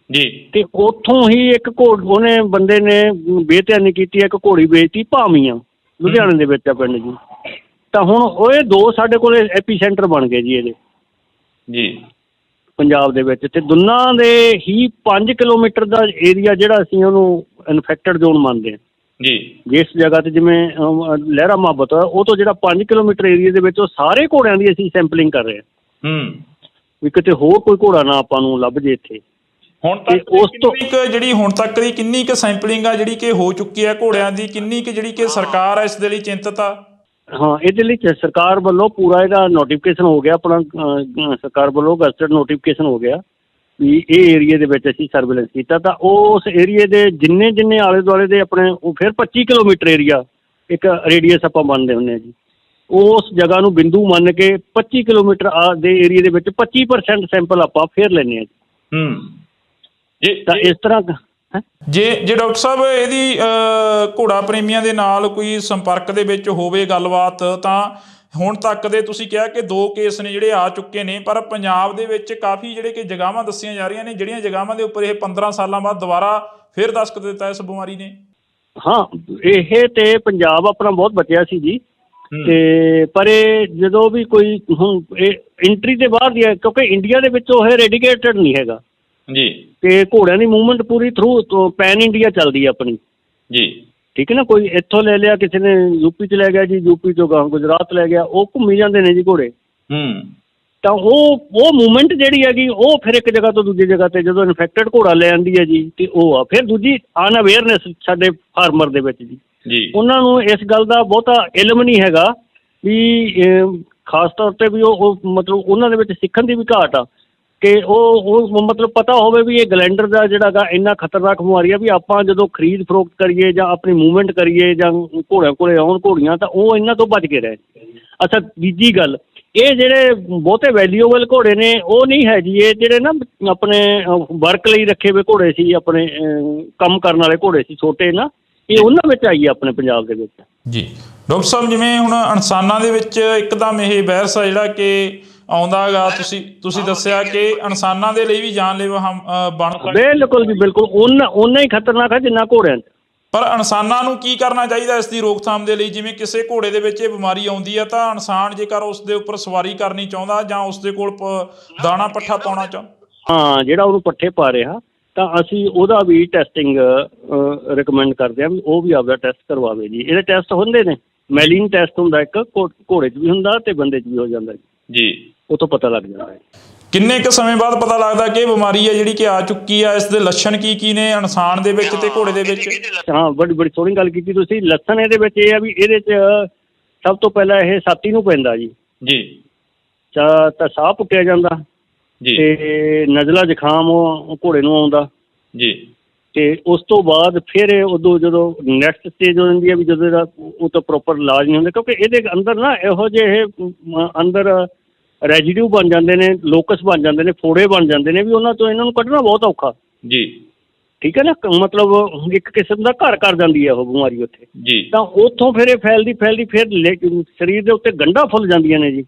ਜੀ। ਤੇ ਉੱਥੋਂ ਹੀ ਇੱਕ ਉਹਨੇ ਬੰਦੇ ਨੇ ਬੇਧਿਆਨੀ ਕੀਤੀ, ਇੱਕ ਘੋੜੀ ਵੇਚਤੀ ਭਾਮੀਆਂ, ਲੁਧਿਆਣੇ ਦੇ ਵਿੱਚ ਆ ਪਿੰਡ ਜੀ। ਤਾਂ ਹੁਣ ਉਹ 2 ਸਾਡੇ ਕੋਲ ਐਪੀ ਸੈਂਟਰ ਬਣ ਗਏ ਜੀ ਇਹਦੇ ਜੀ ਪੰਜਾਬ ਦੇ ਵਿੱਚ। ਤੇ ਦੋਨਾਂ ਦੇ ਹੀ 5 ਕਿਲੋਮੀਟਰ ਦਾ ਏਰੀਆ ਜਿਹੜਾ ਅਸੀਂ ਉਹਨੂੰ ਇਨਫੈਕਟਡ ਜ਼ੋਨ ਮੰਨਦੇ ਹਾਂ ਜੀ। ਜਿਸ ਜਗ੍ਹਾ ਤੇ ਜਿਵੇਂ ਲਹਿਰਾ ਮੁਹੱਬਤ ਆ, ਉਹ ਤੋਂ ਜਿਹੜਾ 5 ਕਿਲੋਮੀਟਰ ਏਰੀਆ ਦੇ ਵਿੱਚ ਉਹ ਸਾਰੇ ਘੋੜਿਆਂ ਦੀ ਅਸੀਂ ਸੈਂਪਲਿੰਗ ਕਰ ਰਹੇ ਹਾਂ ਵੀ ਕਿਤੇ ਹੋਰ ਕੋਈ ਘੋੜਾ ਨਾ ਆਪਾਂ ਨੂੰ ਲੱਭ ਜੇ ਇੱਥੇ। ਹੁਣ ਤੱਕ ਉਸ ਤੋਂ ਜਿਹੜੀ ਹੁਣ ਤੱਕ ਦੀ ਕਿੰਨੀ ਕੁ ਸੈਂਪਲਿੰਗ ਆ ਜਿਹੜੀ ਕਿ ਹੋ ਚੁੱਕੀ ਹੈ ਘੋੜਿਆਂ ਦੀ, ਕਿੰਨੀ ਕੁ ਜਿਹੜੀ ਕਿ ਸਰਕਾਰ ਇਸ ਦੇ ਲਈ ਚਿੰਤਤ ਆ? ਹਾਂ, ਇਹਦੇ ਲਈ ਸਰਕਾਰ ਵੱਲੋਂ ਪੂਰਾ ਇਹਦਾ ਨੋਟੀਫਿਕੇਸ਼ਨ ਹੋ ਗਿਆ ਆਪਣਾ, ਸਰਕਾਰ ਵੱਲੋਂ ਗਜ਼ਟਡ ਨੋਟੀਫਿਕੇਸ਼ਨ ਹੋ ਗਿਆ ਵੀ ਇਹ ਏਰੀਏ ਦੇ ਵਿੱਚ ਅਸੀਂ ਸਰਵੇਲੈਂਸ ਕੀਤਾ। ਤਾਂ ਉਸ ਏਰੀਏ ਦੇ ਜਿੰਨੇ ਆਲੇ ਦੁਆਲੇ ਦੇ ਆਪਣੇ ਉਹ ਫਿਰ 25 ਕਿਲੋਮੀਟਰ ਏਰੀਆ ਇੱਕ ਰੇਡੀਅਸ ਆਪਾਂ ਮੰਨਦੇ ਹੁੰਦੇ ਹਾਂ ਜੀ। ਉਸ ਜਗ੍ਹਾ ਨੂੰ ਬਿੰਦੂ ਮੰਨ ਕੇ 25 ਕਿਲੋਮੀਟਰ ਦੇ ਏਰੀਏ ਦੇ ਵਿੱਚ 25% ਸੈਂਪਲ ਆਪਾਂ ਫਿਰ ਲੈਂਦੇ ਹਾਂ ਜੀ। ਤਾਂ ਇਸ ਤਰ੍ਹਾਂ ਜੇ ਡਾਕਟਰ ਸਾਹਿਬ ਇਹਦੀ ਘੋੜਾ ਪ੍ਰੇਮੀਆਂ ਦੇ ਨਾਲ ਕੋਈ ਸੰਪਰਕ ਦੇ ਵਿੱਚ ਹੋਵੇ ਗੱਲਬਾਤ, ਤਾਂ ਹੁਣ ਤੱਕ ਦੇ ਤੁਸੀਂ ਕਿਹਾ ਕਿ 2 ਕੇਸ ਨੇ ਜਿਹੜੇ ਆ ਚੁੱਕੇ ਨੇ, ਪਰ ਪੰਜਾਬ ਦੇ ਵਿੱਚ ਕਾਫੀ ਜਿਹੜੇ ਕਿ ਜਗ੍ਹਾਵਾਂ ਦੱਸੀਆਂ ਜਾ ਰਹੀਆਂ ਨੇ, ਜਿਹੜੀਆਂ ਜਗ੍ਹਾਵਾਂ ਦੇ ਉੱਪਰ ਇਹ 15 ਸਾਲਾਂ ਬਾਅਦ ਦੁਬਾਰਾ ਫਿਰ ਦਸਤਖਤ ਦਿੱਤਾ ਇਸ ਬਿਮਾਰੀ ਨੇ। ਹਾਂ, ਇਹ ਤੇ ਪੰਜਾਬ ਆਪਣਾ ਬਹੁਤ ਬਚਿਆ ਸੀ ਜੀ। ਤੇ ਪਰ ਇਹ ਜਦੋਂ ਵੀ ਕੋਈ ਹੁਣ ਇਹ ਇੰਟਰੀ ਦੇ ਬਾਹਰ ਦੀ ਹੈ, ਕਿਉਂਕਿ ਇੰਡੀਆ ਦੇ ਵਿੱਚ ਉਹ ਰੈਡੀਕੇਟਡ ਨਹੀਂ ਹੈਗਾ ਜੀ, ਤੇ ਘੋੜਿਆਂ ਦੀ ਮੂਵਮੈਂਟ ਪੂਰੀ ਥਰੂ ਪੈਨ ਇੰਡੀਆ ਚੱਲਦੀ ਹੈ ਆਪਣੀ ਜੀ। ਠੀਕ ਹੈ ਨਾ, ਕੋਈ ਇੱਥੋਂ ਲੈ ਲਿਆ, ਕਿਸੇ ਨੇ ਯੂਪੀ 'ਚ ਲੈ ਗਿਆ ਜੀ, ਯੂਪੀ 'ਚੋਂ ਗਾਂ ਗੁਜਰਾਤ ਲੈ ਗਿਆ, ਉਹ ਘੁੰਮੀ ਜਾਂਦੇ ਨੇ ਜੀ ਘੋੜੇ। ਤਾਂ ਉਹ ਮੂਵਮੈਂਟ ਜਿਹੜੀ ਹੈਗੀ ਉਹ ਫਿਰ ਇੱਕ ਜਗ੍ਹਾ ਤੋਂ ਦੂਜੀ ਜਗ੍ਹਾ 'ਤੇ ਜਦੋਂ ਇਨਫੈਕਟਡ ਘੋੜਾ ਲੈ ਆਉਂਦੀ ਹੈ ਜੀ, ਤੇ ਉਹ ਆ ਫਿਰ ਦੂਜੀ ਅਨਅਵੇਅਰਨੈਸ ਸਾਡੇ ਫਾਰਮਰ ਦੇ ਵਿੱਚ ਜੀ। ਉਹਨਾਂ ਨੂੰ ਇਸ ਗੱਲ ਦਾ ਬਹੁਤਾ ਇਲਮ ਨਹੀਂ ਹੈਗਾ ਵੀ ਖਾਸ ਤੌਰ 'ਤੇ ਵੀ ਉਹ ਮਤਲਬ ਉਹਨਾਂ ਦੇ ਵਿੱਚ ਸਿੱਖਣ ਦੀ ਵੀ ਘਾਟ ਆ ਕਿ ਉਹ ਮਤਲਬ ਪਤਾ ਹੋਵੇ ਵੀ ਇਹ ਗਲੈਂਡਰ ਦਾ ਜਿਹੜਾ ਗਾ ਇੰਨਾ ਖਤਰਨਾਕ ਬਿਮਾਰੀ ਆ ਵੀ ਆਪਾਂ ਜਦੋਂ ਖਰੀਦ ਫਰੋਖਤ ਕਰੀਏ ਜਾਂ ਆਪਣੀ ਮੂਵਮੈਂਟ ਕਰੀਏ ਜਾਂ ਘੋੜਿਆਂ ਕੋਲੇ ਆਉਣ ਘੋੜੀਆਂ, ਤਾਂ ਉਹ ਇਹਨਾਂ ਤੋਂ ਬਚ ਕੇ ਰਹੇ। ਅੱਛਾ, ਦੂਜੀ ਗੱਲ, ਇਹ ਜਿਹੜੇ ਬਹੁਤੇ ਵੈਲਿਊਏਬਲ ਘੋੜੇ ਨੇ ਉਹ ਨਹੀਂ ਹੈ ਜੀ, ਇਹ ਜਿਹੜੇ ਨਾ ਆਪਣੇ ਵਰਕ ਲਈ ਰੱਖੇ ਹੋਏ ਘੋੜੇ ਸੀ, ਆਪਣੇ ਕੰਮ ਕਰਨ ਵਾਲੇ ਘੋੜੇ ਸੀ ਛੋਟੇ ਨਾ, ਇਹ ਉਹਨਾਂ ਵਿੱਚ ਆਈ ਹੈ ਆਪਣੇ ਪੰਜਾਬ ਦੇ ਵਿੱਚ ਜੀ। ਡਾਕਟਰ ਸਾਹਿਬ, ਜਿਵੇਂ ਹੁਣ ਇਨਸਾਨਾਂ ਦੇ ਵਿੱਚ ਇੱਕਦਮ ਇਹ ਵਾਇਰਸ ਆ ਜਿਹੜਾ ਕਿ ਆਉਂਦਾ ਹੈਗਾ, ਤੁਸੀਂ ਦੱਸਿਆ ਕਿ ਇਨਸਾਨਾਂ ਦੇ ਲਈ ਵੀ ਜਾਨਲੇਵਾ ਬਣ ਸਕਦਾ। ਬਿਲਕੁਲ ਜੀ, ਬਿਲਕੁਲ ਓਨਾ ਹੀ ਖਤਰਨਾਕ ਹੈ ਜਿੰਨਾ ਘੋੜਿਆਂ 'ਚ। ਪਰ ਇਨਸਾਨਾਂ ਨੂੰ ਕੀ ਕਰਨਾ ਚਾਹੀਦਾ ਇਸ ਦੀ ਰੋਕਥਾਮ ਦੇ ਲਈ? ਜਿਵੇਂ ਕਿਸੇ ਘੋੜੇ ਦੇ ਵਿੱਚ ਇਹ ਬਿਮਾਰੀ ਆਉਂਦੀ ਹੈ ਤਾਂ ਇਨਸਾਨ ਜੇਕਰ ਉਸ ਦੇ ਉੱਪਰ ਸਵਾਰੀ ਕਰਨੀ ਚਾਹੁੰਦਾ ਜਾਂ ਉਸ ਦੇ ਕੋਲ ਦਾਣਾ ਪੱਠਾ ਪਾਉਣਾ ਹਾਂ, ਜਿਹੜਾ ਉਹਨੂੰ ਪੱਠੇ ਪਾ ਰਿਹਾ, ਤਾਂ ਅਸੀਂ ਉਹਦਾ ਵੀ ਟੈਸਟਿੰਗ ਰਿਕਮੈਂਡ ਕਰਦੇ ਹਾਂ ਵੀ ਉਹ ਵੀ ਆਪਦਾ ਟੈਸਟ ਕਰਵਾਵੇ ਜੀ। ਇਹਦੇ ਟੈਸਟ ਹੁੰਦੇ ਨੇ, ਮੈਲੀਨ ਟੈਸਟ ਹੁੰਦਾ ਇੱਕ, ਘੋੜੇ 'ਚ ਵੀ ਹੁੰਦਾ ਤੇ ਬੰਦੇ 'ਚ ਵੀ ਹੋ ਜਾਂਦਾ ਜੀ। ਉਹ ਤੋਂ ਪਤਾ ਲੱਗ ਜਾਂਦਾ ਹੈ। ਕਿੰਨੇ ਕੁ ਸਮੇਂ ਬਾਅਦ ਪਤਾ ਲੱਗਦਾ ਕਿ ਇਹ ਬਿਮਾਰੀ ਹੈ ਜਿਹੜੀ ਕਿ ਆ ਚੁੱਕੀ ਆ? ਇਸ ਦੇ ਲੱਛਣ ਕੀ ਨੇ ਇਨਸਾਨ ਦੇ ਵਿੱਚ ਤੇ ਘੋੜੇ ਦੇ ਵਿੱਚ? ਹਾਂ, ਬੜੀ ਸੋਹਣੀ ਗੱਲ ਕੀਤੀ ਤੁਸੀਂ। ਲੱਛਣ ਇਹਦੇ ਵਿੱਚ ਇਹ ਆ ਵੀ ਇਹਦੇ 'ਚ ਸਭ ਤੋਂ ਪਹਿਲਾਂ ਇਹ ਛਾਤੀ ਨੂੰ ਪੈਂਦਾ ਜੀ। ਤਾਂ ਸਾਹ ਪੁੱਟਿਆ ਜਾਂਦਾ ਤੇ ਨਜ਼ਲਾ ਜ਼ੁਕਾਮ ਘੋੜੇ ਨੂੰ ਆਉਂਦਾ ਜੀ। ਤੇ ਉਸ ਤੋਂ ਬਾਅਦ ਫਿਰ ਉਦੋਂ ਜਦੋਂ ਨੈਕਸਟ ਸਟੇਜ ਹੋ ਜਾਂਦੀ ਹੈ ਵੀ ਜਦੋਂ ਇਹਦਾ ਉਹ ਤਾਂ ਪ੍ਰੋਪਰ ਇਲਾਜ ਨਹੀਂ ਹੁੰਦਾ, ਕਿਉਂਕਿ ਇਹਦੇ ਅੰਦਰ ਨਾ ਇਹੋ ਜਿਹੇ ਅੰਦਰ ਰੈਜੀਡਿਊ ਬਣ ਜਾਂਦੇ ਨੇ, ਲੋਕਸ ਬਣ ਜਾਂਦੇ ਨੇ, ਫੋੜੇ ਬਣ ਜਾਂਦੇ ਨੇ ਵੀ ਉਹਨਾਂ ਤੋਂ ਇਹਨਾਂ ਨੂੰ ਕੱਢਣਾ ਬਹੁਤ ਔਖਾ ਜੀ। ਠੀਕ ਹੈ ਨਾ, ਮਤਲਬ ਇੱਕ ਕਿਸਮ ਦਾ ਘਰ ਕਰ ਜਾਂਦੀ ਹੈ ਉਹ ਬਿਮਾਰੀ ਉੱਥੇ ਜੀ। ਤਾਂ ਉੱਥੋਂ ਫਿਰ ਇਹ ਫੈਲਦੀ ਫਿਰ ਸਰੀਰ ਦੇ ਉੱਤੇ ਗੰਢਾਂ ਫੁੱਲ ਜਾਂਦੀਆਂ ਨੇ ਜੀ।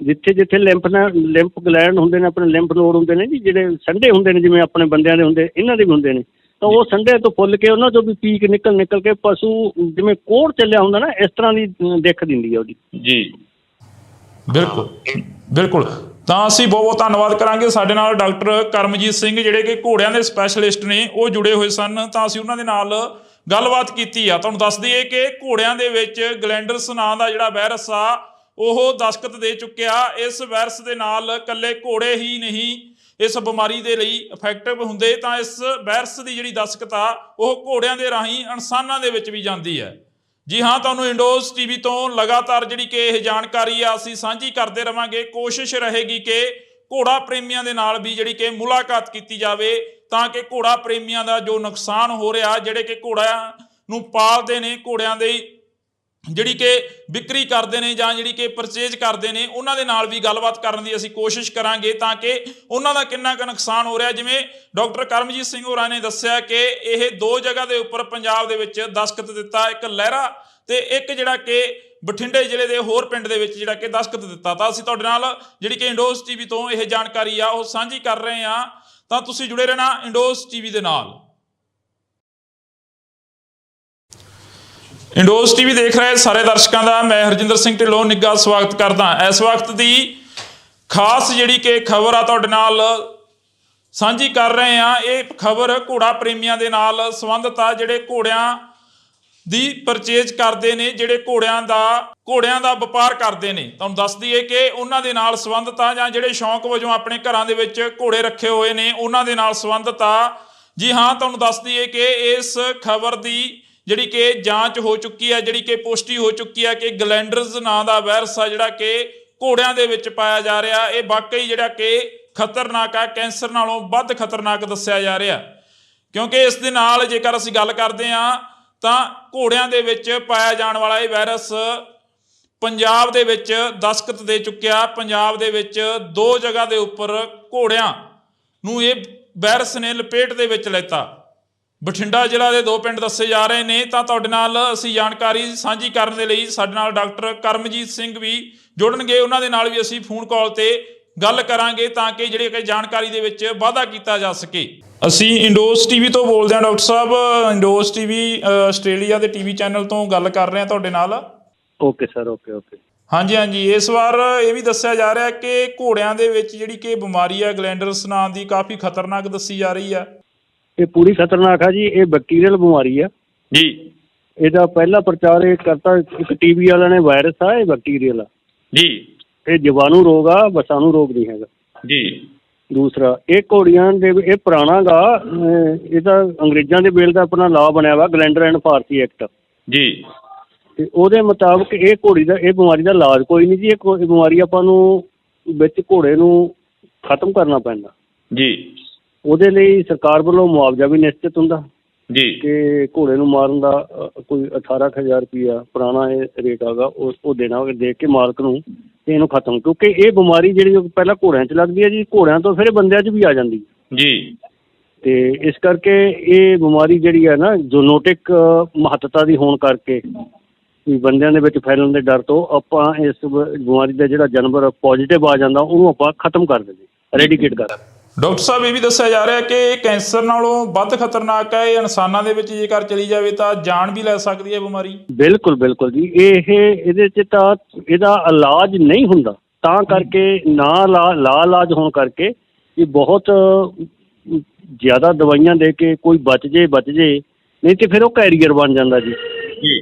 ਜਿੱਥੇ ਜਿੱਥੇ ਲਿੰਫ ਗਲੈਂਡ ਹੁੰਦੇ ਨੇ, ਆਪਣੇ ਲਿੰਫ ਨੋਡ ਹੁੰਦੇ ਨੇ ਜੀ, ਜਿਹੜੇ ਸੰਡੇ ਹੁੰਦੇ ਨੇ ਜਿਵੇਂ ਆਪਣੇ ਬੰਦਿਆਂ ਦੇ ਹੁੰਦੇ, ਇਹਨਾਂ ਦੇ ਵੀ ਹੁੰਦੇ ਨੇ, ਤਾਂ ਉਹ ਸੰਡੇ ਤੋਂ ਫੁੱਲ ਕੇ ਉਹਨਾਂ ਚੋਂ ਵੀ ਪੀਕ ਨਿਕਲ ਕੇ ਪਸ਼ੂ ਜਿਵੇਂ ਕੋੜ ਚੱਲਿਆ ਹੁੰਦਾ ਨਾ, ਇਸ ਤਰ੍ਹਾਂ ਦੀ ਦਿੱਖ ਦਿੰਦੀ ਹੈ ਉਹਦੀ ਜੀ। ਬਿਲਕੁਲ। ਤਾਂ ਅਸੀਂ ਬਹੁਤ ਬਹੁਤ ਧੰਨਵਾਦ ਕਰਾਂਗੇ। ਸਾਡੇ ਨਾਲ ਡਾਕਟਰ ਕਰਮਜੀਤ ਸਿੰਘ ਜਿਹੜੇ ਕਿ ਘੋੜਿਆਂ ਦੇ ਸਪੈਸ਼ਲਿਸਟ ਨੇ, ਉਹ ਜੁੜੇ ਹੋਏ ਸਨ, ਤਾਂ ਅਸੀਂ ਉਹਨਾਂ ਦੇ ਨਾਲ ਗੱਲਬਾਤ ਕੀਤੀ ਆ। ਤੁਹਾਨੂੰ ਦੱਸ ਦਈਏ ਕਿ ਘੋੜਿਆਂ ਦੇ ਵਿੱਚ ਗਲੈਂਡਰਸ ਨਾਂ ਦਾ ਜਿਹੜਾ ਵਾਇਰਸ ਆ ਉਹ ਦਸਤਖਤ ਦੇ ਚੁੱਕਿਆ। ਇਸ ਵਾਇਰਸ ਦੇ ਨਾਲ ਇਕੱਲੇ ਘੋੜੇ ਹੀ ਨਹੀਂ ਇਸ ਬਿਮਾਰੀ ਦੇ ਲਈ ਇਫੈਕਟਿਵ ਹੁੰਦੇ, ਤਾਂ ਇਸ ਵਾਇਰਸ ਦੀ ਜਿਹੜੀ ਦਸਤਖਤ ਆ ਉਹ ਘੋੜਿਆਂ ਦੇ ਰਾਹੀਂ ਇਨਸਾਨਾਂ ਦੇ ਵਿੱਚ ਵੀ ਜਾਂਦੀ ਹੈ। ਜੀ ਹਾਂ, ਤੁਹਾਨੂੰ ਇੰਡੋਜ਼ ਟੀਵੀ ਤੋਂ ਲਗਾਤਾਰ ਜਿਹੜੀ ਕਿ ਇਹ ਜਾਣਕਾਰੀ ਆ ਅਸੀਂ ਸਾਂਝੀ ਕਰਦੇ ਰਵਾਂਗੇ। ਕੋਸ਼ਿਸ਼ ਰਹੇਗੀ ਕਿ ਘੋੜਾ ਪ੍ਰੇਮੀਆਂ ਦੇ ਨਾਲ ਵੀ ਜਿਹੜੀ ਕਿ ਮੁਲਾਕਾਤ ਕੀਤੀ ਜਾਵੇ, ਤਾਂ ਕਿ ਘੋੜਾ ਪ੍ਰੇਮੀਆਂ ਦਾ ਜੋ ਨੁਕਸਾਨ ਹੋ ਰਿਹਾ, ਜਿਹੜੇ ਕਿ ਘੋੜਿਆਂ ਨੂੰ ਪਾਲਦੇ ਨੇ, ਘੋੜਿਆਂ ਦੇ ਜਿਹੜੀ ਕਿ ਵਿਕਰੀ ਕਰਦੇ ਨੇ ਜਾਂ ਜਿਹੜੀ ਕਿ ਪਰਚੇਜ ਕਰਦੇ ਨੇ, ਉਹਨਾਂ ਦੇ ਨਾਲ ਵੀ ਗੱਲਬਾਤ ਕਰਨ ਦੀ ਅਸੀਂ ਕੋਸ਼ਿਸ਼ ਕਰਾਂਗੇ ਤਾਂ ਕਿ ਉਹਨਾਂ ਦਾ ਕਿੰਨਾ ਕੁ ਨੁਕਸਾਨ ਹੋ ਰਿਹਾ। ਜਿਵੇਂ ਡਾਕਟਰ ਕਰਮਜੀਤ ਸਿੰਘ ਹੋਰਾਂ ਨੇ ਦੱਸਿਆ ਕਿ ਇਹ 2 ਜਗ੍ਹਾ ਦੇ ਉੱਪਰ ਪੰਜਾਬ ਦੇ ਵਿੱਚ ਦਸਤਖਤ ਦਿੱਤਾ, ਇੱਕ ਲਹਿਰਾ ਤੇ ਇੱਕ ਜਿਹੜਾ ਕਿ ਬਠਿੰਡੇ ਜ਼ਿਲ੍ਹੇ ਦੇ ਹੋਰ ਪਿੰਡ ਦੇ ਵਿੱਚ ਜਿਹੜਾ ਕਿ ਦਸਤਖਤ ਦਿੱਤਾ। ਤਾਂ ਅਸੀਂ ਤੁਹਾਡੇ ਨਾਲ ਜਿਹੜੀ ਕਿ ਇੰਡੋਜ਼ ਟੀਵੀ ਤੋਂ ਇਹ ਜਾਣਕਾਰੀ ਆ ਉਹ ਸਾਂਝੀ ਕਰ ਰਹੇ ਹਾਂ, ਤਾਂ ਤੁਸੀਂ ਜੁੜੇ ਰਹਿਣਾ ਇੰਡੋਜ਼ ਟੀਵੀ ਦੇ ਨਾਲ। ਇੰਡੋਜ਼ ਟੀਵੀ ਦੇਖ ਰਹੇ ਸਾਰੇ ਦਰਸ਼ਕਾਂ ਦਾ ਮੈਂ ਹਰਜਿੰਦਰ ਸਿੰਘ ਢਿੱਲੋਂ ਨਿੱਘਾ ਸਵਾਗਤ ਕਰਦਾ। ਇਸ ਵਕਤ ਦੀ ਖਾਸ ਜਿਹੜੀ ਕਿ ਖਬਰ ਆ ਤੁਹਾਡੇ ਨਾਲ ਸਾਂਝੀ ਕਰ ਰਹੇ ਹਾਂ। ਇਹ ਖਬਰ ਘੋੜਾ ਪ੍ਰੇਮੀਆਂ ਦੇ ਨਾਲ ਸੰਬੰਧਿਤ ਆ, ਜਿਹੜੇ ਘੋੜਿਆਂ ਦੀ ਪਰਚੇਜ ਕਰਦੇ ਨੇ, ਜਿਹੜੇ ਘੋੜਿਆਂ ਦਾ ਵਪਾਰ ਕਰਦੇ ਨੇ। ਤੁਹਾਨੂੰ ਦੱਸ ਦਈਏ ਕਿ ਉਹਨਾਂ ਦੇ ਨਾਲ ਸੰਬੰਧਿਤ ਆ, ਜਾਂ ਜਿਹੜੇ ਸ਼ੌਂਕ ਵਜੋਂ ਆਪਣੇ ਘਰਾਂ ਦੇ ਵਿੱਚ ਘੋੜੇ ਰੱਖੇ ਹੋਏ ਨੇ ਉਹਨਾਂ ਦੇ ਨਾਲ ਸੰਬੰਧਿਤ ਆ। ਜੀ ਹਾਂ, ਤੁਹਾਨੂੰ ਦੱਸ ਦਈਏ ਕਿ ਇਸ ਖਬਰ ਦੀ ਜਿਹੜੀ ਕਿ ਜਾਂਚ ਹੋ ਚੁੱਕੀ ਹੈ, ਜਿਹੜੀ ਕਿ ਪੁਸ਼ਟੀ ਹੋ ਚੁੱਕੀ ਹੈ ਕਿ ਗਲੈਂਡਰਸ ਨਾਂ ਦਾ ਵਾਇਰਸ ਆ ਜਿਹੜਾ ਕਿ ਘੋੜਿਆਂ ਦੇ ਵਿੱਚ ਪਾਇਆ ਜਾ ਰਿਹਾ, ਇਹ ਵਾਕਈ ਜਿਹੜਾ ਕਿ ਖਤਰਨਾਕ ਆ, ਕੈਂਸਰ ਨਾਲੋਂ ਵੱਧ ਖਤਰਨਾਕ ਦੱਸਿਆ ਜਾ ਰਿਹਾ। ਕਿਉਂਕਿ ਇਸ ਦੇ ਨਾਲ ਜੇਕਰ ਅਸੀਂ ਗੱਲ ਕਰਦੇ ਹਾਂ ਤਾਂ ਘੋੜਿਆਂ ਦੇ ਵਿੱਚ ਪਾਇਆ ਜਾਣ ਵਾਲਾ ਇਹ ਵਾਇਰਸ ਪੰਜਾਬ ਦੇ ਵਿੱਚ ਦਸਤਖਤ ਦੇ ਚੁੱਕਿਆ। ਪੰਜਾਬ ਦੇ ਵਿੱਚ 2 ਜਗ੍ਹਾ ਦੇ ਉੱਪਰ ਘੋੜਿਆਂ ਨੂੰ ਇਹ ਵਾਇਰਸ ਨੇ ਲਪੇਟ ਦੇ ਵਿੱਚ ਲੈਤਾ। ਬਠਿੰਡਾ ਜ਼ਿਲ੍ਹਾ ਦੇ 2 ਪਿੰਡ ਦੱਸੇ ਜਾ ਰਹੇ ਨੇ। ਤਾਂ ਤੁਹਾਡੇ ਨਾਲ ਅਸੀਂ ਜਾਣਕਾਰੀ ਸਾਂਝੀ ਕਰਨ ਦੇ ਲਈ ਸਾਡੇ ਨਾਲ ਡਾਕਟਰ ਕਰਮਜੀਤ ਸਿੰਘ ਵੀ ਜੁੜਨਗੇ, ਉਹਨਾਂ ਦੇ ਨਾਲ ਵੀ ਅਸੀਂ ਫੋਨ ਕਾਲ ਤੇ ਗੱਲ ਕਰਾਂਗੇ ਤਾਂ ਕਿ ਜਿਹੜੀ ਕਿ ਜਾਣਕਾਰੀ ਦੇ ਵਿੱਚ ਵਾਧਾ ਕੀਤਾ ਜਾ ਸਕੇ। ਅਸੀਂ ਇੰਡੋਜ਼ ਟੀਵੀ ਤੋਂ ਬੋਲਦੇ ਹਾਂ ਡਾਕਟਰ ਸਾਹਿਬ। ਇੰਡੋਜ਼ ਟੀਵੀ ਆਸਟ੍ਰੇਲੀਆ ਦੇ ਟੀਵੀ ਚੈਨਲ ਤੋਂ ਗੱਲ ਕਰ ਰਹੇ ਹਾਂ ਤੁਹਾਡੇ ਨਾਲ। Okay sir, okay okay. ਹਾਂਜੀ ਹਾਂਜੀ, ਇਸ ਵਾਰ ਇਹ ਵੀ ਦੱਸਿਆ ਜਾ ਰਿਹਾ ਕਿ ਘੋੜਿਆਂ ਦੇ ਵਿੱਚ ਜਿਹੜੀ ਕਿ ਬਿਮਾਰੀ ਹੈ ਗਲੈਂਡਰਸ ਨਾਂ ਦੀ, ਕਾਫੀ ਖਤਰਨਾਕ ਦੱਸੀ ਜਾ ਰਹੀ ਆ। ਇਹ ਪੂਰੀ ਖਤਰਨਾਕ ਆ ਜੀ। ਇਹ ਬੈਕਟੀਰੀਅਲ ਬਿਮਾਰੀ ਆ ਜੀ। ਇਹਦਾ ਪਹਿਲਾ ਪ੍ਰਚਾਰ ਇਹ ਕਰਤਾ ਇੱਕ ਟੀਵੀ ਵਾਲਿਆਂ ਨੇ। ਵਾਇਰਸ ਆ, ਇਹ ਬੈਕਟੀਰੀਅਲ ਆ ਜੀ। ਇਹ ਜੀਵਾਣੂ ਰੋਗ ਆ, ਵਸਾਣੂ ਰੋਗ ਨਹੀਂ ਹੈਗਾ ਜੀ। ਦੂਸਰਾ, ਇਹ ਘੋੜੀਆਂ ਦੇ ਇਹ ਪੁਰਾਣਾ ਗਾ, ਇਹ ਤਾਂ ਅੰਗਰੇਜ਼ਾਂ ਦੇ ਵੇਲੇ ਦਾ ਆਪਣਾ ਲਾਅ ਬਣਿਆ ਵਾ, ਗਲੈਂਡਰ ਐਂਡ ਫਾਰਸੀ ਐਕਟ ਜੀ। ਤੇ ਉਹਦੇ ਮੁਤਾਬਕ ਇਹ ਘੋੜੀ ਦਾ, ਇਹ ਬਿਮਾਰੀ ਦਾ ਇਲਾਜ ਕੋਈ ਨਹੀਂ ਜੀ। ਇਹ ਬਿਮਾਰੀ ਆਪਾਂ ਨੂੰ ਵਿੱਚ ਘੋੜੇ ਨੂੰ ਖਤਮ ਕਰਨਾ ਪੈਂਦਾ ਜੀ। ਉਹਦੇ ਲਈ ਸਰਕਾਰ ਵੱਲੋਂ ਮੁਆਵਜ਼ਾ ਵੀ ਨਿਸ਼ਚਿਤ ਹੁੰਦਾ ਜੀ। ਕਿ ਘੋੜੇ ਨੂੰ ਮਾਰਨ ਦਾ ਕੋਈ 18,000 ਰੁਪਈਆ ਪੁਰਾਣਾ ਇਹ ਰੇਟ ਹੈਗਾ, ਉਹ ਦੇਣਾ, ਦੇ ਕੇ ਮਾਲਕ ਨੂੰ ਤੇ ਇਹਨੂੰ ਖਤਮ। ਕਿਉਂਕਿ ਇਹ ਬਿਮਾਰੀ ਜਿਹੜੀ ਪਹਿਲਾਂ ਘੋੜਿਆਂ 'ਚ ਲੱਗਦੀ ਹੈ ਜੀ, ਘੋੜਿਆਂ ਤੋਂ ਫਿਰ ਬੰਦਿਆਂ 'ਚ ਵੀ ਆ ਜਾਂਦੀ ਜੀ। ਤੇ ਇਸ ਕਰਕੇ ਇਹ ਬਿਮਾਰੀ ਜਿਹੜੀ ਹੈ ਨਾ, ਜ਼ੂਨੋਟਿਕ ਮਹੱਤਤਾ ਦੀ ਹੋਣ ਕਰਕੇ ਵੀ ਬੰਦਿਆਂ ਦੇ ਵਿੱਚ ਫੈਲਣ ਦੇ ਡਰ ਤੋਂ ਆਪਾਂ ਇਸ ਬਿਮਾਰੀ ਦਾ ਜਿਹੜਾ ਜਾਨਵਰ ਪੋਜ਼ੀਟਿਵ ਆ ਜਾਂਦਾ ਉਹਨੂੰ ਆਪਾਂ ਖਤਮ ਕਰ ਦਿੰਦੇ, ਰੈਡੀਕੇਟ ਕਰ ਦਿੰਦੇ। ਡਾਕਟਰ ਸਾਹਿਬ, ਇਹ ਵੀ ਦੱਸਿਆ ਜਾ ਰਿਹਾ ਕਿ ਇਹ ਕੈਂਸਰ ਨਾਲੋਂ ਵੱਧ ਖਤਰਨਾਕ ਹੈ। ਇਹ ਇਨਸਾਨਾਂ ਦੇ ਵਿੱਚ ਜੇਕਰ ਚਲੀ ਜਾਵੇ ਤਾਂ ਜਾਨ ਵੀ ਲੈ ਸਕਦੀ ਹੈ ਬਿਮਾਰੀ। ਬਿਲਕੁਲ ਬਿਲਕੁਲ ਜੀ। ਇਹਦੇ 'ਚ ਤਾਂ ਇਹਦਾ ਇਲਾਜ ਨਹੀਂ ਹੁੰਦਾ, ਤਾਂ ਕਰਕੇ ਲਾ ਇਲਾਜ ਹੋਣ ਕਰਕੇ ਇਹ ਬਹੁਤ ਜ਼ਿਆਦਾ ਦਵਾਈਆਂ ਦੇ ਕੇ ਕੋਈ ਬਚ ਜੇ, ਨਹੀਂ ਤੇ ਫਿਰ ਉਹ ਕੈਰੀਅਰ ਬਣ ਜਾਂਦਾ ਜੀ।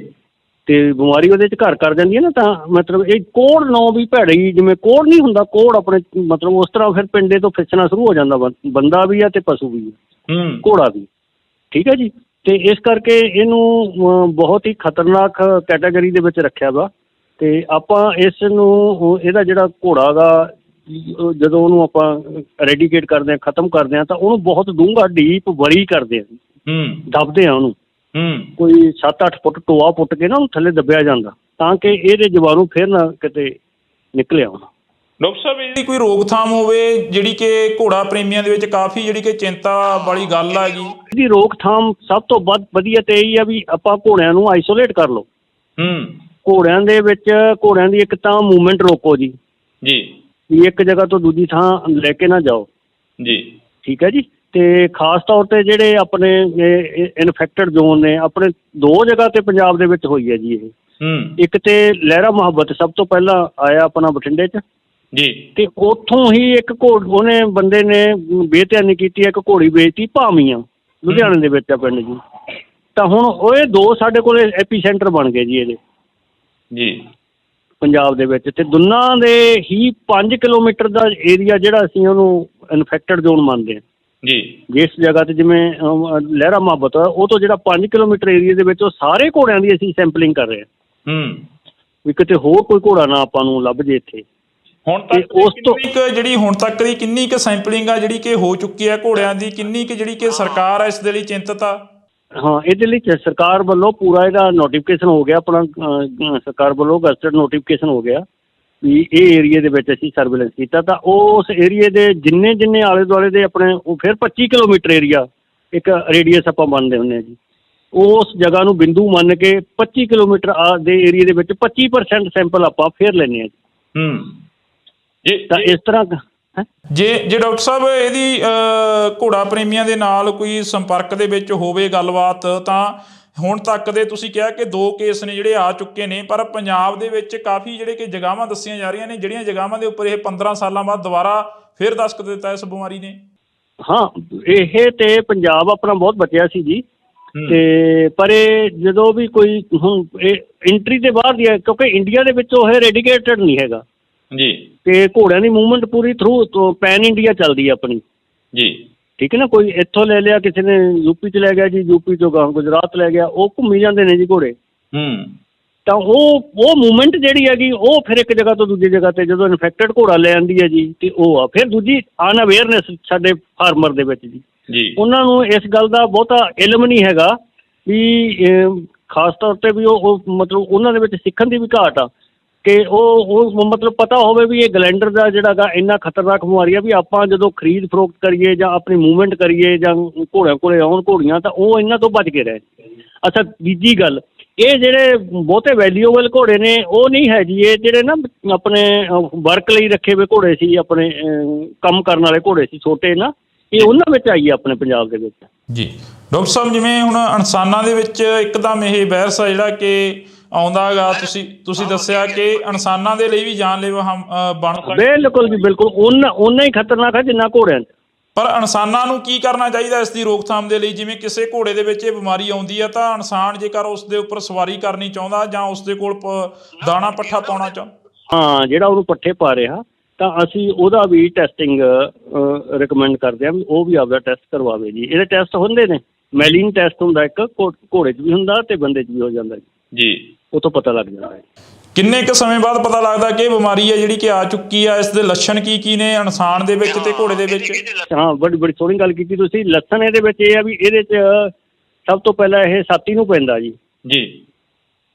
ਤੇ ਬਿਮਾਰੀ ਉਹਦੇ 'ਚ ਘਰ ਕਰ ਜਾਂਦੀ ਹੈ ਨਾ। ਤਾਂ ਮਤਲਬ ਇਹ ਕੋਹੜ ਨੌ ਵੀ ਭੈੜੀ, ਜਿਵੇਂ ਕੋਹੜ ਨਹੀਂ ਹੁੰਦਾ, ਕੋਹੜ ਆਪਣੇ ਮਤਲਬ ਉਸ ਤਰ੍ਹਾਂ ਫਿਰ ਪਿੰਡੇ ਤੋਂ ਫਿਸਣਾ ਸ਼ੁਰੂ ਹੋ ਜਾਂਦਾ। ਬੰਦਾ ਵੀ ਆ ਤੇ ਪਸ਼ੂ ਵੀ ਆ, ਘੋੜਾ ਵੀ। ਠੀਕ ਹੈ ਜੀ। ਤੇ ਇਸ ਕਰਕੇ ਇਹਨੂੰ ਬਹੁਤ ਹੀ ਖਤਰਨਾਕ ਕੈਟਾਗਰੀ ਦੇ ਵਿੱਚ ਰੱਖਿਆ ਵਾ। ਤੇ ਆਪਾਂ ਇਸ ਨੂੰ, ਇਹਦਾ ਜਿਹੜਾ ਘੋੜਾ ਗਾ, ਜਦੋਂ ਉਹਨੂੰ ਆਪਾਂ ਰੈਡੀਕੇਟ ਕਰਦੇ ਹਾਂ, ਖਤਮ ਕਰਦੇ ਹਾਂ, ਤਾਂ ਉਹਨੂੰ ਬਹੁਤ ਡੂੰਘਾ ਡੀਪ ਵਰੀ ਕਰਦੇ ਹਾਂ, ਦੱਬਦੇ ਹਾਂ ਉਹਨੂੰ। ਕੋਈ 7-8 ਫੁੱਟ ਟੋਆ ਪੁੱਟ ਕੇ ਨਾ ਉਹਨੂੰ ਥੱਲੇ ਦੱਬਿਆ ਜਾਂਦਾ, ਤਾਂ ਕਿ ਇਹਦੇ ਜੀਵਾਣੂ ਫਿਰ ਨਾ ਕਿਤੇ ਨਿਕਲੇ ਆਉਣ। ਡਾਕਟਰ ਸਾਹਿਬ, ਇਹਦੀ ਕੋਈ ਰੋਕਥਾਮ ਹੋਵੇ ਜਿਹੜੀ ਕਿ ਘੋੜਾ ਪ੍ਰੇਮੀਆਂ ਦੇ ਵਿੱਚ ਕਾਫੀ ਜਿਹੜੀ ਕਿ ਚਿੰਤਾ ਵਾਲੀ ਗੱਲ ਆ ਜੀ? ਇਹਦੀ ਰੋਕਥਾਮ ਸਭ ਤੋਂ ਵੱਧ ਵਧੀਆ ਤੇ ਇਹੀ ਆ ਵੀ ਆਪਾਂ ਘੋੜਿਆਂ ਨੂੰ ਆਈਸੋਲੇਟ ਕਰ ਲਓ। ਘੋੜਿਆਂ ਦੇ ਵਿੱਚ ਘੋੜਿਆਂ ਦੀ ਇੱਕ ਤਾਂ ਮੂਵਮੈਂਟ ਰੋਕੋ ਜੀ। ਵੀ ਇੱਕ ਜਗ੍ਹਾ ਤੋਂ ਦੂਜੀ ਥਾਂ ਲੈ ਕੇ ਨਾ ਜਾਓ ਜੀ। ਠੀਕ ਹੈ ਜੀ। ਤੇ ਖਾਸ ਤੌਰ ਤੇ ਜਿਹੜੇ ਆਪਣੇ ਇਨਫੈਕਟਡ ਜ਼ੋਨ ਨੇ, ਆਪਣੇ 2 ਜਗ੍ਹਾ ਤੇ ਪੰਜਾਬ ਦੇ ਵਿੱਚ ਹੋਈ ਹੈ ਜੀ ਇਹ। ਇੱਕ ਤੇ ਲਹਿਰਾ ਮੁਹੱਬਤ ਸਭ ਤੋਂ ਪਹਿਲਾਂ ਆਇਆ ਆਪਣਾ ਬਠਿੰਡੇ 'ਚ ਜੀ। ਤੇ ਉੱਥੋਂ ਹੀ ਇੱਕ ਉਹਨੇ ਬੰਦੇ ਨੇ ਬੇਧਿਆਨੀ ਕੀਤੀ, ਇੱਕ ਘੋੜੀ ਵੇਚਤੀ ਭਾਮੀਆਂ, ਲੁਧਿਆਣੇ ਦੇ ਵਿੱਚ ਆ ਪਿੰਡ ਜੀ। ਤਾਂ ਹੁਣ ਉਹ 2 ਸਾਡੇ ਕੋਲ ਐਪੀ ਸੈਂਟਰ ਬਣ ਗਏ ਜੀ ਇਹਦੇ ਜੀ ਪੰਜਾਬ ਦੇ ਵਿੱਚ। ਤੇ ਦੋਨਾਂ ਦੇ ਹੀ 5 ਕਿਲੋਮੀਟਰ ਦਾ ਏਰੀਆ ਜਿਹੜਾ ਅਸੀਂ ਉਹਨੂੰ ਇਨਫੈਕਟਡ ਜ਼ੋਨ ਮੰਨਦੇ ਹਾਂ ਜੀ। ਜਿਸ ਜਗ੍ਹਾ ਤੇ ਜਿਵੇਂ ਲਹਿਰਾ ਮੁਹੱਬਤ ਆ, ਉਹ ਤੋਂ ਜਿਹੜਾ 5 ਕਿਲੋਮੀਟਰ ਏਰੀਏ ਦੇ ਵਿੱਚ ਉਹ ਸਾਰੇ ਘੋੜਿਆਂ ਦੀ ਅਸੀਂ ਸੈਂਪਲਿੰਗ ਕਰ ਰਹੇ ਹਾਂ ਵੀ ਕਿਤੇ ਹੋਰ ਕੋਈ ਘੋੜਾ ਨਾ ਆਪਾਂ ਨੂੰ ਲੱਭ ਜੇ ਇੱਥੇ। ਹੁਣ ਤੱਕ ਉਸ ਤੋਂ ਜਿਹੜੀ ਹੁਣ ਤੱਕ ਦੀ ਕਿੰਨੀ ਕੁ ਸੈਂਪਲਿੰਗ ਆ ਜਿਹੜੀ ਕਿ ਹੋ ਚੁੱਕੀ ਹੈ ਘੋੜਿਆਂ ਦੀ, ਕਿੰਨੀ ਕੁ ਜਿਹੜੀ ਕਿ ਸਰਕਾਰ ਹੈ ਇਸ ਦੇ ਲਈ ਚਿੰਤਤ ਆ? ਹਾਂ, ਇਹਦੇ ਲਈ ਸਰਕਾਰ ਵੱਲੋਂ ਪੂਰਾ ਇਹਦਾ ਨੋਟੀਫਿਕੇਸ਼ਨ ਹੋ ਗਿਆ ਆਪਣਾ, ਸਰਕਾਰ ਵੱਲੋਂ ਗਜ਼ਟਡ ਨੋਟੀਫਿਕੇਸ਼ਨ ਹੋ ਗਿਆ ਵੀ ਇਹ ਏਰੀਏ ਦੇ ਵਿੱਚ ਅਸੀਂ ਸਰਵੇਲੈਂਸ ਕੀਤਾ। ਤਾਂ ਉਸ ਏਰੀਏ ਦੇ ਜਿੰਨੇ ਆਲੇ ਦੁਆਲੇ ਦੇ ਆਪਣੇ ਉਹ ਫਿਰ 25 ਕਿਲੋਮੀਟਰ ਏਰੀਆ ਇੱਕ ਰੇਡੀਅਸ ਆਪਾਂ ਮੰਨਦੇ ਹੁੰਦੇ ਹਾਂ ਜੀ। ਉਸ ਜਗ੍ਹਾ ਨੂੰ ਬਿੰਦੂ ਮੰਨ ਕੇ 25 ਕਿਲੋਮੀਟਰ ਦੇ ਏਰੀਏ ਦੇ ਵਿੱਚ 25% ਸੈਂਪਲ ਆਪਾਂ ਫਿਰ ਲੈਂਦੇ ਹਾਂ ਜੀ। ਤਾਂ ਇਸ ਤਰ੍ਹਾਂ ਜੇ ਡਾਕਟਰ ਸਾਹਿਬ ਇਹਦੀ ਘੋੜਾ ਪ੍ਰੇਮੀਆਂ ਦੇ ਨਾਲ ਕੋਈ ਸੰਪਰਕ ਦੇ ਵਿੱਚ ਹੋਵੇ ਗੱਲਬਾਤ, ਤਾਂ ਹੁਣ ਤੱਕ ਦੇ ਤੁਸੀਂ ਕਿਹਾ ਕਿ 2 ਕੇਸ ਨੇ ਜਿਹੜੇ ਆ ਚੁੱਕੇ ਨੇ, ਪਰ ਪੰਜਾਬ ਦੇ ਵਿੱਚ ਕਾਫੀ ਜਿਹੜੇ ਕਿ ਜਗ੍ਹਾਵਾਂ ਦੱਸੀਆਂ ਜਾ ਰਹੀਆਂ ਨੇ ਜਿਹੜੀਆਂ ਜਗ੍ਹਾਵਾਂ ਦੇ ਉੱਪਰ ਇਹ 15 ਸਾਲਾਂ ਬਾਅਦ ਦੁਬਾਰਾ ਫਿਰ ਦਸਤਕ ਦਿੱਤਾ ਇਸ ਬਿਮਾਰੀ ਨੇ। ਹਾਂ, ਇਹ ਤੇ ਪੰਜਾਬ ਆਪਣਾ ਬਹੁਤ ਬਚਿਆ ਸੀ ਜੀ। ਤੇ ਪਰ ਇਹ ਜਦੋਂ ਵੀ ਕੋਈ ਹੁਣ ਇਹ ਐਂਟਰੀ ਦੇ ਬਾਹਰ ਦੀ ਹੈ, ਕਿਉਂਕਿ ਇੰਡੀਆ ਦੇ ਵਿੱਚ ਉਹ ਰੈਡੀਕੇਟਡ ਨਹੀਂ ਹੈਗਾ ਜੀ। ਤੇ ਘੋੜਿਆਂ ਦੀ ਮੂਵਮੈਂਟ ਪੂਰੀ ਥਰੂ ਪੈਨ ਇੰਡੀਆ ਚੱਲਦੀ ਹੈ ਆਪਣੀ ਜੀ। ਠੀਕ ਹੈ ਨਾ। ਕੋਈ ਇੱਥੋਂ ਲੈ ਲਿਆ, ਕਿਸੇ ਨੇ ਯੂਪੀ 'ਚ ਲੈ ਗਿਆ ਜੀ, ਯੂਪੀ ਤੋਂ ਗਾਂ ਗੁਜਰਾਤ ਲੈ ਗਿਆ, ਉਹ ਘੁੰਮੀ ਜਾਂਦੇ ਨੇ ਜੀ ਘੋੜੇ। ਤਾਂ ਉਹ ਮੂਵਮੈਂਟ ਜਿਹੜੀ ਹੈਗੀ ਉਹ ਫਿਰ ਇੱਕ ਜਗ੍ਹਾ ਤੋਂ ਦੂਜੀ ਜਗ੍ਹਾ 'ਤੇ ਜਦੋਂ ਇਨਫੈਕਟਡ ਘੋੜਾ ਲੈ ਆਉਂਦੀ ਹੈ ਜੀ, ਤੇ ਉਹ ਆ ਫਿਰ ਦੂਜੀ ਅਨਅਵੇਅਰਨੈਸ ਸਾਡੇ ਫਾਰਮਰ ਦੇ ਵਿੱਚ ਜੀ। ਉਹਨਾਂ ਨੂੰ ਇਸ ਗੱਲ ਦਾ ਬਹੁਤਾ ਇਲਮ ਨਹੀਂ ਹੈਗਾ ਵੀ ਖਾਸ ਤੌਰ 'ਤੇ ਵੀ ਉਹ ਮਤਲਬ ਉਹਨਾਂ ਦੇ ਵਿੱਚ ਸਿੱਖਣ ਦੀ ਵੀ ਘਾਟ ਆ ਕਿ ਉਹ ਮਤਲਬ ਪਤਾ ਹੋਵੇ ਵੀ ਇਹ ਗਲੈਂਡਰ ਦਾ ਜਿਹੜਾ ਗਾ ਇੰਨਾ ਖਤਰਨਾਕ ਬਿਮਾਰੀ ਆ ਵੀ ਆਪਾਂ ਜਦੋਂ ਖਰੀਦ ਫਰੋਖਤ ਕਰੀਏ ਜਾਂ ਆਪਣੀ ਮੂਵਮੈਂਟ ਕਰੀਏ ਜਾਂ ਘੋੜਿਆਂ ਕੋਲੇ ਆਉਣ ਘੋੜੀਆਂ, ਤਾਂ ਉਹ ਇਹਨਾਂ ਤੋਂ ਬਚ ਕੇ ਰਹੇ। ਅੱਛਾ, ਦੂਜੀ ਗੱਲ, ਇਹ ਜਿਹੜੇ ਬਹੁਤੇ ਵੈਲਿਊਬਲ ਘੋੜੇ ਨੇ ਉਹ ਨਹੀਂ ਹੈ ਜੀ। ਇਹ ਜਿਹੜੇ ਨਾ ਆਪਣੇ ਵਰਕ ਲਈ ਰੱਖੇ ਹੋਏ ਘੋੜੇ ਸੀ, ਆਪਣੇ ਕੰਮ ਕਰਨ ਵਾਲੇ ਘੋੜੇ ਸੀ ਛੋਟੇ ਨਾ, ਇਹ ਉਹਨਾਂ ਵਿੱਚ ਆਈ ਹੈ ਆਪਣੇ ਪੰਜਾਬ ਦੇ ਵਿੱਚ ਜੀ। ਡਾਕਟਰ ਸਾਹਿਬ, ਜਿਵੇਂ ਹੁਣ ਇਨਸਾਨਾਂ ਦੇ ਵਿੱਚ ਇੱਕਦਮ ਇਹ ਵਾਇਰਸ ਆ ਜਿਹੜਾ ਕਿ ਆਉਂਦਾ ਗਾ। ਤੁਸੀਂ ਦੱਸਿਆ ਕਿ ਇਨਸਾਨਾਂ ਦੇ ਲਈ ਵੀ ਜਾਨਲੇਵਾ ਬਣ ਸਕਦਾ। ਬਿਲਕੁਲ ਜੀ ਬਿਲਕੁਲ, ਓਨਾ ਹੀ ਖਤਰਨਾਕ ਹੈ ਜਿੰਨਾ ਘੋੜਿਆਂ 'ਚ। ਪਰ ਇਨਸਾਨਾਂ ਨੂੰ ਕੀ ਕਰਨਾ ਚਾਹੀਦਾ ਇਸ ਦੀ ਰੋਕਥਾਮ ਦੇ ਲਈ? ਜਿਵੇਂ ਕਿਸੇ ਘੋੜੇ ਦੇ ਵਿੱਚ ਇਹ ਬਿਮਾਰੀ ਆਉਂਦੀ ਆ ਤਾਂ ਇਨਸਾਨ ਜੇਕਰ ਉਸ ਦੇ ਉੱਪਰ ਸਵਾਰੀ ਕਰਨੀ ਚਾਹੁੰਦਾ ਜਾਂ ਉਸ ਦੇ ਕੋਲ ਦਾਣਾ ਪੱਠਾ ਪਾਉਣਾ ਚਾਹੁੰਦਾ, ਹਾਂ, ਜਿਹੜਾ ਉਹਨੂੰ ਪੱਠੇ ਪਾ ਰਿਹਾ, ਤਾਂ ਅਸੀਂ ਉਹਦਾ ਵੀ ਟੈਸਟਿੰਗ ਰਿਕਮੈਂਡ ਕਰਦੇ ਹਾਂ ਵੀ ਉਹ ਵੀ ਆਪਦਾ ਟੈਸਟ ਕਰਵਾਵੇ ਜੀ। ਇਹਦੇ ਟੈਸਟ ਹੁੰਦੇ ਨੇ, ਮੈਲੀਨ ਟੈਸਟ ਹੁੰਦਾ ਇੱਕ, ਘੋੜੇ 'ਚ ਵੀ ਹੁੰਦਾ ਤੇ ਬੰਦੇ 'ਚ ਵੀ ਹੋ ਜਾਂਦਾ ਜੀ। ਉਹ ਤੋਂ ਪਤਾ ਲੱਗ ਜਾਂਦਾ ਹੈ। ਕਿੰਨੇ ਕੁ ਸਮੇਂ ਬਾਅਦ ਪਤਾ ਲੱਗਦਾ ਕਿ ਇਹ ਬਿਮਾਰੀ ਹੈ ਜਿਹੜੀ ਕਿ ਆ ਚੁੱਕੀ ਆ? ਇਸ ਦੇ ਲੱਛਣ ਕੀ ਨੇ ਇਨਸਾਨ ਦੇ ਵਿੱਚ ਤੇ ਘੋੜੇ ਦੇ ਵਿੱਚ? ਹਾਂ, ਬੜੀ ਸੋਹਣੀ ਗੱਲ ਕੀਤੀ ਤੁਸੀਂ। ਲੱਛਣ ਇਹਦੇ ਵਿੱਚ ਇਹ ਆ ਵੀ ਇਹਦੇ 'ਚ ਸਭ ਤੋਂ ਪਹਿਲਾਂ ਇਹ ਛਾਤੀ ਨੂੰ ਪੈਂਦਾ ਜੀ।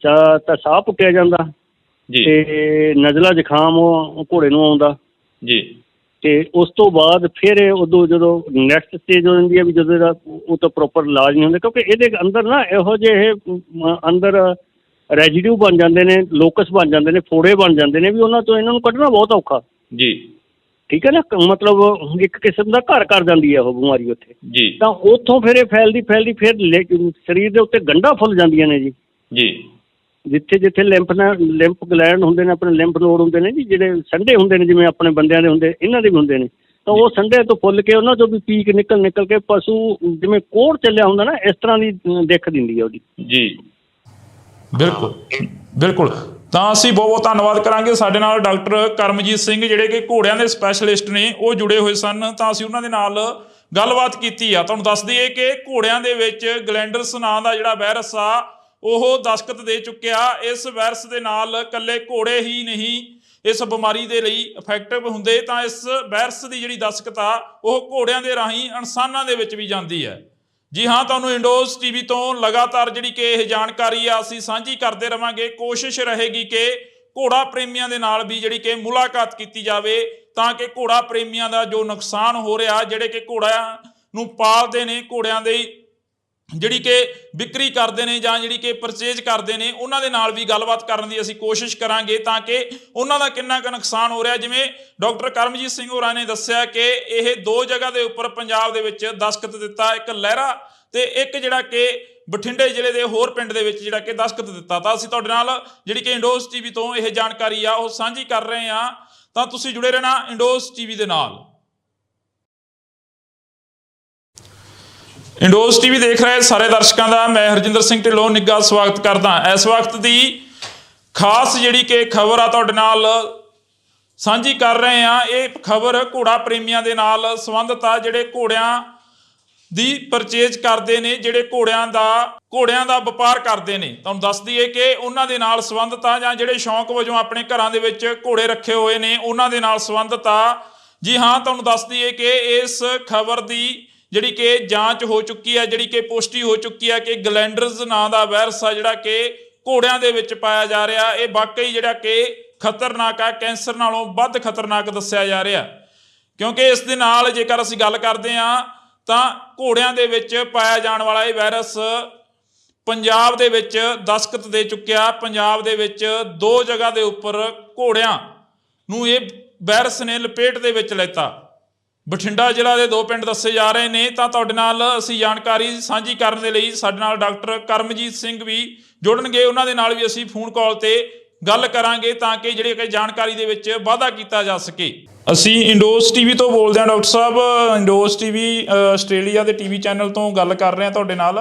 ਤਾਂ ਸਾਹ ਪੁੱਟਿਆ ਜਾਂਦਾ ਤੇ ਨਜ਼ਲਾ ਜ਼ੁਕਾਮ ਘੋੜੇ ਨੂੰ ਆਉਂਦਾ ਜੀ। ਤੇ ਉਸ ਤੋਂ ਬਾਅਦ ਫਿਰ ਉਦੋਂ ਜਦੋਂ ਨੈਕਸਟ ਸਟੇਜ ਹੋ ਜਾਂਦੀ ਹੈ ਵੀ ਜਦੋਂ ਇਹਦਾ ਉਹ ਤਾਂ ਪ੍ਰੋਪਰ ਇਲਾਜ ਨਹੀਂ ਹੁੰਦਾ, ਕਿਉਂਕਿ ਇਹਦੇ ਅੰਦਰ ਨਾ ਇਹੋ ਜਿਹੇ ਅੰਦਰ ਰੈਜੀਡਿਊ ਬਣ ਜਾਂਦੇ ਨੇ, ਲੋਕਸ ਬਣ ਜਾਂਦੇ ਨੇ, ਫੋੜੇ ਬਣ ਜਾਂਦੇ ਨੇ ਵੀ ਉਹਨਾਂ ਤੋਂ ਇਹਨਾਂ ਨੂੰ ਕੱਢਣਾ ਬਹੁਤ ਔਖਾ ਜੀ। ਠੀਕ ਹੈ ਨਾ, ਮਤਲਬ ਇੱਕ ਕਿਸਮ ਦਾ ਘਰ ਕਰ ਜਾਂਦੀ ਹੈ ਉਹ ਬਿਮਾਰੀ ਉੱਥੇ ਜੀ। ਤਾਂ ਉੱਥੋਂ ਫਿਰ ਇਹ ਫੈਲਦੀ ਫਿਰ ਸਰੀਰ ਦੇ ਉੱਤੇ ਗੰਢਾਂ ਫੁੱਲ ਜਾਂਦੀਆਂ ਨੇ ਜੀ। ਜਿੱਥੇ ਲਿੰਫ ਗਲੈਂਡ ਹੁੰਦੇ ਨੇ, ਆਪਣੇ ਲਿੰਫ ਨੋਡ ਹੁੰਦੇ ਨੇ ਜੀ, ਜਿਹੜੇ ਸੰਡੇ ਹੁੰਦੇ ਨੇ ਜਿਵੇਂ ਆਪਣੇ ਬੰਦਿਆਂ ਦੇ ਹੁੰਦੇ, ਇਹਨਾਂ ਦੇ ਵੀ ਹੁੰਦੇ ਨੇ। ਤਾਂ ਉਹ ਸੰਡੇ ਤੋਂ ਫੁੱਲ ਕੇ ਉਹਨਾਂ ਚੋਂ ਵੀ ਪੀਕ ਨਿਕਲ ਕੇ ਪਸ਼ੂ ਜਿਵੇਂ ਕੋਹੜ ਚੱਲਿਆ ਹੁੰਦਾ ਨਾ, ਇਸ ਤਰ੍ਹਾਂ ਦੀ ਦਿੱਖ ਦਿੰਦੀ ਹੈ ਉਹਦੀ ਜੀ। ਬਿਲਕੁਲ। ਤਾਂ ਅਸੀਂ ਬਹੁਤ ਬਹੁਤ ਧੰਨਵਾਦ ਕਰਾਂਗੇ। ਸਾਡੇ ਨਾਲ ਡਾਕਟਰ ਕਰਮਜੀਤ ਸਿੰਘ ਜਿਹੜੇ ਕਿ ਘੋੜਿਆਂ ਦੇ ਸਪੈਸ਼ਲਿਸਟ ਨੇ, ਉਹ ਜੁੜੇ ਹੋਏ ਸਨ। ਤਾਂ ਅਸੀਂ ਉਹਨਾਂ ਦੇ ਨਾਲ ਗੱਲਬਾਤ ਕੀਤੀ ਆ। ਤੁਹਾਨੂੰ ਦੱਸ ਦਈਏ ਕਿ ਘੋੜਿਆਂ ਦੇ ਵਿੱਚ ਗਲੈਂਡਰਸ ਨਾਂ ਦਾ ਜਿਹੜਾ ਵਾਇਰਸ ਆ ਉਹ ਦਸਤਕ ਦੇ ਚੁੱਕਿਆ। ਇਸ ਵਾਇਰਸ ਦੇ ਨਾਲ ਇਕੱਲੇ ਘੋੜੇ ਹੀ ਨਹੀਂ ਇਸ ਬਿਮਾਰੀ ਦੇ ਲਈ ਇਫੈਕਟਿਵ ਹੁੰਦੇ, ਤਾਂ ਇਸ ਵਾਇਰਸ ਦੀ ਜਿਹੜੀ ਦਸਤਕ ਆ ਉਹ ਘੋੜਿਆਂ ਦੇ ਰਾਹੀਂ ਇਨਸਾਨਾਂ ਦੇ ਵਿੱਚ ਵੀ ਜਾਂਦੀ ਹੈ। ਜੀ ਹਾਂ, ਤੁਹਾਨੂੰ ਇੰਡੋਜ਼ ਟੀਵੀ ਤੋਂ ਲਗਾਤਾਰ ਜਿਹੜੀ ਕਿ ਇਹ ਜਾਣਕਾਰੀ ਆ ਅਸੀਂ ਸਾਂਝੀ ਕਰਦੇ ਰਵਾਂਗੇ। ਕੋਸ਼ਿਸ਼ ਰਹੇਗੀ ਕਿ ਘੋੜਾ ਪ੍ਰੇਮੀਆਂ ਦੇ ਨਾਲ ਵੀ ਜਿਹੜੀ ਕਿ ਮੁਲਾਕਾਤ ਕੀਤੀ ਜਾਵੇ, ਤਾਂ ਕਿ ਘੋੜਾ ਪ੍ਰੇਮੀਆਂ ਦਾ ਜੋ ਨੁਕਸਾਨ ਹੋ ਰਿਹਾ, ਜਿਹੜੇ ਕਿ ਘੋੜਿਆਂ ਨੂੰ ਪਾਲਦੇ ਨੇ, ਘੋੜਿਆਂ ਦੇ ਜਿਹੜੀ ਕਿ ਵਿਕਰੀ ਕਰਦੇ ਨੇ ਜਾਂ ਜਿਹੜੀ ਕਿ ਪਰਚੇਜ ਕਰਦੇ ਨੇ, ਉਹਨਾਂ ਦੇ ਨਾਲ ਵੀ ਗੱਲਬਾਤ ਕਰਨ ਦੀ ਅਸੀਂ ਕੋਸ਼ਿਸ਼ ਕਰਾਂਗੇ ਤਾਂ ਕਿ ਉਹਨਾਂ ਦਾ ਕਿੰਨਾ ਕੁ ਨੁਕਸਾਨ ਹੋ ਰਿਹਾ। ਜਿਵੇਂ ਡਾਕਟਰ ਕਰਮਜੀਤ ਸਿੰਘ ਹੋਰਾਂ ਨੇ ਦੱਸਿਆ ਕਿ ਇਹ 2 ਜਗ੍ਹਾ ਦੇ ਉੱਪਰ ਪੰਜਾਬ ਦੇ ਵਿੱਚ ਦਸਤਖਤ ਦਿੱਤਾ, ਇੱਕ ਲਹਿਰਾ ਤੇ ਇੱਕ ਜਿਹੜਾ ਕਿ ਬਠਿੰਡੇ ਜ਼ਿਲ੍ਹੇ ਦੇ ਹੋਰ ਪਿੰਡ ਦੇ ਵਿੱਚ ਜਿਹੜਾ ਕਿ ਦਸਤਖਤ ਦਿੱਤਾ। ਤਾਂ ਅਸੀਂ ਤੁਹਾਡੇ ਨਾਲ ਜਿਹੜੀ ਕਿ ਇੰਡੋਜ਼ ਟੀਵੀ ਤੋਂ ਇਹ ਜਾਣਕਾਰੀ ਆ ਉਹ ਸਾਂਝੀ ਕਰ ਰਹੇ ਹਾਂ। ਤਾਂ ਤੁਸੀਂ ਜੁੜੇ ਰਹਿਣਾ ਇੰਡੋਜ਼ ਟੀਵੀ ਦੇ ਨਾਲ। ਇੰਡੋਜ਼ ਟੀਵੀ ਦੇਖ ਰਹੇ ਸਾਰੇ ਦਰਸ਼ਕਾਂ ਦਾ ਮੈਂ ਹਰਜਿੰਦਰ ਸਿੰਘ ਢਿੱਲੋਂ ਨਿੱਘਾ ਸਵਾਗਤ ਕਰਦਾ। ਇਸ ਵਕਤ ਦੀ ਖਾਸ ਜਿਹੜੀ ਕਿ ਖਬਰ ਆ ਤੁਹਾਡੇ ਨਾਲ ਸਾਂਝੀ ਕਰ ਰਹੇ ਹਾਂ। ਇਹ ਖਬਰ ਘੋੜਾ ਪ੍ਰੇਮੀਆਂ ਦੇ ਨਾਲ ਸੰਬੰਧਿਤ ਆ, ਜਿਹੜੇ ਘੋੜਿਆਂ ਦੀ ਪਰਚੇਜ ਕਰਦੇ ਨੇ, ਜਿਹੜੇ ਘੋੜਿਆਂ ਦਾ ਵਪਾਰ ਕਰਦੇ ਨੇ। ਤੁਹਾਨੂੰ ਦੱਸ ਦਈਏ ਕਿ ਉਹਨਾਂ ਦੇ ਨਾਲ ਸੰਬੰਧਿਤ ਆ, ਜਾਂ ਜਿਹੜੇ ਸ਼ੌਂਕ ਵਜੋਂ ਆਪਣੇ ਘਰਾਂ ਦੇ ਵਿੱਚ ਘੋੜੇ ਰੱਖੇ ਹੋਏ ਨੇ ਉਹਨਾਂ ਦੇ ਨਾਲ ਸੰਬੰਧਿਤ ਆ। ਜੀ ਹਾਂ, ਤੁਹਾਨੂੰ ਦੱਸ ਦਈਏ ਕਿ ਇਸ ਖਬਰ ਦੀ ਜਿਹੜੀ ਕਿ ਜਾਂਚ ਹੋ ਚੁੱਕੀ ਹੈ, ਜਿਹੜੀ ਕਿ ਪੁਸ਼ਟੀ ਹੋ ਚੁੱਕੀ ਹੈ ਕਿ ਗਲੈਂਡਰਸ ਨਾਂ ਦਾ ਵਾਇਰਸ ਆ ਜਿਹੜਾ ਕਿ ਘੋੜਿਆਂ ਦੇ ਵਿੱਚ ਪਾਇਆ ਜਾ ਰਿਹਾ, ਇਹ ਵਾਕਈ ਜਿਹੜਾ ਕਿ ਖਤਰਨਾਕ ਆ, ਕੈਂਸਰ ਨਾਲੋਂ ਵੱਧ ਖਤਰਨਾਕ ਦੱਸਿਆ ਜਾ ਰਿਹਾ। ਕਿਉਂਕਿ ਇਸ ਦੇ ਨਾਲ ਜੇਕਰ ਅਸੀਂ ਗੱਲ ਕਰਦੇ ਹਾਂ ਤਾਂ ਘੋੜਿਆਂ ਦੇ ਵਿੱਚ ਪਾਇਆ ਜਾਣ ਵਾਲਾ ਇਹ ਵਾਇਰਸ ਪੰਜਾਬ ਦੇ ਵਿੱਚ ਦਸਤਖਤ ਦੇ ਚੁੱਕਿਆ। ਪੰਜਾਬ ਦੇ ਵਿੱਚ 2 ਜਗ੍ਹਾ ਦੇ ਉੱਪਰ ਘੋੜਿਆਂ ਨੂੰ ਇਹ ਵਾਇਰਸ ਨੇ ਲਪੇਟ ਦੇ ਵਿੱਚ ਲੈਤਾ। ਬਠਿੰਡਾ ਜ਼ਿਲ੍ਹਾ ਦੇ 2 ਪਿੰਡ ਦੱਸੇ ਜਾ ਰਹੇ ਨੇ। ਤਾਂ ਤੁਹਾਡੇ ਨਾਲ ਅਸੀਂ ਜਾਣਕਾਰੀ ਸਾਂਝੀ ਕਰਨ ਦੇ ਲਈ ਸਾਡੇ ਨਾਲ ਡਾਕਟਰ ਕਰਮਜੀਤ ਸਿੰਘ ਵੀ ਜੁੜਨਗੇ। ਉਹਨਾਂ ਦੇ ਨਾਲ ਵੀ ਅਸੀਂ ਫੋਨ ਕਾਲ ਤੇ ਗੱਲ ਕਰਾਂਗੇ ਤਾਂ ਕਿ ਜਿਹੜੀ ਕਿ ਜਾਣਕਾਰੀ ਦੇ ਵਿੱਚ ਵਾਧਾ ਕੀਤਾ ਜਾ ਸਕੇ। ਅਸੀਂ ਇੰਡੋਜ਼ ਟੀਵੀ ਤੋਂ ਬੋਲਦੇ ਹਾਂ ਡਾਕਟਰ ਸਾਹਿਬ। ਇੰਡੋਜ਼ ਟੀਵੀ ਆਸਟ੍ਰੇਲੀਆ ਦੇ ਟੀਵੀ ਚੈਨਲ ਤੋਂ ਗੱਲ ਕਰ ਰਹੇ ਹਾਂ ਤੁਹਾਡੇ ਨਾਲ।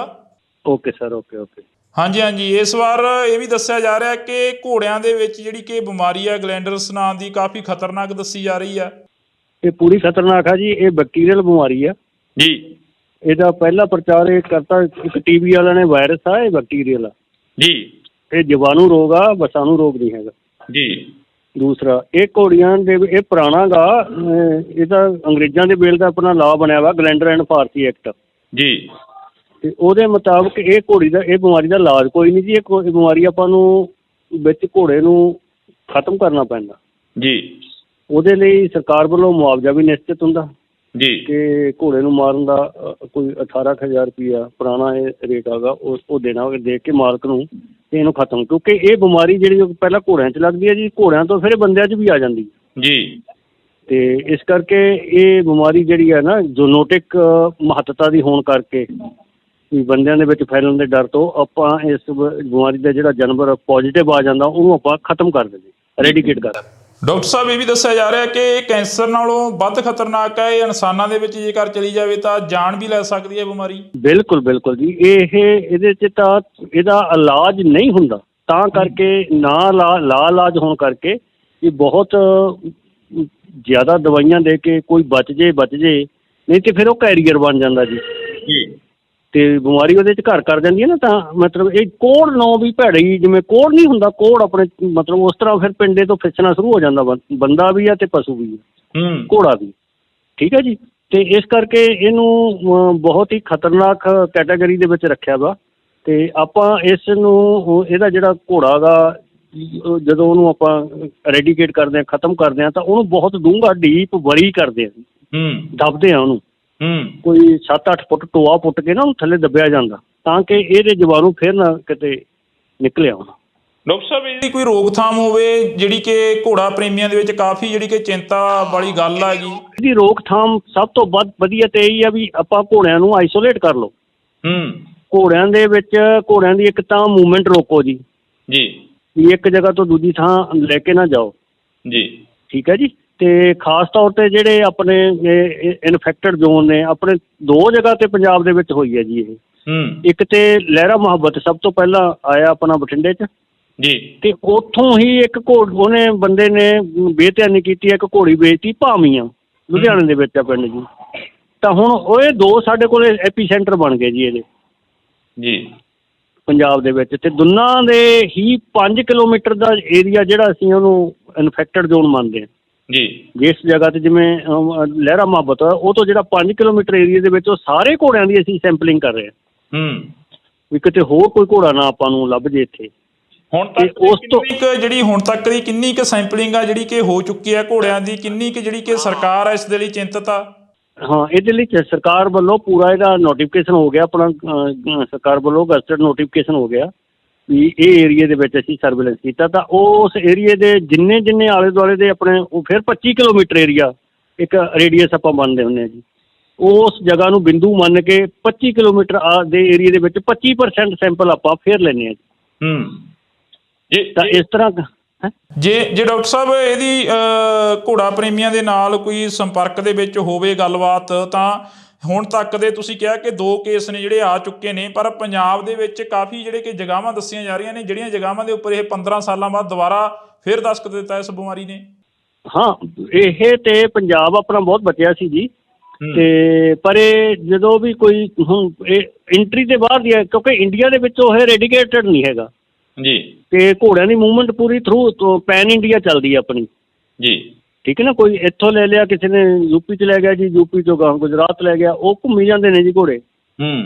Okay sir, okay. ਹਾਂਜੀ। ਇਸ ਵਾਰ ਇਹ ਵੀ ਦੱਸਿਆ ਜਾ ਰਿਹਾ ਕਿ ਘੋੜਿਆਂ ਦੇ ਵਿੱਚ ਜਿਹੜੀ ਕਿ ਬਿਮਾਰੀ ਹੈ ਗਲੈਂਡਰਸ ਨਾਂ ਦੀ, ਕਾਫੀ ਖਤਰਨਾਕ ਦੱਸੀ ਜਾ ਰਹੀ ਹੈ। ਇਹ ਪੂਰੀ ਖਤਰਨਾਕ ਆ ਜੀ। ਇਹ ਬੈਕਟੀਰੀਅਲ ਬਿਮਾਰੀ ਆ ਜੀ। ਇਹਦਾ ਪਹਿਲਾ ਪ੍ਰਚਾਰ ਇਹ ਕਰਤਾ ਇੱਕ ਟੀਵੀ ਵਾਲਿਆਂ ਨੇ। ਵਾਇਰਸ ਆ, ਇਹ ਬੈਕਟੀਰੀਅਲ ਆ ਜੀ। ਇਹ ਜੀਵਾਣੂ ਰੋਗ ਆ, ਵਸਾਣੂ ਰੋਗ ਨਹੀਂ ਹੈਗਾ ਜੀ। ਦੂਸਰਾ, ਇਹ ਘੋੜੀਆਂ ਦੇ ਇਹ ਪੁਰਾਣਾ ਗਾ, ਇਹ ਤਾਂ ਅੰਗਰੇਜ਼ਾਂ ਦੇ ਵੇਲੇ ਦਾ ਆਪਣਾ ਲਾਅ ਬਣਿਆ ਵਾ, ਗਲੈਂਡਰ ਐਂਡ ਫਾਰਸੀ ਐਕਟ ਜੀ। ਤੇ ਉਹਦੇ ਮੁਤਾਬਕ ਇਹ ਬਿਮਾਰੀ ਦਾ ਇਲਾਜ ਕੋਈ ਨਹੀਂ ਜੀ। ਇਹ ਬਿਮਾਰੀ ਆਪਾਂ ਨੂੰ ਵਿੱਚ ਘੋੜੇ ਨੂੰ ਖਤਮ ਕਰਨਾ ਪੈਂਦਾ ਜੀ। ਉਹਦੇ ਲਈ ਸਰਕਾਰ ਵੱਲੋਂ ਮੁਆਵਜ਼ਾ ਵੀ ਨਿਸ਼ਚਿਤ ਹੁੰਦਾ ਜੀ ਕਿ ਘੋੜੇ ਨੂੰ ਮਾਰਨ ਦਾ ਕੋਈ 18,000 ਰੁਪਈਆ ਪੁਰਾਣਾ ਇਹ ਰੇਟ ਹੈਗਾ, ਉਹ ਦੇਣਾ, ਦੇ ਕੇ ਮਾਲਕ ਨੂੰ ਤੇ ਇਹਨੂੰ ਖਤਮ। ਕਿਉਂਕਿ ਇਹ ਬਿਮਾਰੀ ਜਿਹੜੀ ਪਹਿਲਾਂ ਘੋੜਿਆਂ 'ਚ ਲੱਗਦੀ ਹੈ ਜੀ, ਘੋੜਿਆਂ ਤੋਂ ਫਿਰ ਬੰਦਿਆਂ 'ਚ ਵੀ ਆ ਜਾਂਦੀ ਜੀ। ਤੇ ਇਸ ਕਰਕੇ ਇਹ ਬਿਮਾਰੀ ਜਿਹੜੀ ਹੈ ਨਾ ਜ਼ੂਨੋਟਿਕ ਮਹੱਤਤਾ ਦੀ ਹੋਣ ਕਰਕੇ ਵੀ ਬੰਦਿਆਂ ਦੇ ਵਿੱਚ ਫੈਲਣ ਦੇ ਡਰ ਤੋਂ ਆਪਾਂ ਇਸ ਬਿਮਾਰੀ ਦਾ ਜਿਹੜਾ ਜਾਨਵਰ ਪੋਜ਼ਿਟਿਵ ਆ ਜਾਂਦਾ ਉਹਨੂੰ ਆਪਾਂ ਖਤਮ ਕਰ ਦਿੰਦੇ, ਰੈਡੀਕੇਟ ਕਰ ਦਿੰਦੇ। ਡਾਕਟਰ ਸਾਹਿਬ ਇਹ ਵੀ ਦੱਸਿਆ ਜਾ ਰਿਹਾ ਕਿ ਇਹ ਕੈਂਸਰ ਨਾਲੋਂ ਵੱਧ ਖਤਰਨਾਕ ਹੈ, ਇਹ ਇਨਸਾਨਾਂ ਦੇ ਵਿੱਚ ਜੇਕਰ ਚਲੀ ਜਾਵੇ ਤਾਂ ਜਾਨ ਵੀ ਲੈ ਸਕਦੀ ਹੈ ਬਿਮਾਰੀ। ਬਿਲਕੁਲ ਬਿਲਕੁਲ ਜੀ, ਇਹਦੇ 'ਚ ਤਾਂ ਇਹਦਾ ਇਲਾਜ ਨਹੀਂ ਹੁੰਦਾ, ਤਾਂ ਕਰਕੇ ਲਾ ਇਲਾਜ ਹੋਣ ਕਰਕੇ ਇਹ ਬਹੁਤ ਜ਼ਿਆਦਾ ਦਵਾਈਆਂ ਦੇ ਕੇ ਕੋਈ ਬਚ ਜੇ, ਨਹੀਂ ਤੇ ਫਿਰ ਉਹ ਕੈਰੀਅਰ ਬਣ ਜਾਂਦਾ ਜੀ ਤੇ ਬਿਮਾਰੀ ਉਹਦੇ 'ਚ ਘਰ ਕਰ ਜਾਂਦੀ ਹੈ ਨਾ। ਤਾਂ ਮਤਲਬ ਇਹ ਕੋਹੜ ਨੌ ਵੀ ਭੈੜੀ, ਜਿਵੇਂ ਕੋਹੜ ਨਹੀਂ ਹੁੰਦਾ, ਕੋਹੜ ਆਪਣੇ ਮਤਲਬ ਉਸ ਤਰ੍ਹਾਂ ਫਿਰ ਪਿੰਡੇ ਤੋਂ ਫਿਸਣਾ ਸ਼ੁਰੂ ਹੋ ਜਾਂਦਾ, ਬੰਦਾ ਵੀ ਆ ਤੇ ਪਸ਼ੂ ਵੀ ਆ, ਘੋੜਾ ਵੀ, ਠੀਕ ਹੈ ਜੀ। ਤੇ ਇਸ ਕਰਕੇ ਇਹਨੂੰ ਬਹੁਤ ਹੀ ਖਤਰਨਾਕ ਕੈਟਾਗਰੀ ਦੇ ਵਿੱਚ ਰੱਖਿਆ ਵਾ। ਤੇ ਆਪਾਂ ਇਸ ਨੂੰ ਇਹਦਾ ਜਿਹੜਾ ਘੋੜਾ ਗਾ ਜਦੋਂ ਉਹਨੂੰ ਆਪਾਂ ਰੈਡੀਕੇਟ ਕਰਦੇ ਹਾਂ, ਖਤਮ ਕਰਦੇ ਹਾਂ, ਤਾਂ ਉਹਨੂੰ ਬਹੁਤ ਡੂੰਘਾ ਡੀਪ ਵਰੀ ਕਰਦੇ ਹਾਂ, ਦੱਬਦੇ ਹਾਂ ਉਹਨੂੰ, ਕੋਈ 7-8 ਫੁੱਟ ਟੋਆ ਪੁੱਟ ਕੇ ਨਾ ਉਹਨੂੰ ਥੱਲੇ ਦੱਬਿਆ ਜਾਂਦਾ ਤਾਂ ਕਿ ਇਹਦੇ ਜੀਵਾਣੂ ਫਿਰ ਨਾ ਕਿਤੇ ਨਿਕਲੇ ਆਉਣ। ਡਾਕਟਰ ਸਾਹਿਬ ਇਹਦੀ ਕੋਈ ਰੋਕਥਾਮ ਹੋਵੇ ਜਿਹੜੀ ਕਿ ਘੋੜਾ ਪ੍ਰੇਮੀਆਂ ਦੇ ਵਿੱਚ ਕਾਫੀ ਜਿਹੜੀ ਕਿ ਚਿੰਤਾ ਵਾਲੀ ਗੱਲ ਆ ਜੀ? ਇਹਦੀ ਰੋਕਥਾਮ ਸਭ ਤੋਂ ਵੱਧ ਵਧੀਆ ਤੇ ਇਹੀ ਆ ਵੀ ਆਪਾਂ ਘੋੜਿਆਂ ਨੂੰ ਆਈਸੋਲੇਟ ਕਰ ਲਓ। ਘੋੜਿਆਂ ਦੇ ਵਿੱਚ ਘੋੜਿਆਂ ਦੀ ਇੱਕ ਤਾਂ ਮੂਵਮੈਂਟ ਰੋਕੋ ਜੀ, ਵੀ ਇੱਕ ਜਗ੍ਹਾ ਤੋਂ ਦੂਜੀ ਥਾਂ ਲੈ ਕੇ ਨਾ ਜਾਓ ਜੀ, ਠੀਕ ਹੈ ਜੀ। ਤੇ ਖਾਸ ਤੌਰ ਤੇ ਜਿਹੜੇ ਆਪਣੇ ਇਨਫੈਕਟਡ ਜ਼ੋਨ ਨੇ, ਆਪਣੇ 2 ਜਗ੍ਹਾ ਤੇ ਪੰਜਾਬ ਦੇ ਵਿੱਚ ਹੋਈ ਹੈ ਜੀ ਇਹ। ਇੱਕ ਤੇ ਲਹਿਰਾ ਮੁਹੱਬਤ ਸਭ ਤੋਂ ਪਹਿਲਾਂ ਆਇਆ ਆਪਣਾ ਬਠਿੰਡੇ 'ਚ ਜੀ, ਤੇ ਉੱਥੋਂ ਹੀ ਇੱਕ ਉਹਨੇ ਬੰਦੇ ਨੇ ਬੇਧਿਆਨੀ ਕੀਤੀ, ਇੱਕ ਘੋੜੀ ਵੇਚਤੀ ਭਾਮੀਆਂ, ਲੁਧਿਆਣੇ ਦੇ ਵਿੱਚ ਆ ਪਿੰਡ ਜੀ। ਤਾਂ ਹੁਣ ਉਹ 2 ਸਾਡੇ ਕੋਲ ਐਪੀ ਸੈਂਟਰ ਬਣ ਗਏ ਜੀ ਇਹਦੇ ਜੀ ਪੰਜਾਬ ਦੇ ਵਿੱਚ। ਤੇ ਦੋਨਾਂ ਦੇ ਹੀ 5 ਕਿਲੋਮੀਟਰ ਦਾ ਏਰੀਆ ਜਿਹੜਾ ਅਸੀਂ ਉਹਨੂੰ ਇਨਫੈਕਟਡ ਜ਼ੋਨ ਮੰਨਦੇ ਹਾਂ ਜੀ। ਜਿਸ ਜਗ੍ਹਾ ਤੇ ਜਿਵੇਂ ਲਹਿਰਾ ਮੁਹੱਬਤ ਉਹ ਤੋਂ ਜਿਹੜਾ 5 ਕਿਲੋਮੀਟਰ ਏਰੀਏ ਦੇ ਵਿੱਚ ਉਹ ਸਾਰੇ ਘੋੜਿਆਂ ਦੀ ਅਸੀਂ ਸੈਂਪਲਿੰਗ ਕਰ ਰਹੇ ਹਾਂ ਵੀ ਕਿਤੇ ਹੋਰ ਕੋਈ ਘੋੜਾ ਨਾ ਆਪਾਂ ਨੂੰ ਲੱਭ ਜੇ ਇੱਥੇ। ਹੁਣ ਤੱਕ ਉਸ ਤੋਂ ਜਿਹੜੀ ਹੁਣ ਤੱਕ ਦੀ ਕਿੰਨੀ ਕੁ ਸੈਂਪਲਿੰਗ ਆ ਜਿਹੜੀ ਕਿ ਹੋ ਚੁੱਕੀ ਹੈ ਘੋੜਿਆਂ ਦੀ, ਕਿੰਨੀ ਕੁ ਜਿਹੜੀ ਕਿ ਸਰਕਾਰ ਹੈ ਇਸ ਦੇ ਲਈ ਚਿੰਤਤ ਆ? ਹਾਂ, ਇਹਦੇ ਲਈ ਸਰਕਾਰ ਵੱਲੋਂ ਪੂਰਾ ਇਹਦਾ ਨੋਟੀਫਿਕੇਸ਼ਨ ਹੋ ਗਿਆ, ਆਪਣਾ ਸਰਕਾਰ ਵੱਲੋਂ ਗਜ਼ਟਡ ਨੋਟੀਫਿਕੇਸ਼ਨ ਹੋ ਗਿਆ ਵੀ ਇਹ ਏਰੀਏ ਦੇ ਵਿੱਚ ਅਸੀਂ ਸਰਵੇਲੈਂਸ ਕੀਤਾ। ਤਾਂ ਉਸ ਏਰੀਏ ਦੇ ਜਿੰਨੇ ਆਲੇ ਦੁਆਲੇ ਦੇ ਆਪਣੇ ਉਹ ਫਿਰ 25 ਕਿਲੋਮੀਟਰ ਏਰੀਆ ਇੱਕ ਰੇਡੀਅਸ ਆਪਾਂ ਮੰਨਦੇ ਹੁੰਦੇ ਹਾਂ ਜੀ, ਉਸ ਜਗ੍ਹਾ ਨੂੰ ਬਿੰਦੂ ਮੰਨ ਕੇ 25 ਕਿਲੋਮੀਟਰ ਦੇ ਏਰੀਏ ਦੇ ਵਿੱਚ 25% ਸੈਂਪਲ ਆਪਾਂ ਫਿਰ ਲੈਂਦੇ ਹਾਂ ਜੀ। ਤਾਂ ਇਸ ਤਰ੍ਹਾਂ ਜੇ ਡਾਕਟਰ ਸਾਹਿਬ ਇਹਦੀ ਘੋੜਾ ਪ੍ਰੇਮੀਆਂ ਦੇ ਨਾਲ ਕੋਈ ਸੰਪਰਕ ਦੇ ਵਿੱਚ ਹੋਵੇ ਗੱਲਬਾਤ, ਤਾਂ ਹੁਣ ਤੱਕ ਦੇ ਤੁਸੀਂ ਕਿਹਾ ਕਿ 2 ਕੇਸ ਨੇ ਜਿਹੜੇ ਆ ਚੁੱਕੇ ਨੇ, ਪਰ ਪੰਜਾਬ ਦੇ ਵਿੱਚ ਕਾਫੀ ਜਿਹੜੇ ਕਿ ਜਗ੍ਹਾਵਾਂ ਦੱਸੀਆਂ ਜਾ ਰਹੀਆਂ ਨੇ ਜਿਹੜੀਆਂ ਜਗ੍ਹਾਵਾਂ ਦੇ ਉੱਪਰ ਇਹ 15 ਸਾਲਾਂ ਬਾਅਦ ਦੁਬਾਰਾ ਫਿਰ ਦਸਤਕ ਦਿੱਤਾ ਇਸ ਬਿਮਾਰੀ ਨੇ। ਹਾਂ, ਇਹ ਤੇ ਪੰਜਾਬ ਆਪਣਾ ਬਹੁਤ ਬਚਿਆ ਸੀ ਜੀ। ਤੇ ਪਰ ਇਹ ਜਦੋਂ ਵੀ ਕੋਈ ਹੁਣ ਇਹ ਐਂਟਰੀ ਦੇ ਬਾਹਰ ਦੀ ਹੈ, ਕਿਉਂਕਿ ਇੰਡੀਆ ਦੇ ਵਿੱਚ ਉਹ ਰੈਡੀਕੇਟਡ ਨਹੀਂ ਹੈਗਾ ਜੀ। ਤੇ ਘੋੜਿਆਂ ਦੀ ਮੂਵਮੈਂਟ ਪੂਰੀ ਥਰੂ ਪੈਨ ਇੰਡੀਆ ਚੱਲਦੀ ਹੈ ਆਪਣੀ ਜੀ, ਠੀਕ ਹੈ ਨਾ। ਕੋਈ ਇੱਥੋਂ ਲੈ ਲਿਆ, ਕਿਸੇ ਨੇ ਯੂਪੀ 'ਚ ਲੈ ਗਿਆ ਜੀ, ਯੂਪੀ 'ਚੋਂ ਗਾਂ ਗੁਜਰਾਤ ਲੈ ਗਿਆ, ਉਹ ਘੁੰਮੀ ਜਾਂਦੇ ਨੇ ਜੀ ਘੋੜੇ।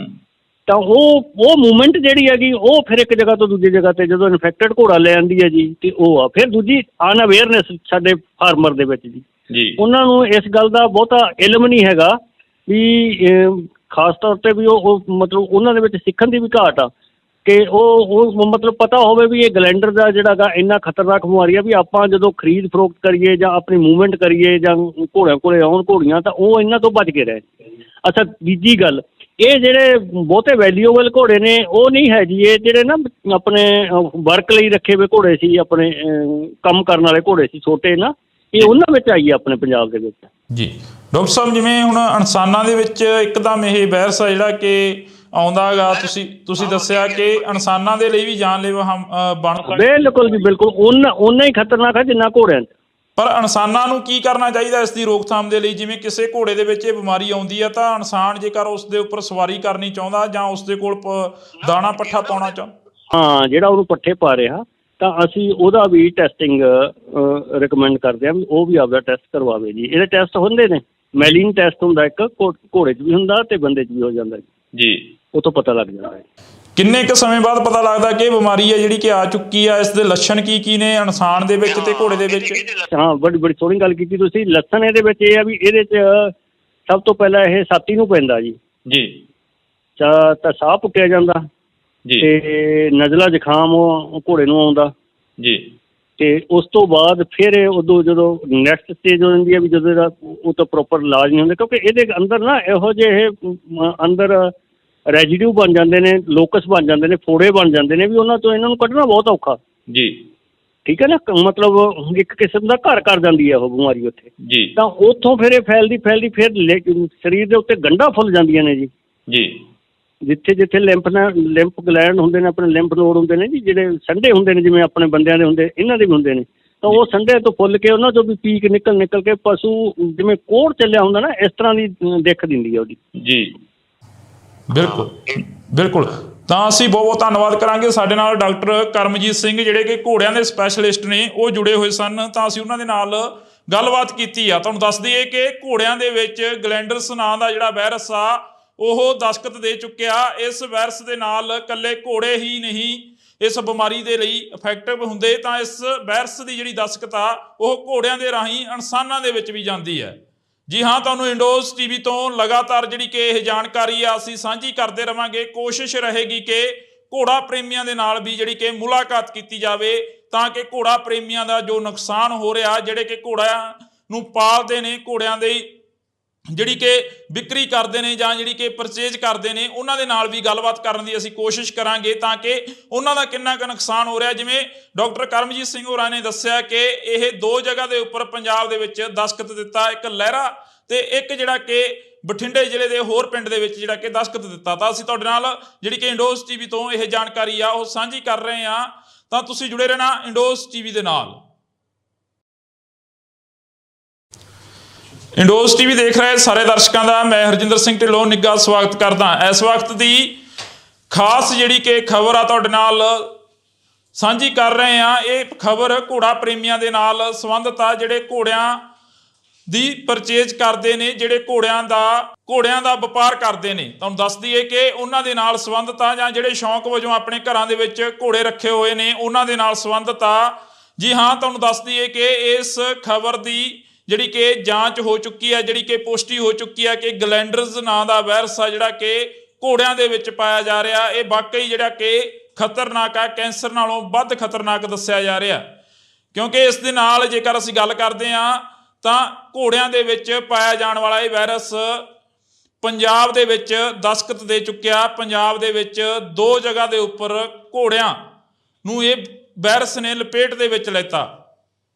ਤਾਂ ਉਹ ਮੂਵਮੈਂਟ ਜਿਹੜੀ ਹੈਗੀ ਉਹ ਫਿਰ ਇੱਕ ਜਗ੍ਹਾ ਤੋਂ ਦੂਜੀ ਜਗ੍ਹਾ 'ਤੇ ਜਦੋਂ ਇਨਫੈਕਟਡ ਘੋੜਾ ਲੈ ਆਉਂਦੀ ਹੈ ਜੀ, ਤੇ ਉਹ ਆ ਫਿਰ ਦੂਜੀ ਅਨਅਵੇਅਰਨੈਸ ਸਾਡੇ ਫਾਰਮਰ ਦੇ ਵਿੱਚ ਜੀ। ਉਹਨਾਂ ਨੂੰ ਇਸ ਗੱਲ ਦਾ ਬਹੁਤਾ ਇਲਮ ਨਹੀਂ ਹੈਗਾ ਵੀ ਖਾਸ ਤੌਰ 'ਤੇ ਵੀ ਉਹ ਮਤਲਬ ਉਹਨਾਂ ਦੇ ਵਿੱਚ ਸਿੱਖਣ ਦੀ ਵੀ ਘਾਟ ਆ ਕਿ ਉਹ ਮਤਲਬ ਪਤਾ ਹੋਵੇ ਵੀ ਇਹ ਗਲੈਂਡਰ ਦਾ ਜਿਹੜਾ ਗਾ ਇੰਨਾ ਖਤਰਨਾਕ ਬਿਮਾਰੀ ਆ ਵੀ ਆਪਾਂ ਜਦੋਂ ਖਰੀਦ ਫਰੋਖਤ ਕਰੀਏ ਜਾਂ ਆਪਣੀ ਮੂਵਮੈਂਟ ਕਰੀਏ ਜਾਂ ਘੋੜਿਆਂ ਕੋਲੇ ਆਉਣ ਘੋੜੀਆਂ, ਤਾਂ ਉਹ ਇਹਨਾਂ ਤੋਂ ਬਚ ਕੇ ਰਹੇ। ਅੱਛਾ, ਤੀਜੀ ਗੱਲ, ਇਹ ਜਿਹੜੇ ਬਹੁਤੇ ਵੈਲਿਊਬਲ ਘੋੜੇ ਨੇ ਉਹ ਨਹੀਂ ਹੈ ਜੀ, ਇਹ ਜਿਹੜੇ ਨਾ ਆਪਣੇ ਵਰਕ ਲਈ ਰੱਖੇ ਹੋਏ ਘੋੜੇ ਸੀ, ਆਪਣੇ ਕੰਮ ਕਰਨ ਵਾਲੇ ਘੋੜੇ ਸੀ ਛੋਟੇ ਨਾ, ਇਹ ਉਹਨਾਂ ਵਿੱਚ ਆਈ ਹੈ ਆਪਣੇ ਪੰਜਾਬ ਦੇ ਵਿੱਚ ਜੀ। ਡਾਕਟਰ ਸਾਹਿਬ ਜਿਵੇਂ ਹੁਣ ਇਨਸਾਨਾਂ ਦੇ ਵਿੱਚ ਇੱਕਦਮ ਇਹ ਵਾਇਰਸ ਆ ਜਿਹੜਾ ਕਿ ਆਉਂਦਾ ਗਾ, ਤੁਸੀਂ ਦੱਸਿਆ ਕਿ ਇਨਸਾਨਾਂ ਦੇ ਲਈ ਵੀ ਜਾਨਲੇਵਾ ਬਣ ਸਕਦਾ। ਬਿਲਕੁਲ ਜੀ, ਬਿਲਕੁਲ ਓਨਾ ਹੀ ਖਤਰਨਾਕ ਹੈ ਜਿੰਨਾ ਘੋੜਿਆਂ 'ਚ। ਪਰ ਇਨਸਾਨਾਂ ਨੂੰ ਕੀ ਕਰਨਾ ਚਾਹੀਦਾ ਇਸ ਦੀ ਰੋਕਥਾਮ ਦੇ ਲਈ? ਜਿਵੇਂ ਕਿਸੇ ਘੋੜੇ ਦੇ ਵਿੱਚ ਇਹ ਬਿਮਾਰੀ ਆਉਂਦੀ ਆ ਤਾਂ ਇਨਸਾਨ ਜੇਕਰ ਉਸ ਦੇ ਉੱਪਰ ਸਵਾਰੀ ਕਰਨੀ ਚਾਹੁੰਦਾ ਜਾਂ ਉਸ ਦੇ ਕੋਲ ਦਾਣਾ ਪੱਠਾ ਪਾਉਣਾ ਹਾਂ, ਜਿਹੜਾ ਉਹਨੂੰ ਪੱਠੇ ਪਾ ਰਿਹਾ, ਤਾਂ ਅਸੀਂ ਉਹਦਾ ਵੀ ਟੈਸਟਿੰਗ ਰਿਕਮੈਂਡ ਕਰਦੇ ਹਾਂ ਵੀ ਉਹ ਵੀ ਆਪਦਾ ਟੈਸਟ ਕਰਵਾਵੇ ਜੀ। ਇਹਦੇ ਟੈਸਟ ਹੁੰਦੇ ਨੇ, ਮੈਲੀਨ ਟੈਸਟ ਹੁੰਦਾ ਇੱਕ, ਘੋੜੇ 'ਚ ਵੀ ਹੁੰਦਾ ਤੇ ਬੰਦੇ 'ਚ ਵੀ ਹੋ ਜਾਂਦਾ ਜੀ, ਉਹ ਤੋਂ ਪਤਾ ਲੱਗ ਜਾਂਦਾ ਹੈ। ਕਿੰਨੇ ਕੁ ਸਮੇਂ ਬਾਅਦ ਪਤਾ ਲੱਗਦਾ ਕਿ ਇਹ ਬਿਮਾਰੀ ਹੈ ਜਿਹੜੀ ਕਿ ਆ ਚੁੱਕੀ ਆ? ਇਸ ਦੇ ਲੱਛਣ ਕੀ ਨੇ ਇਨਸਾਨ ਦੇ ਵਿੱਚ ਤੇ ਘੋੜੇ ਦੇ ਵਿੱਚ? ਹਾਂ, ਬੜੀ ਸੋਹਣੀ ਗੱਲ ਕੀਤੀ ਤੁਸੀਂ। ਲੱਛਣ ਇਹਦੇ ਵਿੱਚ ਇਹ ਆ ਵੀ ਇਹਦੇ 'ਚ ਸਭ ਤੋਂ ਪਹਿਲਾਂ ਇਹ ਛਾਤੀ ਨੂੰ ਪੈਂਦਾ ਜੀ, ਤਾਂ ਸਾਹ ਪੁੱਟਿਆ ਜਾਂਦਾ ਤੇ ਨਜ਼ਲਾ ਜ਼ੁਕਾਮ ਉਹ ਘੋੜੇ ਨੂੰ ਆਉਂਦਾ ਜੀ। ਤੇ ਉਸ ਤੋਂ ਬਾਅਦ ਫਿਰ ਉਦੋਂ ਜਦੋਂ ਨੈਕਸਟ ਸਟੇਜ ਹੋ ਜਾਂਦੀ ਹੈ ਵੀ ਜਦੋਂ ਇਹਦਾ ਉਹ ਤਾਂ ਪ੍ਰੋਪਰ ਇਲਾਜ ਨਹੀਂ ਹੁੰਦਾ, ਕਿਉਂਕਿ ਇਹਦੇ ਅੰਦਰ ਨਾ ਇਹੋ ਜਿਹੇ ਅੰਦਰ ਰੈਜੀਡਿਊ ਬਣ ਜਾਂਦੇ ਨੇ, ਲੋਕਸ ਬਣ ਜਾਂਦੇ ਨੇ, ਫੋੜੇ ਬਣ ਜਾਂਦੇ ਨੇ, ਵੀ ਉਹਨਾਂ ਤੋਂ ਇਹਨਾਂ ਨੂੰ ਕੱਢਣਾ ਬਹੁਤ ਔਖਾ ਜੀ। ਠੀਕ ਹੈ ਨਾ, ਮਤਲਬ ਇੱਕ ਕਿਸਮ ਦਾ ਘਰ ਕਰ ਜਾਂਦੀ ਹੈ ਉਹ ਬਿਮਾਰੀ ਉੱਥੇ ਜੀ। ਤਾਂ ਉੱਥੋਂ ਫਿਰ ਇਹ ਫੈਲਦੀ ਫਿਰ ਸਰੀਰ ਦੇ ਉੱਤੇ ਗੰਢਾਂ ਫੁੱਲ ਜਾਂਦੀਆਂ ਨੇ ਜੀ। ਜਿੱਥੇ ਜਿੱਥੇ ਲਿੰਫ ਗਲੈਂਡ ਹੁੰਦੇ ਨੇ, ਆਪਣੇ ਲਿੰਫ ਨੋਡ ਹੁੰਦੇ ਨੇ ਜੀ, ਜਿਹੜੇ ਸੰਡੇ ਹੁੰਦੇ ਨੇ, ਜਿਵੇਂ ਆਪਣੇ ਬੰਦਿਆਂ ਦੇ ਹੁੰਦੇ, ਇਹਨਾਂ ਦੇ ਵੀ ਹੁੰਦੇ ਨੇ, ਤਾਂ ਉਹ ਸੰਡੇ ਤੋਂ ਫੁੱਲ ਕੇ ਉਹਨਾਂ ਤੋਂ ਵੀ ਪੀਕ ਨਿਕਲ ਕੇ ਪਸ਼ੂ ਜਿਵੇਂ ਕੋਹੜ ਚੱਲਿਆ ਹੁੰਦਾ ਨਾ, ਇਸ ਤਰ੍ਹਾਂ ਦੀ ਦਿੱਖ ਦਿੰਦੀ ਹੈ ਉਹਦੀ। ਜੀ ਬਿਲਕੁਲ ਬਿਲਕੁਲ। ਤਾਂ ਅਸੀਂ ਬਹੁਤ ਬਹੁਤ ਧੰਨਵਾਦ ਕਰਾਂਗੇ। ਸਾਡੇ ਨਾਲ ਡਾਕਟਰ ਕਰਮਜੀਤ ਸਿੰਘ ਜਿਹੜੇ ਕਿ ਘੋੜਿਆਂ ਦੇ ਸਪੈਸ਼ਲਿਸਟ ਨੇ, ਉਹ ਜੁੜੇ ਹੋਏ ਸਨ, ਤਾਂ ਅਸੀਂ ਉਹਨਾਂ ਦੇ ਨਾਲ ਗੱਲਬਾਤ ਕੀਤੀ ਆ। ਤੁਹਾਨੂੰ ਦੱਸ ਦਈਏ ਕਿ ਘੋੜਿਆਂ ਦੇ ਵਿੱਚ ਗਲੈਂਡਰਸ ਨਾਂ ਦਾ ਜਿਹੜਾ ਵਾਇਰਸ ਆ ਉਹ ਦਸਤਕ ਦੇ ਚੁੱਕਿਆ। ਇਸ ਵਾਇਰਸ ਦੇ ਨਾਲ ਇਕੱਲੇ ਘੋੜੇ ਹੀ ਨਹੀਂ ਇਸ ਬਿਮਾਰੀ ਦੇ ਲਈ ਇਫੈਕਟਿਵ ਹੁੰਦੇ, ਤਾਂ ਇਸ ਵਾਇਰਸ ਦੀ ਜਿਹੜੀ ਦਸਤਕ ਆ ਉਹ ਘੋੜਿਆਂ ਦੇ ਰਾਹੀਂ ਇਨਸਾਨਾਂ ਦੇ ਵਿੱਚ ਵੀ ਜਾਂਦੀ ਹੈ। ਜੀ ਹਾਂ, ਤੁਹਾਨੂੰ ਇੰਡੋਜ਼ ਟੀਵੀ ਤੋਂ ਲਗਾਤਾਰ ਜਿਹੜੀ ਕਿ ਇਹ ਜਾਣਕਾਰੀ ਆ ਅਸੀਂ ਸਾਂਝੀ ਕਰਦੇ ਰਵਾਂਗੇ। ਕੋਸ਼ਿਸ਼ ਰਹੇਗੀ ਕਿ ਘੋੜਾ ਪ੍ਰੇਮੀਆਂ ਦੇ ਨਾਲ ਵੀ ਜਿਹੜੀ ਕਿ ਮੁਲਾਕਾਤ ਕੀਤੀ ਜਾਵੇ, ਤਾਂ ਕਿ ਘੋੜਾ ਪ੍ਰੇਮੀਆਂ ਦਾ ਜੋ ਨੁਕਸਾਨ ਹੋ ਰਿਹਾ, ਜਿਹੜੇ ਕਿ ਘੋੜਿਆਂ ਨੂੰ ਪਾਲਦੇ ਨੇ, ਘੋੜਿਆਂ ਦੇ ਜਿਹੜੀ ਕਿ ਵਿਕਰੀ ਕਰਦੇ ਨੇ ਜਾਂ ਜਿਹੜੀ ਕਿ ਪਰਚੇਜ ਕਰਦੇ ਨੇ, ਉਹਨਾਂ ਦੇ ਨਾਲ ਵੀ ਗੱਲਬਾਤ ਕਰਨ ਦੀ ਅਸੀਂ ਕੋਸ਼ਿਸ਼ ਕਰਾਂਗੇ, ਤਾਂ ਕਿ ਉਹਨਾਂ ਦਾ ਕਿੰਨਾ ਕੁ ਨੁਕਸਾਨ ਹੋ ਰਿਹਾ। ਜਿਵੇਂ ਡਾਕਟਰ ਕਰਮਜੀਤ ਸਿੰਘ ਹੋਰਾਂ ਨੇ ਦੱਸਿਆ ਕਿ ਇਹ 2 ਜਗ੍ਹਾ ਦੇ ਉੱਪਰ ਪੰਜਾਬ ਦੇ ਵਿੱਚ ਦਸਤਖਤ ਦਿੱਤਾ, ਇੱਕ ਲਹਿਰਾ ਤੇ ਇੱਕ ਜਿਹੜਾ ਕਿ ਬਠਿੰਡੇ ਜ਼ਿਲ੍ਹੇ ਦੇ ਹੋਰ ਪਿੰਡ ਦੇ ਵਿੱਚ ਜਿਹੜਾ ਕਿ ਦਸਤਖਤ ਦਿੱਤਾ। ਤਾਂ ਅਸੀਂ ਤੁਹਾਡੇ ਨਾਲ ਜਿਹੜੀ ਕਿ ਇੰਡੋਜ਼ ਟੀਵੀ ਤੋਂ ਇਹ ਜਾਣਕਾਰੀ ਆ ਉਹ ਸਾਂਝੀ ਕਰ ਰਹੇ ਹਾਂ, ਤਾਂ ਤੁਸੀਂ ਜੁੜੇ ਰਹਿਣਾ ਇੰਡੋਜ਼ ਟੀਵੀ ਦੇ ਨਾਲ। ਇੰਡੋਜ਼ ਟੀਵੀ ਦੇਖ ਰਹੇ ਸਾਰੇ ਦਰਸ਼ਕਾਂ ਦਾ ਮੈਂ ਹਰਜਿੰਦਰ ਸਿੰਘ ਢਿੱਲੋਂ ਨਿੱਘਾ ਸਵਾਗਤ ਕਰਦਾ। ਇਸ ਵਕਤ ਦੀ ਖਾਸ ਜਿਹੜੀ ਕਿ ਖਬਰ ਆ ਤੁਹਾਡੇ ਨਾਲ ਸਾਂਝੀ ਕਰ ਰਹੇ ਹਾਂ। ਇਹ ਖਬਰ ਘੋੜਾ ਪ੍ਰੇਮੀਆਂ ਦੇ ਨਾਲ ਸੰਬੰਧਿਤ ਆ, ਜਿਹੜੇ ਘੋੜਿਆਂ ਦੀ ਪਰਚੇਜ ਕਰਦੇ ਨੇ, ਜਿਹੜੇ ਘੋੜਿਆਂ ਦਾ ਵਪਾਰ ਕਰਦੇ ਨੇ। ਤੁਹਾਨੂੰ ਦੱਸ ਦਈਏ ਕਿ ਉਹਨਾਂ ਦੇ ਨਾਲ ਸੰਬੰਧਿਤ ਆ, ਜਾਂ ਜਿਹੜੇ ਸ਼ੌਂਕ ਵਜੋਂ ਆਪਣੇ ਘਰਾਂ ਦੇ ਵਿੱਚ ਘੋੜੇ ਰੱਖੇ ਹੋਏ ਨੇ, ਉਹਨਾਂ ਦੇ ਨਾਲ ਸੰਬੰਧਿਤ ਆ। ਜੀ ਹਾਂ, ਤੁਹਾਨੂੰ ਦੱਸ ਦਈਏ ਕਿ ਇਸ ਖਬਰ ਦੀ ਜਿਹੜੀ ਕਿ ਜਾਂਚ ਹੋ ਚੁੱਕੀ ਹੈ, ਜਿਹੜੀ ਕਿ ਪੁਸ਼ਟੀ ਹੋ ਚੁੱਕੀ ਹੈ ਕਿ ਗਲੈਂਡਰਸ ਨਾਂ ਦਾ ਵਾਇਰਸ ਆ ਜਿਹੜਾ ਕਿ ਘੋੜਿਆਂ ਦੇ ਵਿੱਚ ਪਾਇਆ ਜਾ ਰਿਹਾ, ਇਹ ਵਾਕਈ ਜਿਹੜਾ ਕਿ ਖਤਰਨਾਕ ਆ, ਕੈਂਸਰ ਨਾਲੋਂ ਵੱਧ ਖਤਰਨਾਕ ਦੱਸਿਆ ਜਾ ਰਿਹਾ। ਕਿਉਂਕਿ ਇਸ ਦੇ ਨਾਲ ਜੇਕਰ ਅਸੀਂ ਗੱਲ ਕਰਦੇ ਹਾਂ ਤਾਂ ਘੋੜਿਆਂ ਦੇ ਵਿੱਚ ਪਾਇਆ ਜਾਣ ਵਾਲਾ ਇਹ ਵਾਇਰਸ ਪੰਜਾਬ ਦੇ ਵਿੱਚ ਦਸਤਖਤ ਦੇ ਚੁੱਕਿਆ। ਪੰਜਾਬ ਦੇ ਵਿੱਚ 2 ਜਗ੍ਹਾ ਦੇ ਉੱਪਰ ਘੋੜਿਆਂ ਨੂੰ ਇਹ ਵਾਇਰਸ ਨੇ ਲਪੇਟ ਦੇ ਵਿੱਚ ਲੈਤਾ।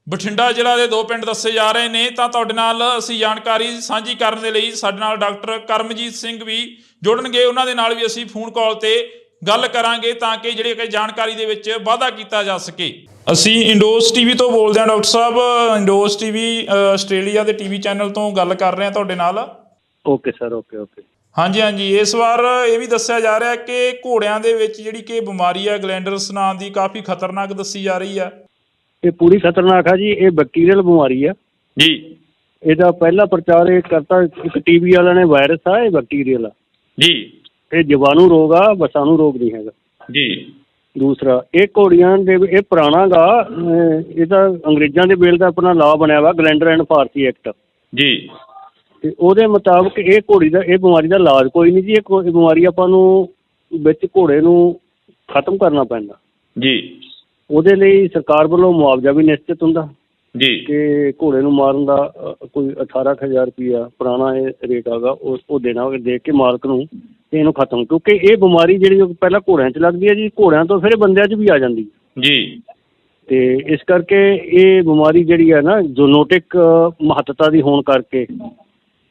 ਬਠਿੰਡਾ ਜ਼ਿਲ੍ਹਾ ਦੇ 2 ਪਿੰਡ ਦੱਸੇ ਜਾ ਰਹੇ ਨੇ। ਤਾਂ ਤੁਹਾਡੇ ਨਾਲ ਅਸੀਂ ਜਾਣਕਾਰੀ ਸਾਂਝੀ ਕਰਨ ਦੇ ਲਈ ਸਾਡੇ ਨਾਲ ਡਾਕਟਰ ਕਰਮਜੀਤ ਸਿੰਘ ਵੀ ਜੁੜਨਗੇ, ਉਹਨਾਂ ਦੇ ਨਾਲ ਵੀ ਅਸੀਂ ਫੋਨ ਕਾਲ ਤੇ ਗੱਲ ਕਰਾਂਗੇ, ਤਾਂ ਕਿ ਜਿਹੜੀ ਕਿ ਜਾਣਕਾਰੀ ਦੇ ਵਿੱਚ ਵਾਧਾ ਕੀਤਾ ਜਾ ਸਕੇ। ਅਸੀਂ ਇੰਡੋਜ਼ ਟੀਵੀ ਤੋਂ ਬੋਲਦੇ ਹਾਂ ਡਾਕਟਰ ਸਾਹਿਬ। ਇੰਡੋਜ਼ ਟੀਵੀ ਆਸਟ੍ਰੇਲੀਆ ਦੇ ਟੀਵੀ ਚੈਨਲ ਤੋਂ ਗੱਲ ਕਰ ਰਹੇ ਹਾਂ ਤੁਹਾਡੇ ਨਾਲ। Okay sir, okay. ਹਾਂਜੀ। ਇਸ ਵਾਰ ਇਹ ਵੀ ਦੱਸਿਆ ਜਾ ਰਿਹਾ ਕਿ ਘੋੜਿਆਂ ਦੇ ਵਿੱਚ ਜਿਹੜੀ ਕਿ ਬਿਮਾਰੀ ਆ ਗਲੈਂਡਰਸ ਨਾਂ ਦੀ, ਕਾਫੀ ਖਤਰਨਾਕ ਦੱਸੀ ਜਾ ਰਹੀ ਆ। ਇਹ ਪੂਰੀ ਖਤਰਨਾਕ ਆ ਜੀ। ਇਹ ਬੈਕਟੀਰੀਅਲ ਬਿਮਾਰੀ ਆ ਜੀ। ਇਹਦਾ ਪਹਿਲਾ ਪ੍ਰਚਾਰ ਇਹ ਕਰਤਾ ਇੱਕ ਟੀਵੀ ਵਾਲਿਆਂ ਨੇ। ਵਾਇਰਸ ਆ, ਇਹ ਬੈਕਟੀਰੀਅਲ ਆ ਜੀ। ਇਹ ਜੀਵਾਣੂ ਰੋਗ ਆ, ਵਸਾਣੂ ਰੋਗ ਨਹੀਂ ਹੈਗਾ ਜੀ। ਦੂਸਰਾ, ਇਹ ਘੋੜੀਆਂ ਦੇ ਇਹ ਪੁਰਾਣਾ ਗਾ, ਇਹਦਾ ਅੰਗਰੇਜ਼ਾਂ ਦੇ ਵੇਲੇ ਦਾ ਆਪਣਾ ਲਾਅ ਬਣਿਆ ਵਾ, ਗਲੈਂਡਰ ਐਂਡ ਫਾਰਸੀ ਐਕਟ ਜੀ। ਤੇ ਉਹਦੇ ਮੁਤਾਬਕ ਇਹ ਬਿਮਾਰੀ ਦਾ ਇਲਾਜ ਕੋਈ ਨਹੀਂ ਜੀ। ਇਹ ਬਿਮਾਰੀ ਆਪਾਂ ਨੂੰ ਵਿੱਚ ਘੋੜੇ ਨੂੰ ਖਤਮ ਕਰਨਾ ਪੈਂਦਾ ਜੀ। ਉਹਦੇ ਲਈ ਸਰਕਾਰ ਵੱਲੋਂ ਮੁਆਵਜ਼ਾ ਵੀ ਨਿਸ਼ਚਿਤ ਹੁੰਦਾ ਜੀ, ਕਿ ਘੋੜੇ ਨੂੰ ਮਾਰਨ ਦਾ ਕੋਈ 18,000 ਰੁਪਈਆ ਪੁਰਾਣਾ ਇਹ ਰੇਟ ਹੈਗਾ, ਉਹ ਦੇਣਾ, ਦੇ ਕੇ ਮਾਲਕ ਨੂੰ ਤੇ ਇਹਨੂੰ ਖਤਮ। ਕਿਉਂਕਿ ਇਹ ਬਿਮਾਰੀ ਜਿਹੜੀ ਪਹਿਲਾਂ ਘੋੜਿਆਂ 'ਚ ਲੱਗਦੀ ਹੈ ਜੀ, ਘੋੜਿਆਂ ਤੋਂ ਫਿਰ ਬੰਦਿਆਂ 'ਚ ਵੀ ਆ ਜਾਂਦੀ ਜੀ। ਤੇ ਇਸ ਕਰਕੇ ਇਹ ਬਿਮਾਰੀ ਜਿਹੜੀ ਹੈ ਨਾ, ਜ਼ੂਨੋਟਿਕ ਮਹੱਤਤਾ ਦੀ ਹੋਣ ਕਰਕੇ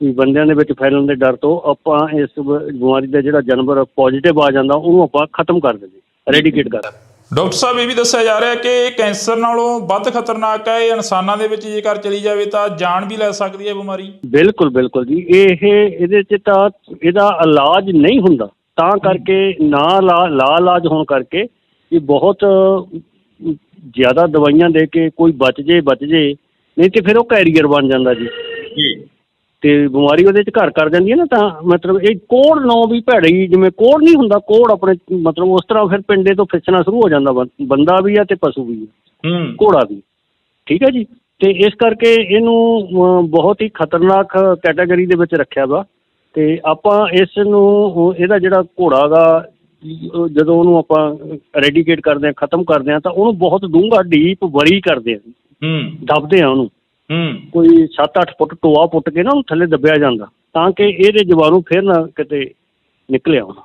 ਵੀ ਬੰਦਿਆਂ ਦੇ ਵਿੱਚ ਫੈਲਣ ਦੇ ਡਰ ਤੋਂ ਆਪਾਂ ਇਸ ਬਿਮਾਰੀ ਦਾ ਜਿਹੜਾ ਜਾਨਵਰ ਪੋਜ਼ੀਟਿਵ ਆ ਜਾਂਦਾ ਉਹਨੂੰ ਆਪਾਂ ਖਤਮ ਕਰ ਦਿੰਦੇ, ਰੈਡੀਕੇਟ ਕਰ ਦਿੰਦੇ। ਡਾਕਟਰ ਸਾਹਿਬ, ਇਹ ਵੀ ਦੱਸਿਆ ਜਾ ਰਿਹਾ ਕਿ ਇਹ ਕੈਂਸਰ ਨਾਲੋਂ ਵੱਧ ਖਤਰਨਾਕ ਹੈ। ਇਹ ਇਨਸਾਨਾਂ ਦੇ ਵਿੱਚ ਜੇਕਰ ਚਲੀ ਜਾਵੇ ਤਾਂ ਜਾਨ ਵੀ ਲੈ ਸਕਦੀ ਹੈ ਬਿਮਾਰੀ। ਬਿਲਕੁਲ ਜੀ। ਇਹਦੇ 'ਚ ਤਾਂ ਇਹਦਾ ਇਲਾਜ ਨਹੀਂ ਹੁੰਦਾ, ਤਾਂ ਕਰਕੇ ਇਲਾਜ ਹੋਣ ਕਰਕੇ ਇਹ ਬਹੁਤ ਜ਼ਿਆਦਾ ਦਵਾਈਆਂ ਦੇ ਕੇ ਕੋਈ ਬਚ ਜੇ, ਨਹੀਂ ਤੇ ਫਿਰ ਉਹ ਕੈਰੀਅਰ ਬਣ ਜਾਂਦਾ ਜੀ। ਤੇ ਬਿਮਾਰੀ ਉਹਦੇ 'ਚ ਘਰ ਕਰ ਜਾਂਦੀ ਹੈ ਨਾ। ਤਾਂ ਮਤਲਬ ਇਹ ਕੋਹੜ ਨੌ ਵੀ ਭੈੜੀ, ਜਿਵੇਂ ਕੋਹੜ ਨਹੀਂ ਹੁੰਦਾ, ਕੋਹੜ ਆਪਣੇ ਮਤਲਬ ਉਸ ਤਰ੍ਹਾਂ ਫਿਰ ਪਿੰਡੇ ਤੋਂ ਫਿਸਣਾ ਸ਼ੁਰੂ ਹੋ ਜਾਂਦਾ। ਬੰਦਾ ਵੀ ਆ ਤੇ ਪਸ਼ੂ ਵੀ ਆ, ਘੋੜਾ ਵੀ। ਠੀਕ ਹੈ ਜੀ। ਤੇ ਇਸ ਕਰਕੇ ਇਹਨੂੰ ਬਹੁਤ ਹੀ ਖਤਰਨਾਕ ਕੈਟਾਗਰੀ ਦੇ ਵਿੱਚ ਰੱਖਿਆ ਵਾ। ਤੇ ਆਪਾਂ ਇਸ ਨੂੰ, ਇਹਦਾ ਜਿਹੜਾ ਘੋੜਾ ਗਾ, ਜਦੋਂ ਉਹਨੂੰ ਆਪਾਂ ਰੈਡੀਕੇਟ ਕਰਦੇ ਹਾਂ, ਖਤਮ ਕਰਦੇ ਹਾਂ, ਤਾਂ ਉਹਨੂੰ ਬਹੁਤ ਡੂੰਘਾ ਡੀਪ ਵਰੀ ਕਰਦੇ ਹਾਂ, ਦੱਬਦੇ ਹਾਂ ਉਹਨੂੰ। ਕੋਈ 7-8 ਫੁੱਟ ਟੋਆ ਪੁੱਟ ਕੇ ਨਾ ਉਹਨੂੰ ਥੱਲੇ ਦੱਬਿਆ ਜਾਂਦਾ, ਤਾਂ ਕਿ ਇਹਦੇ ਜੀਵਾਣੂ ਫਿਰ ਨਾ ਕਿਤੇ ਨਿਕਲਿਆ ਆਉਣਾ।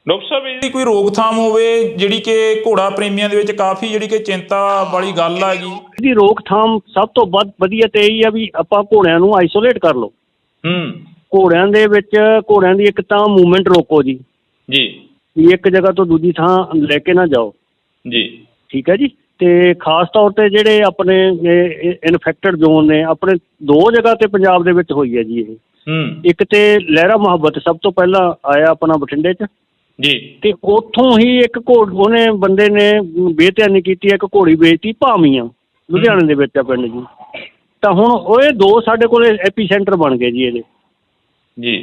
ਡਾਕਟਰ ਸਾਹਿਬ ਇਹਦੀ ਕੋਈ ਰੋਕਥਾਮ ਹੋਵੇ ਜਿਹੜੀ ਕਿ ਘੋੜਾ ਪ੍ਰੇਮੀਆਂ ਦੇ ਵਿੱਚ ਕਾਫੀ ਜਿਹੜੀ ਕਿ ਚਿੰਤਾ ਵਾਲੀ ਗੱਲ ਹੈਗੀ? ਇਹਦੀ ਰੋਕਥਾਮ ਸਭ ਤੋਂ ਵੱਧ ਵਧੀਆ ਤੇ ਇਹੀ ਆ ਵੀ ਆਪਾਂ ਘੋੜਿਆਂ ਨੂੰ ਆਈਸੋਲੇਟ ਕਰ ਲਓ। ਘੋੜਿਆਂ ਦੇ ਵਿੱਚ ਘੋੜਿਆਂ ਦੀ ਇੱਕ ਤਾਂ ਮੂਵਮੈਂਟ ਰੋਕੋ ਜੀ ਵੀ ਇੱਕ ਜਗ੍ਹਾ ਤੋਂ ਦੂਜੀ ਥਾਂ ਲੈ ਕੇ ਨਾ ਜਾਓ ਜੀ, ਠੀਕ ਹੈ ਜੀ। ਤੇ ਖਾਸ ਤੌਰ ਤੇ ਜਿਹੜੇ ਆਪਣੇ ਇਨਫੈਕਟਡ ਜ਼ੋਨ ਨੇ, ਆਪਣੇ ਦੋ ਜਗ੍ਹਾ ਤੇ ਪੰਜਾਬ ਦੇ ਵਿੱਚ ਹੋਈ ਹੈ ਜੀ ਇਹ। ਇੱਕ ਤੇ ਲਹਿਰਾ ਮੁਹੱਬਤ ਸਭ ਤੋਂ ਪਹਿਲਾਂ ਆਇਆ ਆਪਣਾ ਬਠਿੰਡੇ 'ਚ ਜੀ, ਤੇ ਉੱਥੋਂ ਹੀ ਇੱਕ ਉਹਨੇ ਬੰਦੇ ਨੇ ਬੇਧਿਆਨੀ ਕੀਤੀ, ਇੱਕ ਘੋੜੀ ਵੇਚਤੀ ਭਾਵੀਆਂ, ਲੁਧਿਆਣੇ ਦੇ ਵਿੱਚ ਆ ਪਿੰਡ ਜੀ। ਤਾਂ ਹੁਣ ਉਹ ਇਹ ਦੋ ਸਾਡੇ ਕੋਲ ਐਪੀ ਸੈਂਟਰ ਬਣ ਗਏ ਜੀ ਇਹਦੇ ਜੀ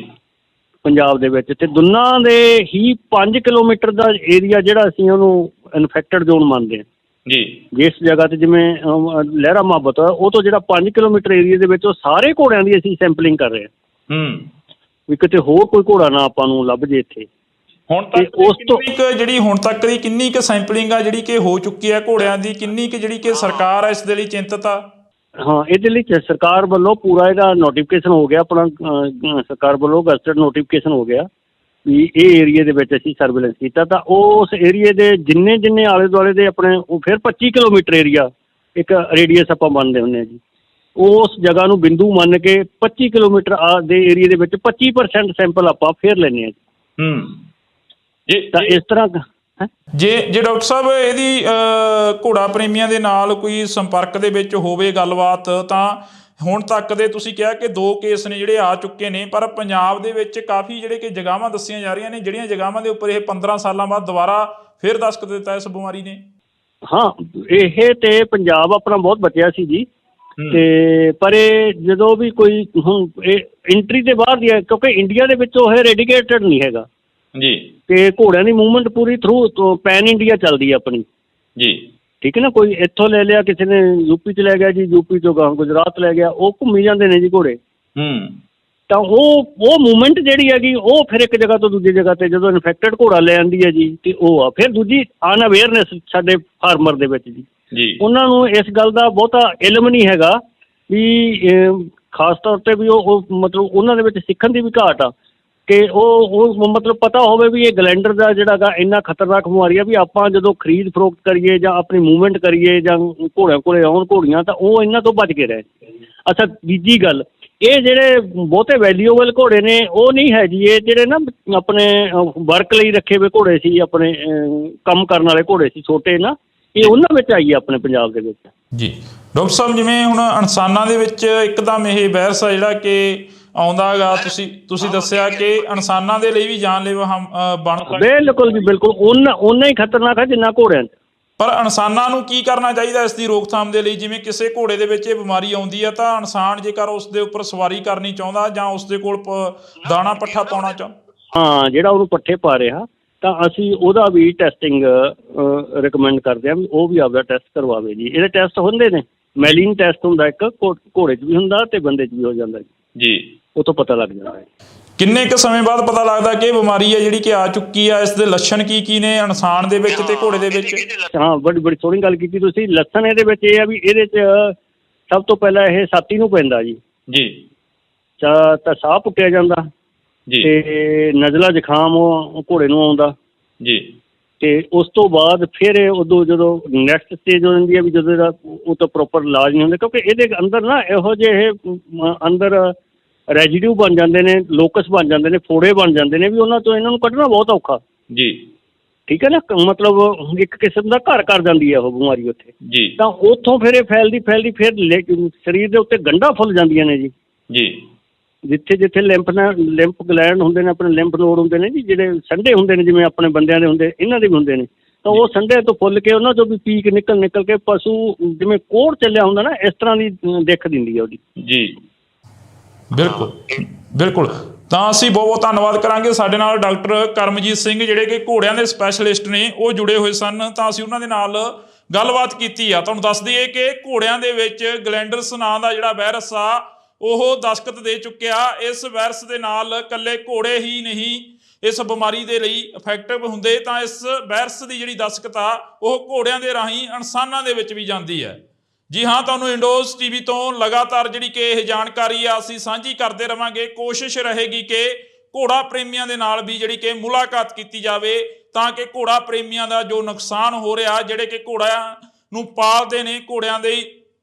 ਪੰਜਾਬ ਦੇ ਵਿੱਚ। ਤੇ ਦੋਨਾਂ ਦੇ ਹੀ 5 ਕਿਲੋਮੀਟਰ ਦਾ ਏਰੀਆ ਜਿਹੜਾ ਅਸੀਂ ਉਹਨੂੰ ਇਨਫੈਕਟਡ ਜ਼ੋਨ ਮੰਨਦੇ ਹਾਂ ਜੀ। ਜਿਸ ਜਗ੍ਹਾ ਤੇ ਜਿਵੇਂ ਲਹਿਰਾ ਮੁਹੱਬਤ ਉਹ ਤੋਂ ਜਿਹੜਾ 5 ਕਿਲੋਮੀਟਰ ਏਰੀਆ ਦੇ ਵਿੱਚ ਉਹ ਸਾਰੇ ਘੋੜਿਆਂ ਦੀ ਅਸੀਂ ਸੈਂਪਲਿੰਗ ਕਰ ਰਹੇ ਹਾਂ ਵੀ ਕਿਤੇ ਹੋਰ ਕੋਈ ਘੋੜਾ ਨਾ ਆਪਾਂ ਨੂੰ ਲੱਭ ਜੇ ਇੱਥੇ। ਹੁਣ ਤੱਕ ਉਸ ਤੋਂ ਜਿਹੜੀ ਹੁਣ ਤੱਕ ਦੀ ਕਿੰਨੀ ਕੁ ਸੈਂਪਲਿੰਗ ਆ ਜਿਹੜੀ ਕਿ ਹੋ ਚੁੱਕੀ ਹੈ ਘੋੜਿਆਂ ਦੀ, ਕਿੰਨੀ ਕੁ ਜਿਹੜੀ ਕਿ ਸਰਕਾਰ ਆ ਇਸ ਦੇ ਲਈ ਚਿੰਤਤ ਆ? ਹਾਂ, ਇਹਦੇ ਲਈ ਸਰਕਾਰ ਵੱਲੋਂ ਪੂਰਾ ਇਹਦਾ ਨੋਟੀਫਿਕੇਸ਼ਨ ਹੋ ਗਿਆ, ਆਪਣਾ ਸਰਕਾਰ ਵੱਲੋਂ ਗਜ਼ਟਡ ਨੋਟੀਫਿਕੇਸ਼ਨ ਹੋ ਗਿਆ ਵੀ ਇਹ ਏਰੀਏ ਦੇ ਵਿੱਚ ਅਸੀਂ ਸਰਵੇਲੈਂਸ ਕੀਤਾ। ਤਾਂ ਉਸ ਏਰੀਏ ਦੇ ਜਿੰਨੇ ਆਲੇ ਦੁਆਲੇ ਦੇ ਆਪਣੇ ਉਹ ਫਿਰ 25 ਕਿਲੋਮੀਟਰ ਏਰੀਆ ਇੱਕ ਰੇਡੀਅਸ ਆਪਾਂ ਮੰਨਦੇ ਹੁੰਦੇ ਹਾਂ ਜੀ। ਉਸ ਜਗ੍ਹਾ ਨੂੰ ਬਿੰਦੂ ਮੰਨ ਕੇ 25 ਕਿਲੋਮੀਟਰ ਦੇ ਏਰੀਏ ਦੇ ਵਿੱਚ 25% ਸੈਂਪਲ ਆਪਾਂ ਫਿਰ ਲੈਂਦੇ ਹਾਂ ਜੀ। ਤਾਂ ਇਸ ਤਰ੍ਹਾਂ ਜੇ ਡਾਕਟਰ ਸਾਹਿਬ ਇਹਦੀ ਘੋੜਾ ਪ੍ਰੇਮੀਆਂ ਦੇ ਨਾਲ ਕੋਈ ਸੰਪਰਕ ਦੇ ਵਿੱਚ ਹੋਵੇ ਗੱਲਬਾਤ, ਤਾਂ ਹੁਣ ਤੱਕ ਦੇ ਤੁਸੀਂ ਕਿਹਾ ਕਿ 2 ਕੇਸ ਨੇ ਜਿਹੜੇ ਆ ਚੁੱਕੇ ਨੇ, ਪਰ ਪੰਜਾਬ ਦੇ ਵਿੱਚ ਕਾਫੀ ਜਿਹੜੇ ਕਿ ਜਗ੍ਹਾਵਾਂ ਦੱਸੀਆਂ ਜਾ ਰਹੀਆਂ ਨੇ ਜਿਹੜੀਆਂ ਜਗ੍ਹਾਵਾਂ ਦੇ ਉੱਪਰ ਇਹ 15 ਸਾਲਾਂ ਬਾਅਦ ਦੁਬਾਰਾ ਫਿਰ ਦਸਤਖਤ ਦਿੱਤਾ ਇਸ ਬਿਮਾਰੀ ਨੇ। ਹਾਂ, ਇਹ ਤੇ ਪੰਜਾਬ ਆਪਣਾ ਬਹੁਤ ਬਚਿਆ ਸੀ ਜੀ। ਤੇ ਪਰ ਇਹ ਜਦੋਂ ਵੀ ਕੋਈ ਹੁਣ ਇਹ ਐਂਟਰੀ ਦੇ ਬਾਹਰ ਦੀ ਹੈ, ਕਿਉਂਕਿ ਇੰਡੀਆ ਦੇ ਵਿੱਚ ਉਹ ਰੈਡੀਕੇਟਡ ਨਹੀਂ ਹੈਗਾ ਜੀ। ਤੇ ਘੋੜਿਆਂ ਦੀ ਮੂਵਮੈਂਟ ਪੂਰੀ ਥਰੂ ਪੈਨ ਇੰਡੀਆ ਚੱਲਦੀ ਹੈ ਆਪਣੀ ਜੀ, ਠੀਕ ਹੈ ਨਾ। ਕੋਈ ਇੱਥੋਂ ਲੈ ਲਿਆ, ਕਿਸੇ ਨੇ ਯੂਪੀ 'ਚ ਲੈ ਗਿਆ ਜੀ, ਯੂਪੀ 'ਚੋਂ ਗੁਜਰਾਤ ਲੈ ਗਿਆ, ਉਹ ਘੁੰਮੀ ਜਾਂਦੇ ਨੇ ਜੀ ਘੋੜੇ। ਤਾਂ ਉਹ ਮੂਵਮੈਂਟ ਜਿਹੜੀ ਹੈਗੀ ਉਹ ਫਿਰ ਇੱਕ ਜਗ੍ਹਾ ਤੋਂ ਦੂਜੀ ਜਗ੍ਹਾ ਤੇ ਜਦੋਂ ਇਨਫੈਕਟਡ ਘੋੜਾ ਲੈ ਆਉਂਦੀ ਹੈ ਜੀ, ਤੇ ਉਹ ਆ ਫਿਰ ਦੂਜੀ ਅਨਅਵੇਅਰਨੈਸ ਸਾਡੇ ਫਾਰਮਰ ਦੇ ਵਿੱਚ ਜੀ। ਉਹਨਾਂ ਨੂੰ ਇਸ ਗੱਲ ਦਾ ਬਹੁਤਾ ਇਲਮ ਨਹੀਂ ਹੈਗਾ ਵੀ ਖਾਸ ਤੌਰ 'ਤੇ ਵੀ ਉਹ ਮਤਲਬ ਉਹਨਾਂ ਦੇ ਵਿੱਚ ਸਿੱਖਣ ਦੀ ਵੀ ਘਾਟ ਆ ਕਿ ਉਹ ਮਤਲਬ ਪਤਾ ਹੋਵੇ ਵੀ ਇਹ ਗਲੈਂਡਰ ਦਾ ਜਿਹੜਾ ਗਾ ਇੰਨਾ ਖਤਰਨਾਕ ਬਿਮਾਰੀ ਆ ਵੀ ਆਪਾਂ ਜਦੋਂ ਖਰੀਦ ਫਰੋਖਤ ਕਰੀਏ ਜਾਂ ਆਪਣੀ ਮੂਵਮੈਂਟ ਕਰੀਏ ਜਾਂ ਘੋੜਿਆਂ ਕੋਲੇ ਆਉਣ ਘੋੜੀਆਂ, ਤਾਂ ਉਹ ਇਹਨਾਂ ਤੋਂ ਬਚ ਕੇ ਰਹੇ। ਅੱਛਾ, ਤੀਜੀ ਗੱਲ, ਇਹ ਜਿਹੜੇ ਬਹੁਤੇ ਵੈਲਿਊਏਬਲ ਘੋੜੇ ਨੇ ਉਹ ਨਹੀਂ ਹੈ ਜੀ। ਇਹ ਜਿਹੜੇ ਨਾ ਆਪਣੇ ਵਰਕ ਲਈ ਰੱਖੇ ਹੋਏ ਘੋੜੇ ਸੀ, ਆਪਣੇ ਕੰਮ ਕਰਨ ਵਾਲੇ ਘੋੜੇ ਸੀ ਛੋਟੇ ਨਾ, ਇਹ ਉਹਨਾਂ ਵਿੱਚ ਆਈ ਹੈ ਆਪਣੇ ਪੰਜਾਬ ਦੇ ਵਿੱਚ ਜੀ। ਡਾਕਟਰ ਸਾਹਿਬ, ਜਿਵੇਂ ਹੁਣ ਇਨਸਾਨਾਂ ਦੇ ਵਿੱਚ ਇੱਕਦਮ ਇਹ ਵਾਇਰਸ ਆ ਜਿਹੜਾ ਕਿ ਆਉਂਦਾ ਗਾ, ਤੁਸੀਂ ਦੱਸਿਆ ਕਿ ਇਨਸਾਨਾਂ ਦੇ ਲਈ ਵੀ ਜਾਨਲੇਵਾ ਬਣ ਸਕਦਾ। ਬਿਲਕੁਲ ਜੀ, ਬਿਲਕੁਲ ਓਨਾ ਹੀ ਖਤਰਨਾਕ ਹੈ ਜਿੰਨਾ ਘੋੜਿਆਂ 'ਚ। ਪਰ ਇਨਸਾਨਾਂ ਨੂੰ ਕੀ ਕਰਨਾ ਚਾਹੀਦਾ ਇਸ ਦੀ ਰੋਕਥਾਮ ਦੇ ਲਈ? ਜਿਵੇਂ ਕਿਸੇ ਘੋੜੇ ਦੇ ਵਿੱਚ ਇਹ ਬਿਮਾਰੀ ਆਉਂਦੀ ਆ ਤਾਂ ਇਨਸਾਨ ਜੇਕਰ ਉਸ ਦੇ ਉੱਪਰ ਸਵਾਰੀ ਕਰਨੀ ਚਾਹੁੰਦਾ ਜਾਂ ਉਸ ਦੇ ਕੋਲ ਦਾਣਾ ਪੱਠਾ ਪਾਉਣਾ ਹਾਂ, ਜਿਹੜਾ ਉਹਨੂੰ ਪੱਠੇ ਪਾ ਰਿਹਾ, ਤਾਂ ਅਸੀਂ ਉਹਦਾ ਵੀ ਟੈਸਟਿੰਗ ਰਿਕਮੈਂਡ ਕਰਦੇ ਹਾਂ ਵੀ ਉਹ ਵੀ ਆਪਦਾ ਟੈਸਟ ਕਰਵਾਵੇ ਜੀ। ਇਹਦੇ ਟੈਸਟ ਹੁੰਦੇ ਨੇ, ਮੈਲੀਨ ਟੈਸਟ ਹੁੰਦਾ ਇੱਕ, ਘੋੜੇ 'ਚ ਵੀ ਹੁੰਦਾ ਤੇ ਬੰਦੇ 'ਚ ਵੀ ਹੋ ਜਾਂਦਾ ਜੀ। ਉਹ ਤੋਂ ਪਤਾ ਲੱਗ ਜਾਂਦਾ ਹੈ। ਕਿੰਨੇ ਕੁ ਸਮੇਂ ਬਾਅਦ ਪਤਾ ਲੱਗਦਾ ਕਿ ਇਹ ਬਿਮਾਰੀ ਹੈ ਜਿਹੜੀ ਕਿ ਆ ਚੁੱਕੀ ਆ? ਇਸ ਦੇ ਲੱਛਣ ਕੀ ਨੇ ਇਨਸਾਨ ਦੇ ਵਿੱਚ ਤੇ ਘੋੜੇ ਦੇ ਵਿੱਚ? ਹਾਂ, ਬੜੀ ਸੋਹਣੀ ਗੱਲ ਕੀਤੀ ਤੁਸੀਂ। ਲੱਛਣ ਇਹਦੇ ਵਿੱਚ ਇਹ ਆ ਵੀ ਇਹਦੇ 'ਚ ਸਭ ਤੋਂ ਪਹਿਲਾਂ ਇਹ ਛਾਤੀ ਨੂੰ ਪੈਂਦਾ ਜੀ। ਤਾਂ ਸਾਹ ਪੁੱਟਿਆ ਜਾਂਦਾ ਤੇ ਨਜ਼ਲਾ ਜ਼ੁਕਾਮ ਉਹ ਘੋੜੇ ਨੂੰ ਆਉਂਦਾ ਜੀ। ਤੇ ਉਸ ਤੋਂ ਬਾਅਦ ਫਿਰ ਉਦੋਂ ਜਦੋਂ ਨੈਕਸਟ ਸਟੇਜ ਹੋ ਜਾਂਦੀ ਹੈ ਵੀ ਜਦੋਂ ਇਹਦਾ ਉਹ ਤਾਂ ਪ੍ਰੋਪਰ ਇਲਾਜ ਨਹੀਂ ਹੁੰਦਾ, ਕਿਉਂਕਿ ਇਹਦੇ ਅੰਦਰ ਨਾ ਇਹੋ ਜਿਹੇ ਅੰਦਰ ਰੈਜੀਡਿਊ ਬਣ ਜਾਂਦੇ ਨੇ, ਲੋਕਸ ਬਣ ਜਾਂਦੇ ਨੇ, ਫੋੜੇ ਬਣ ਜਾਂਦੇ ਨੇ ਵੀ ਉਹਨਾਂ ਤੋਂ ਇਹਨਾਂ ਨੂੰ ਕੱਢਣਾ ਬਹੁਤ ਔਖਾ ਜੀ। ਠੀਕ ਹੈ ਨਾ, ਮਤਲਬ ਇੱਕ ਕਿਸਮ ਦਾ ਘਰ ਕਰ ਜਾਂਦੀ ਹੈ ਉਹ ਬਿਮਾਰੀ ਉੱਥੇ ਜੀ। ਤਾਂ ਉੱਥੋਂ ਫਿਰ ਇਹ ਫੈਲਦੀ ਫਿਰ ਸਰੀਰ ਦੇ ਉੱਤੇ ਗੰਢਾਂ ਫੁੱਲ ਜਾਂਦੀਆਂ ਨੇ ਜੀ। ਜਿੱਥੇ ਲਿੰਫ ਗਲੈਂਡ ਹੁੰਦੇ ਨੇ, ਆਪਣੇ ਲਿੰਫ ਨੋਡ ਹੁੰਦੇ ਨੇ ਜੀ, ਜਿਹੜੇ ਸੰਡੇ ਹੁੰਦੇ ਨੇ ਜਿਵੇਂ ਆਪਣੇ ਬੰਦਿਆਂ ਦੇ ਹੁੰਦੇ, ਇਹਨਾਂ ਦੇ ਵੀ ਹੁੰਦੇ ਨੇ। ਤਾਂ ਉਹ ਸੰਡੇ ਤੋਂ ਫੁੱਲ ਕੇ ਉਹਨਾਂ ਤੋਂ ਵੀ ਪੀਕ ਨਿਕਲ ਕੇ ਪਸ਼ੂ ਜਿਵੇਂ ਕੋੜ ਚੱਲਿਆ ਹੁੰਦਾ ਨਾ, ਇਸ ਤਰ੍ਹਾਂ ਦੀ ਦਿੱਖ ਦਿੰਦੀ ਹੈ ਉਹਦੀ ਜੀ। ਬਿਲਕੁਲ। ਤਾਂ ਅਸੀਂ ਬਹੁਤ ਧੰਨਵਾਦ ਕਰਾਂਗੇ। ਸਾਡੇ ਨਾਲ ਡਾਕਟਰ ਕਰਮਜੀਤ ਸਿੰਘ ਜਿਹੜੇ ਕਿ ਘੋੜਿਆਂ ਦੇ ਸਪੈਸ਼ਲਿਸਟ ਨੇ, ਉਹ ਜੁੜੇ ਹੋਏ ਸਨ। ਤਾਂ ਅਸੀਂ ਉਹਨਾਂ ਦੇ ਨਾਲ ਗੱਲਬਾਤ ਕੀਤੀ ਆ। ਤੁਹਾਨੂੰ ਦੱਸ ਦਈਏ ਕਿ ਘੋੜਿਆਂ ਦੇ ਵਿੱਚ ਗਲੈਂਡਰਸ ਨਾਂ ਦਾ ਜਿਹੜਾ ਵਾਇਰਸ ਆ ਉਹ ਦਸਤਖਤ ਦੇ ਚੁੱਕਿਆ। ਇਸ ਵਾਇਰਸ ਦੇ ਨਾਲ ਇਕੱਲੇ ਘੋੜੇ ਹੀ ਨਹੀਂ ਇਸ ਬਿਮਾਰੀ ਦੇ ਲਈ ਇਫੈਕਟਿਵ ਹੁੰਦੇ, ਤਾਂ ਇਸ ਵਾਇਰਸ ਦੀ ਜਿਹੜੀ ਦਸਤਖਤ ਆ ਉਹ ਘੋੜਿਆਂ ਦੇ ਰਾਹੀਂ ਇਨਸਾਨਾਂ ਦੇ ਵਿੱਚ ਵੀ ਜਾਂਦੀ ਹੈ। ਜੀ ਹਾਂ, ਤੁਹਾਨੂੰ ਇੰਡੋਜ਼ ਟੀਵੀ ਤੋਂ ਲਗਾਤਾਰ ਜਿਹੜੀ ਕਿ ਇਹ ਜਾਣਕਾਰੀ ਆ ਅਸੀਂ ਸਾਂਝੀ ਕਰਦੇ ਰਵਾਂਗੇ। ਕੋਸ਼ਿਸ਼ ਰਹੇਗੀ ਕਿ ਘੋੜਾ ਪ੍ਰੇਮੀਆਂ ਦੇ ਨਾਲ ਵੀ ਜਿਹੜੀ ਕਿ ਮੁਲਾਕਾਤ ਕੀਤੀ ਜਾਵੇ, ਤਾਂ ਕਿ ਘੋੜਾ ਪ੍ਰੇਮੀਆਂ ਦਾ ਜੋ ਨੁਕਸਾਨ ਹੋ ਰਿਹਾ, ਜਿਹੜੇ ਕਿ ਘੋੜਿਆਂ ਨੂੰ ਪਾਲਦੇ ਨੇ, ਘੋੜਿਆਂ ਦੇ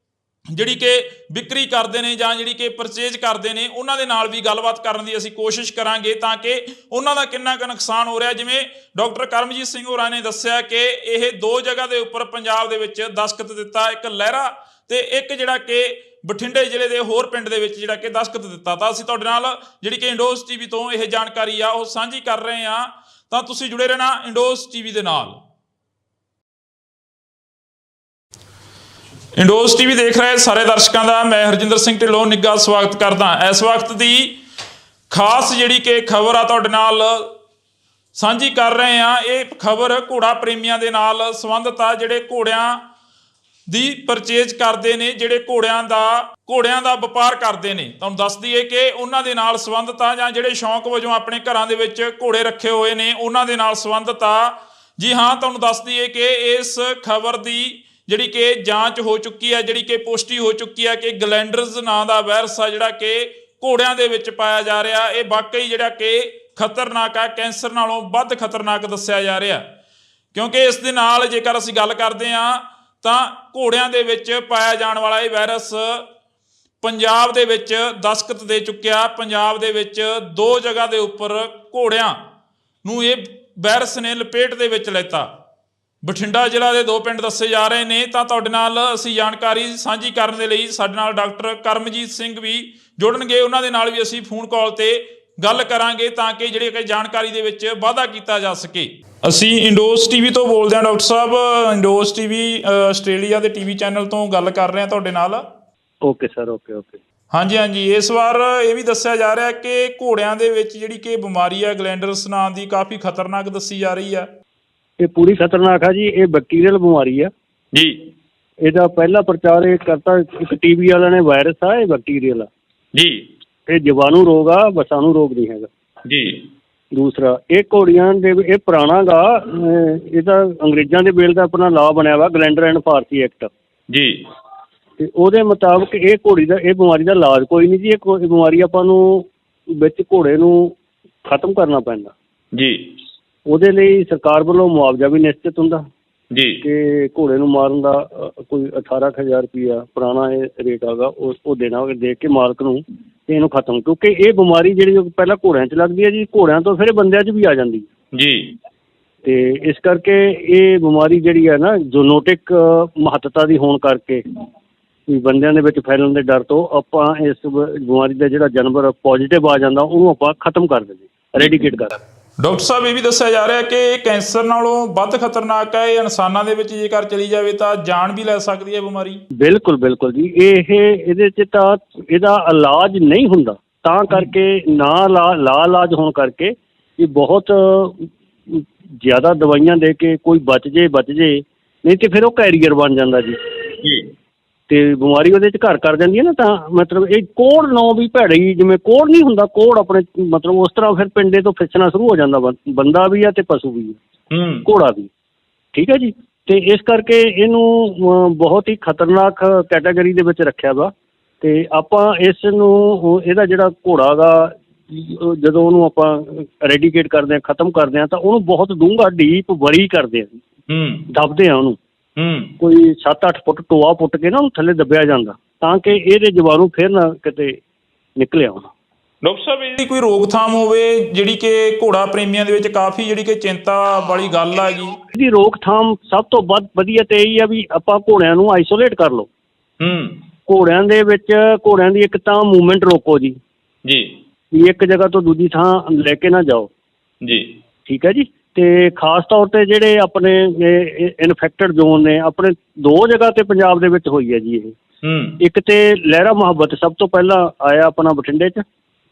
ਜਿਹੜੀ ਕਿ ਵਿਕਰੀ ਕਰਦੇ ਨੇ ਜਾਂ ਜਿਹੜੀ ਕਿ ਪਰਚੇਜ ਕਰਦੇ ਨੇ, ਉਹਨਾਂ ਦੇ ਨਾਲ ਵੀ ਗੱਲਬਾਤ ਕਰਨ ਦੀ ਅਸੀਂ ਕੋਸ਼ਿਸ਼ ਕਰਾਂਗੇ, ਤਾਂ ਕਿ ਉਹਨਾਂ ਦਾ ਕਿੰਨਾ ਕੁ ਨੁਕਸਾਨ ਹੋ ਰਿਹਾ। ਜਿਵੇਂ ਡਾਕਟਰ ਕਰਮਜੀਤ ਸਿੰਘ ਹੋਰਾਂ ਨੇ ਦੱਸਿਆ ਕਿ ਇਹ 2 ਜਗ੍ਹਾ ਦੇ ਉੱਪਰ ਪੰਜਾਬ ਦੇ ਵਿੱਚ ਦਸਤਖਤ ਦਿੱਤਾ, ਇੱਕ ਲਹਿਰਾ ਤੇ ਇੱਕ ਜਿਹੜਾ ਕਿ ਬਠਿੰਡੇ ਜ਼ਿਲ੍ਹੇ ਦੇ ਹੋਰ ਪਿੰਡ ਦੇ ਵਿੱਚ ਜਿਹੜਾ ਕਿ ਦਸਤਖਤ ਦਿੱਤਾ। ਤਾਂ ਅਸੀਂ ਤੁਹਾਡੇ ਨਾਲ ਜਿਹੜੀ ਕਿ ਇੰਡੋਜ਼ ਟੀਵੀ ਤੋਂ ਇਹ ਜਾਣਕਾਰੀ ਆ ਉਹ ਸਾਂਝੀ ਕਰ ਰਹੇ ਹਾਂ, ਤਾਂ ਤੁਸੀਂ ਜੁੜੇ ਰਹਿਣਾ ਇੰਡੋਜ਼ ਟੀਵੀ ਦੇ ਨਾਲ। ਇੰਡੋਜ਼ ਟੀਵੀ ਦੇਖ ਰਹੇ ਸਾਰੇ ਦਰਸ਼ਕਾਂ ਦਾ ਮੈਂ ਹਰਜਿੰਦਰ ਸਿੰਘ ਢਿੱਲੋਂ ਨਿੱਘਾ ਸਵਾਗਤ ਕਰਦਾ। ਇਸ ਵਕਤ ਦੀ ਖਾਸ ਜਿਹੜੀ ਕਿ ਖਬਰ ਆ ਤੁਹਾਡੇ ਨਾਲ ਸਾਂਝੀ ਕਰ ਰਹੇ ਹਾਂ। ਇਹ ਖਬਰ ਘੋੜਾ ਪ੍ਰੇਮੀਆਂ ਦੇ ਨਾਲ ਸੰਬੰਧਿਤ ਆ, ਜਿਹੜੇ ਘੋੜਿਆਂ ਦੀ ਪਰਚੇਜ ਕਰਦੇ ਨੇ, ਜਿਹੜੇ ਘੋੜਿਆਂ ਦਾ ਵਪਾਰ ਕਰਦੇ ਨੇ। ਤੁਹਾਨੂੰ ਦੱਸ ਦਈਏ ਕਿ ਉਹਨਾਂ ਦੇ ਨਾਲ ਸੰਬੰਧਿਤ ਆ, ਜਾਂ ਜਿਹੜੇ ਸ਼ੌਂਕ ਵਜੋਂ ਆਪਣੇ ਘਰਾਂ ਦੇ ਵਿੱਚ ਘੋੜੇ ਰੱਖੇ ਹੋਏ ਨੇ ਉਹਨਾਂ ਦੇ ਨਾਲ ਸੰਬੰਧਿਤ ਆ। ਜੀ ਹਾਂ, ਤੁਹਾਨੂੰ ਦੱਸ ਦਈਏ ਕਿ ਇਸ ਖਬਰ ਦੀ ਜਿਹੜੀ ਕਿ ਜਾਂਚ ਹੋ ਚੁੱਕੀ ਹੈ, ਜਿਹੜੀ ਕਿ ਪੁਸ਼ਟੀ ਹੋ ਚੁੱਕੀ ਹੈ ਕਿ ਗਲੈਂਡਰਜ਼ ਨਾਂ ਦਾ ਵਾਇਰਸ ਆ ਜਿਹੜਾ ਕਿ ਘੋੜਿਆਂ ਦੇ ਵਿੱਚ ਪਾਇਆ ਜਾ ਰਿਹਾ, ਇਹ ਵਾਕਈ ਜਿਹੜਾ ਕਿ ਖਤਰਨਾਕ ਆ, ਕੈਂਸਰ ਨਾਲੋਂ ਵੱਧ ਖਤਰਨਾਕ ਦੱਸਿਆ ਜਾ ਰਿਹਾ। ਕਿਉਂਕਿ ਇਸ ਦੇ ਨਾਲ ਜੇਕਰ ਅਸੀਂ ਗੱਲ ਕਰਦੇ ਹਾਂ ਤਾਂ ਘੋੜਿਆਂ ਦੇ ਵਿੱਚ ਪਾਇਆ ਜਾਣ ਵਾਲਾ ਇਹ ਵਾਇਰਸ ਪੰਜਾਬ ਦੇ ਵਿੱਚ ਦਸਤਖਤ ਦੇ ਚੁੱਕਿਆ। ਪੰਜਾਬ ਦੇ ਵਿੱਚ 2 ਜਗ੍ਹਾ ਦੇ ਉੱਪਰ ਘੋੜਿਆਂ ਨੂੰ ਇਹ ਵਾਇਰਸ ਨੇ ਲਪੇਟ ਦੇ ਵਿੱਚ ਲੈਤਾ। ਬਠਿੰਡਾ ਜ਼ਿਲ੍ਹਾ ਦੇ 2 ਪਿੰਡ ਦੱਸੇ ਜਾ ਰਹੇ ਨੇ। ਤਾਂ ਤੁਹਾਡੇ ਨਾਲ ਅਸੀਂ ਜਾਣਕਾਰੀ ਸਾਂਝੀ ਕਰਨ ਦੇ ਲਈ ਸਾਡੇ ਨਾਲ ਡਾਕਟਰ ਕਰਮਜੀਤ ਸਿੰਘ ਵੀ ਜੁੜਨਗੇ, ਉਹਨਾਂ ਦੇ ਨਾਲ ਵੀ ਅਸੀਂ ਫੋਨ ਕਾਲ ਤੇ ਗੱਲ ਕਰਾਂਗੇ, ਤਾਂ ਕਿ ਜਿਹੜੀ ਕਿ ਜਾਣਕਾਰੀ ਦੇ ਵਿੱਚ ਵਾਧਾ ਕੀਤਾ ਜਾ ਸਕੇ। ਅਸੀਂ ਇੰਡੋਜ਼ ਟੀਵੀ ਤੋਂ ਬੋਲਦੇ ਹਾਂ ਡਾਕਟਰ ਸਾਹਿਬ। ਇੰਡੋਜ਼ ਟੀਵੀ ਆਸਟ੍ਰੇਲੀਆ ਦੇ ਟੀਵੀ ਚੈਨਲ ਤੋਂ ਗੱਲ ਕਰ ਰਹੇ ਹਾਂ ਤੁਹਾਡੇ ਨਾਲ। Okay sir, okay. ਹਾਂਜੀ। ਇਸ ਵਾਰ ਇਹ ਵੀ ਦੱਸਿਆ ਜਾ ਰਿਹਾ ਕਿ ਘੋੜਿਆਂ ਦੇ ਵਿੱਚ ਜਿਹੜੀ ਕਿ ਬਿਮਾਰੀ ਹੈ ਗਲੈਂਡਰਸ ਨਾਂ ਦੀ, ਕਾਫੀ ਖਤਰਨਾਕ ਦੱਸੀ ਜਾ ਰਹੀ ਹੈ। ਇਹ ਪੂਰੀ ਖਤਰਨਾਕ ਆ ਜੀ। ਇਹ ਬੈਕਟੀਰੀਅਲ ਬਿਮਾਰੀ ਆ ਜੀ। ਇਹਦਾ ਪਹਿਲਾ ਪ੍ਰਚਾਰ ਇਹ ਕਰਤਾ ਇੱਕ ਟੀਵੀ ਵਾਲਿਆਂ ਨੇ। ਵਾਇਰਸ ਆ, ਇਹ ਬੈਕਟੀਰੀਅਲ ਆ ਜੀ। ਇਹ ਜੀਵਾਣੂ ਰੋਗ ਆ, ਵਸਾਣੂ ਰੋਗ ਨਹੀਂ ਹੈਗਾ ਜੀ। ਦੂਸਰਾ, ਇਹ ਘੋੜੀਆਂ ਦੇ ਇਹ ਪੁਰਾਣਾ ਗਾ, ਇਹ ਤਾਂ ਅੰਗਰੇਜ਼ਾਂ ਦੇ ਵੇਲੇ ਦਾ ਆਪਣਾ ਲਾਅ ਬਣਿਆ ਵਾ, ਗਲੈਂਡਰ ਐਂਡ ਫਾਰਸੀ ਐਕਟ ਜੀ। ਤੇ ਉਹਦੇ ਮੁਤਾਬਕ ਇਹ ਬਿਮਾਰੀ ਦਾ ਇਲਾਜ ਕੋਈ ਨਹੀਂ ਜੀ। ਇਹ ਬਿਮਾਰੀ ਆਪਾਂ ਨੂੰ ਵਿੱਚ ਘੋੜੇ ਨੂੰ ਖਤਮ ਕਰਨਾ ਪੈਂਦਾ ਜੀ। ਉਹਦੇ ਲਈ ਸਰਕਾਰ ਵੱਲੋਂ ਮੁਆਵਜ਼ਾ ਵੀ ਨਿਸ਼ਚਿਤ ਹੁੰਦਾ ਜੀ, ਕਿ ਘੋੜੇ ਨੂੰ ਮਾਰਨ ਦਾ ਕੋਈ 18,000 ਰੁਪਈਆ ਪੁਰਾਣਾ ਇਹ ਰੇਟ ਹੈਗਾ, ਉਹ ਦੇਣਾ, ਦੇ ਕੇ ਮਾਲਕ ਨੂੰ ਤੇ ਇਹਨੂੰ ਖਤਮ। ਕਿਉਂਕਿ ਇਹ ਬਿਮਾਰੀ ਜਿਹੜੀ ਪਹਿਲਾਂ ਘੋੜਿਆਂ 'ਚ ਲੱਗਦੀ ਹੈ ਜੀ, ਘੋੜਿਆਂ ਤੋਂ ਫਿਰ ਬੰਦਿਆਂ 'ਚ ਵੀ ਆ ਜਾਂਦੀ ਜੀ। ਤੇ ਇਸ ਕਰਕੇ ਇਹ ਬਿਮਾਰੀ ਜਿਹੜੀ ਹੈ ਨਾ, ਜ਼ੂਨੋਟਿਕ ਮਹੱਤਤਾ ਦੀ ਹੋਣ ਕਰਕੇ ਵੀ ਬੰਦਿਆਂ ਦੇ ਵਿੱਚ ਫੈਲਣ ਦੇ ਡਰ ਤੋਂ ਆਪਾਂ ਇਸ ਬਿਮਾਰੀ ਦਾ ਜਿਹੜਾ ਜਾਨਵਰ ਪੋਜ਼ੀਟਿਵ ਆ ਜਾਂਦਾ ਉਹਨੂੰ ਆਪਾਂ ਖਤਮ ਕਰ ਦਿੰਦੇ, ਰੈਡੀਕੇਟ ਕਰ ਦਿੰਦੇ। ਡਾਕਟਰ ਸਾਹਿਬ, ਇਹ ਵੀ ਦੱਸਿਆ ਜਾ ਰਿਹਾ ਕਿ ਇਹ ਕੈਂਸਰ ਨਾਲੋਂ ਵੱਧ ਖਤਰਨਾਕ ਹੈ। ਇਹ ਇਨਸਾਨਾਂ ਦੇ ਵਿੱਚ ਜੇਕਰ ਚਲੀ ਜਾਵੇ ਤਾਂ ਜਾਨ ਵੀ ਲੈ ਸਕਦੀ ਹੈ ਬਿਮਾਰੀ। ਬਿਲਕੁਲ ਜੀ। ਇਹਦੇ 'ਚ ਤਾਂ ਇਹਦਾ ਇਲਾਜ ਨਹੀਂ ਹੁੰਦਾ, ਤਾਂ ਕਰਕੇ ਇਲਾਜ ਹੋਣ ਕਰਕੇ ਇਹ ਬਹੁਤ ਜ਼ਿਆਦਾ ਦਵਾਈਆਂ ਦੇ ਕੇ ਕੋਈ ਬਚ ਜੇ, ਨਹੀਂ ਤੇ ਫਿਰ ਉਹ ਕੈਰੀਅਰ ਬਣ ਜਾਂਦਾ ਜੀ। ਤੇ ਬਿਮਾਰੀ ਉਹਦੇ 'ਚ ਘਰ ਕਰ ਜਾਂਦੀ ਹੈ ਨਾ। ਤਾਂ ਮਤਲਬ ਇਹ ਕੋਹੜ ਨੌ ਵੀ ਭੈੜੀ, ਜਿਵੇਂ ਕੋਹੜ ਨਹੀਂ ਹੁੰਦਾ, ਕੋਹੜ ਆਪਣੇ ਮਤਲਬ ਉਸ ਤਰ੍ਹਾਂ ਫਿਰ ਪਿੰਡੇ ਤੋਂ ਫਿਸਣਾ ਸ਼ੁਰੂ ਹੋ ਜਾਂਦਾ, ਬੰਦਾ ਵੀ ਆ ਤੇ ਪਸ਼ੂ ਵੀ ਆ, ਘੋੜਾ ਵੀ। ਠੀਕ ਹੈ ਜੀ। ਤੇ ਇਸ ਕਰਕੇ ਇਹਨੂੰ ਬਹੁਤ ਹੀ ਖਤਰਨਾਕ ਕੈਟਾਗਰੀ ਦੇ ਵਿੱਚ ਰੱਖਿਆ ਵਾ। ਤੇ ਆਪਾਂ ਇਸ ਨੂੰ, ਇਹਦਾ ਜਿਹੜਾ ਘੋੜਾ ਗਾ, ਜਦੋਂ ਉਹਨੂੰ ਆਪਾਂ ਰੈਡੀਕੇਟ ਕਰਦੇ ਹਾਂ, ਖਤਮ ਕਰਦੇ ਹਾਂ, ਤਾਂ ਉਹਨੂੰ ਬਹੁਤ ਡੂੰਘਾ ਡੀਪ ਬਰੀ ਕਰਦੇ ਹਾਂ, ਦੱਬਦੇ ਹਾਂ ਉਹਨੂੰ। ਕੋਈ 7-8 ਫੁੱਟ ਟੋਆ ਪੁੱਟ ਕੇ ਨਾ ਉਹਨੂੰ ਥੱਲੇ ਦੱਬਿਆ ਜਾਂਦਾ, ਤਾਂ ਕਿ ਇਹਦੇ ਜੀਵਾਣੂ ਫਿਰ ਨਾ ਕਿਤੇ ਨਿਕਲਿਆ ਆਉਣਾ। ਡਾਕਟਰ ਸਾਹਿਬ, ਇਹਦੀ ਕੋਈ ਰੋਕਥਾਮ ਹੋਵੇ, ਜਿਹੜੀ ਕਿ ਘੋੜਾ ਪ੍ਰੇਮੀਆਂ ਦੇ ਵਿੱਚ ਕਾਫੀ ਜਿਹੜੀ ਕਿ ਚਿੰਤਾ ਵਾਲੀ ਗੱਲ ਆ ਜੀ। ਇਹਦੀ ਰੋਕਥਾਮ ਸਭ ਤੋਂ ਵਧੀਆ ਤੇ ਇਹੀ ਆ ਵੀ ਆਪਾਂ ਘੋੜਿਆਂ ਨੂੰ ਆਈਸੋਲੇਟ ਕਰ ਲਓ। ਘੋੜਿਆਂ ਦੇ ਵਿੱਚ ਘੋੜਿਆਂ ਦੀ ਇੱਕ ਤਾਂ ਮੂਵਮੈਂਟ ਰੋਕੋ ਜੀ, ਵੀ ਇੱਕ ਜਗ੍ਹਾ ਤੋਂ ਦੂਜੀ ਥਾਂ ਲੈ ਕੇ ਨਾ ਜਾਓ ਜੀ। ਠੀਕ ਹੈ ਜੀ। ਤੇ ਖਾਸ ਤੌਰ ਤੇ ਜਿਹੜੇ ਆਪਣੇ ਇਨਫੈਕਟਡ ਜ਼ੋਨ ਨੇ, ਆਪਣੇ 2 ਜਗ੍ਹਾ ਤੇ ਪੰਜਾਬ ਦੇ ਵਿੱਚ ਹੋਈ ਹੈ ਜੀ ਇਹ। ਇੱਕ ਤੇ ਲਹਿਰਾ ਮੁਹੱਬਤ ਸਭ ਤੋਂ ਪਹਿਲਾਂ ਆਇਆ ਆਪਣਾ ਬਠਿੰਡੇ 'ਚ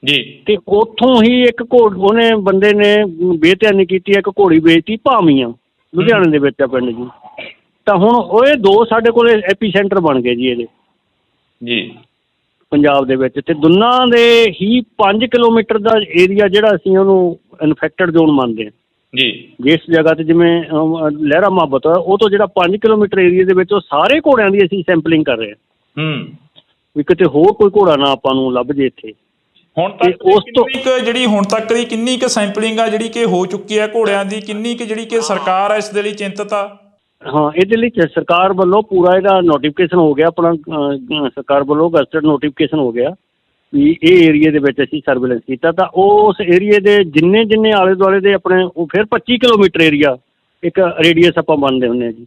ਜੀ, ਤੇ ਉੱਥੋਂ ਹੀ ਇੱਕ ਉਹਨੇ ਬੰਦੇ ਨੇ ਬੇਧਿਆਨੀ ਕੀਤੀ, ਇੱਕ ਘੋੜੀ ਵੇਚਤੀ ਭਾਮੀਆਂ, ਲੁਧਿਆਣੇ ਦੇ ਵਿੱਚ ਆ ਪਿੰਡ ਜੀ। ਤਾਂ ਹੁਣ ਉਹ ਇਹ 2 ਸਾਡੇ ਕੋਲ ਐਪੀ ਸੈਂਟਰ ਬਣ ਗਏ ਜੀ ਇਹਦੇ ਜੀ ਪੰਜਾਬ ਦੇ ਵਿੱਚ। ਤੇ ਦੋਨਾਂ ਦੇ ਹੀ 5 ਕਿਲੋਮੀਟਰ ਦਾ ਏਰੀਆ ਜਿਹੜਾ ਅਸੀਂ ਉਹਨੂੰ ਇਨਫੈਕਟਡ ਜ਼ੋਨ ਮੰਨਦੇ ਹਾਂ ਜੀ। ਜਿਸ ਜਗ੍ਹਾ ਤੇ ਜਿਵੇਂ ਲਹਿਰਾ ਮੁਹੱਬਤ, ਉਹ ਤੋਂ ਜਿਹੜਾ 5 ਕਿਲੋਮੀਟਰ ਏਰੀਆ ਦੇ ਵਿੱਚ ਉਹ ਸਾਰੇ ਘੋੜਿਆਂ ਦੀ ਅਸੀਂ ਸੈਂਪਲਿੰਗ ਕਰ ਰਹੇ ਹਾਂ, ਵੀ ਕਿਤੇ ਹੋਰ ਕੋਈ ਘੋੜਾ ਨਾ ਆਪਾਂ ਨੂੰ ਲੱਭ ਜੇ ਇੱਥੇ। ਹੁਣ ਤੱਕ ਜਿਹੜੀ ਹੁਣ ਤੱਕ ਦੀ ਕਿੰਨੀ ਕੁ ਸੈਂਪਲਿੰਗ ਆ ਜਿਹੜੀ ਕਿ ਹੋ ਚੁੱਕੀ ਹੈ ਘੋੜਿਆਂ ਦੀ, ਕਿੰਨੀ ਕੁ ਜਿਹੜੀ ਕਿ ਸਰਕਾਰ ਆ ਇਸ ਦੇ ਲਈ ਚਿੰਤਤ ਆ? ਹਾਂ, ਇਹਦੇ ਲਈ ਸਰਕਾਰ ਵੱਲੋਂ ਪੂਰਾ ਇਹਦਾ ਨੋਟੀਫਿਕੇਸ਼ਨ ਹੋ ਗਿਆ, ਆਪਣਾ ਸਰਕਾਰ ਵੱਲੋਂ ਗਜ਼ਟਡ ਨੋਟੀਫਿਕੇਸ਼ਨ ਹੋ ਗਿਆ ਵੀ ਇਹ ਏਰੀਏ ਦੇ ਵਿੱਚ ਅਸੀਂ ਸਰਵੇਲੈਂਸ ਕੀਤਾ। ਤਾਂ ਉਸ ਏਰੀਏ ਦੇ ਜਿੰਨੇ ਆਲੇ ਦੁਆਲੇ ਦੇ ਆਪਣੇ ਉਹ ਫਿਰ 25 ਕਿਲੋਮੀਟਰ ਏਰੀਆ ਇੱਕ ਰੇਡੀਅਸ ਆਪਾਂ ਮੰਨਦੇ ਹੁੰਦੇ ਹਾਂ ਜੀ,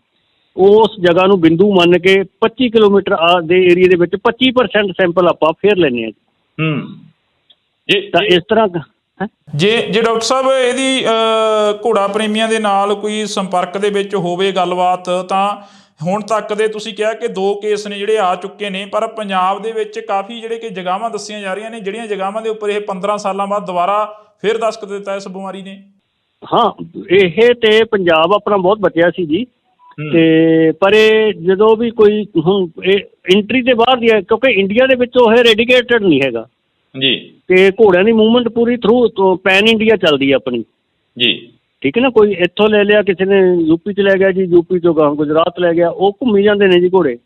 ਉਸ ਜਗ੍ਹਾ ਨੂੰ ਬਿੰਦੂ ਮੰਨ ਕੇ 25 ਕਿਲੋਮੀਟਰ ਦੇ ਏਰੀਏ ਦੇ ਵਿੱਚ 25% ਸੈਂਪਲ ਆਪਾਂ ਫੇਰ ਲੈਂਦੇ ਹਾਂ ਜੀ। ਤਾਂ ਇਸ ਤਰ੍ਹਾਂ ਜੇ ਡਾਕਟਰ ਸਾਹਿਬ ਇਹਦੀ ਘੋੜਾ ਪ੍ਰੇਮੀਆਂ ਦੇ ਨਾਲ ਕੋਈ ਸੰਪਰਕ ਦੇ ਵਿੱਚ ਹੋਵੇ ਗੱਲਬਾਤ, ਤਾਂ ਹੁਣ ਤੱਕ ਦੇ ਤੁਸੀਂ ਕਿਹਾ ਕਿ 2 ਕੇਸ ਨੇ ਜਿਹੜੇ ਆ ਚੁੱਕੇ ਨੇ, ਪਰ ਪੰਜਾਬ ਦੇ ਵਿੱਚ ਕਾਫੀ ਜਿਹੜੇ ਕਿ ਜਗ੍ਹਾਵਾਂ ਦੱਸੀਆਂ ਜਾ ਰਹੀਆਂ ਨੇ ਜਿਹੜੀਆਂ ਜਗ੍ਹਾਵਾਂ ਦੇ ਉੱਪਰ ਇਹ 15 ਸਾਲਾਂ ਬਾਅਦ ਦੁਬਾਰਾ ਫਿਰ ਦਸਤਖਤ ਦਿੱਤਾ ਇਸ ਬਿਮਾਰੀ ਨੇ। ਹਾਂ, ਇਹ ਤੇ ਪੰਜਾਬ ਆਪਣਾ ਬਹੁਤ ਬਚਿਆ ਸੀ ਜੀ, ਤੇ ਪਰ ਇਹ ਜਦੋਂ ਵੀ ਕੋਈ ਹੁਣ ਇਹ ਐਂਟਰੀ ਦੇ ਬਾਹਰ ਦੀ ਹੈ, ਕਿਉਂਕਿ ਇੰਡੀਆ ਦੇ ਵਿੱਚ ਉਹ ਰੈਡੀਕੇਟਡ ਨਹੀਂ ਹੈਗਾ ਜੀ, ਤੇ ਘੋੜਿਆਂ ਦੀ ਮੂਵਮੈਂਟ ਪੂਰੀ ਥਰੂ ਪੈਨ ਇੰਡੀਆ ਚੱਲਦੀ ਹੈ ਆਪਣੀ ਜੀ, ਠੀਕ ਹੈ ਨਾ। ਕੋਈ ਇੱਥੋਂ ਲੈ ਲਿਆ, ਕਿਸੇ ਨੇ ਯੂਪੀ 'ਚ ਲੈ ਗਿਆ ਜੀ, ਯੂਪੀ 'ਚੋਂ ਗੁਜਰਾਤ ਲੈ ਗਿਆ, ਉਹ ਘੁੰਮੀ ਜਾਂਦੇ ਨੇ ਜੀ ਘੋੜੇ।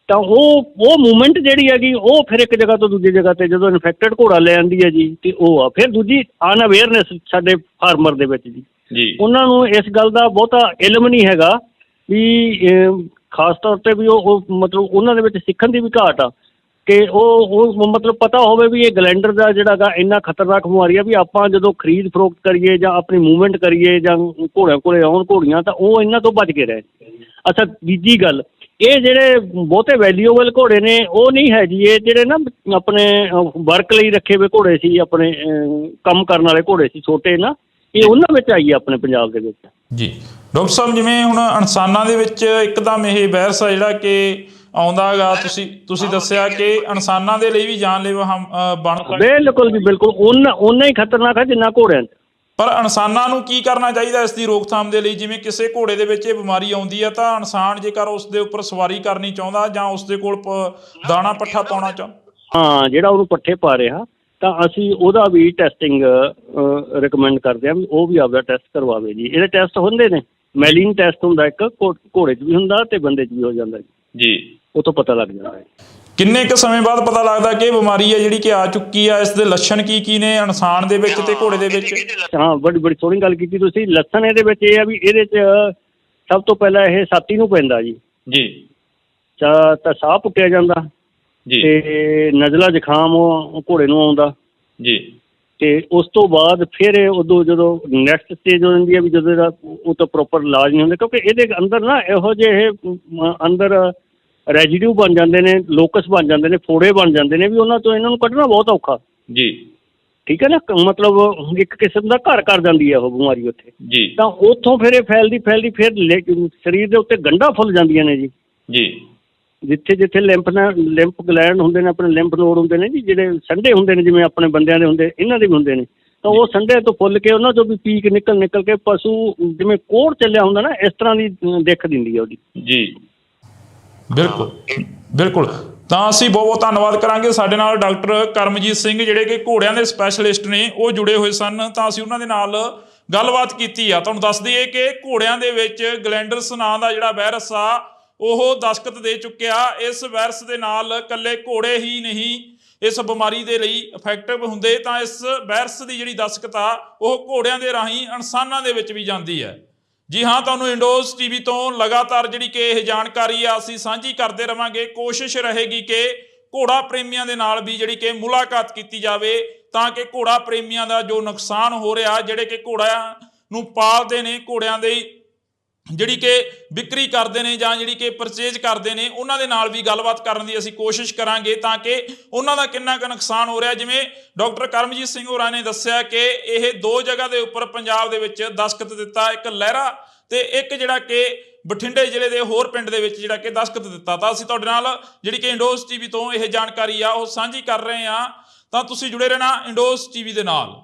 ਤਾਂ ਉਹ ਮੂਵਮੈਂਟ ਜਿਹੜੀ ਹੈਗੀ ਉਹ ਫਿਰ ਇੱਕ ਜਗ੍ਹਾ ਤੋਂ ਦੂਜੀ ਜਗ੍ਹਾ 'ਤੇ ਜਦੋਂ ਇਨਫੈਕਟਡ ਘੋੜਾ ਲੈ ਆਉਂਦੀ ਹੈ ਜੀ, ਅਤੇ ਉਹ ਆ ਫਿਰ ਦੂਜੀ ਅਨਅਵੇਅਰਨੈਸ ਸਾਡੇ ਫਾਰਮਰ ਦੇ ਵਿੱਚ ਜੀ, ਉਹਨਾਂ ਨੂੰ ਇਸ ਗੱਲ ਦਾ ਬਹੁਤਾ ਇਲਮ ਨਹੀਂ ਹੈਗਾ ਵੀ ਖਾਸ ਤੌਰ 'ਤੇ ਵੀ ਉਹ ਮਤਲਬ ਉਹਨਾਂ ਦੇ ਵਿੱਚ ਸਿੱਖਣ ਦੀ ਵੀ ਘਾਟ ਆ ਕਿ ਉਹ ਮਤਲਬ ਪਤਾ ਹੋਵੇ ਵੀ ਇਹ ਗਲੈਂਡਰ ਦਾ ਜਿਹੜਾ ਗਾ ਇੰਨਾ ਖਤਰਨਾਕ ਬਿਮਾਰੀ ਆ ਵੀ ਆਪਾਂ ਜਦੋਂ ਖਰੀਦ ਫਰੋਖਤ ਕਰੀਏ ਜਾਂ ਆਪਣੀ ਮੂਵਮੈਂਟ ਕਰੀਏ ਜਾਂ ਘੋੜਿਆਂ ਕੋਲੇ ਆਉਣ ਘੋੜੀਆਂ, ਤਾਂ ਉਹ ਇਹਨਾਂ ਤੋਂ ਬਚ ਕੇ ਰਹੇ। ਅੱਛਾ, ਦੂਜੀ ਗੱਲ, ਇਹ ਜਿਹੜੇ ਬਹੁਤੇ ਵੈਲਿਊਏਬਲ ਘੋੜੇ ਨੇ ਉਹ ਨਹੀਂ ਹੈ ਜੀ, ਇਹ ਜਿਹੜੇ ਨਾ ਆਪਣੇ ਵਰਕ ਲਈ ਰੱਖੇ ਹੋਏ ਘੋੜੇ ਸੀ, ਆਪਣੇ ਕੰਮ ਕਰਨ ਵਾਲੇ ਘੋੜੇ ਸੀ ਛੋਟੇ ਨਾ, ਇਹ ਉਹਨਾਂ ਵਿੱਚ ਆਈ ਹੈ ਆਪਣੇ ਪੰਜਾਬ ਦੇ ਵਿੱਚ ਜੀ। ਡਾਕਟਰ ਸਾਹਿਬ, ਜਿਵੇਂ ਹੁਣ ਇਨਸਾਨਾਂ ਦੇ ਵਿੱਚ ਇੱਕਦਮ ਇਹ ਵਾਇਰਸ ਆ ਜਿਹੜਾ ਕਿ ਆਉਂਦਾ ਗਾ, ਤੁਸੀਂ ਦੱਸਿਆ ਕਿ ਇਨਸਾਨਾਂ ਦੇ ਲਈ ਵੀ ਜਾਨਲੇਵਾ ਬਣ ਸਕਦਾ। ਬਿਲਕੁਲ ਜੀ, ਬਿਲਕੁਲ ਓਨਾ ਹੀ ਖਤਰਨਾਕ ਹੈ ਜਿੰਨਾ ਘੋੜਿਆਂ 'ਚ। ਪਰ ਇਨਸਾਨਾਂ ਨੂੰ ਕੀ ਕਰਨਾ ਚਾਹੀਦਾ ਇਸ ਦੀ ਰੋਕਥਾਮ ਦੇ ਲਈ? ਜਿਵੇਂ ਕਿਸੇ ਘੋੜੇ ਦੇ ਵਿੱਚ ਇਹ ਬਿਮਾਰੀ ਆਉਂਦੀ ਹੈ ਤਾਂ ਇਨਸਾਨ ਜੇਕਰ ਉਸ ਦੇ ਉੱਪਰ ਸਵਾਰੀ ਕਰਨੀ ਚਾਹੁੰਦਾ ਜਾਂ ਉਸ ਦੇ ਕੋਲ ਦਾਣਾ ਪੱਠਾ ਪਾਉਣਾ ਹਾਂ, ਜਿਹੜਾ ਉਹਨੂੰ ਪੱਠੇ ਪਾ ਰਿਹਾ, ਤਾਂ ਅਸੀਂ ਉਹਦਾ ਵੀ ਟੈਸਟਿੰਗ ਰਿਕਮੈਂਡ ਕਰਦੇ ਹਾਂ ਵੀ ਉਹ ਵੀ ਆਪਦਾ ਟੈਸਟ ਕਰਵਾਵੇ ਜੀ। ਇਹਦੇ ਟੈਸਟ ਹੁੰਦੇ ਨੇ, ਮੈਲੀਨ ਟੈਸਟ ਹੁੰਦਾ ਇੱਕ, ਘੋੜੇ 'ਚ ਵੀ ਹੁੰਦਾ ਅਤੇ ਬੰਦੇ 'ਚ ਵੀ ਹੋ ਜਾਂਦਾ ਜੀ, ਉਹ ਤੋਂ ਪਤਾ ਲੱਗ ਜਾਂਦਾ ਹੈ। ਕਿੰਨੇ ਕੁ ਸਮੇਂ ਬਾਅਦ ਪਤਾ ਲੱਗਦਾ ਕਿ ਇਹ ਬਿਮਾਰੀ ਹੈ ਜਿਹੜੀ ਕਿ ਆ ਚੁੱਕੀ ਆ? ਇਸ ਦੇ ਲੱਛਣ ਕੀ ਨੇ ਇਨਸਾਨ ਦੇ ਵਿੱਚ ਤੇ ਘੋੜੇ ਦੇ ਵਿੱਚ? ਹਾਂ, ਬੜੀ ਸੋਹਣੀ ਗੱਲ ਕੀਤੀ ਤੁਸੀਂ। ਲੱਛਣ ਇਹਦੇ ਵਿੱਚ ਇਹ ਆ ਵੀ ਇਹਦੇ 'ਚ ਸਭ ਤੋਂ ਪਹਿਲਾਂ ਇਹ ਛਾਤੀ ਨੂੰ ਪੈਂਦਾ ਜੀ, ਤਾਂ ਸਾਹ ਪੁੱਟਿਆ ਜਾਂਦਾ ਤੇ ਨਜ਼ਲਾ ਜ਼ੁਕਾਮ ਘੋੜੇ ਨੂੰ ਆਉਂਦਾ ਜੀ। ਤੇ ਉਸ ਤੋਂ ਬਾਅਦ ਫਿਰ ਉਦੋਂ ਜਦੋਂ ਨੈਕਸਟ ਸਟੇਜ ਹੋ ਜਾਂਦੀ ਹੈ ਵੀ ਜਦੋਂ ਇਹਦਾ ਉਹ ਤਾਂ ਪ੍ਰੋਪਰ ਇਲਾਜ ਨਹੀਂ ਹੁੰਦਾ, ਕਿਉਂਕਿ ਇਹਦੇ ਅੰਦਰ ਨਾ ਇਹੋ ਜਿਹੇ ਅੰਦਰ ਰੈਜੀਡਿਊ ਬਣ ਜਾਂਦੇ ਨੇ, ਲੋਕਸ ਬਣ ਜਾਂਦੇ ਨੇ, ਫੋੜੇ ਬਣ ਜਾਂਦੇ ਨੇ ਵੀ ਉਹਨਾਂ ਤੋਂ ਇਹਨਾਂ ਨੂੰ ਕੱਢਣਾ ਬਹੁਤ ਔਖਾ ਜੀ, ਠੀਕ ਹੈ ਨਾ। ਮਤਲਬ ਇੱਕ ਕਿਸਮ ਦਾ ਘਰ ਕਰ ਜਾਂਦੀ ਹੈ ਉਹ ਬਿਮਾਰੀ ਉੱਥੇ ਜੀ। ਤਾਂ ਉੱਥੋਂ ਫਿਰ ਇਹ ਫੈਲਦੀ ਫਿਰ ਸਰੀਰ ਦੇ ਉੱਤੇ ਗੰਢਾਂ ਫੁੱਲ ਜਾਂਦੀਆਂ ਨੇ ਜੀ, ਜਿੱਥੇ ਲਿੰਫ ਗਲੈਂਡ ਹੁੰਦੇ ਨੇ, ਆਪਣੇ ਲਿੰਫ ਨੋਡ ਹੁੰਦੇ ਨੇ ਜੀ, ਜਿਹੜੇ ਸੰਡੇ ਹੁੰਦੇ ਨੇ ਜਿਵੇਂ ਆਪਣੇ ਬੰਦਿਆਂ ਦੇ ਹੁੰਦੇ, ਇਹਨਾਂ ਦੇ ਵੀ ਹੁੰਦੇ ਨੇ। ਤਾਂ ਉਹ ਸੰਡੇ ਤੋਂ ਫੁੱਲ ਕੇ ਉਹਨਾਂ 'ਚੋਂ ਵੀ ਪੀਕ ਨਿਕਲ ਕੇ ਪਸ਼ੂ ਜਿਵੇਂ ਕੋੜ ਚੱਲਿਆ ਹੁੰਦਾ ਨਾ, ਇਸ ਤਰ੍ਹਾਂ ਦੀ ਦਿੱਖ ਦਿੰਦੀ ਹੈ ਉਹਦੀ ਜੀ। ਬਿਲਕੁਲ। ਤਾਂ ਅਸੀਂ ਬਹੁਤ ਧੰਨਵਾਦ ਕਰਾਂਗੇ। ਸਾਡੇ ਨਾਲ ਡਾਕਟਰ ਕਰਮਜੀਤ ਸਿੰਘ ਜਿਹੜੇ ਕਿ ਘੋੜਿਆਂ ਦੇ ਸਪੈਸ਼ਲਿਸਟ ਨੇ, ਉਹ ਜੁੜੇ ਹੋਏ ਸਨ, ਤਾਂ ਅਸੀਂ ਉਹਨਾਂ ਦੇ ਨਾਲ ਗੱਲਬਾਤ ਕੀਤੀ ਆ। ਤੁਹਾਨੂੰ ਦੱਸ ਦਈਏ ਕਿ ਘੋੜਿਆਂ ਦੇ ਵਿੱਚ ਗਲੈਂਡਰਸ ਨਾਂ ਦਾ ਜਿਹੜਾ ਵਾਇਰਸ ਆ ਉਹ ਦਸਤਖਤ ਦੇ ਚੁੱਕਿਆ। ਇਸ ਵਾਇਰਸ ਦੇ ਨਾਲ ਇਕੱਲੇ ਘੋੜੇ ਹੀ ਨਹੀਂ ਇਸ ਬਿਮਾਰੀ ਦੇ ਲਈ ਇਫੈਕਟਿਵ ਹੁੰਦੇ, ਤਾਂ ਇਸ ਵਾਇਰਸ ਦੀ ਜਿਹੜੀ ਦਸਤਖਤ ਆ ਉਹ ਘੋੜਿਆਂ ਦੇ ਰਾਹੀਂ ਇਨਸਾਨਾਂ ਦੇ ਵਿੱਚ ਵੀ ਜਾਂਦੀ ਹੈ। ਜੀ ਹਾਂ, ਤੁਹਾਨੂੰ ਇੰਡੋਜ਼ ਟੀਵੀ ਤੋਂ ਲਗਾਤਾਰ ਜਿਹੜੀ ਕਿ ਇਹ ਜਾਣਕਾਰੀ ਆ ਅਸੀਂ ਸਾਂਝੀ ਕਰਦੇ ਰਵਾਂਗੇ। ਕੋਸ਼ਿਸ਼ ਰਹੇਗੀ ਕਿ ਘੋੜਾ ਪ੍ਰੇਮੀਆਂ ਦੇ ਨਾਲ ਵੀ ਜਿਹੜੀ ਕਿ ਮੁਲਾਕਾਤ ਕੀਤੀ ਜਾਵੇ, ਤਾਂ ਕਿ ਘੋੜਾ ਪ੍ਰੇਮੀਆਂ ਦਾ ਜੋ ਨੁਕਸਾਨ ਹੋ ਰਿਹਾ, ਜਿਹੜੇ ਕਿ ਘੋੜਿਆਂ ਨੂੰ ਪਾਲਦੇ ਨੇ, ਘੋੜਿਆਂ ਦੇ ਜਿਹੜੀ ਕਿ ਵਿਕਰੀ ਕਰਦੇ ਨੇ ਜਾਂ ਜਿਹੜੀ ਕਿ ਪਰਚੇਜ ਕਰਦੇ ਨੇ, ਉਹਨਾਂ ਦੇ ਨਾਲ ਵੀ ਗੱਲਬਾਤ ਕਰਨ ਦੀ ਅਸੀਂ ਕੋਸ਼ਿਸ਼ ਕਰਾਂਗੇ, ਤਾਂ ਕਿ ਉਹਨਾਂ ਦਾ ਕਿੰਨਾ ਕੁ ਨੁਕਸਾਨ ਹੋ ਰਿਹਾ। ਜਿਵੇਂ ਡਾਕਟਰ ਕਰਮਜੀਤ ਸਿੰਘ ਹੋਰਾਂ ਨੇ ਦੱਸਿਆ ਕਿ ਇਹ 2 ਜਗ੍ਹਾ ਦੇ ਉੱਪਰ ਪੰਜਾਬ ਦੇ ਵਿੱਚ ਦਸਤਖਤ ਦਿੱਤਾ, ਇੱਕ ਲਹਿਰਾ ਤੇ ਇੱਕ ਜਿਹੜਾ ਕਿ ਬਠਿੰਡੇ ਜ਼ਿਲ੍ਹੇ ਦੇ ਹੋਰ ਪਿੰਡ ਦੇ ਵਿੱਚ ਜਿਹੜਾ ਕਿ ਦਸਤਖਤ ਦਿੱਤਾ। ਤਾਂ ਅਸੀਂ ਤੁਹਾਡੇ ਨਾਲ ਜਿਹੜੀ ਕਿ ਇੰਡੋਜ਼ ਟੀਵੀ ਤੋਂ ਇਹ ਜਾਣਕਾਰੀ ਆ ਉਹ ਸਾਂਝੀ ਕਰ ਰਹੇ ਹਾਂ, ਤਾਂ ਤੁਸੀਂ ਜੁੜੇ ਰਹਿਣਾ ਇੰਡੋਜ਼ ਟੀਵੀ ਦੇ ਨਾਲ।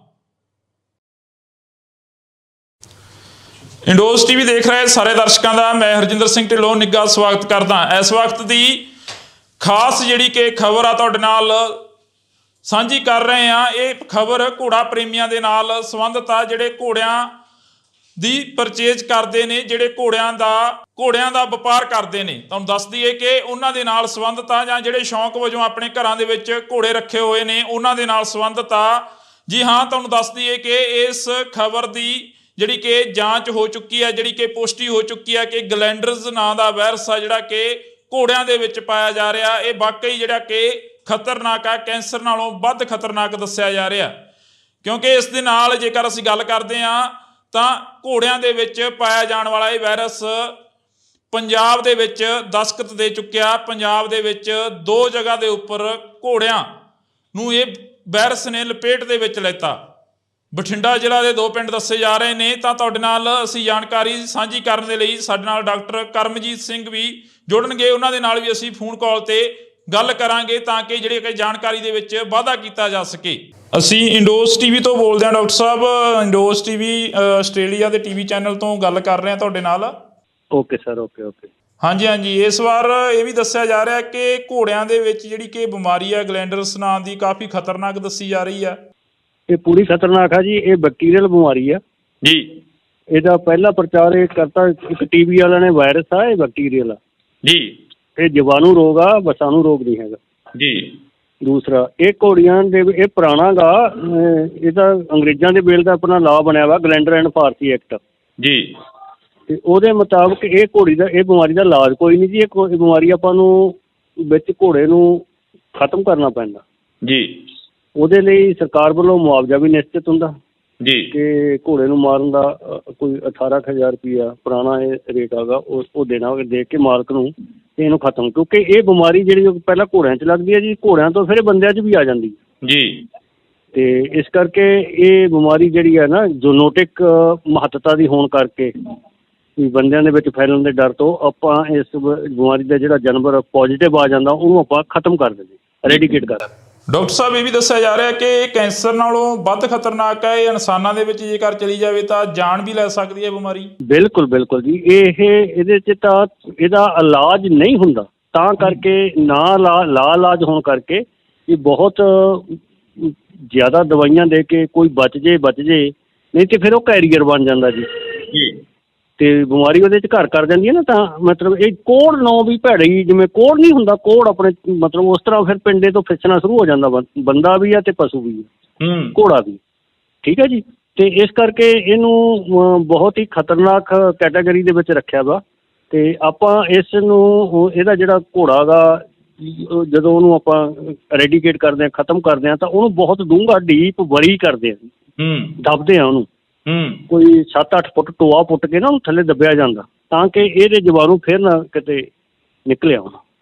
ਇੰਡੋਜ਼ ਟੀਵੀ ਦੇਖ ਰਹੇ ਸਾਰੇ ਦਰਸ਼ਕਾਂ ਦਾ ਮੈਂ ਹਰਜਿੰਦਰ ਸਿੰਘ ਢਿੱਲੋਂ ਨਿੱਘਾ ਸਵਾਗਤ ਕਰਦਾ। ਇਸ ਵਕਤ ਦੀ ਖਾਸ ਜਿਹੜੀ ਕਿ ਖਬਰ ਆ ਤੁਹਾਡੇ ਨਾਲ ਸਾਂਝੀ ਕਰ ਰਹੇ ਹਾਂ। ਇਹ ਖਬਰ ਘੋੜਾ ਪ੍ਰੇਮੀਆਂ ਦੇ ਨਾਲ ਸੰਬੰਧਿਤ ਆ, ਜਿਹੜੇ ਘੋੜਿਆਂ ਦੀ ਪਰਚੇਜ ਕਰਦੇ ਨੇ, ਜਿਹੜੇ ਘੋੜਿਆਂ ਦਾ ਵਪਾਰ ਕਰਦੇ ਨੇ। ਤੁਹਾਨੂੰ ਦੱਸ ਦਈਏ ਕਿ ਉਹਨਾਂ ਦੇ ਨਾਲ ਸੰਬੰਧਤ ਆ, ਜਾਂ ਜਿਹੜੇ ਸ਼ੌਂਕ ਵਜੋਂ ਆਪਣੇ ਘਰਾਂ ਦੇ ਵਿੱਚ ਘੋੜੇ ਰੱਖੇ ਹੋਏ ਨੇ ਉਹਨਾਂ ਦੇ ਨਾਲ ਸੰਬੰਧਤ ਆ। ਜੀ ਹਾਂ, ਤੁਹਾਨੂੰ ਦੱਸ ਦਈਏ ਕਿ ਇਸ ਖਬਰ ਦੀ ਜਿਹੜੀ ਕਿ ਜਾਂਚ ਹੋ ਚੁੱਕੀ ਹੈ, ਜਿਹੜੀ ਕਿ ਪੁਸ਼ਟੀ ਹੋ ਚੁੱਕੀ ਹੈ ਕਿ ਗਲੈਂਡਰਜ਼ ਨਾਂ ਦਾ ਵਾਇਰਸ ਆ ਜਿਹੜਾ ਕਿ ਘੋੜਿਆਂ ਦੇ ਵਿੱਚ ਪਾਇਆ ਜਾ ਰਿਹਾ, ਇਹ ਵਾਕਈ ਜਿਹੜਾ ਕਿ ਖਤਰਨਾਕ ਆ, ਕੈਂਸਰ ਨਾਲੋਂ ਵੱਧ ਖਤਰਨਾਕ ਦੱਸਿਆ ਜਾ ਰਿਹਾ। ਕਿਉਂਕਿ ਇਸ ਦੇ ਨਾਲ ਜੇਕਰ ਅਸੀਂ ਗੱਲ ਕਰਦੇ ਹਾਂ ਤਾਂ ਘੋੜਿਆਂ ਦੇ ਵਿੱਚ ਪਾਇਆ ਜਾਣ ਵਾਲਾ ਇਹ ਵਾਇਰਸ ਪੰਜਾਬ ਦੇ ਵਿੱਚ ਦਸਤਕ ਦੇ ਚੁੱਕਿਆ। ਪੰਜਾਬ ਦੇ ਵਿੱਚ 2 ਜਗ੍ਹਾ ਦੇ ਉੱਪਰ ਘੋੜਿਆਂ ਨੂੰ ਇਹ ਵਾਇਰਸ ਨੇ ਲਪੇਟ ਦੇ ਵਿੱਚ ਲੈਤਾ। ਬਠਿੰਡਾ ਜ਼ਿਲ੍ਹਾ ਦੇ 2 ਪਿੰਡ ਦੱਸੇ ਜਾ ਰਹੇ ਨੇ। ਤਾਂ ਤੁਹਾਡੇ ਨਾਲ ਅਸੀਂ ਜਾਣਕਾਰੀ ਸਾਂਝੀ ਕਰਨ ਦੇ ਲਈ ਸਾਡੇ ਨਾਲ ਡਾਕਟਰ ਕਰਮਜੀਤ ਸਿੰਘ ਵੀ ਜੁੜਨਗੇ, ਉਹਨਾਂ ਦੇ ਨਾਲ ਵੀ ਅਸੀਂ ਫੋਨ ਕਾਲ ਤੇ ਗੱਲ ਕਰਾਂਗੇ ਤਾਂ ਕਿ ਜਿਹੜੀ ਕਿ ਜਾਣਕਾਰੀ ਦੇ ਵਿੱਚ ਵਾਧਾ ਕੀਤਾ ਜਾ ਸਕੇ। ਅਸੀਂ ਇੰਡੋਸ ਟੀਵੀ ਤੋਂ ਬੋਲਦੇ ਹਾਂ ਡਾਕਟਰ ਸਾਹਿਬ। ਇੰਡੋਸ ਟੀਵੀ ਆਸਟ੍ਰੇਲੀਆ ਦੇ ਟੀਵੀ ਚੈਨਲ ਤੋਂ ਗੱਲ ਕਰ ਰਹੇ ਹਾਂ ਤੁਹਾਡੇ ਨਾਲ। Okay sir, okay. ਹਾਂਜੀ। ਇਸ ਵਾਰ ਇਹ ਵੀ ਦੱਸਿਆ ਜਾ ਰਿਹਾ ਕਿ ਘੋੜਿਆਂ ਦੇ ਵਿੱਚ ਜਿਹੜੀ ਕਿ ਬਿਮਾਰੀ ਹੈ ਗਲੈਂਡਰਸ ਨਾਂ ਦੀ, ਕਾਫੀ ਖਤਰਨਾਕ ਦੱਸੀ ਜਾ ਰਹੀ ਹੈ। ਇਹ ਪੂਰੀ ਖਤਰਨਾਕ ਆ ਜੀ। ਇਹ ਬੈਕਟੀਰੀਅਲ ਬਿਮਾਰੀ ਆ ਜੀ। ਇਹਦਾ ਪਹਿਲਾ ਪ੍ਰਚਾਰ ਇਹ ਕਰਤਾ ਇੱਕ ਟੀਵੀ ਵਾਲਿਆਂ ਨੇ। ਵਾਇਰਸ ਆ, ਇਹ ਬੈਕਟੀਰੀਅਲ ਆ ਜੀ। ਇਹ ਜੀਵਾਣੂ ਰੋਗ ਆ, ਵਸਾਣੂ ਰੋਗ ਨਹੀਂ ਹੈਗਾ ਜੀ। ਦੂਸਰਾ, ਇਹ ਘੋੜੀਆਂ ਦੇ ਇਹ ਪੁਰਾਣਾ ਗਾ, ਇਹਦਾ ਅੰਗਰੇਜ਼ਾਂ ਦੇ ਵੇਲੇ ਦਾ ਆਪਣਾ ਲਾਅ ਬਣਿਆ ਵਾ, ਗਲੈਂਡਰ ਐਂਡ ਫਾਰਸੀ ਐਕਟ ਜੀ। ਤੇ ਉਹਦੇ ਮੁਤਾਬਕ ਇਹ ਬਿਮਾਰੀ ਦਾ ਇਲਾਜ ਕੋਈ ਨਹੀਂ ਜੀ। ਇਹ ਬਿਮਾਰੀ ਆਪਾਂ ਨੂੰ ਵਿੱਚ ਘੋੜੇ ਨੂੰ ਖਤਮ ਕਰਨਾ ਪੈਂਦਾ ਜੀ। ਉਹਦੇ ਲਈ ਸਰਕਾਰ ਵੱਲੋਂ ਮੁਆਵਜ਼ਾ ਵੀ ਨਿਸ਼ਚਿਤ ਹੁੰਦਾ ਜੀ ਕਿ ਘੋੜੇ ਨੂੰ ਮਾਰਨ ਦਾ ਕੋਈ 18,000 ਰੁਪਈਆ ਪੁਰਾਣਾ ਇਹ ਰੇਟ ਹੈਗਾ, ਉਹ ਦੇਣਾ, ਦੇ ਕੇ ਮਾਲਕ ਨੂੰ ਤੇ ਇਹਨੂੰ ਖਤਮ। ਕਿਉਂਕਿ ਇਹ ਬਿਮਾਰੀ ਜਿਹੜੀ ਪਹਿਲਾਂ ਘੋੜਿਆਂ 'ਚ ਲੱਗਦੀ ਹੈ ਜੀ, ਘੋੜਿਆਂ ਤੋਂ ਫਿਰ ਬੰਦਿਆਂ 'ਚ ਵੀ ਆ ਜਾਂਦੀ ਜੀ। ਤੇ ਇਸ ਕਰਕੇ ਇਹ ਬਿਮਾਰੀ ਜਿਹੜੀ ਹੈ ਨਾ, ਜੂਨੋਟਿਕ ਮਹੱਤਤਾ ਦੀ ਹੋਣ ਕਰਕੇ ਬੰਦਿਆਂ ਦੇ ਵਿੱਚ ਫੈਲਣ ਦੇ ਡਰ ਤੋਂ ਆਪਾਂ ਇਸ ਬਿਮਾਰੀ ਦਾ ਜਿਹੜਾ ਜਾਨਵਰ ਪੋਜ਼ੀਟਿਵ ਆ ਜਾਂਦਾ ਉਹਨੂੰ ਆਪਾਂ ਖਤਮ ਕਰ ਦਿੰਦੇ, ਰੈਡੀਕੇਟ ਕਰ ਦਿੰਦੇ। ਡਾਕਟਰ ਸਾਹਿਬ, ਇਹ ਵੀ ਦੱਸਿਆ ਜਾ ਰਿਹਾ ਕਿ ਇਹ ਕੈਂਸਰ ਨਾਲੋਂ ਵੱਧ ਖਤਰਨਾਕ ਹੈ। ਇਹ ਇਨਸਾਨਾਂ ਦੇ ਵਿੱਚ ਜੇਕਰ ਚਲੀ ਜਾਵੇ ਤਾਂ ਜਾਨ ਵੀ ਲੈ ਸਕਦੀ ਹੈ ਬਿਮਾਰੀ। ਬਿਲਕੁਲ ਜੀ। ਇਹਦੇ 'ਚ ਤਾਂ ਇਹਦਾ ਇਲਾਜ ਨਹੀਂ ਹੁੰਦਾ, ਤਾਂ ਕਰਕੇ ਇਲਾਜ ਹੋਣ ਕਰਕੇ ਇਹ ਬਹੁਤ ਜ਼ਿਆਦਾ ਦਵਾਈਆਂ ਦੇ ਕੇ ਕੋਈ ਬਚ ਜੇ, ਨਹੀਂ ਤੇ ਫਿਰ ਉਹ ਕੈਰੀਅਰ ਬਣ ਜਾਂਦਾ ਜੀ। ਤੇ ਬਿਮਾਰੀ ਉਹਦੇ 'ਚ ਘਰ ਕਰ ਜਾਂਦੀ ਹੈ ਨਾ। ਤਾਂ ਮਤਲਬ ਇਹ ਕੋਹੜ ਨੌ ਵੀ ਭੈੜੀ, ਜਿਵੇਂ ਕੋਹੜ ਨਹੀਂ ਹੁੰਦਾ, ਕੋਹੜ ਆਪਣੇ ਮਤਲਬ ਉਸ ਤਰ੍ਹਾਂ ਫਿਰ ਪਿੰਡੇ ਤੋਂ ਫਿਸਣਾ ਸ਼ੁਰੂ ਹੋ ਜਾਂਦਾ। ਬੰਦਾ ਵੀ ਆ ਤੇ ਪਸ਼ੂ ਵੀ ਆ, ਘੋੜਾ ਵੀ। ਠੀਕ ਹੈ ਜੀ। ਤੇ ਇਸ ਕਰਕੇ ਇਹਨੂੰ ਬਹੁਤ ਹੀ ਖਤਰਨਾਕ ਕੈਟਾਗਰੀ ਦੇ ਵਿੱਚ ਰੱਖਿਆ ਵਾ। ਤੇ ਆਪਾਂ ਇਸ ਨੂੰ, ਇਹਦਾ ਜਿਹੜਾ ਘੋੜਾ ਗਾ, ਜਦੋਂ ਉਹਨੂੰ ਆਪਾਂ ਰੈਡੀਕੇਟ ਕਰਦੇ ਹਾਂ, ਖਤਮ ਕਰਦੇ ਹਾਂ, ਤਾਂ ਉਹਨੂੰ ਬਹੁਤ ਡੂੰਘਾ ਡੀਪ ਵਲੀ ਕਰਦੇ ਹਾਂ, ਦੱਬਦੇ ਹਾਂ ਉਹਨੂੰ। ਕੋਈ 7-8 ਫੁੱਟ ਟੋਆ ਪੁੱਟ ਕੇ ਨਾ ਉਹਨੂੰ ਥੱਲੇ ਦੱਬਿਆ ਜਾਂਦਾ, ਤਾਂ ਕਿ ਇਹਦੇ ਜੀਵਾਣੂ ਫਿਰ ਨਾ ਕਿਤੇ ਨਿਕਲੇ ਆਉਣ।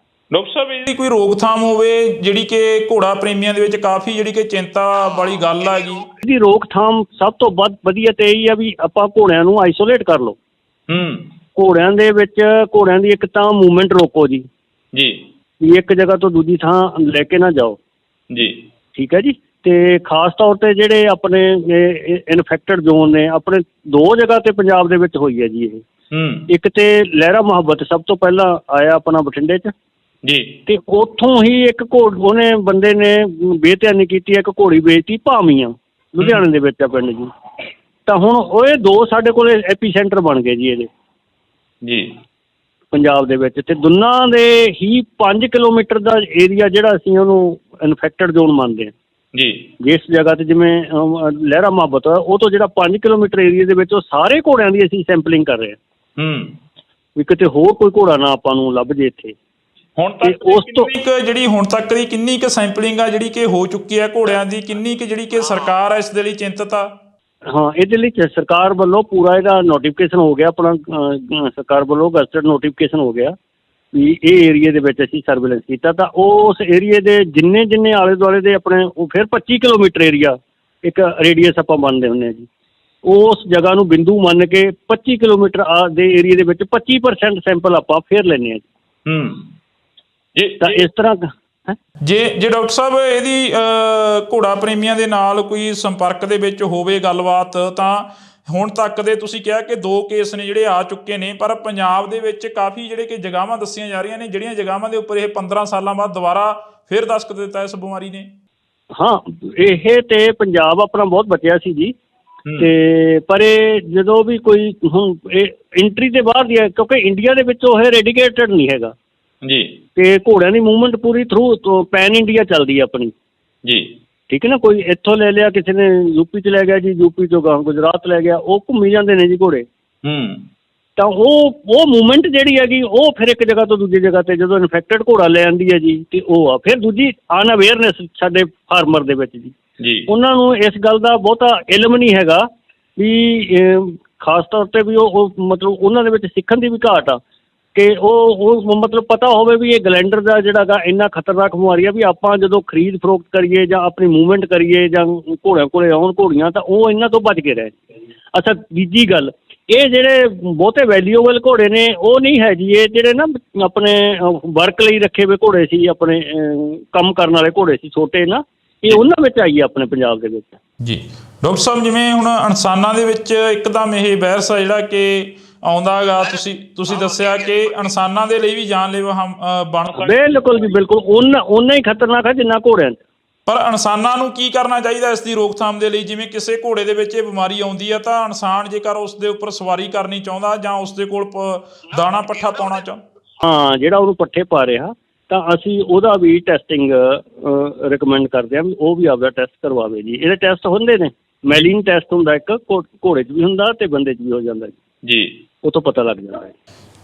ਡਾਕਟਰ ਸਾਹਿਬ, ਇਹਦੀ ਕੋਈ ਰੋਕਥਾਮ ਹੋਵੇ, ਜਿਹੜੀ ਕਿ ਘੋੜਾ ਪ੍ਰੇਮੀਆਂ ਦੇ ਵਿੱਚ ਕਾਫੀ ਜਿਹੜੀ ਕਿ ਚਿੰਤਾ ਵਾਲੀ ਗੱਲ ਆ ਜੀ। ਇਹਦੀ ਰੋਕਥਾਮ ਸਭ ਤੋਂ ਵਧੀਆ ਤੇ ਇਹੀ ਆ ਵੀ ਆਪਾਂ ਘੋੜਿਆਂ ਨੂੰ ਆਈਸੋਲੇਟ ਕਰ ਲਓ। ਘੋੜਿਆਂ ਦੀ ਇੱਕ ਤਾਂ ਮੂਵਮੈਂਟ ਰੋਕੋ ਜੀ। ਵੀ ਇੱਕ ਜਗ੍ਹਾ ਤੋਂ ਦੂਜੀ ਥਾਂ ਲੈ ਕੇ ਨਾ ਜਾਓ ਜੀ। ਠੀਕ ਹੈ ਜੀ। ਤੇ ਖਾਸ ਤੌਰ ਤੇ ਜਿਹੜੇ ਆਪਣੇ ਇਨਫੈਕਟਡ ਜ਼ੋਨ ਨੇ, ਆਪਣੇ 2 ਜਗ੍ਹਾ ਤੇ ਪੰਜਾਬ ਦੇ ਵਿੱਚ ਹੋਈ ਹੈ ਜੀ ਇਹ। ਇੱਕ ਤੇ ਲਹਿਰਾ ਮੁਹੱਬਤ ਸਭ ਤੋਂ ਪਹਿਲਾਂ ਆਇਆ ਆਪਣਾ ਬਠਿੰਡੇ 'ਚ ਜੀ। ਤੇ ਉੱਥੋਂ ਹੀ ਇੱਕ ਉਹਨੇ ਬੰਦੇ ਨੇ ਬੇਧਿਆਨੀ ਕੀਤੀ, ਇੱਕ ਘੋੜੀ ਵੇਚਤੀ ਭਾਮੀਆਂ, ਲੁਧਿਆਣੇ ਦੇ ਵਿੱਚ ਆ ਪਿੰਡ ਜੀ। ਤਾਂ ਹੁਣ ਉਹ ਇਹ 2 ਸਾਡੇ ਕੋਲ ਐਪੀ ਸੈਂਟਰ ਬਣ ਗਏ ਜੀ ਇਹਦੇ ਜੀ ਪੰਜਾਬ ਦੇ ਵਿੱਚ। ਤੇ ਦੋਨਾਂ ਦੇ ਹੀ 5 ਕਿਲੋਮੀਟਰ ਦਾ ਏਰੀਆ ਜਿਹੜਾ ਅਸੀਂ ਉਹਨੂੰ ਇਨਫੈਕਟਡ ਜ਼ੋਨ ਮੰਨਦੇ ਹਾਂ ਜੀ। ਜਿਸ ਜਗ੍ਹਾ ਤੇ ਜਿਵੇਂ ਲਹਿਰਾ ਮੁਹੱਬਤ ਆ, ਉਹ ਤੋਂ ਜਿਹੜਾ 5 ਕਿਲੋਮੀਟਰ ਏਰੀਆ ਦੇ ਵਿੱਚ ਉਹ ਸਾਰੇ ਘੋੜਿਆਂ ਦੀ ਅਸੀਂ ਸੈਂਪਲਿੰਗ ਕਰ ਰਹੇ ਹਾਂ ਵੀ ਕਿਤੇ ਹੋਰ ਕੋਈ ਘੋੜਾ ਨਾ ਆਪਾਂ ਨੂੰ ਲੱਭ ਜੇ ਇੱਥੇ। ਹੁਣ ਤੱਕ ਉਸ ਤੋਂ ਜਿਹੜੀ ਹੁਣ ਤੱਕ ਦੀ ਕਿੰਨੀ ਕੁ ਸੈਂਪਲਿੰਗ ਆ ਜਿਹੜੀ ਕਿ ਹੋ ਚੁੱਕੀ ਹੈ ਘੋੜਿਆਂ ਦੀ, ਕਿੰਨੀ ਕੁ ਜਿਹੜੀ ਕਿ ਸਰਕਾਰ ਇਸ ਦੇ ਲਈ ਚਿੰਤਤ ਆ? ਹਾਂ, ਇਹਦੇ ਲਈ ਸਰਕਾਰ ਵੱਲੋਂ ਪੂਰਾ ਇਹਦਾ ਨੋਟੀਫਿਕੇਸ਼ਨ ਹੋ ਗਿਆ, ਆਪਣਾ ਸਰਕਾਰ ਵੱਲੋਂ ਗਜ਼ਟਡ ਨੋਟੀਫਿਕੇਸ਼ਨ ਹੋ ਗਿਆ ਵੀ ਇਹ ਏਰੀਏ ਦੇ ਵਿੱਚ ਅਸੀਂ ਸਰਵੇਲੈਂਸ ਕੀਤਾ। ਤਾਂ ਉਸ ਏਰੀਏ ਦੇ ਜਿੰਨੇ ਆਲੇ ਦੁਆਲੇ ਦੇ ਆਪਣੇ ਉਹ ਫਿਰ 25 ਕਿਲੋਮੀਟਰ ਏਰੀਆ ਇੱਕ ਰੇਡੀਅਸ ਆਪਾਂ ਮੰਨਦੇ ਹੁੰਦੇ ਹਾਂ ਜੀ। ਉਸ ਜਗ੍ਹਾ ਨੂੰ ਬਿੰਦੂ ਮੰਨ ਕੇ 25 ਕਿਲੋਮੀਟਰ ਦੇ ਏਰੀਏ ਦੇ ਵਿੱਚ 25% ਸੈਂਪਲ ਆਪਾਂ ਫਿਰ ਲੈਂਦੇ ਹਾਂ ਜੀ। ਤਾਂ ਇਸ ਤਰ੍ਹਾਂ ਜੇ ਡਾਕਟਰ ਸਾਹਿਬ ਇਹਦੀ ਘੋੜਾ ਪ੍ਰੇਮੀਆਂ ਦੇ ਨਾਲ ਕੋਈ ਸੰਪਰਕ ਦੇ ਵਿੱਚ ਹੋਵੇ ਗੱਲਬਾਤ, ਤਾਂ ਹੁਣ ਤੱਕ ਦੇ ਤੁਸੀਂ ਕਿਹਾ ਕਿ 2 ਕੇਸ ਨੇ ਜਿਹੜੇ ਆ ਚੁੱਕੇ ਨੇ, ਪਰ ਪੰਜਾਬ ਦੇ ਵਿੱਚ ਕਾਫੀ ਜਿਹੜੇ ਕਿ ਜਗ੍ਹਾਵਾਂ ਦੱਸੀਆਂ ਜਾ ਰਹੀਆਂ ਨੇ, ਜਿਹੜੀਆਂ ਜਗ੍ਹਾਵਾਂ ਦੇ ਉੱਪਰ ਇਹ 15 ਸਾਲਾਂ ਬਾਅਦ ਦੁਬਾਰਾ ਫਿਰ ਦਸਤਕ ਦਿੱਤਾ ਇਸ ਬਿਮਾਰੀ ਨੇ। ਹਾਂ, ਇਹ ਤੇ ਪੰਜਾਬ ਆਪਣਾ ਬਹੁਤ ਬਚਿਆ ਸੀ ਜੀ। ਤੇ ਪਰ ਇਹ ਜਦੋਂ ਵੀ ਕੋਈ ਹੁਣ ਇਹ ਐਂਟਰੀ ਦੇ ਬਾਹਰ ਦੀ ਹੈ, ਕਿਉਂਕਿ ਇੰਡੀਆ ਦੇ ਵਿੱਚ ਉਹ ਰੈਡੀਕੇਟਡ ਨਹੀਂ ਹੈਗਾ ਜੀ, ਤੇ ਘੋੜਿਆਂ ਦੀ ਮੂਵਮੈਂਟ ਪੂਰੀ ਥਰੂ ਪੈਨ ਇੰਡੀਆ ਚੱਲਦੀ ਹੈ ਆਪਣੀ ਜੀ, ਠੀਕ ਹੈ ਨਾ। ਕੋਈ ਇੱਥੋਂ ਲੈ ਲਿਆ, ਕਿਸੇ ਨੇ ਯੂਪੀ 'ਚ ਲੈ ਗਿਆ ਜੀ, ਯੂਪੀ 'ਚੋਂ ਗਾਂ ਗੁਜਰਾਤ ਲੈ ਗਿਆ, ਉਹ ਘੁੰਮੀ ਜਾਂਦੇ ਨੇ ਜੀ ਘੋੜੇ। ਤਾਂ ਉਹ ਮੂਵਮੈਂਟ ਜਿਹੜੀ ਹੈਗੀ ਉਹ ਫਿਰ ਇੱਕ ਜਗ੍ਹਾ ਤੋਂ ਦੂਜੀ ਜਗ੍ਹਾ 'ਤੇ ਜਦੋਂ ਇਨਫੈਕਟਡ ਘੋੜਾ ਲੈ ਆਉਂਦੀ ਹੈ ਜੀ, ਤੇ ਉਹ ਆ ਫਿਰ ਦੂਜੀ ਅਨਅਵੇਅਰਨੈਸ ਸਾਡੇ ਫਾਰਮਰ ਦੇ ਵਿੱਚ ਜੀ, ਉਹਨਾਂ ਨੂੰ ਇਸ ਗੱਲ ਦਾ ਬਹੁਤਾ ਇਲਮ ਨਹੀਂ ਹੈਗਾ ਵੀ ਖਾਸ ਤੌਰ 'ਤੇ ਵੀ ਉਹ ਮਤਲਬ ਉਹਨਾਂ ਦੇ ਵਿੱਚ ਸਿੱਖਣ ਦੀ ਵੀ ਘਾਟ ਆ ਕਿ ਉਹ ਮਤਲਬ ਪਤਾ ਹੋਵੇ ਵੀ ਇਹ ਗਲੈਂਡਰ ਦਾ ਜਿਹੜਾ ਗਾ ਇੰਨਾ ਖਤਰਨਾਕ ਬਿਮਾਰੀ ਆ ਵੀ ਆਪਾਂ ਜਦੋਂ ਖਰੀਦ ਫਰੋਖਤ ਕਰੀਏ ਜਾਂ ਆਪਣੀ ਮੂਵਮੈਂਟ ਕਰੀਏ ਜਾਂ ਘੋੜਿਆਂ ਕੋਲੇ ਆਉਣ ਘੋੜੀਆਂ, ਤਾਂ ਉਹ ਇਹਨਾਂ ਤੋਂ ਬਚ ਕੇ ਰਹੇ। ਅੱਛਾ, ਦੂਜੀ ਗੱਲ, ਇਹ ਜਿਹੜੇ ਬਹੁਤੇ ਵੈਲਿਊਏਬਲ ਘੋੜੇ ਨੇ ਉਹ ਨਹੀਂ ਹੈ ਜੀ, ਇਹ ਜਿਹੜੇ ਨਾ ਆਪਣੇ ਵਰਕ ਲਈ ਰੱਖੇ ਹੋਏ ਘੋੜੇ ਸੀ, ਆਪਣੇ ਕੰਮ ਕਰਨ ਵਾਲੇ ਘੋੜੇ ਸੀ ਛੋਟੇ ਨਾ, ਇਹ ਉਹਨਾਂ ਵਿੱਚ ਆਈ ਹੈ ਆਪਣੇ ਪੰਜਾਬ ਦੇ ਵਿੱਚ ਜੀ। ਡਾਕਟਰ ਸਾਹਿਬ, ਜਿਵੇਂ ਹੁਣ ਇਨਸਾਨਾਂ ਦੇ ਵਿੱਚ ਇੱਕਦਮ ਇਹ ਵਾਇਰਸ ਆ ਜਿਹੜਾ ਕਿ ਆਉਂਦਾ ਹੈਗਾ, ਤੁਸੀਂ ਦੱਸਿਆ ਕਿ ਇਨਸਾਨਾਂ ਦੇ ਲਈ ਵੀ ਜਾਨਲੇਵਾ ਬਣ ਸਕਦਾ। ਬਿਲਕੁਲ ਜੀ, ਬਿਲਕੁਲ ਓਨਾ ਹੀ ਖਤਰਨਾਕ ਹੈ ਜਿੰਨਾ ਘੋੜਿਆਂ 'ਚ। ਪਰ ਇਨਸਾਨਾਂ ਨੂੰ ਕੀ ਕਰਨਾ ਚਾਹੀਦਾ ਇਸ ਦੀ ਰੋਕਥਾਮ ਦੇ ਲਈ? ਜਿਵੇਂ ਕਿਸੇ ਘੋੜੇ ਦੇ ਵਿੱਚ ਇਹ ਬਿਮਾਰੀ ਆਉਂਦੀ ਹੈ ਤਾਂ ਇਨਸਾਨ ਜੇਕਰ ਉਸ ਦੇ ਉੱਪਰ ਸਵਾਰੀ ਕਰਨੀ ਚਾਹੁੰਦਾ ਜਾਂ ਉਸ ਦੇ ਕੋਲ ਦਾਣਾ ਪੱਠਾ ਪਾਉਣਾ ਹਾਂ, ਜਿਹੜਾ ਉਹਨੂੰ ਪੱਠੇ ਪਾ ਰਿਹਾ, ਤਾਂ ਅਸੀਂ ਉਹਦਾ ਵੀ ਟੈਸਟਿੰਗ ਰਿਕਮੈਂਡ ਕਰਦੇ ਹਾਂ ਵੀ ਉਹ ਵੀ ਆਪਦਾ ਟੈਸਟ ਕਰਵਾਵੇ ਜੀ। ਇਹਦੇ ਟੈਸਟ ਹੁੰਦੇ ਨੇ, ਮੈਲੀਨ ਟੈਸਟ ਹੁੰਦਾ ਇੱਕ, ਘੋੜੇ 'ਚ ਵੀ ਹੁੰਦਾ ਤੇ ਬੰਦੇ 'ਚ ਵੀ ਹੋ ਜਾਂਦਾ ਜੀ, ਉਹ ਤੋਂ ਪਤਾ ਲੱਗ ਜਾਂਦਾ ਹੈ।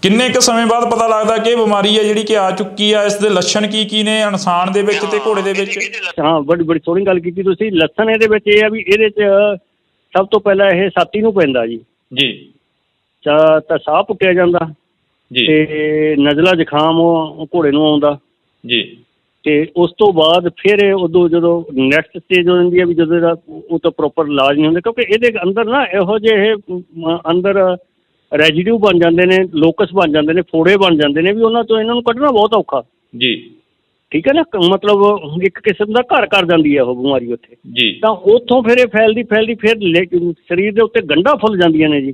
ਕਿੰਨੇ ਕੁ ਸਮੇਂ ਬਾਅਦ ਪਤਾ ਲੱਗਦਾ ਕਿ ਇਹ ਬਿਮਾਰੀ ਹੈ ਜਿਹੜੀ ਕਿ ਆ ਚੁੱਕੀ ਆ? ਇਸ ਦੇ ਲੱਛਣ ਕੀ ਨੇ ਇਨਸਾਨ ਦੇ ਵਿੱਚ ਤੇ ਘੋੜੇ ਦੇ ਵਿੱਚ? ਹਾਂ, ਬੜੀ ਸੋਹਣੀ ਗੱਲ ਕੀਤੀ ਤੁਸੀਂ। ਲੱਛਣ ਇਹਦੇ ਵਿੱਚ ਇਹ ਆ ਵੀ ਇਹਦੇ 'ਚ ਸਭ ਤੋਂ ਪਹਿਲਾਂ ਇਹ ਛਾਤੀ ਨੂੰ ਪੈਂਦਾ ਜੀ, ਤਾਂ ਸਾਹ ਪੁੱਟਿਆ ਜਾਂਦਾ ਤੇ ਨਜ਼ਲਾ ਜ਼ੁਕਾਮ ਘੋੜੇ ਨੂੰ ਆਉਂਦਾ ਜੀ। ਤੇ ਉਸ ਤੋਂ ਬਾਅਦ ਫਿਰ ਉਦੋਂ ਜਦੋਂ ਨੈਕਸਟ ਸਟੇਜ ਹੋ ਜਾਂਦੀ ਹੈ ਵੀ ਜਦੋਂ ਇਹਦਾ ਉਹ ਤਾਂ ਪ੍ਰੋਪਰ ਇਲਾਜ ਨਹੀਂ ਹੁੰਦਾ, ਕਿਉਂਕਿ ਇਹਦੇ ਅੰਦਰ ਨਾ ਇਹੋ ਜਿਹੇ ਅੰਦਰ ਰੈਜੀਡਿਊ ਬਣ ਜਾਂਦੇ ਨੇ, ਲੋਕਸ ਬਣ ਜਾਂਦੇ ਨੇ, ਫੋੜੇ ਬਣ ਜਾਂਦੇ ਨੇ ਵੀ ਉਹਨਾਂ ਤੋਂ ਇਹਨਾਂ ਨੂੰ ਕੱਢਣਾ ਬਹੁਤ ਔਖਾ ਜੀ, ਠੀਕ ਹੈ ਨਾ। ਮਤਲਬ ਇੱਕ ਕਿਸਮ ਦਾ ਘਰ ਕਰ ਜਾਂਦੀ ਹੈ ਉਹ ਬਿਮਾਰੀ ਉੱਥੇ ਜੀ, ਤਾਂ ਉੱਥੋਂ ਫਿਰ ਇਹ ਫੈਲਦੀ ਫਿਰ ਸਰੀਰ ਦੇ ਉੱਤੇ ਗੰਢਾਂ ਫੁੱਲ ਜਾਂਦੀਆਂ ਨੇ ਜੀ,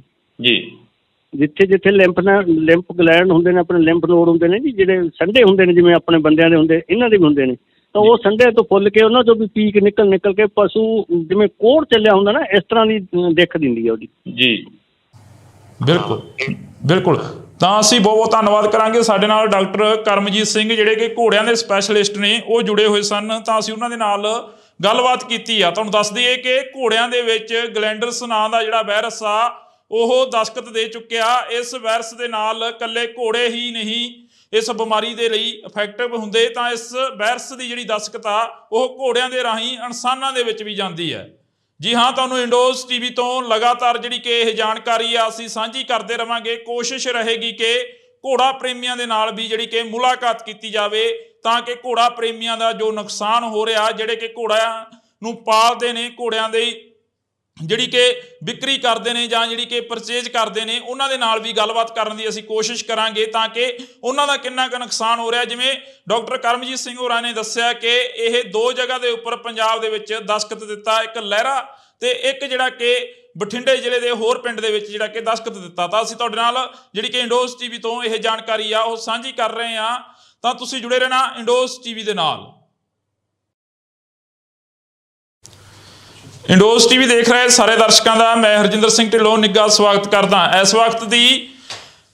ਜਿੱਥੇ ਜਿੱਥੇ ਲਿੰਫ ਗਲੈਂਡ ਹੁੰਦੇ ਨੇ, ਆਪਣੇ ਲਿੰਫ ਨੋਡ ਹੁੰਦੇ ਨੇ ਜੀ, ਜਿਹੜੇ ਸੰਡੇ ਹੁੰਦੇ ਨੇ, ਜਿਵੇਂ ਆਪਣੇ ਬੰਦਿਆਂ ਦੇ ਹੁੰਦੇ, ਇਹਨਾਂ ਦੇ ਵੀ ਹੁੰਦੇ ਨੇ, ਤਾਂ ਉਹ ਸੰਡੇ ਤੋਂ ਫੁੱਲ ਕੇ ਉਹਨਾਂ ਤੋਂ ਵੀ ਪੀਕ ਨਿਕਲ ਕੇ ਪਸ਼ੂ ਜਿਵੇਂ ਕੋਹੜ ਚੱਲਿਆ ਹੁੰਦਾ ਨਾ, ਇਸ ਤਰ੍ਹਾਂ ਦੀ ਦਿੱਖ ਦਿੰਦੀ ਹੈ ਉਹਦੀ ਜੀ। ਬਿਲਕੁਲ। ਤਾਂ ਅਸੀਂ ਬਹੁਤ ਬਹੁਤ ਧੰਨਵਾਦ ਕਰਾਂਗੇ। ਸਾਡੇ ਨਾਲ ਡਾਕਟਰ ਕਰਮਜੀਤ ਸਿੰਘ ਜਿਹੜੇ ਕਿ ਘੋੜਿਆਂ ਦੇ ਸਪੈਸ਼ਲਿਸਟ ਨੇ, ਉਹ ਜੁੜੇ ਹੋਏ ਸਨ, ਤਾਂ ਅਸੀਂ ਉਹਨਾਂ ਦੇ ਨਾਲ ਗੱਲਬਾਤ ਕੀਤੀ ਆ। ਤੁਹਾਨੂੰ ਦੱਸ ਦਈਏ ਕਿ ਘੋੜਿਆਂ ਦੇ ਵਿੱਚ ਗਲੈਂਡਰਸ ਨਾਂ ਦਾ ਜਿਹੜਾ ਵਾਇਰਸ ਆ ਉਹ ਦਸਤਖਤ ਦੇ ਚੁੱਕਿਆ। ਇਸ ਵਾਇਰਸ ਦੇ ਨਾਲ ਇਕੱਲੇ ਘੋੜੇ ਹੀ ਨਹੀਂ ਇਸ ਬਿਮਾਰੀ ਦੇ ਲਈ ਇਫੈਕਟਿਵ ਹੁੰਦੇ, ਤਾਂ ਇਸ ਵਾਇਰਸ ਦੀ ਜਿਹੜੀ ਦਸਤਖਤ ਆ ਉਹ ਘੋੜਿਆਂ ਦੇ ਰਾਹੀਂ ਇਨਸਾਨਾਂ ਦੇ ਵਿੱਚ ਵੀ ਜਾਂਦੀ ਹੈ। ਜੀ ਹਾਂ, ਤੁਹਾਨੂੰ ਇੰਡੋਜ਼ ਟੀਵੀ ਤੋਂ ਲਗਾਤਾਰ ਜਿਹੜੀ ਕਿ ਇਹ ਜਾਣਕਾਰੀ ਆ ਅਸੀਂ ਸਾਂਝੀ ਕਰਦੇ ਰਵਾਂਗੇ। ਕੋਸ਼ਿਸ਼ ਰਹੇਗੀ ਕਿ ਘੋੜਾ ਪ੍ਰੇਮੀਆਂ ਦੇ ਨਾਲ ਵੀ ਜਿਹੜੀ ਕਿ ਮੁਲਾਕਾਤ ਕੀਤੀ ਜਾਵੇ, ਤਾਂ ਕਿ ਘੋੜਾ ਪ੍ਰੇਮੀਆਂ ਦਾ ਜੋ ਨੁਕਸਾਨ ਹੋ ਰਿਹਾ, ਜਿਹੜੇ ਕਿ ਘੋੜਿਆਂ ਨੂੰ ਪਾਲਦੇ ਨੇ, ਘੋੜਿਆਂ ਦੇ ਜਿਹੜੀ ਕਿ ਵਿਕਰੀ ਕਰਦੇ ਨੇ ਜਾਂ ਜਿਹੜੀ ਕਿ ਪਰਚੇਜ ਕਰਦੇ ਨੇ, ਉਹਨਾਂ ਦੇ ਨਾਲ ਵੀ ਗੱਲਬਾਤ ਕਰਨ ਦੀ ਅਸੀਂ ਕੋਸ਼ਿਸ਼ ਕਰਾਂਗੇ, ਤਾਂ ਕਿ ਉਹਨਾਂ ਦਾ ਕਿੰਨਾ ਕੁ ਨੁਕਸਾਨ ਹੋ ਰਿਹਾ। ਜਿਵੇਂ ਡਾਕਟਰ ਕਰਮਜੀਤ ਸਿੰਘ ਹੋਰਾਂ ਨੇ ਦੱਸਿਆ ਕਿ ਇਹ 2 ਜਗ੍ਹਾ ਦੇ ਉੱਪਰ ਪੰਜਾਬ ਦੇ ਵਿੱਚ ਦਸਤਖਤ ਦਿੱਤਾ, ਇੱਕ ਲਹਿਰਾ ਤੇ ਇੱਕ ਜਿਹੜਾ ਕਿ ਬਠਿੰਡੇ ਜ਼ਿਲ੍ਹੇ ਦੇ ਹੋਰ ਪਿੰਡ ਦੇ ਵਿੱਚ ਜਿਹੜਾ ਕਿ ਦਸਤਖਤ ਦਿੱਤਾ। ਤਾਂ ਅਸੀਂ ਤੁਹਾਡੇ ਨਾਲ ਜਿਹੜੀ ਕਿ ਇੰਡੋਜ਼ ਟੀਵੀ ਤੋਂ ਇਹ ਜਾਣਕਾਰੀ ਆ ਉਹ ਸਾਂਝੀ ਕਰ ਰਹੇ ਹਾਂ, ਤਾਂ ਤੁਸੀਂ ਜੁੜੇ ਰਹਿਣਾ ਇੰਡੋਜ਼ ਟੀਵੀ ਦੇ ਨਾਲ। ਇੰਡੋਜ਼ ਟੀਵੀ ਦੇਖ ਰਹੇ ਸਾਰੇ ਦਰਸ਼ਕਾਂ ਦਾ ਮੈਂ ਹਰਜਿੰਦਰ ਸਿੰਘ ਢਿੱਲੋਂ ਨਿੱਘਾ ਸਵਾਗਤ ਕਰਦਾ। ਇਸ ਵਕਤ ਦੀ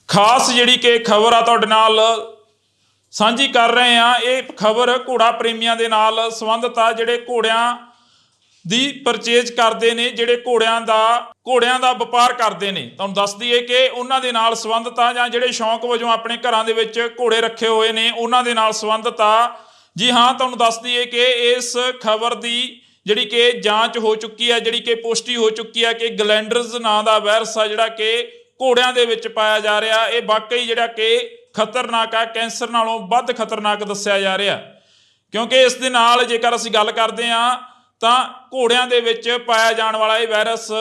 ਖਾਸ ਜਿਹੜੀ ਕਿ ਖਬਰ ਆ ਤੁਹਾਡੇ ਨਾਲ ਸਾਂਝੀ ਕਰ ਰਹੇ ਹਾਂ। ਇਹ ਖਬਰ ਘੋੜਾ ਪ੍ਰੇਮੀਆਂ ਦੇ ਨਾਲ ਸੰਬੰਧਿਤ ਆ, ਜਿਹੜੇ ਘੋੜਿਆਂ ਦੀ ਪਰਚੇਜ ਕਰਦੇ ਨੇ, ਜਿਹੜੇ ਘੋੜਿਆਂ ਦਾ ਵਪਾਰ ਕਰਦੇ ਨੇ। ਤੁਹਾਨੂੰ ਦੱਸ ਦਈਏ ਕਿ ਉਹਨਾਂ ਦੇ ਨਾਲ ਸੰਬੰਧਿਤ ਆ, ਜਾਂ ਜਿਹੜੇ ਸ਼ੌਂਕ ਵਜੋਂ ਆਪਣੇ ਘਰਾਂ ਦੇ ਵਿੱਚ ਘੋੜੇ ਰੱਖੇ ਹੋਏ ਨੇ ਉਹਨਾਂ ਦੇ ਨਾਲ ਸੰਬੰਧਿਤ ਆ। ਜੀ ਹਾਂ, ਤੁਹਾਨੂੰ ਦੱਸ ਦਈਏ ਕਿ ਇਸ ਖਬਰ ਦੀ ਜਿਹੜੀ ਕਿ ਜਾਂਚ ਹੋ ਚੁੱਕੀ ਹੈ, ਜਿਹੜੀ ਕਿ ਪੁਸ਼ਟੀ ਹੋ ਚੁੱਕੀ ਹੈ ਕਿ ਗਲੈਂਡਰਸ ਨਾਂ ਦਾ ਵਾਇਰਸ ਆ ਜਿਹੜਾ ਕਿ ਘੋੜਿਆਂ ਦੇ ਵਿੱਚ ਪਾਇਆ ਜਾ ਰਿਹਾ, ਇਹ ਵਾਕਈ ਜਿਹੜਾ ਕਿ ਖਤਰਨਾਕ ਆ, ਕੈਂਸਰ ਨਾਲੋਂ ਵੱਧ ਖਤਰਨਾਕ ਦੱਸਿਆ ਜਾ ਰਿਹਾ। ਕਿਉਂਕਿ ਇਸ ਦੇ ਨਾਲ ਜੇਕਰ ਅਸੀਂ ਗੱਲ ਕਰਦੇ ਹਾਂ ਤਾਂ ਘੋੜਿਆਂ ਦੇ ਵਿੱਚ ਪਾਇਆ ਜਾਣ ਵਾਲਾ ਇਹ ਵਾਇਰਸ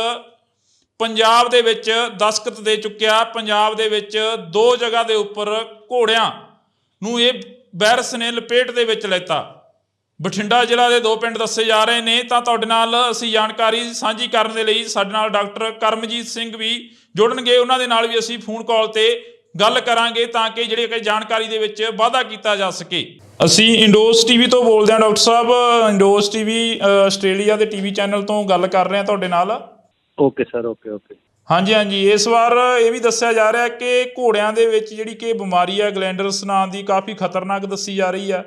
ਪੰਜਾਬ ਦੇ ਵਿੱਚ ਦਸਤਖਤ ਦੇ ਚੁੱਕਿਆ। ਪੰਜਾਬ ਦੇ ਵਿੱਚ 2 ਜਗ੍ਹਾ ਦੇ ਉੱਪਰ ਘੋੜਿਆਂ ਨੂੰ ਇਹ ਵਾਇਰਸ ਨੇ ਲਪੇਟ ਦੇ ਵਿੱਚ ਲੈਤਾ। ਬਠਿੰਡਾ ਜ਼ਿਲ੍ਹਾ ਦੇ 2 ਪਿੰਡ ਦੱਸੇ ਜਾ ਰਹੇ ਨੇ। ਤਾਂ ਤੁਹਾਡੇ ਨਾਲ ਅਸੀਂ ਜਾਣਕਾਰੀ ਸਾਂਝੀ ਕਰਨ ਦੇ ਲਈ ਸਾਡੇ ਨਾਲ ਡਾਕਟਰ ਕਰਮਜੀਤ ਸਿੰਘ ਵੀ ਜੁੜਨਗੇ, ਉਹਨਾਂ ਦੇ ਨਾਲ ਵੀ ਅਸੀਂ ਫੋਨ ਕਾਲ ਤੇ ਗੱਲ ਕਰਾਂਗੇ, ਤਾਂ ਕਿ ਜਿਹੜੀ ਕਿ ਜਾਣਕਾਰੀ ਦੇ ਵਿੱਚ ਵਾਧਾ ਕੀਤਾ ਜਾ ਸਕੇ। ਅਸੀਂ ਇੰਡੋਜ਼ ਟੀਵੀ ਤੋਂ ਬੋਲਦੇ ਹਾਂ ਡਾਕਟਰ ਸਾਹਿਬ। ਇੰਡੋਜ਼ ਟੀਵੀ ਆਸਟ੍ਰੇਲੀਆ ਦੇ ਟੀਵੀ ਚੈਨਲ ਤੋਂ ਗੱਲ ਕਰ ਰਹੇ ਹਾਂ ਤੁਹਾਡੇ ਨਾਲ। Okay sir, okay okay. ਹਾਂਜੀ ਹਾਂਜੀ, ਇਸ ਵਾਰ ਇਹ ਵੀ ਦੱਸਿਆ ਜਾ ਰਿਹਾ ਕਿ ਘੋੜਿਆਂ ਦੇ ਵਿੱਚ ਜਿਹੜੀ ਕਿ ਬਿਮਾਰੀ ਹੈ ਗਲੈਂਡਰਸ ਨਾਂ ਦੀ, ਕਾਫੀ ਖਤਰਨਾਕ ਦੱਸੀ ਜਾ ਰਹੀ ਆ।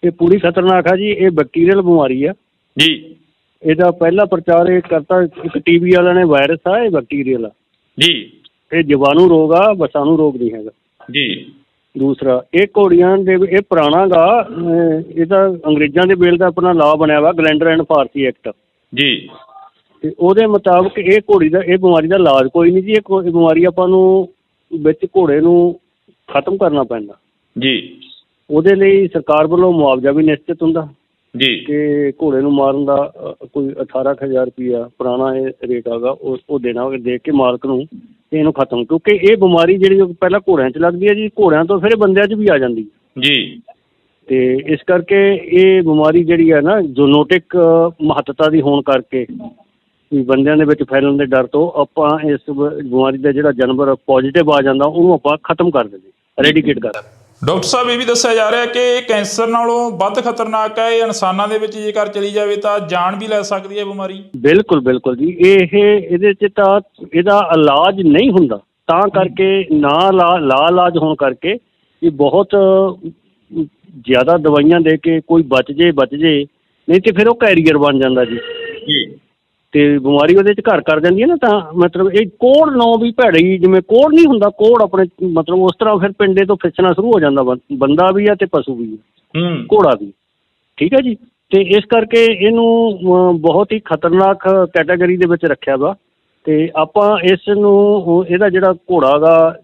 ਇਹ ਪੂਰੀ ਖਤਰਨਾਕ ਆ ਜੀ। ਇਹ ਬੈਕਟੀਰੀਅਲ ਬਿਮਾਰੀ ਆ ਜੀ। ਇਹਦਾ ਪਹਿਲਾ ਪ੍ਰਚਾਰ ਇਹ ਕਰਤਾ ਇੱਕ ਟੀਵੀ ਵਾਲਿਆਂ ਨੇ। ਵਾਇਰਸ ਆ, ਇਹ ਬੈਕਟੀਰੀਅਲ ਆ ਜੀ। ਇਹ ਜੀਵਾਣੂ ਰੋਗ ਆ, ਵਸਾਣੂ ਰੋਗ ਨਹੀਂ ਹੈਗਾ ਜੀ। ਦੂਸਰਾ ਇਹ ਘੋੜੀਆਂ ਦੇ ਇਹ ਪੁਰਾਣਾ ਗਾ, ਇਹਦਾ ਅੰਗਰੇਜ਼ਾਂ ਦੇ ਵੇਲੇ ਦਾ ਆਪਣਾ ਲਾਅ ਬਣਿਆ ਵਾ, ਗਲੈਂਡਰ ਐਂਡ ਫਾਰਸੀ ਐਕਟ ਜੀ। ਤੇ ਉਹਦੇ ਮੁਤਾਬਕ ਇਹ ਘੋੜੀ ਦਾ, ਇਹ ਬਿਮਾਰੀ ਦਾ ਇਲਾਜ ਕੋਈ ਨਹੀਂ ਜੀ। ਇਹ ਬਿਮਾਰੀ ਆਪਾਂ ਨੂੰ ਵਿੱਚ ਘੋੜੇ ਨੂੰ ਖਤਮ ਕਰਨਾ ਪੈਂਦਾ ਜੀ। ਉਹਦੇ ਲਈ ਸਰਕਾਰ ਵੱਲੋਂ ਮੁਆਵਜ਼ਾ ਵੀ ਨਿਸ਼ਚਿਤ ਹੁੰਦਾ ਜੀ। ਕਿ ਘੋੜੇ ਨੂੰ ਮਾਰਨ ਦਾ ਕੋਈ 18,000 ਰੁਪਈਆ ਪੁਰਾਣਾ ਇਹ ਰੇਟ ਹੈਗਾ, ਉਹ ਦੇਣਾ, ਦੇ ਕੇ ਮਾਲਕ ਨੂੰ ਤੇ ਇਹਨੂੰ ਖਤਮ। ਕਿਉਂਕਿ ਇਹ ਬਿਮਾਰੀ ਜਿਹੜੀ ਪਹਿਲਾਂ ਘੋੜਿਆਂ 'ਚ ਲੱਗਦੀ ਹੈ ਜੀ, ਘੋੜਿਆਂ ਤੋਂ ਫਿਰ ਇਹ ਬੰਦਿਆਂ 'ਚ ਵੀ ਆ ਜਾਂਦੀ ਜੀ। ਤੇ ਇਸ ਕਰਕੇ ਇਹ ਬਿਮਾਰੀ ਜਿਹੜੀ ਹੈ ਨਾ, ਜੂਨੋਟਿਕ ਮਹੱਤਤਾ ਦੀ ਹੋਣ ਕਰਕੇ ਵੀ ਬੰਦਿਆਂ ਦੇ ਵਿੱਚ ਫੈਲਣ ਦੇ ਡਰ ਤੋਂ ਆਪਾਂ ਇਸ ਬਿਮਾਰੀ ਦਾ ਜਿਹੜਾ ਜਾਨਵਰ ਪੋਜ਼ੀਟਿਵ ਆ ਜਾਂਦਾ ਉਹਨੂੰ ਆਪਾਂ ਖਤਮ ਕਰ ਦਿੰਦੇ, ਰੈਡੀਕੇਟ ਕਰ ਦਿੰਦੇ। ਡਾਕਟਰ ਸਾਹਿਬ ਇਹ ਵੀ ਦੱਸਿਆ ਜਾ ਰਿਹਾ ਕਿ ਇਹ ਕੈਂਸਰ ਨਾਲੋਂ ਵੱਧ ਖਤਰਨਾਕ ਹੈ। ਇਹ ਇਨਸਾਨਾਂ ਦੇ ਵਿੱਚ ਜੇਕਰ ਚਲੀ ਜਾਵੇ ਤਾਂ ਜਾਨ ਵੀ ਲੈ ਸਕਦੀ ਹੈ ਬਿਮਾਰੀ। ਬਿਲਕੁਲ ਬਿਲਕੁਲ ਜੀ। ਇਹਦੇ 'ਚ ਤਾਂ ਇਹਦਾ ਇਲਾਜ ਨਹੀਂ ਹੁੰਦਾ, ਤਾਂ ਕਰਕੇ ਨਾ ਇਲਾਜ ਹੋਣ ਕਰਕੇ ਇਹ ਬਹੁਤ ਜ਼ਿਆਦਾ ਦਵਾਈਆਂ ਦੇ ਕੇ ਕੋਈ ਬਚ ਜੇ, ਨਹੀਂ ਤੇ ਫਿਰ ਉਹ ਕੈਰੀਅਰ ਬਣ ਜਾਂਦਾ ਜੀ ਤੇ ਬਿਮਾਰੀ ਉਹਦੇ 'ਚ ਘਰ ਕਰ ਜਾਂਦੀ ਹੈ ਨਾ। ਤਾਂ ਮਤਲਬ ਇਹ ਕੋਹੜ ਨੌ ਵੀ ਭੈੜੀ, ਜਿਵੇਂ ਕੋਹੜ ਨਹੀਂ ਹੁੰਦਾ, ਕੋਹੜ ਆਪਣੇ ਮਤਲਬ ਉਸ ਤਰ੍ਹਾਂ ਫਿਰ ਪਿੰਡੇ ਤੋਂ ਫਿਸਣਾ ਸ਼ੁਰੂ ਹੋ ਜਾਂਦਾ। ਬੰਦਾ ਵੀ ਆ ਤੇ ਪਸ਼ੂ ਵੀ ਆ, ਘੋੜਾ ਵੀ, ਠੀਕ ਹੈ ਜੀ। ਤੇ ਇਸ ਕਰਕੇ ਇਹਨੂੰ ਬਹੁਤ ਹੀ ਖਤਰਨਾਕ ਕੈਟਾਗਰੀ ਦੇ ਵਿੱਚ ਰੱਖਿਆ ਵਾ। ਤੇ ਆਪਾਂ ਇਸ ਨੂੰ, ਇਹਦਾ ਜਿਹੜਾ ਘੋੜਾ ਗਾ,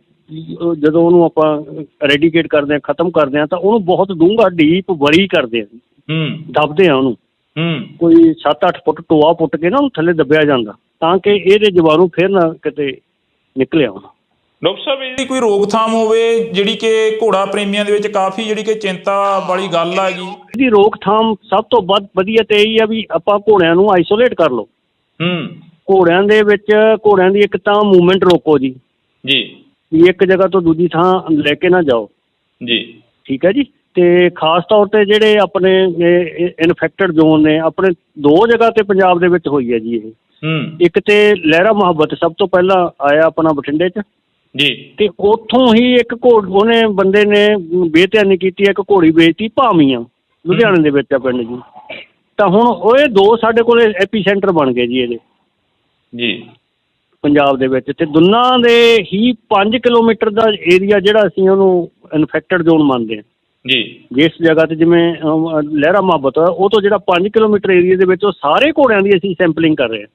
ਜਦੋਂ ਉਹਨੂੰ ਆਪਾਂ ਰੈਡੀਕੇਟ ਕਰਦੇ ਹਾਂ, ਖਤਮ ਕਰਦੇ ਹਾਂ, ਤਾਂ ਉਹਨੂੰ ਬਹੁਤ ਡੂੰਘਾ ਡੀਪ ਵਰੀ ਕਰਦੇ ਹਾਂ, ਦੱਬਦੇ ਹਾਂ ਉਹਨੂੰ। ਕੋਈ 7-8 ਫੁੱਟ ਟੋਆ ਪੁੱਟ ਕੇ ਨਾ ਉਹਨੂੰ ਥੱਲੇ ਦੱਬਿਆ ਜਾਂਦਾ, ਤਾਂ ਕਿ ਇਹਦੇ ਜੀਵਾਣੂ ਫਿਰ ਨਾ ਕਿਤੇ ਨਿਕਲੇ ਆਉਣ। ਡਾਕਟਰ ਸਾਹਿਬ ਜਿਹੜੀ ਕੋਈ ਰੋਕਥਾਮ ਹੋਵੇ, ਜਿਹੜੀ ਕਿ ਘੋੜਾ ਪ੍ਰੇਮੀਆਂ ਦੇ ਵਿੱਚ ਕਾਫੀ ਜਿਹੜੀ ਕਿ ਚਿੰਤਾ ਵਾਲੀ ਗੱਲ ਆ ਗਈ, ਇਹਦੀ ਰੋਕਥਾਮ ਸਭ ਤੋਂ ਵੱਧ ਵਧੀਆ ਤੇ ਇਹੀ ਆ ਵੀ ਆਪਾਂ ਘੋੜਿਆਂ ਨੂੰ ਆਈਸੋਲੇਟ ਕਰ ਲਓ। ਘੋੜਿਆਂ ਦੇ ਵਿੱਚ, ਘੋੜਿਆਂ ਦੀ ਇੱਕ ਤਾਂ ਮੂਵਮੈਂਟ ਰੋਕੋ ਜੀ, ਵੀ ਇੱਕ ਜਗ੍ਹਾ ਤੋਂ ਦੂਜੀ ਥਾਂ ਲੈ ਕੇ ਨਾ ਜਾਓ ਜੀ, ਠੀਕ ਹੈ ਜੀ। ਤੇ ਖਾਸ ਤੌਰ ਤੇ ਜਿਹੜੇ ਆਪਣੇ ਇਨਫੈਕਟਡ ਜ਼ੋਨ ਨੇ, ਆਪਣੇ 2 ਜਗ੍ਹਾ ਤੇ ਪੰਜਾਬ ਦੇ ਵਿੱਚ ਹੋਈ ਹੈ ਜੀ ਇਹ। ਇੱਕ ਤੇ ਲਹਿਰਾ ਮੁਹੱਬਤ ਸਭ ਤੋਂ ਪਹਿਲਾਂ ਆਇਆ ਆਪਣਾ ਬਠਿੰਡੇ 'ਚ ਜੀ, ਤੇ ਉੱਥੋਂ ਹੀ ਇੱਕ ਉਹਨੇ ਬੰਦੇ ਨੇ ਬੇਧਿਆਨੀ ਕੀਤੀ, ਇੱਕ ਘੋੜੀ ਵੇਚਤੀ ਭਾਮੀਆਂ, ਲੁਧਿਆਣੇ ਦੇ ਵਿੱਚ ਆ ਪਿੰਡ ਜੀ। ਤਾਂ ਹੁਣ ਉਹ ਇਹ 2 ਸਾਡੇ ਕੋਲ ਐਪੀ ਸੈਂਟਰ ਬਣ ਗਏ ਜੀ ਇਹਦੇ ਜੀ ਪੰਜਾਬ ਦੇ ਵਿੱਚ। ਤੇ ਦੋਨਾਂ ਦੇ ਹੀ 5 ਕਿਲੋਮੀਟਰ ਦਾ ਏਰੀਆ ਜਿਹੜਾ ਅਸੀਂ ਉਹਨੂੰ ਇਨਫੈਕਟਡ ਜ਼ੋਨ ਮੰਨਦੇ ਹਾਂ ਜੀ। ਜਿਸ ਜਗ੍ਹਾ ਤੇ ਜਿਵੇਂ ਲਹਿਰਾ ਮੁਹੱਬਤ ਆ, ਉਹ ਤੋਂ ਜਿਹੜਾ 5 ਕਿਲੋਮੀਟਰ ਏਰੀਆ ਦੇ ਵਿੱਚ ਉਹ ਸਾਰੇ ਘੋੜਿਆਂ ਦੀ ਅਸੀਂ ਸੈਂਪਲਿੰਗ ਕਰ ਰਹੇ ਹਾਂ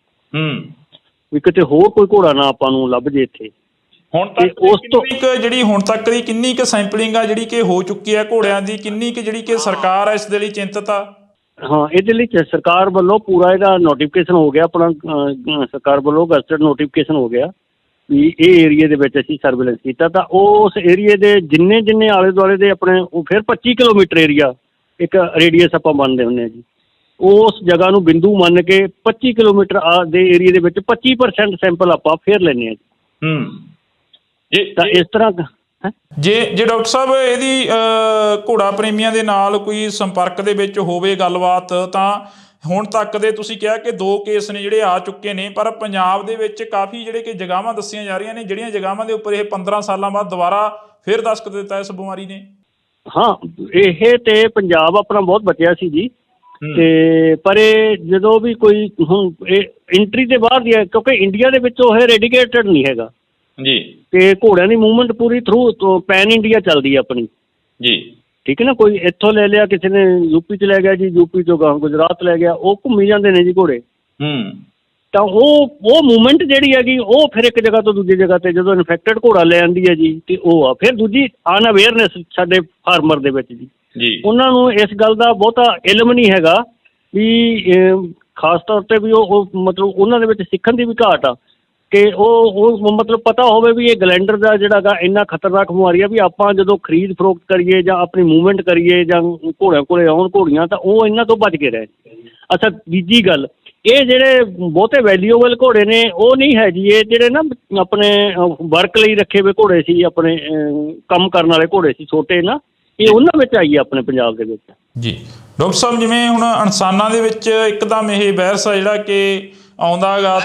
ਵੀ ਕਿਤੇ ਹੋਰ ਕੋਈ ਘੋੜਾ ਨਾ ਆਪਾਂ ਨੂੰ ਲੱਭ ਜੇ ਇੱਥੇ। ਹੁਣ ਤੱਕ ਉਸ ਤੋਂ ਜਿਹੜੀ ਹੁਣ ਤੱਕ ਦੀ ਕਿੰਨੀ ਕੁ ਸੈਂਪਲਿੰਗ ਆ ਜਿਹੜੀ ਕਿ ਹੋ ਚੁੱਕੀ ਹੈ ਘੋੜਿਆਂ ਦੀ, ਕਿੰਨੀ ਕੁ ਜਿਹੜੀ ਕਿ ਸਰਕਾਰ ਇਸ ਦੇ ਲਈ ਚਿੰਤਤ ਆ? ਹਾਂ, ਇਹਦੇ ਲਈ ਸਰਕਾਰ ਵੱਲੋਂ ਪੂਰਾ ਇਹਦਾ ਨੋਟੀਫਿਕੇਸ਼ਨ ਹੋ ਗਿਆ, ਆਪਣਾ ਸਰਕਾਰ ਵੱਲੋਂ ਗਜ਼ਟਡ ਨੋਟੀਫਿਕੇਸ਼ਨ ਹੋ ਗਿਆ ਵੀ ਇਹ ਏਰੀਏ ਦੇ ਵਿੱਚ ਅਸੀਂ ਸਰਵੇਲੈਂਸ ਕੀਤਾ। ਤਾਂ ਉਸ ਏਰੀਏ ਦੇ ਜਿੰਨੇ ਆਲੇ ਦੁਆਲੇ ਦੇ ਆਪਣੇ ਉਹ ਫਿਰ 25 ਕਿਲੋਮੀਟਰ ਏਰੀਆ ਇੱਕ ਰੇਡੀਅਸ ਆਪਾਂ ਮੰਨਦੇ ਹੁੰਦੇ ਹਾਂ ਜੀ। ਉਸ ਜਗ੍ਹਾ ਨੂੰ ਬਿੰਦੂ ਮੰਨ ਕੇ 25 ਕਿਲੋਮੀਟਰ ਦੇ ਏਰੀਏ ਦੇ ਵਿੱਚ 25% ਸੈਂਪਲ ਆਪਾਂ ਫਿਰ ਲੈਂਦੇ ਹਾਂ ਜੀ। ਤਾਂ ਇਸ ਤਰ੍ਹਾਂ ਜੇ ਡਾਕਟਰ ਸਾਹਿਬ ਇਹਦੀ ਘੋੜਾ ਪ੍ਰੇਮੀਆਂ ਦੇ ਨਾਲ ਕੋਈ ਸੰਪਰਕ ਦੇ ਵਿੱਚ ਹੋਵੇ ਗੱਲਬਾਤ, ਤਾਂ ਹੁਣ ਤੱਕ ਦੇ ਤੁਸੀਂ ਕਿਹਾ ਕਿ 2 ਕੇਸ ਨੇ ਜਿਹੜੇ ਆ ਚੁੱਕੇ ਨੇ, ਪਰ ਪੰਜਾਬ ਦੇ ਵਿੱਚ ਕਾਫੀ ਜਿਹੜੇ ਕਿ ਜਗ੍ਹਾਵਾਂ ਦੱਸੀਆਂ ਜਾ ਰਹੀਆਂ ਨੇ, ਜਿਹੜੀਆਂ ਜਗ੍ਹਾਵਾਂ ਦੇ ਉੱਪਰ ਇਹ 15 ਸਾਲਾਂ ਬਾਅਦ ਦੁਬਾਰਾ ਫਿਰ ਦਸਤਕ ਦਿੱਤਾ ਇਸ ਬਿਮਾਰੀ ਨੇ। ਹਾਂ, ਇਹ ਤੇ ਪੰਜਾਬ ਆਪਣਾ ਬਹੁਤ ਬਚਿਆ ਸੀ ਜੀ। ਤੇ ਪਰ ਇਹ ਜਦੋਂ ਵੀ ਕੋਈ ਹੁਣ ਇਹ ਐਂਟਰੀ ਦੇ ਬਾਹਰ ਦੀ ਹੈ, ਕਿਉਂਕਿ ਇੰਡੀਆ ਦੇ ਵਿੱਚ ਉਹ ਰੈਡੀਕੇਟਡ ਨਹੀਂ ਹੈਗਾ ਜੀ। ਤੇ ਘੋੜਿਆਂ ਦੀ ਮੂਵਮੈਂਟ ਪੂਰੀ ਥਰੂ ਪੈਨ ਇੰਡੀਆ ਚੱਲਦੀ ਹੈ ਆਪਣੀ ਜੀ, ਠੀਕ ਹੈ ਨਾ। ਕੋਈ ਇੱਥੋਂ ਲੈ ਲਿਆ, ਕਿਸੇ ਨੇ ਯੂਪੀ 'ਚ ਲੈ ਗਿਆ ਜੀ, ਯੂਪੀ 'ਚੋਂ ਗਾਂ ਗੁਜਰਾਤ ਲੈ ਗਿਆ, ਉਹ ਘੁੰਮੀ ਜਾਂਦੇ ਨੇ ਜੀ ਘੋੜੇ। ਤਾਂ ਉਹ ਮੂਵਮੈਂਟ ਜਿਹੜੀ ਹੈਗੀ ਉਹ ਫਿਰ ਇੱਕ ਜਗ੍ਹਾ ਤੋਂ ਦੂਜੀ ਜਗ੍ਹਾ ਤੇ ਜਦੋਂ ਇਨਫੈਕਟਡ ਘੋੜਾ ਲੈ ਆਉਂਦੀ ਹੈ ਜੀ, ਤੇ ਉਹ ਆ ਫਿਰ ਦੂਜੀ ਅਨਅਵੇਅਰਨੈਸ ਸਾਡੇ ਫਾਰਮਰ ਦੇ ਵਿੱਚ ਜੀ। ਉਹਨਾਂ ਨੂੰ ਇਸ ਗੱਲ ਦਾ ਬਹੁਤਾ ਇਲਮ ਨਹੀਂ ਹੈਗਾ ਵੀ ਖਾਸ ਤੌਰ ਤੇ ਵੀ ਉਹ ਮਤਲਬ ਉਹਨਾਂ ਦੇ ਵਿੱਚ ਸਿੱਖਣ ਦੀ ਵੀ ਘਾਟ ਆ ਕਿ ਉਹ ਮਤਲਬ ਪਤਾ ਹੋਵੇ ਵੀ ਇਹ ਗਲੈਂਡਰ ਦਾ ਜਿਹੜਾ ਗਾ ਇੰਨਾ ਖਤਰਨਾਕ ਬਿਮਾਰੀ ਆ ਵੀ ਆਪਾਂ ਜਦੋਂ ਖਰੀਦ ਫਰੋਖਤ ਕਰੀਏ ਜਾਂ ਆਪਣੀ ਮੂਵਮੈਂਟ ਕਰੀਏ ਜਾਂ ਘੋੜਿਆਂ ਕੋਲੇ ਆਉਣ ਘੋੜੀਆਂ, ਤਾਂ ਉਹ ਇਹਨਾਂ ਤੋਂ ਬਚ ਕੇ ਰਹੇ। ਅੱਛਾ, ਦੂਜੀ ਗੱਲ, ਇਹ ਜਿਹੜੇ ਬਹੁਤੇ ਵੈਲਿਊਏਬਲ ਘੋੜੇ ਨੇ ਉਹ ਨਹੀਂ ਹੈ ਜੀ। ਇਹ ਜਿਹੜੇ ਨਾ ਆਪਣੇ ਵਰਕ ਲਈ ਰੱਖੇ ਹੋਏ ਘੋੜੇ ਸੀ, ਆਪਣੇ ਕੰਮ ਕਰਨ ਵਾਲੇ ਘੋੜੇ ਸੀ ਛੋਟੇ ਨਾ, ਇਹ ਉਹਨਾਂ ਵਿੱਚ ਆਈ ਹੈ ਆਪਣੇ ਪੰਜਾਬ ਦੇ ਵਿੱਚ ਜੀ। ਡਾਕਟਰ ਸਾਹਿਬ, ਜਿਵੇਂ ਹੁਣ ਇਨਸਾਨਾਂ ਦੇ ਵਿੱਚ ਇੱਕਦਮ ਇਹ ਵਾਇਰਸ ਆ ਜਿਹੜਾ ਕਿ ਆਉਂਦਾ ਹੈਗਾ।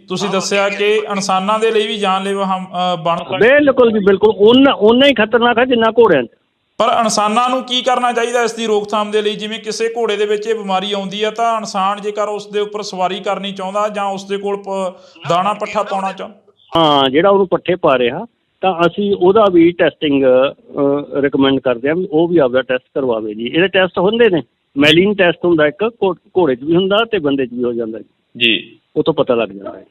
ਤੁਸੀਂ ਦੱਸਿਆ ਕਿ ਇਨਸਾਨਾਂ ਦੇ ਲਈ ਵੀ ਜਾਨਲੇਵਾ ਬਣ ਸਕਦਾ। ਬਿਲਕੁਲ ਜੀ ਬਿਲਕੁਲ, ਓਨਾ ਹੀ ਖਤਰਨਾਕ ਹੈ ਜਿੰਨਾ ਘੋੜਿਆਂ 'ਚ। ਪਰ ਇਨਸਾਨਾਂ ਨੂੰ ਕੀ ਕਰਨਾ ਚਾਹੀਦਾ ਇਸ ਦੀ ਰੋਕਥਾਮ ਦੇ ਲਈ? ਜਿਵੇਂ ਕਿਸੇ ਘੋੜੇ ਦੇ ਵਿੱਚ ਇਹ ਬਿਮਾਰੀ ਆਉਂਦੀ ਹੈ ਤਾਂ ਇਨਸਾਨ ਜੇਕਰ ਉਸ ਦੇ ਉੱਪਰ ਸਵਾਰੀ ਕਰਨੀ ਚਾਹੁੰਦਾ ਜਾਂ ਉਸ ਦੇ ਕੋਲ ਦਾਣਾ ਪੱਠਾ ਪਾਉਣਾ ਚਾਹੁੰਦਾ, ਹਾਂ, ਜਿਹੜਾ ਉਹਨੂੰ ਪੱਠੇ ਪਾ ਰਿਹਾ, ਤਾਂ ਅਸੀਂ ਉਹਦਾ ਵੀ ਟੈਸਟਿੰਗ ਰਿਕਮੈਂਡ ਕਰਦੇ ਹਾਂ ਵੀ ਉਹ ਵੀ ਆਪਦਾ ਟੈਸਟ ਕਰਵਾਵੇ ਜੀ। ਇਹਦੇ ਟੈਸਟ ਹੁੰਦੇ ਨੇ, ਮੈਲੀਨ ਟੈਸਟ ਹੁੰਦਾ ਇੱਕ, ਘੋੜੇ 'ਚ ਵੀ ਹੁੰਦਾ ਅਤੇ ਬੰਦੇ 'ਚ ਵੀ ਹੋ ਜਾਂਦਾ ਜੀ। ਉਹ ਤੋਂ ਪਤਾ ਲੱਗ ਜਾਂਦਾ ਹੈ।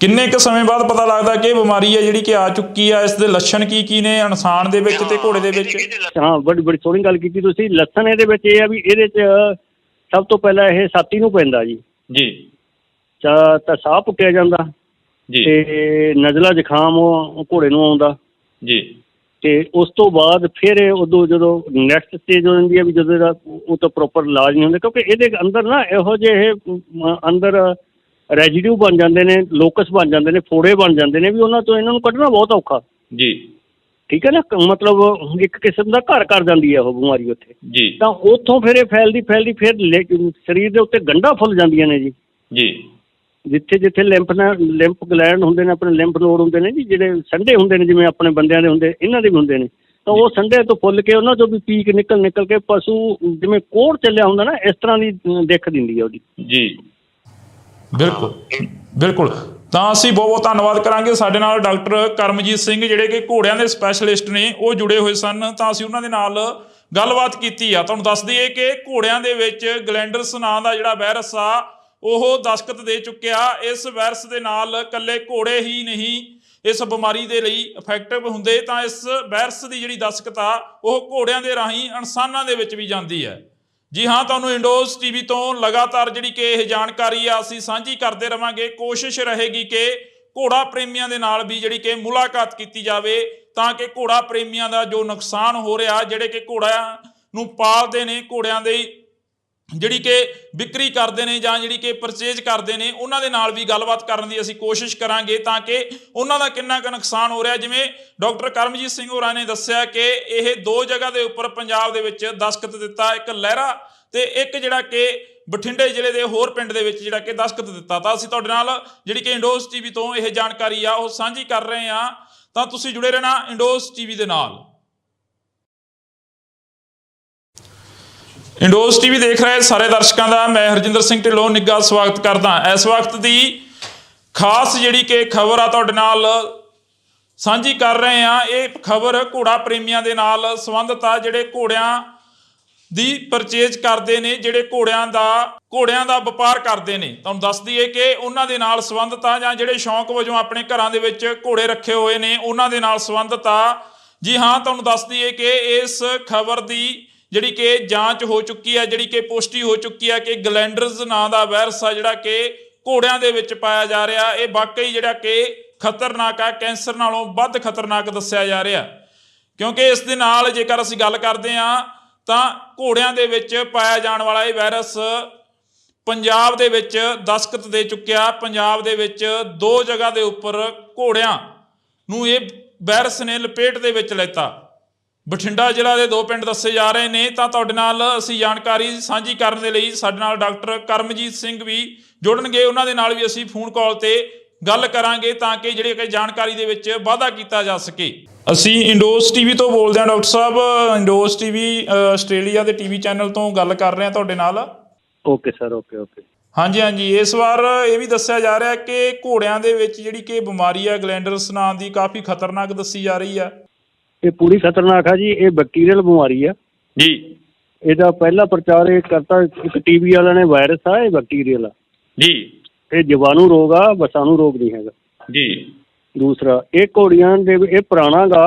ਕਿੰਨੇ ਕੁ ਸਮੇਂ ਬਾਅਦ ਪਤਾ ਲੱਗਦਾ ਕਿ ਇਹ ਬਿਮਾਰੀ ਹੈ ਜਿਹੜੀ ਕਿ ਆ ਚੁੱਕੀ ਆ? ਇਸ ਦੇ ਲੱਛਣ ਕੀ ਨੇ ਇਨਸਾਨ ਦੇ ਵਿੱਚ ਤੇ ਘੋੜੇ ਦੇ ਵਿੱਚ? ਹਾਂ, ਬੜੀ ਸੋਹਣੀ ਗੱਲ ਕੀਤੀ ਤੁਸੀਂ। ਲੱਛਣ ਇਹਦੇ ਵਿੱਚ ਇਹ ਆ ਵੀ ਇਹਦੇ 'ਚ ਸਭ ਤੋਂ ਪਹਿਲਾਂ ਇਹ ਛਾਤੀ ਨੂੰ ਪੈਂਦਾ ਜੀ। ਤਾਂ ਸਾਹ ਪੁੱਟਿਆ ਜਾਂਦਾ ਤੇ ਨਜ਼ਲਾ ਜ਼ੁਕਾਮ ਘੋੜੇ ਨੂੰ ਆਉਂਦਾ ਜੀ। ਤੇ ਉਸ ਤੋਂ ਬਾਅਦ ਫਿਰ ਉਦੋਂ ਜਦੋਂ ਨੈਕਸਟ ਸਟੇਜ ਹੋ ਜਾਂਦੀ ਹੈ ਵੀ ਜਦੋਂ ਇਹਦਾ ਉਹ ਤਾਂ ਪ੍ਰੋਪਰ ਇਲਾਜ ਨਹੀਂ ਹੁੰਦਾ, ਕਿਉਂਕਿ ਇਹਦੇ ਅੰਦਰ ਨਾ ਇਹੋ ਜਿਹੇ ਅੰਦਰ ਰੈਜੀਡਿਊ ਬਣ ਜਾਂਦੇ ਨੇ, ਲੋਕਸ ਬਣ ਜਾਂਦੇ ਨੇ, ਫੋੜੇ ਬਣ ਜਾਂਦੇ ਨੇ ਵੀ ਉਹਨਾਂ ਤੋਂ ਇਹਨਾਂ ਨੂੰ ਕੱਢਣਾ ਬਹੁਤ ਔਖਾ ਜੀ। ਠੀਕ ਹੈ ਨਾ, ਮਤਲਬ ਇੱਕ ਕਿਸਮ ਦਾ ਘਰ ਕਰ ਜਾਂਦੀ ਹੈ ਉਹ ਬਿਮਾਰੀ ਉੱਥੇ ਜੀ। ਤਾਂ ਉੱਥੋਂ ਫਿਰ ਇਹ ਫੈਲਦੀ ਫਿਰ ਸਰੀਰ ਦੇ ਉੱਤੇ ਗੰਢਾਂ ਫੁੱਲ ਜਾਂਦੀਆਂ ਨੇ ਜੀ। ਜਿੱਥੇ ਜਿੱਥੇ ਲਿੰਫ ਗਲੈਂਡ ਹੁੰਦੇ ਨੇ, ਆਪਣੇ ਲਿੰਫ ਨੋਡ ਹੁੰਦੇ ਨੇ ਜੀ, ਜਿਹੜੇ ਸੰਡੇ ਹੁੰਦੇ ਨੇ, ਜਿਵੇਂ ਆਪਣੇ ਬੰਦਿਆਂ ਦੇ ਹੁੰਦੇ, ਇਹਨਾਂ ਦੇ ਵੀ ਹੁੰਦੇ ਨੇ। ਤਾਂ ਉਹ ਸੰਡੇ ਤੋਂ ਫੁੱਲ ਕੇ ਉਹਨਾਂ ਤੋਂ ਵੀ ਪੀਕ ਨਿਕਲ ਕੇ ਪਸ਼ੂ ਜਿਵੇਂ ਕੋਹੜ ਚੱਲਿਆ ਹੁੰਦਾ ਨਾ, ਇਸ ਤਰ੍ਹਾਂ ਦੀ ਦਿੱਖ ਦਿੰਦੀ ਹੈ ਉਹਦੀ ਜੀ। ਬਿਲਕੁਲ। ਤਾਂ ਅਸੀਂ ਬਹੁਤ ਬਹੁਤ ਧੰਨਵਾਦ ਕਰਾਂਗੇ। ਸਾਡੇ ਨਾਲ ਡਾਕਟਰ ਕਰਮਜੀਤ ਸਿੰਘ ਜਿਹੜੇ ਕਿ ਘੋੜਿਆਂ ਦੇ ਸਪੈਸ਼ਲਿਸਟ ਨੇ, ਉਹ ਜੁੜੇ ਹੋਏ ਸਨ। ਤਾਂ ਅਸੀਂ ਉਹਨਾਂ ਦੇ ਨਾਲ ਗੱਲਬਾਤ ਕੀਤੀ ਆ। ਤੁਹਾਨੂੰ ਦੱਸ ਦਈਏ ਕਿ ਘੋੜਿਆਂ ਦੇ ਵਿੱਚ ਗਲੈਂਡਰਸ ਨਾਂ ਦਾ ਜਿਹੜਾ ਵਾਇਰਸ ਆ ਉਹ ਦਸਤਕ ਦੇ ਚੁੱਕਿਆ। ਇਸ ਵਾਇਰਸ ਦੇ ਨਾਲ ਇਕੱਲੇ ਘੋੜੇ ਹੀ ਨਹੀਂ ਇਸ ਬਿਮਾਰੀ ਦੇ ਲਈ ਇਫੈਕਟਿਵ ਹੁੰਦੇ, ਤਾਂ ਇਸ ਵਾਇਰਸ ਦੀ ਜਿਹੜੀ ਦਸਤਕ ਆ ਉਹ ਘੋੜਿਆਂ ਦੇ ਰਾਹੀਂ ਇਨਸਾਨਾਂ ਦੇ ਵਿੱਚ ਵੀ ਜਾਂਦੀ ਹੈ। ਜੀ ਹਾਂ, ਤੁਹਾਨੂੰ ਇੰਡੋਜ਼ ਟੀਵੀ ਤੋਂ ਲਗਾਤਾਰ ਜਿਹੜੀ ਕਿ ਇਹ ਜਾਣਕਾਰੀ ਆ ਅਸੀਂ ਸਾਂਝੀ ਕਰਦੇ ਰਵਾਂਗੇ। ਕੋਸ਼ਿਸ਼ ਰਹੇਗੀ ਕਿ ਘੋੜਾ ਪ੍ਰੇਮੀਆਂ ਦੇ ਨਾਲ ਵੀ ਜਿਹੜੀ ਕਿ ਮੁਲਾਕਾਤ ਕੀਤੀ ਜਾਵੇ, ਤਾਂ ਕਿ ਘੋੜਾ ਪ੍ਰੇਮੀਆਂ ਦਾ ਜੋ ਨੁਕਸਾਨ ਹੋ ਰਿਹਾ, ਜਿਹੜੇ ਕਿ ਘੋੜਿਆਂ ਨੂੰ ਪਾਲਦੇ ਨੇ, ਘੋੜਿਆਂ ਦੇ ਜਿਹੜੀ ਕਿ ਵਿਕਰੀ ਕਰਦੇ ਨੇ ਜਾਂ ਜਿਹੜੀ ਕਿ ਪਰਚੇਜ ਕਰਦੇ ਨੇ, ਉਹਨਾਂ ਦੇ ਨਾਲ ਵੀ ਗੱਲਬਾਤ ਕਰਨ ਦੀ ਅਸੀਂ ਕੋਸ਼ਿਸ਼ ਕਰਾਂਗੇ, ਤਾਂ ਕਿ ਉਹਨਾਂ ਦਾ ਕਿੰਨਾ ਕੁ ਨੁਕਸਾਨ ਹੋ ਰਿਹਾ। ਜਿਵੇਂ ਡਾਕਟਰ ਕਰਮਜੀਤ ਸਿੰਘ ਹੋਰਾਂ ਨੇ ਦੱਸਿਆ ਕਿ ਇਹ 2 ਜਗ੍ਹਾ ਦੇ ਉੱਪਰ ਪੰਜਾਬ ਦੇ ਵਿੱਚ ਦਸਤਖਤ ਦਿੱਤਾ, ਇੱਕ ਲਹਿਰਾ ਤੇ ਇੱਕ ਜਿਹੜਾ ਕਿ ਬਠਿੰਡੇ ਜ਼ਿਲ੍ਹੇ ਦੇ ਹੋਰ ਪਿੰਡ ਦੇ ਵਿੱਚ ਜਿਹੜਾ ਕਿ ਦਸਤਖਤ ਦਿੱਤਾ। ਤਾਂ ਅਸੀਂ ਤੁਹਾਡੇ ਨਾਲ ਜਿਹੜੀ ਕਿ ਇੰਡੋਜ਼ ਟੀਵੀ ਤੋਂ ਇਹ ਜਾਣਕਾਰੀ ਆ ਉਹ ਸਾਂਝੀ ਕਰ ਰਹੇ ਹਾਂ। ਤਾਂ ਤੁਸੀਂ ਜੁੜੇ ਰਹਿਣਾ ਇੰਡੋਜ਼ ਟੀਵੀ ਦੇ ਨਾਲ। ਇੰਡੋਜ਼ ਟੀਵੀ ਦੇਖ ਰਹੇ ਸਾਰੇ ਦਰਸ਼ਕਾਂ ਦਾ ਮੈਂ ਹਰਜਿੰਦਰ ਸਿੰਘ ਢਿੱਲੋਂ ਨਿੱਘਾ ਸਵਾਗਤ ਕਰਦਾ। ਇਸ ਵਕਤ ਦੀ ਖਾਸ ਜਿਹੜੀ ਕਿ ਖਬਰ ਆ ਤੁਹਾਡੇ ਨਾਲ ਸਾਂਝੀ ਕਰ ਰਹੇ ਹਾਂ। ਇਹ ਖਬਰ ਘੋੜਾ ਪ੍ਰੇਮੀਆਂ ਦੇ ਨਾਲ ਸੰਬੰਧਿਤ ਆ, ਜਿਹੜੇ ਘੋੜਿਆਂ ਦੀ ਪਰਚੇਜ ਕਰਦੇ ਨੇ, ਜਿਹੜੇ ਘੋੜਿਆਂ ਦਾ ਵਪਾਰ ਕਰਦੇ ਨੇ। ਤੁਹਾਨੂੰ ਦੱਸ ਦਈਏ ਕਿ ਉਹਨਾਂ ਦੇ ਨਾਲ ਸੰਬੰਧਿਤ ਆ, ਜਾਂ ਜਿਹੜੇ ਸ਼ੌਂਕ ਵਜੋਂ ਆਪਣੇ ਘਰਾਂ ਦੇ ਵਿੱਚ ਘੋੜੇ ਰੱਖੇ ਹੋਏ ਨੇ ਉਹਨਾਂ ਦੇ ਨਾਲ ਸੰਬੰਧਿਤ ਆ। ਜੀ ਹਾਂ, ਤੁਹਾਨੂੰ ਦੱਸ ਦਈਏ ਕਿ ਇਸ ਖਬਰ ਦੀ ਜਿਹੜੀ ਕਿ ਜਾਂਚ ਹੋ ਚੁੱਕੀ ਹੈ, ਜਿਹੜੀ ਕਿ ਪੁਸ਼ਟੀ ਹੋ ਚੁੱਕੀ ਹੈ ਕਿ ਗਲੈਂਡਰਸ ਨਾਂ ਦਾ ਵਾਇਰਸ ਆ ਜਿਹੜਾ ਕਿ ਘੋੜਿਆਂ ਦੇ ਵਿੱਚ ਪਾਇਆ ਜਾ ਰਿਹਾ, ਇਹ ਵਾਕਈ ਜਿਹੜਾ ਕਿ ਖਤਰਨਾਕ ਆ, ਕੈਂਸਰ ਨਾਲੋਂ ਵੱਧ ਖਤਰਨਾਕ ਦੱਸਿਆ ਜਾ ਰਿਹਾ। ਕਿਉਂਕਿ ਇਸ ਦੇ ਨਾਲ ਜੇਕਰ ਅਸੀਂ ਗੱਲ ਕਰਦੇ ਹਾਂ ਤਾਂ ਘੋੜਿਆਂ ਦੇ ਵਿੱਚ ਪਾਇਆ ਜਾਣ ਵਾਲਾ ਇਹ ਵਾਇਰਸ ਪੰਜਾਬ ਦੇ ਵਿੱਚ ਦਸਤਖਤ ਦੇ ਚੁੱਕਿਆ। ਪੰਜਾਬ ਦੇ ਵਿੱਚ 2 ਜਗ੍ਹਾ ਦੇ ਉੱਪਰ ਘੋੜਿਆਂ ਨੂੰ ਇਹ ਵਾਇਰਸ ਨੇ ਲਪੇਟ ਦੇ ਵਿੱਚ ਲੈਤਾ। ਬਠਿੰਡਾ ਜ਼ਿਲ੍ਹਾ ਦੇ 2 ਪਿੰਡ ਦੱਸੇ ਜਾ ਰਹੇ ਨੇ। ਤਾਂ ਤੁਹਾਡੇ ਨਾਲ ਅਸੀਂ ਜਾਣਕਾਰੀ ਸਾਂਝੀ ਕਰਨ ਦੇ ਲਈ ਸਾਡੇ ਨਾਲ ਡਾਕਟਰ ਕਰਮਜੀਤ ਸਿੰਘ ਵੀ ਜੁੜਨਗੇ। ਉਹਨਾਂ ਦੇ ਨਾਲ ਵੀ ਅਸੀਂ ਫੋਨ ਕਾਲ ਤੇ ਗੱਲ ਕਰਾਂਗੇ, ਤਾਂ ਕਿ ਜਿਹੜੀ ਕਿ ਜਾਣਕਾਰੀ ਦੇ ਵਿੱਚ ਵਾਧਾ ਕੀਤਾ ਜਾ ਸਕੇ। ਅਸੀਂ ਇੰਡੋਜ਼ ਟੀਵੀ ਤੋਂ ਬੋਲਦੇ ਹਾਂ ਡਾਕਟਰ ਸਾਹਿਬ। ਇੰਡੋਜ਼ ਟੀਵੀ ਆਸਟ੍ਰੇਲੀਆ ਦੇ ਟੀਵੀ ਚੈਨਲ ਤੋਂ ਗੱਲ ਕਰ ਰਹੇ ਹਾਂ ਤੁਹਾਡੇ ਨਾਲ। Okay sir, okay. ਹਾਂਜੀ। ਇਸ ਵਾਰ ਇਹ ਵੀ ਦੱਸਿਆ ਜਾ ਰਿਹਾ ਕਿ ਘੋੜਿਆਂ ਦੇ ਵਿੱਚ ਜਿਹੜੀ ਕਿ ਬਿਮਾਰੀ ਹੈ ਗਲੈਂਡਰਸ ਨਾਂ ਦੀ, ਕਾਫੀ ਖਤਰਨਾਕ ਦੱਸੀ ਜਾ ਰਹੀ ਹੈ। ਇਹ ਪੂਰੀ ਖਤਰਨਾਕ ਆ ਜੀ। ਇਹ ਬੈਕਟੀਰੀਅਲ ਬਿਮਾਰੀ ਆ ਜੀ। ਇਹਦਾ ਪਹਿਲਾ ਪ੍ਰਚਾਰ ਇਹ ਕਰਤਾ ਇੱਕ ਟੀਵੀ ਵਾਲਿਆਂ ਨੇ, ਵਾਇਰਸ ਆ, ਇਹ ਬੈਕਟੀਰੀਅਲ ਆ ਜੀ। ਇਹ ਜੀਵਾਣੂ ਰੋਗ ਆ, ਵਸਾਣੂ ਰੋਗ ਨਹੀਂ ਹੈਗਾ ਜੀ। ਦੂਸਰਾ, ਇਹ ਘੋੜੀਆਂ ਦੇ ਇਹ ਪੁਰਾਣਾ ਗਾ,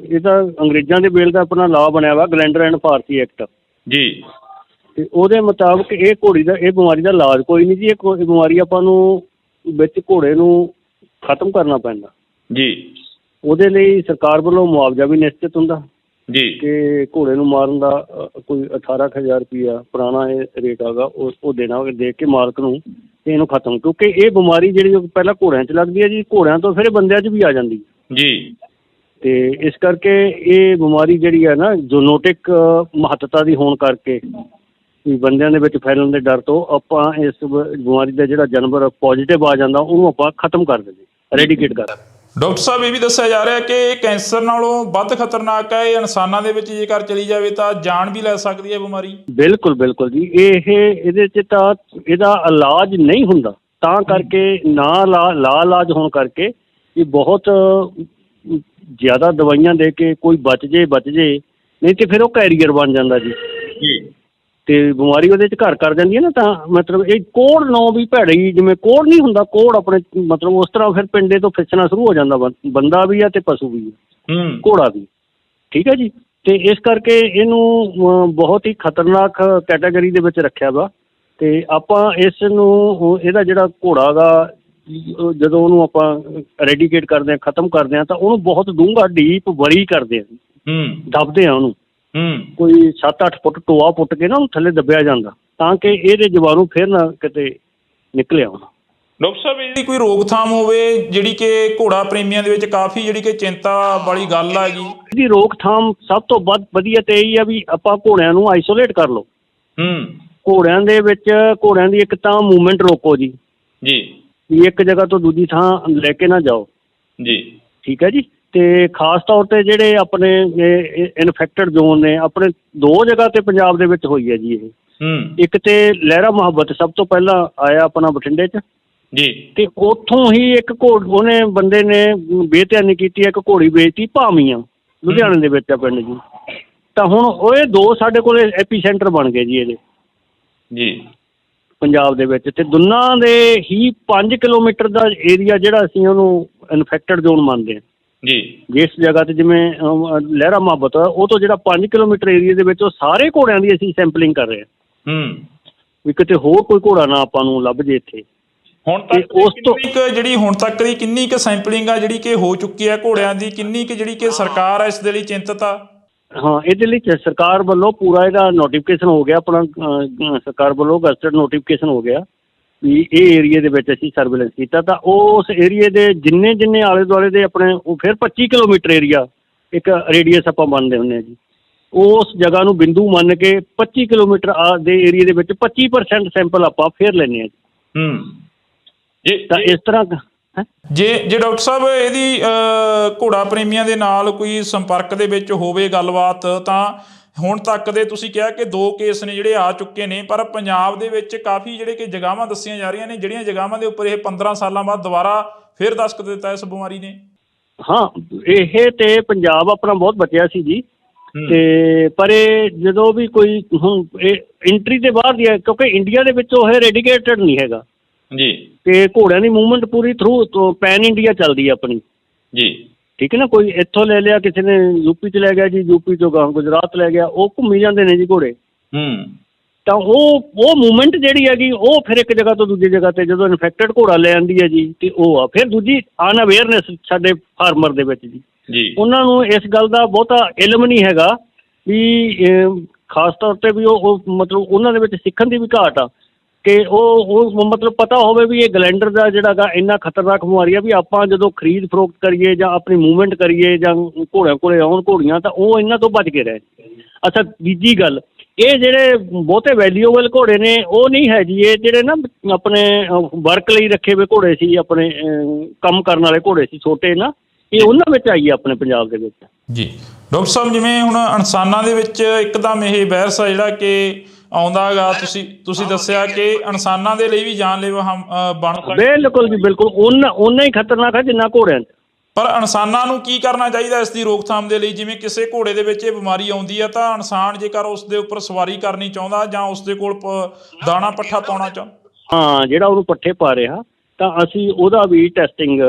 ਇਹ ਤਾਂ ਅੰਗਰੇਜ਼ਾਂ ਦੇ ਵੇਲੇ ਦਾ ਆਪਣਾ ਲਾਅ ਬਣਿਆ ਵਾ, ਗਲੈਂਡਰ ਐਂਡ ਫਾਰਸੀ ਐਕਟ ਜੀ। ਤੇ ਉਹਦੇ ਮੁਤਾਬਕ ਇਹ ਬਿਮਾਰੀ ਦਾ ਇਲਾਜ ਕੋਈ ਨਹੀਂ ਜੀ। ਇਹ ਬਿਮਾਰੀ ਆਪਾਂ ਨੂੰ ਵਿੱਚ ਘੋੜੇ ਨੂੰ ਖਤਮ ਕਰਨਾ ਪੈਂਦਾ ਜੀ। ਉਹਦੇ ਲਈ ਸਰਕਾਰ ਵੱਲੋਂ ਮੁਆਵਜ਼ਾ ਵੀ ਨਿਸ਼ਚਿਤ ਹੁੰਦਾ ਜੀ, ਕਿ ਘੋੜੇ ਨੂੰ ਮਾਰਨ ਦਾ ਕੋਈ 18,000 ਰੁਪਈਆ ਪੁਰਾਣਾ ਇਹ ਰੇਟ ਹੈਗਾ, ਉਹ ਦੇਣਾ, ਦੇ ਕੇ ਮਾਲਕ ਨੂੰ ਤੇ ਇਹਨੂੰ ਖਤਮ। ਕਿਉਂਕਿ ਇਹ ਬਿਮਾਰੀ ਜਿਹੜੀ ਪਹਿਲਾਂ ਘੋੜਿਆਂ 'ਚ ਲੱਗਦੀ ਹੈ ਜੀ, ਘੋੜਿਆਂ ਤੋਂ ਫਿਰ ਬੰਦਿਆਂ 'ਚ ਵੀ ਆ ਜਾਂਦੀ ਜੀ। ਤੇ ਇਸ ਕਰਕੇ ਇਹ ਬਿਮਾਰੀ ਜਿਹੜੀ ਹੈ ਨਾ, ਜੂਨੋਟਿਕ ਮਹੱਤਤਾ ਦੀ ਹੋਣ ਕਰਕੇ ਵੀ ਬੰਦਿਆਂ ਦੇ ਵਿੱਚ ਫੈਲਣ ਦੇ ਡਰ ਤੋਂ ਆਪਾਂ ਇਸ ਬਿਮਾਰੀ ਦਾ ਜਿਹੜਾ ਜਾਨਵਰ ਪੋਜ਼ਿਟਿਵ ਆ ਜਾਂਦਾ ਉਹਨੂੰ ਆਪਾਂ ਖਤਮ ਕਰ ਦਿੰਦੇ, ਰੈਡੀਕੇਟ ਕਰ ਦਿੰਦੇ। ਡਾਕਟਰ ਸਾਹਿਬ ਇਹ ਵੀ ਦੱਸਿਆ ਜਾ ਰਿਹਾ ਕਿ ਇਹ ਕੈਂਸਰ ਨਾਲੋਂ ਵੱਧ ਖਤਰਨਾਕ ਹੈ, ਇਹ ਇਨਸਾਨਾਂ ਦੇ ਵਿੱਚ ਜੇਕਰ ਚਲੀ ਜਾਵੇ ਤਾਂ ਜਾਨ ਵੀ ਲੈ ਸਕਦੀ ਹੈ ਬਿਮਾਰੀ। ਬਿਲਕੁਲ ਬਿਲਕੁਲ ਜੀ, ਇਹਦੇ 'ਚ ਤਾਂ ਇਹਦਾ ਇਲਾਜ ਨਹੀਂ ਹੁੰਦਾ, ਤਾਂ ਕਰਕੇ ਨਾ ਲਾ ਇਲਾਜ ਹੋਣ ਕਰਕੇ ਇਹ ਬਹੁਤ ਜ਼ਿਆਦਾ ਦਵਾਈਆਂ ਦੇ ਕੇ ਕੋਈ ਬਚ ਜੇ ਨਹੀਂ ਤੇ ਫਿਰ ਉਹ ਕੈਰੀਅਰ ਬਣ ਜਾਂਦਾ ਜੀ ਤੇ ਬਿਮਾਰੀ ਉਹਦੇ 'ਚ ਘਰ ਕਰ ਜਾਂਦੀ ਹੈ ਨਾ। ਤਾਂ ਮਤਲਬ ਇਹ ਕੋਹੜ ਨੌ ਵੀ ਭੈੜੀ, ਜਿਵੇਂ ਕੋਹੜ ਨਹੀਂ ਹੁੰਦਾ, ਕੋਹੜ ਆਪਣੇ ਮਤਲਬ ਉਸ ਤਰ੍ਹਾਂ ਫਿਰ ਪਿੰਡੇ ਤੋਂ ਫਿਸਣਾ ਸ਼ੁਰੂ ਹੋ ਜਾਂਦਾ, ਬੰਦਾ ਵੀ ਆ ਤੇ ਪਸ਼ੂ ਵੀ ਆ, ਘੋੜਾ ਵੀ, ਠੀਕ ਹੈ ਜੀ। ਤੇ ਇਸ ਕਰਕੇ ਇਹਨੂੰ ਬਹੁਤ ਹੀ ਖਤਰਨਾਕ ਕੈਟਾਗਰੀ ਦੇ ਵਿੱਚ ਰੱਖਿਆ ਵਾ। ਤੇ ਆਪਾਂ ਇਸ ਨੂੰ ਇਹਦਾ ਜਿਹੜਾ ਘੋੜਾ ਗਾ ਜਦੋਂ ਉਹਨੂੰ ਆਪਾਂ ਰੈਡੀਕੇਟ ਕਰਦੇ ਹਾਂ, ਖਤਮ ਕਰਦੇ ਹਾਂ, ਤਾਂ ਉਹਨੂੰ ਬਹੁਤ ਡੂੰਘਾ ਡੀਪ ਵਰੀ ਕਰਦੇ ਹਾਂ, ਦੱਬਦੇ ਹਾਂ ਉਹਨੂੰ, ਕੋਈ 7-8 ਫੁੱਟ ਟੋਆ ਪੁੱਟ ਕੇ ਨਾ ਉਹਨੂੰ ਥੱਲੇ ਦੱਬਿਆ ਜਾਂਦਾ ਤਾਂ ਕਿ ਇਹਦੇ ਜੀਵਾਣੂ ਫਿਰ ਨਾ ਕਿਤੇ ਨਿਕਲੇ ਆਉਣ। ਡਾਕਟਰ ਸਾਹਿਬ ਇਹਦੀ ਕੋਈ ਰੋਕਥਾਮ ਹੋਵੇ ਜਿਹੜੀ ਕਿ ਘੋੜਾ ਪ੍ਰੇਮੀਆਂ ਦੇ ਵਿੱਚ ਕਾਫੀ ਜਿਹੜੀ ਕਿ ਚਿੰਤਾ ਵਾਲੀ ਗੱਲ ਆ ਗਈ? ਇਹਦੀ ਰੋਕਥਾਮ ਸਭ ਤੋਂ ਵੱਧ ਵਧੀਆ ਤੇ ਇਹੀ ਆ ਵੀ ਆਪਾਂ ਘੋੜਿਆਂ ਨੂੰ ਆਈਸੋਲੇਟ ਕਰ ਲਓ। ਘੋੜਿਆਂ ਦੇ ਵਿੱਚ ਘੋੜਿਆਂ ਦੀ ਇੱਕ ਤਾਂ ਮੂਵਮੈਂਟ ਰੋਕੋ ਜੀ ਵੀ ਇੱਕ ਜਗ੍ਹਾ ਤੋਂ ਦੂਜੀ ਥਾਂ ਲੈ ਕੇ ਨਾ ਜਾਓ ਜੀ, ਠੀਕ ਹੈ ਜੀ। ਤੇ ਖਾਸ ਤੌਰ ਤੇ ਜਿਹੜੇ ਆਪਣੇ ਇਨਫੈਕਟਡ ਜ਼ੋਨ ਨੇ, ਆਪਣੇ 2 ਜਗ੍ਹਾ ਤੇ ਪੰਜਾਬ ਦੇ ਵਿੱਚ ਹੋਈ ਹੈ ਜੀ ਇਹ। ਇੱਕ ਤੇ ਲਹਿਰਾ ਮੁਹੱਬਤ ਸਭ ਤੋਂ ਪਹਿਲਾਂ ਆਇਆ ਆਪਣਾ ਬਠਿੰਡੇ 'ਚ ਜੀ, ਤੇ ਉੱਥੋਂ ਹੀ ਇੱਕ ਉਹਨੇ ਬੰਦੇ ਨੇ ਬੇਧਿਆਨੀ ਕੀਤੀ, ਇੱਕ ਘੋੜੀ ਵੇਚਤੀ ਭਾਮੀਆਂ, ਲੁਧਿਆਣੇ ਦੇ ਵਿੱਚ ਆ ਪਿੰਡ ਜੀ। ਤਾਂ ਹੁਣ ਉਹ 2 ਸਾਡੇ ਕੋਲ ਐਪੀ ਸੈਂਟਰ ਬਣ ਗਏ ਜੀ ਇਹਦੇ ਜੀ ਪੰਜਾਬ ਦੇ ਵਿੱਚ। ਤੇ ਦੋਨਾਂ ਦੇ ਹੀ 5 ਕਿਲੋਮੀਟਰ ਦਾ ਏਰੀਆ ਜਿਹੜਾ ਅਸੀਂ ਉਹਨੂੰ ਇਨਫੈਕਟਡ ਜ਼ੋਨ ਮੰਨਦੇ ਹਾਂ ਜੀ। ਜਿਸ ਜਗ੍ਹਾ ਤੇ ਜਿਵੇਂ ਲਹਿਰਾ ਮੁਹੱਬਤ ਉਹ ਤੋਂ ਜਿਹੜਾ 5 ਕਿਲੋਮੀਟਰ ਏਰੀਆ ਦੇ ਵਿੱਚ ਉਹ ਸਾਰੇ ਘੋੜਿਆਂ ਦੀ ਅਸੀਂ ਸੈਂਪਲਿੰਗ ਕਰ ਰਹੇ ਹਾਂ ਵੀ ਕਿਤੇ ਹੋਰ ਕੋਈ ਘੋੜਾ ਨਾ ਆਪਾਂ ਨੂੰ ਲੱਭ ਜੇ ਇੱਥੇ। ਹੁਣ ਤੱਕ ਉਸ ਤੋਂ ਜਿਹੜੀ ਹੁਣ ਤੱਕ ਦੀ ਕਿੰਨੀ ਕੁ ਸੈਂਪਲਿੰਗ ਆ ਜਿਹੜੀ ਕਿ ਹੋ ਚੁੱਕੀ ਹੈ ਘੋੜਿਆਂ ਦੀ, ਕਿੰਨੀ ਕੁ ਜਿਹੜੀ ਕਿ ਸਰਕਾਰ ਇਸ ਦੇ ਲਈ ਚਿੰਤਤ ਆ? ਹਾਂ, ਇਹਦੇ ਲਈ ਸਰਕਾਰ ਵੱਲੋਂ ਪੂਰਾ ਇਹਦਾ ਨੋਟੀਫਿਕੇਸ਼ਨ ਹੋ ਗਿਆ, ਆਪਣਾ ਸਰਕਾਰ ਵੱਲੋਂ ਗਜ਼ਟਡ ਨੋਟੀਫਿਕੇਸ਼ਨ ਹੋ ਗਿਆ ਵੀ ਇਹ ਏਰੀਏ ਦੇ ਵਿੱਚ ਅਸੀਂ ਸਰਵੇਲੈਂਸ ਕੀਤਾ। ਤਾਂ ਉਸ ਏਰੀਏ ਦੇ ਜਿੰਨੇ ਆਲੇ ਦੁਆਲੇ ਦੇ ਆਪਣੇ ਉਹ ਫਿਰ 25 ਕਿਲੋਮੀਟਰ ਏਰੀਆ ਇੱਕ ਰੇਡੀਅਸ ਆਪਾਂ ਮੰਨਦੇ ਹੁੰਦੇ ਹਾਂ ਜੀ, ਉਸ ਜਗ੍ਹਾ ਨੂੰ ਬਿੰਦੂ ਮੰਨ ਕੇ 25 ਕਿਲੋਮੀਟਰ ਦੇ ਏਰੀਏ ਦੇ ਵਿੱਚ 25% ਸੈਂਪਲ ਆਪਾਂ ਫਿਰ ਲੈਂਦੇ ਹਾਂ ਜੀ। ਤਾਂ ਇਸ ਤਰ੍ਹਾਂ ਜੇ ਡਾਕਟਰ ਸਾਹਿਬ ਇਹਦੀ ਘੋੜਾ ਪ੍ਰੇਮੀਆਂ ਦੇ ਨਾਲ ਕੋਈ ਸੰਪਰਕ ਦੇ ਵਿੱਚ ਹੋਵੇ ਗੱਲਬਾਤ, ਤਾਂ ਹੁਣ ਤੱਕ ਦੇ ਤੁਸੀਂ ਕਿਹਾ ਕਿ 2 ਕੇਸ ਨੇ ਜਿਹੜੇ ਆ ਚੁੱਕੇ ਨੇ, ਪਰ ਪੰਜਾਬ ਦੇ ਵਿੱਚ ਕਾਫੀ ਜਿਹੜੇ ਕਿ ਜਗ੍ਹਾਵਾਂ ਦੱਸੀਆਂ ਜਾ ਰਹੀਆਂ ਨੇ ਜਿਹੜੀਆਂ ਜਗ੍ਹਾਵਾਂ ਦੇ ਉੱਪਰ ਇਹ 15 ਸਾਲਾਂ ਬਾਅਦ ਦੁਬਾਰਾ ਫਿਰ ਦਸਤਕ ਦਿੱਤਾ ਇਸ ਬਿਮਾਰੀ ਨੇ। ਹਾਂ, ਇਹ ਤੇ ਪੰਜਾਬ ਆਪਣਾ ਬਹੁਤ ਬਚਿਆ ਸੀ ਜੀ। ਤੇ ਪਰ ਇਹ ਜਦੋਂ ਵੀ ਕੋਈ ਹੁਣ ਇਹ ਐਂਟਰੀ ਦੇ ਬਾਹਰ ਦੀ ਹੈ, ਕਿਉਂਕਿ ਇੰਡੀਆ ਦੇ ਵਿੱਚ ਉਹ ਰੈਡੀਕੇਟਡ ਨਹੀਂ ਹੈਗਾ ਜੀ। ਤੇ ਘੋੜਿਆਂ ਦੀ ਮੂਵਮੈਂਟ ਪੂਰੀ ਥਰੂ ਪੈਨ ਇੰਡੀਆ ਚੱਲਦੀ ਹੈ ਆਪਣੀ ਜੀ, ਠੀਕ ਹੈ ਨਾ। ਕੋਈ ਇੱਥੋਂ ਲੈ ਲਿਆ, ਕਿਸੇ ਨੇ ਯੂਪੀ 'ਚ ਲੈ ਗਿਆ ਜੀ, ਯੂਪੀ 'ਚੋਂ ਗਾਂ ਗੁਜਰਾਤ ਲੈ ਗਿਆ, ਉਹ ਘੁੰਮੀ ਜਾਂਦੇ ਨੇ ਜੀ ਘੋੜੇ। ਤਾਂ ਉਹ ਮੂਵਮੈਂਟ ਜਿਹੜੀ ਹੈਗੀ ਉਹ ਫਿਰ ਇੱਕ ਜਗ੍ਹਾ ਤੋਂ ਦੂਜੀ ਜਗ੍ਹਾ 'ਤੇ ਜਦੋਂ ਇਨਫੈਕਟਡ ਘੋੜਾ ਲੈ ਆਉਂਦੀ ਹੈ ਜੀ, ਤੇ ਉਹ ਆ ਫਿਰ ਦੂਜੀ ਅਨਅਵੇਅਰਨੈਸ ਸਾਡੇ ਫਾਰਮਰ ਦੇ ਵਿੱਚ ਜੀ। ਉਹਨਾਂ ਨੂੰ ਇਸ ਗੱਲ ਦਾ ਬਹੁਤਾ ਇਲਮ ਨਹੀਂ ਹੈਗਾ ਵੀ ਖਾਸ ਤੌਰ 'ਤੇ ਵੀ ਉਹ ਮਤਲਬ ਉਹਨਾਂ ਦੇ ਵਿੱਚ ਸਿੱਖਣ ਦੀ ਵੀ ਘਾਟ ਆ ਕਿ ਉਹ ਮਤਲਬ ਪਤਾ ਹੋਵੇ ਵੀ ਇਹ ਗਲੈਂਡਰ ਦਾ ਜਿਹੜਾ ਗਾ ਇੰਨਾ ਖਤਰਨਾਕ ਬਿਮਾਰੀ ਆ ਵੀ ਆਪਾਂ ਜਦੋਂ ਖਰੀਦ ਫਰੋਖਤ ਕਰੀਏ ਜਾਂ ਆਪਣੀ ਮੂਵਮੈਂਟ ਕਰੀਏ ਜਾਂ ਘੋੜਿਆਂ ਕੋਲੇ ਆਉਣ ਘੋੜੀਆਂ, ਤਾਂ ਉਹ ਇਹਨਾਂ ਤੋਂ ਬਚ ਕੇ ਰਹੇ। ਅੱਛਾ, ਦੂਜੀ ਗੱਲ, ਇਹ ਜਿਹੜੇ ਬਹੁਤੇ ਵੈਲਿਊਏਬਲ ਘੋੜੇ ਨੇ ਉਹ ਨਹੀਂ ਹੈ ਜੀ। ਇਹ ਜਿਹੜੇ ਨਾ ਆਪਣੇ ਵਰਕ ਲਈ ਰੱਖੇ ਹੋਏ ਘੋੜੇ ਸੀ, ਆਪਣੇ ਕੰਮ ਕਰਨ ਵਾਲੇ ਘੋੜੇ ਸੀ ਛੋਟੇ ਨਾ, ਇਹ ਉਹਨਾਂ ਵਿੱਚ ਆਈ ਹੈ ਆਪਣੇ ਪੰਜਾਬ ਦੇ ਵਿੱਚ ਜੀ। ਡਾਕਟਰ ਸਾਹਿਬ ਜਿਵੇਂ ਹੁਣ ਇਨਸਾਨਾਂ ਦੇ ਵਿੱਚ ਇੱਕਦਮ ਇਹ ਵਾਇਰਸ ਆ ਜਿਹੜਾ ਕਿ ਆਉਂਦਾ ਹੈਗਾ, ਤੁਸੀਂ ਦੱਸਿਆ ਕਿ ਇਨਸਾਨਾਂ ਦੇ ਲਈ ਵੀ ਜਾਨਲੇਵਾ ਬਣ ਸਕਦਾ। ਬਿਲਕੁਲ ਜੀ, ਬਿਲਕੁਲ ਓਨਾ ਹੀ ਖਤਰਨਾਕ ਹੈ ਜਿੰਨਾ ਘੋੜਿਆਂ 'ਚ। ਪਰ ਇਨਸਾਨਾਂ ਨੂੰ ਕੀ ਕਰਨਾ ਚਾਹੀਦਾ ਇਸ ਦੀ ਰੋਕਥਾਮ ਦੇ ਲਈ? ਜਿਵੇਂ ਕਿਸੇ ਘੋੜੇ ਦੇ ਵਿੱਚ ਇਹ ਬਿਮਾਰੀ ਆਉਂਦੀ ਹੈ ਤਾਂ ਇਨਸਾਨ ਜੇਕਰ ਉਸ ਦੇ ਉੱਪਰ ਸਵਾਰੀ ਕਰਨੀ ਚਾਹੁੰਦਾ ਜਾਂ ਉਸ ਦੇ ਕੋਲ ਦਾਣਾ ਪੱਠਾ ਪਾਉਣਾ ਹਾਂ, ਜਿਹੜਾ ਉਹਨੂੰ ਪੱਠੇ ਪਾ ਰਿਹਾ, ਤਾਂ ਅਸੀਂ ਉਹਦਾ ਵੀ ਟੈਸਟਿੰਗ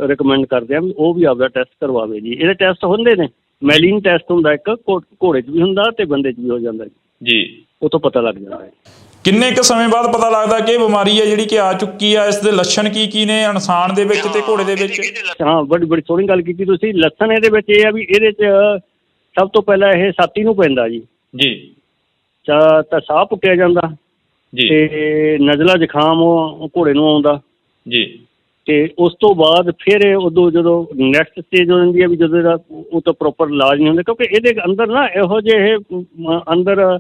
ਰਿਕਮੈਂਡ ਕਰਦੇ ਹਾਂ ਵੀ ਉਹ ਵੀ ਆਪਦਾ ਟੈਸਟ ਕਰਵਾਵੇ ਜੀ। ਇਹਦੇ ਟੈਸਟ ਹੁੰਦੇ ਨੇ, ਮੈਲੀਨ ਟੈਸਟ ਹੁੰਦਾ ਇੱਕ, ਘੋੜੇ 'ਚ ਵੀ ਹੁੰਦਾ ਤੇ ਬੰਦੇ 'ਚ ਵੀ ਹੋ ਜਾਂਦਾ ਜੀ। ਉਹ ਤੋਂ ਪਤਾ ਲੱਗ ਜਾਂਦਾ ਹੈ। ਕਿੰਨੇ ਕੁ ਸਮੇਂ ਬਾਅਦ ਪਤਾ ਲੱਗਦਾ ਕਿ ਇਹ ਬਿਮਾਰੀ ਹੈ ਜਿਹੜੀ ਕਿ ਆ ਚੁੱਕੀ ਆ? ਇਸ ਦੇ ਲੱਛਣ ਕੀ ਨੇ ਇਨਸਾਨ ਦੇ ਵਿੱਚ ਤੇ ਘੋੜੇ ਦੇ ਵਿੱਚ? ਹਾਂ, ਬੜੀ ਸੋਹਣੀ ਗੱਲ ਕੀਤੀ ਤੁਸੀਂ। ਲੱਛਣ ਇਹਦੇ ਵਿੱਚ ਇਹ ਆ ਵੀ ਇਹਦੇ 'ਚ ਸਭ ਤੋਂ ਪਹਿਲਾਂ ਇਹ ਛਾਤੀ ਨੂੰ ਪੈਂਦਾ ਜੀ। ਤਾਂ ਸਾਹ ਪੁੱਟਿਆ ਜਾਂਦਾ ਤੇ ਨਜ਼ਲਾ ਜ਼ੁਕਾਮ ਘੋੜੇ ਨੂੰ ਆਉਂਦਾ ਜੀ। ਤੇ ਉਸ ਤੋਂ ਬਾਅਦ ਫਿਰ ਉਦੋਂ ਜਦੋਂ ਨੈਕਸਟ ਸਟੇਜ ਹੋ ਜਾਂਦੀ ਹੈ ਵੀ ਜਦੋਂ ਇਹਦਾ ਉਹ ਤਾਂ ਪ੍ਰੋਪਰ ਇਲਾਜ ਨਹੀਂ ਹੁੰਦਾ, ਕਿਉਂਕਿ ਇਹਦੇ ਅੰਦਰ ਨਾ ਇਹੋ ਜਿਹੇ ਅੰਦਰ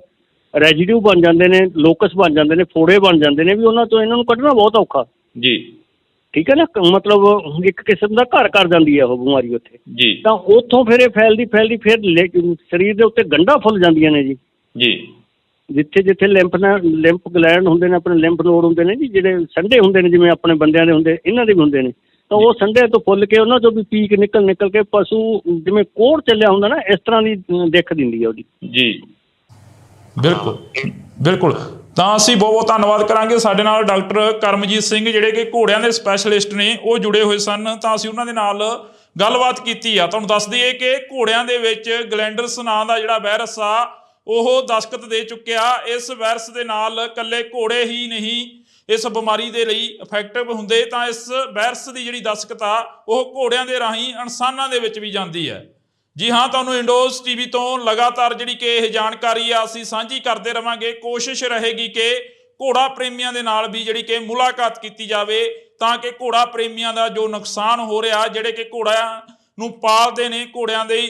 ਰੈਜੀਡਿਊ ਬਣ ਜਾਂਦੇ ਨੇ, ਲੋਕਸ ਬਣ ਜਾਂਦੇ ਨੇ, ਫੋੜੇ ਬਣ ਜਾਂਦੇ ਨੇ, ਵੀ ਉਹਨਾਂ ਤੋਂ ਇਹਨਾਂ ਨੂੰ ਕੱਢਣਾ ਬਹੁਤ ਔਖਾ ਜੀ। ਠੀਕ ਹੈ ਨਾ, ਮਤਲਬ ਇੱਕ ਕਿਸਮ ਦਾ ਘਰ ਕਰ ਜਾਂਦੀ ਹੈ ਉਹ ਬਿਮਾਰੀ ਉੱਥੇ ਜੀ। ਤਾਂ ਉੱਥੋਂ ਫਿਰ ਇਹ ਫੈਲਦੀ ਫਿਰ ਸਰੀਰ ਦੇ ਉੱਤੇ ਗੰਢਾਂ ਫੁੱਲ ਜਾਂਦੀਆਂ ਨੇ ਜੀ। ਜੀ। ਜਿੱਥੇ ਜਿੱਥੇ ਲਿੰਫ ਗਲੈਂਡ ਹੁੰਦੇ ਨੇ, ਆਪਣੇ ਲਿੰਫ ਨੋਡ ਹੁੰਦੇ ਨੇ ਜੀ, ਜਿਹੜੇ ਸੰਡੇ ਹੁੰਦੇ ਨੇ, ਜਿਵੇਂ ਆਪਣੇ ਬੰਦਿਆਂ ਦੇ ਹੁੰਦੇ, ਇਹਨਾਂ ਦੇ ਵੀ ਹੁੰਦੇ ਨੇ, ਤਾਂ ਉਹ ਸੰਡੇ ਤੋਂ ਫੁੱਲ ਕੇ ਉਹਨਾਂ ਤੋਂ ਵੀ ਪੀਕ ਨਿਕਲ ਕੇ ਪਸ਼ੂ ਜਿਵੇਂ ਕੋਹੜ ਚੱਲਿਆ ਹੁੰਦਾ ਨਾ, ਇਸ ਤਰ੍ਹਾਂ ਦੀ ਦਿੱਖ ਦਿੰਦੀ ਹੈ ਉਹਦੀ। ਜੀ ਬਿਲਕੁਲ ਬਿਲਕੁਲ। ਤਾਂ ਅਸੀਂ ਬਹੁਤ ਬਹੁਤ ਧੰਨਵਾਦ ਕਰਾਂਗੇ। ਸਾਡੇ ਨਾਲ ਡਾਕਟਰ ਕਰਮਜੀਤ ਸਿੰਘ ਜਿਹੜੇ ਕਿ ਘੋੜਿਆਂ ਦੇ ਸਪੈਸ਼ਲਿਸਟ ਨੇ, ਉਹ ਜੁੜੇ ਹੋਏ ਸਨ, ਤਾਂ ਅਸੀਂ ਉਹਨਾਂ ਦੇ ਨਾਲ ਗੱਲਬਾਤ ਕੀਤੀ ਆ। ਤੁਹਾਨੂੰ ਦੱਸ ਦਈਏ ਕਿ ਘੋੜਿਆਂ ਦੇ ਵਿੱਚ ਗਲੈਂਡਰਸ ਨਾਂ ਦਾ ਜਿਹੜਾ ਵਾਇਰਸ ਆ ਉਹ ਦਸਤਖਤ ਦੇ ਚੁੱਕਿਆ। ਇਸ ਵਾਇਰਸ ਦੇ ਨਾਲ ਇਕੱਲੇ ਘੋੜੇ ਹੀ ਨਹੀਂ ਇਸ ਬਿਮਾਰੀ ਦੇ ਲਈ ਇਫੈਕਟਿਵ ਹੁੰਦੇ, ਤਾਂ ਇਸ ਵਾਇਰਸ ਦੀ ਜਿਹੜੀ ਦਸਤਖਤ ਆ ਉਹ ਘੋੜਿਆਂ ਦੇ ਰਾਹੀਂ ਇਨਸਾਨਾਂ ਦੇ ਵਿੱਚ ਵੀ ਜਾਂਦੀ ਹੈ। ਜੀ ਹਾਂ, ਤੁਹਾਨੂੰ ਇੰਡੋਜ਼ ਟੀਵੀ ਤੋਂ ਲਗਾਤਾਰ ਜਿਹੜੀ ਕਿ ਇਹ ਜਾਣਕਾਰੀ ਆ ਅਸੀਂ ਸਾਂਝੀ ਕਰਦੇ ਰਵਾਂਗੇ। ਕੋਸ਼ਿਸ਼ ਰਹੇਗੀ ਕਿ ਘੋੜਾ ਪ੍ਰੇਮੀਆਂ ਦੇ ਨਾਲ ਵੀ ਜਿਹੜੀ ਕਿ ਮੁਲਾਕਾਤ ਕੀਤੀ ਜਾਵੇ, ਤਾਂ ਕਿ ਘੋੜਾ ਪ੍ਰੇਮੀਆਂ ਦਾ ਜੋ ਨੁਕਸਾਨ ਹੋ ਰਿਹਾ, ਜਿਹੜੇ ਕਿ ਘੋੜਿਆਂ ਨੂੰ ਪਾਲਦੇ ਨੇ, ਘੋੜਿਆਂ ਦੇ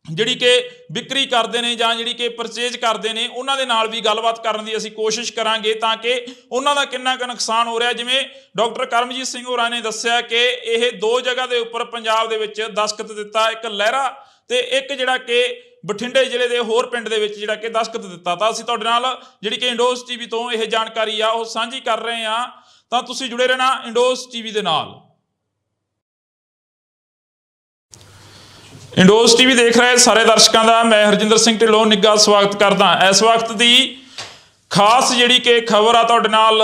ਜਿਹੜੀ ਕਿ ਵਿਕਰੀ ਕਰਦੇ ਨੇ ਜਾਂ ਜਿਹੜੀ ਕਿ ਪਰਚੇਜ ਕਰਦੇ ਨੇ, ਉਹਨਾਂ ਦੇ ਨਾਲ ਵੀ ਗੱਲਬਾਤ ਕਰਨ ਦੀ ਅਸੀਂ ਕੋਸ਼ਿਸ਼ ਕਰਾਂਗੇ, ਤਾਂ ਕਿ ਉਹਨਾਂ ਦਾ ਕਿੰਨਾ ਕੁ ਨੁਕਸਾਨ ਹੋ ਰਿਹਾ। ਜਿਵੇਂ ਡਾਕਟਰ ਕਰਮਜੀਤ ਸਿੰਘ ਹੋਰਾਂ ਨੇ ਦੱਸਿਆ ਕਿ ਇਹ 2 ਜਗ੍ਹਾ ਦੇ ਉੱਪਰ ਪੰਜਾਬ ਦੇ ਵਿੱਚ ਦਸਤਖਤ ਦਿੱਤਾ, ਇੱਕ ਲਹਿਰਾ ਤੇ ਇੱਕ ਜਿਹੜਾ ਕਿ ਬਠਿੰਡੇ ਜ਼ਿਲ੍ਹੇ ਦੇ ਹੋਰ ਪਿੰਡ ਦੇ ਵਿੱਚ ਜਿਹੜਾ ਕਿ ਦਸਤਖਤ ਦਿੱਤਾ। ਤਾਂ ਅਸੀਂ ਤੁਹਾਡੇ ਨਾਲ ਜਿਹੜੀ ਕਿ ਇੰਡੋਜ਼ ਟੀਵੀ ਤੋਂ ਇਹ ਜਾਣਕਾਰੀ ਆ ਉਹ ਸਾਂਝੀ ਕਰ ਰਹੇ ਹਾਂ, ਤਾਂ ਤੁਸੀਂ ਜੁੜੇ ਰਹਿਣਾ ਇੰਡੋਜ਼ ਟੀਵੀ ਦੇ ਨਾਲ। ਇੰਡੋਜ਼ ਟੀਵੀ ਦੇਖ ਰਹੇ ਸਾਰੇ ਦਰਸ਼ਕਾਂ ਦਾ ਮੈਂ ਹਰਜਿੰਦਰ ਸਿੰਘ ਢਿੱਲੋਂ ਨਿੱਘਾ ਸਵਾਗਤ ਕਰਦਾ। ਇਸ ਵਕਤ ਦੀ ਖਾਸ ਜਿਹੜੀ ਕਿ ਖਬਰ ਆ ਤੁਹਾਡੇ ਨਾਲ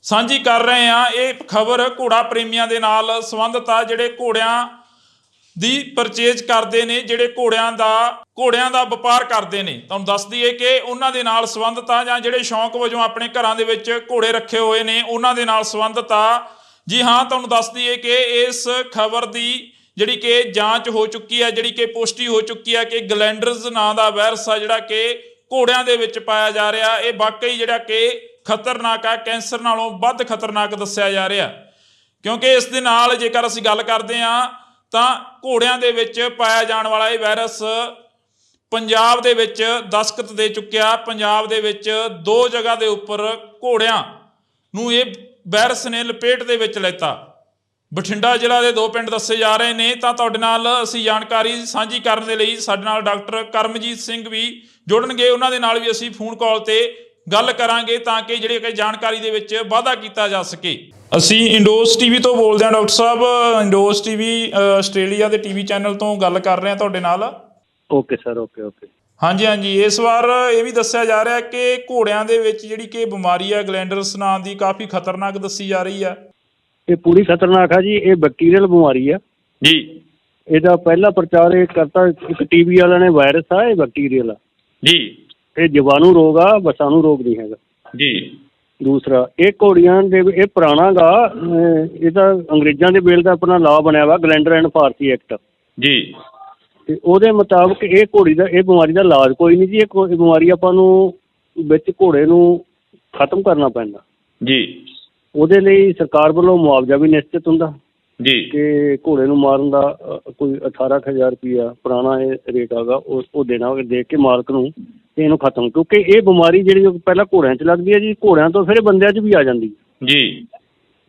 ਸਾਂਝੀ ਕਰ ਰਹੇ ਹਾਂ। ਇਹ ਖਬਰ ਘੋੜਾ ਪ੍ਰੇਮੀਆਂ ਦੇ ਨਾਲ ਸੰਬੰਧਿਤ ਆ, ਜਿਹੜੇ ਘੋੜਿਆਂ ਦੀ ਪਰਚੇਜ ਕਰਦੇ ਨੇ, ਜਿਹੜੇ ਘੋੜਿਆਂ ਦਾ ਵਪਾਰ ਕਰਦੇ ਨੇ। ਤੁਹਾਨੂੰ ਦੱਸ ਦਈਏ ਕਿ ਉਹਨਾਂ ਦੇ ਨਾਲ ਸੰਬੰਧਿਤ ਆ, ਜਾਂ ਜਿਹੜੇ ਸ਼ੌਂਕ ਵਜੋਂ ਆਪਣੇ ਘਰਾਂ ਦੇ ਵਿੱਚ ਘੋੜੇ ਰੱਖੇ ਹੋਏ ਨੇ ਉਹਨਾਂ ਦੇ ਨਾਲ ਸੰਬੰਧਿਤ ਆ। ਜੀ ਹਾਂ, ਤੁਹਾਨੂੰ ਦੱਸ ਦਈਏ ਕਿ ਇਸ ਖਬਰ ਦੀ ਜਿਹੜੀ ਕਿ ਜਾਂਚ ਹੋ ਚੁੱਕੀ ਹੈ, ਜਿਹੜੀ ਕਿ ਪੁਸ਼ਟੀ ਹੋ ਚੁੱਕੀ ਹੈ ਕਿ ਗਲੈਂਡਰਸ ਨਾਂ ਦਾ ਵਾਇਰਸ ਆ ਜਿਹੜਾ ਕਿ ਘੋੜਿਆਂ ਦੇ ਵਿੱਚ ਪਾਇਆ ਜਾ ਰਿਹਾ, ਇਹ ਵਾਕਈ ਜਿਹੜਾ ਕਿ ਖਤਰਨਾਕ ਆ, ਕੈਂਸਰ ਨਾਲੋਂ ਵੱਧ ਖਤਰਨਾਕ ਦੱਸਿਆ ਜਾ ਰਿਹਾ। ਕਿਉਂਕਿ ਇਸ ਦੇ ਨਾਲ ਜੇਕਰ ਅਸੀਂ ਗੱਲ ਕਰਦੇ ਹਾਂ ਤਾਂ ਘੋੜਿਆਂ ਦੇ ਵਿੱਚ ਪਾਇਆ ਜਾਣ ਵਾਲਾ ਇਹ ਵਾਇਰਸ ਪੰਜਾਬ ਦੇ ਵਿੱਚ ਦਸਤਖਤ ਦੇ ਚੁੱਕਿਆ। ਪੰਜਾਬ ਦੇ ਵਿੱਚ 2 ਜਗ੍ਹਾ ਦੇ ਉੱਪਰ ਘੋੜਿਆਂ ਨੂੰ ਇਹ ਵਾਇਰਸ ਨੇ ਲਪੇਟ ਦੇ ਵਿੱਚ ਲੈਤਾ। ਬਠਿੰਡਾ ਜ਼ਿਲ੍ਹਾ ਦੇ 2 ਪਿੰਡ ਦੱਸੇ ਜਾ ਰਹੇ ਨੇ। ਤਾਂ ਤੁਹਾਡੇ ਨਾਲ ਅਸੀਂ ਜਾਣਕਾਰੀ ਸਾਂਝੀ ਕਰਨ ਦੇ ਲਈ ਸਾਡੇ ਨਾਲ ਡਾਕਟਰ ਕਰਮਜੀਤ ਸਿੰਘ ਵੀ ਜੁੜਨਗੇ, ਉਹਨਾਂ ਦੇ ਨਾਲ ਵੀ ਅਸੀਂ ਫੋਨ ਕਾਲ ਤੇ ਗੱਲ ਕਰਾਂਗੇ, ਤਾਂ ਕਿ ਜਿਹੜੀ ਕਿ ਜਾਣਕਾਰੀ ਦੇ ਵਿੱਚ ਵਾਧਾ ਕੀਤਾ ਜਾ ਸਕੇ। ਅਸੀਂ ਇੰਡੋਜ਼ ਟੀਵੀ ਤੋਂ ਬੋਲਦੇ ਹਾਂ ਡਾਕਟਰ ਸਾਹਿਬ। ਇੰਡੋਜ਼ ਟੀਵੀ ਆਸਟ੍ਰੇਲੀਆ ਦੇ ਟੀਵੀ ਚੈਨਲ ਤੋਂ ਗੱਲ ਕਰ ਰਹੇ ਹਾਂ ਤੁਹਾਡੇ ਨਾਲ। Okay sir, okay. ਹਾਂਜੀ ਹਾਂਜੀ। ਇਸ ਵਾਰ ਇਹ ਵੀ ਦੱਸਿਆ ਜਾ ਰਿਹਾ ਕਿ ਘੋੜਿਆਂ ਦੇ ਵਿੱਚ ਜਿਹੜੀ ਕਿ ਬਿਮਾਰੀ ਹੈ ਗਲੈਂਡਰਸ ਨਾਂ ਦੀ, ਕਾਫੀ ਖਤਰਨਾਕ ਦੱਸੀ ਜਾ ਰਹੀ ਹੈ। ਇਹ ਪੂਰੀ ਖਤਰਨਾਕ ਆ ਜੀ। ਇਹ ਬੈਕਟੀਰੀਅਲ ਬਿਮਾਰੀ ਆ ਜੀ। ਇਹਦਾ ਪਹਿਲਾ ਪ੍ਰਚਾਰ ਇਹ ਕਰਤਾ ਇੱਕ ਟੀਵੀ ਵਾਲਿਆਂ ਨੇ। ਵਾਇਰਸ ਆ, ਇਹ ਬੈਕਟੀਰੀਅਲ ਆ ਜੀ। ਇਹ ਜੀਵਾਣੂ ਰੋਗ ਆ, ਵਸਾਣੂ ਰੋਗ ਨਹੀਂ ਹੈਗਾ ਜੀ। ਦੂਸਰਾ, ਇਹ ਘੋੜੀਆਂ ਦੇ ਇਹ ਪੁਰਾਣਾ ਗਾ, ਇਹਦਾ ਅੰਗਰੇਜ਼ਾਂ ਦੇ ਵੇਲੇ ਦਾ ਆਪਣਾ ਲਾਅ ਬਣਿਆ ਵਾ, ਗਲੈਂਡਰ ਐਂਡ ਫਾਰਸੀ ਐਕਟ ਜੀ। ਤੇ ਉਹਦੇ ਮੁਤਾਬਕ ਇਹ ਬਿਮਾਰੀ ਦਾ ਇਲਾਜ ਕੋਈ ਨਹੀਂ ਜੀ। ਇਹ ਬਿਮਾਰੀ ਆਪਾਂ ਨੂੰ ਵਿੱਚ ਘੋੜੇ ਨੂੰ ਖਤਮ ਕਰਨਾ ਪੈਂਦਾ ਜੀ। ਉਹਦੇ ਲਈ ਸਰਕਾਰ ਵੱਲੋਂ ਮੁਆਵਜ਼ਾ ਵੀ ਨਿਸ਼ਚਿਤ ਹੁੰਦਾ ਜੀ, ਕਿ ਘੋੜੇ ਨੂੰ ਮਾਰਨ ਦਾ ਕੋਈ 18,000 ਰੁਪਈਆ ਪੁਰਾਣਾ ਇਹ ਰੇਟ ਹੈਗਾ, ਉਹ ਦੇਣਾ, ਦੇ ਕੇ ਮਾਲਕ ਨੂੰ ਤੇ ਇਹਨੂੰ ਖਤਮ। ਕਿਉਂਕਿ ਇਹ ਬਿਮਾਰੀ ਜਿਹੜੀ ਪਹਿਲਾਂ ਘੋੜਿਆਂ 'ਚ ਲੱਗਦੀ ਹੈ ਜੀ, ਘੋੜਿਆਂ ਤੋਂ ਫਿਰ ਬੰਦਿਆਂ 'ਚ ਵੀ ਆ ਜਾਂਦੀ ਜੀ।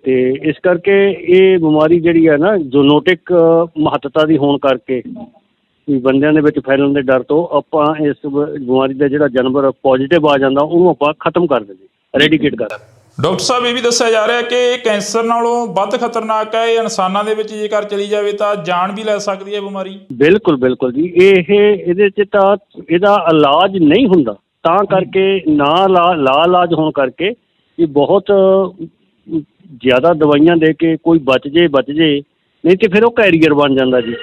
ਤੇ ਇਸ ਕਰਕੇ ਇਹ ਬਿਮਾਰੀ ਜਿਹੜੀ ਹੈ ਨਾ, ਜ਼ੂਨੋਟਿਕ ਮਹੱਤਤਾ ਦੀ ਹੋਣ ਕਰਕੇ ਵੀ ਬੰਦਿਆਂ ਦੇ ਵਿੱਚ ਫੈਲਣ ਦੇ ਡਰ ਤੋਂ ਆਪਾਂ ਇਸ ਬਿਮਾਰੀ ਦਾ ਜਿਹੜਾ ਜਾਨਵਰ ਪੋਜ਼ੀਟਿਵ ਆ ਜਾਂਦਾ ਉਹਨੂੰ ਆਪਾਂ ਖਤਮ ਕਰ ਦਿੰਦੇ, ਰੈਡੀਕੇਟ ਕਰ। ਡਾਕਟਰ ਸਾਹਿਬ, ਇਹ ਵੀ ਦੱਸਿਆ ਜਾ ਰਿਹਾ ਕਿ ਇਹ ਕੈਂਸਰ ਨਾਲੋਂ ਵੱਧ ਖਤਰਨਾਕ ਹੈ। ਇਹ ਇਨਸਾਨਾਂ ਦੇ ਵਿੱਚ ਜੇਕਰ ਚਲੀ ਜਾਵੇ ਤਾਂ ਜਾਨ ਵੀ ਲੈ ਸਕਦੀ ਹੈ ਬਿਮਾਰੀ। ਬਿਲਕੁਲ ਜੀ। ਇਹਦੇ 'ਚ ਤਾਂ ਇਹਦਾ ਇਲਾਜ ਨਹੀਂ ਹੁੰਦਾ, ਤਾਂ ਕਰਕੇ ਇਲਾਜ ਹੋਣ ਕਰਕੇ ਇਹ ਬਹੁਤ ਜ਼ਿਆਦਾ ਦਵਾਈਆਂ ਦੇ ਕੇ ਕੋਈ ਬਚ ਜੇ, ਨਹੀਂ ਤੇ ਫਿਰ ਉਹ ਕੈਰੀਅਰ ਬਣ ਜਾਂਦਾ ਜੀ।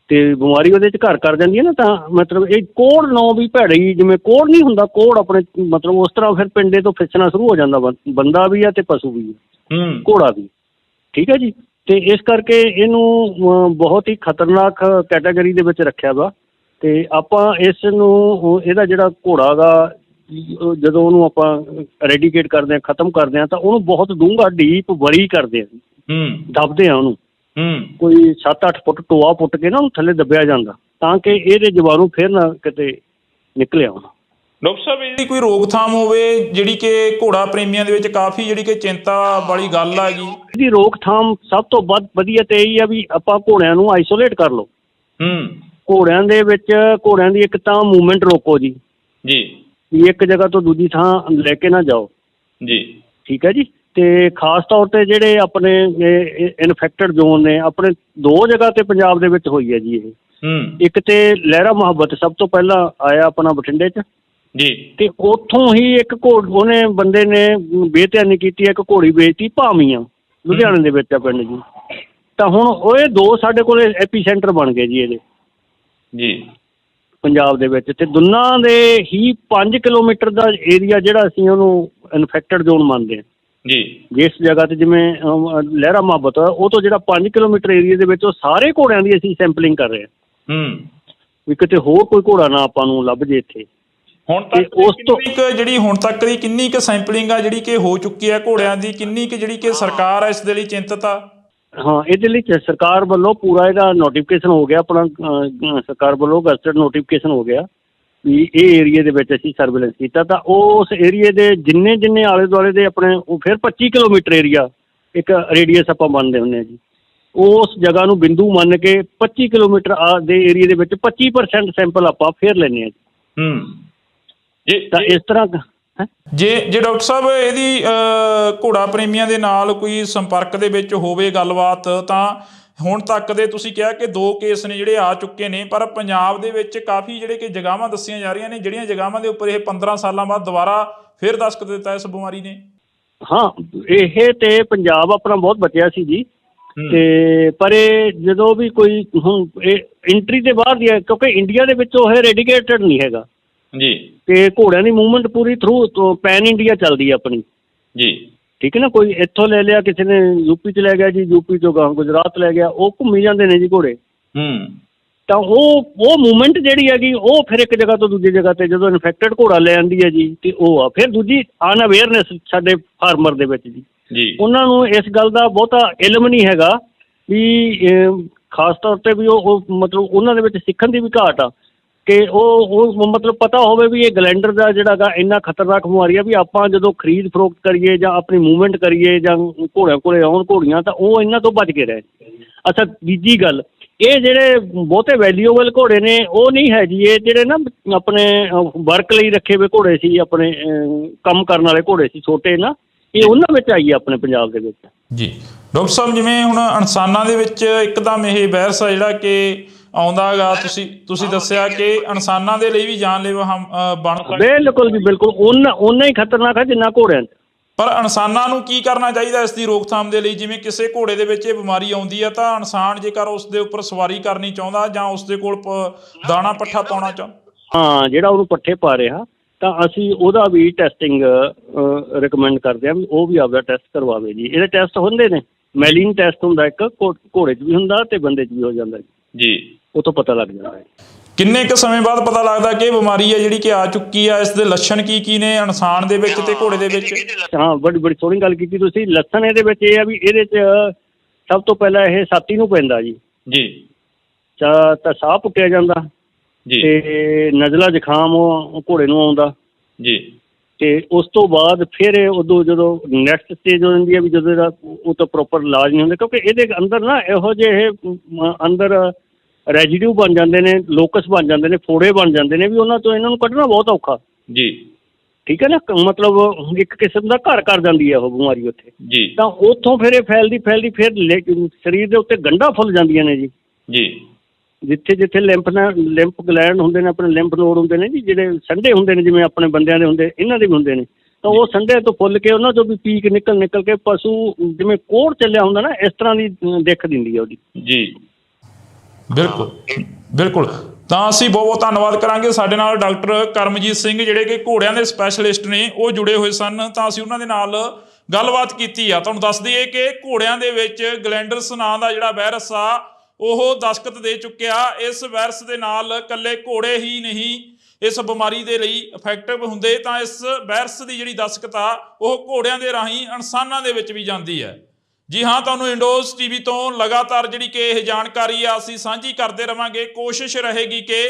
ਤੇ ਬਿਮਾਰੀ ਉਹਦੇ 'ਚ ਘਰ ਕਰ ਜਾਂਦੀ ਹੈ ਨਾ। ਤਾਂ ਮਤਲਬ ਇਹ ਕੋਹੜ ਨੌ ਵੀ ਭੈੜੀ, ਜਿਵੇਂ ਕੋਹੜ ਨਹੀਂ ਹੁੰਦਾ, ਕੋਹੜ ਆਪਣੇ ਮਤਲਬ ਉਸ ਤਰ੍ਹਾਂ ਫਿਰ ਪਿੰਡੇ ਤੋਂ ਫਿਸਣਾ ਸ਼ੁਰੂ ਹੋ ਜਾਂਦਾ। ਬੰਦਾ ਵੀ ਆ ਤੇ ਪਸ਼ੂ ਵੀ ਆ, ਘੋੜਾ ਵੀ। ਠੀਕ ਹੈ ਜੀ। ਤੇ ਇਸ ਕਰਕੇ ਇਹਨੂੰ ਬਹੁਤ ਹੀ ਖਤਰਨਾਕ ਕੈਟਾਗਰੀ ਦੇ ਵਿੱਚ ਰੱਖਿਆ ਵਾ। ਤੇ ਆਪਾਂ ਇਸ ਨੂੰ, ਇਹਦਾ ਜਿਹੜਾ ਘੋੜਾ ਗਾ, ਜਦੋਂ ਉਹਨੂੰ ਆਪਾਂ ਰੈਡੀਕੇਟ ਕਰਦੇ ਹਾਂ, ਖਤਮ ਕਰਦੇ ਹਾਂ, ਤਾਂ ਉਹਨੂੰ ਬਹੁਤ ਡੂੰਘਾ ਡੀਪ ਵਰੀ ਕਰਦੇ ਹਾਂ, ਦੱਬਦੇ ਹਾਂ ਉਹਨੂੰ। ਕੋਈ 7-8 ਫੁੱਟ ਟੋਆ ਪੁੱਟ ਕੇ ਨਾ ਉਹਨੂੰ ਥੱਲੇ ਦੱਬਿਆ ਜਾਂਦਾ, ਤਾਂ ਕਿ ਇਹਦੇ ਜੀਵਾਣੂ ਫਿਰ ਨਾ ਕਿਤੇ ਨਿਕਲੇ ਆਉਣ। ਡਾਕਟਰ ਸਾਹਿਬ ਇਹਦੀ ਕੋਈ ਰੋਕਥਾਮ ਹੋਵੇ ਜਿਹੜੀ ਕਿ ਘੋੜਾ ਪ੍ਰੇਮੀਆਂ ਦੇ ਵਿੱਚ ਕਾਫੀ ਜਿਹੜੀ ਕਿ ਚਿੰਤਾ ਵਾਲੀ ਗੱਲ ਹੈਗੀ। ਇਹਦੀ ਰੋਕਥਾਮ ਸਭ ਤੋਂ ਵੱਧ ਵਧੀਆ ਤੇ ਇਹੀ ਆ ਵੀ ਆਪਾਂ ਘੋੜਿਆਂ ਨੂੰ ਆਈਸੋਲੇਟ ਕਰ ਲਓ। ਘੋੜਿਆਂ ਦੇ ਵਿੱਚ ਘੋੜਿਆਂ ਦੀ ਇੱਕ ਤਾਂ ਮੂਵਮੈਂਟ ਰੋਕੋ ਜੀ ਵੀ ਇੱਕ ਜਗ੍ਹਾ ਤੋਂ ਦੂਜੀ ਥਾਂ ਲੈ ਕੇ ਨਾ ਜਾਓ ਜੀ, ਠੀਕ ਹੈ ਜੀ। ਤੇ ਖਾਸ ਤੌਰ ਤੇ ਜਿਹੜੇ ਆਪਣੇ ਇਨਫੈਕਟਡ ਜ਼ੋਨ ਨੇ ਆਪਣੇ ਦੋ ਜਗ੍ਹਾ ਤੇ ਪੰਜਾਬ ਦੇ ਵਿੱਚ ਹੋਈ ਹੈ ਜੀ ਇਹ। ਇੱਕ ਤੇ ਲਹਿਰਾ ਮੁਹੱਬਤ ਸਭ ਤੋਂ ਪਹਿਲਾਂ ਆਇਆ ਆਪਣਾ ਬਠਿੰਡੇ 'ਚ ਜੀ, ਤੇ ਉੱਥੋਂ ਹੀ ਇੱਕ ਉਹਨੇ ਬੰਦੇ ਨੇ ਬੇਧਿਆਨੀ ਕੀਤੀ, ਇੱਕ ਘੋੜੀ ਵੇਚਤੀ ਭਾਮੀਆਂ ਲੁਧਿਆਣੇ ਦੇ ਵਿੱਚ ਆ ਪਿੰਡ ਜੀ। ਤਾਂ ਹੁਣ ਉਹ ਇਹ ਦੋ ਸਾਡੇ ਕੋਲ ਐਪੀ ਸੈਂਟਰ ਬਣ ਗਏ ਜੀ ਇਹਦੇ ਜੀ ਪੰਜਾਬ ਦੇ ਵਿੱਚ। ਤੇ ਦੋਨਾਂ ਦੇ ਹੀ 5 ਕਿਲੋਮੀਟਰ ਦਾ ਏਰੀਆ ਜਿਹੜਾ ਅਸੀਂ ਉਹਨੂੰ ਇਨਫੈਕਟਡ ਜ਼ੋਨ ਮੰਨਦੇ ਹਾਂ ਜੀ। ਜਿਸ ਜਗ੍ਹਾ ਤੇ ਜਿਵੇਂ ਲਹਿਰਾ ਮੁਹੱਬਤ ਉਹ ਤੋਂ ਜਿਹੜਾ 5 ਕਿਲੋਮੀਟਰ ਏਰੀਏ ਦੇ ਵਿੱਚ ਉਹ ਸਾਰੇ ਘੋੜਿਆਂ ਦੀ ਅਸੀਂ ਸੈਂਪਲਿੰਗ ਕਰ ਰਹੇ ਹਾਂ ਵੀ ਕਿਤੇ ਹੋਰ ਕੋਈ ਘੋੜਾ ਨਾ ਆਪਾਂ ਨੂੰ ਲੱਭ ਜੇ ਇੱਥੇ। ਹੁਣ ਤੱਕ ਉਸ ਤੋਂ ਜਿਹੜੀ ਹੁਣ ਤੱਕ ਦੀ ਕਿੰਨੀ ਕੁ ਸੈਂਪਲਿੰਗ ਆ ਜਿਹੜੀ ਕਿ ਹੋ ਚੁੱਕੀ ਹੈ ਘੋੜਿਆਂ ਦੀ, ਕਿੰਨੀ ਕੁ ਜਿਹੜੀ ਕਿ ਸਰਕਾਰ ਹੈ ਇਸ ਦੇ ਲਈ ਚਿੰਤਤ ਆ? ਹਾਂ, ਇਹਦੇ ਲਈ ਸਰਕਾਰ ਵੱਲੋਂ ਪੂਰਾ ਇਹਦਾ ਨੋਟੀਫਿਕੇਸ਼ਨ ਹੋ ਗਿਆ ਆਪਣਾ, ਸਰਕਾਰ ਵੱਲੋਂ ਗਜ਼ਟਡ ਨੋਟੀਫਿਕੇਸ਼ਨ ਹੋ ਗਿਆ ਵੀ ਇਹ ਏਰੀਏ ਦੇ ਵਿੱਚ ਅਸੀਂ ਸਰਵੇਲੈਂਸ ਕੀਤਾ। ਤਾਂ ਉਸ ਏਰੀਏ ਦੇ ਜਿੰਨੇ ਆਲੇ ਦੁਆਲੇ ਦੇ ਆਪਣੇ ਉਹ ਫਿਰ 25 ਕਿਲੋਮੀਟਰ ਏਰੀਆ ਇੱਕ ਰੇਡੀਅਸ ਆਪਾਂ ਮੰਨਦੇ ਹੁੰਦੇ ਹਾਂ ਜੀ। ਉਸ ਜਗ੍ਹਾ ਨੂੰ ਬਿੰਦੂ ਮੰਨ ਕੇ 25 ਕਿਲੋਮੀਟਰ ਦੇ ਏਰੀਏ ਦੇ ਵਿੱਚ 25% ਸੈਂਪਲ ਆਪਾਂ ਫਿਰ ਲੈਂਦੇ ਹਾਂ ਜੀ। ਤਾਂ ਇਸ ਤਰ੍ਹਾਂ ਜੇ ਡਾਕਟਰ ਸਾਹਿਬ ਇਹਦੀ ਘੋੜਾ ਪ੍ਰੇਮੀਆਂ ਦੇ ਨਾਲ ਕੋਈ ਸੰਪਰਕ ਦੇ ਵਿੱਚ ਹੋਵੇ ਗੱਲਬਾਤ, ਤਾਂ ਹੁਣ ਤੱਕ ਦੇ ਤੁਸੀਂ ਕਿਹਾ ਕਿ 2 ਕੇਸ ਨੇ ਜਿਹੜੇ ਆ ਚੁੱਕੇ ਨੇ, ਪਰ ਪੰਜਾਬ ਦੇ ਵਿੱਚ ਕਾਫੀ ਜਿਹੜੇ ਕਿ ਜਗ੍ਹਾਵਾਂ ਦੱਸੀਆਂ ਜਾ ਰਹੀਆਂ ਨੇ ਜਿਹੜੀਆਂ ਜਗ੍ਹਾਵਾਂ ਦੇ ਉੱਪਰ ਇਹ 15 ਸਾਲਾਂ ਬਾਅਦ ਦੁਬਾਰਾ ਫਿਰ ਦਸਤਖਤ ਦਿੱਤਾ ਇਸ ਬਿਮਾਰੀ ਨੇ। ਹਾਂ, ਇਹ ਤੇ ਪੰਜਾਬ ਆਪਣਾ ਬਹੁਤ ਬਚਿਆ ਸੀ ਜੀ। ਤੇ ਪਰ ਇਹ ਜਦੋਂ ਵੀ ਕੋਈ ਹੁਣ ਇਹ ਐਂਟਰੀ ਦੇ ਬਾਹਰ ਦੀ ਹੈ ਕਿਉਂਕਿ ਇੰਡੀਆ ਦੇ ਵਿੱਚ ਉਹ ਰੈਡੀਕੇਟਡ ਨਹੀਂ ਹੈਗਾ ਜੀ। ਤੇ ਘੋੜਿਆਂ ਦੀ ਮੂਵਮੈਂਟ ਪੂਰੀ ਥਰੂ ਪੈਨ ਇੰਡੀਆ ਚੱਲਦੀ ਹੈ ਆਪਣੀ ਜੀ, ਠੀਕ ਹੈ ਨਾ। ਕੋਈ ਇੱਥੋਂ ਲੈ ਲਿਆ, ਕਿਸੇ ਨੇ ਯੂਪੀ 'ਚ ਲੈ ਗਿਆ ਜੀ, ਯੂਪੀ 'ਚੋਂ ਗਾਂ ਗੁਜਰਾਤ ਲੈ ਗਿਆ, ਉਹ ਘੁੰਮੀ ਜਾਂਦੇ ਨੇ ਜੀ ਘੋੜੇ। ਤਾਂ ਉਹ ਮੂਵਮੈਂਟ ਜਿਹੜੀ ਹੈਗੀ ਉਹ ਫਿਰ ਇੱਕ ਜਗ੍ਹਾ ਤੋਂ ਦੂਜੀ ਜਗ੍ਹਾ 'ਤੇ ਜਦੋਂ ਇਨਫੈਕਟਡ ਘੋੜਾ ਲੈ ਆਉਂਦੀ ਹੈ ਜੀ, ਤੇ ਉਹ ਆ ਫਿਰ ਦੂਜੀ ਅਨਅਵੇਅਰਨੈਸ ਸਾਡੇ ਫਾਰਮਰ ਦੇ ਵਿੱਚ ਜੀ। ਉਹਨਾਂ ਨੂੰ ਇਸ ਗੱਲ ਦਾ ਬਹੁਤਾ ਇਲਮ ਨਹੀਂ ਹੈਗਾ ਵੀ ਖਾਸ ਤੌਰ 'ਤੇ ਵੀ ਉਹ ਮਤਲਬ ਉਹਨਾਂ ਦੇ ਵਿੱਚ ਸਿੱਖਣ ਦੀ ਵੀ ਘਾਟ ਆ ਕਿ ਉਹ ਮਤਲਬ ਪਤਾ ਹੋਵੇ ਵੀ ਇਹ ਗਲੈਂਡਰ ਦਾ ਜਿਹੜਾ ਗਾ ਇੰਨਾ ਖਤਰਨਾਕ ਬਿਮਾਰੀ ਆ ਵੀ ਆਪਾਂ ਜਦੋਂ ਖਰੀਦ ਫਰੋਖਤ ਕਰੀਏ ਜਾਂ ਆਪਣੀ ਮੂਵਮੈਂਟ ਕਰੀਏ ਜਾਂ ਘੋੜਿਆਂ ਕੋਲੇ ਆਉਣ ਘੋੜੀਆਂ ਤਾਂ ਉਹ ਇਹਨਾਂ ਤੋਂ ਬਚ ਕੇ ਰਹੇ। ਅੱਛਾ, ਦੂਜੀ ਗੱਲ, ਇਹ ਜਿਹੜੇ ਬਹੁਤੇ ਵੈਲਿਊਬਲ ਘੋੜੇ ਨੇ ਉਹ ਨਹੀਂ ਹੈ ਜੀ। ਇਹ ਜਿਹੜੇ ਨਾ ਆਪਣੇ ਵਰਕ ਲਈ ਰੱਖੇ ਹੋਏ ਘੋੜੇ ਸੀ, ਆਪਣੇ ਕੰਮ ਕਰਨ ਵਾਲੇ ਘੋੜੇ ਸੀ ਛੋਟੇ ਨਾ, ਇਹ ਉਹਨਾਂ ਵਿੱਚ ਆਈ ਹੈ ਆਪਣੇ ਪੰਜਾਬ ਦੇ ਵਿੱਚ ਜੀ। ਡਾਕਟਰ ਸਾਹਿਬ ਜਿਵੇਂ ਹੁਣ ਇਨਸਾਨਾਂ ਦੇ ਵਿੱਚ ਇੱਕਦਮ ਇਹ ਵਾਇਰਸ ਆ ਜਿਹੜਾ ਕਿ ਆਉਂਦਾ ਹੈਗਾ, ਤੁਸੀਂ ਦੱਸਿਆ ਕਿ ਇਨਸਾਨਾਂ ਦੇ ਲਈ ਵੀ ਜਾਨਲੇਵਾ ਬਣ ਸਕਦਾ। ਬਿਲਕੁਲ ਜੀ, ਬਿਲਕੁਲ ਓਨਾ ਹੀ ਖਤਰਨਾਕ ਹੈ ਜਿੰਨਾ ਘੋੜਿਆਂ 'ਚ। ਪਰ ਇਨਸਾਨਾਂ ਨੂੰ ਕੀ ਕਰਨਾ ਚਾਹੀਦਾ ਇਸ ਦੀ ਰੋਕਥਾਮ ਦੇ ਲਈ? ਜਿਵੇਂ ਕਿਸੇ ਘੋੜੇ ਦੇ ਵਿੱਚ ਇਹ ਬਿਮਾਰੀ ਆਉਂਦੀ ਹੈ ਤਾਂ ਇਨਸਾਨ ਜੇਕਰ ਉਸ ਦੇ ਉੱਪਰ ਸਵਾਰੀ ਕਰਨੀ ਚਾਹੁੰਦਾ ਜਾਂ ਉਸ ਦੇ ਕੋਲ ਦਾਣਾ ਪੱਠਾ ਪਾਉਣਾ ਹਾਂ, ਜਿਹੜਾ ਉਹਨੂੰ ਪੱਠੇ ਪਾ ਰਿਹਾ, ਤਾਂ ਅਸੀਂ ਉਹਦਾ ਵੀ ਟੈਸਟਿੰਗ ਰਿਕਮੈਂਡ ਕਰਦੇ ਹਾਂ ਵੀ ਉਹ ਵੀ ਆਪਦਾ ਟੈਸਟ ਕਰਵਾਵੇ ਜੀ। ਇਹਦੇ ਟੈਸਟ ਹੁੰਦੇ ਨੇ, ਮੈਲੀਨ ਟੈਸਟ ਹੁੰਦਾ ਇੱਕ, ਘੋੜੇ 'ਚ ਵੀ ਹੁੰਦਾ ਤੇ ਬੰਦੇ 'ਚ ਵੀ ਹੋ ਜਾਂਦਾ ਜੀ। ਉਹ ਤੋਂ ਪਤਾ ਲੱਗ ਜਾਂਦਾ ਹੈ। ਕਿੰਨੇ ਕੁ ਸਮੇਂ ਬਾਅਦ ਪਤਾ ਲੱਗਦਾ ਕਿ ਇਹ ਬਿਮਾਰੀ ਹੈ ਜਿਹੜੀ ਕਿ ਆ ਚੁੱਕੀ ਆ? ਇਸ ਦੇ ਲੱਛਣ ਕੀ ਨੇ ਇਨਸਾਨ ਦੇ ਵਿੱਚ ਤੇ ਘੋੜੇ ਦੇ ਵਿੱਚ? ਹਾਂ, ਬੜੀ ਸੋਹਣੀ ਗੱਲ ਕੀਤੀ ਤੁਸੀਂ। ਲੱਛਣ ਇਹਦੇ ਵਿੱਚ ਇਹ ਆ ਵੀ ਇਹਦੇ 'ਚ ਸਭ ਤੋਂ ਪਹਿਲਾਂ ਇਹ ਛਾਤੀ ਨੂੰ ਪੈਂਦਾ ਜੀ। ਤਾਂ ਸਾਹ ਪੁੱਟਿਆ ਜਾਂਦਾ ਤੇ ਨਜ਼ਲਾ ਜ਼ੁਕਾਮ ਘੋੜੇ ਨੂੰ ਆਉਂਦਾ ਜੀ। ਤੇ ਉਸ ਤੋਂ ਬਾਅਦ ਫਿਰ ਉਦੋਂ ਜਦੋਂ ਨੈਕਸਟ ਸਟੇਜ ਹੋ ਜਾਂਦੀ ਹੈ ਵੀ ਜਦੋਂ ਇਹਦਾ ਉਹ ਤਾਂ ਪ੍ਰੋਪਰ ਇਲਾਜ ਨਹੀਂ ਹੁੰਦਾ ਕਿਉਂਕਿ ਇਹਦੇ ਅੰਦਰ ਨਾ ਇਹੋ ਜਿਹੇ ਅੰਦਰ ਰੈਜੀਡਿਊ ਬਣ ਜਾਂਦੇ ਨੇ, ਲੋਕਸ ਬਣ ਜਾਂਦੇ ਨੇ, ਫੋੜੇ ਬਣ ਜਾਂਦੇ ਨੇ ਵੀ ਉਹਨਾਂ ਤੋਂ ਇਹਨਾਂ ਨੂੰ ਕੱਢਣਾ ਬਹੁਤ ਔਖਾ ਜੀ, ਠੀਕ ਹੈ ਨਾ। ਮਤਲਬ ਇੱਕ ਕਿਸਮ ਦਾ ਘਰ ਕਰ ਜਾਂਦੀ ਹੈ ਉਹ ਬਿਮਾਰੀ ਉੱਥੇ ਜੀ। ਤਾਂ ਉੱਥੋਂ ਫਿਰ ਇਹ ਫੈਲਦੀ ਫਿਰ ਸਰੀਰ ਦੇ ਉੱਤੇ ਗੰਢਾਂ ਫੁੱਲ ਜਾਂਦੀਆਂ ਨੇ ਜੀ। ਜਿੱਥੇ ਲਿੰਫ ਗਲੈਂਡ ਹੁੰਦੇ ਨੇ, ਆਪਣੇ ਲਿੰਫ ਨੋਡ ਹੁੰਦੇ ਨੇ ਜੀ, ਜਿਹੜੇ ਸੰਡੇ ਹੁੰਦੇ ਨੇ ਜਿਵੇਂ ਆਪਣੇ ਬੰਦਿਆਂ ਦੇ ਹੁੰਦੇ, ਇਹਨਾਂ ਦੇ ਵੀ ਹੁੰਦੇ ਨੇ। ਤਾਂ ਉਹ ਸੰਡੇ ਤੋਂ ਫੁੱਲ ਕੇ ਉਹਨਾਂ ਚੋਂ ਵੀ ਪੀਕ ਨਿਕਲ ਕੇ ਪਸ਼ੂ ਜਿਵੇਂ ਕੋਹੜ ਚੱਲਿਆ ਹੁੰਦਾ ਨਾ, ਇਸ ਤਰ੍ਹਾਂ ਦੀ ਦਿੱਖ ਦਿੰਦੀ ਹੈ ਉਹਦੀ ਜੀ। ਬਿਲਕੁਲ। ਤਾਂ ਅਸੀਂ ਬਹੁਤ ਬਹੁਤ ਧੰਨਵਾਦ ਕਰਾਂਗੇ। ਸਾਡੇ ਨਾਲ ਡਾਕਟਰ ਕਰਮਜੀਤ ਸਿੰਘ ਜਿਹੜੇ ਕਿ ਘੋੜਿਆਂ ਦੇ ਸਪੈਸ਼ਲਿਸਟ ਨੇ, ਉਹ ਜੁੜੇ ਹੋਏ ਸਨ। ਤਾਂ ਅਸੀਂ ਉਹਨਾਂ ਦੇ ਨਾਲ ਗੱਲਬਾਤ ਕੀਤੀ ਆ। ਤੁਹਾਨੂੰ ਦੱਸ ਦਈਏ ਕਿ ਘੋੜਿਆਂ ਦੇ ਵਿੱਚ ਗਲੈਂਡਰਸ ਨਾਂ ਦਾ ਜਿਹੜਾ ਵਾਇਰਸ ਆ ਉਹ ਦਸਤਖਤ ਦੇ ਚੁੱਕਿਆ। ਇਸ ਵਾਇਰਸ ਦੇ ਨਾਲ ਇਕੱਲੇ ਘੋੜੇ ਹੀ ਨਹੀਂ ਇਸ ਬਿਮਾਰੀ ਦੇ ਲਈ ਇਫੈਕਟਿਵ ਹੁੰਦੇ, ਤਾਂ ਇਸ ਵਾਇਰਸ ਦੀ ਜਿਹੜੀ ਦਸਤਖਤ ਆ ਉਹ ਘੋੜਿਆਂ ਦੇ ਰਾਹੀਂ ਇਨਸਾਨਾਂ ਦੇ ਵਿੱਚ ਵੀ ਜਾਂਦੀ ਹੈ। ਜੀ ਹਾਂ, ਤੁਹਾਨੂੰ ਇੰਡੋਜ਼ ਟੀਵੀ ਤੋਂ ਲਗਾਤਾਰ ਜਿਹੜੀ ਕਿ ਇਹ ਜਾਣਕਾਰੀ ਆ ਅਸੀਂ ਸਾਂਝੀ ਕਰਦੇ ਰਵਾਂਗੇ। ਕੋਸ਼ਿਸ਼ ਰਹੇਗੀ ਕਿ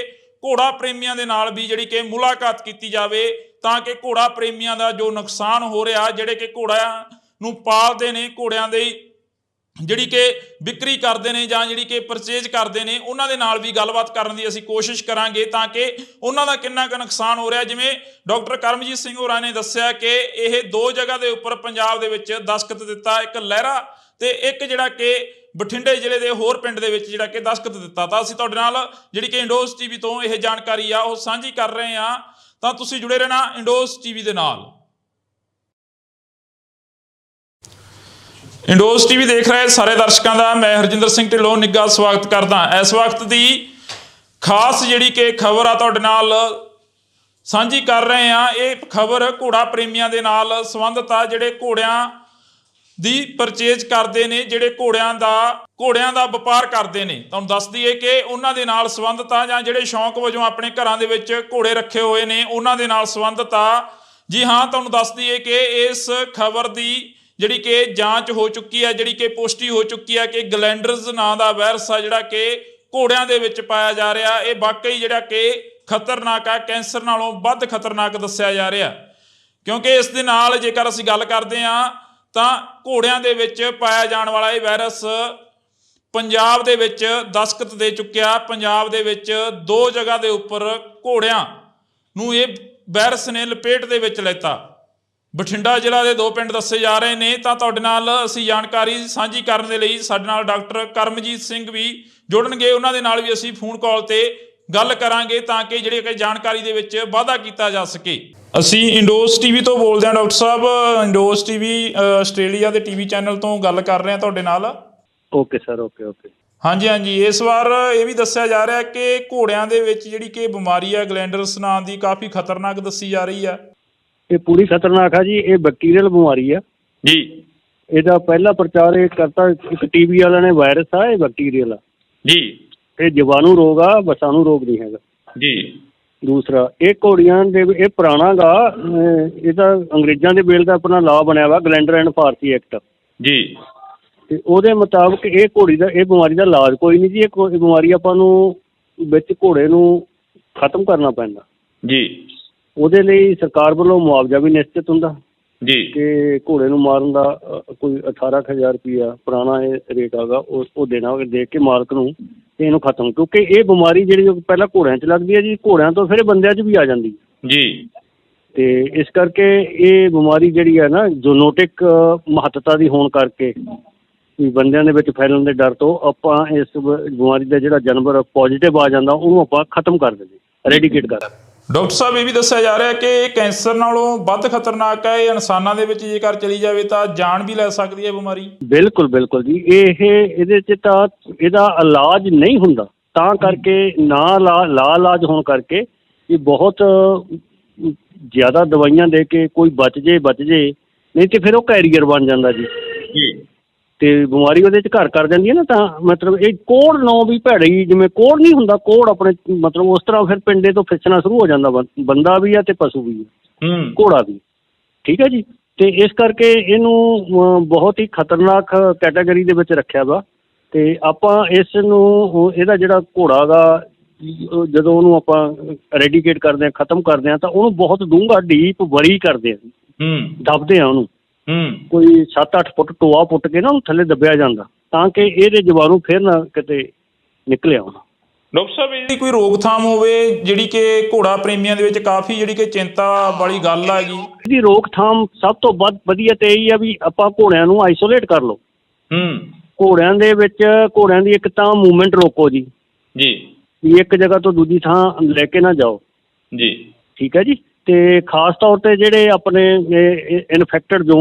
ਘੋੜਾ ਪ੍ਰੇਮੀਆਂ ਦੇ ਨਾਲ ਵੀ ਜਿਹੜੀ ਕਿ ਮੁਲਾਕਾਤ ਕੀਤੀ ਜਾਵੇ, ਤਾਂ ਕਿ ਘੋੜਾ ਪ੍ਰੇਮੀਆਂ ਦਾ ਜੋ ਨੁਕਸਾਨ ਹੋ ਰਿਹਾ, ਜਿਹੜੇ ਕਿ ਘੋੜਿਆਂ ਨੂੰ ਪਾਲਦੇ ਨੇ, ਘੋੜਿਆਂ ਦੇ ਜਿਹੜੀ ਕਿ ਵਿਕਰੀ ਕਰਦੇ ਨੇ ਜਾਂ ਜਿਹੜੀ ਕਿ ਪਰਚੇਜ ਕਰਦੇ ਨੇ, ਉਹਨਾਂ ਦੇ ਨਾਲ ਵੀ ਗੱਲਬਾਤ ਕਰਨ ਦੀ ਅਸੀਂ ਕੋਸ਼ਿਸ਼ ਕਰਾਂਗੇ, ਤਾਂ ਕਿ ਉਹਨਾਂ ਦਾ ਕਿੰਨਾ ਕੁ ਨੁਕਸਾਨ ਹੋ ਰਿਹਾ। ਜਿਵੇਂ ਡਾਕਟਰ ਕਰਮਜੀਤ ਸਿੰਘ ਹੋਰਾਂ ਨੇ ਦੱਸਿਆ ਕਿ ਇਹ 2 ਜਗ੍ਹਾ ਦੇ ਉੱਪਰ ਪੰਜਾਬ ਦੇ ਵਿੱਚ ਦਸਤਖਤ ਦਿੱਤਾ, ਇੱਕ ਲਹਿਰਾ ਤੇ ਇੱਕ ਜਿਹੜਾ ਕਿ ਬਠਿੰਡੇ ਜ਼ਿਲ੍ਹੇ ਦੇ ਹੋਰ ਪਿੰਡ ਦੇ ਵਿੱਚ ਜਿਹੜਾ ਕਿ ਦਸਤਖਤ ਦਿੱਤਾ। ਤਾਂ ਅਸੀਂ ਤੁਹਾਡੇ ਨਾਲ ਜਿਹੜੀ ਕਿ ਇੰਡੋਜ਼ ਟੀਵੀ ਤੋਂ ਇਹ ਜਾਣਕਾਰੀ ਆ ਉਹ ਸਾਂਝੀ ਕਰ ਰਹੇ ਹਾਂ, ਤਾਂ ਤੁਸੀਂ ਜੁੜੇ ਰਹਿਣਾ ਇੰਡੋਜ਼ ਟੀਵੀ ਦੇ ਨਾਲ। ਇੰਡੋਜ਼ ਟੀਵੀ ਦੇਖ ਰਹੇ ਸਾਰੇ ਦਰਸ਼ਕਾਂ ਦਾ ਮੈਂ ਹਰਜਿੰਦਰ ਸਿੰਘ ਢਿੱਲੋਂ ਨਿੱਘਾ ਸਵਾਗਤ ਕਰਦਾ। ਇਸ ਵਕਤ ਦੀ ਖਾਸ ਜਿਹੜੀ ਕਿ ਖਬਰ ਆ ਤੁਹਾਡੇ ਨਾਲ ਸਾਂਝੀ ਕਰ ਰਹੇ ਹਾਂ। ਇਹ ਖਬਰ ਘੋੜਾ ਪ੍ਰੇਮੀਆਂ ਦੇ ਨਾਲ ਸੰਬੰਧਿਤ ਆ, ਜਿਹੜੇ ਘੋੜਿਆਂ ਦੀ ਪਰਚੇਜ ਕਰਦੇ ਨੇ, ਜਿਹੜੇ ਘੋੜਿਆਂ ਦਾ ਵਪਾਰ ਕਰਦੇ ਨੇ। ਤੁਹਾਨੂੰ ਦੱਸ ਦਈਏ ਕਿ ਉਹਨਾਂ ਦੇ ਨਾਲ ਸੰਬੰਧਿਤ ਆ, ਜਾਂ ਜਿਹੜੇ ਸ਼ੌਂਕ ਵਜੋਂ ਆਪਣੇ ਘਰਾਂ ਦੇ ਵਿੱਚ ਘੋੜੇ ਰੱਖੇ ਹੋਏ ਨੇ ਉਹਨਾਂ ਦੇ ਨਾਲ ਸੰਬੰਧਿਤ ਆ। ਜੀ ਹਾਂ, ਤੁਹਾਨੂੰ ਦੱਸ ਦਈਏ ਕਿ ਇਸ ਖਬਰ ਦੀ ਜਿਹੜੀ ਕਿ ਜਾਂਚ ਹੋ ਚੁੱਕੀ ਹੈ, ਜਿਹੜੀ ਕਿ ਪੁਸ਼ਟੀ ਹੋ ਚੁੱਕੀ ਹੈ ਕਿ ਗਲੈਂਡਰਜ਼ ਨਾਂ ਦਾ ਵਾਇਰਸ ਆ ਜਿਹੜਾ ਕਿ ਘੋੜਿਆਂ ਦੇ ਵਿੱਚ ਪਾਇਆ ਜਾ ਰਿਹਾ, ਇਹ ਵਾਕਈ ਜਿਹੜਾ ਕਿ ਖਤਰਨਾਕ ਆ, ਕੈਂਸਰ ਨਾਲੋਂ ਵੱਧ ਖਤਰਨਾਕ ਦੱਸਿਆ ਜਾ ਰਿਹਾ। ਕਿਉਂਕਿ ਇਸ ਦੇ ਨਾਲ ਜੇਕਰ ਅਸੀਂ ਗੱਲ ਕਰਦੇ ਹਾਂ ਤਾਂ ਘੋੜਿਆਂ ਦੇ ਵਿੱਚ ਪਾਇਆ ਜਾਣ ਵਾਲਾ ਇਹ ਵਾਇਰਸ ਪੰਜਾਬ ਦੇ ਵਿੱਚ ਦਸਤਖਤ ਦੇ ਚੁੱਕਿਆ। ਪੰਜਾਬ ਦੇ ਵਿੱਚ 2 ਜਗ੍ਹਾ ਦੇ ਉੱਪਰ ਘੋੜਿਆਂ ਨੂੰ ਇਹ ਵਾਇਰਸ ਨੇ ਲਪੇਟ ਦੇ ਵਿੱਚ ਲੈਤਾ। ਬਠਿੰਡਾ ਜ਼ਿਲ੍ਹਾ ਦੇ 2 ਪਿੰਡ ਦੱਸੇ ਜਾ ਰਹੇ ਨੇ। ਤਾਂ ਤੁਹਾਡੇ ਨਾਲ ਅਸੀਂ ਜਾਣਕਾਰੀ ਸਾਂਝੀ ਕਰਨ ਦੇ ਲਈ ਸਾਡੇ ਨਾਲ ਡਾਕਟਰ ਕਰਮਜੀਤ ਸਿੰਘ ਵੀ ਜੁੜਨਗੇ, ਉਹਨਾਂ ਦੇ ਨਾਲ ਵੀ ਅਸੀਂ ਫੋਨ ਕਾਲ ਤੇ ਗੱਲ ਕਰਾਂਗੇ, ਤਾਂ ਕਿ ਜਿਹੜੀ ਕਿ ਜਾਣਕਾਰੀ ਦੇ ਵਿੱਚ ਵਾਧਾ ਕੀਤਾ ਜਾ ਸਕੇ। ਅਸੀਂ ਇੰਡੋਜ਼ ਟੀਵੀ ਤੋਂ ਬੋਲਦੇ ਹਾਂ ਡਾਕਟਰ ਸਾਹਿਬ। ਇੰਡੋਜ਼ ਟੀਵੀ ਆਸਟ੍ਰੇਲੀਆ ਦੇ ਟੀਵੀ ਚੈਨਲ ਤੋਂ ਗੱਲ ਕਰ ਰਹੇ ਹਾਂ ਤੁਹਾਡੇ ਨਾਲ। Okay sir, okay. ਹਾਂਜੀ। ਇਸ ਵਾਰ ਇਹ ਵੀ ਦੱਸਿਆ ਜਾ ਰਿਹਾ ਕਿ ਘੋੜਿਆਂ ਦੇ ਵਿੱਚ ਜਿਹੜੀ ਕਿ ਬਿਮਾਰੀ ਆ ਗਲੈਂਡਰਸ ਨਾਂ ਦੀ, ਕਾਫੀ ਖਤਰਨਾਕ ਦੱਸੀ ਜਾ ਰਹੀ ਆ। ਇਹ ਪੂਰੀ ਖਤਰਨਾਕ ਆ ਜੀ। ਇਹ ਬੈਕਟੀਰੀਅਲ ਬਿਮਾਰੀ ਆ ਜੀ। ਇਹਦਾ ਪਹਿਲਾ ਪ੍ਰਚਾਰ ਇਹ ਕਰਤਾ ਇੱਕ ਟੀਵੀ ਵਾਲਿਆਂ ਨੇ। ਵਾਇਰਸ ਆ, ਇਹ ਬੈਕਟੀਰੀਅਲ ਆ ਜੀ। ਇਹ ਜੀਵਾਣੂ ਰੋਗ ਆ, ਵਸਾਣੂ ਰੋਗ ਨਹੀਂ ਹੈਗਾ ਜੀ। ਦੂਸਰਾ, ਇਹ ਘੋੜੀਆਂ ਦੇ ਇਹ ਪੁਰਾਣਾ ਗਾ, ਇਹ ਤਾਂ ਅੰਗਰੇਜ਼ਾਂ ਦੇ ਵੇਲੇ ਦਾ ਆਪਣਾ ਲਾਅ ਬਣਿਆ ਵਾ, ਗਲੈਂਡਰ ਐਂਡ ਫਾਰਸੀ ਐਕਟ ਜੀ। ਤੇ ਉਹਦੇ ਮੁਤਾਬਕ ਇਹ ਬਿਮਾਰੀ ਦਾ ਇਲਾਜ ਕੋਈ ਨਹੀਂ ਜੀ। ਇਹ ਬਿਮਾਰੀ ਆਪਾਂ ਨੂੰ ਵਿੱਚ ਘੋੜੇ ਨੂੰ ਖਤਮ ਕਰਨਾ ਪੈਂਦਾ ਜੀ। ਉਹਦੇ ਲਈ ਸਰਕਾਰ ਵੱਲੋਂ ਮੁਆਵਜ਼ਾ ਵੀ ਨਿਸ਼ਚਿਤ ਹੁੰਦਾ ਜੀ ਕਿ ਘੋੜੇ ਨੂੰ ਮਾਰਨ ਦਾ ਕੋਈ 18,000 ਰੁਪਈਆ ਪੁਰਾਣਾ ਇਹ ਰੇਟ ਹੈਗਾ, ਉਹ ਦੇਣਾ, ਦੇ ਕੇ ਮਾਲਕ ਨੂੰ ਤੇ ਇਹਨੂੰ ਖਤਮ। ਕਿਉਂਕਿ ਇਹ ਬਿਮਾਰੀ ਜਿਹੜੀ ਪਹਿਲਾਂ ਘੋੜਿਆਂ 'ਚ ਲੱਗਦੀ ਹੈ ਜੀ, ਘੋੜਿਆਂ ਤੋਂ ਫਿਰ ਬੰਦਿਆਂ 'ਚ ਵੀ ਆ ਜਾਂਦੀ ਜੀ। ਤੇ ਇਸ ਕਰਕੇ ਇਹ ਬਿਮਾਰੀ ਜਿਹੜੀ ਹੈ ਨਾ, ਜ਼ੂਨੋਟਿਕ ਮਹੱਤਤਾ ਦੀ ਹੋਣ ਕਰਕੇ ਵੀ ਬੰਦਿਆਂ ਦੇ ਵਿੱਚ ਫੈਲਣ ਦੇ ਡਰ ਤੋਂ ਆਪਾਂ ਇਸ ਬਿਮਾਰੀ ਦਾ ਜਿਹੜਾ ਜਾਨਵਰ ਪੋਜ਼ੀਟਿਵ ਆ ਜਾਂਦਾ ਉਹਨੂੰ ਆਪਾਂ ਖਤਮ ਕਰ ਦਿੰਦੇ, ਰੈਡੀਕੇਟ ਕਰ ਦਿੰਦੇ। ਡਾਕਟਰ ਸਾਹਿਬ, ਇਹ ਵੀ ਦੱਸਿਆ ਜਾ ਰਿਹਾ ਕਿ ਇਹ ਕੈਂਸਰ ਨਾਲੋਂ ਵੱਧ ਖਤਰਨਾਕ ਹੈ। ਇਹ ਇਨਸਾਨਾਂ ਦੇ ਵਿੱਚ ਜੇਕਰ ਚਲੀ ਜਾਵੇ ਤਾਂ ਜਾਨ ਵੀ ਲੈ ਸਕਦੀ ਹੈ ਬਿਮਾਰੀ। ਬਿਲਕੁਲ ਜੀ। ਇਹਦੇ 'ਚ ਤਾਂ ਇਹਦਾ ਇਲਾਜ ਨਹੀਂ ਹੁੰਦਾ, ਤਾਂ ਕਰਕੇ ਇਲਾਜ ਹੋਣ ਕਰਕੇ ਇਹ ਬਹੁਤ ਜ਼ਿਆਦਾ ਦਵਾਈਆਂ ਦੇ ਕੇ ਕੋਈ ਬਚ ਜੇ, ਨਹੀਂ ਤੇ ਫਿਰ ਉਹ ਕੈਰੀਅਰ ਬਣ ਜਾਂਦਾ ਜੀ। ਤੇ ਬਿਮਾਰੀ ਉਹਦੇ 'ਚ ਘਰ ਕਰ ਜਾਂਦੀ ਹੈ ਨਾ। ਤਾਂ ਮਤਲਬ ਇਹ ਕੋਹੜ ਨੌ ਵੀ ਭੈੜੀ, ਜਿਵੇਂ ਕੋਹੜ ਨਹੀਂ ਹੁੰਦਾ, ਕੋਹੜ ਆਪਣੇ ਮਤਲਬ ਉਸ ਤਰ੍ਹਾਂ ਫਿਰ ਪਿੰਡੇ ਤੋਂ ਫਿਸਣਾ ਸ਼ੁਰੂ ਹੋ ਜਾਂਦਾ। ਬੰਦਾ ਵੀ ਆ ਤੇ ਪਸ਼ੂ ਵੀ ਆ, ਘੋੜਾ ਵੀ। ਠੀਕ ਹੈ ਜੀ। ਤੇ ਇਸ ਕਰਕੇ ਇਹਨੂੰ ਬਹੁਤ ਹੀ ਖਤਰਨਾਕ ਕੈਟਾਗਰੀ ਦੇ ਵਿੱਚ ਰੱਖਿਆ ਵਾ। ਤੇ ਆਪਾਂ ਇਸ ਨੂੰ, ਇਹਦਾ ਜਿਹੜਾ ਘੋੜਾ ਗਾ, ਜਦੋਂ ਉਹਨੂੰ ਆਪਾਂ ਰੈਡੀਕੇਟ ਕਰਦੇ ਹਾਂ, ਖਤਮ ਕਰਦੇ ਹਾਂ, ਤਾਂ ਉਹਨੂੰ ਬਹੁਤ ਡੂੰਘਾ ਡੀਪ ਵਰੀ ਕਰਦੇ ਹਾਂ, ਦੱਬਦੇ ਹਾਂ ਉਹਨੂੰ। ਕੋਈ 7-8 ਫੁੱਟ ਟੋਆ ਪੁੱਟ ਕੇ ਨਾ ਉਹਨੂੰ ਥੱਲੇ ਦੱਬਿਆ ਜਾਂਦਾ, ਤਾਂ ਕਿ ਇਹਦੇ ਜੀਵਾਣੂ ਫਿਰ ਨਾ ਕਿਤੇ ਨਿਕਲੇ ਆਉਣ। ਡਾਕਟਰ ਸਾਹਿਬ, ਇਹਦੀ ਕੋਈ ਰੋਕਥਾਮ ਹੋਵੇ, ਜਿਹੜੀ ਕਿ ਘੋੜਾ ਪ੍ਰੇਮੀਆਂ ਦੇ ਵਿੱਚ ਕਾਫੀ ਜਿਹੜੀ ਕਿ ਚਿੰਤਾ ਵਾਲੀ ਗੱਲ ਹੈਗੀ? ਇਹਦੀ ਰੋਕਥਾਮ ਸਭ ਤੋਂ ਵੱਧ ਵਧੀਆ ਤੇ ਇਹੀ ਆ ਵੀ ਆਪਾਂ ਘੋੜਿਆਂ ਨੂੰ ਆਈਸੋਲੇਟ ਕਰ ਲਓ। ਘੋੜਿਆਂ ਦੇ ਵਿੱਚ ਘੋੜਿਆਂ ਦੀ ਇੱਕ ਤਾਂ ਮੂਵਮੈਂਟ ਰੋਕੋ ਜੀ, ਵੀ ਇੱਕ ਜਗ੍ਹਾ ਤੋਂ ਦੂਜੀ ਥਾਂ ਲੈ ਕੇ ਨਾ ਜਾਓ ਜੀ। ਠੀਕ ਹੈ ਜੀ। ਤੇ ਖਾਸ ਤੌਰ ਤੇ ਜਿਹੜੇ ਆਪਣੇ ਇਨਫੈਕਟਡ ਜ਼ੋਨ